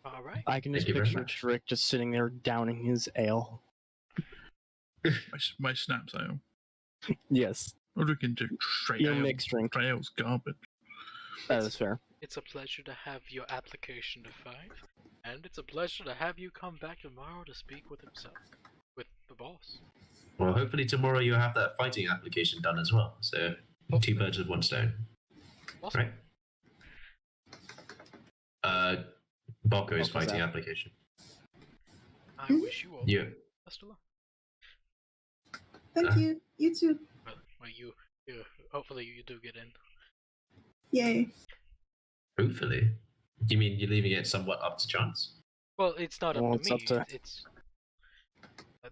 Alright. I can just picture Trick just sitting there downing his ale. My schnapps ale. Yes. Or drinking just straight ale. Mixed drink. Ale's garbage. That is fair. It's a pleasure to have your application to 5, and it's a pleasure to have you come back tomorrow to speak with himself, with the boss. Well, hopefully tomorrow you'll have that fighting application done as well. So, 2 birds with 1 stone. Awesome. Right? Bocco's fighting application. I wish you all best of luck. Thank you. You too. Well, you hopefully you do get in. Yay. Hopefully. You mean you're leaving it somewhat up to chance? Well, it's not up to me. Up to... It's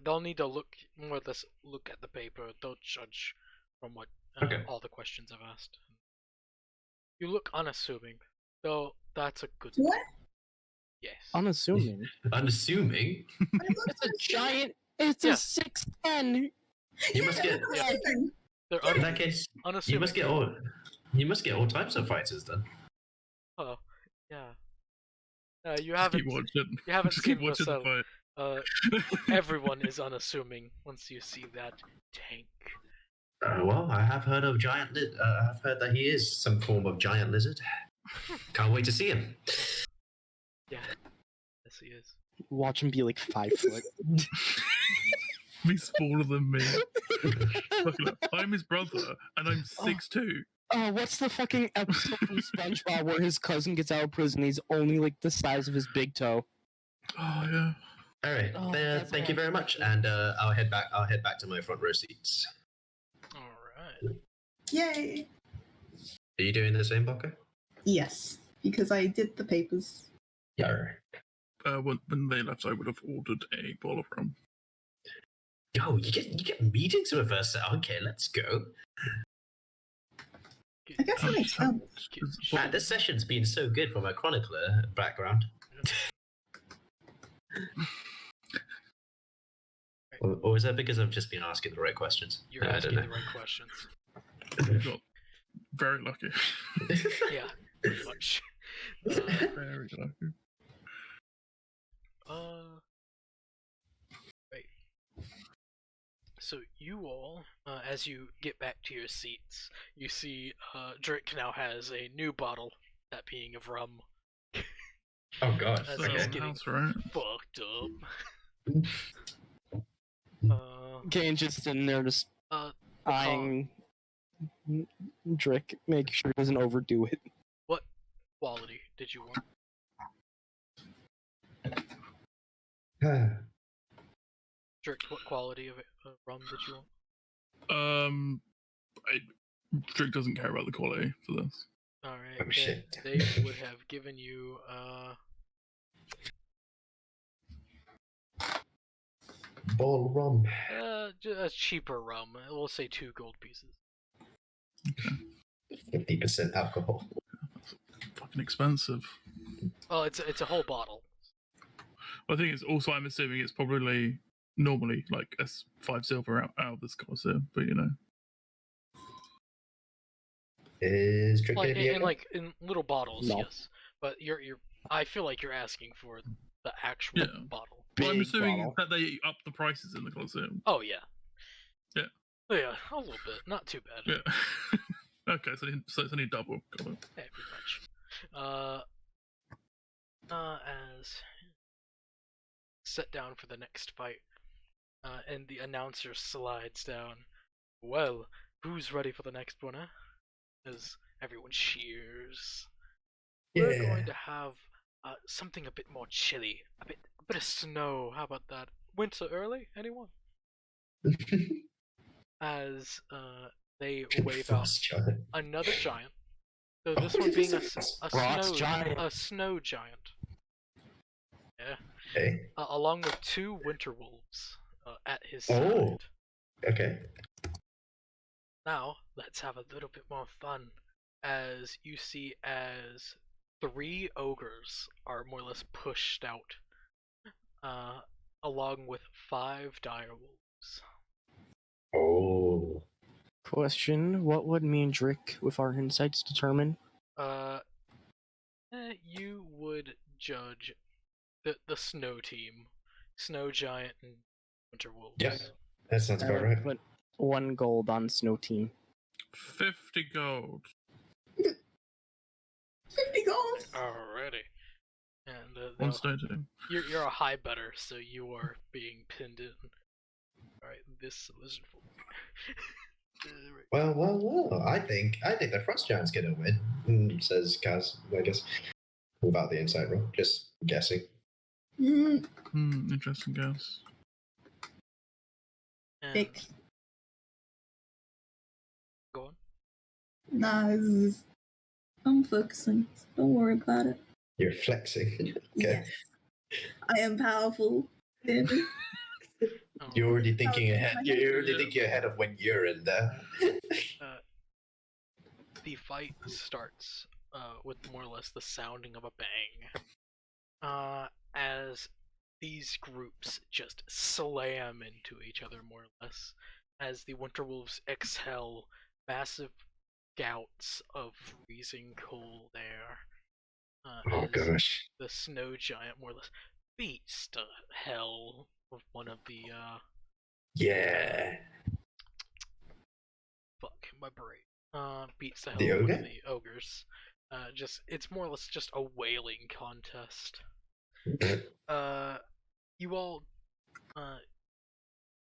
they'll need to look more or less look at the paper. Don't judge from what all the questions I've asked. You look unassuming, though. That's a good. What? Yes. Unassuming. Unassuming? It's a giant. It's a 6'10". You must get. They're in that case, unassuming. you must get all. You must get all types of fighters then. Oh, yeah. You Just haven't. keep watching. You haven't Just seen keep watching the Versel. fight. Everyone is unassuming once you see that tank. Well, I have heard of I've heard that he is some form of giant lizard. Can't wait to see him. Yeah. Yes, he is. Watch him be like 5 foot. He's smaller than me. I'm his brother, and I'm 6'2". Oh, what's the fucking episode from SpongeBob where his cousin gets out of prison? He's only like the size of his big toe. Oh yeah. All right. Oh, Thank you very much, and I'll head back to my front row seats. All right. Yay! Are you doing the same, Baka? Yes, because I did the papers. Yeah. When they left, I would have ordered a bottle of rum. Yo, you get meetings with us. Okay, let's go. I guess that makes sense. Man, this session's been so good from a chronicler background. Or is that because I've just been asking the right questions? You're asking the right questions. Got very lucky. Yeah, pretty much. Very lucky. Right. So you all, as you get back to your seats, you see Drake now has a new bottle, that being of rum. Oh gosh. As So, he's getting that's right. fucked up. Kane's just sitting there just eyeing Drick, making sure he doesn't overdo it. What quality did you want? Drake, what quality of rum did you want? Drake doesn't care about the quality for this. Alright, Oh, shit. they would have given you Ball rum. a cheaper rum. We'll say 2 gold pieces. 50% alcohol. That's fucking expensive. Well, it's a whole bottle. I think it's also, I'm assuming it's probably normally like a 5 silver out of this Colosseum, but you know. Is Drake Like gonna be okay? in little bottles, No. yes. But you're I feel like you're asking for the actual Yeah. bottle. Well, I'm Big assuming bottle. that they up the prices in the Colosseum. Oh yeah. Yeah. Oh, yeah, a little bit, not too bad. Yeah. Okay, so it's only double. Got it. Yeah, pretty much. As set down for the next fight, and the announcer slides down. Well, who's ready for the next one, huh? As everyone cheers. We're going to have something a bit more chilly, a bit of snow. How about that? Winter early? Anyone? As they wave out Frost giant. another giant. So this one being a Frost giant. snow giant. Yeah. Okay. Along with 2 winter wolves at his Oh. side. Okay. Now, let's have a little bit more fun, as you see as 3 ogres are more or less pushed out, along with 5 direwolves. Oh. Question: what would me and Drick, with our insights, determine? You would judge the snow team, snow giant and winter wolves. Yeah. That sounds about right. Put 1 gold on Snow Team. 50 gold. 50 gold! Alrighty. And One stone team. you're a high better, so you are being pinned in. Alright, this lizard folk. Well. I think the Frost Giant's gonna win, says Kaz, I guess. Without the insight roll. Just guessing. Interesting guess. And Big. go on. Nah, I'm focusing. Don't worry about it. You're flexing. Okay. Yes. I am powerful. Baby. Oh, You're already thinking ahead. You're already thinking ahead of when you're in there. The fight starts with more or less the sounding of a bang. As these groups just slam into each other more or less, as the Winterwolves exhale massive gouts of freezing cold air. Oh As gosh. the snow giant more or less beats the hell of one of the Yeah. fuck my brain. Beats the hell The of one of ogre? the ogres. It's more or less just a wailing contest. You all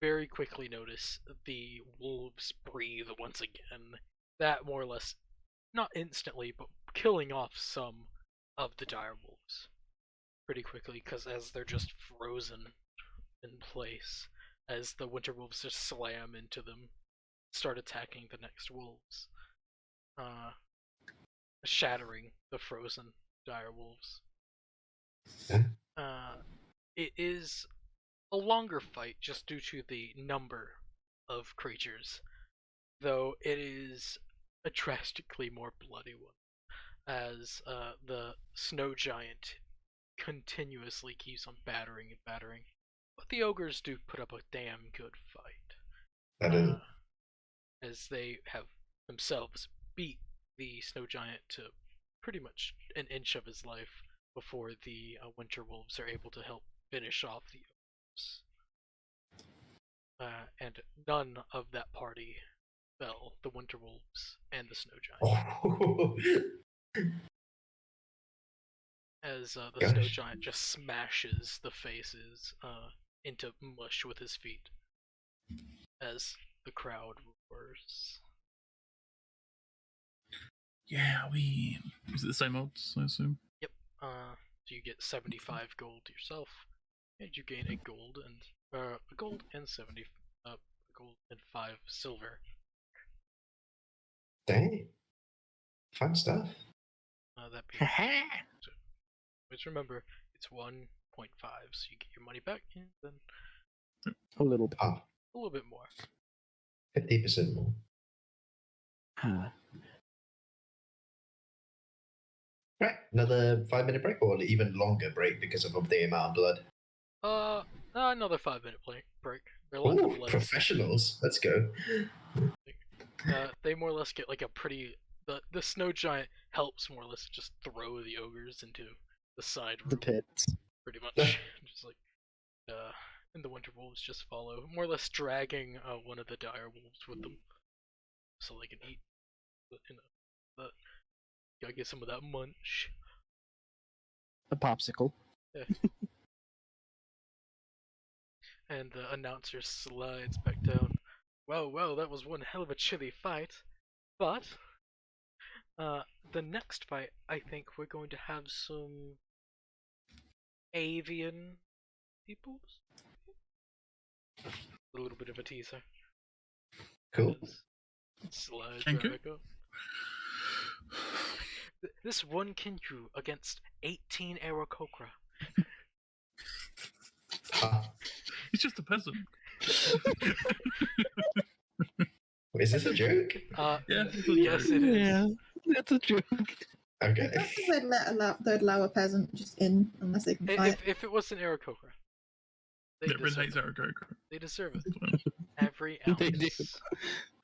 very quickly notice the wolves breathe once again. That more or less, not instantly, but killing off some of the dire wolves pretty quickly, because as they're just frozen in place, as the winter wolves just slam into them, start attacking the next wolves, shattering the frozen dire wolves. It is a longer fight just due to the number of creatures, though it is a drastically more bloody one, as the snow giant continuously keeps on battering and battering, but the ogres do put up a damn good fight, as they have themselves beat the snow giant to pretty much an inch of his life before the winter wolves are able to help finish off the ogres. And none of that party fell, the winter wolves and the snow giant. As the snow giant just smashes the faces into mush with his feet, as the crowd roars. Yeah, is it the same odds, I assume? Yep. So you get 75 gold yourself, and you gain a gold and 70 gold and 5 silver. Dang. Fun stuff. That being so, just remember, it's 1.5, so you get your money back and then A little bit. Ah, a little bit more. 50% more. Right, another 5-minute break, or even longer break because of the amount of blood. Another 5-minute break. They're left Ooh, with less. professionals. Let's go. They more or less get like a pretty. The snow giant helps more or less just throw the ogres into the side room. The pits. Pretty much. Just like, and the winter wolves just follow, more or less dragging one of the dire wolves with them, so they can eat. But gotta get some of that munch. A popsicle. Yeah. And the announcer slides back down. Well, that was one hell of a chilly fight. But, the next fight, I think we're going to have some avian peoples. A little bit of a teaser. Cool. Slides Thank right you. back up. This one Kinju against 18 Aarakocra. He's just a peasant. Is this a joke? Yeah. Yes, it is. Yeah, that's a joke. Okay. I don't think they'd allow a peasant just in unless they can fight. If it was an Aarakocra, they Yeah, Rin deserve hates it. Aarakocra. They deserve it. Every ounce. They do.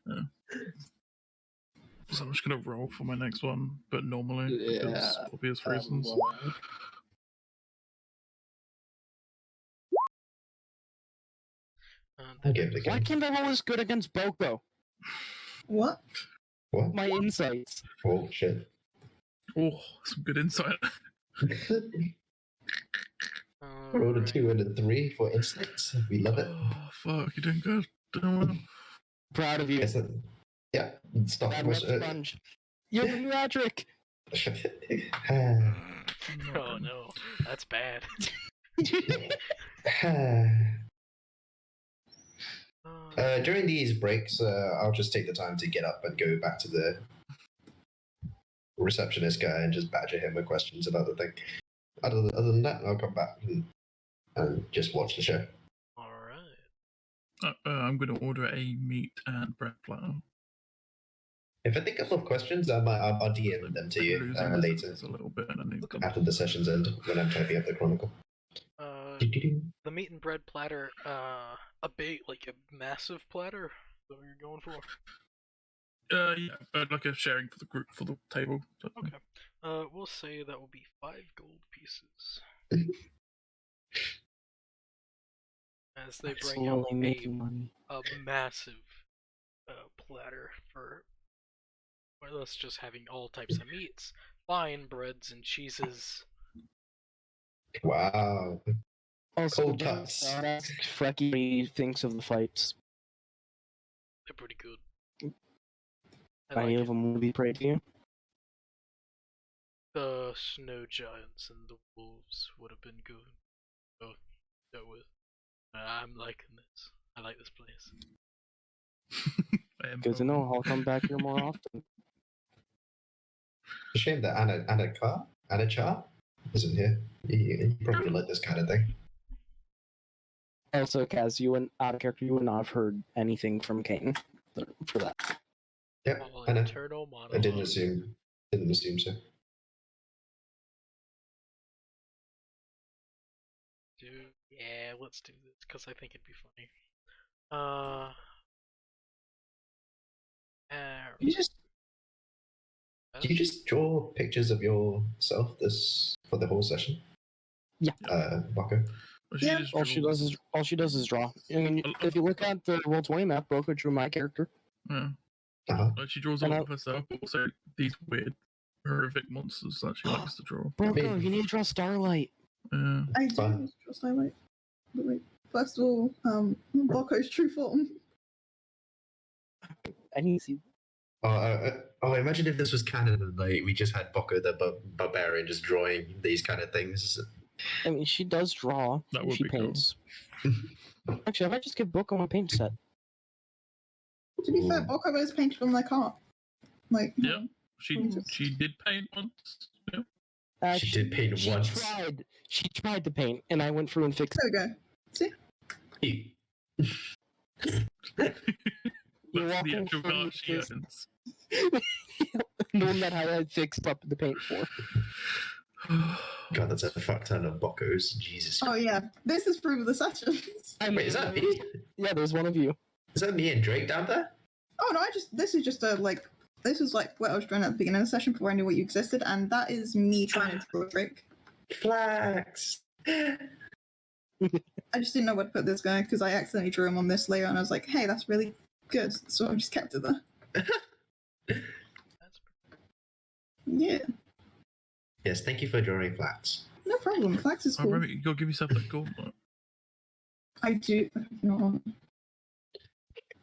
Yeah. So I'm just gonna roll for my next one, but normally because obvious reasons. Why can't I roll as good against Boko? What? What? My insights. Oh, shit. Oh, some good insight. Rolled a 2 and a 3 for instincts. We love it. Oh, fuck, you're doing good. Doing well. Proud of you. Yes, yeah, stop. Bad web sponge. You're Radric. Oh no, that's bad. During these breaks, I'll just take the time to get up and go back to the receptionist guy and just badger him with questions about the thing. Other than that, I'll come back and just watch the show. Alright. I'm going to order a meat and bread platter. If I think of questions, I'll DM them to you later. A little bit, and I need them. After the session's end, when I'm typing up the chronicle. The meat and bread platter, a massive platter. Is that what you're going for? Yeah, but like a sharing for the group for the table. Okay. We'll say that will be 5 gold pieces. As they bring out Slowly making money. a massive platter for, well, us just having all types of meats, fine breads and cheeses. Wow. Also, Cold cuts. Frecky, what he thinks of the fights. They're pretty good. Any of them will be prey to you? The snow giants and the wolves would have been good. Oh, that was. I'm liking this. I like this place. Good to know. I'll come back here more often. It's a shame that Anna Char isn't here. You probably like this kind of thing. Also, Kaz, you went out of character. You would not have heard anything from Kane for that. Yep, I know. I didn't assume so. Yeah, let's do this because I think it'd be funny. Do you just draw pictures of yourself for the whole session? Yeah. Baka? Yeah. All she does is draw. I mean, if you look at the Roll20 map, Broca drew my character. Yeah. She draws all of herself, but also these weird, horrific monsters that she likes to draw. Broca, you need to draw Starlight. Yeah. I do need to draw Starlight. But wait, first of all, Bokko's true form. I need to see. Imagine if this was canon and like we just had Boko the barbarian just drawing these kind of things. I mean, she does draw. That would she be paints. Cool. Actually, I might just give Boko a paint set. To be fair, Boko is painted on their car. Like, yeah, she did paint once. Yeah. She did paint once. She tried to paint, and I went through and fixed it. There we go. See? That's the actual car she owns. The one that I had fixed up the paint for. God, that's a fuck ton of Bokos. Jesus. Oh yeah, this is proof of the sessions. Wait, is that me? Yeah, there's one of you. Is that me and Drake down there? Oh no, this is just this was like what I was drawing at the beginning of the session before I knew what you existed, and that is me trying to draw Drake. Flax. I just didn't know where to put this guy because I accidentally drew him on this layer, and I was like, hey, that's really good, so I just kept it there. Yeah. Yes, thank you for drawing Flax. No problem. Flax is cool. Remember, you gotta give yourself that gauntlet. I do. No.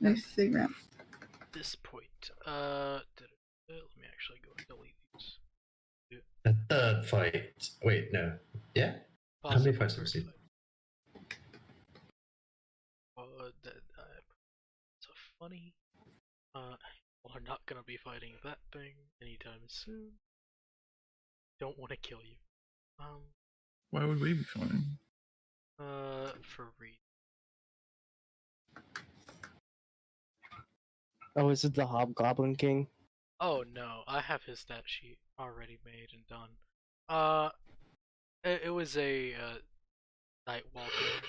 Let's figure out. This point. Let me actually go and delete these. The third fight. Wait, no. Yeah? How many fights have we seen? It's a funny. We're not gonna be fighting that thing anytime soon. Don't want to kill you. Why would we be fighting? For Reed. Oh, is it the Hobgoblin King? Oh no, I have his stat sheet already made and done. It was a Nightwalker.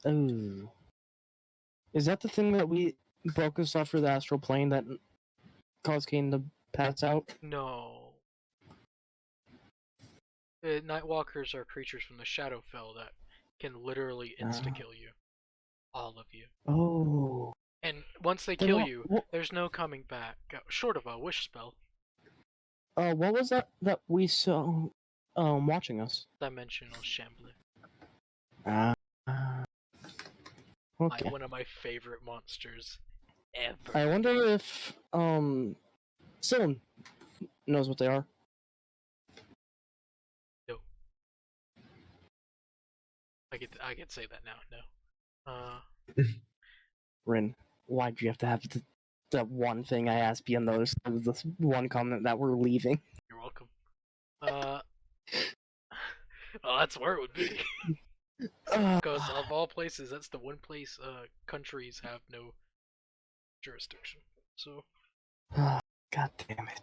Oh. Is that the thing that we broke us off for the astral plane that caused Kane to pass out? No. Nightwalkers are creatures from the Shadowfell that can literally insta-kill you. All of you. Oh. And once they kill you, there's no coming back, short of a wish spell. What was that we saw watching us? Dimensional Shambler. Okay. One of my favorite monsters ever. I wonder if Sylvan knows what they are. No. I could say that now. No. Rin, why'd you have to have that one thing I asked beyond those? This one comment that we're leaving. You're welcome. Well, that's where it would be. Because of all places, that's the one place countries have no jurisdiction. So. God damn it.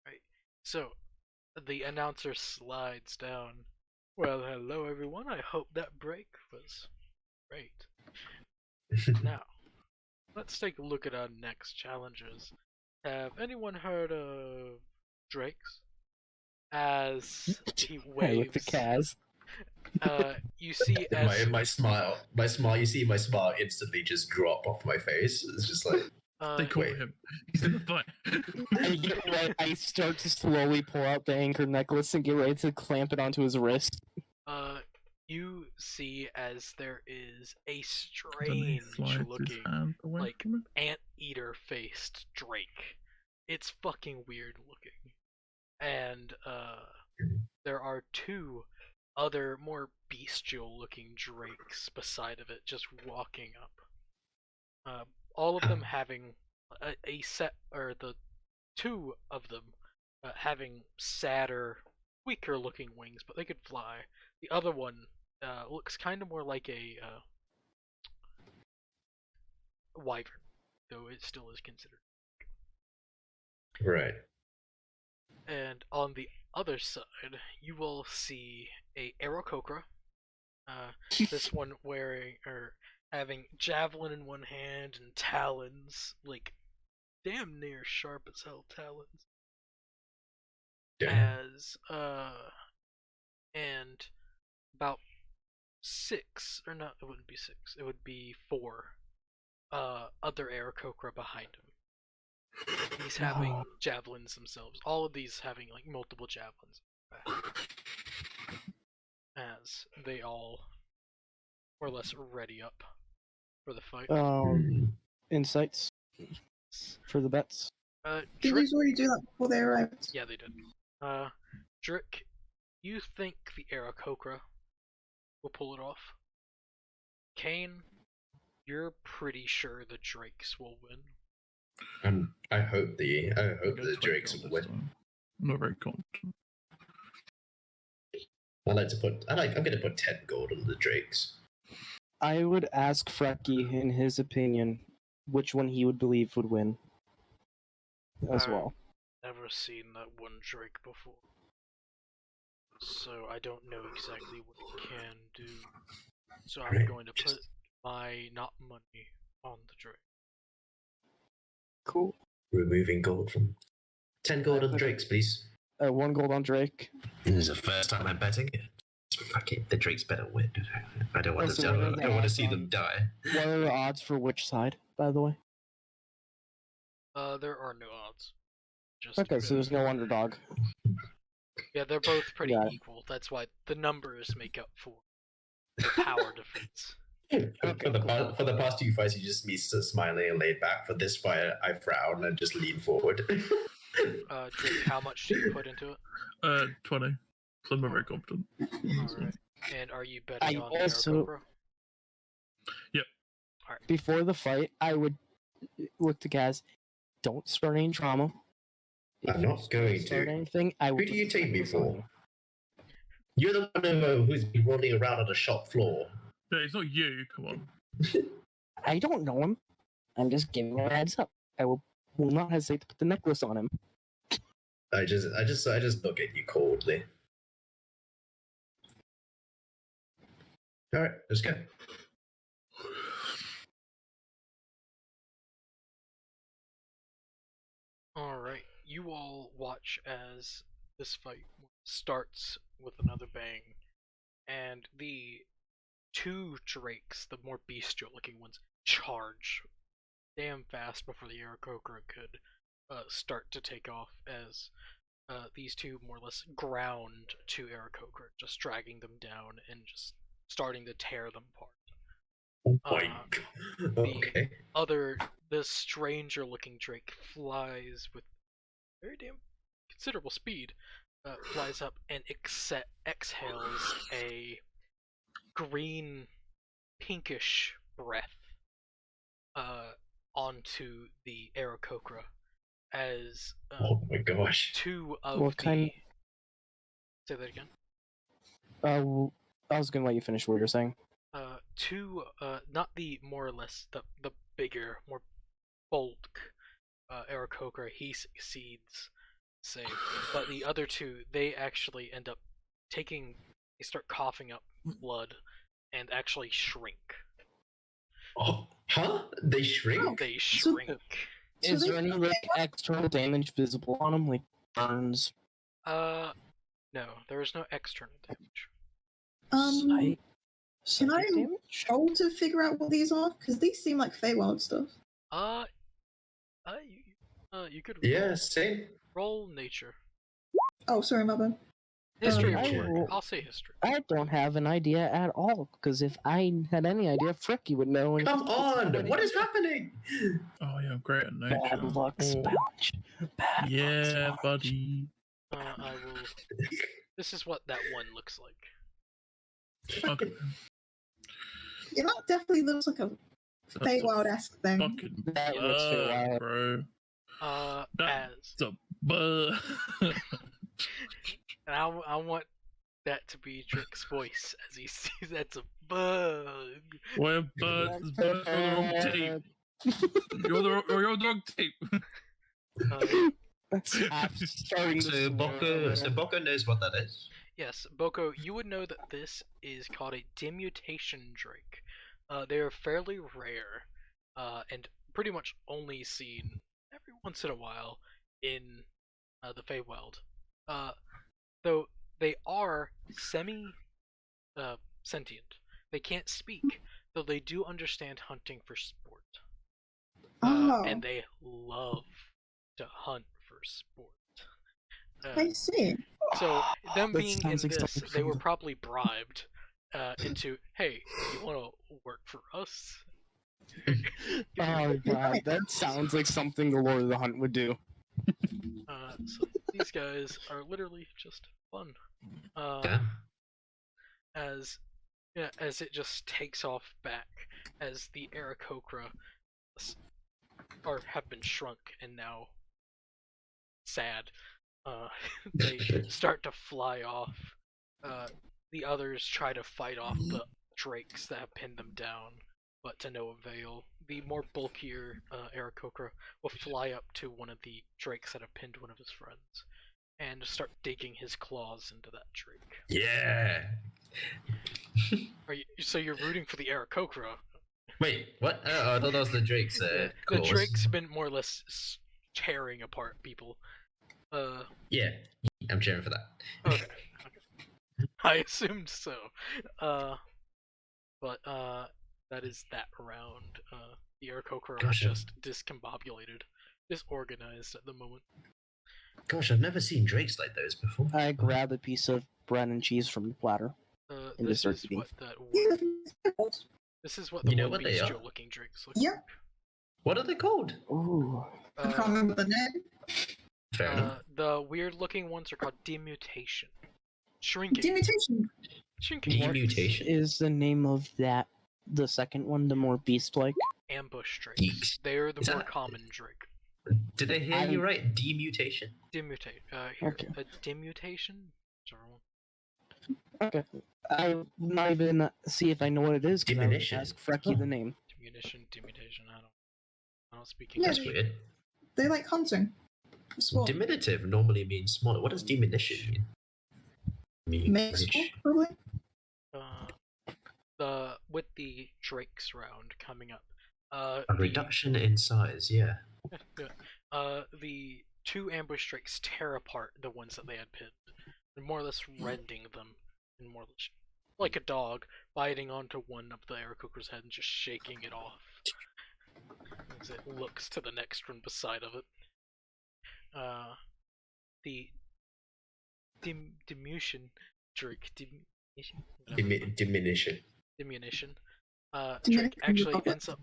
Right. So, the announcer slides down. Well, hello everyone. I hope that break was great. Now, let's take a look at our next challenges. Have anyone heard of Drake's? As he Hey, with waves, the Kaz. you see as my smile, you see my smile instantly just drop off my face. It's just like They caught wait. him. He's in the fight. I start to slowly pull out the anchor necklace and get ready to clamp it onto his wrist. you see as there is a Then he strange slides his looking, hand away like, from him. anteater faced Drake. It's fucking weird looking. And there are two other more bestial looking drakes beside of it, just walking up. All of them having a set, or the two of them having sadder, weaker looking wings, but they could fly. The other one looks kind of more like a wyvern, though it still is considered. Right. And on the other side, you will see a Aarakocra. This one wearing, or having javelin in one hand and talons, like damn near sharp as hell talons. Yeah. And about 6, or not, it wouldn't be 6, it would be 4 other Aarakocra behind him. These having javelins themselves. All of these having like multiple javelins. As they all more or less ready up for the fight. Insights for the bets. Did these already do that before they arrived? Yeah, they did. Drick, you think the Aarakocra will pull it off? Kane, you're pretty sure the Drakes will win. I hope the Drakes will win. I'm not very confident. I'm gonna put 10 gold on the Drakes. I would ask Frecky, in his opinion, which one he would believe would win. As well. Never seen that one Drake before, so I don't know exactly what it can do. So I'm going to put my not money on the Drake. Cool. Removing gold from 10 gold on Drakes, please. 1 gold on Drake. This is the first time I'm betting it. Fucking the Drakes better win. I don't want So to. I don't want to see them die. What are the odds for which side, by the way? There are no odds. Just Okay, so there's no underdog. Yeah, they're both pretty equal. That's why the numbers make up for the power difference. For the past 2 fights, you just me smiling and laid back. For this fight, I frown and just lean forward. Drake, how much do you put into it? 20. So I'm not very confident. Alright. And are you betting on the also- Aarakocra? Yep. Alright. Before the fight, I would look to Kaz. Don't start any drama. I'm not going Start to. anything, I Who would do you take me for? You're the one who's been rolling around on the shop floor. Yeah, it's not you. Come on. I don't know him. I'm just giving him a heads up. I will not hesitate to put the necklace on him. I just look at you coldly. All right, let's go. Alright. You all watch as this fight starts with another bang, and the 2 Drakes, the more bestial looking ones, charge damn fast before the Aarakocra could start to take off, as these 2 more or less ground 2 Aarakocra, just dragging them down and just starting to tear them apart. Okay. The stranger looking Drake flies with very damn considerable speed, flies up and exhales a green, pinkish breath onto the Aarakocra, as Oh my gosh. 2 of What the... kind- Say that again. I was gonna let you finish what you're saying. 2, not the more or less, the bigger, more bulk Aarakocra, he succeeds save, but the other 2, they actually end up they start coughing up blood and actually shrink. Oh. Huh? They shrink? They So- shrink. Is So there any like external damage visible on them, like burns? No, there is no external damage. Sight? Can I Psychic damage? roll to figure out what these are? Because these seem like Feywild stuff. You could Yeah, same. roll nature. Oh, sorry, my bad. History I will work. will- I'll say history. I don't have an idea at all, because if I had any idea, Fricky would know. and Come it's on! already What is happening? Oh yeah, I'm great at nature. Bad luck Oh, sponge. Bad yeah, luck sponge. buddy. I will. This is what that one looks like. Okay. Yeah, that definitely looks like a That's Feywild-esque thing. fucking That looks Feywild. bro. As It's a bug. and I want that to be Drick's voice as he sees that's a bug. Where birds is birds on the wrong tape. You're the wrong tape. I'm starting So to Boko knows what that is. Yes, Boko, you would know that this is called a demutation drake. They are fairly rare, and pretty much only seen every once in a while in the Feywild. Though they are sentient. They can't speak, though they do understand hunting for sport. Oh, And they love to hunt for sport. I see. So them That being in sounds like this, something they were from- probably bribed into, hey, you want to work for us? Oh god, that sounds like something the Lord of the Hunt would do. So these guys are literally just fun. Yeah. As it just takes off back, as the Aarakocra have been shrunk and now sad. They start to fly off. The others try to fight off the drakes that have pinned them down, but to no avail. The more bulkier Aarakocra will fly up to one of the drakes that have pinned one of his friends and start digging his claws into that drake. Yeah. So you're rooting for the Aarakocra? Wait, what? Oh, I thought that was the Drake's. The Claws. drake's been more or less tearing apart people. Yeah, I'm cheering for that. Okay. I assumed so. But that is that round. The Aarakocra are Gosh, just discombobulated, disorganized at the moment. Gosh, I've never seen Drakes like those before. I grab a piece of bread and cheese from the platter. And This start is eating. what that. Yeah, This is what the You know one what they bestial are? looking drakes look Yep. What are they called? Ooh. I can't like. remember the name. Fair enough. The weird looking ones are called demutation. Shrinking. Demutation. Shrinking. Demutation. Is the name of that the second one, the more beast-like? Ambush drakes. Geeks. They're the Is more that- common drake. Did I hear you right? Demutation. Demutate. Here. Okay. A demutation? Sorry. Okay. I'll not even see if I know what it is. 'Cause I would Diminution. ask Frecky the name. Diminution, demutation, I don't speak Yeah. That's English. weird. They like hunting. Sport. Diminutive normally means smaller. What does diminution mean? Mixed sport, probably. With the Drakes round coming up. A reduction in size, yeah. The two ambush drakes tear apart the ones that they had pinned, and more or less rending them, and more or less like a dog biting onto one of the Aarakocra's head and just shaking it off as it looks to the next one beside of it. The diminution drake Diminution. diminution. Diminution Drake actually Republic. ends up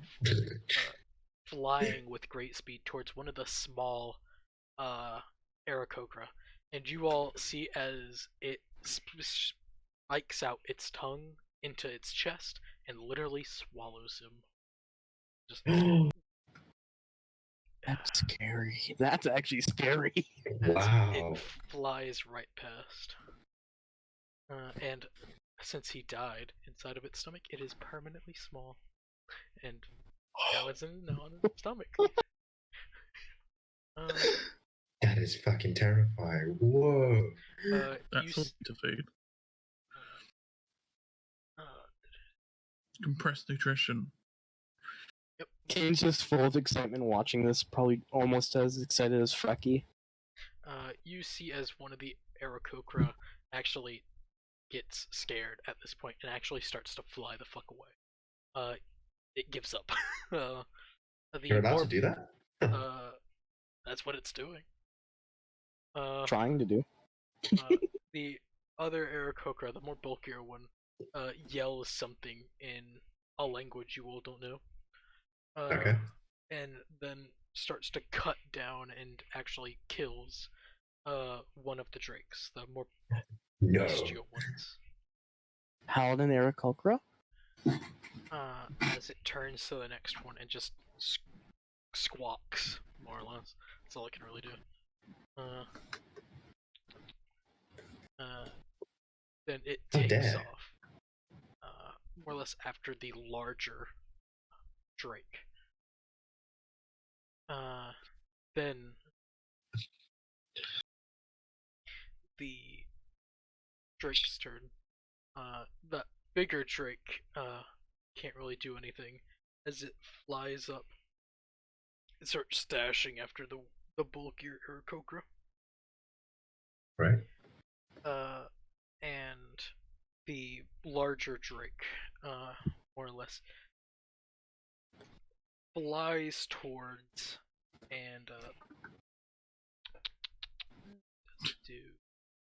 flying with great speed towards one of the small Aarakocra, and you all see as it spikes out its tongue into its chest and literally swallows him. Just That's scary. That's actually scary. as Wow. it flies right past. And since he died inside of its stomach, it is permanently small. And now it's in its stomach. That is fucking terrifying. Whoa. That's all to feed. Compressed nutrition. Yep. Kane's just full of excitement watching this, probably almost as excited as Frecky. You see as one of the Aarakocra actually gets scared at this point and actually starts to fly the fuck away. It gives up. You're allowed to do that? That's what it's doing. Trying to do. The other Aarakocra, the more bulkier one, yells something in a language you all don't know. Okay. And then starts to cut down and actually kills one of the drakes, the more bestial ones. Paladin Aarakocra? As it turns to the next one and just squawks, more or less. That's all I can really do. Then it takes off. More or less after the larger drake. Then the drake's turn. The bigger drake can't really do anything as it flies up and starts dashing after the bulkier Aarakocra. Right. And the larger drake, more or less, flies towards and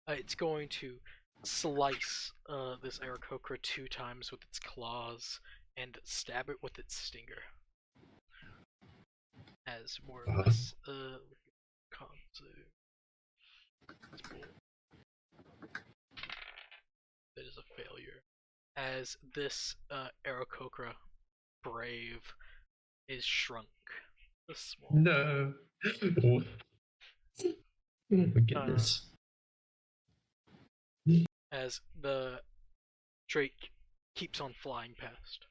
it's going to slice this Aarakocra 2 times with its claws and stab it with its stinger. As more or less, that is a failure. As this Aarakocra brave is shrunk. No. Oh my goodness. As the drake keeps on flying past,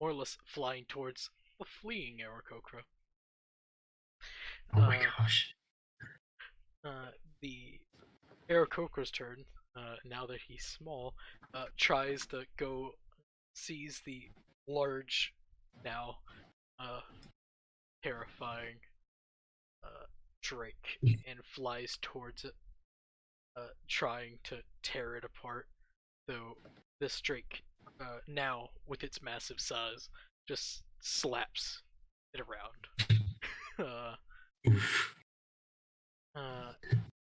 more or less flying towards the fleeing Aarakocra. Oh my gosh. The Aarakocra's turn, now that he's small, tries to go seize the large, now terrifying drake and flies towards it, trying to tear it apart. Though this drake, now with its massive size, just slaps it around.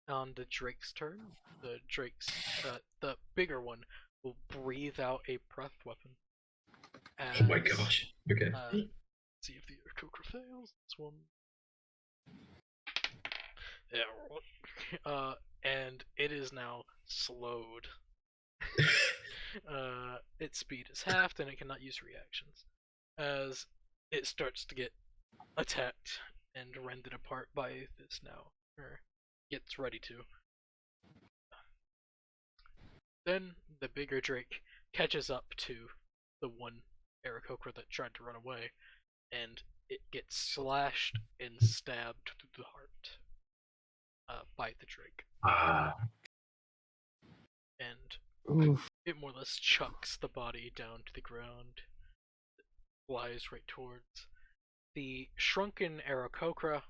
On the drake's turn, the bigger one will breathe out a breath weapon. As, oh my gosh. Okay. See if the Aarakocra fails. This one. Yeah. And it is now slowed. Its speed is halved and it cannot use reactions. As it starts to get attacked and rended apart by this now. Or gets ready to. Then the bigger drake catches up to the one Aarakocra that tried to run away, and it gets slashed and stabbed through the heart by the drake. And it more or less chucks the body down to the ground. It flies right towards the shrunken Aarakocra,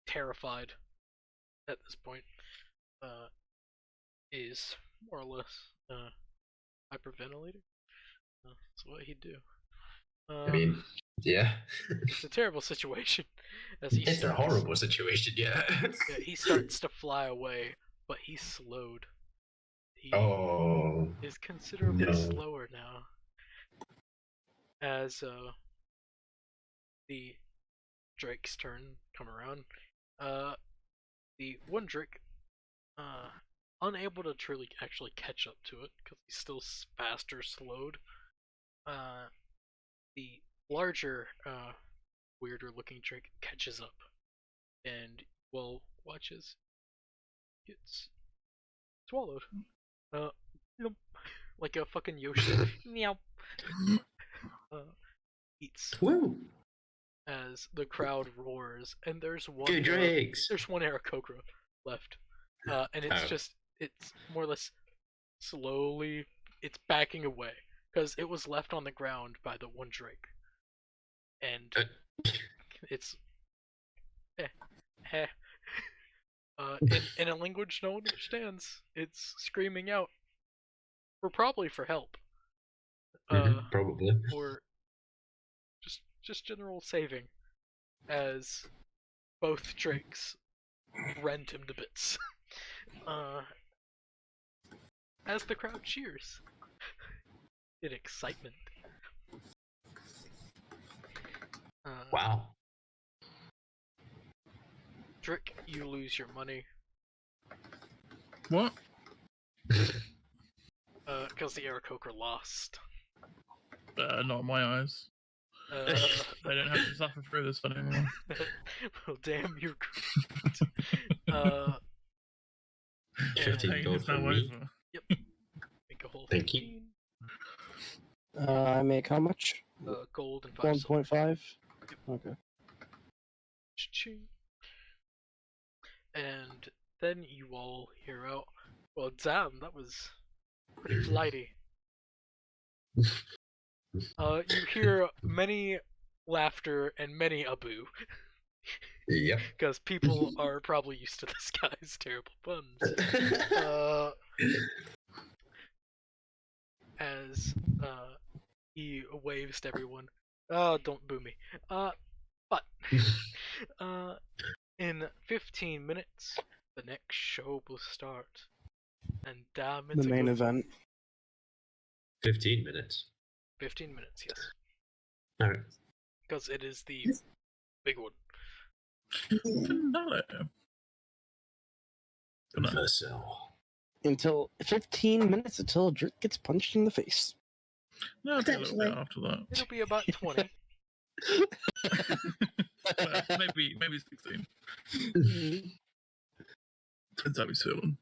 terrified at this point, is more or less hyperventilating. That's what he'd do. I mean, yeah. It's a terrible situation. It's a horrible situation, yeah. Yeah. He starts to fly away, but he's slowed. He is considerably slower now. As the drake's turn come around, the one drake, unable to truly actually catch up to it because he's still faster slowed. The larger, weirder looking drake catches up and, well, watches. Gets swallowed. Like a fucking Yoshi. Meow. Eats. Woo! As the crowd roars, and there's one. Good drakes! There's one Aarakocra left. And it's just, it's more or less slowly, it's backing away. because it was left on the ground by the one drake, and it's in a language no one understands. It's screaming out probably for help, Probably. or just general saving, as both drakes rend him to bits. As the crowd cheers in excitement. Wow. Drick, you lose your money. What? Because the Aarakocra lost. Not in my eyes. I don't have to suffer through this anymore. Well, damn, you're good. 15 gold from me. Yep. Make a whole Thank 15. you. I make how much? Gold and 5 silver. 1.5? Yep. Okay. Cha-ching. And then you all hear out, well, damn, that was pretty flighty. You hear many laughter and many abu. Yep. Because people are probably used to this guy's terrible puns. As he waves to everyone. Don't boo me. But in 15 minutes, the next show will start. And damn, it's The a main good event. 15 minutes. 15 minutes, yes. Alright. Because it is the big one. Finale. Versel. Until 15 minutes until Drake gets punched in the face. No, it'll be a little bit after that. It'll be about 20. maybe 16. Depends how he's feeling.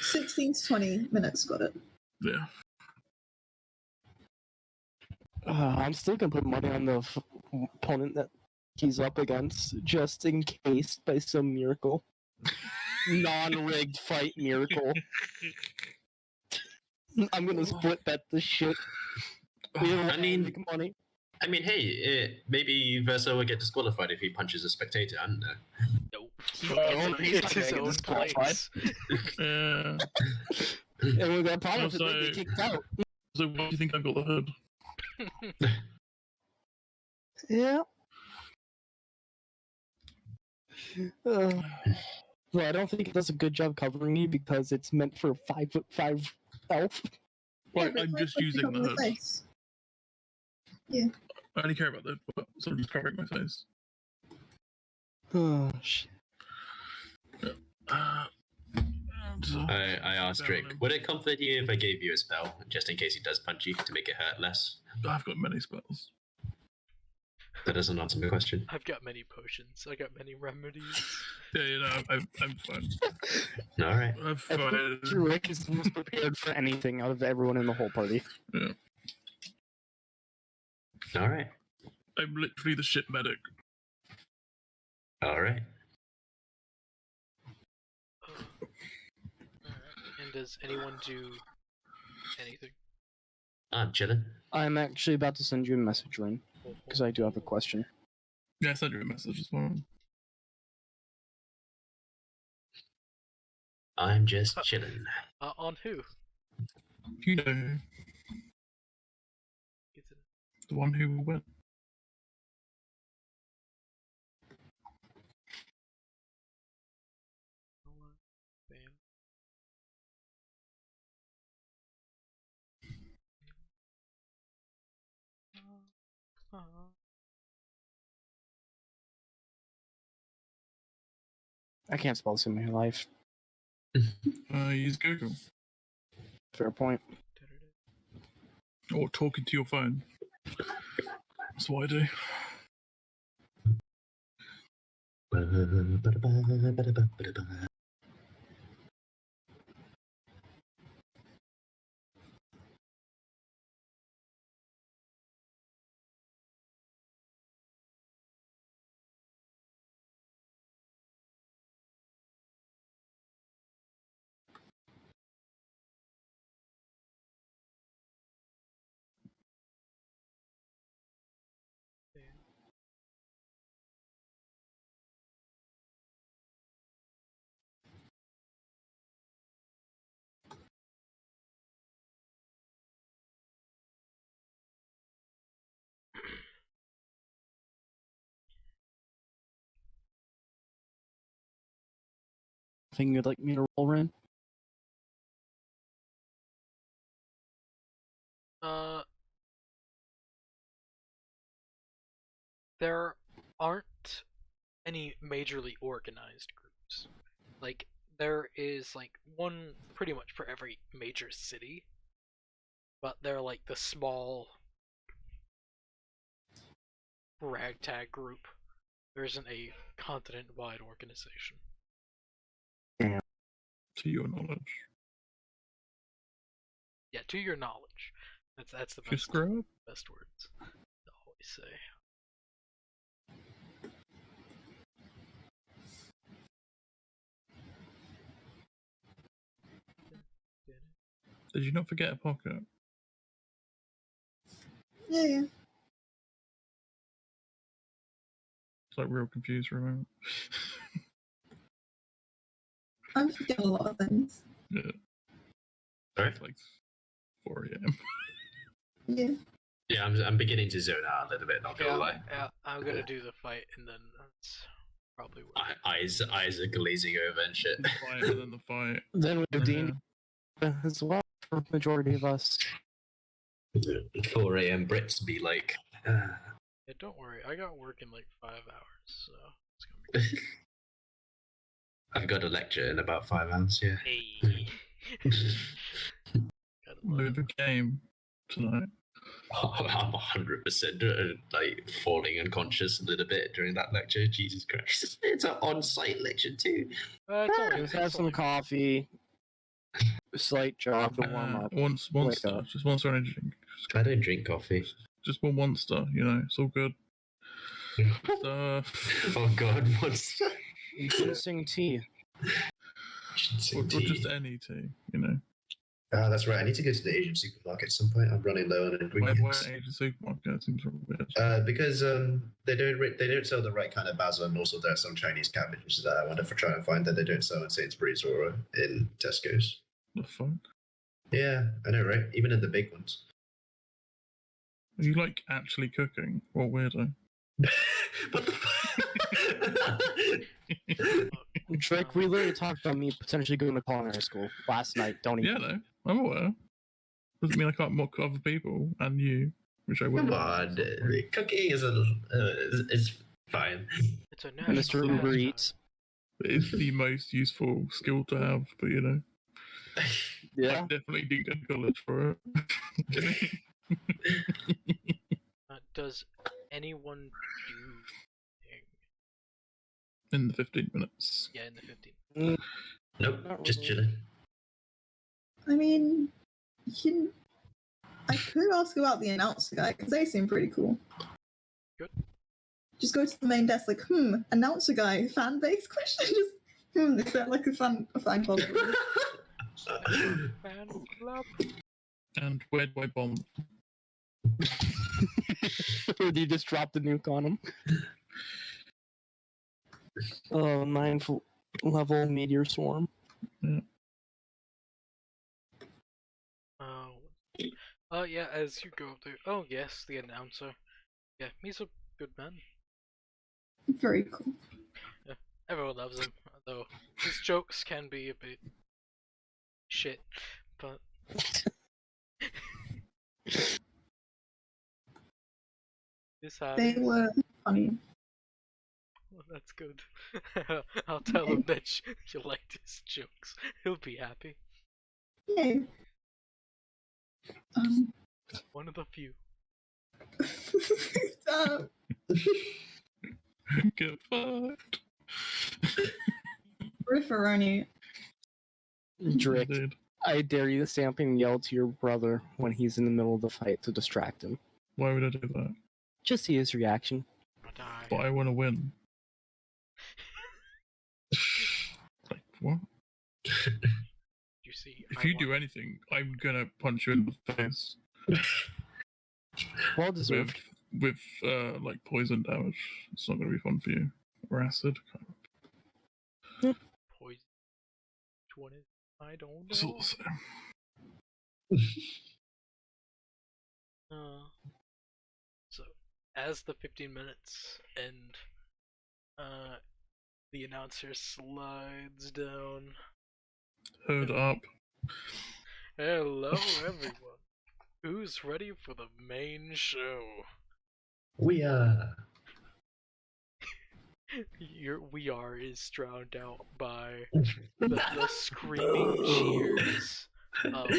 16 to 20 minutes, got it. Yeah. I'm still gonna put money on the opponent that he's up against, just in case by some miracle. Non-rigged fight miracle. I'm gonna split bet this shit. I mean, make money. Hey, maybe Versel will get disqualified if he punches a spectator, I don't know. Nope. It's his own place. Yeah. And we got problems if Also- they get kicked out. So why do you think I've got the hood? Yeah. Well, I don't think it does a good job covering you because it's meant for 5'5" elf. Right, but I'm it's just like using on the hood. face. I only care about the so I'm just covering my face. Oh shit. I asked Drake, would it comfort you if I gave you a spell, just in case he does punch you, to make it hurt less? I've got many spells. That doesn't answer my question. I've got many potions. I got many remedies. Yeah, you know, I'm fine. Alright. I'm I fine. think Rick is the most prepared for anything out of everyone in the whole party. Yeah. Alright. I'm literally the ship medic. Alright. And does anyone do anything? I'm chilling. I'm actually about to send you a message, Rin, because I do have a question. Yeah, I sent you a message as well. I'm just chilling. On who? You know, the one who will win. I can't spell this in my life. Use Google. Fair point. Or talking to your phone. That's what I do. thing you'd like me to roll, Ren? There aren't any majorly organized groups. Like, there is, like, one pretty much for every major city, but they're like the small ragtag group. There isn't a continent-wide organization. To your knowledge. Yeah, to your knowledge. That's the If you best, screw up, best words to always say. did you not forget a pocket? Yeah. It's like real confused for a moment. I forget a lot of things. Yeah. Sorry? It's like 4 a.m. Yeah. Yeah, I'm beginning to zone out a little bit. Not gonna lie. Yeah, I'm gonna do the fight, and then that's probably what. Eyes are glazing over and shit. The fight and then the fight. Then we have Yeah. D&D as well for the majority of us. 4 a.m. Brits be like. Yeah, don't worry, I got work in like 5 hours, so it's gonna be good. I've got a lecture in about 5 hours. Yeah. Hey. Gotta love With it. the game tonight. I'm 100% like falling unconscious a little bit during that lecture. Jesus Christ! It's an on-site lecture too. It's only, Just have it's some only- coffee, a slight jog to warm up. One Wake star. up. Just one star energy drink. I don't drink coffee. Just one star, you know, it's all good. So, Oh God, what's Ginseng tea. or just any tea, you know. That's right. I need to go to the Asian supermarket at some point. I'm running low on Why ingredients. Asian supermarket seems a bit weird. Because they don't sell the right kind of basil, and also there's some Chinese cabbages that I wonder if I try and find that they don't sell in Sainsbury's or in Tesco's. The fuck? Yeah, I know, right? Even in the big ones. Are you like actually cooking? What weirdo? What the fuck? Drake, we literally talked about me potentially going to culinary school last night. Don't even. Yeah, no, I'm aware. Doesn't mean I can't mock other people and you, which I will. Come on, cooking is fine. It's a national Mr. Uber pastime. Eats. It's the most useful skill to have, but you know, I Yeah. definitely didn't go to college for it. Does anyone do anything? In the 15 minutes. Yeah, in the 15. Nope, Not just really. chilling. I mean, I could ask about the announcer guy because they seem pretty cool. Good. Just go to the main desk, like, announcer guy, fan base question. Just, is that like a fan club? Fan club. And where do I bomb? Or do you just drop the nuke on him? Oh, 9th level meteor swarm. Yeah, as you go up there. Oh, yes, the announcer. Yeah, he's a good man. Very cool. Yeah, everyone loves him, though his jokes can be a bit shit, but this They happens. were funny. Well, that's good. I'll tell him that you liked his jokes. He'll be happy. Yay. One of the few. Get fucked. Rifferoni. Drake, Indeed. I dare you to stand up and yell to your brother when he's in the middle of the fight to distract him. Why would I do that? Just see his reaction. But I want to win. Like, what? You see, If you do anything, I'm gonna punch you in the face. Well deserved. With like poison damage. It's not gonna be fun for you. Or acid. Poison. Which one is? I don't It's know. also... So, as the 15 minutes end, the announcer slides down. Heard up. Hello, everyone. Who's ready for the main show? We are. We are is drowned out by the screaming cheers of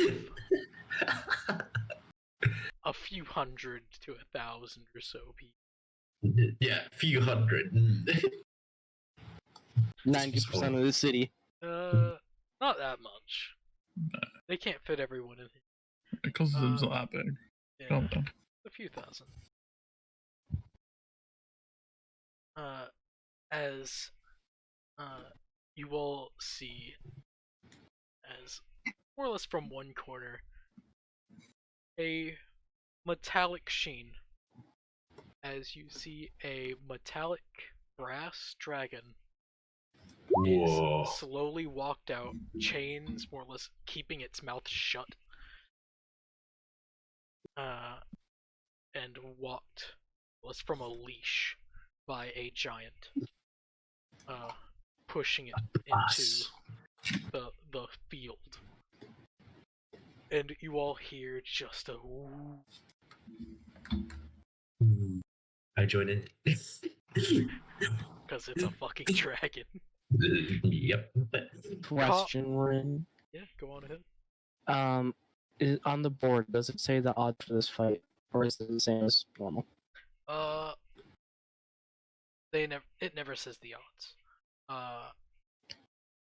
a few hundred to 1,000 or so people. Yeah, few hundred. 90% of the city. Not that much. They can't fit everyone in here. Because it's not that big. Yeah, Calm down. a few thousand. As you all see, as more or less from one corner, a metallic sheen. As you see a metallic brass dragon Whoa. is slowly walked out, chains more or less keeping its mouth shut, and walked was from a leash by a giant, pushing it into the field. And you all hear just a ooh. I join in. Because it's a fucking dragon. Yep. Question, Rin. Yeah, go on ahead. On the board, does it say the odds for this fight, or is it the same as normal? It never says the odds.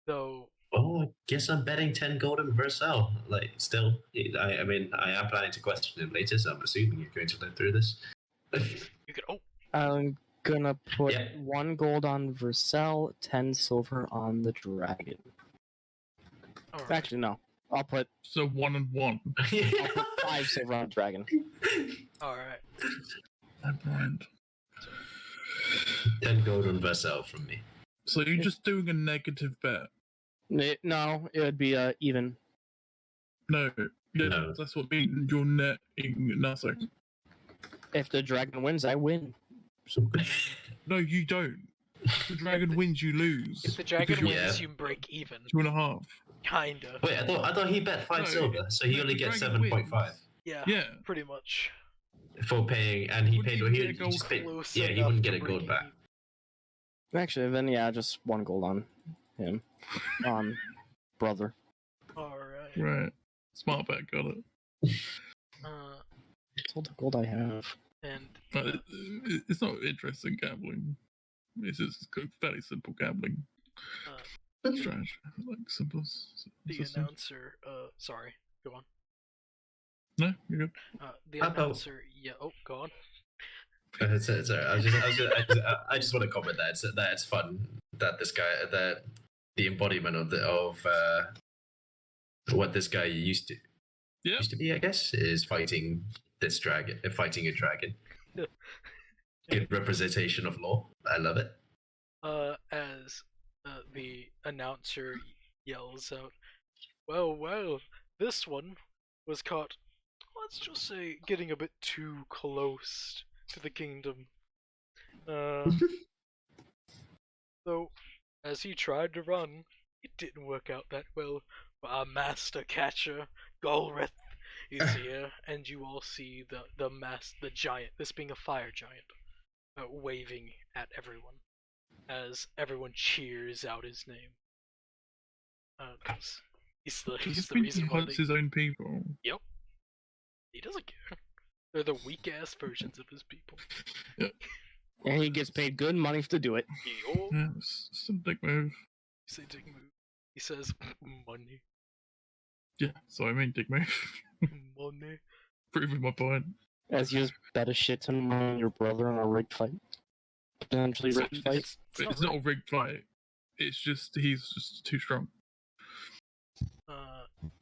Though. Oh, I guess I'm betting 10 gold in Versel. Like, still, I mean, I am planning to question him later, so I'm assuming you're going to live through this. You could. Oh. I'm gonna put 1 gold on Versel, 10 silver on the dragon. Right. Actually, no. I'll put. So 1 and 1. I'll put 5 silver on the dragon. Alright. I'm blind. 10 gold on Versel from me. So you're just doing a negative bet? No, it would be even. No, that's what means you're netting nothing. If the dragon wins, I win. No, you don't. If the dragon wins, you lose. If the dragon wins, you break even. 2.5. Kinda. Wait, I thought he bet 5 silver, so he only gets 7.5. Yeah, pretty much. For paying, and he paid. He just paid. Yeah, he wouldn't get a gold back. Actually, then yeah, just 1 gold on him. Brother. Alright. Right. Smart bet, got it. It's all the gold I have. And it's not interesting gambling. It's just fairly simple gambling strategy. Like simple. The announcer. Sorry. Go on. No, you're good. The announcer. Yeah. Oh, go on. Sorry. I just want to comment that it's fun that this guy, that the embodiment of what this guy used to be, I guess, is fighting this dragon, fighting a dragon. Good representation of law. I love it. As the announcer yells out, well, this one was caught, let's just say, getting a bit too close to the kingdom. So, as he tried to run, it didn't work out that well. But our master catcher, Golrith, is here, and you all see the giant, this being a fire giant, waving at everyone, as everyone cheers out his name. Because he's the reason why he his own people. Yep. He doesn't care. They're the weak-ass versions of his people. Yep. And he gets paid good money to do it. Yeah, it's a dick move. You say dick move. He says money. Yeah, so I mean dick move. Money. Proving my point. As you just bet a shit ton of money on your brother in a rigged fight. Potentially rigged fight. It's not a rigged fight. It's just, he's just too strong.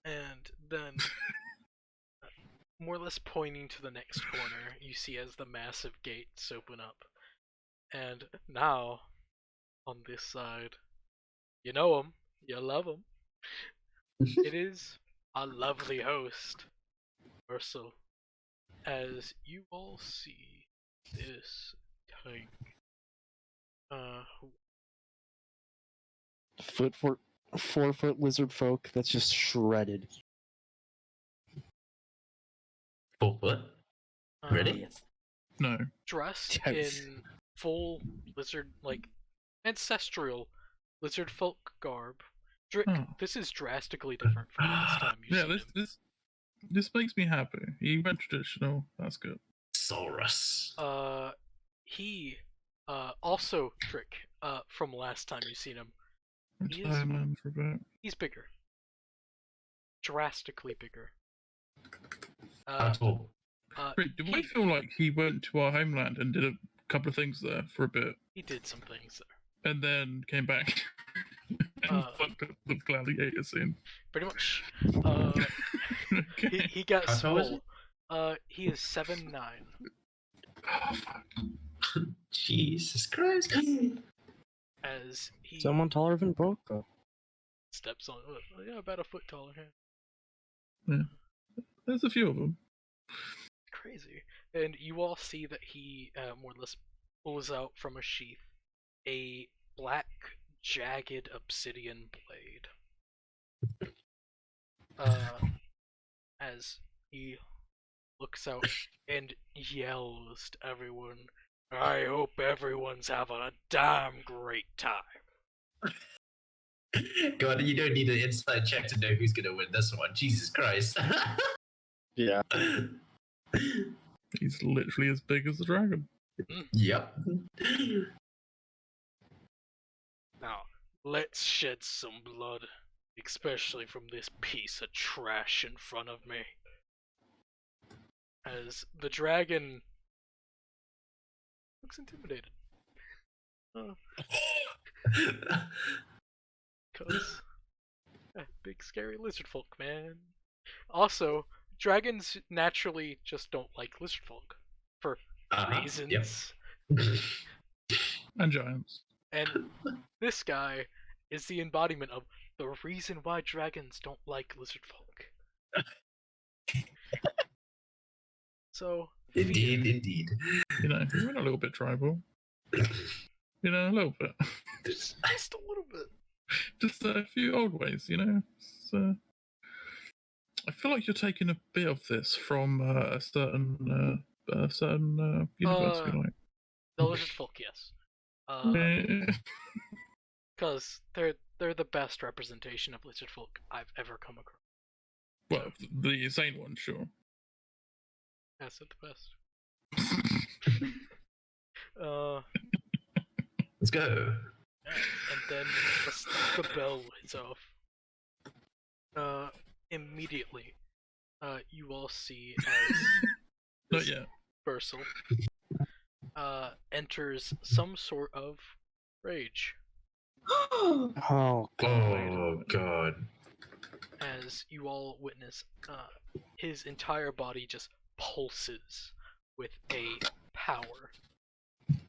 And then, more or less pointing to the next corner, you see as the massive gates open up. And now, on this side, you know him, you love him. It is a lovely host, Versel, as you all see this tank. 4-foot lizard folk that's just shredded. 4 foot? Really? No. Dressed Yes. in full lizard, like ancestral lizard folk garb. Drick, Oh. this is drastically different from last time you Yeah, seen him. this makes me happy. He went traditional. That's good. Saurus. He also Trick from last time you seen him. He is- Retirement for a bit. He's bigger. Drastically bigger. How tall? Wait, do I feel like he went to our homeland and did a couple of things there for a bit, He did some things there. and then came back and fucked up the gladiator scene? Pretty much. Okay. He got How tall is small. He is 7'9". Oh, fuck. Jesus Christ. As he Someone taller than Broca. steps on, yeah, about a foot taller. There's a few of them. Crazy. And you all see that he more or less pulls out from a sheath a black, jagged obsidian blade. As he looks out and yells to everyone, "I hope everyone's having a damn great time." God, you don't need an inside check to know who's gonna win this one. Jesus Christ. Yeah. He's literally as big as the dragon. Yep. Now, let's shed some blood, especially from this piece of trash in front of me. As the dragon looks intimidated. Cause big scary lizard folk, man. Also, dragons naturally just don't like lizard folk for reasons. Yep. And giants. And this guy is the embodiment of the reason why dragons don't like lizard folk. So Indeed. You know, he went a little bit tribal. You know, a little bit. just a little bit. Just a few old ways, you know. I feel like you're taking a bit of this from a certain university, like. The lizard folk, yes. Because they're the best representation of lizard folk I've ever come across. Well, the insane one, sure. That's not the best. Let's go. And then the bell hits off. Immediately, you all see as Not yet. Versel enters some sort of rage. Oh god. Oh god. As you all witness, his entire body just pulses with a power.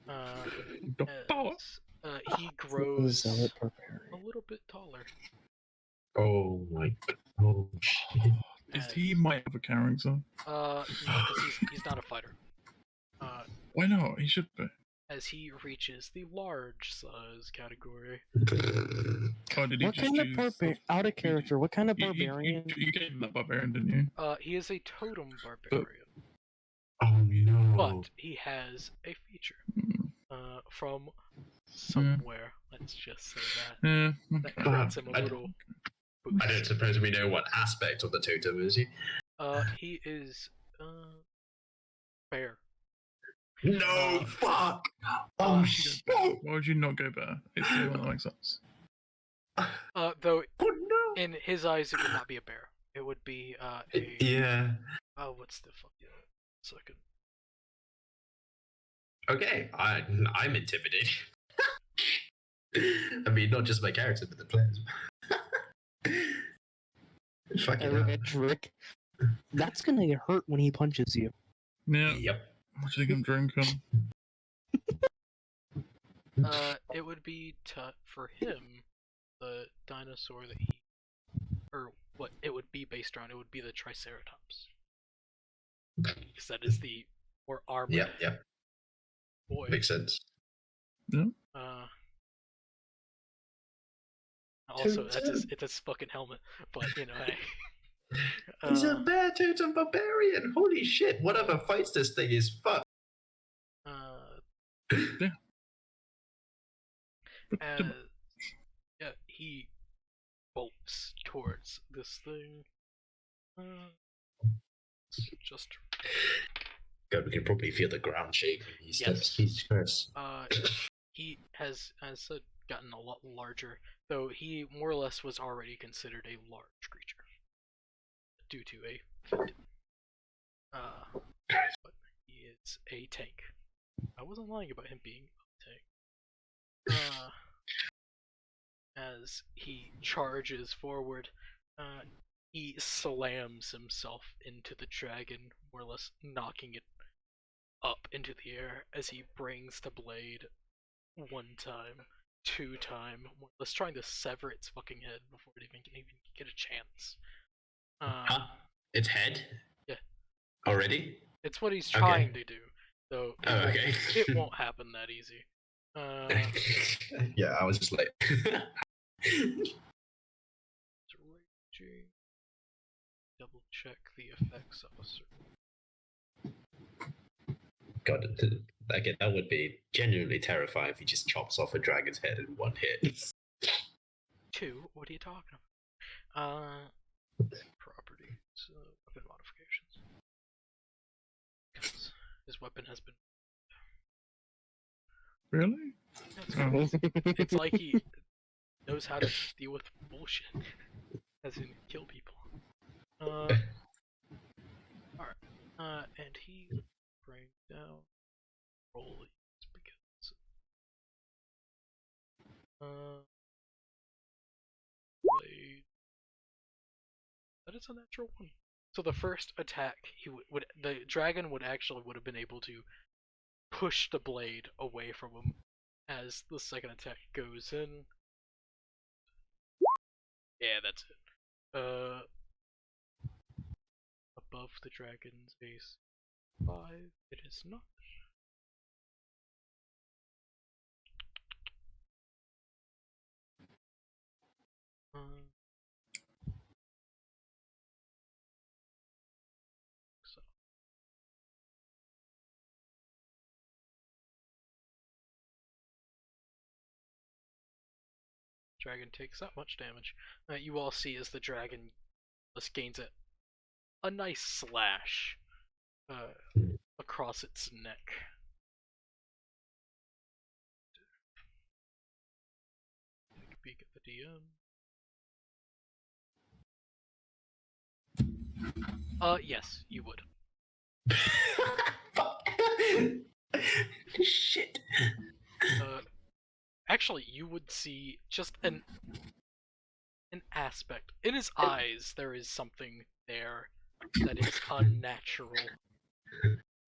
The power. He grows Zealot barbarian. a little bit taller. Oh my god. Oh shit. He might have a character. No, because he's not a fighter. Why not? He should be. As he reaches the large size category. Oh, did he What just kind of choose barbarian? Out of character. What kind of barbarian? You gave him that barbarian, didn't you? He is a totem barbarian, Oh no. but he has a feature from somewhere. Let's just say that. That grants him a little boost. I don't suppose we know what aspect of the totem is he? He is fair. No, fuck! Oh shit! Why would you not go better? It's the one that makes sense. Though Oh no! in his eyes it would not be a bear. It would be a Yeah. oh, what's the fuck? Second. Okay, I'm intimidated. I mean, not just my character, but the players. Fucking hell. Rick. That's gonna hurt when he punches you. Yeah. Yep. What do you think I'm drinking? It would be for him, the dinosaur that he, or what it would be based around. It would be the Triceratops, because that is the more armored Yep. boy. Makes sense. Yeah. Also, it's his fucking helmet. But hey. He's a bear totem barbarian. Holy shit! Whatever fights this thing is fuck. Yeah, he bolts towards this thing. Just. God, we can probably feel the ground shake when he steps. Yes. Jesus Christ. He has, as said, gotten a lot larger, though he more or less was already considered a large creature due to a feat. But he is a tank. I wasn't lying about him being a tank. As he charges forward, he slams himself into the dragon, more or less knocking it up into the air as he brings the blade 1 time, 2 time, more or less trying to sever its fucking head before it can even get a chance. Its head? Yeah. Already? It's what he's trying to do, though okay. It won't happen that easy. Yeah, I was just like... Double check the effects of a certain. God, again, that would be genuinely terrifying if he just chops off a dragon's head in 1 hit. 2? What are you talking about? Properties, weapon modifications. Because his weapon has been. Really? It's like he knows how to deal with bullshit, as in kill people. Alright. And he brings down roll because blade. That is a natural 1. So the first attack the dragon would have been able to push the blade away from him as the second attack goes in. Yeah, that's it. Above the dragon's base 5, it is not. So. Dragon takes that much damage. You all see as the dragon gains a nice slash across its neck. Take a peek at the DM. Yes, you would. Shit. Actually, you would see just an aspect. In his eyes, there is something there that is unnatural.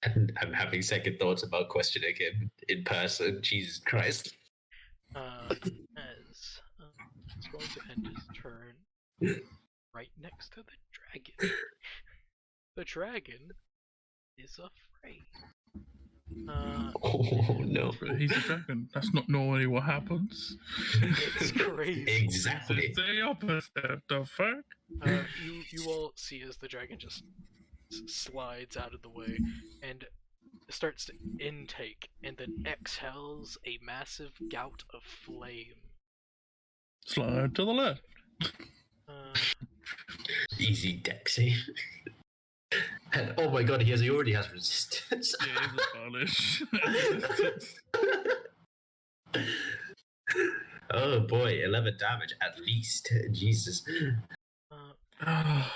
And I'm having second thoughts about questioning him in person. Jesus Christ. As he's going to end his turn right next to the dragon. The dragon is afraid. Oh no. He's a dragon. That's not normally what happens. It's crazy. Exactly. It's the opposite. The fuck? You all see as the dragon just slides out of the way and starts to intake and then exhales a massive gout of flame. Slide to the left. Easy deck save. And oh my god, he already has resistance. Yeah, he's a Oh boy, 11 damage at least. Jesus. Are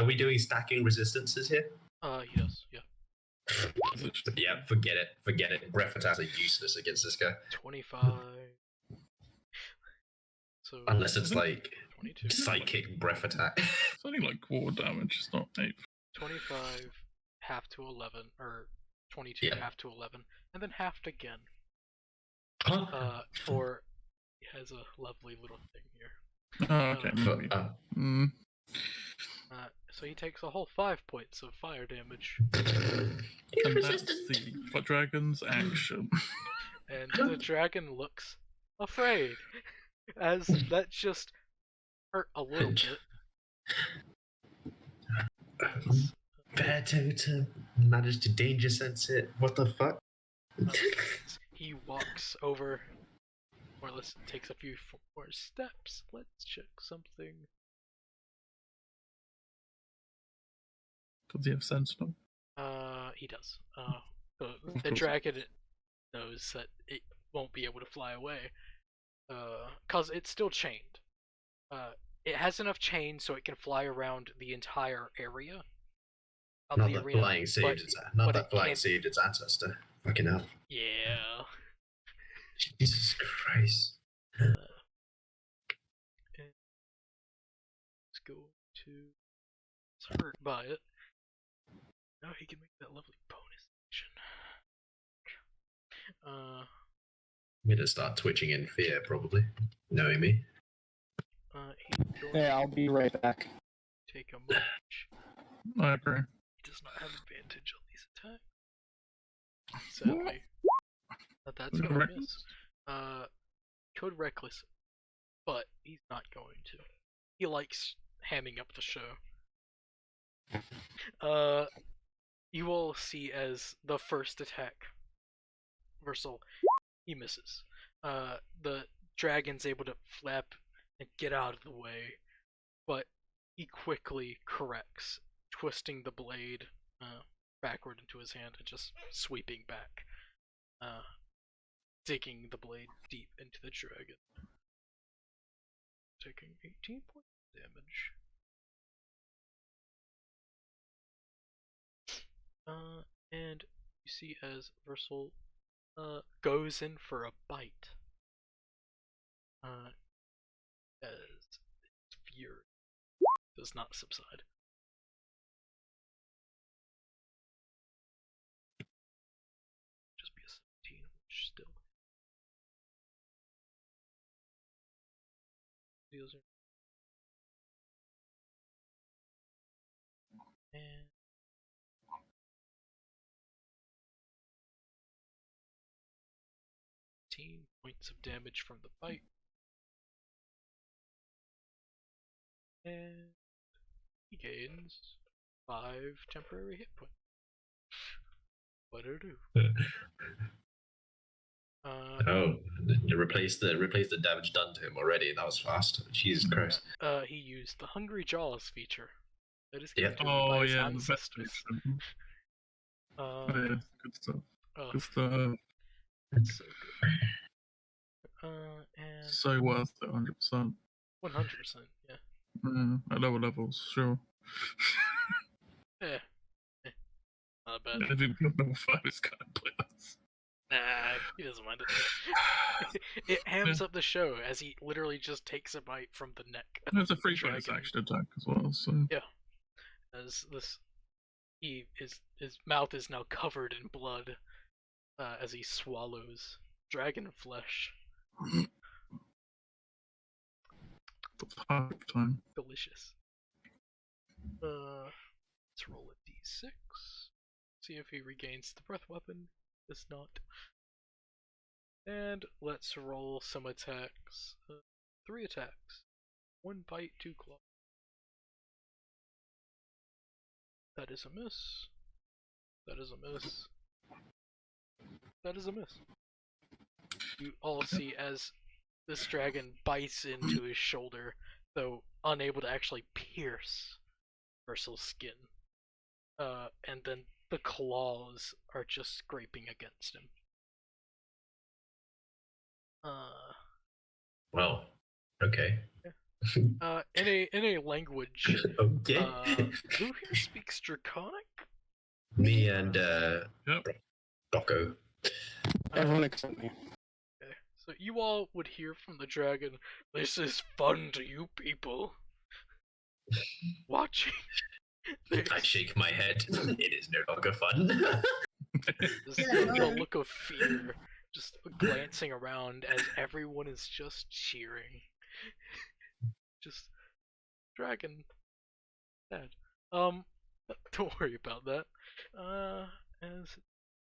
we doing stacking resistances here? He does, yeah. Yeah, forget it. Breath attacks are useless against this guy. 25. So unless it's like 22. Psychic breath attack. It's only like quarter damage, it's not 8. 25, half to 11, or 22, half to 11, and then halved again. For he has a lovely little thing here. Oh, okay. So he takes a whole 5 points of fire damage. And that's the dragon's action. And the dragon looks afraid, as that just hurt a little bit. Bear to manage to danger sense it. What the fuck? He walks over, or takes a few more steps. Let's check something. Does he have Sentinel? He does. The dragon knows that it won't be able to fly away, cause it's still chained. It has enough chain so it can fly around the entire area. Not that flying saved its ancestor. Fucking hell. Yeah. Jesus Christ. Let's go to. It's hurt by it. Now he can make that lovely bonus action. I'm gonna start twitching in fear, probably. Knowing me. Yeah, I'll be right back. Take a march. I agree. He does not have advantage on these attacks. Sadly. But that's gonna miss. Could Reckless, but he's not going to. He likes hamming up the show. You all see as the first attack, Versel, he misses. The dragon's able to flap and get out of the way, but he quickly corrects, twisting the blade backward into his hand and just sweeping back, digging the blade deep into the dragon, taking 18 points of damage. And you see as Versel goes in for a bite, as his fury does not subside. Just be a 17, which still deals are. And 15 points of damage from the bite. And he gains 5 temporary hit points. What'd do? Replace the damage done to him already. That was fast. Jesus Christ. He used the Hungry Jaws feature. That is Yeah. by his ancestors. Yeah, good stuff. Good stuff. That's so good. And So worth it, 100%. 100%, yeah. At lower levels, sure. Yeah. Not bad. I think level 5 is kind of pointless. Nah, he doesn't mind it. It hams up the show as he literally just takes a bite from the neck. It's a free bonus action attack as well, so. Yeah. As this, his mouth is now covered in blood, as he swallows dragon flesh. The perfect time. Delicious. Let's roll a d6. See if he regains the breath weapon. Does not. And let's roll some attacks. 3 attacks. 1 bite, 2 claw. That is a miss. That is a miss. That is a miss. You all see as this dragon bites into his shoulder, though unable to actually pierce Versel's skin. And then the claws are just scraping against him. Well, okay. In a language. Okay. Who here speaks Draconic? Me and Doco. Everyone except me. Okay. So you all would hear from the dragon, "This is fun to you people." Watching. I shake my head. It is no longer fun. The look of fear, just glancing around as everyone is just cheering. Just dragon. Sad. Don't worry about that. As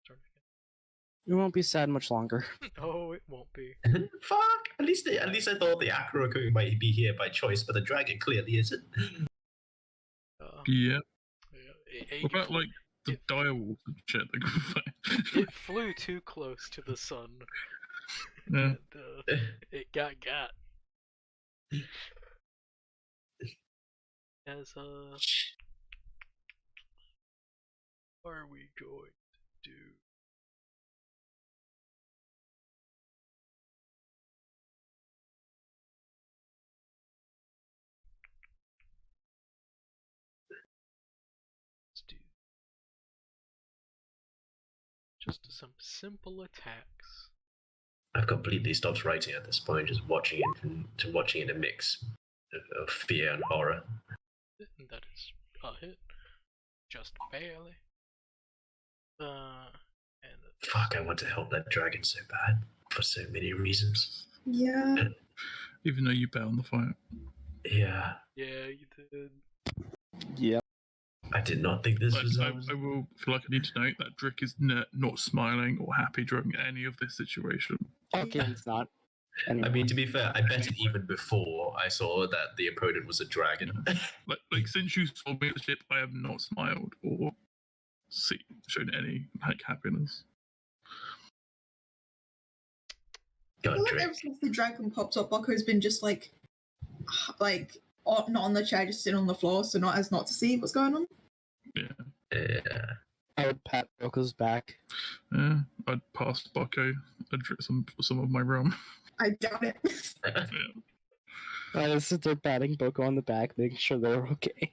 turn again. You won't be sad much longer. Oh, it won't be. Fuck! At least I thought the Akuro might be here by choice, but the dragon clearly isn't. Yeah. Yeah, What about like the direwolves and shit? They could fight? it flew too close to the sun. Yeah. And, it got. As what are we going to do? Let's do just some simple attacks. I've completely stopped writing at this point, just watching in a mix of fear and horror. And that is a hit, just barely. And Fuck! I want to help that dragon so bad for so many reasons. Yeah. Even though you bet on the fight. Yeah. Yeah, you did. Yep. I did not think this was. I will feel like I need to note that Drick is not smiling or happy during any of this situation. Okay, it's not. I mean, to be fair, I bet it even before I saw that the opponent was a dragon. like since you saw me at the ship, I have not smiled or shown any like happiness. I feel like ever since the dragon popped up, Bucko's been just like not on the chair, just sitting on the floor, so not to see what's going on. Yeah. I would pat Boko's back. Yeah, I'd pass Bucko. I'd drink some of my rum. I doubt it. Yeah. I just sit there patting Boko on the back, making sure they're okay.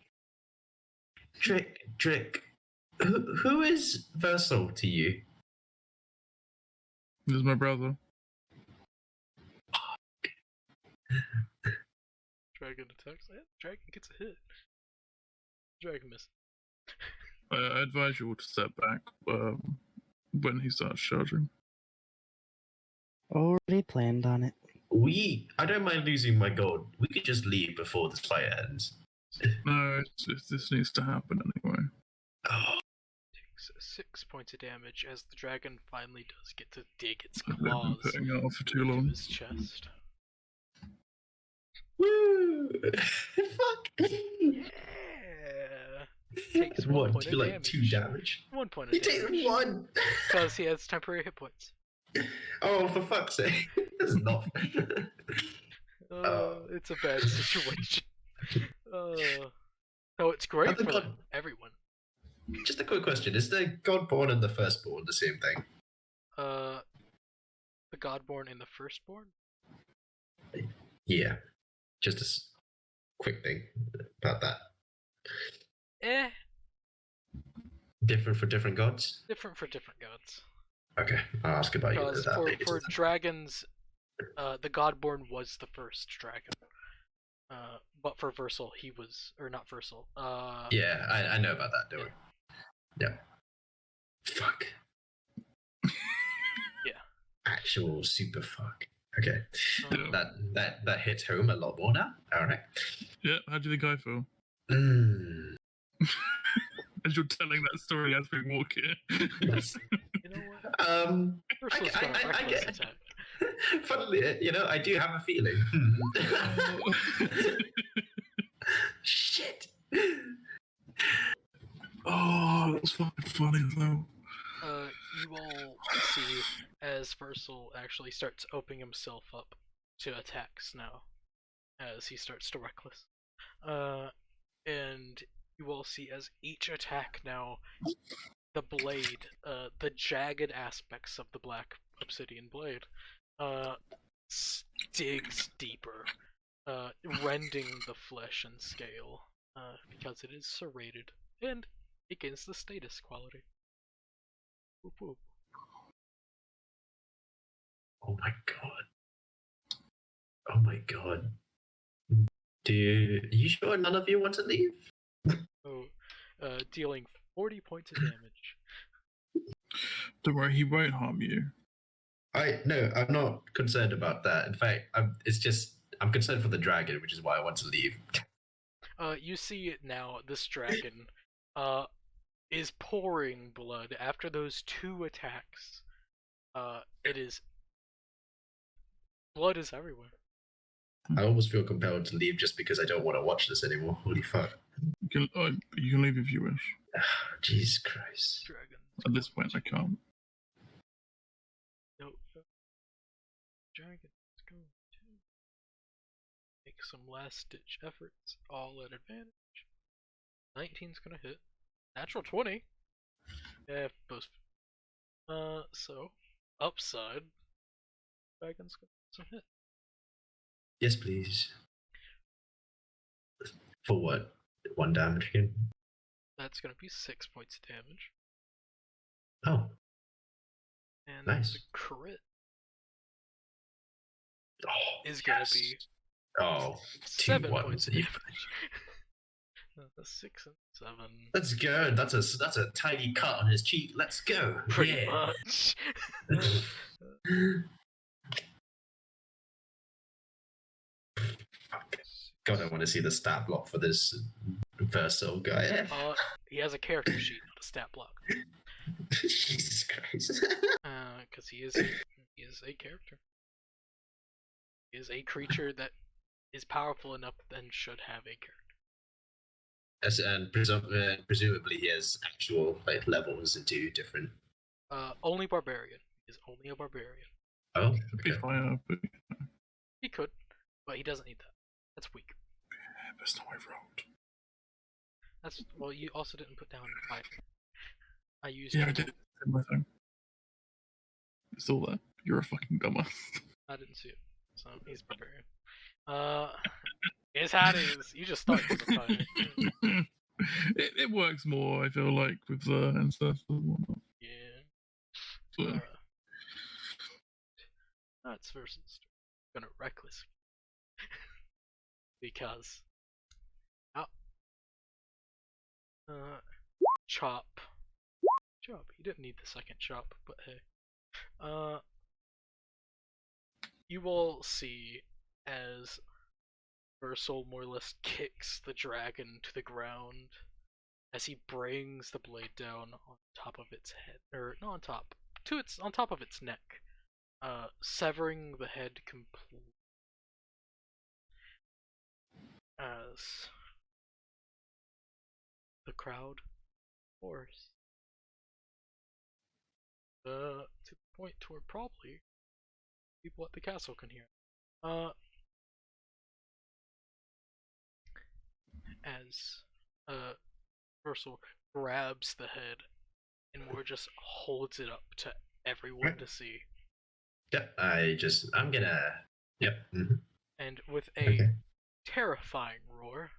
Drick, who is Versel to you? This is my brother. Dragon attacks. Yeah, dragon gets a hit. Dragon misses. I advise you all to step back when he starts charging. Already planned on it. I don't mind losing my gold. We could just leave before this fight ends. No, this needs to happen anyway. Oh. Takes 6 points of damage as the dragon finally does get to dig its I've been claws putting it off for too into long. his chest. Woo! Fuck! Yeah! Takes 1 point of like damage. 2 damage? 1 point of He damage. takes 1! Because he has temporary hit points. Oh, for fuck's sake. This is not fair. It's a bad situation. Oh, it's great for everyone. Just a quick question. Is the Godborn and the Firstborn the same thing? The Godborn and the Firstborn? Yeah. Just a quick thing about that. Different for different gods? Different for different gods. Okay, I'll ask about you Because for dragons, the Godborn was the first dragon. But for Versel, he was, or not Versel. Yeah, I know about that, don't worry. Yeah. Fuck. Yeah. Actual super fuck. Okay. That hits home a lot more now. Alright. Yeah, how do you think I feel? As you're telling that story as we walk here. You know what? Versel's got a reckless attack. Funnily, I do have a feeling. Shit. Oh, that was fucking funny though. You all see as Versel actually starts opening himself up to attacks now, as he starts to reckless. And you all see as each attack now, the blade, the jagged aspects of the black obsidian blade, digs deeper, rending the flesh and scale, because it is serrated, and it gains the status quality. Whoop whoop. Oh my god. Oh my god. Are you sure none of you want to leave? Dealing 40 points of damage. Don't worry, he won't harm you. No, I'm not concerned about that. In fact, I'm concerned for the dragon, which is why I want to leave. You see it now, this dragon, is pouring blood after those 2 attacks. It is. Blood is everywhere. I almost feel compelled to leave just because I don't want to watch this anymore. Holy fuck. You can leave if you wish. Jesus Christ. Dragon. At this point, I can't. No. Dragon is going to make some last-ditch efforts, all at advantage. 19's gonna hit. Natural 20. Yeah, both. So upside. Dragon's gonna get some hit. Yes, please. For what? 1 damage again? That's gonna be 6 points of damage. Oh. And Nice. the crit Oh, is gonna yes. be Oh, 7 2 points of ones. damage. 6 and 7. Let's go. That's a tiny cut on his cheek. Let's go. Pretty Yeah. much. God, I want to see the stat block for this Versel guy. He has a character sheet, not a stat block. Jesus Christ. Because he is a character. He is a creature that is powerful enough and should have a character. Yes, and presumably he has actual levels into different. Only barbarian. He is only a barbarian. Oh, Be fire, but He could, but he doesn't need that. That's weak. that's not what I rolled. Well, you also didn't put down fire. I used. Yeah, I did. My thing. It's all there. You're a fucking dumbass. I didn't see it, so he's barbarian. His hat is. You just start with the fire. It works more, I feel like, with the ancestors and whatnot. Yeah. So, That's Versel's gonna reckless because chop. He didn't need the second chop, but hey. You will see as Versel more or less kicks the dragon to the ground as he brings the blade down on top of its head, or not on top, on top of its neck, severing the head completely. As the crowd roars, to the point to where probably people at the castle can hear. As Versel grabs the head and more just holds it up to everyone to see. Yep, I'm gonna. Yep. Mm-hmm. And with a terrifying roar,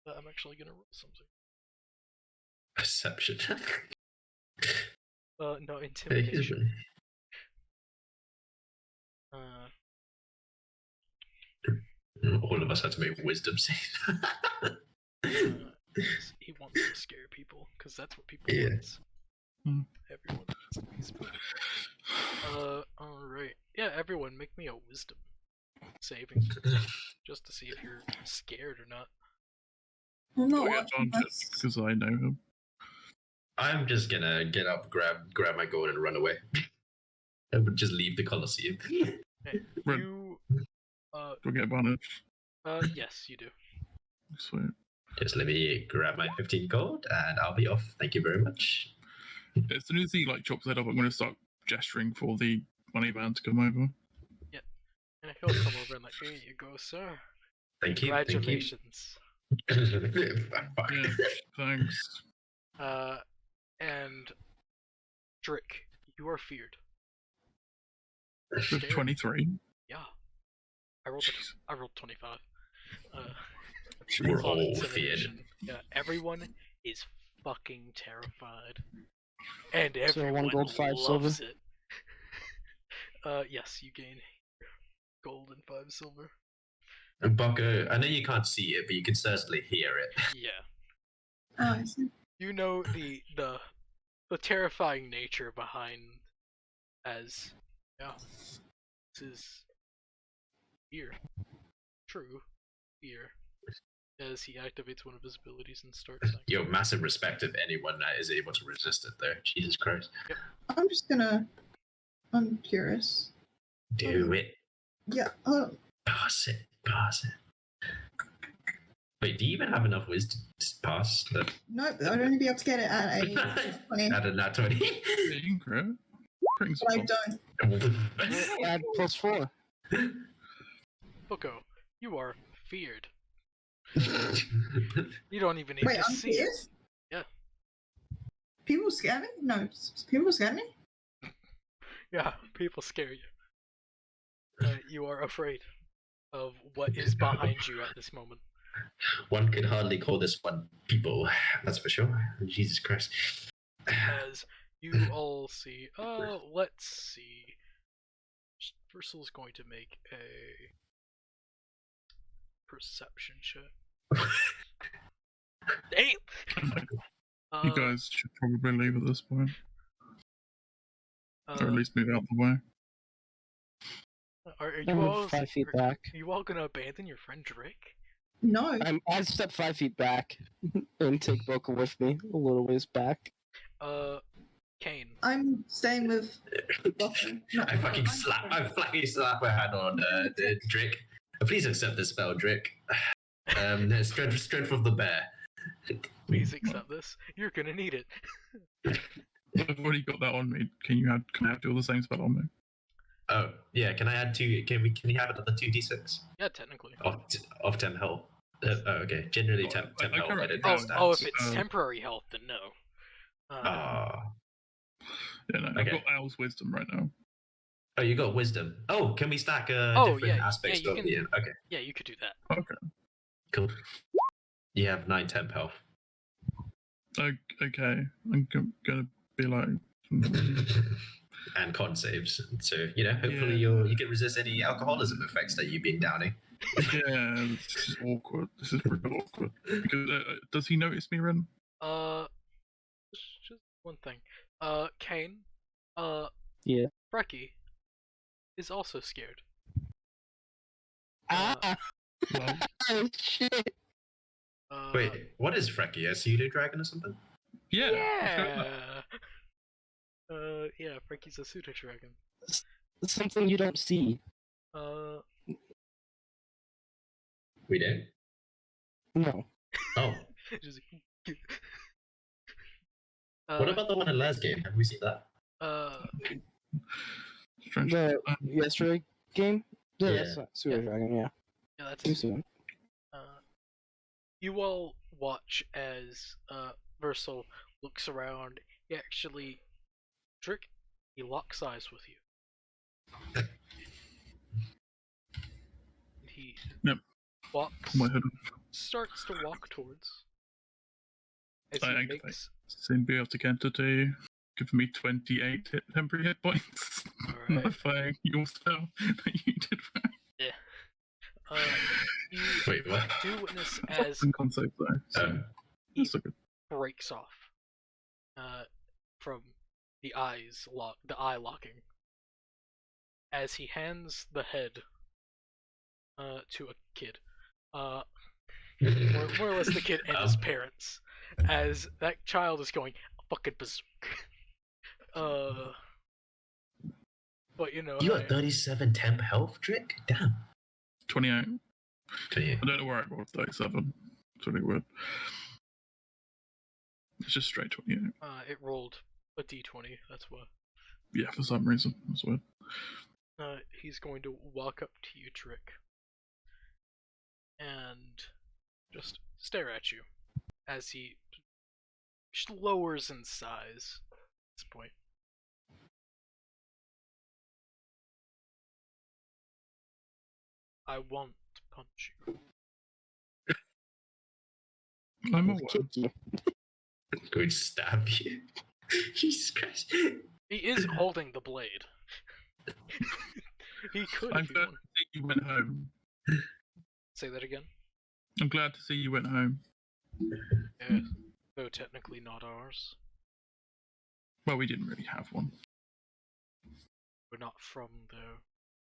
I'm actually gonna roll something. Perception. No, intimidation. All of us had to make wisdom save. He wants to scare people, because that's what people want. Everyone wants to be scared. Alright. Yeah, everyone, make me a wisdom saving just to see if you're scared or not. I'm not I watching advantage this. because I know him. I'm just gonna get up, grab my gold, and run away. I would just leave the Colosseum. Hey, Run. you. Do I get advantage? Yes, you do. Sweet. Just let me grab my 15 gold, and I'll be off. Thank you very much. As soon as he chops that up, I'm going to start gesturing for the money man to come over. Yep. And he'll come over and here you go, sir. Thank you. Congratulations. Yeah, thanks. And Drick, you are feared. With 23. Yeah. I rolled 25. We're on all intimidation. feared. Yeah, everyone is fucking terrified. And So everyone 1 gold, 5 loves silver? it. Yes, you gain gold and 5 silver. And Bucko, I know you can't see it, but you can certainly hear it. Yeah. Oh, I see. You know the terrifying nature behind as this is fear. True fear. As he activates one of his abilities and starts Yo, massive respect if anyone is able to resist it there. Jesus Christ. Yep. I'm just gonna I'm curious. Do it. Yeah. Pass it. Wait, do you even have enough wisdom to pass? Nope, I'd only be able to get it at a 20. At a nat 20. Yeah, you can crit. Critting's But I possible. don't. Add +4. Boko, you are feared. You don't even need Wait, to I'm see feared? it. Yeah. People scare me? No, people scare me? Yeah, people scare you. You are afraid of what is behind you at this moment. One could hardly call this one people, that's for sure. Jesus Christ. As you all see, let's see. Versel's going to make a perception check. Damn! You guys should probably leave at this point. Or at least move out the way. Are you all 5 feet back. Are you all gonna abandon your friend Drake? No. I step 5 feet back and take Boca with me a little ways back. Kane. I'm staying with. I flappily slap my hand on Drake. Please accept this spell, Drake. Strength of the bear. Please accept this. You're gonna need it. I've already got that on me. Can I have all the same spell on me? Oh yeah, can I add 2? Can we have another 2d6? Yeah, technically. Of 10 health. Okay. Generally 10 health. If it's temporary health, then no. Yeah, no. Okay. I've got Owl's wisdom right now. Oh, you got wisdom. Oh, can we stack different aspects of the? Okay. Yeah, you could do that. Okay. Cool. You have 9 temp health. Okay. I'm gonna be like. And con saves. So, hopefully you can resist any alcoholism effects that you've been downing. Yeah, this is awkward. This is really awkward. Because, does he notice me, Ren? Just one thing. Kane. Yeah. Frecky is also scared. Oh shit. Wait, what is Frecky? A pseudo dragon or something? Yeah. Yeah, Frecky's a pseudo dragon. It's something you don't see. We don't? No. Oh. Just... what about the one in last game? Have we seen that? The yesterday game? Yeah, Yeah. that's Super Dragon, yeah. Yeah, that's Too soon. You all watch as Versel looks around. He actually he locks eyes with you. He starts to walk towards. As he makes symbiotic entity, give me 28 temporary hit points. Alright. Notifying your spell that you did right. Yeah. You Wait, what? do witness as concept though. he breaks off from the eye locking as he hands the head to a kid. More or less the kid and his parents, as that child is going fucking berserk. But you got 37 temp health, Drake? Damn. 28. 28. I don't know where I got 37. It's really weird. It's just straight 28. It rolled a d20, that's why. Yeah, for some reason. That's weird. He's going to walk up to you, Trick, and just stare at you as he lowers in size at this point. I want to punch you. I'm aware. Kick you. I'm going to stab you. Jesus Christ. He is holding the blade. He could I'm if he glad wanted. to see you went home. Say that again? I'm glad to see you went home. Yeah, though technically not ours. Well, we didn't really have one. We're not from there.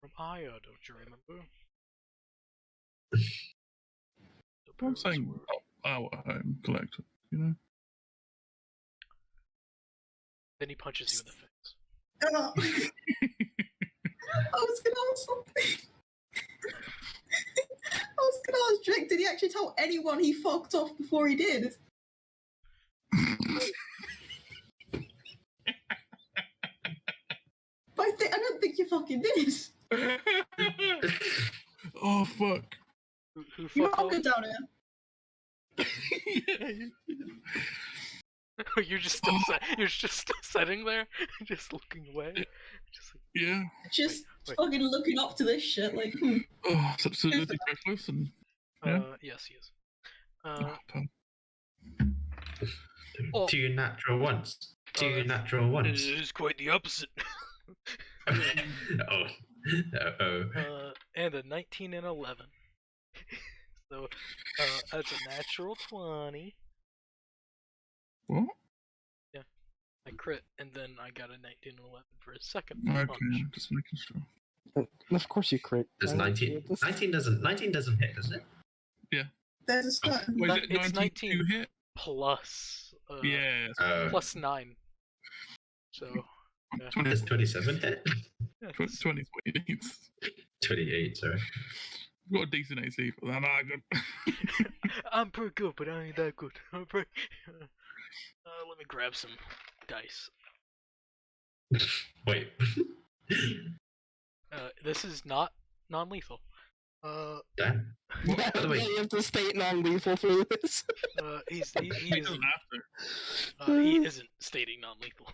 From Aya, don't you remember? I'm saying our home collective, you know? Then he punches you in the face. I was gonna ask something. I was gonna ask Drake, did he actually tell anyone he fucked off before he did? But I don't think you fucking did. Oh fuck. Who You're fucked all off? good down here. You're just still you're just still sitting there, just looking away. Just like, Yeah. Just wait. fucking looking up to this shit, like, Oh, it's absolutely reckless and yeah. Yes, he is. Oh, Two natural ones. Two natural ones. It is quite the opposite. Oh. Uh-oh. And a 19 and 11. So, that's a natural 20. what? Yeah, I crit, and then I got a 19 and 11 for a second Okay, punch. I'm just making sure. Of course you crit. Does 19 doesn't hit, does it? there's a certain. Wait, That- it's 19 19. hit? Plus, Yeah. plus 9. So, yeah. 20, Does 27 hit? Yeah, 20 is what it needs. 28, sorry. I've got a decent AC for that. Ah, good. I'm pretty good, but I ain't that good. I'm pretty... let me grab some dice. Wait. This is not non-lethal. Damn. By the way- you have to state non-lethal for this. He He isn't. doesn't have to. He isn't stating non-lethal.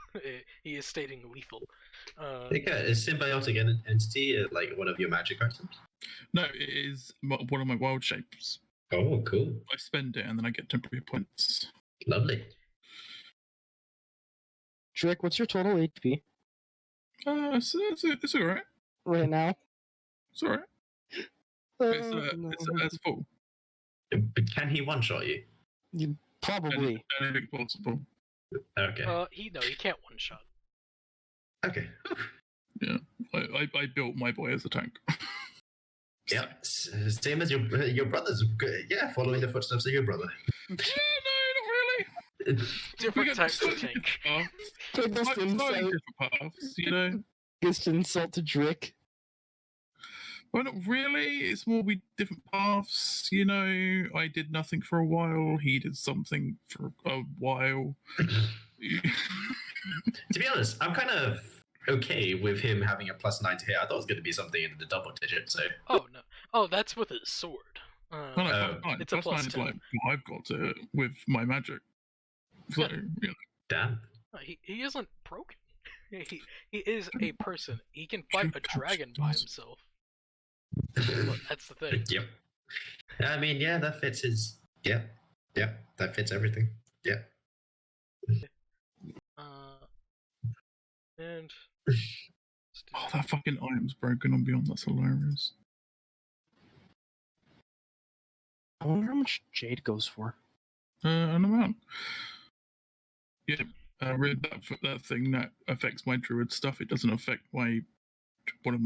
He is stating lethal. Think a symbiotic entity, like one of your magic items? No, it is one of my wild shapes. Oh, cool. I spend it and then I get temporary points. Lovely. Drake, what's your total HP It's alright. right now? It's alright. It's full. Can he one-shot you? Probably. Anything possible. Okay. he can't one shot. Okay. Yeah. I built my boy as a tank. Yeah. Same as your brother's. Yeah, following the footsteps of your brother. No, not really. Different types of slightly tank. different paths. Biggest Slightly insult, different paths, you know? biggest insult to Drake. Well, not really. It's more we different paths. You know, I did nothing for a while. He did something for a while. To be honest, I'm kind of okay with him having a +9 to hit. I thought it was going to be something in the double digit, so. Oh no! Oh, that's with his sword. No, Oh. It's a plus 9 is +10. like what I've got to with my magic. So, you know. Damn. He isn't broken. He is a person. He can fight a dragon by himself. Look, that's the thing. Yep. I mean, yeah, that fits his. Yeah. Yeah, that fits everything. Yeah. And Oh, that fucking item's broken on Beyond. That's hilarious. I wonder how much Jade goes for. An amount. Yeah, read that thing that affects my druid stuff. It doesn't affect my one of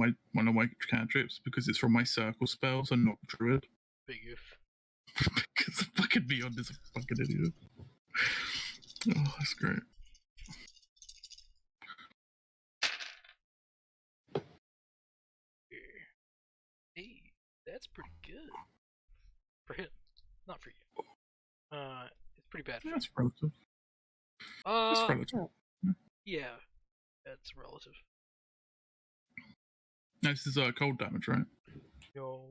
my cantrips because it's from my circle spells and not druid. big if. Because the fucking Beyond is a fucking idiot. Oh, that's great. Hey, that's pretty good for him. Not for you. It's pretty bad. For That's relative. you. It's relative. Yeah, that's relative. No, this is cold damage, right? Yo.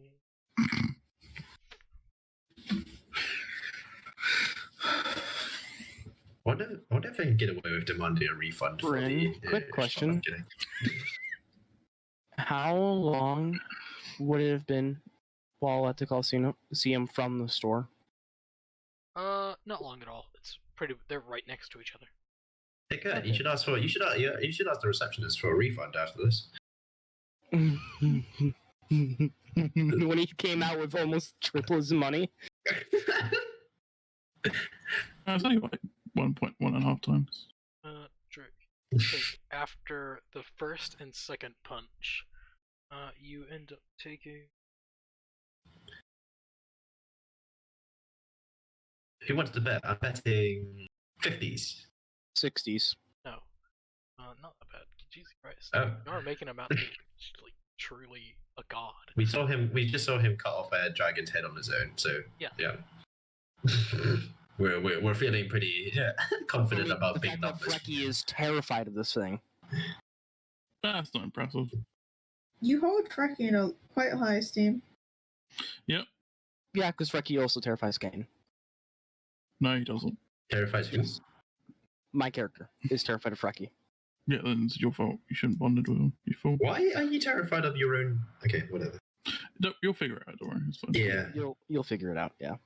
Wonder if I can get away with demanding a refund for Bryn, the. quick question. I'm kidding. How long would it have been while at the Coliseum from the store? Not long at all. It's pretty. They're right next to each other. Hey, good. You should ask the receptionist for a refund after this. When he came out with almost triple his money. It's only like 1.1.5 times. Drake. Take after the first and second punch, you end up taking. Who wants to bet? I'm betting 50s. 60s. No, not that bad. Jesus Christ. Oh. You are making him out to be like truly a god. We just saw him cut off a dragon's head on his own. So yeah. we're feeling pretty confident about the big fact numbers. that Frecky is terrified of this thing. That's not impressive. You hold Frecky in a quite high esteem. Yep. Yeah, because Frecky also terrifies Kane. No, he doesn't. Terrifies who? Yes. My character is terrified of Frecky. Yeah, then it's your fault. You shouldn't bonded with him. You fool. Why are you terrified of your own? Okay, whatever. No, you'll figure it out. Don't worry. It's fine. Yeah. You'll figure it out. Yeah.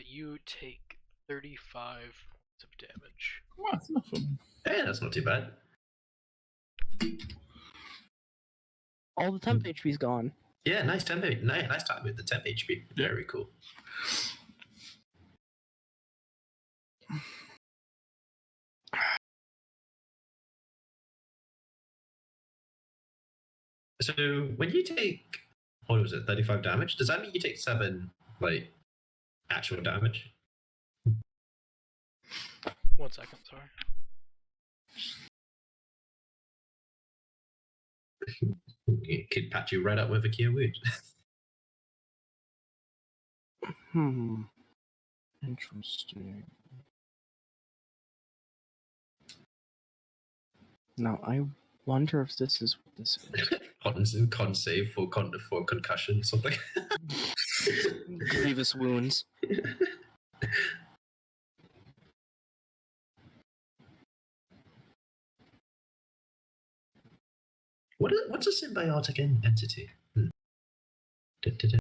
You take 35 points of damage. Well, that's nothing. Hey, that's not too bad. All the temp HP's gone. Yeah, nice time with the temp HP. Very cool. So when you take, what was it, 35 damage? Does that mean you take 7 like actual damage? 1 second, sorry. It could patch you right up with a cure wound. Interesting. Now I wonder if this is what this is. Con save for concussion or something. Grievous wounds. What's a symbiotic entity? It's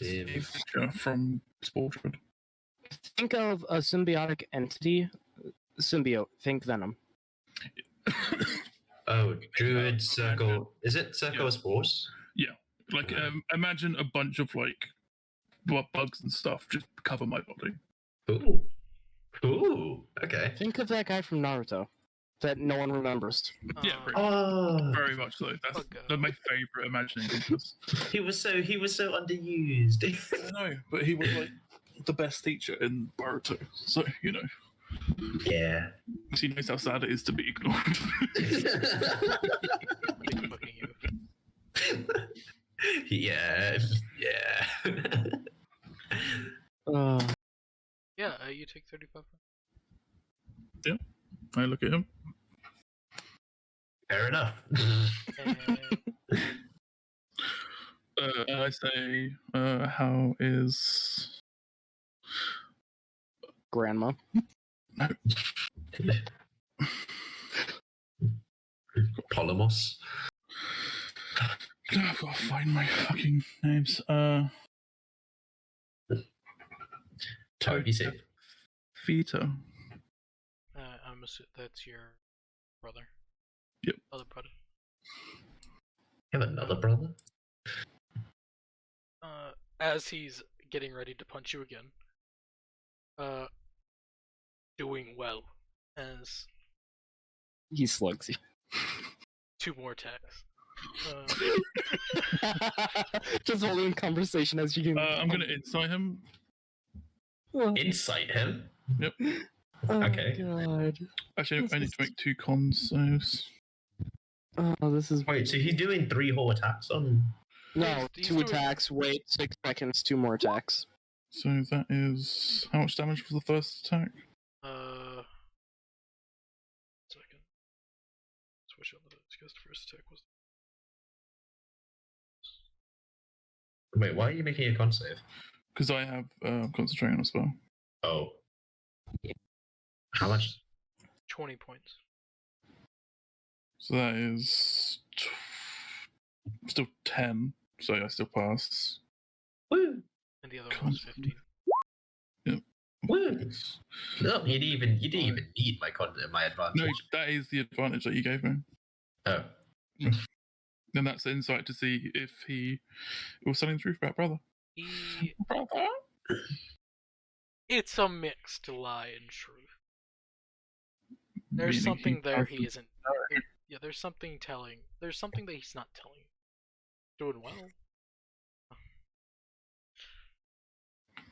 a feature from Sportred. Think of a symbiotic entity. Symbiote. Think Venom. Oh, Druid Circle. Is it Circle of Spores? Yeah. Like, imagine a bunch of, like, bugs and stuff just cover my body. Ooh. Ooh. Okay. Think of that guy from Naruto that no one remembers. Yeah, very much so. That's my favorite imagining of this. He was so underused. I know, but he was like the best teacher in Naruto, so you know. Yeah. He knows how sad it is to be ignored. Yeah. Yeah, you take 35 points. Yeah, I look at him. Fair enough. I say, how is Grandma? No. Polymos. I've got to find my fucking names. Toby said. Vito. I'm assuming that's your brother. Yep. Other brother. You have another brother? As he's getting ready to punch you again. Doing well. As he slugs you. 2 more attacks. Just holding conversation as you can. I'm gonna insight him. Insight him? Yep. Oh okay. God. Actually, I need to make 2 cons saves. Oh, this is. Wait, so he's doing 3 whole attacks on. No, He's 2 doing- attacks. Wait 6 seconds. 2 more attacks. So that is how much damage was the first attack? Second. Switch up the first attack was. Wait, why are you making a con save? Because I have concentrating on a spell. Oh. How much? 20 points. So that is still 10. So I still pass. Woo! And the other one was 15. Yep. Woo! No, you didn't even need my advantage. No, that is the advantage that you gave me. Oh. Then that's the insight to see if he was telling the truth about brother. Brother? It's a mixed lie and truth. There's Meaning something there doesn't- he isn't. Yeah, there's something telling. There's something that he's not telling you. Doing well.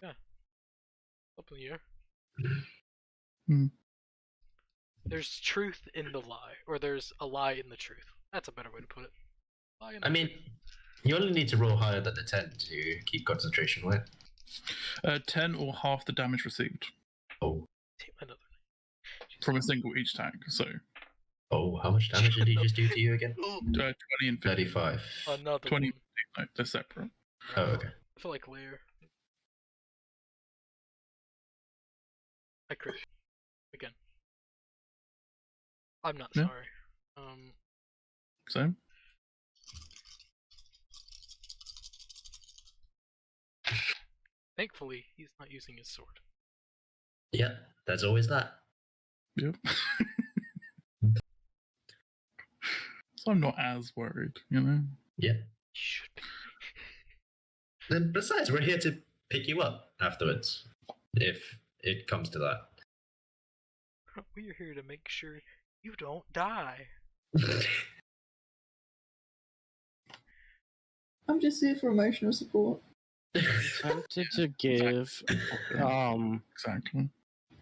Yeah. Up in the air. There's truth in the lie, or there's a lie in the truth. That's a better way to put it. Lie in the I mean, truth. you only need to roll higher than the 10 to keep concentration, right? 10 or half the damage received Oh. Another. from a single each tank. So. Oh, how much damage did he just do to you again? 20 and 50. 35. Another 20. one. No, they're separate. Oh, okay. I feel like Lear. I crit. Again. I'm not Yeah. sorry. Same. Thankfully, he's not using his sword. Yeah, there's always that. Yep. So I'm not as worried, you know? Yeah. You should be. Then besides, we're here to pick you up afterwards, if it comes to that. We're here to make sure you don't die. I'm just here for emotional support. Tempted to give Exactly.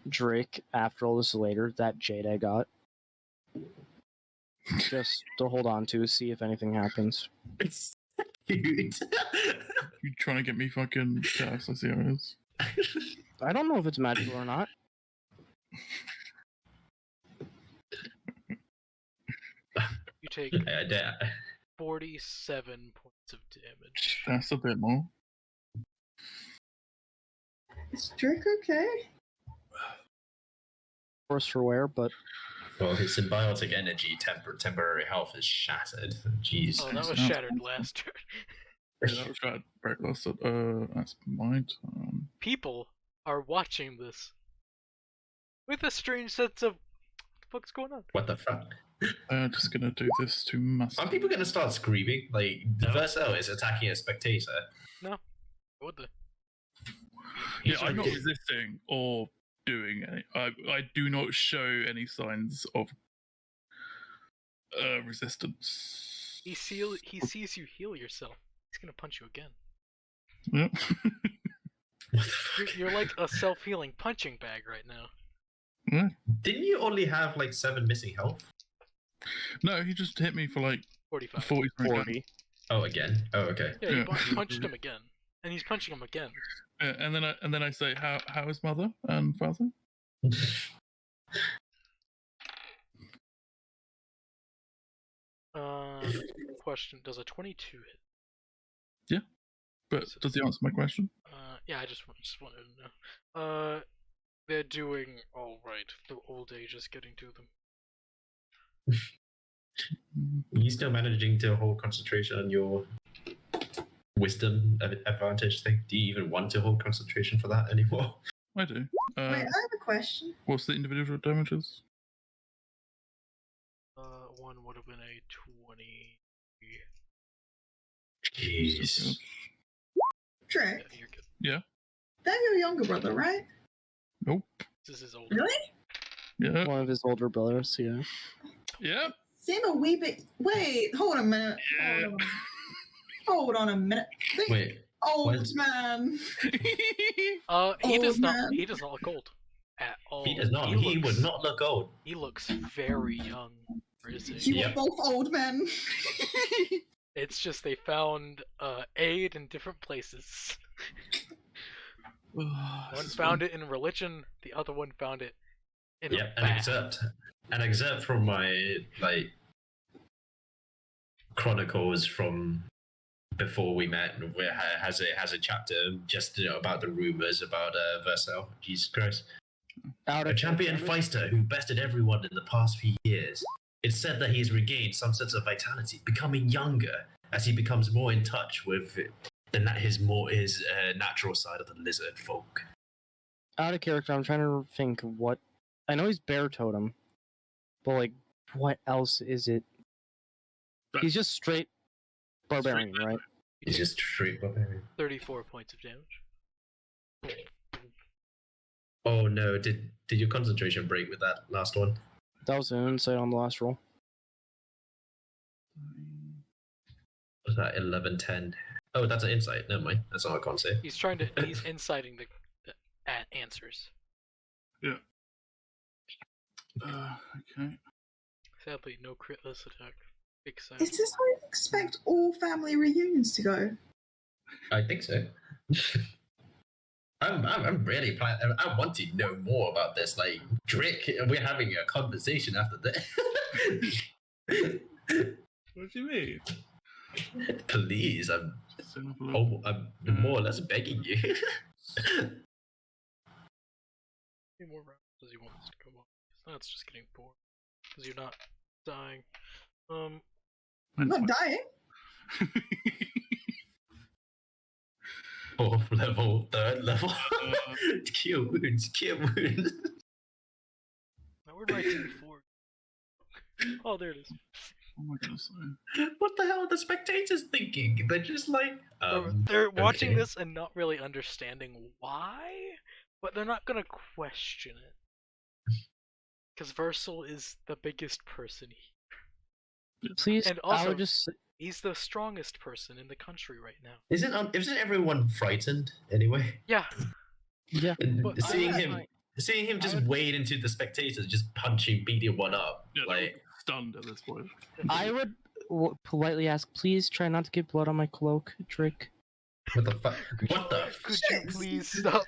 Drake, after all this later, that jade I got. Just to hold on to, see if anything happens. It's cute. You trying to get me fucking cursed, I see how it is. I don't know if it's magical or not. You take 47 points of damage. That's a bit more. Is Drake okay? Force for wear, but Well, his symbiotic energy temporary health is shattered. Jeez. Oh, that was shattered last turn. Yeah, that was right. Right, that's my turn. People are watching this with a strange sense of what the fuck's going on? What the fuck? Just gonna do this to myself. Aren't people gonna start screaming? Like, the Versel is attacking a spectator. No. What the? Yeah, I'm not resisting or doing any. I do not show any signs of resistance. He sees you heal yourself. He's gonna punch you again. Yep. You're like a self-healing punching bag right now. Yeah. Didn't you only have like 7 missing health? No, he just hit me for like 45. 40. Oh, again? Oh, okay. Yeah, you punched him again, and he's punching him again. And then I say, how is mother and father? Question: does a 22 hit? Yeah, but does he answer my question? Yeah, I just wanted to know. They're doing all right. The old age is getting to them. Are you still managing to hold concentration on your wisdom advantage thing? Do you even want to hold concentration for that anymore? I do. Wait, I have a question. What's the individual damages? One would have been a 20. Jeez. Drake, Yeah, you're good. Yeah. they're your younger brother, right? Nope. This is his old. Really? Yeah. One of his older brothers, yeah. Yeah. Seem a wee bit. Wait, hold a minute. Yeah. Hold on a minute. Think Wait. old what? man. He Old does not. man. He does not look old at all. He does not. He would not look old. He looks very young for his age. You Yep. are both old men. It's just they found aid in different places. One found it in religion. The other one found it in Yeah, a an bat. excerpt from my like chronicles from before we met, where it has a chapter just about the rumors about Versel. Jesus Christ. A champion fighter who bested everyone in the past few years. It's said that he has regained some sense of vitality, becoming younger as he becomes more in touch with his natural side of the lizard folk. Out of character, I'm trying to think what. I know he's bear totem, but like, what else is it? He's just straight barbarian, right? He's just straight barbarian. 34 points of damage. Oh no! Did your concentration break with that last one? That was an insight on the last roll. Was that 11, 10? Oh, that's an insight. Never mind. That's not a con save. He's inciting the answers. Yeah. Okay. Sadly, no crit this attack. Big sad. Is this how you expect all family reunions to go? I think so. I'm really planning. I want to know more about this. Like, Drake, we're having a conversation after this. What do you mean? Please, I'm more or less begging you. How many more rounds does he want us to go on? Now it's just getting bored. Because you're not dying. I'm not dying. Fourth level, third level. Cure wounds, cure wounds. Now we're writing for. Oh, there it is. Oh my goodness. What the hell are the spectators thinking? They're just like. They're watching okay. this and not really understanding why, but they're not gonna question it. Because Versel is the biggest person here. Please, And I also, would just. he's the strongest person in the country right now. Isn't everyone frightened anyway? Yeah. Yeah. But Seeing him just wade into the spectators, just punching, beating one up, Yeah, like stunned at this point. I would politely ask, please try not to get blood on my cloak, Drake. what the fuck? What the? Could you please stop?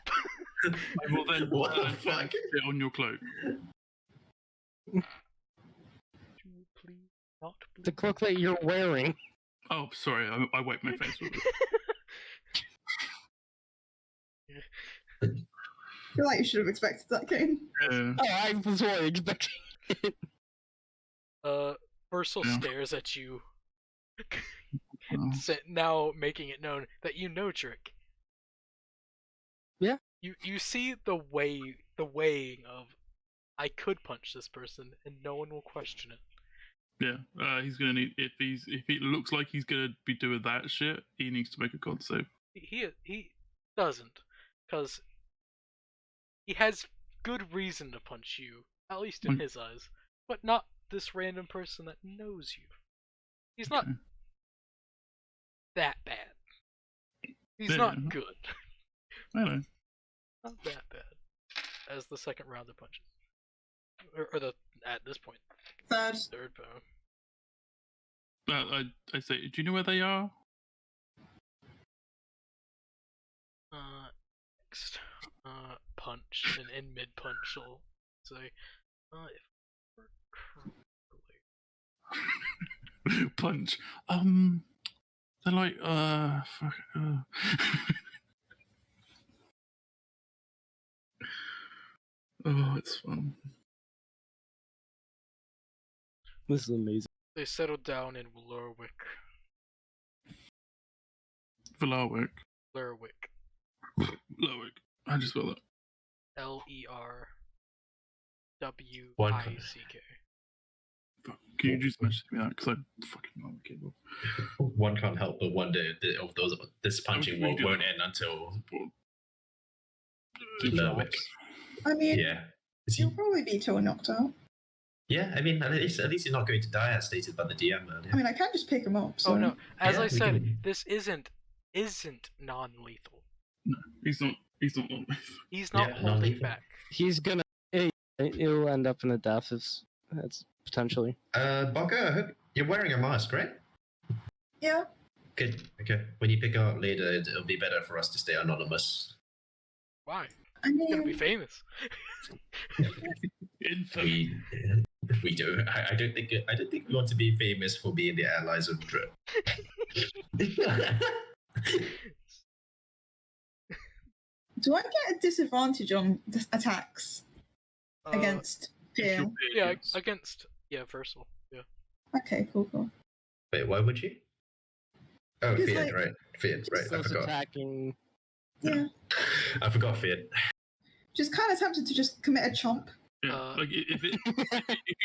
I will then What the fuck? sit on your cloak. Please not. The cloak that you're wearing. Oh, sorry, I wiped my face with it. I feel like you should have expected that, Kane. Oh, I was really expecting it. Versel Yeah. stares at you, now making it known that you know Trick. Yeah. You see the weighing of, I could punch this person and no one will question it. Yeah, he's gonna need if it looks like he's gonna be doing that shit, he needs to make a con save. He doesn't, because he has good reason to punch you, at least in his eyes, but not this random person that knows you. He's not that bad. He's not good. I know. Not that bad. As the second round of punches. Or the, at this point, third bow. I say, do you know where they are? Next. Punch. And in mid punch, I'll say, if we're correctly. Punch. They're like, fuck. Oh, it's fun. This is amazing. They settled down in Lerwick. Vlawick. Lerwick. Lerwick. I just spelled that. Lerwick. Fuck. Can you just message me that? Because I fucking know the cable. One can't help but wonder if this punching won't end until Lerwick. I mean, Yeah. you'll probably be till knocked out. Yeah, I mean, at least he's not going to die, as stated by the DM earlier. I mean, I can't just pick him up. So. Oh no! As Yeah, I we said, can- this isn't non-lethal. No, he's not. He's not on. He's not Yeah, holding non-lethal. back. He's gonna. It'll end up in a death. That's potentially. Baka, I hope you're wearing a mask, right? Yeah. Good. Okay. When you pick out later, it'll be better for us to stay anonymous. Why? I You're gonna be mean, famous. We do. I don't think we want to be famous for being the allies of Drip. do I get a disadvantage on the attacks against fear? Yeah, against Versel. Yeah. Okay, cool. Wait, why would you? Oh, Because, Fiat, like, right. Fiat, right. I Those forgot. attacking. Yeah. I forgot Fiat. Just kind of tempted to just commit a chomp. Yeah, like if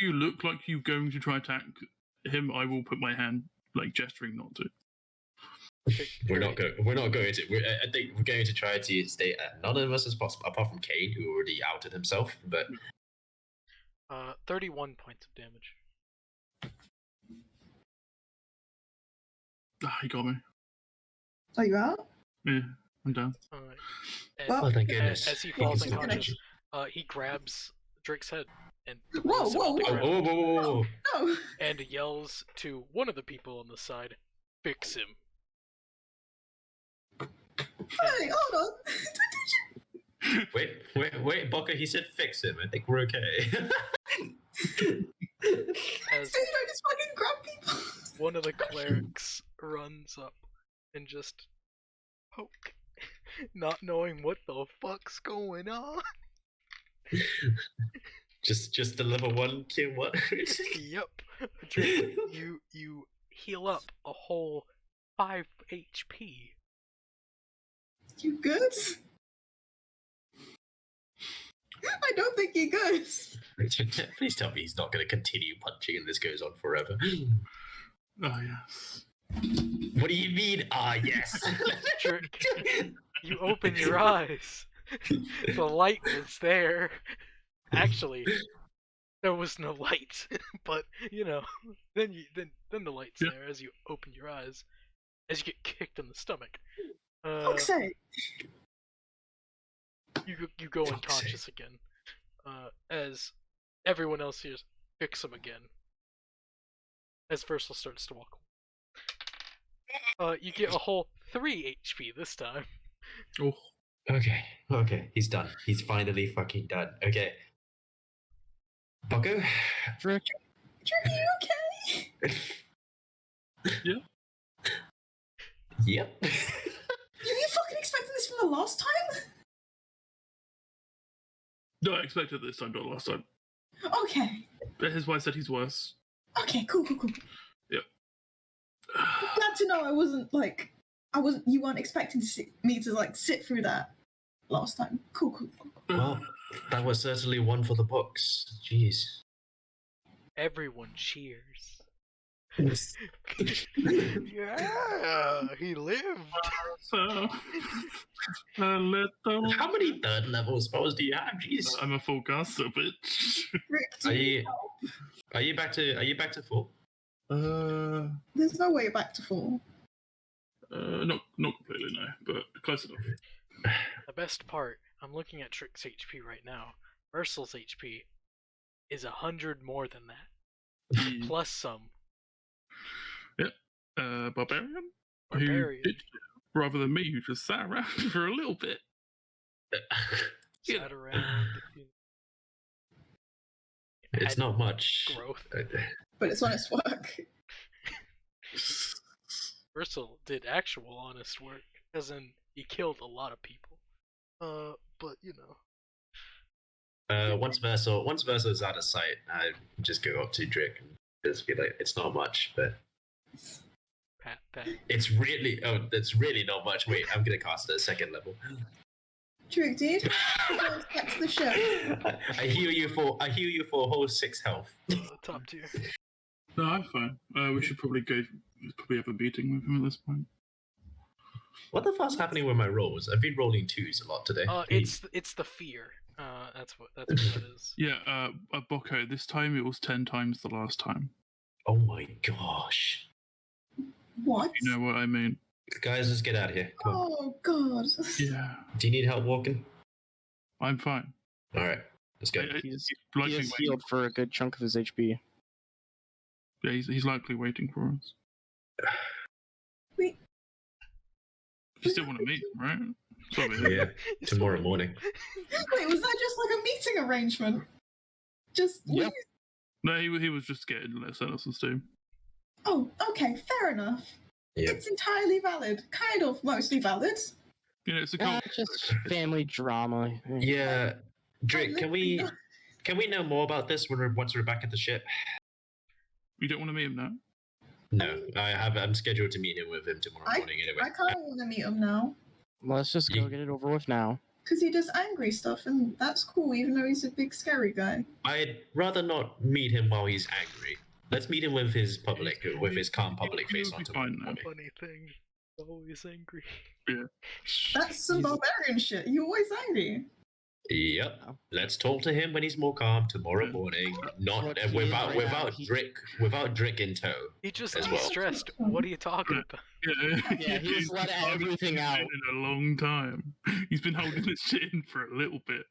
you look like you're going to try attack him, I will put my hand like gesturing not to. We're not going to. I think we're going to try to stay anonymous as possible, apart from Kane, who already outed himself. But 31 points of damage. Ah, he got me. Are you out? Yeah, I'm down. Alright. Well, oh, thank goodness. As he falls Thank you so unconscious, much. he grabs Drake's head and Whoa, throws him whoa, on the whoa. ground Oh, No. and yells to one of the people on the side, "Fix him!" Hey, hold on. wait, Baka, he said fix him. I think we're okay. As So you don't just fucking grab people. one of the clerics runs up and just poke, not knowing what the fuck's going on. just a level 1 kill, what? Yep. Drake, you heal up a whole 5 HP. You good? I don't think you're good. Please tell me he's not going to continue punching and this goes on forever. Oh, yes. What do you mean, yes? Drake, you open your eyes. The light was there. Actually, there was no light, but then the light's there as you open your eyes, as you get kicked in the stomach. Fuck's sake. You go unconscious again, as everyone else hears, "Fix him again." As Versel starts to walk. You get a whole 3 HP this time. Oh. Okay, he's done. He's finally fucking done. Okay. Bucko? Drake, Are you okay? Yep. You fucking expected this from the last time? No, I expected this time, not last time. Okay. That is why I said he's worse. Okay, cool. Yep. Glad to know you weren't expecting me to sit through that last time. Cool. Well, that was certainly one for the books. Jeez. Everyone cheers. Yeah, he lived. So, little... How many third level spells do you have? Jeez. I'm a full caster, bitch. Rick, do you Are you back to full? There's no way back to full. Not completely, no, but close enough. The best part, I'm looking at Trick's HP right now. Versel's HP is 100 more than that, plus some. Yep. Barbarian? Barbarian. Who did, rather than me, who just sat around for a little bit. Sat around. It's not much. Growth. But it's honest work. Versel did actual honest work, as in he killed a lot of people. But Once Versel is out of sight, I just go up to Drake and just be like, "It's not much, but Pat. it's really not much." Wait, I'm gonna cast it at 2nd level. Drake, dude. Go back to the ship. I heal you for a whole 6 health. Top tier. No, I'm fine. We should probably have a meeting with him at this point. What the fuck's happening with my rolls? I've been rolling 2s a lot today. It's the fear. That's what that is. Yeah, Bocco, this time it was 10 times the last time. Oh my gosh. What? You know what I mean? Guys, let's get out of here. Come on. Oh god. Yeah. Do you need help walking? I'm fine. Alright, let's go. he is Likely healed for a good chunk of his HP. Yeah, he's likely waiting for us. Wait. You still want to meet, right? Sorry. Yeah, tomorrow morning. Wait, was that just like a meeting arrangement? Just Yep. No, he was just getting less out of some steam. Oh, okay, fair enough. Yep. It's entirely valid. Kind of mostly valid. You know, it's a Just family drama. Yeah, Drake, can we know more about this once we're back at the ship? You don't want to meet him now? No, I'm scheduled to meet him tomorrow morning anyway. I kind of want to meet him now. Let's just go get it over with now. Because he does angry stuff, and that's cool, even though he's a big scary guy. I'd rather not meet him while he's angry. Let's meet him with his calm public face on tomorrow morning. Funny thing, always angry. Yeah. That's some barbarian shit. You're always angry. Yep. Let's talk to him when he's more calm tomorrow morning. Not without Drick in tow. He just as looks well. stressed. What are you talking about? Yeah, he just let everything out. In a long time. He's been holding this shit in for a little bit.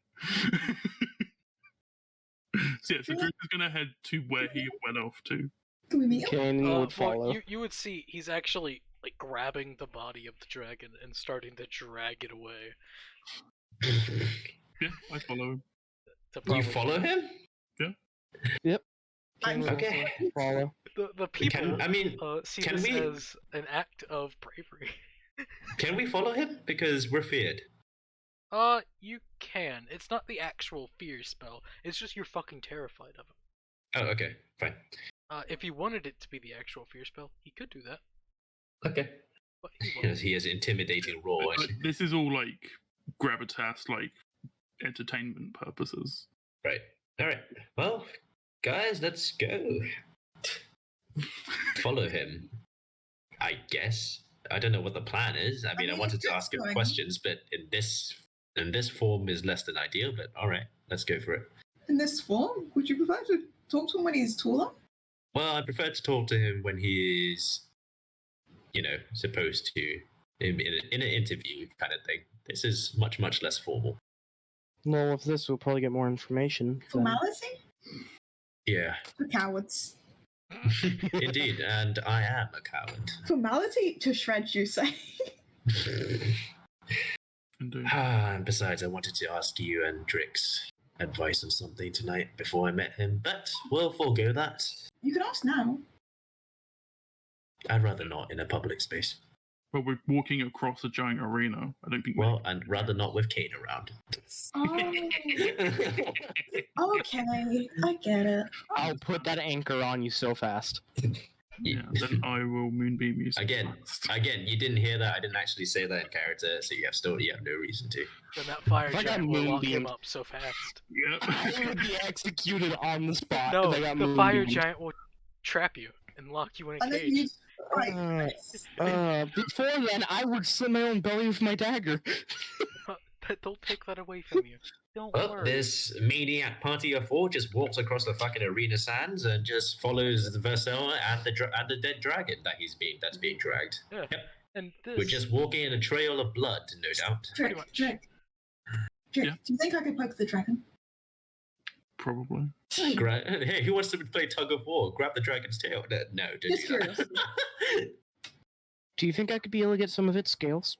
So Drake is gonna head to where he went off to. Can we meet him? Kanan would Well, follow. you would see he's actually like grabbing the body of the dragon and starting to drag it away. Yeah, I follow him. To You probably- follow him? Yep. I'm Kanan would okay. also follow. The people I mean, see can this we- as an act of bravery. can we follow him? Because we're feared. You can. It's not the actual fear spell. It's just you're fucking terrified of him. Oh, okay, fine. If he wanted it to be the actual fear spell, he could do that. Okay. But he won't. Because he has intimidating roar. But this is all like gravitas, like entertainment purposes. Right. All right. Well, guys, let's go. Follow him. I guess. I don't know what the plan is. I mean, I mean, wanted to it's ask him going. questions, but in this form is less than ideal. But all right, let's go for it. In this form, would you prefer to talk to him when he's taller? Well, I prefer to talk to him when he's, supposed to in an interview kind of thing. This is much less formal. Well, with this, we'll probably get more information. then. Formality? Yeah, For cowards. indeed, and I am a coward. Formality to shreds, you say? Indeed. And besides, I wanted to ask you and Drix advice on something tonight before I met him, but we'll forego that. You can ask now. I'd rather not in a public space. But we're walking across a giant arena. I don't think. Well, and rather not with Kane around. Oh, okay. I get it. I'll put that anchor on you so fast. Yeah, then I will moonbeam you. Again, you didn't hear that. I didn't actually say that in character, so you have no reason to. Then that fire If I got giant will lock him moonbeamed- up so fast. Yep. I would be executed on the spot. No, if I got the fire moonbeamed. giant will trap you and lock you in a And then cage. you. Right. Before then, I would slit my own belly with my dagger. Don't take that away from you. Don't Well, worry. this maniac party of four just walks across the fucking arena sands and just follows the Versel and the dead dragon that's being dragged. Yeah. Yep. And this. We're just walking in a trail of blood, no doubt. Pretty Drake, much. Drake. Yeah. Do you think I could poke the dragon? Probably. Hey, who wants to play tug of war? Grab the dragon's tail. No, don't Just do that. Do you think I could be able to get some of its scales?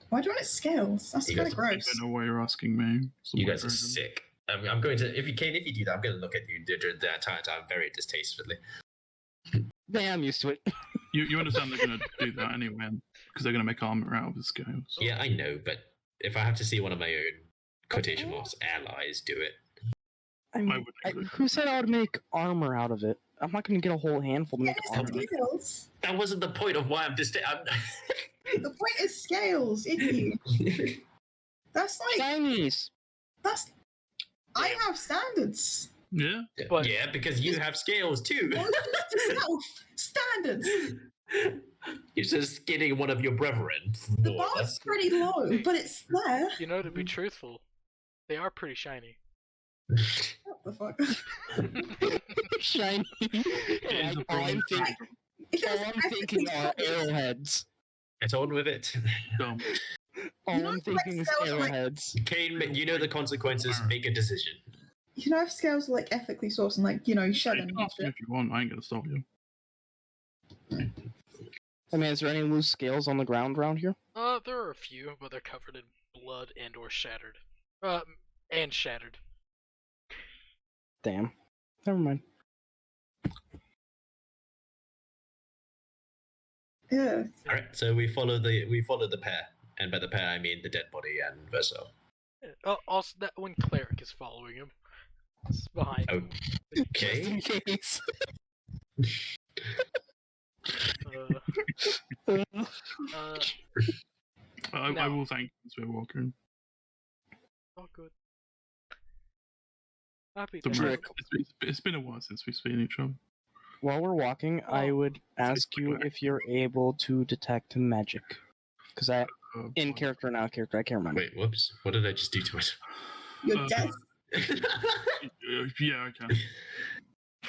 Why do you want its scales? That's You kind guys of I gross. don't know why you're asking me. You guys are sick. I'm going to, if you do that, I'm going to look at you the entire time very distastefully. Yeah, I'm used to it. You understand they're going to do that anyway, because they're going to make armor out of the scales. Yeah, I know, but if I have to see one of my own quotation marks allies do it, I mean, who said I would make armor out of it? I'm not going to get a whole handful to Yeah, make it's armor. scales. that wasn't the point of why I'm just. The point is scales, idiot. That's like Chinese. that's. I have standards. Yeah. But- yeah, because you have scales too. Well, not yourself. Standards. You're just skinning one of your brethren. The more or bar's less. pretty low, but it's there. You know, to be truthful, they are pretty shiny. What the fuck? Shiny. is a all I'm bronze thinking, If it all was I'm ethically thinking are sourced- arrowheads. Get on with it. Dumb. All know, I'm like thinking is scales are like- arrowheads. Kane, you know the consequences. Make a decision. You know, if scales are like ethically sourced and like shed You and can ask me shit. if you want. I ain't going to stop you. I mean, is there any loose scales on the ground around here? There are a few, but they're covered in blood and or shattered. And shattered. Damn. Never mind. Yeah. All right, so we follow the pair, and by the pair I mean the dead body and Versel. Also, that one cleric is following him. It's behind him. Okay. Just in case. I No. will thank you as we're walking. Oh, good. Happy The to Trick. it's been a while since we've seen each other. While we're walking, I Oh. would ask you if you're able to detect magic. Because I, in boy. character and out of character, I can't remember. Wait, whoops! What did I just do to myself? You're dead. Yeah, I can.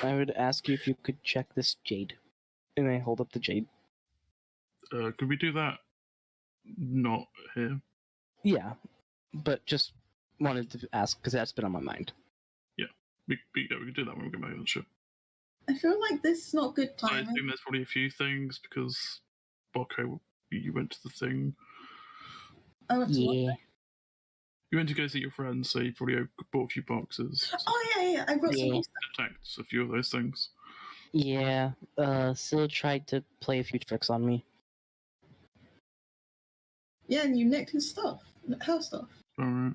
I would ask you if you could check this jade. And I hold up the jade. Could we do that? Not here. Yeah, but just wanted to ask because that's been on my mind. we can do that when we get back on the ship. I feel like this is not good So I timing. assume there's probably a few things because Boko, you went to the thing. I went to what? You went to go see your friends, so you probably bought a few boxes. Oh yeah, I got some new stuff. Attacked a few of those things. Yeah, Syl tried to play a few tricks on me. Yeah, and you nicked his stuff, her stuff. Alright.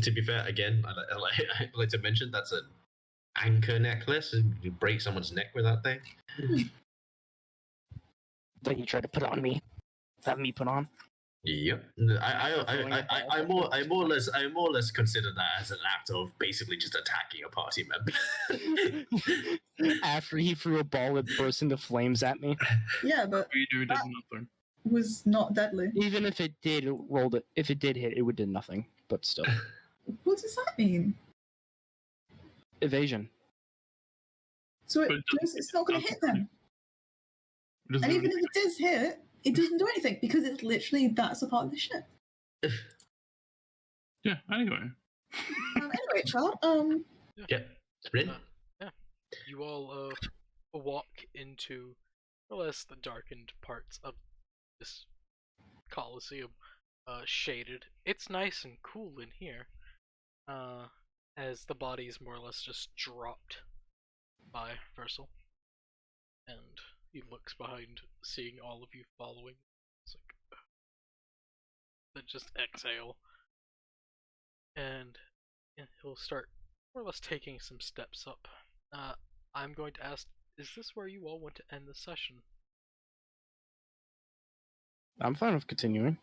To be fair, again, I'd like to mention that's an anchor necklace. You break someone's neck with that thing. That you tried to put on me. Have me put on. Yep. I more or less consider that as an act of basically just attacking a party member. After he threw a ball that burst into flames at me. Yeah, but you did nothing. Was not deadly. Even if it did, it rolled it. If it did hit, it would do nothing. But still. What does that mean? Evasion. So it's not going to hit them. And even if it does hit, it doesn't do anything because it's literally that's a part of the ship. Yeah. Anyway. Anyway, child. Yeah. Rin? Yeah. You all walk into more or less the darkened parts of this Coliseum, shaded. It's nice and cool in here, as the bodies more or less just dropped by Versel, and he looks behind, seeing all of you following. It's like, then just exhale, and he'll start more or less taking some steps up. I'm going to ask, is this where you all want to end the session? I'm fine with continuing.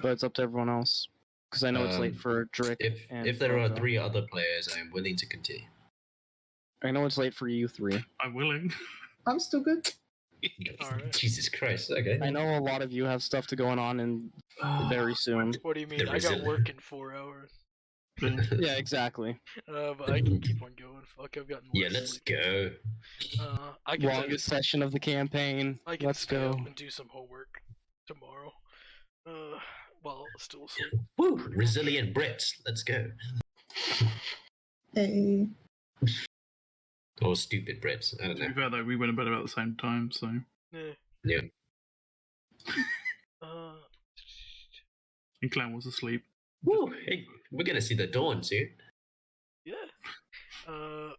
But it's up to everyone else. Because I know it's late for Drick. If there are 3 other players, I am willing to continue. I know it's late for you 3. I'm willing. I'm still good. Alright. Jesus Christ, okay. I know a lot of you have stuff to going on and very soon. What do you mean? I got work in 4 hours. Yeah, exactly. But I can keep on going. Fuck, I've gotten Yeah, let's go. I can Longest session of the campaign. I can Let's stay go. up and do some homework tomorrow. While still asleep. Woo! Resilient Brits, let's go. Hey. Or stupid Brits, I don't To be know. fair though, we went to bed about the same time, so. Yeah. And Clan was asleep. Woo! Hey, we're gonna see the dawn soon. Yeah. Alright,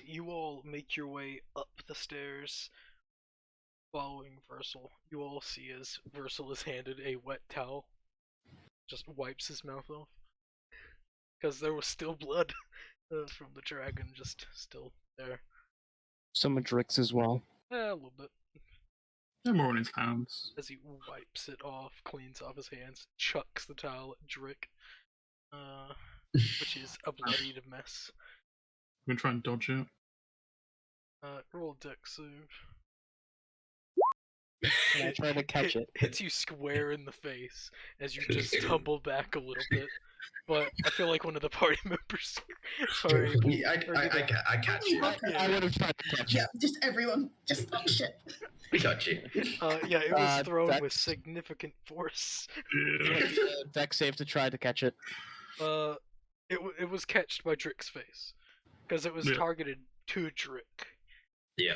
you all make your way up the stairs, following Versel. You all see as Versel is handed a wet towel, just wipes his mouth off, because there was still blood from the dragon, just still there. Some of Drick's as well. Yeah, a little bit. No more on his hands. As he wipes it off, cleans off his hands, chucks the towel at Drick, which is a bloodied mess. I'm gonna try and dodge it. Roll a dex save. And I try to catch it. Hits you square in the face as you just tumble back a little bit. But I feel like one of the party members are able. I catch you. I would have tried to catch it. Yeah, just everyone. Just oh shit. We got you. Yeah, it was thrown with Dex. significant force. Dex save to try to catch it. It was catched by Drick's face because it was targeted to Drick. Yeah.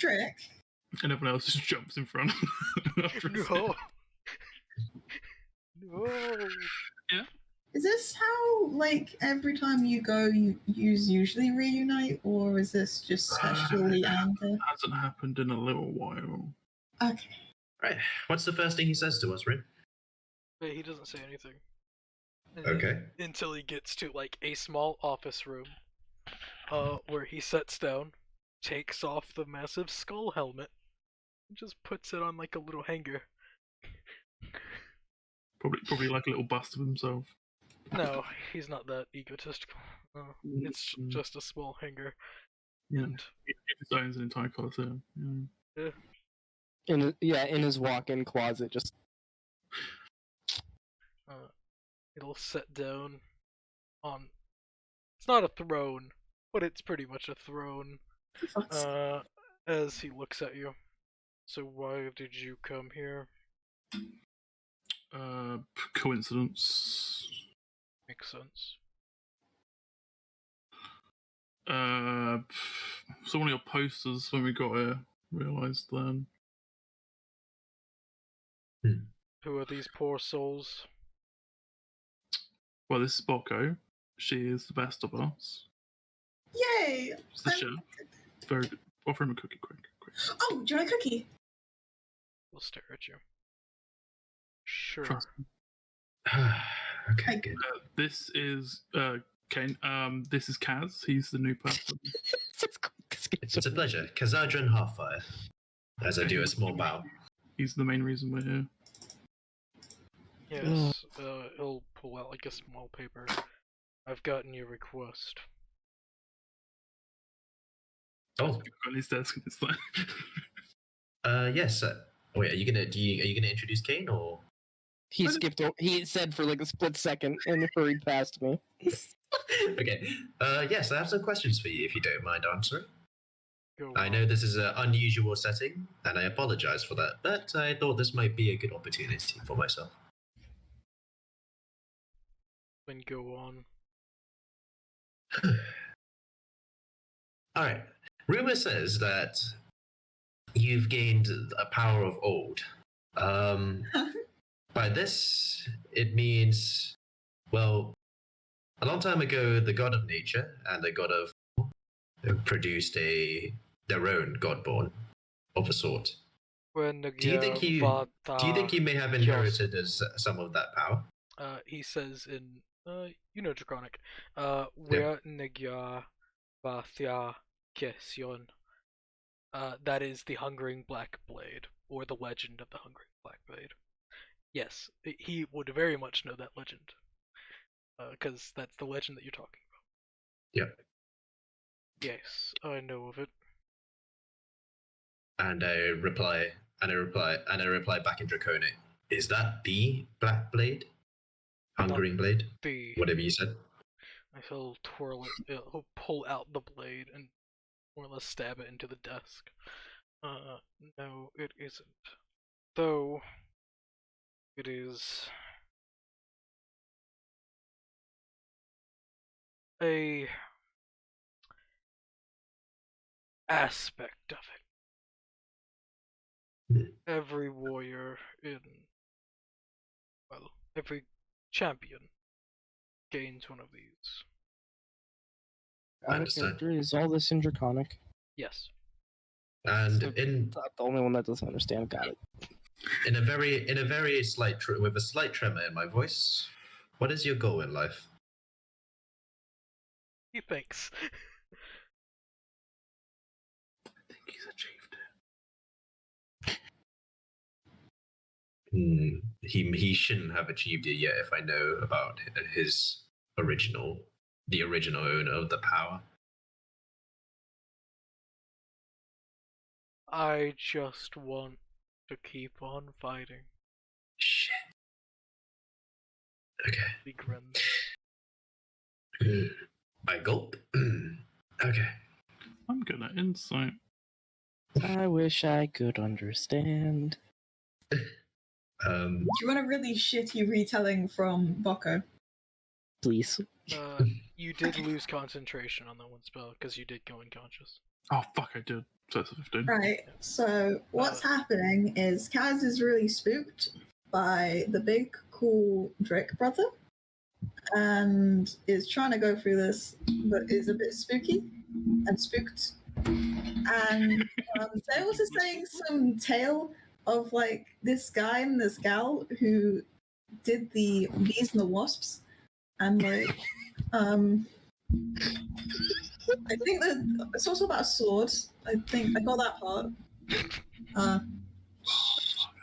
Trick. And everyone else just jumps in front. No. No. Yeah. Is this how, like, every time you go, you usually reunite, or is this just specially anger? Hasn't happened in a little while. Okay. Right. What's the first thing he says to us, Rin? Wait, he doesn't say anything. Okay. Until he gets to like a small office room, where he sits down, takes off the massive skull helmet, and just puts it on like a little hanger. Probably like a little bust of himself. No, he's not that egotistical. It's just a small hanger. Yeah. And He just owns an entire coliseum. Yeah. In his walk-in closet, just it'll sit down on. It's not a throne, but it's pretty much a throne. As he looks at you. So why did you come here? Coincidence. Makes sense. So one of your posters when we got here realised then. Who are these poor souls? Well, this is Boko. She is the best of us. Yay! She's the chef. It's very good. Offer him a cookie, quick. Oh, do you want a cookie? We'll stare at you. Sure. Trust me. Okay, good. This is Kane. This is Kaz. He's the new person. It's a pleasure. Kazadran Halffire. As I do a small bow. He's the main reason we're here. Yes, he'll pull out like a small paper. I've gotten your request. Oh, On his desk, and it's like. Yes. Wait, are you gonna introduce Kane or? He skipped. He said for like a split second and hurried past me. Okay. Yes, I have some questions for you if you don't mind answering. Go I on. know this is an unusual setting, and I apologize for that, but I thought this might be a good opportunity for myself. Then go on. All right. Rumor says that you've gained a power of old. By this, it means, well, a long time ago, the god of nature and the god of produced their own godborn of a sort. Do Do you think you may have inherited some of that power? He says in Draconic. Where Negya Vathya Kesyon. That is the Hungering Black Blade, or the legend of the Hungering Black Blade. Yes, he would very much know that legend. Because that's the legend that you're talking about. Yep. Yes, I know of it. And I reply back in Draconic. Is that the Black Blade? Hungering Blade? Whatever you said. He'll twirl it, he'll pull out the blade and more or less stab it into the desk. No, it isn't. Though, it is a aspect of it. Every warrior every champion gains one of these. I understand. Is all this in Draconic? Yes. And So in not the only one that doesn't understand. Got it. in a very slight with a slight tremor in my voice, what is your goal in life? He thinks. I think he's achieved it. He shouldn't have achieved it yet. If I know about the original owner of the power. I just want to keep on fighting. Shit. Okay. He grins. I gulp. Okay. I'm good at insight. I wish I could understand. Do you want a really shitty retelling from Boko? Please. You did lose concentration on that one spell because you did go unconscious. Oh fuck! I did. So it's a 15. Right, so what's happening is Kaz is really spooked by the big, cool Drake brother and is trying to go through this, but is a bit spooky and spooked. And they're also saying some tale of like this guy and this gal who did the bees and the wasps, and like I think that it's also about a sword. I think I got that part.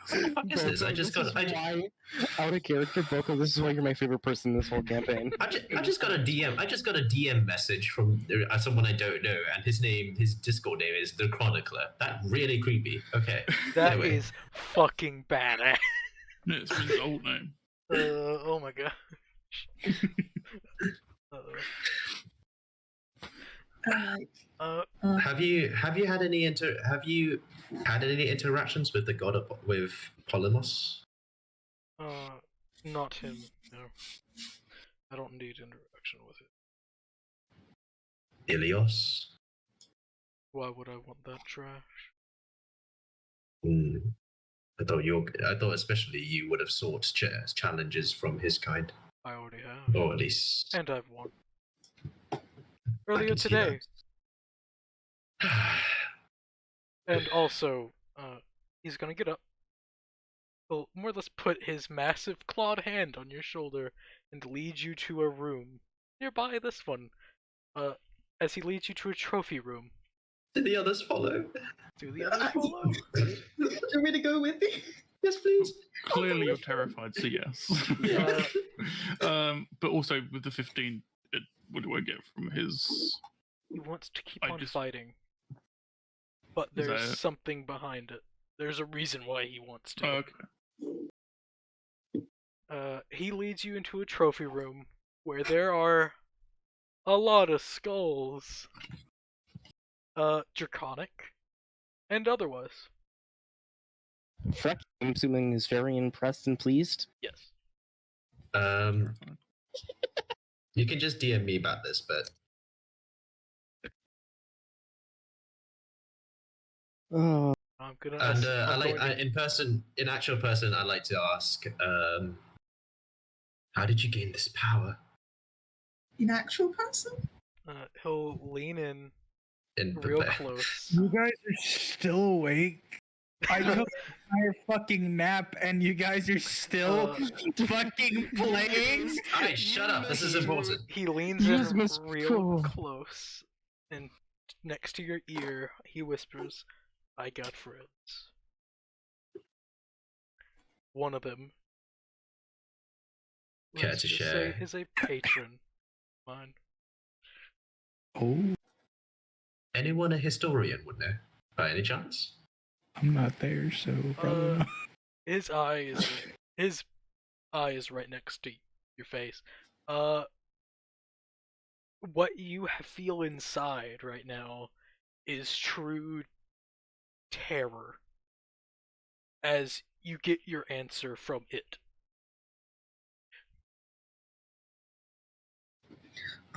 What the fuck is this? Out of character, Boko. This is why you're my favorite person in this whole campaign. I just got a DM. I just got a DM message from someone I don't know, and his Discord name is the Chronicler. That really creepy. Okay. That is fucking badass. No, it's his old name. Oh my god. Have you had any interactions with the god with Polymos? Not him, no. I don't need interaction with it. Ilios? Why would I want that trash? I thought especially you would have sought challenges from his kind. I already have. Or at least... And I've won. Earlier today. And also, he's gonna get up. He'll more or less put his massive clawed hand on your shoulder and lead you to a room nearby this one. As he leads you to a trophy room. Do the others follow? Do the others follow? Do you want me to go with you? Yes, please. Clearly you're terrified, so yes. But also with the 15, what do I get from his... He wants to keep on fighting. But there's something behind it. There's a reason why he wants to. Oh, okay. He leads you into a trophy room where there are a lot of skulls. Draconic and otherwise. Freck, I'm assuming, is very impressed and pleased. Yes. You can just DM me about this, but... Oh. I'm gonna and in actual person, I like to ask, how did you gain this power? In actual person? He'll lean in In real close. You guys are still awake? I took an entire fucking nap and you guys are still fucking playing? Alright, shut up. This is important. He leans in real close and next to your ear, he whispers, I got friends. One of them, Care let's to just share? say, is a patron of mine. Oh, Anyone a historian would know, by any chance? I'm not there, so probably not. His eye is right next to your face. What you feel inside right now is true terror as you get your answer from it.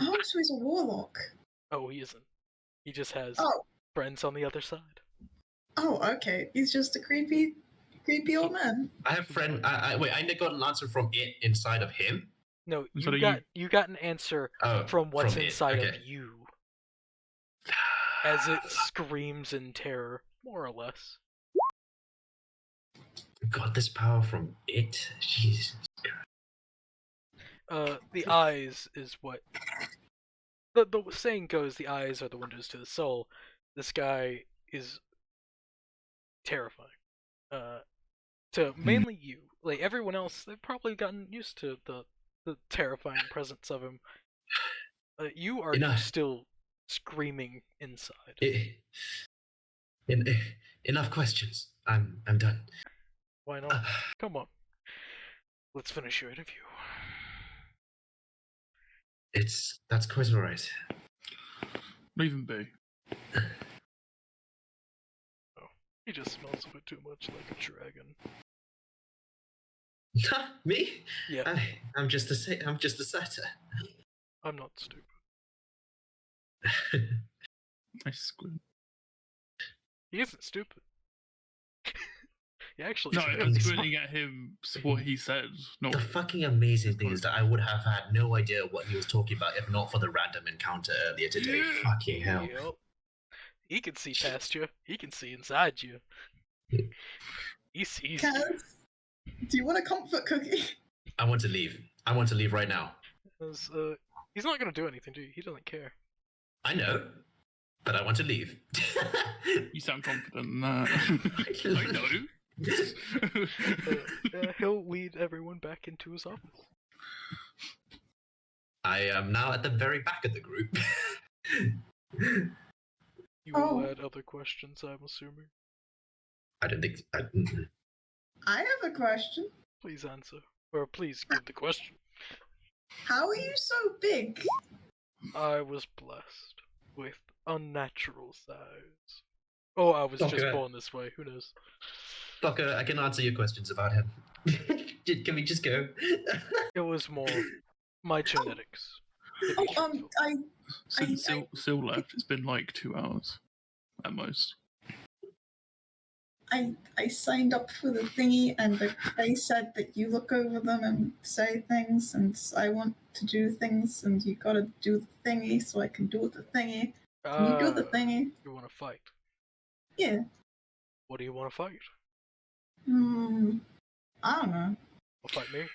Oh, so he's a warlock. Oh, he isn't. He just has Oh. friends on the other side. Oh, okay. He's just a creepy old man. I have friend. Wait, I got an answer from it inside of him. No, So you got an answer from what's inside of you. As it screams in terror, more or less. Got this power from it? Jesus. The eyes is what... The saying goes, the eyes are the windows to the soul. This guy is terrifying. To mainly you. Like, everyone else, they've probably gotten used to the terrifying presence of him. You are still screaming inside. Enough questions. I'm done. Why not? Come on. Let's finish your interview. That's quite alright. Leave him be. Oh, he just smells a bit too much like a dragon. Me? Yeah. I'm just a satyr. I'm not stupid. Nice squid. He isn't stupid. He actually No, is. I'm squinting at him what he said. Not The fucking amazing thing is that I would have had no idea what he was talking about if not for the random encounter earlier today. Yeah. Fucking hell. Yep. He can see past you. He can see inside you. He sees you. Kaz, do you want a comfort cookie? I want to leave. I want to leave right now. He's not gonna do anything, do you? He doesn't care. I know, but I want to leave. You sound confident in that. I know. He'll lead everyone back into his office. I am now at the very back of the group. You will add other questions, I'm assuming. I don't think. I have a question. Please answer. Or please give the question. How are you so big? I was blessed with unnatural size. Oh, I was just born this way. Who knows? Baka, I can answer your questions about him. Can we just go? It was more my genetics. to be Oh, truthful. Since Sil left, it's been like 2 hours at most. I signed up for the thingy, and they said that you look over them and say things, and I want to do things, and you gotta do the thingy so I can do the thingy. Can you do the thingy? You want to fight? Yeah. What do you want to fight? I don't know. Well, fight me.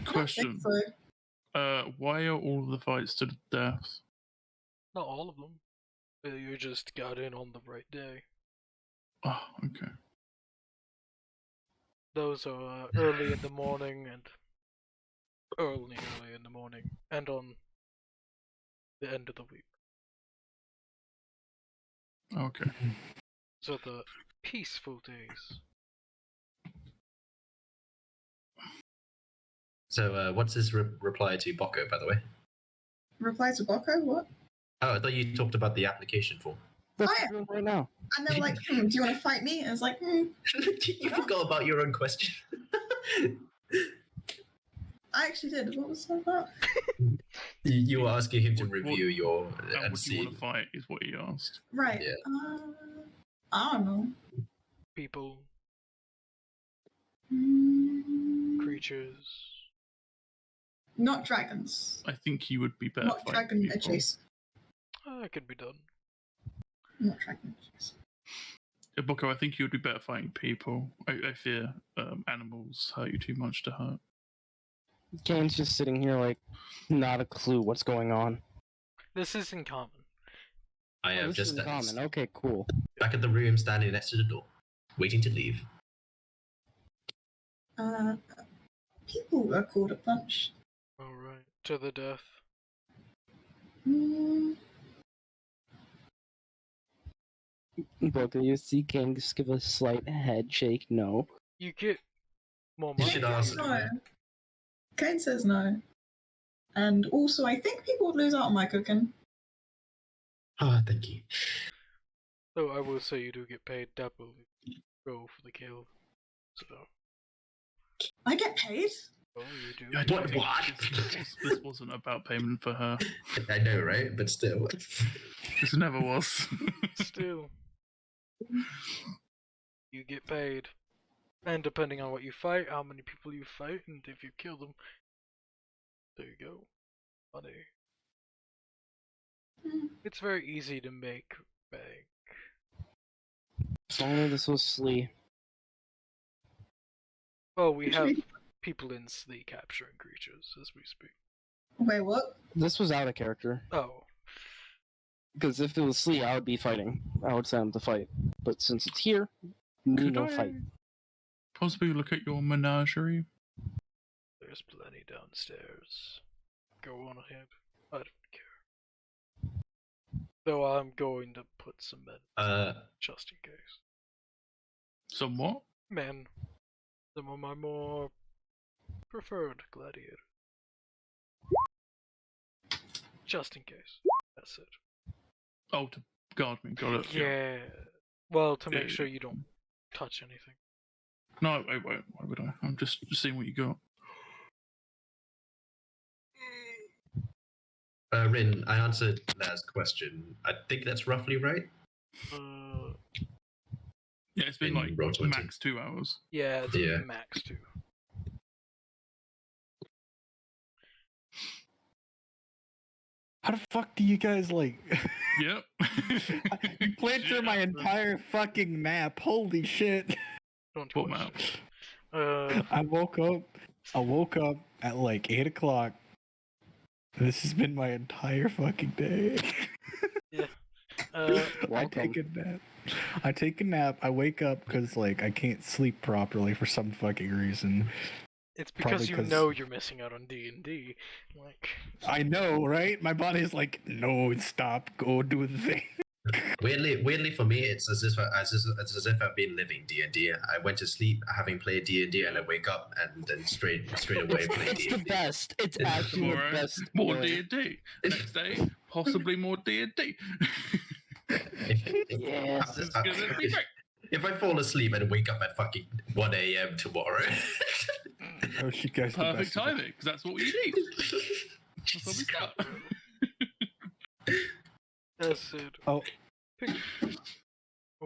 Question. So. Why are all of the fights to the death? Not all of them. You just got in on the right day. Oh, okay. Those are early in the morning and early in the morning, and on the end of the week. Okay. So the peaceful days. So, what's his reply to Boko, by the way? Reply to Boko? What? Oh, I thought you talked about the application form. That's what we're doing right now. And they're like, do you want to fight me? And it's like, You forgot about your own question. I actually did. What was that about? You were asking him to review your And what do you see. want to fight is what he asked. Right. Yeah. I don't know. People, creatures. Not dragons. I think you would be better Not fighting dragon people. adjacent. It could be done. Not dragon adjacent. Boko, I think you would be better fighting people. I fear animals hurt you too much to hurt. Kane's just sitting here like, not a clue what's going on. This isn't common. I am this just is common. Okay, cool. back at the room, standing next to the door, waiting to leave. People are called a bunch. Alright, to the death. Boca, you see Kane just give a slight head shake, no. You get more You money. should ask. No. Kane says no. And also, I think people would lose out on my cooking. Ah, thank you. Though I will say you do get paid double if you go for the kill. So. I get paid? Oh, you do. I don't What? think What? This wasn't about payment for her. I know, right? But still. This never was. Still. You get paid. And depending on what you fight, how many people you fight, and if you kill them, there you go. Money. It's very easy to make bank. If only this was Slee. Oh, we have people in Slee capturing creatures as we speak. Wait, what? This was out of character. Oh. Because if it was Slee, I would be fighting. I would send him to fight. But since it's here, Could no I fight. possibly look at your menagerie? There's plenty downstairs. Go on ahead. I don't care. Though I'm going to put some men just in case. Somewhat? Men. Some of my more preferred gladiators. Just in case. That's it. Oh, to guard me. Got it. Yeah. Well, to make Yeah. sure you don't touch anything. No, I won't. Why would I? I'm just seeing what you got. Rin, I answered Laz's question. I think that's roughly right. Yeah, it's been In like Roll 20. max 2 hours. Yeah, it's Yeah. max 2. How the fuck do you guys like? Yep. You played through my entire fucking map. Holy shit! Don't What question map? it. I woke up at like 8 o'clock. This has been my entire fucking day. Yeah. I Welcome. take a nap. I take a nap. I wake up because like I can't sleep properly for some fucking reason. It's because Probably you 'cause- know you're missing out on D&D. Like, I know, right? My body's like, no, stop, go do the thing. Weirdly for me, it's as if I've been living D&D. I went to sleep having played D&D, and I wake up and then straight away play It's the D&D. best. It's actually Tomorrow, the best. more feeling. D&D. Next day, possibly more D&D. Yes. If, It's gonna be great. if I fall asleep and wake up at fucking 1 a.m. tomorrow. Oh, she guys, the Perfect best of it. timing, because that's what we need. That's how we start. That's it. Oh,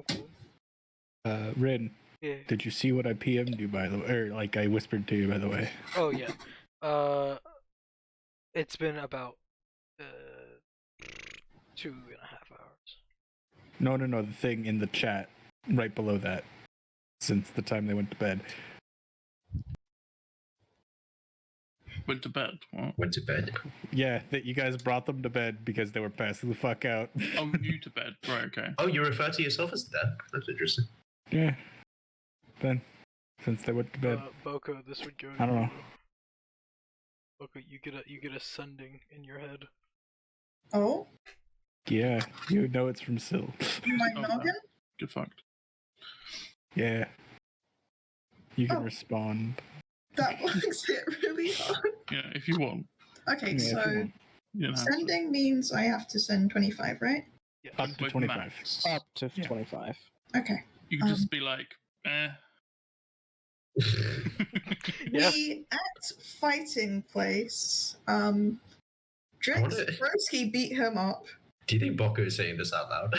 Okay. Rin, Yeah. did you see what I PM'd you, by the way? Or, like, I whispered to you, by the way? Oh yeah. It's been about 2.5 hours. No, the thing in the chat right below that. Since the time they went to bed. Went to bed. What? Went to bed. Yeah, that you guys brought them to bed because they were passing the fuck out. Oh, new to bed. Right, okay. Oh, you refer to yourself as that? That's interesting. Yeah. Then, since they went to bed. Boko, this would go. I don't know. Boko, you get a sending in your head. Oh, Yeah, you know it's from Syl. my Oh, noggin? Get fucked. Yeah. You can Oh. respond. That makes it really hard. Yeah, if you want. Okay, Yeah, if you so want. You don't have to. sending means I have to send 25, right? Yes. Up to With 25. max. Up to Yeah. 25. Okay. You can just be like, eh. Yeah. We at fighting place. Drex wonder- Broski beat him up. Do you think Boko is saying this out loud?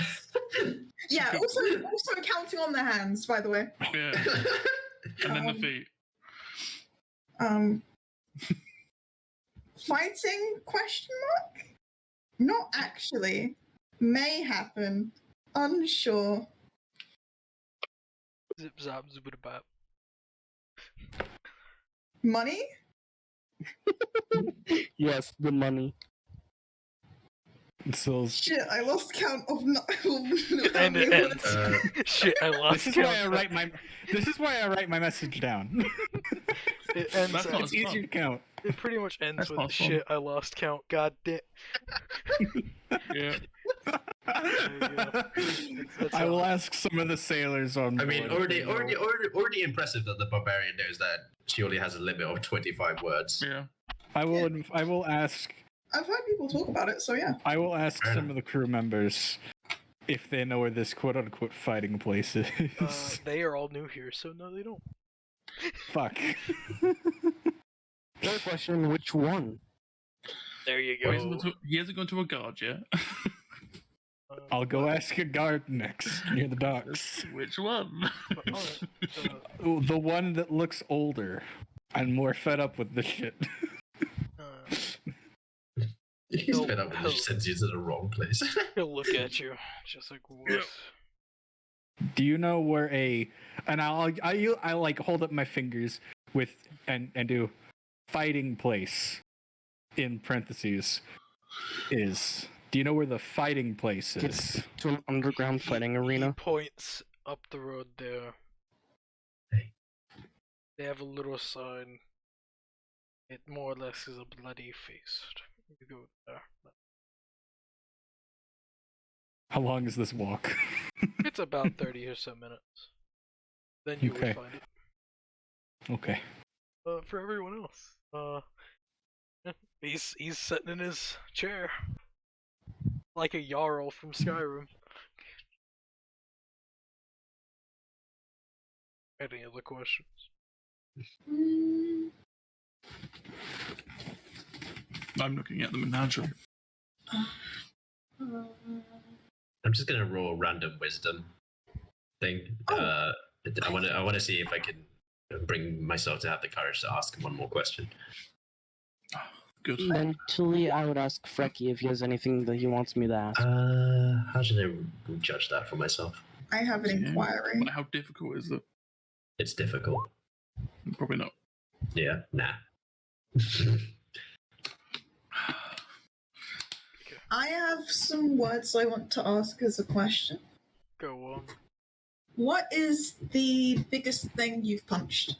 Yeah, also counting on the hands, by the way. Yeah. And then the feet. Fighting question mark? Not actually. May happen. Unsure. Zip zap zibidabap. Money? Yes, the money. Syl's. Shit, I lost count of And it ends. Shit, I lost This is why I count. write my. This is why I write my message down. It ends. That's not It's easier to count. It pretty much ends That's with not fun. shit. I lost count. God damn. Yeah. That's I how- will ask some of the sailors on. I mean, board. already impressive that the barbarian knows that she only has a limit of 25 words. Yeah. I will ask. I've heard people talk about it, so yeah. I will ask Fair some of the crew members if they know where this quote-unquote fighting place is. they are all new here, so no, they don't. Fuck. Another question, which one? There you Well, go. he hasn't gone to a guard yet. I'll go ask a guard next near the docks. Which one? Alright, Ooh, the one that looks older and more fed up with this shit. He's No, fed up with hell. this, sends you to the wrong place. he'll look at you, just like what? Do you know where and I like hold up my fingers with and do fighting place in parentheses is. Do you know where the fighting place is? Gets to an underground fighting He arena. points up the road there. Hey. They have a little sign. It more or less is a bloody feast. You go there. How long is this walk? It's about 30 or so minutes. Then you Okay. would find it. Okay. For everyone else, he's sitting in his chair like a Jarl from Skyrim. Any other questions? Mm, I'm looking at the menagerie. I'm just gonna roll a random wisdom thing. Oh. I want to see if I can bring myself to have the courage to ask one more question. Good. Mentally, I would ask Frecky if he has anything that he wants me to ask. How should I judge that for myself? I have an Yeah. inquiry. But how difficult is it? It's difficult. Probably not. Yeah, nah. I have some words I want to ask as a question. Go on. What is the biggest thing you've punched?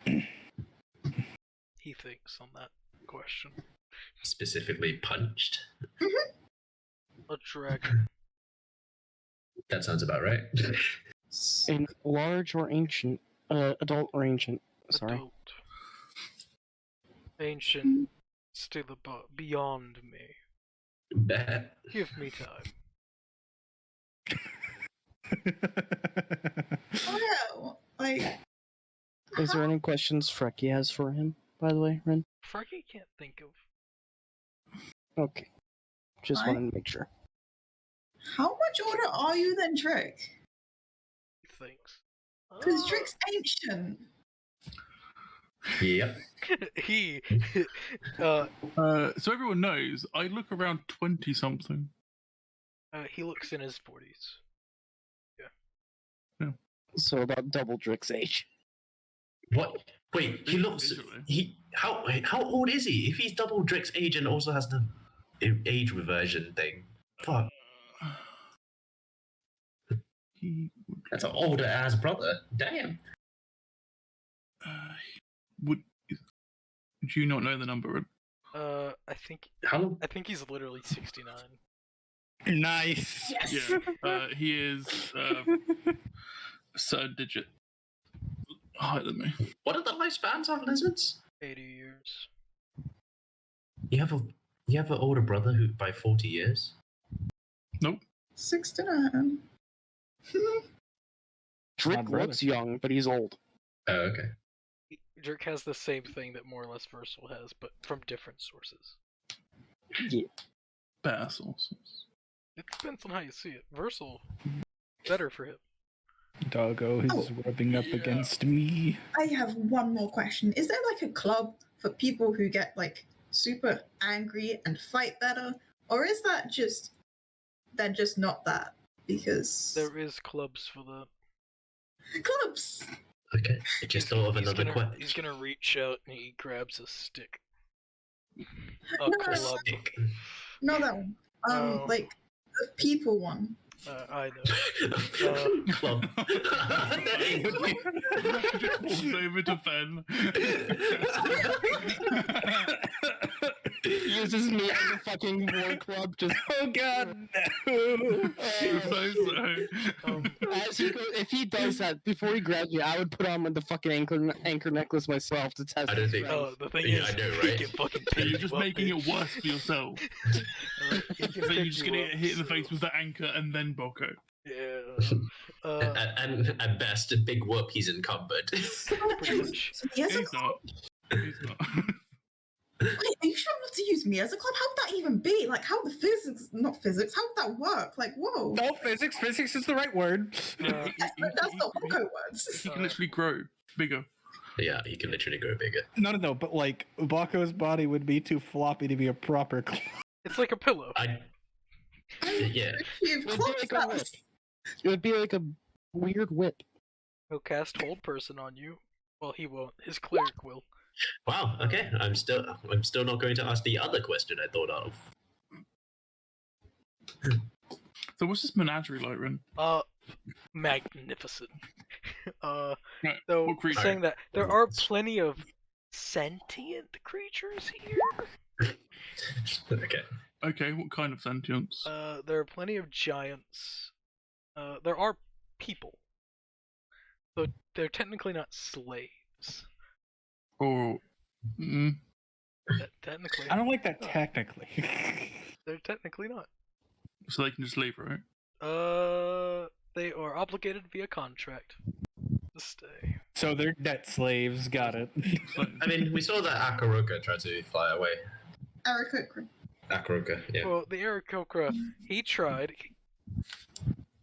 He thinks on that question. Specifically punched. A dragon. That sounds about right. In large or ancient? Adult or ancient? Sorry. Adult. Ancient. Still beyond me. Bet. Give me time. Oh, like, Is there any questions Frecky has for him, by the way, Ren? Frecky can't think of. Okay. Just Fine. wanted to make sure. how much older are you than Drake? Things. Because Drake's ancient. Yep. He. So everyone knows, I look around 20-something. He looks in his 40s. So about double Drick's age. What? Wait, he looks. Visually. How old is he? If he's double Drick's age and also has the age reversion thing, fuck. That's an older ass brother. Damn. Would you not know the number? I think he's literally 69. Nice. Yes. Yeah. He is a third digit higher than me. What are the lifespans of lizards? 80 years. You have an older brother who by 40 years. Nope. 69. Drick brother. looks young, but he's old. Oh, okay. Dirk has the same thing that more or less Versel has, but from different sources. Yeah. Better sources. It depends on how you see it. Versel, better for him. Doggo is rubbing up against me. I have one more question. Is there like a club for people who get like super angry and fight better? Or is that just they're just not that? Because There is clubs for that. clubs! Okay. I just thought of another He's question. gonna reach out and he grabs a stick. A No, club. Not that one. Oh. Like the people one. I know. Club. Walks over to Fen. Uses me as a fucking war club. Just Oh god, no! as he goes, if he does that before he grabs me, I would put on the fucking anchor necklace myself to test. I don't his think- strength. The thing Yeah, is, I know, he right? can fucking So pick you're just you up, making it bitch. worse for yourself. He can So you're pick just you gonna up, get hit in the face so- with the anchor and then Boko. Yeah. and at best, a big whoop, he's encumbered. Pretty much. He has a He's club? not. He's not. Wait, are you sure not to use me as a club? How would that even be? Like, how the physics, not physics, how would that work? Like, whoa. No, physics. Physics is the right word. That's not Poco words. He can literally grow bigger. Yeah, he can literally grow bigger. No, but like, Bako's body would be too floppy to be a proper club. It's like a pillow. Yeah. You've It would, be clubs like a that whip. It would be like a weird whip. He'll cast Hold Person on you. Well, he won't. His cleric will. Wow. Okay. I'm still not going to ask the other question I thought of. So what's this menagerie like, Ren? Magnificent. Right, So, what creature? saying that, there are plenty of sentient creatures here. Okay. Okay, what kind of sentience? There are plenty of giants. There are people. So they're technically not slaves. Or Technically. I don't like that technically. They're technically not. so they can just leave, right? They are obligated via contract to stay. So they're debt slaves. Got it. I mean, we saw that Akaroka try to fly away. Aarakocra. Akaroka, yeah. Well, the Aarakocra, he tried.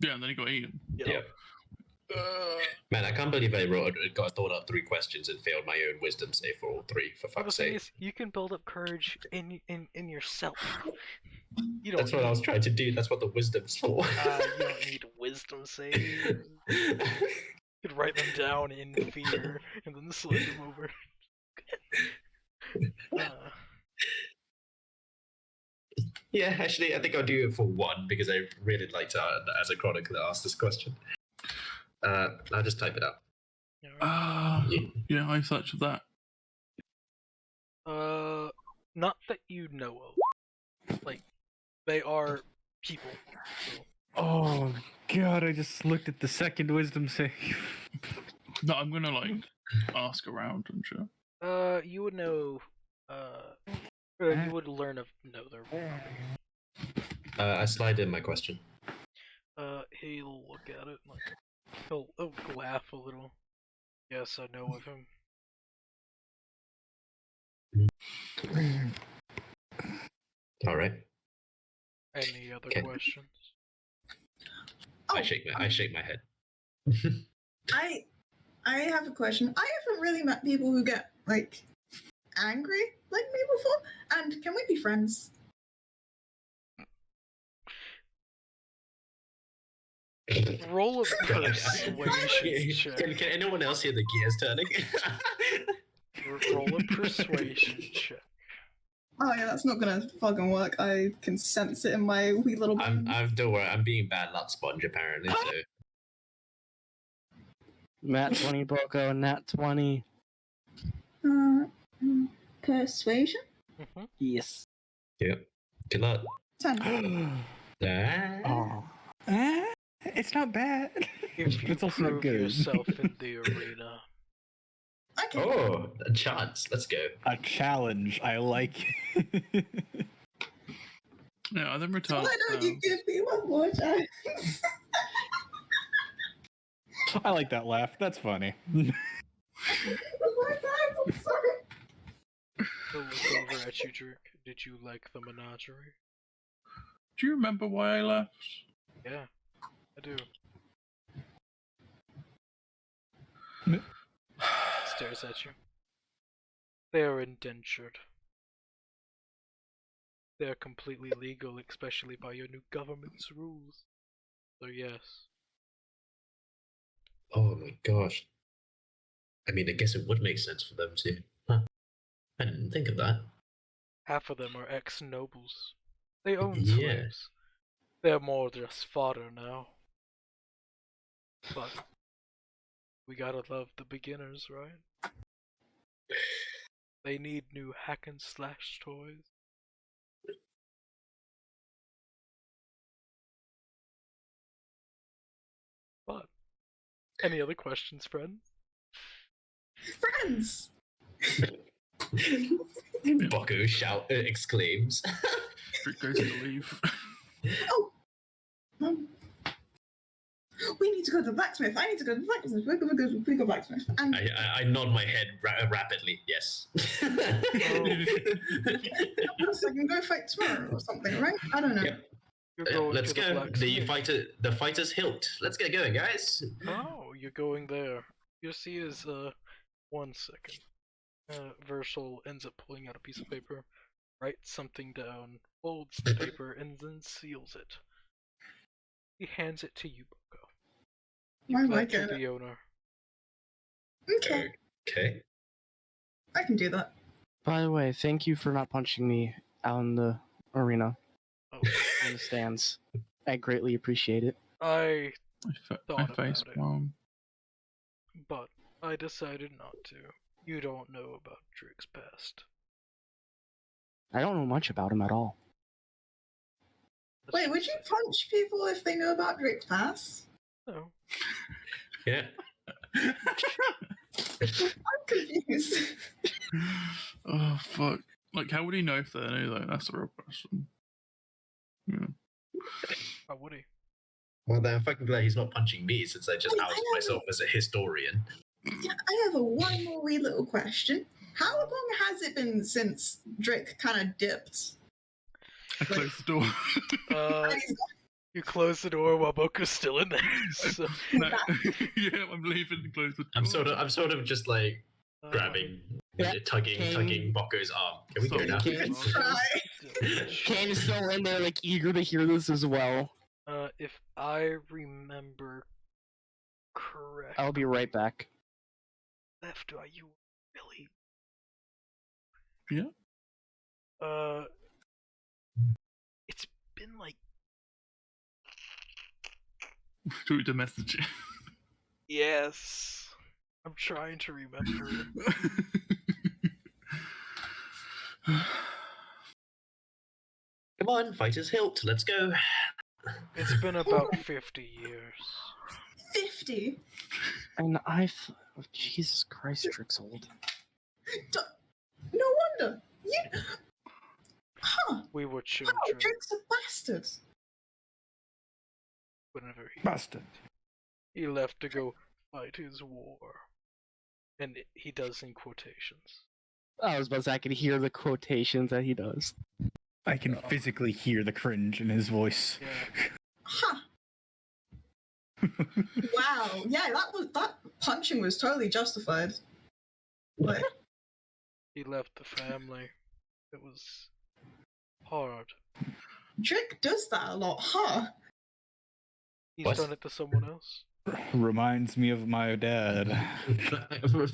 Yeah, and then he got eaten. Yeah. Man, I can't believe I thought up 3 questions and failed my own wisdom save for all 3. For Well, the fuck's thing sake. is, you can build up courage in yourself. You don't. That's what I was trying to do. That's what the wisdom's for. You don't need wisdom saves. You could write them down in fear and then slide them over. Yeah, actually, I think I'll do it for 1 because I really liked as a chronicler ask this question. I'll just type it out. Yeah, I searched that. Not that you know of. Like, they are people. So. Oh god, I just looked at the second wisdom save. No, I'm gonna like ask around and shit. You would know. You would learn of know their. I slide in my question. He'll look at it and he'll laugh a little. Yes, I know of him. All right. Any other Okay. questions? I shake my head. I have a question. I haven't really met people who get like angry like me before. And can we be friends? Roll a persuasion check. Can anyone else hear the gears turning? Roll a persuasion check. Oh yeah, that's not gonna fucking work. I can sense it in my wee little bones. Don't worry, I'm being bad luck sponge apparently, so. Nat 20, Boko, Nat 20. Persuasion? Mm-hmm. Yes. Yep. Good luck. 10. Oh. It's not bad. If you It's also not prove good. yourself in the arena. Okay. Oh, a chance. Let's go. A challenge. I like it. Yeah, then So return. why don't you give me one more chance? I like that laugh. That's funny. One more time, I'm sorry. He'll look over at you, Drake. Did you like the menagerie? Do you remember why I left? Yeah, I do. Stares at you. They are indentured. They are completely legal, especially by your new government's rules. So yes. Oh my gosh. I mean, I guess it would make sense for them to. Huh. I didn't think of that. Half of them are ex-nobles. They own Yeah. slaves. They're more just fodder now. But we gotta love the beginners, right? They need new hack and slash toys. But any other questions, friends? Friends! Boko exclaims. Drake goes to leave. Oh! We need to go to the blacksmith. I need to go to the blacksmith. We go to the blacksmith. And I nod my head rapidly. Yes. so I can go fight tomorrow or something, right? I don't know. Yep. You're going Let's to the go. blacksmith. The fighter's hilt. Let's get going, guys. Oh, you're going there. You see is 1 second. Versel ends up pulling out a piece of paper, writes something down, folds the paper, and then seals it. He hands it to you, Boko. I You like to it. the owner. Okay, Okay. I can do that. By the way, thank you for not punching me out in the arena, Oh, in the stands. I greatly appreciate it. I I thought face about it. palm. but I decided not to. You don't know about Drake's past. I don't know much about him at all. Wait, would you punch people if they know about Drake's past? No. Yeah. I'm confused. Oh fuck! Like, how would he know if they knew though? That's the real question. Yeah. Why would he? Well, then I'm fucking glad he's not punching me since I just Wait, outed I have myself as a historian. Yeah, I have one more wee little question. How long has it been since Drake kind of dipped? I closed the door. And he's You close the door while Boko's still in there. So, No. Yeah, I'm leaving and close the door. I'm sort of just like grabbing, Yeah. tugging Boko's arm. Can we go now? Can- try. Kane is still in there, like, eager to hear this as well. If I remember correct, I'll be right back. left, are you really? Yeah. It's been like Do the message. yes. I'm trying to remember. Come on, fighter's hilt. Let's go. It's been about 50 years. 50? And oh, Jesus Christ, Drake's old. No wonder. You... Huh. We were Wow, children. Drake's a bastard. whenever Bastard. he left to go fight his war. And he does in quotations. I was about to say, I could hear the quotations that he does. I can physically hear the cringe in his voice. Yeah. Huh. Wow. Yeah, that punching was totally justified. Like, He left the family. It was hard. Drake does that a lot, huh? He's What? done it to someone else. Reminds me of my dad.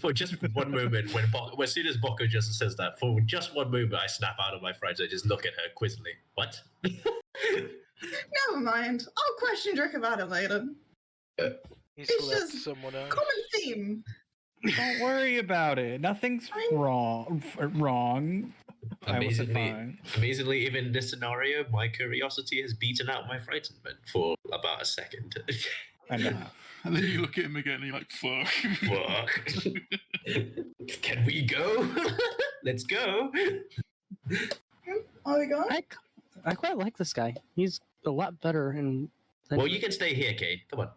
For just one moment, when as soon as Boko just says that, for just one moment, I snap out of my friends and just look at her quizzically. What? Never mind. I'll question Drake about it later. He's It's left just someone else. Common theme. Don't worry about it. Nothing's wrong. I was fine. Amazingly, even in this scenario, my curiosity has beaten out my frightenment for about a second. I know. And then you look at him again and you're like, fuck. Fuck. Can we go? Let's go. Are we going? I quite like this guy. He's a lot better. Well, you can stay here, Kate. Come on.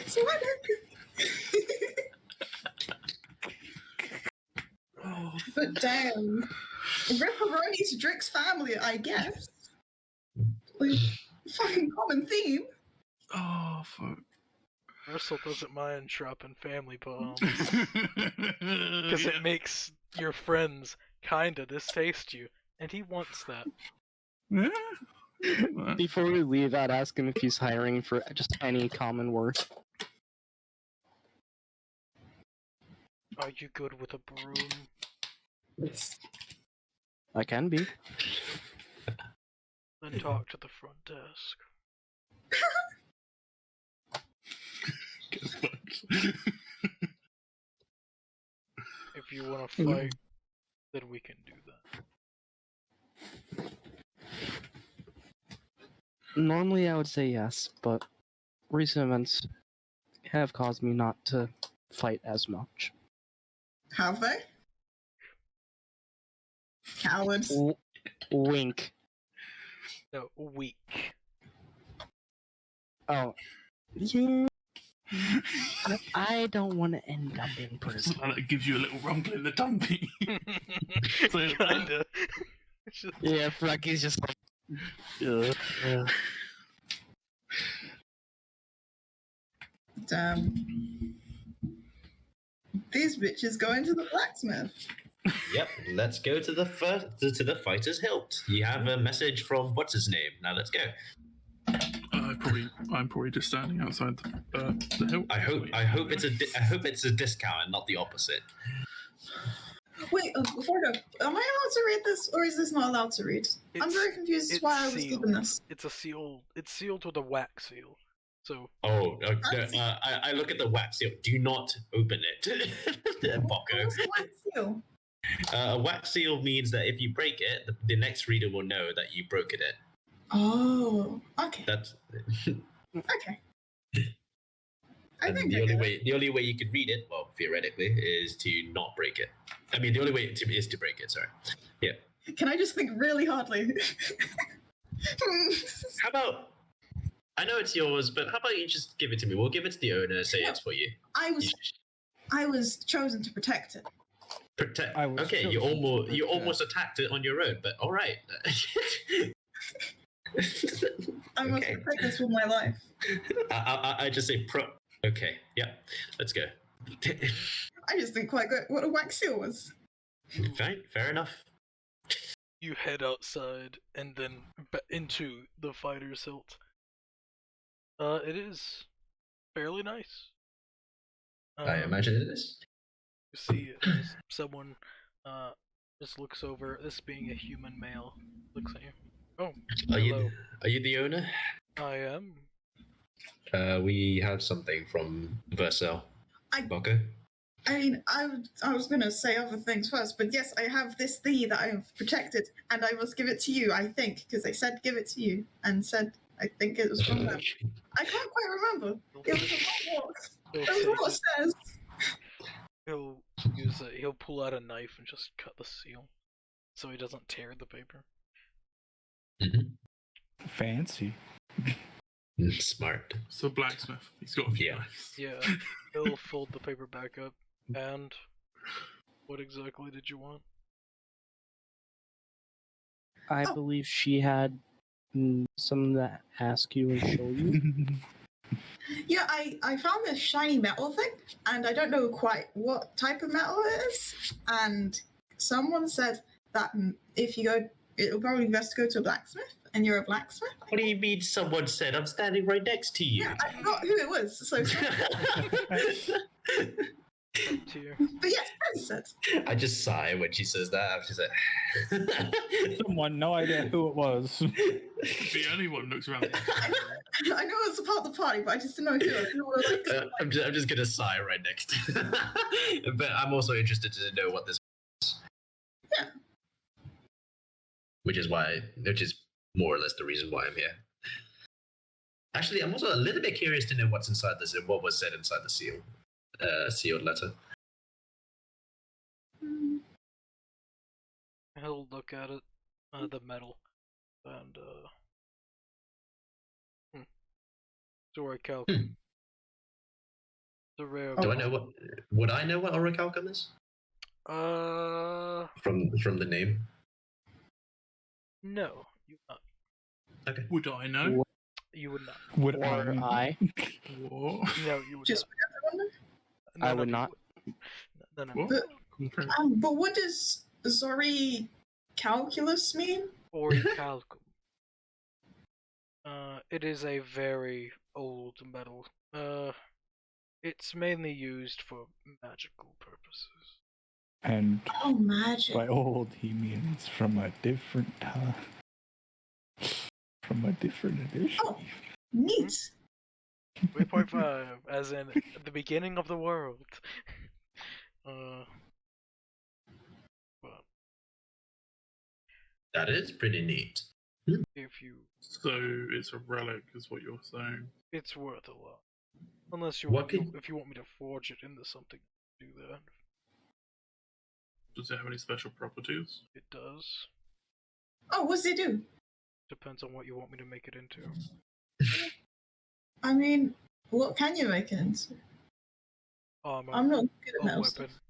So what? But damn, Ripperoni to Drake's family, I guess. Like, fucking common theme. Oh, fuck. Versel doesn't mind dropping family bombs. Because it makes your friends kinda distaste you. And he wants that. Before we leave, I'd ask him if he's hiring for just any common word. Are you good with a broom? I can be. Then talk to the front desk. Get fucked. If you want to fight, then we can do that. Normally, I would say yes, but recent events have caused me not to fight as much. Have they? Cowards. Wink. No, weak. Oh. Yeah. I don't want to end up in prison. That gives you a little rumble in the tummy. Kinda. Yeah, Frankie's just like... Damn. These bitches going to the blacksmith. Yep, let's go to the fighter's hilt. You have a message from what's his name. Now let's go. I'm probably just standing outside the hilt. I hope it's a discount and not the opposite. Wait, before I go, am I allowed to read this, or is this not allowed to read? I'm very confused as to why I was given this. It's a seal. It's sealed with a wax seal. So. Oh, I look at the wax seal. Do not open it, Boko. What's a wax seal? A wax seal means that if you break it, the next reader will know that you broke it. Oh, okay. That's okay. And the only way you could read it, well, theoretically, is to not break it. I mean, the only way is to break it. Sorry. Yeah. Can I just think really hardly? How about? I know it's yours, but how about you just give it to me? We'll give it to the owner. Say it's for you. I was chosen to protect it. Protect. Okay, you almost attacked it on your own, but all right. I must protect this with my life. I just say pro. Okay, yeah, let's go. I just didn't quite get what a wax seal was. Fine, fair enough. You head outside and then into the fighter's hilt. It is fairly nice. I imagine it is. You see someone just looks over, this being a human male, looks at you. Oh, hello. Are you the owner? I am. We have something from Versel. Boko? I mean, I was going to say other things first, but yes, I have this thingy that I've protected, and I must give it to you, I think, because they said give it to you, and said, I think it was from them. I can't quite remember. It was a lot. It was what it says. He'll he'll pull out a knife and just cut the seal, so he doesn't tear the paper. Fancy. Smart. So blacksmith. He's got a few knives. Yeah, he'll fold the paper back up. And what exactly did you want? I believe she had something to ask you and show you. Yeah, I found this shiny metal thing, and I don't know quite what type of metal it is. And someone said that if you go, it'll probably be best to go to a blacksmith, and you're a blacksmith. What do you mean someone said? I'm standing right next to you. Yeah, I forgot who it was, so... But yes, Penny said. I just sigh when she says that. I'm just like... Someone, no idea who it was. The only one looks around. I know it was a part of the party, but I just didn't know who it was. I'm just gonna sigh right next. But I'm also interested to know what this is. Yeah. Which is more or less the reason why I'm here. Actually, I'm also a little bit curious to know what's inside this and what was said inside the sealed letter. He'll look at it, the metal, and Orichalcum. The rare. Do I know what? Would I know what Orichalcum is? From the name. No, you would not. Okay. Would I know? You would not. Would I? What? No, you would Just not. I would not. No. What? But what does Zori calculus mean? Orichalcum. It is a very old metal. It's mainly used for magical purposes. And magic. by old, he means from a different time. From a different edition. Oh, neat. 3.5, as in the beginning of the world. But That is pretty neat. if you, So it's a relic, is what you're saying. it's worth a lot. Unless you What want, could- if you want me to forge it into something, do that. Does it have any special properties? It does. Oh, what's it do? Depends on what you want me to make it into. I mean, what can you make it into? Armor. I'm not good at or metal weapon. stuff.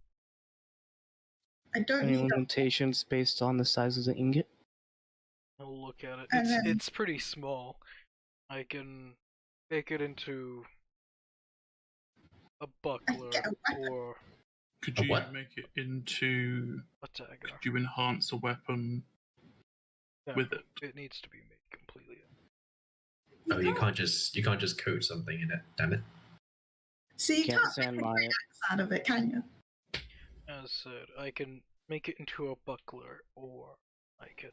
I don't Any need that. limitations based on the size of the ingot? I'll look at it. And then- It's pretty small. I can make it into a buckler get a weapon. or Could A you what? make it into? a dagger. Could you enhance a weapon No, with it? it needs to be made completely. Oh, you can't just coat something in it. Damn it. See, you Can't can't sand make a mine. great axe out of it, can you? As said, I can make it into a buckler or I can.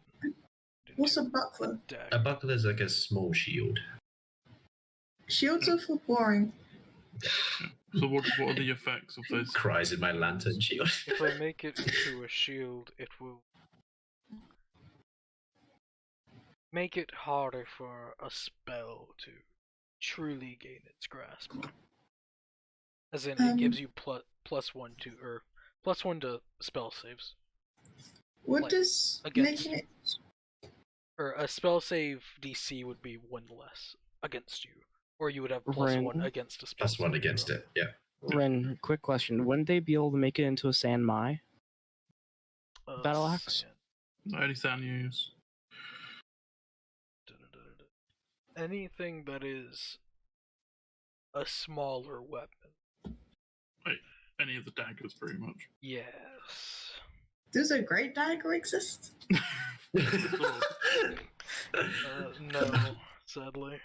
What's a into buckler? dagger. A buckler is like a small shield. Shields are for boring. So what are the effects of this? Cries in my lantern shield. If I make it into a shield, it will make it harder for a spell to truly gain its grasp. As in, it gives you +1 to spell saves. What Like, does against- making it? Or a spell save DC would be 1 less against you. Or you would have +1 Ren. against a spell Plus one save against roll. it. Yeah. Ren, quick question. Wouldn't they be able to make it into a San Mai? Battle axe? Any sound use? Anything that is a smaller weapon. Any of the daggers, pretty much. Yes. Does a great dagger exist? No, sadly.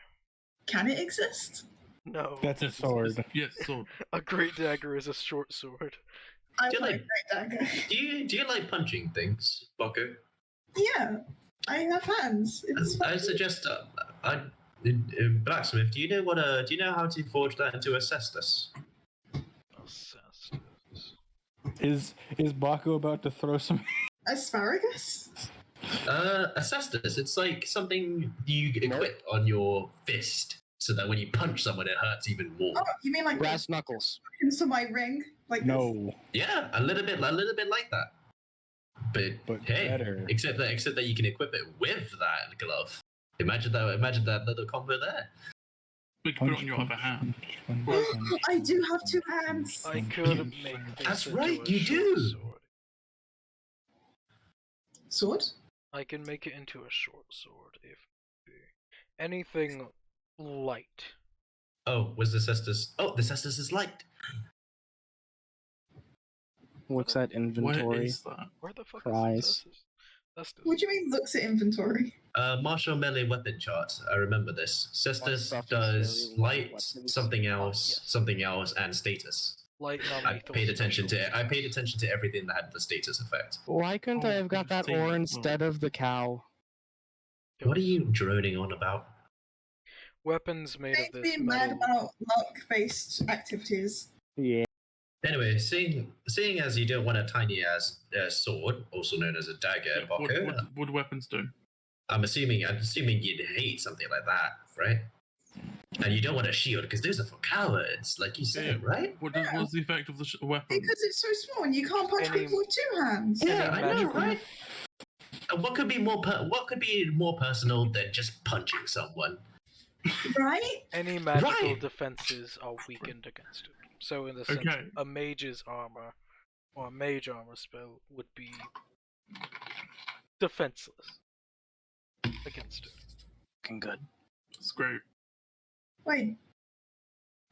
Can it exist? No. That's a Yes, sword. Yes, sword. A great dagger is a short sword. I Do you want a like- great dagger. Do you like punching things, Boko? Yeah, I have hands. It's I fun. suggest blacksmith. Do you know how to forge that into a cestus? Is Baku about to throw some? Asparagus? A cestus. It's like something you equip on your fist, so that when you punch someone, it hurts even more. Oh, you mean like Brass knuckles. into my ring? Like this? No. Yeah, a little bit like that. But hey, better. except that you can equip it with that glove. Imagine that little combo there. We can put it on your other hand. I do have 2 hands. I could make this That's into right, a you short do. sword. Sword? I can make it into a short sword if anything light. Oh, was the cestus? Oh, the cestus is light. Looks at What inventory. is that? Where the fuck Prize. is this? That's this. What do you mean looks at inventory? Martial melee weapon chart. I remember this. Cestus stuff is does very low light, weapons. something else, yes. something else, and status. Light I non-lethal paid attention specials. to everything that had the status effect. Why couldn't I Oh, have got that interesting. ore instead of the cow? What are you droning on about? Weapons made of Ain't this being mad metal. about luck-based activities. Yeah. Anyway, seeing as you don't want a tiny ass sword, also known as a dagger, Boko, What do weapons do? I'm assuming you'd hate something like that, right? And you don't want a shield because those are for cowards, like you said, right? What's the effect of the weapon? Because it's so small and you can't punch Any- people with 2 hands. Yeah, I know, magical- right? And what could be more personal than just punching someone? Right? Any magical Right. defenses are weakened against it. So in the sense, Okay. a mage's armor or a mage armor spell would be defenseless against it. Fucking good. It's great. Wait.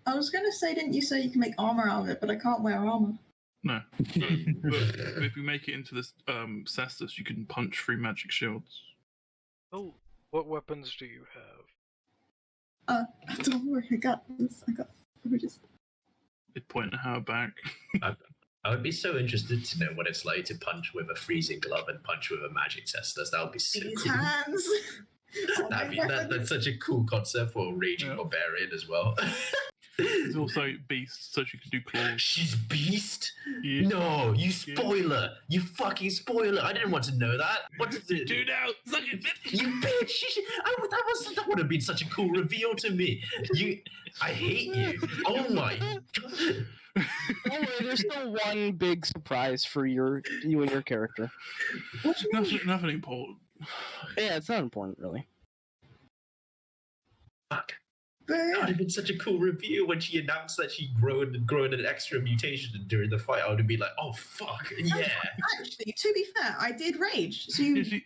I was gonna say, didn't you say you can make armor out of it, but I can't wear armor. No. But if you make it into this cestus, you can punch through magic shields. Oh, what weapons do you have? Don't worry, I got this. We're just... It point her back. I would be so interested to know what it's like to punch with a freezing glove and punch with a magic cestus. That would be so These cool. hands. That's such a cool concept for a raging barbarian as well. There's also beast, so she can do claws. She's beast? Yeah. No, you spoiler! You fucking spoiler! I didn't want to know that. What did it Do now! Suck it, bitch! You bitch! That would have been such a cool reveal to me. I hate you. Oh my god! Don't worry, there's still one big surprise for you and your character. What do you mean? Nothing important. Yeah, it's not important, really. Fuck. But, That would have been such a cool reveal when she announced that she'd grown an extra mutation during the fight. I would have been like, oh fuck, yeah. actually, to be fair, I did rage. So you,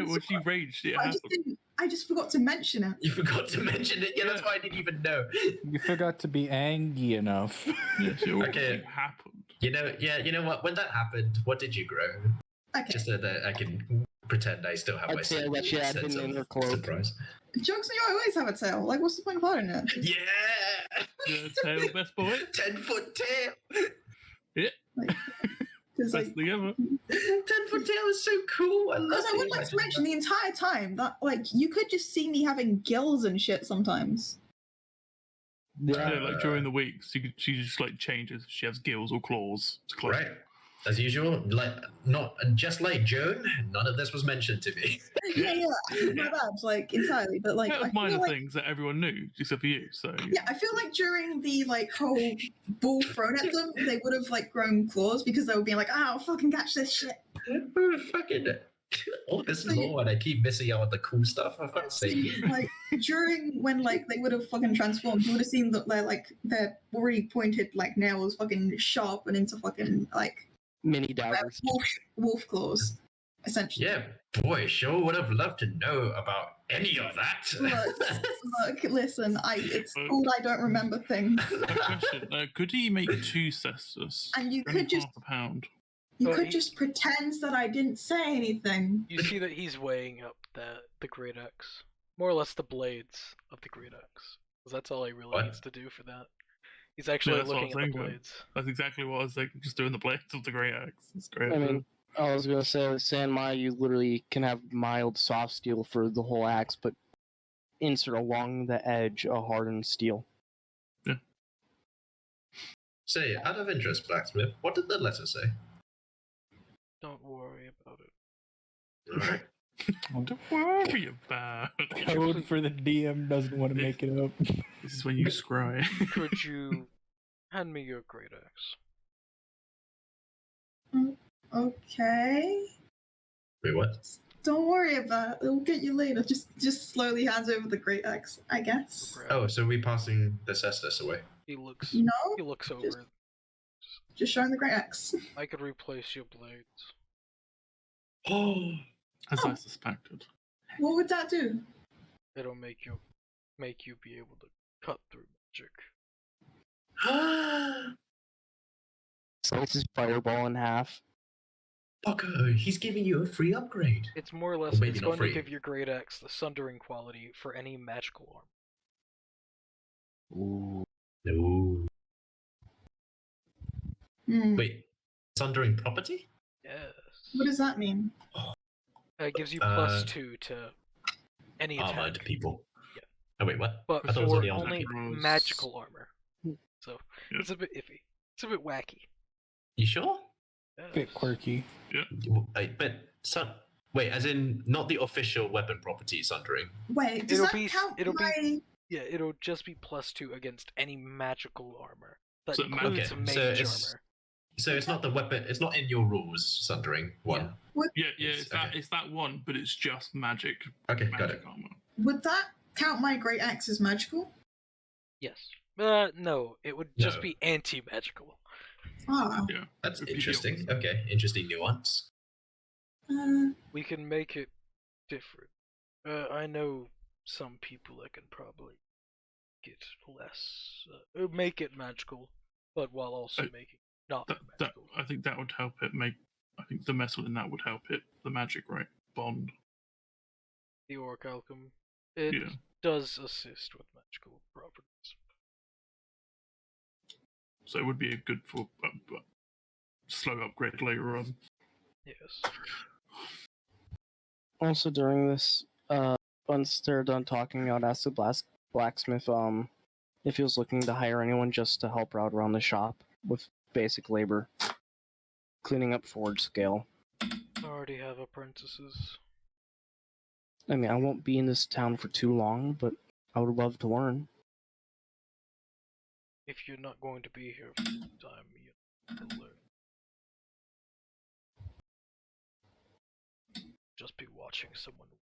When she raged, it I happened. just didn't. I just forgot to mention it. You forgot to mention it. Yeah, that's why I didn't even know. You forgot to be angry enough. Yeah, Okay. It happened. You know what? When that happened, what did you grow? Okay. Just so that I can pretend I still have my I'd say that she had sense been in of her cloak. surprise. Jokes on you, I always have a tail. Like, what's the point of hiding it? Yeah! Yeah, tail, best boy. 10-foot tail! Because Best like, thing ever. 10-foot tail is so cool. I love because I would it. like to mention the entire time that like you could just see me having gills and shit sometimes. Yeah, like during the weeks, she just like changes. She has gills or claws. It's close. Right. As usual, not just like Joan, none of this was mentioned to me. Yeah, my bad, like entirely. But like, That was I feel minor like things that everyone knew, except for you. So yeah, I feel like during the like whole ball thrown at them, they would have like grown claws because they would be like, "Ah, I'll fucking catch this shit." Fucking all this lore, and I keep missing out on the cool stuff. For fuck's sake. Like during when like they would have fucking transformed, you would have seen that their already pointed like nails fucking sharpen into fucking like Mini daggers. wolf claws, essentially. Yeah, boy, sure would have loved to know about any of that. Look, listen, it's cool I don't remember things. a question: could he make 2 cestus? And you Only could just half a pound. just pretend that I didn't say anything. You see that he's weighing up the great axe, more or less the blades of the great axe, because that's all he really What? needs to do for that. He's actually that's what I looking was at the thinking. blades. That's exactly what I was thinking. Just doing the blades of the great axe. It's great. I mean, I was gonna say with Sanmai, you literally can have mild soft steel for the whole axe, but insert along the edge a hardened steel. Say, out of interest, Blacksmith, what did the letter say? Don't worry about it. Alright. Don't worry about it. Code for the DM doesn't want to make it up. This is when you scry. Could you hand me your great axe? Okay. Wait, what? Don't worry about it. It'll get you later. Just slowly hands over the great axe, I guess. Oh, so we're passing the cestus away. He looks. No, He looks over. just showing the great axe. I could replace your blades. Oh, as I Oh. suspected. What would that do? It'll make you be able to cut through magic. Slices his fireball in half. Bucko, he's giving you a free upgrade. It's more or less. Well, maybe It's not going free. to give your great axe the sundering quality for any magical armor. Ooh. No. Wait, sundering property? Yes. What does that mean? It gives you +2 to any attack. Armored people. Yeah. Oh wait, what? But I thought it was for only only armored. magical armor. So Yeah. it's a bit iffy. It's a bit wacky. You sure? Bit quirky. Wait, as in not the official weapon property sundering. Wait, does that count It'll just be +2 against any magical armor. That So includes okay, mage so it's armor. so it's not the weapon. It's not in your rules sundering one. Yeah, it's that one, but it's just magic. Okay, magic got it. armor. Would that count my great axe as magical? Yes. No, it would just No. be anti-magical. Ah. Yeah, That's It'd be the interesting. opposite. Okay, interesting nuance. We can make it different. I know some people that can probably get less, make it magical, but while also making not That magical. I think that would help it make. I think the metal in that would help it. The magic, right? Bond. The orc alchem. It Yeah. does assist with magical properties. So it would be a good for slow upgrade later on. Yes. Also, during this, once they're done talking, I'd ask the blacksmith if he was looking to hire anyone just to help out around the shop with basic labor, cleaning up forge scale. I already have apprentices. I mean, I won't be in this town for too long, but I would love to learn. If you're not going to be here for some time, you will learn. Just be watching someone work.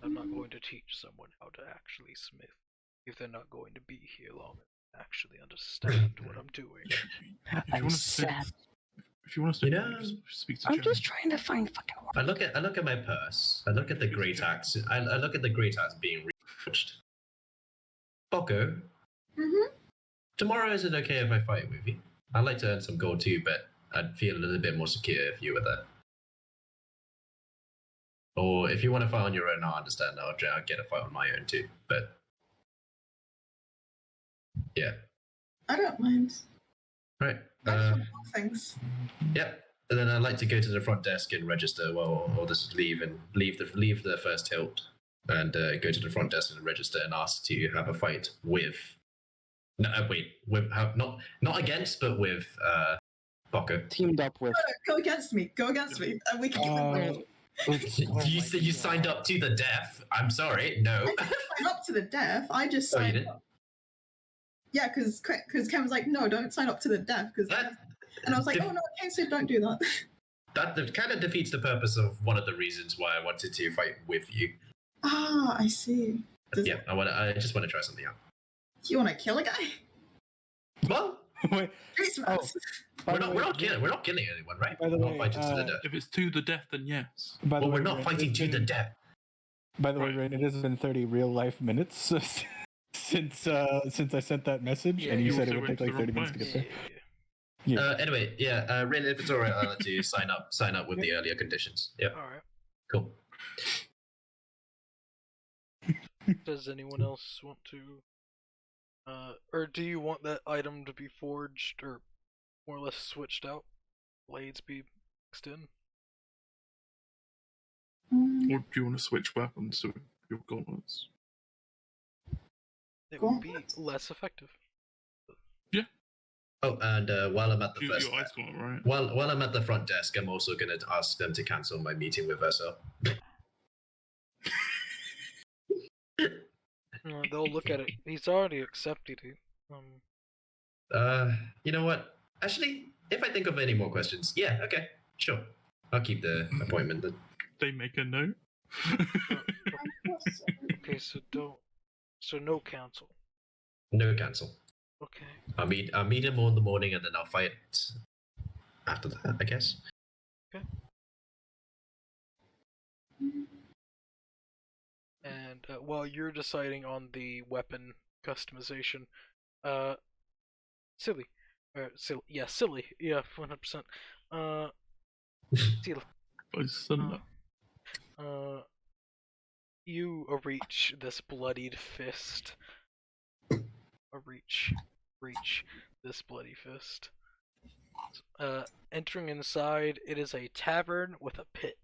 I'm not going to teach someone how to actually smith if they're not going to be here long and actually understand what I'm doing. If you I'm want to sad. if you want us to You know, speak to I'm Jen. just trying to find fucking work. I look at my purse. I look at the great axe. I look at the great axe being reforged. Boko, tomorrow is it okay if I fight with you? I'd like to earn some gold too, but I'd feel a little bit more secure if you were there. Or if you want to fight on your own, I understand. I'll get a fight on my own too. But yeah, I don't mind. right. That's one of the things. Yep. And then I'd like to go to the front desk and register. Well, or just leave the first hilt and go to the front desk and register and ask to have a fight with. No, not against, but with Boko. Teamed up with. Go against me. Go against me. And we can. You signed up to the death. I'm sorry, no. I didn't sign up to the death. I just Oh, you signed didn't? up. Yeah, because Ken was like, no, don't sign up to the death. And I was like, oh no, Ken said don't do that. That kind of defeats the purpose of one of the reasons why I wanted to fight with you. Ah, I see. Yeah, I just want to try something out. You want to kill a guy? Well, Wait, Face mask. we're not killing anyone, right? By the We're way, not fighting to the death. If it's to the death, then yes. by the Well, way, we're not Rain, fighting it's to the been- death. By the way, Right. Rain, it has been 30 real life minutes since I sent that message, Yeah, and you you said it also would went take to like the 30 wrong minutes to get Yeah. there. Yeah. Anyway, yeah, Rin, if it's alright, I'll let you sign up with the earlier conditions. Yeah, Alright. cool. Does anyone else want to or do you want that item to be forged or more or less switched out? Blades be mixed in? Or do you want to switch weapons to your gauntlets? It would be less effective. Oh, and while I'm at the Your first, ice gauntlet, right? while I'm at the front desk, I'm also going to ask them to cancel my meeting with Versel. They'll look at it. He's already accepted it. You know what? Actually, if I think of any more questions, yeah, okay. Sure. I'll keep the appointment then. They make a note. Okay, so no cancel. No cancel. Okay. I'll meet him in the morning and then I'll fight after that, I guess. Okay. And while you're deciding on the weapon customization, silly, silly, yeah, 100%. Silly. You reach this bloodied fist. Reach this bloody fist. Entering inside, it is a tavern with a pit,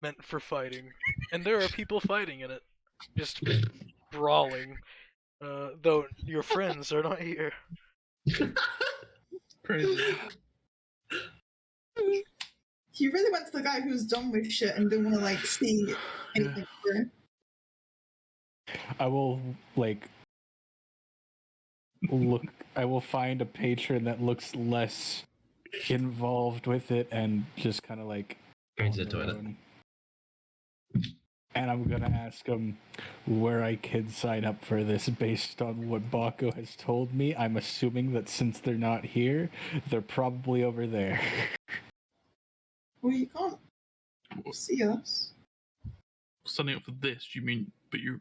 meant for fighting, and there are people fighting in it, just brawling. Though your friends are not here. Crazy. You really went to the guy who's done with shit and didn't want to like see anything through. I will I will find a patron that looks less involved with it and just kind of like Going to the toilet. And I'm gonna ask him where I can sign up for this based on what Baco has told me. I'm assuming that since they're not here, they're probably over there. Well, you can't see us. Signing up for this, you mean? But you're.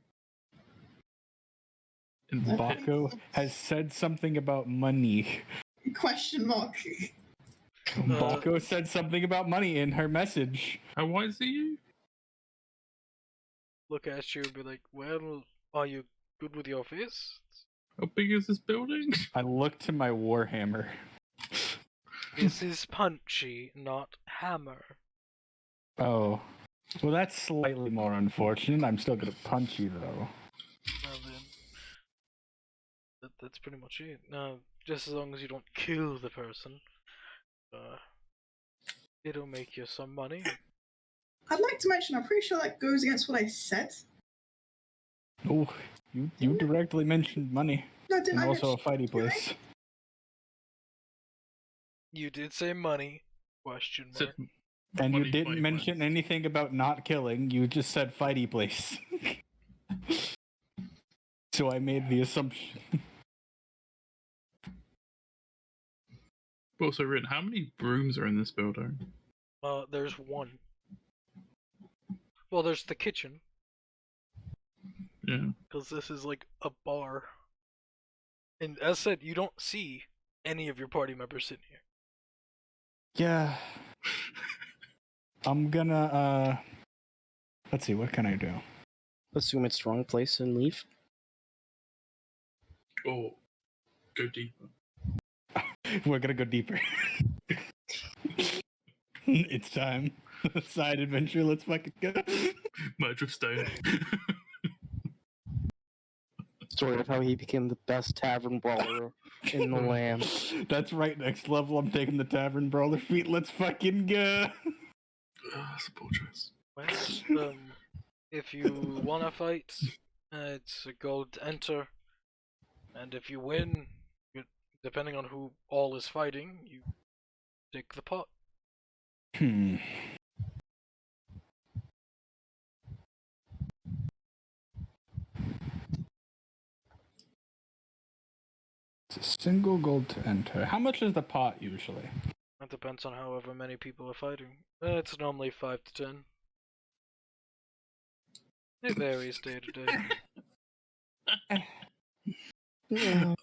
And Baco has said something about money. Question mark. Baco said something about money in her message. How wide is you? Look at you and be like, well, are you good with your fists? How big is this building? I look to my warhammer. This is punchy, not hammer. Oh. Well, that's slightly more unfortunate. I'm still gonna punch you, though. Well then, that's pretty much it. Now, just as long as you don't kill the person, it'll make you some money. I'd like to mention, I'm pretty sure that goes against what I said. Oh, you directly mentioned money. No, didn't and I also a mention fighty place. You did say money, question mark. And Money, you didn't money, mention money. anything about not killing, you just said fighty place. So I made the assumption. Also written, how many rooms are in this building? There's one. Well, there's the kitchen, Yeah. because this is like a bar. And as said, you don't see any of your party members in here. Yeah. I'm gonna, let's see, what can I do? Assume it's wrong place and leave. Or go deeper. We're gonna go deeper. It's time. Side adventure, let's fucking go. Merge with Stone. Story of how he became the best tavern brawler in the land. That's right, next level, I'm taking the Tavern Brawler feat, let's fucking go. That's a poor choice. Well, if you wanna fight, it's a gold to enter. And if you win, depending on who all is fighting, you take the pot. It's a single gold to enter. How much is the pot usually? That depends on however many people are fighting. It's normally 5 to 10. It varies day to day. Oh,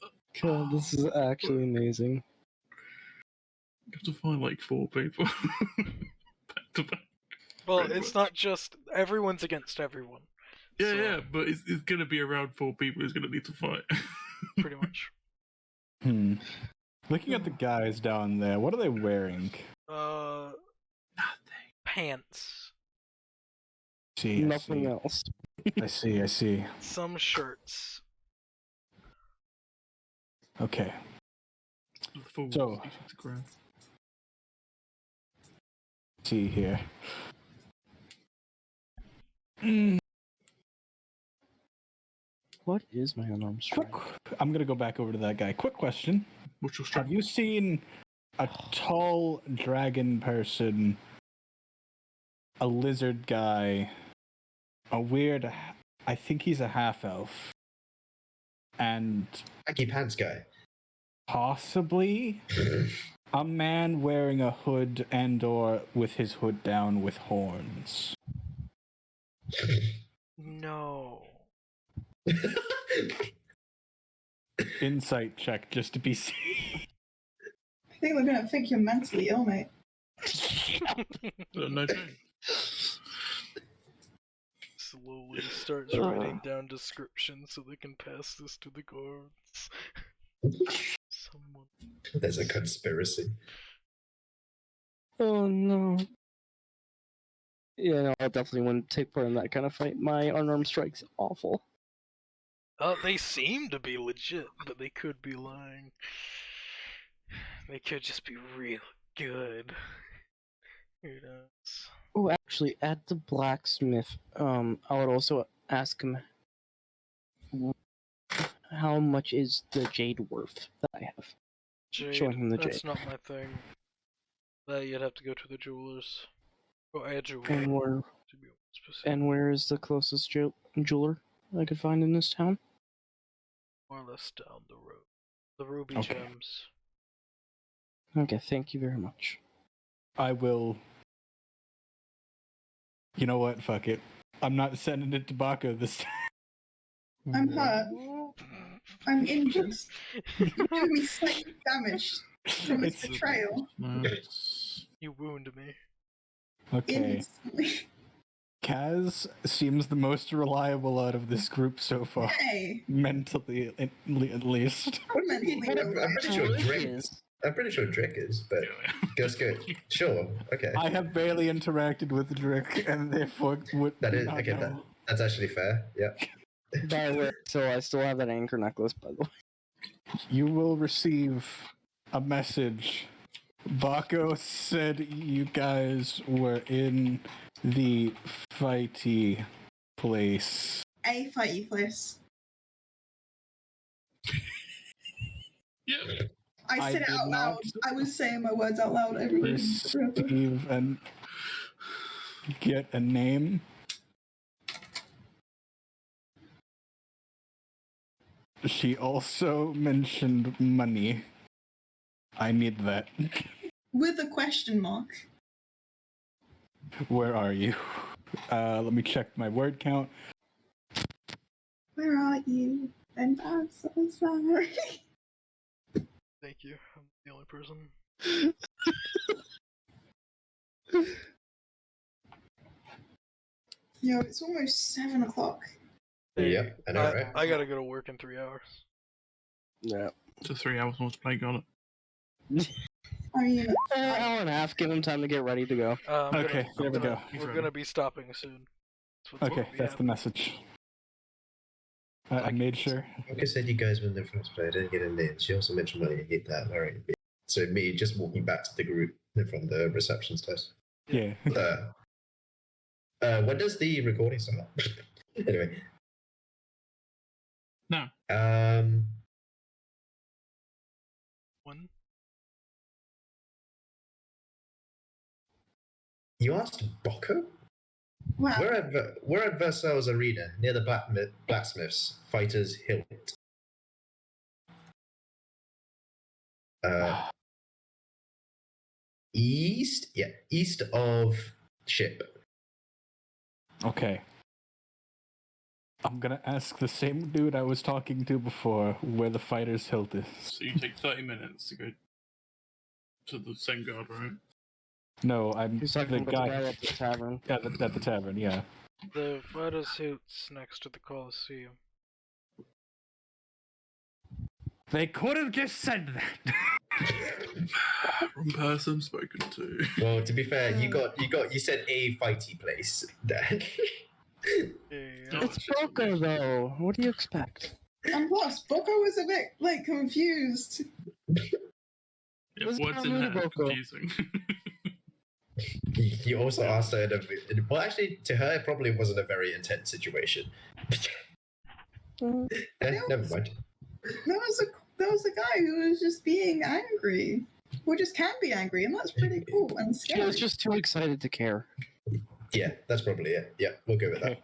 God, this is actually amazing. You have to find like 4 people. Back to back. Well, Pretty it's much. not just everyone's against everyone. Yeah, So- yeah, but it's gonna be around 4 people who's gonna need to fight. Pretty much. Looking at the guys down there, what are they wearing? Nothing. Pants. See, Nothing else. I see. Some shirts. Okay. The full So- easy to grab. See here. What is my unarmed strike? I'm gonna go back over to that guy. Quick question. What's your Have strength? you seen a tall dragon person, a lizard guy, a weird, I think he's a half-elf, and Baggy pants guy. possibly a man wearing a hood and or with his hood down with horns. No. Insight check just to be safe. I think they're gonna think you're mentally ill, mate. No change. Slowly starts writing down descriptions so they can pass this to the guards. Someone. There's a conspiracy. Oh no. Yeah, no, I definitely wouldn't take part in that kind of fight. My unarmed strike's awful. They seem to be legit, but they could be lying. They could just be real good. Who knows? Oh, actually, at the blacksmith, I would also ask him how much is the jade worth that I have. Jade, Showing him the that's jade. not my thing. That you'd have to go to the jewelers. Oh, a jeweler, And where, to be specific. and where is the closest jeweler I could find in this town? More or less down the road. The ruby Okay. gems. Okay, thank you very much. I will. You know what? Fuck it. I'm not sending it to Baco this time. I'm hurt. I'm injured. You're doing me slightly damaged from his It's- betrayal. Nice. You wound me. Okay. Instantly. Kaz seems the most reliable out of this group so far. Hey, Mentally, at least. we're mentally I'm pretty sure Drake. Is- I'm pretty sure Drake is, but goes good. Sure. Okay. I have barely interacted with Drick, and therefore would That is not okay. know. That's actually fair. Yeah. By the way, so I still have that anchor necklace, by the way. You will receive a message. Baco said you guys were in the fighty place. a fighty place. Yeah. I I said it did out loud. not- I was saying my words out loud. Everyone. Receive and get a name. She also mentioned money. I need that. With a question mark. Where are you? Let me check my word count. Where are you? And I'm so sorry. Thank you. I'm the only person. Yo, it's almost 7 o'clock. Yeah, I know, right? I gotta go to work in 3 hours. Yeah. Just 3 hours more to play, got it. I mean, An hour and a half, give him time to get ready to go. Okay, there we go. We're gonna be stopping soon. Okay, that's the message. I made sure. Like I said, you guys were in the first play. I didn't get a name. She also mentioned money. I hate that. All right. So me just walking back to the group from the reception desk. Yeah. When does the recording start? Anyway. No. One. You asked Bocco? wow. We're at Versel's arena near the blacksmiths fighters hilt. East of ship. Okay. I'm gonna ask the same dude I was talking to before where the fighter's hilt is. So you take 30 minutes to go to the same guard, right? No, I'm He's the talking about guy the guy at the tavern. at the tavern, yeah. The fighter's suit's next to the Coliseum. They could have just said that. Wrong person spoken to. Well, to be fair, you said a fighty place, Dan. Yeah. It's Boko, though. What do you expect? And plus, Boko was a bit, like, confused. Yeah, What's words wrong in with hand, Boko? confusing. You also asked her. Well, actually, to her, it probably wasn't a very intense situation. Never mind. There was a guy who was just being angry. who just can be angry, and that's pretty cool and She scary. was just too excited to care. Yeah, that's probably it. Yeah, we'll go with that. Okay.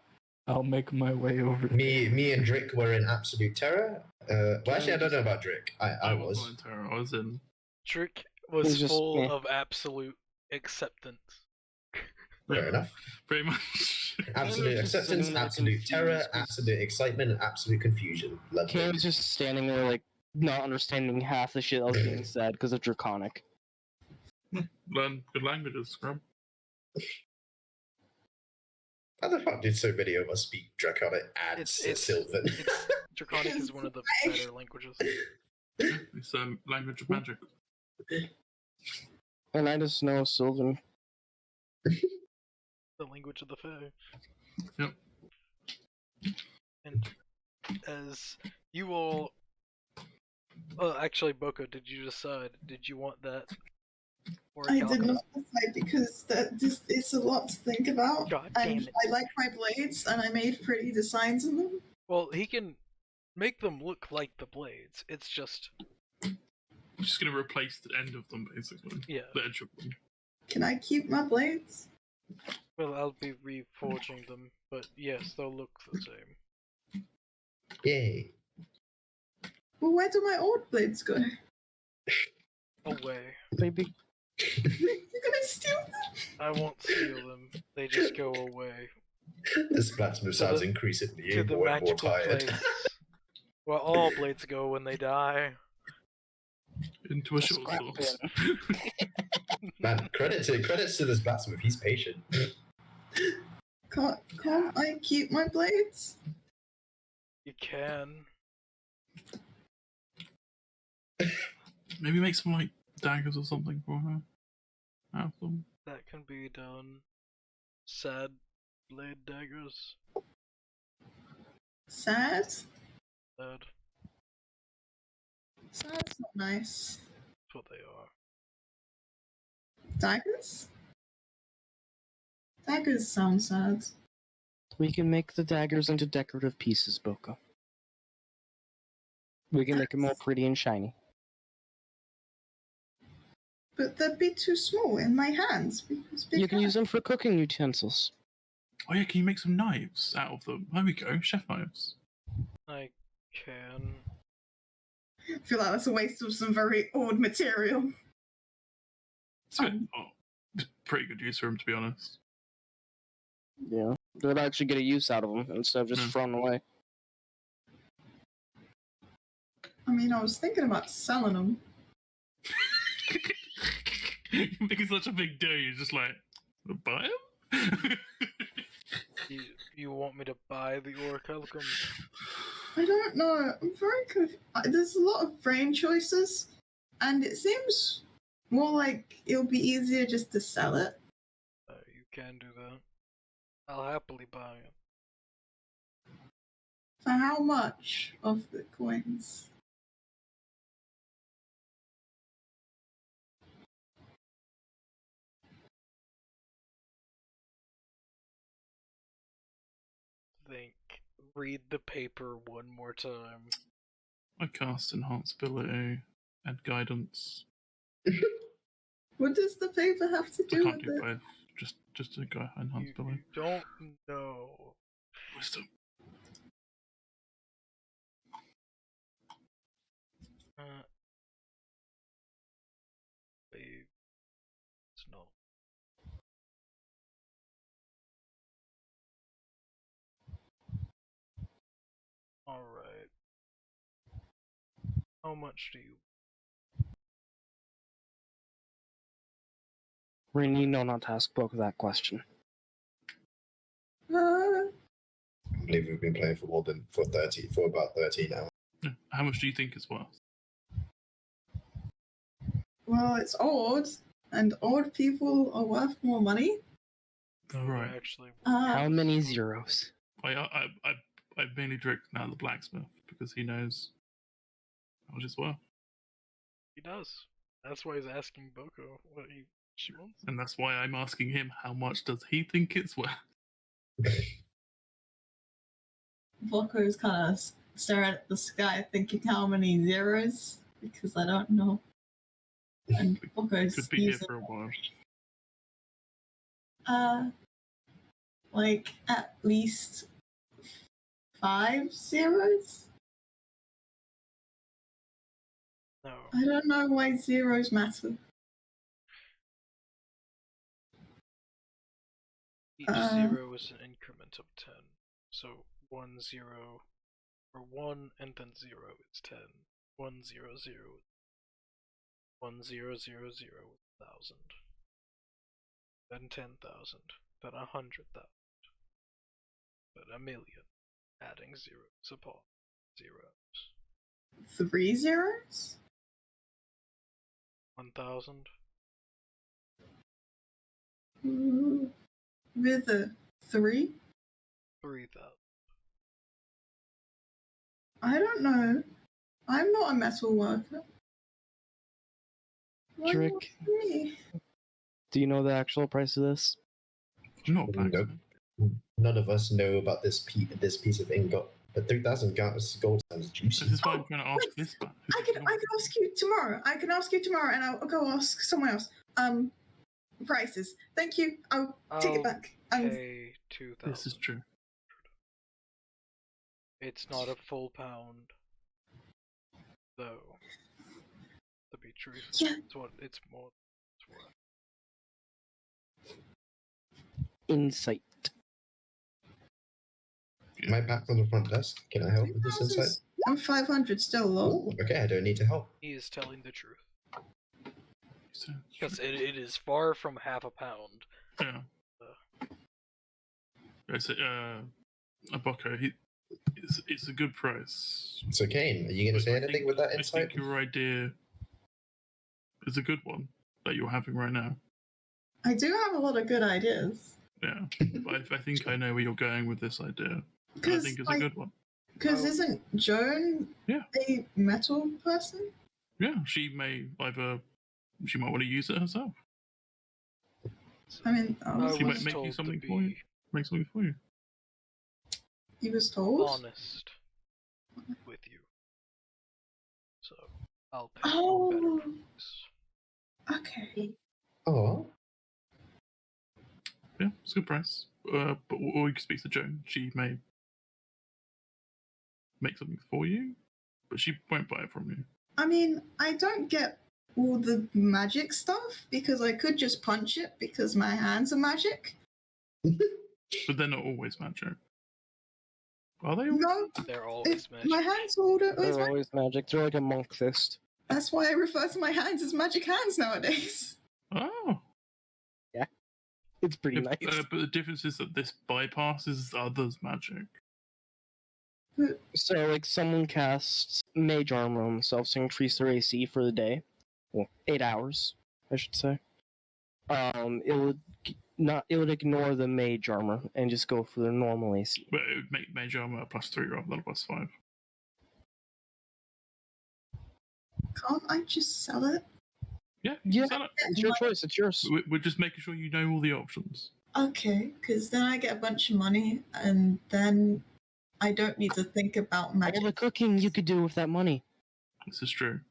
I'll make my way over. Me and Drick were in absolute terror. Well, actually, I don't know about Drick. I was. not in terror. I was in. Trick It was was just full me. of absolute acceptance. Fair enough. Pretty much. Absolute just acceptance, sitting there absolute confused terror, 'cause- absolute excitement, and absolute confusion. Lovely. Kay was just standing there, like, not understanding half the shit that was being said because of Draconic. Learn good languages, Scrum. How the fuck did so many of us speak Draconic and Sylvan? Draconic is one of the better languages. It's language of magic. And I just know Sylvan. The language of the Fae. Yep. And as you all... actually, Boko, did you decide? Did you want that? Or I did not decide because it's a lot to think about. God damn And it. I like my blades, and I made pretty designs in them. Well, he can make them look like the blades. It's just... I'm just gonna replace the end of them, basically. Yeah. The edge of them. Can I keep my blades? Well, I'll be reforging them, but yes, they'll look the same. Yay. Well, where do my old blades go? Away. Baby. You're gonna steal them? I won't steal them. They just go away. This blacksmith sounds increasingly To the more and more magical tired. place. Where all blades go when they die. Into a short Scrap sword. Man, credits to this blacksmith. He's patient. Can't I keep my blades? You can. Maybe make some like daggers or something for her. Have them. That can be done. Sad blade daggers. Sad? Sad. Sad's not nice. That's what they are. Daggers? Daggers sound sad. We can make the daggers into decorative pieces, Boko. We can make them all pretty and shiny. But they'd be too small in my hands. You can use them for cooking utensils. Oh yeah, can you make some knives out of them? There we go, chef knives. I can. I feel like that's a waste of some very old material. It's pretty good use for them, to be honest. Yeah. They'd actually get a use out of them instead of just thrown away. I mean, I was thinking about selling them. You're making such a big deal, you're just like, buy them? You want me to buy the orichalcum? I don't know. I'm very confused. There's a lot of brain choices, and it seems more like it'll be easier just to sell it. You can do that. I'll happily buy it. For how much of the coins? Read the paper one more time. I cast enhanceability and guidance. What does the paper have to I do can't with do it? both. Just a guy enhanceability. You don't know. Wisdom. No. Alright. How much do you... We need not to ask Boko that question. I believe we've been playing for about 13 hours. Yeah. How much do you think it's worth? Well, it's old, and old people are worth more money. Oh, right. Actually, How many zeros? I mainly direct now the blacksmith because he knows how much it's worth. he does. That's why he's asking Boko what she wants. And that's why I'm asking him how much does he think it's worth? Volko's kind of staring at the sky thinking how many zeros, because I don't know. And Bocco's Could be here using for a while. like at least 5 zeros. No. I don't know why zeros matter. Each zero is an increment of 10. So 1 0 or 1 and then 0 is 10. 1 0 0 1 0 0 0 is 1,000. Then 10,000. Then 100,000. Then a million. Adding zeros upon zeros. 3 zeros? 1,000. With a 3? 3,000. I don't know. I'm not a metal worker. Why Trick. not me? Do you know the actual price of this? Not Nope. None of us know about this piece of ingot, but 3,000 gold sounds juicy. This is why I'm trying to ask wait, this one. I can ask you tomorrow. I can ask you tomorrow, and I'll go ask someone else. Prices. Thank you. I'll take it back. Okay, 2,000. This is true. It's not a full pound, though. To be truthful, Yeah. it's more. It's worth. Insight. Am I back from the front desk? Can I help with this 2,000 insight? and 500 still low. Ooh, okay, I don't need to help. He is telling the truth. So, Because it is far from half a pound. yeah. It's a Bocco. It's a good price. So, Kane, are you going to But say I anything think- with that I insight? think your idea is a good one that you're having right now. I do have a lot of good ideas. Yeah, but I think I know where you're going with this idea. And I Because think it's a good one. isn't Joan Yeah. a metal person? Yeah, she might want to use it herself. I mean, I She might was make you told something to for you. be Make something for you. he was told. honest with you. So, I'll pay Oh. better price. Okay. Oh, Yeah, it's a good price. Or you can speak to Joan. She may make something for you, but she won't buy it from you. I mean, I don't get all the magic stuff because I could just punch it because my hands are magic. But they're not always magic. Are they always? No, They're always if magic. my hands are always They're magic. always magic. They're like a monk fist. That's why I refer to my hands as magic hands nowadays. Oh. It's pretty nice. But the difference is that this bypasses others' magic. So, like, someone casts mage armor on themselves to increase their AC for the day. Well, 8 hours, I should say. It would ignore the mage armor and just go for the normal AC. But it would make mage armor a +3 rather than a +5. Can't I just sell it? Yeah, Yeah. sell it. It's your choice. It's yours. We're just making sure you know all the options. Okay, because then I get a bunch of money and then I don't need to think about All magic. the cooking you could do with that money. This is true.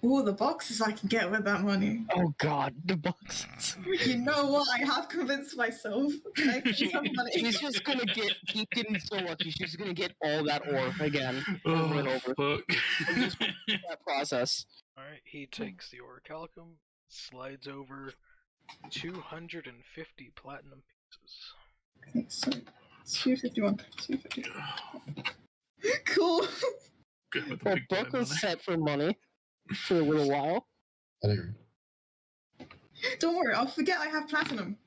All the boxes I can get with that money. Oh god, the boxes. You know what? I have convinced myself. I can have money. She's just gonna keep getting so lucky. She's gonna get all that ore again. Oh, Over and over. fuck. That process. Alright, he takes the orichalcum, slides over 250 platinum pieces. So, 251. 251. Cool. Good with the Well, big boy book was money. set for money for a little while. I don't. Don't worry, I'll forget I have platinum.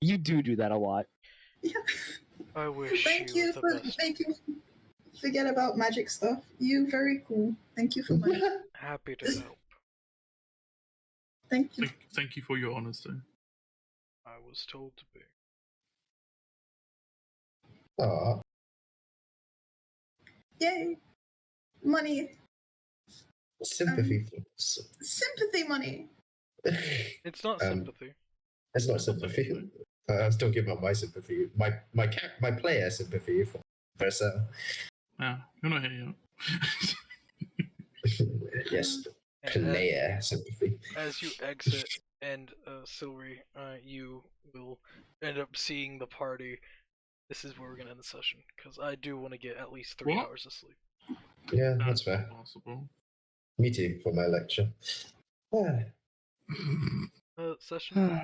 You do that a lot. Yeah. I wish Thank you you the for best. thank you. Forget about magic stuff. You very cool. Thank you for money. Happy to help. Thank you. Thank you for your honesty. I was told to be. Aw. Yay. Money. Sympathy. Sympathy money. It's not Um, sympathy. It's not sympathy. I still give up my sympathy. My player sympathy for Versel. Yeah, you're not here yet. Yes, And player sympathy. as you exit, and Silvery, you will end up seeing the party. This is where we're gonna end the session because I do want to get at least 3 hours of sleep. Yeah, that's fair. Possible. Me too for my lecture. Session